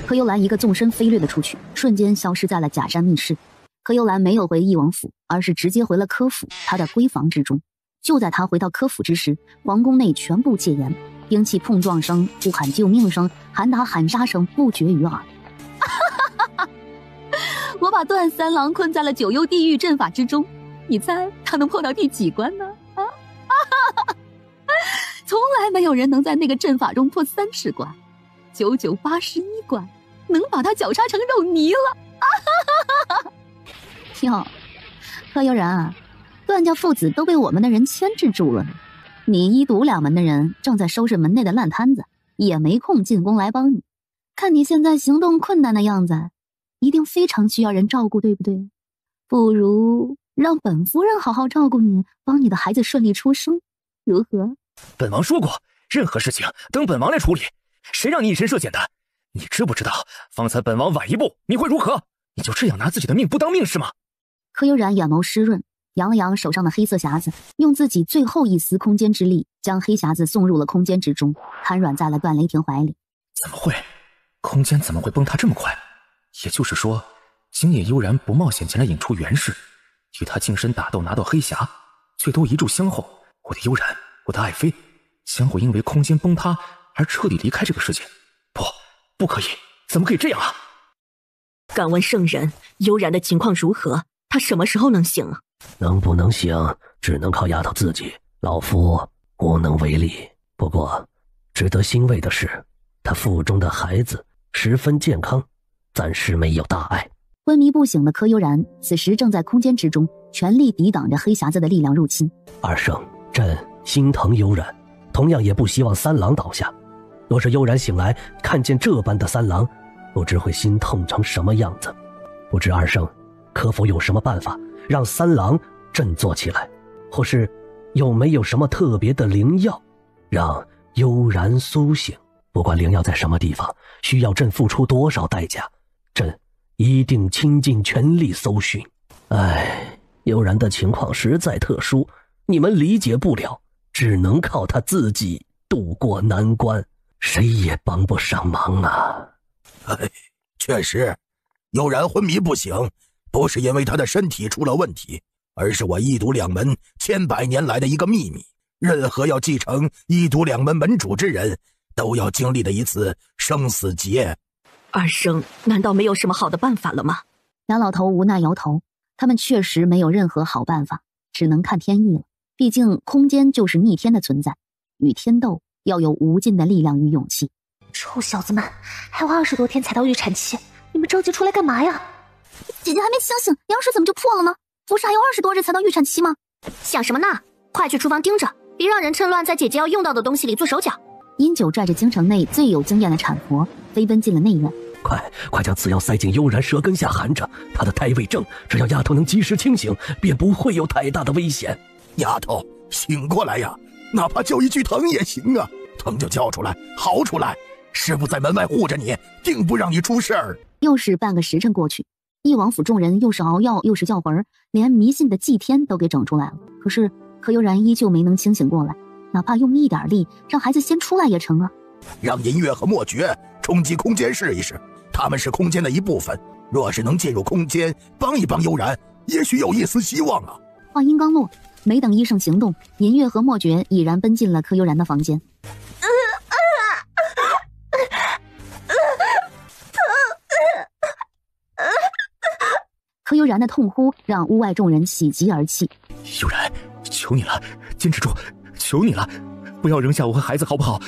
柯幽兰一个纵身飞掠了出去，瞬间消失在了假山密室。柯幽兰没有回翼王府，而是直接回了柯府，她的闺房之中。就在她回到柯府之时，皇宫内全部戒严，兵器碰撞声、呼喊救命声、喊打喊杀声不绝于耳。我把段三郎困在了9幽地狱阵法之中，你猜他能破到第几关呢？从来没有人能在那个阵法中破30关，9981关，能把他绞杀成肉泥了。哟，柯悠然啊，段家父子都被我们的人牵制住了呢。你一毒两门的人正在收拾门内的烂摊子，也没空进宫来帮你。看你现在行动困难的样子，一定非常需要人照顾，对不对？不如让本夫人好好照顾你，帮你的孩子顺利出生，如何？本王说过，任何事情等本王来处理，谁让你以身涉险的？你知不知道，方才本王晚一步，你会如何？你就这样拿自己的命不当命是吗？柯悠然眼眸湿润，扬了扬手上的黑色匣子，用自己最后一丝空间之力，将黑匣子送入了空间之中，瘫软在了段雷霆怀里。怎么会？空间怎么会崩塌这么快？也就是说，今夜悠然不冒险前来引出袁氏，与他近身打斗拿到黑匣，最多1炷香后，我的悠然，我的爱妃，将会因为空间崩塌而彻底离开这个世界。不可以，怎么可以这样啊？敢问圣人，悠然的情况如何？他什么时候能醒啊？能不能醒，只能靠丫头自己，老夫无能为力。不过，值得欣慰的是，他腹中的孩子十分健康，暂时没有大碍。昏迷不醒的柯悠然此时正在空间之中全力抵挡着黑匣子的力量入侵。二圣，朕心疼悠然，同样也不希望三郎倒下。若是悠然醒来看见这般的三郎，不知会心痛成什么样子。不知二圣可否有什么办法让三郎振作起来，或是有没有什么特别的灵药让悠然苏醒？不管灵药在什么地方，需要朕付出多少代价，朕一定倾尽全力搜寻。悠然的情况实在特殊，你们理解不了，只能靠他自己渡过难关，谁也帮不上忙啊。确实，悠然昏迷不醒，不是因为他的身体出了问题，而是我一毒两门千百年来的一个秘密。任何要继承一毒两门门主之人，都要经历的一次生死劫。二圣，难道没有什么好的办法了吗？杨老头无奈摇头，他们确实没有任何好办法，只能看天意了。毕竟空间就是逆天的存在，与天斗要有无尽的力量与勇气。臭小子们，还有20多天才到预产期，你们着急出来干嘛呀？姐姐还没清醒，粮食怎么就破了呢？不是还有20多日才到预产期吗？想什么呢？快去厨房盯着，别让人趁乱在姐姐要用到的东西里做手脚。殷九拽着京城内最有经验的产婆飞奔进了内院。快将此药塞进悠然舌根下含着，他的胎位正，只要丫头能及时清醒，便不会有太大的危险。丫头，醒过来呀，哪怕叫一句疼也行啊，疼就叫出来，嚎出来，师父在门外护着你，定不让你出事儿。又是半个时辰过去，翼王府众人又是熬药又是叫魂，连迷信的祭天都给整出来了。可是柯悠然依旧没能清醒过来，哪怕用一点力让孩子先出来也成啊。让银月和墨绝冲击空间试一试，他们是空间的一部分，若是能进入空间帮一帮悠然，也许有一丝希望啊。话音刚落，没等医生行动，银月和墨绝已然奔进了柯悠然的房间。柯悠然的痛呼让屋外众人喜极而泣。悠然，求你了，坚持住，求你了，不要扔下我和孩子好不好？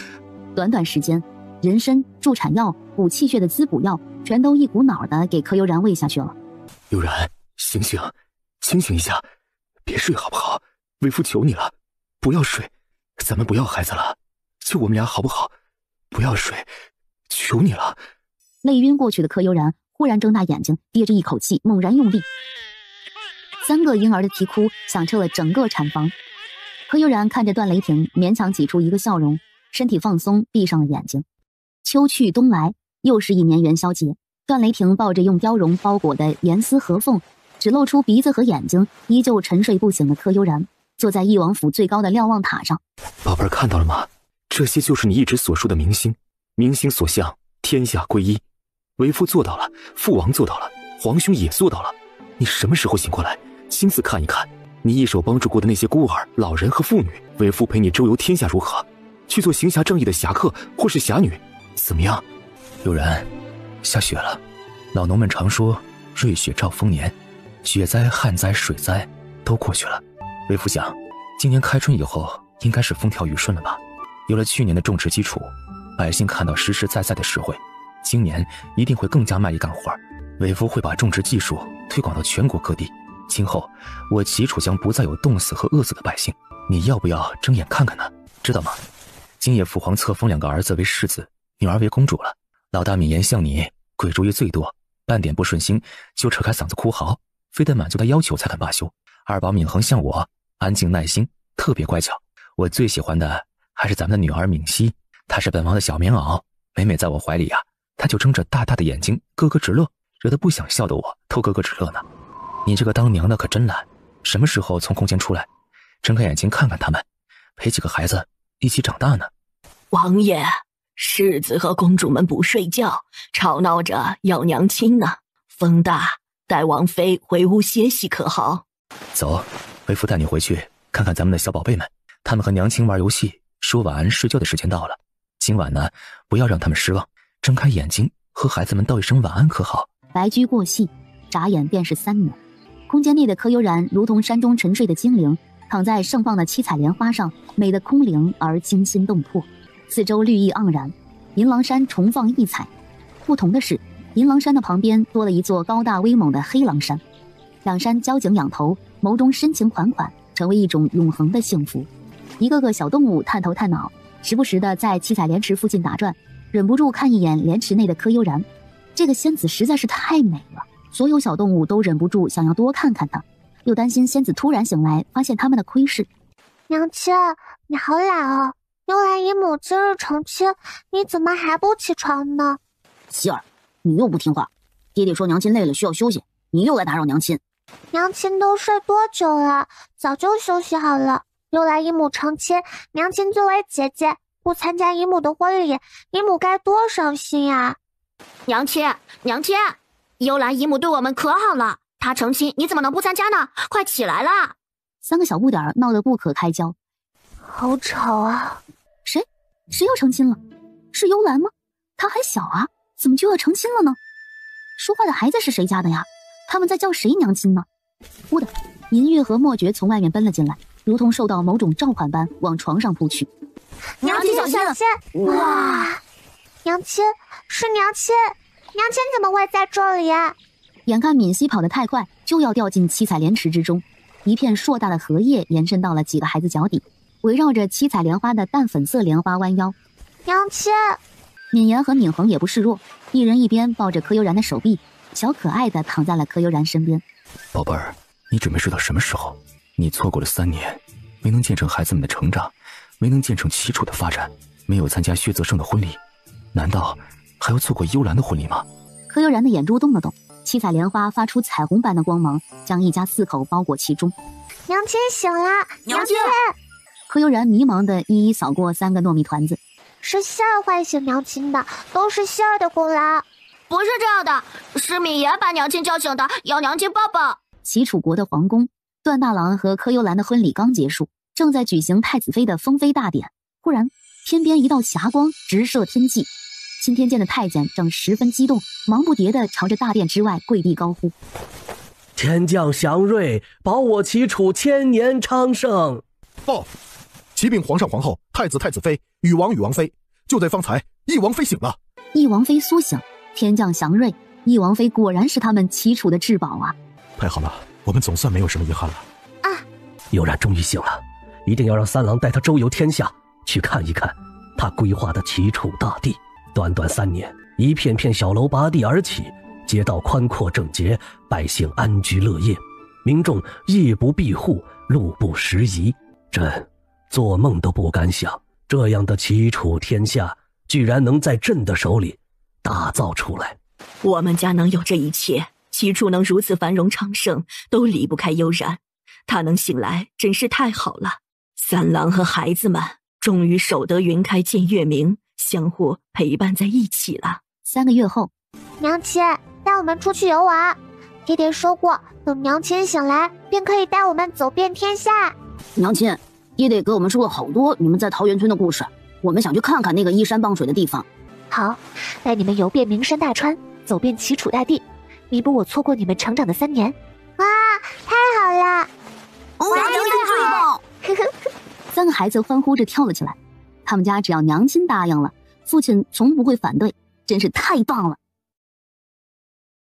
短短时间，人参、助产药、补气血的滋补药全都一股脑的给柯悠然喂下去了。悠然，醒醒，清醒一下，别睡好不好？为夫求你了，不要睡，咱们不要孩子了，就我们俩好不好？不要睡，求你了。累晕过去的柯悠然忽然睁大眼睛，憋着一口气，猛然用力，3个婴儿的啼哭响彻了整个产房。柯悠然看着段雷霆，勉强挤出一个笑容，身体放松，闭上了眼睛。秋去冬来，又是一年元宵节。段雷霆抱着用貂绒包裹的严丝合缝，只露出鼻子和眼睛，依旧沉睡不醒的柯悠然，坐在翼王府最高的瞭望塔上。宝贝儿，看到了吗？这些就是你一直所说的明星，明星所向，天下归一。为父做到了，父王做到了，皇兄也做到了。你什么时候醒过来，亲自看一看，你一手帮助过的那些孤儿、老人和妇女，为父陪你周游天下如何？去做行侠仗义的侠客或是侠女，怎么样？悠然，下雪了。老农们常说瑞雪兆丰年，雪灾、旱灾、水灾都过去了。为夫想，今年开春以后应该是风调雨顺了吧？有了去年的种植基础，百姓看到实实在在的实惠，今年一定会更加卖力干活。为夫会把种植技术推广到全国各地，今后我齐楚将不再有冻死和饿死的百姓。你要不要睁眼看看呢？知道吗？今夜父皇册封2个儿子为世子，女儿为公主了。老大敏言像你，鬼主意最多，半点不顺心就扯开嗓子哭嚎，非得满足他要求才肯罢休。二宝敏恒像我，安静耐心，特别乖巧。我最喜欢的还是咱们的女儿敏熙，她是本王的小棉袄，每每在我怀里她就睁着大大的眼睛咯咯直乐，惹得不想笑的我都咯咯直乐呢。你这个当娘的可真懒，什么时候从空间出来，睁开眼睛看看他们，陪几个孩子一起长大呢？王爷，世子和公主们不睡觉，吵闹着要娘亲呢。风大，带王妃回屋歇息可好？走，为夫带你回去看看咱们的小宝贝们，他们和娘亲玩游戏，说晚安睡觉的时间到了。今晚呢，不要让他们失望，睁开眼睛和孩子们道一声晚安可好？白驹过隙，眨眼便是3年。空间内的柯悠然如同山中沉睡的精灵，躺在盛放的七彩莲花上，美得空灵而惊心动魄。四周绿意盎然，银狼山重放异彩。不同的是，银狼山的旁边多了一座高大威猛的黑狼山。两山交颈仰头，眸中深情款款，成为一种永恒的幸福。一个个小动物探头探脑，时不时的在七彩莲池附近打转，忍不住看一眼莲池内的柯悠然。这个仙子实在是太美了，所有小动物都忍不住想要多看看她，又担心仙子突然醒来发现他们的窥视。娘亲，你好懒哦，幽兰姨母今日成亲，你怎么还不起床呢？希儿，你又不听话，爹爹说娘亲累了需要休息，你又来打扰娘亲。娘亲都睡多久了？早就休息好了。幽兰姨母成亲，娘亲作为姐姐不参加姨母的婚礼，姨母该多伤心呀！娘亲，幽兰姨母对我们可好了，她成亲你怎么能不参加呢？快起来啦！3个小不点闹得不可开交。好吵啊！谁要成亲了？是幽兰吗？她还小啊，怎么就要成亲了呢？说话的孩子是谁家的呀？他们在叫谁娘亲呢？忽的，银月和莫绝从外面奔了进来，如同受到某种召唤般往床上扑去。娘亲小心！哇，娘亲是娘亲，娘亲怎么会在这里啊？眼看敏熙跑得太快，就要掉进七彩莲池之中。一片硕大的荷叶延伸到了几个孩子脚底，围绕着七彩莲花的淡粉色莲花弯腰。娘亲，敏言和敏恒也不示弱，一人一边抱着柯悠然的手臂，小可爱的躺在了柯悠然身边。宝贝儿，你准备睡到什么时候？你错过了3年，没能见证孩子们的成长，没能见证齐楚的发展，没有参加薛泽胜的婚礼，难道还要错过幽兰的婚礼吗？柯悠然的眼珠动了动，七彩莲花发出彩虹般的光芒，将一家4口包裹其中。娘亲醒了，娘亲！柯悠然迷茫地一一扫过3个糯米团子。是希儿唤醒娘亲的，都是希儿的功劳。不是这样的，是敏言把娘亲叫醒的，要娘亲抱抱。齐楚国的皇宫，段大郎和柯幽兰的婚礼刚结束，正在举行太子妃的封妃大典。忽然，天边一道霞光直射天际，钦天监的太监正十分激动，忙不迭地朝着大殿之外跪地高呼：天降祥瑞，保我齐楚千年昌盛！报，启禀皇上皇后、太子太子妃、禹王禹王妃，就在方才，懿王妃醒了。懿王妃苏醒，天降祥瑞，懿王妃果然是他们齐楚的至宝啊！太好了，我们总算没有什么遗憾了。悠然终于醒了，一定要让3郎带他周游天下，去看一看他规划的齐楚大地。短短3年，一片片小楼拔地而起，街道宽阔整洁，百姓安居乐业，民众夜不闭户，路不拾遗。朕做梦都不敢想，这样的齐楚天下居然能在朕的手里打造出来。我们家能有这一切，齐楚能如此繁荣昌盛，都离不开悠然。他能醒来真是太好了。3郎和孩子们终于守得云开见月明，相互陪伴在一起了。3个月后，娘亲带我们出去游玩，爹爹说过，等娘亲醒来便可以带我们走遍天下。娘亲，爹爹给我们说了好多你们在桃源村的故事，我们想去看看那个依山傍水的地方。好，带你们游遍名山大川，走遍齐楚大地，弥补我错过你们成长的3年。哇，太好了！ 3个孩子欢呼着跳了起来。他们家只要娘亲答应了，父亲从不会反对，真是太棒了。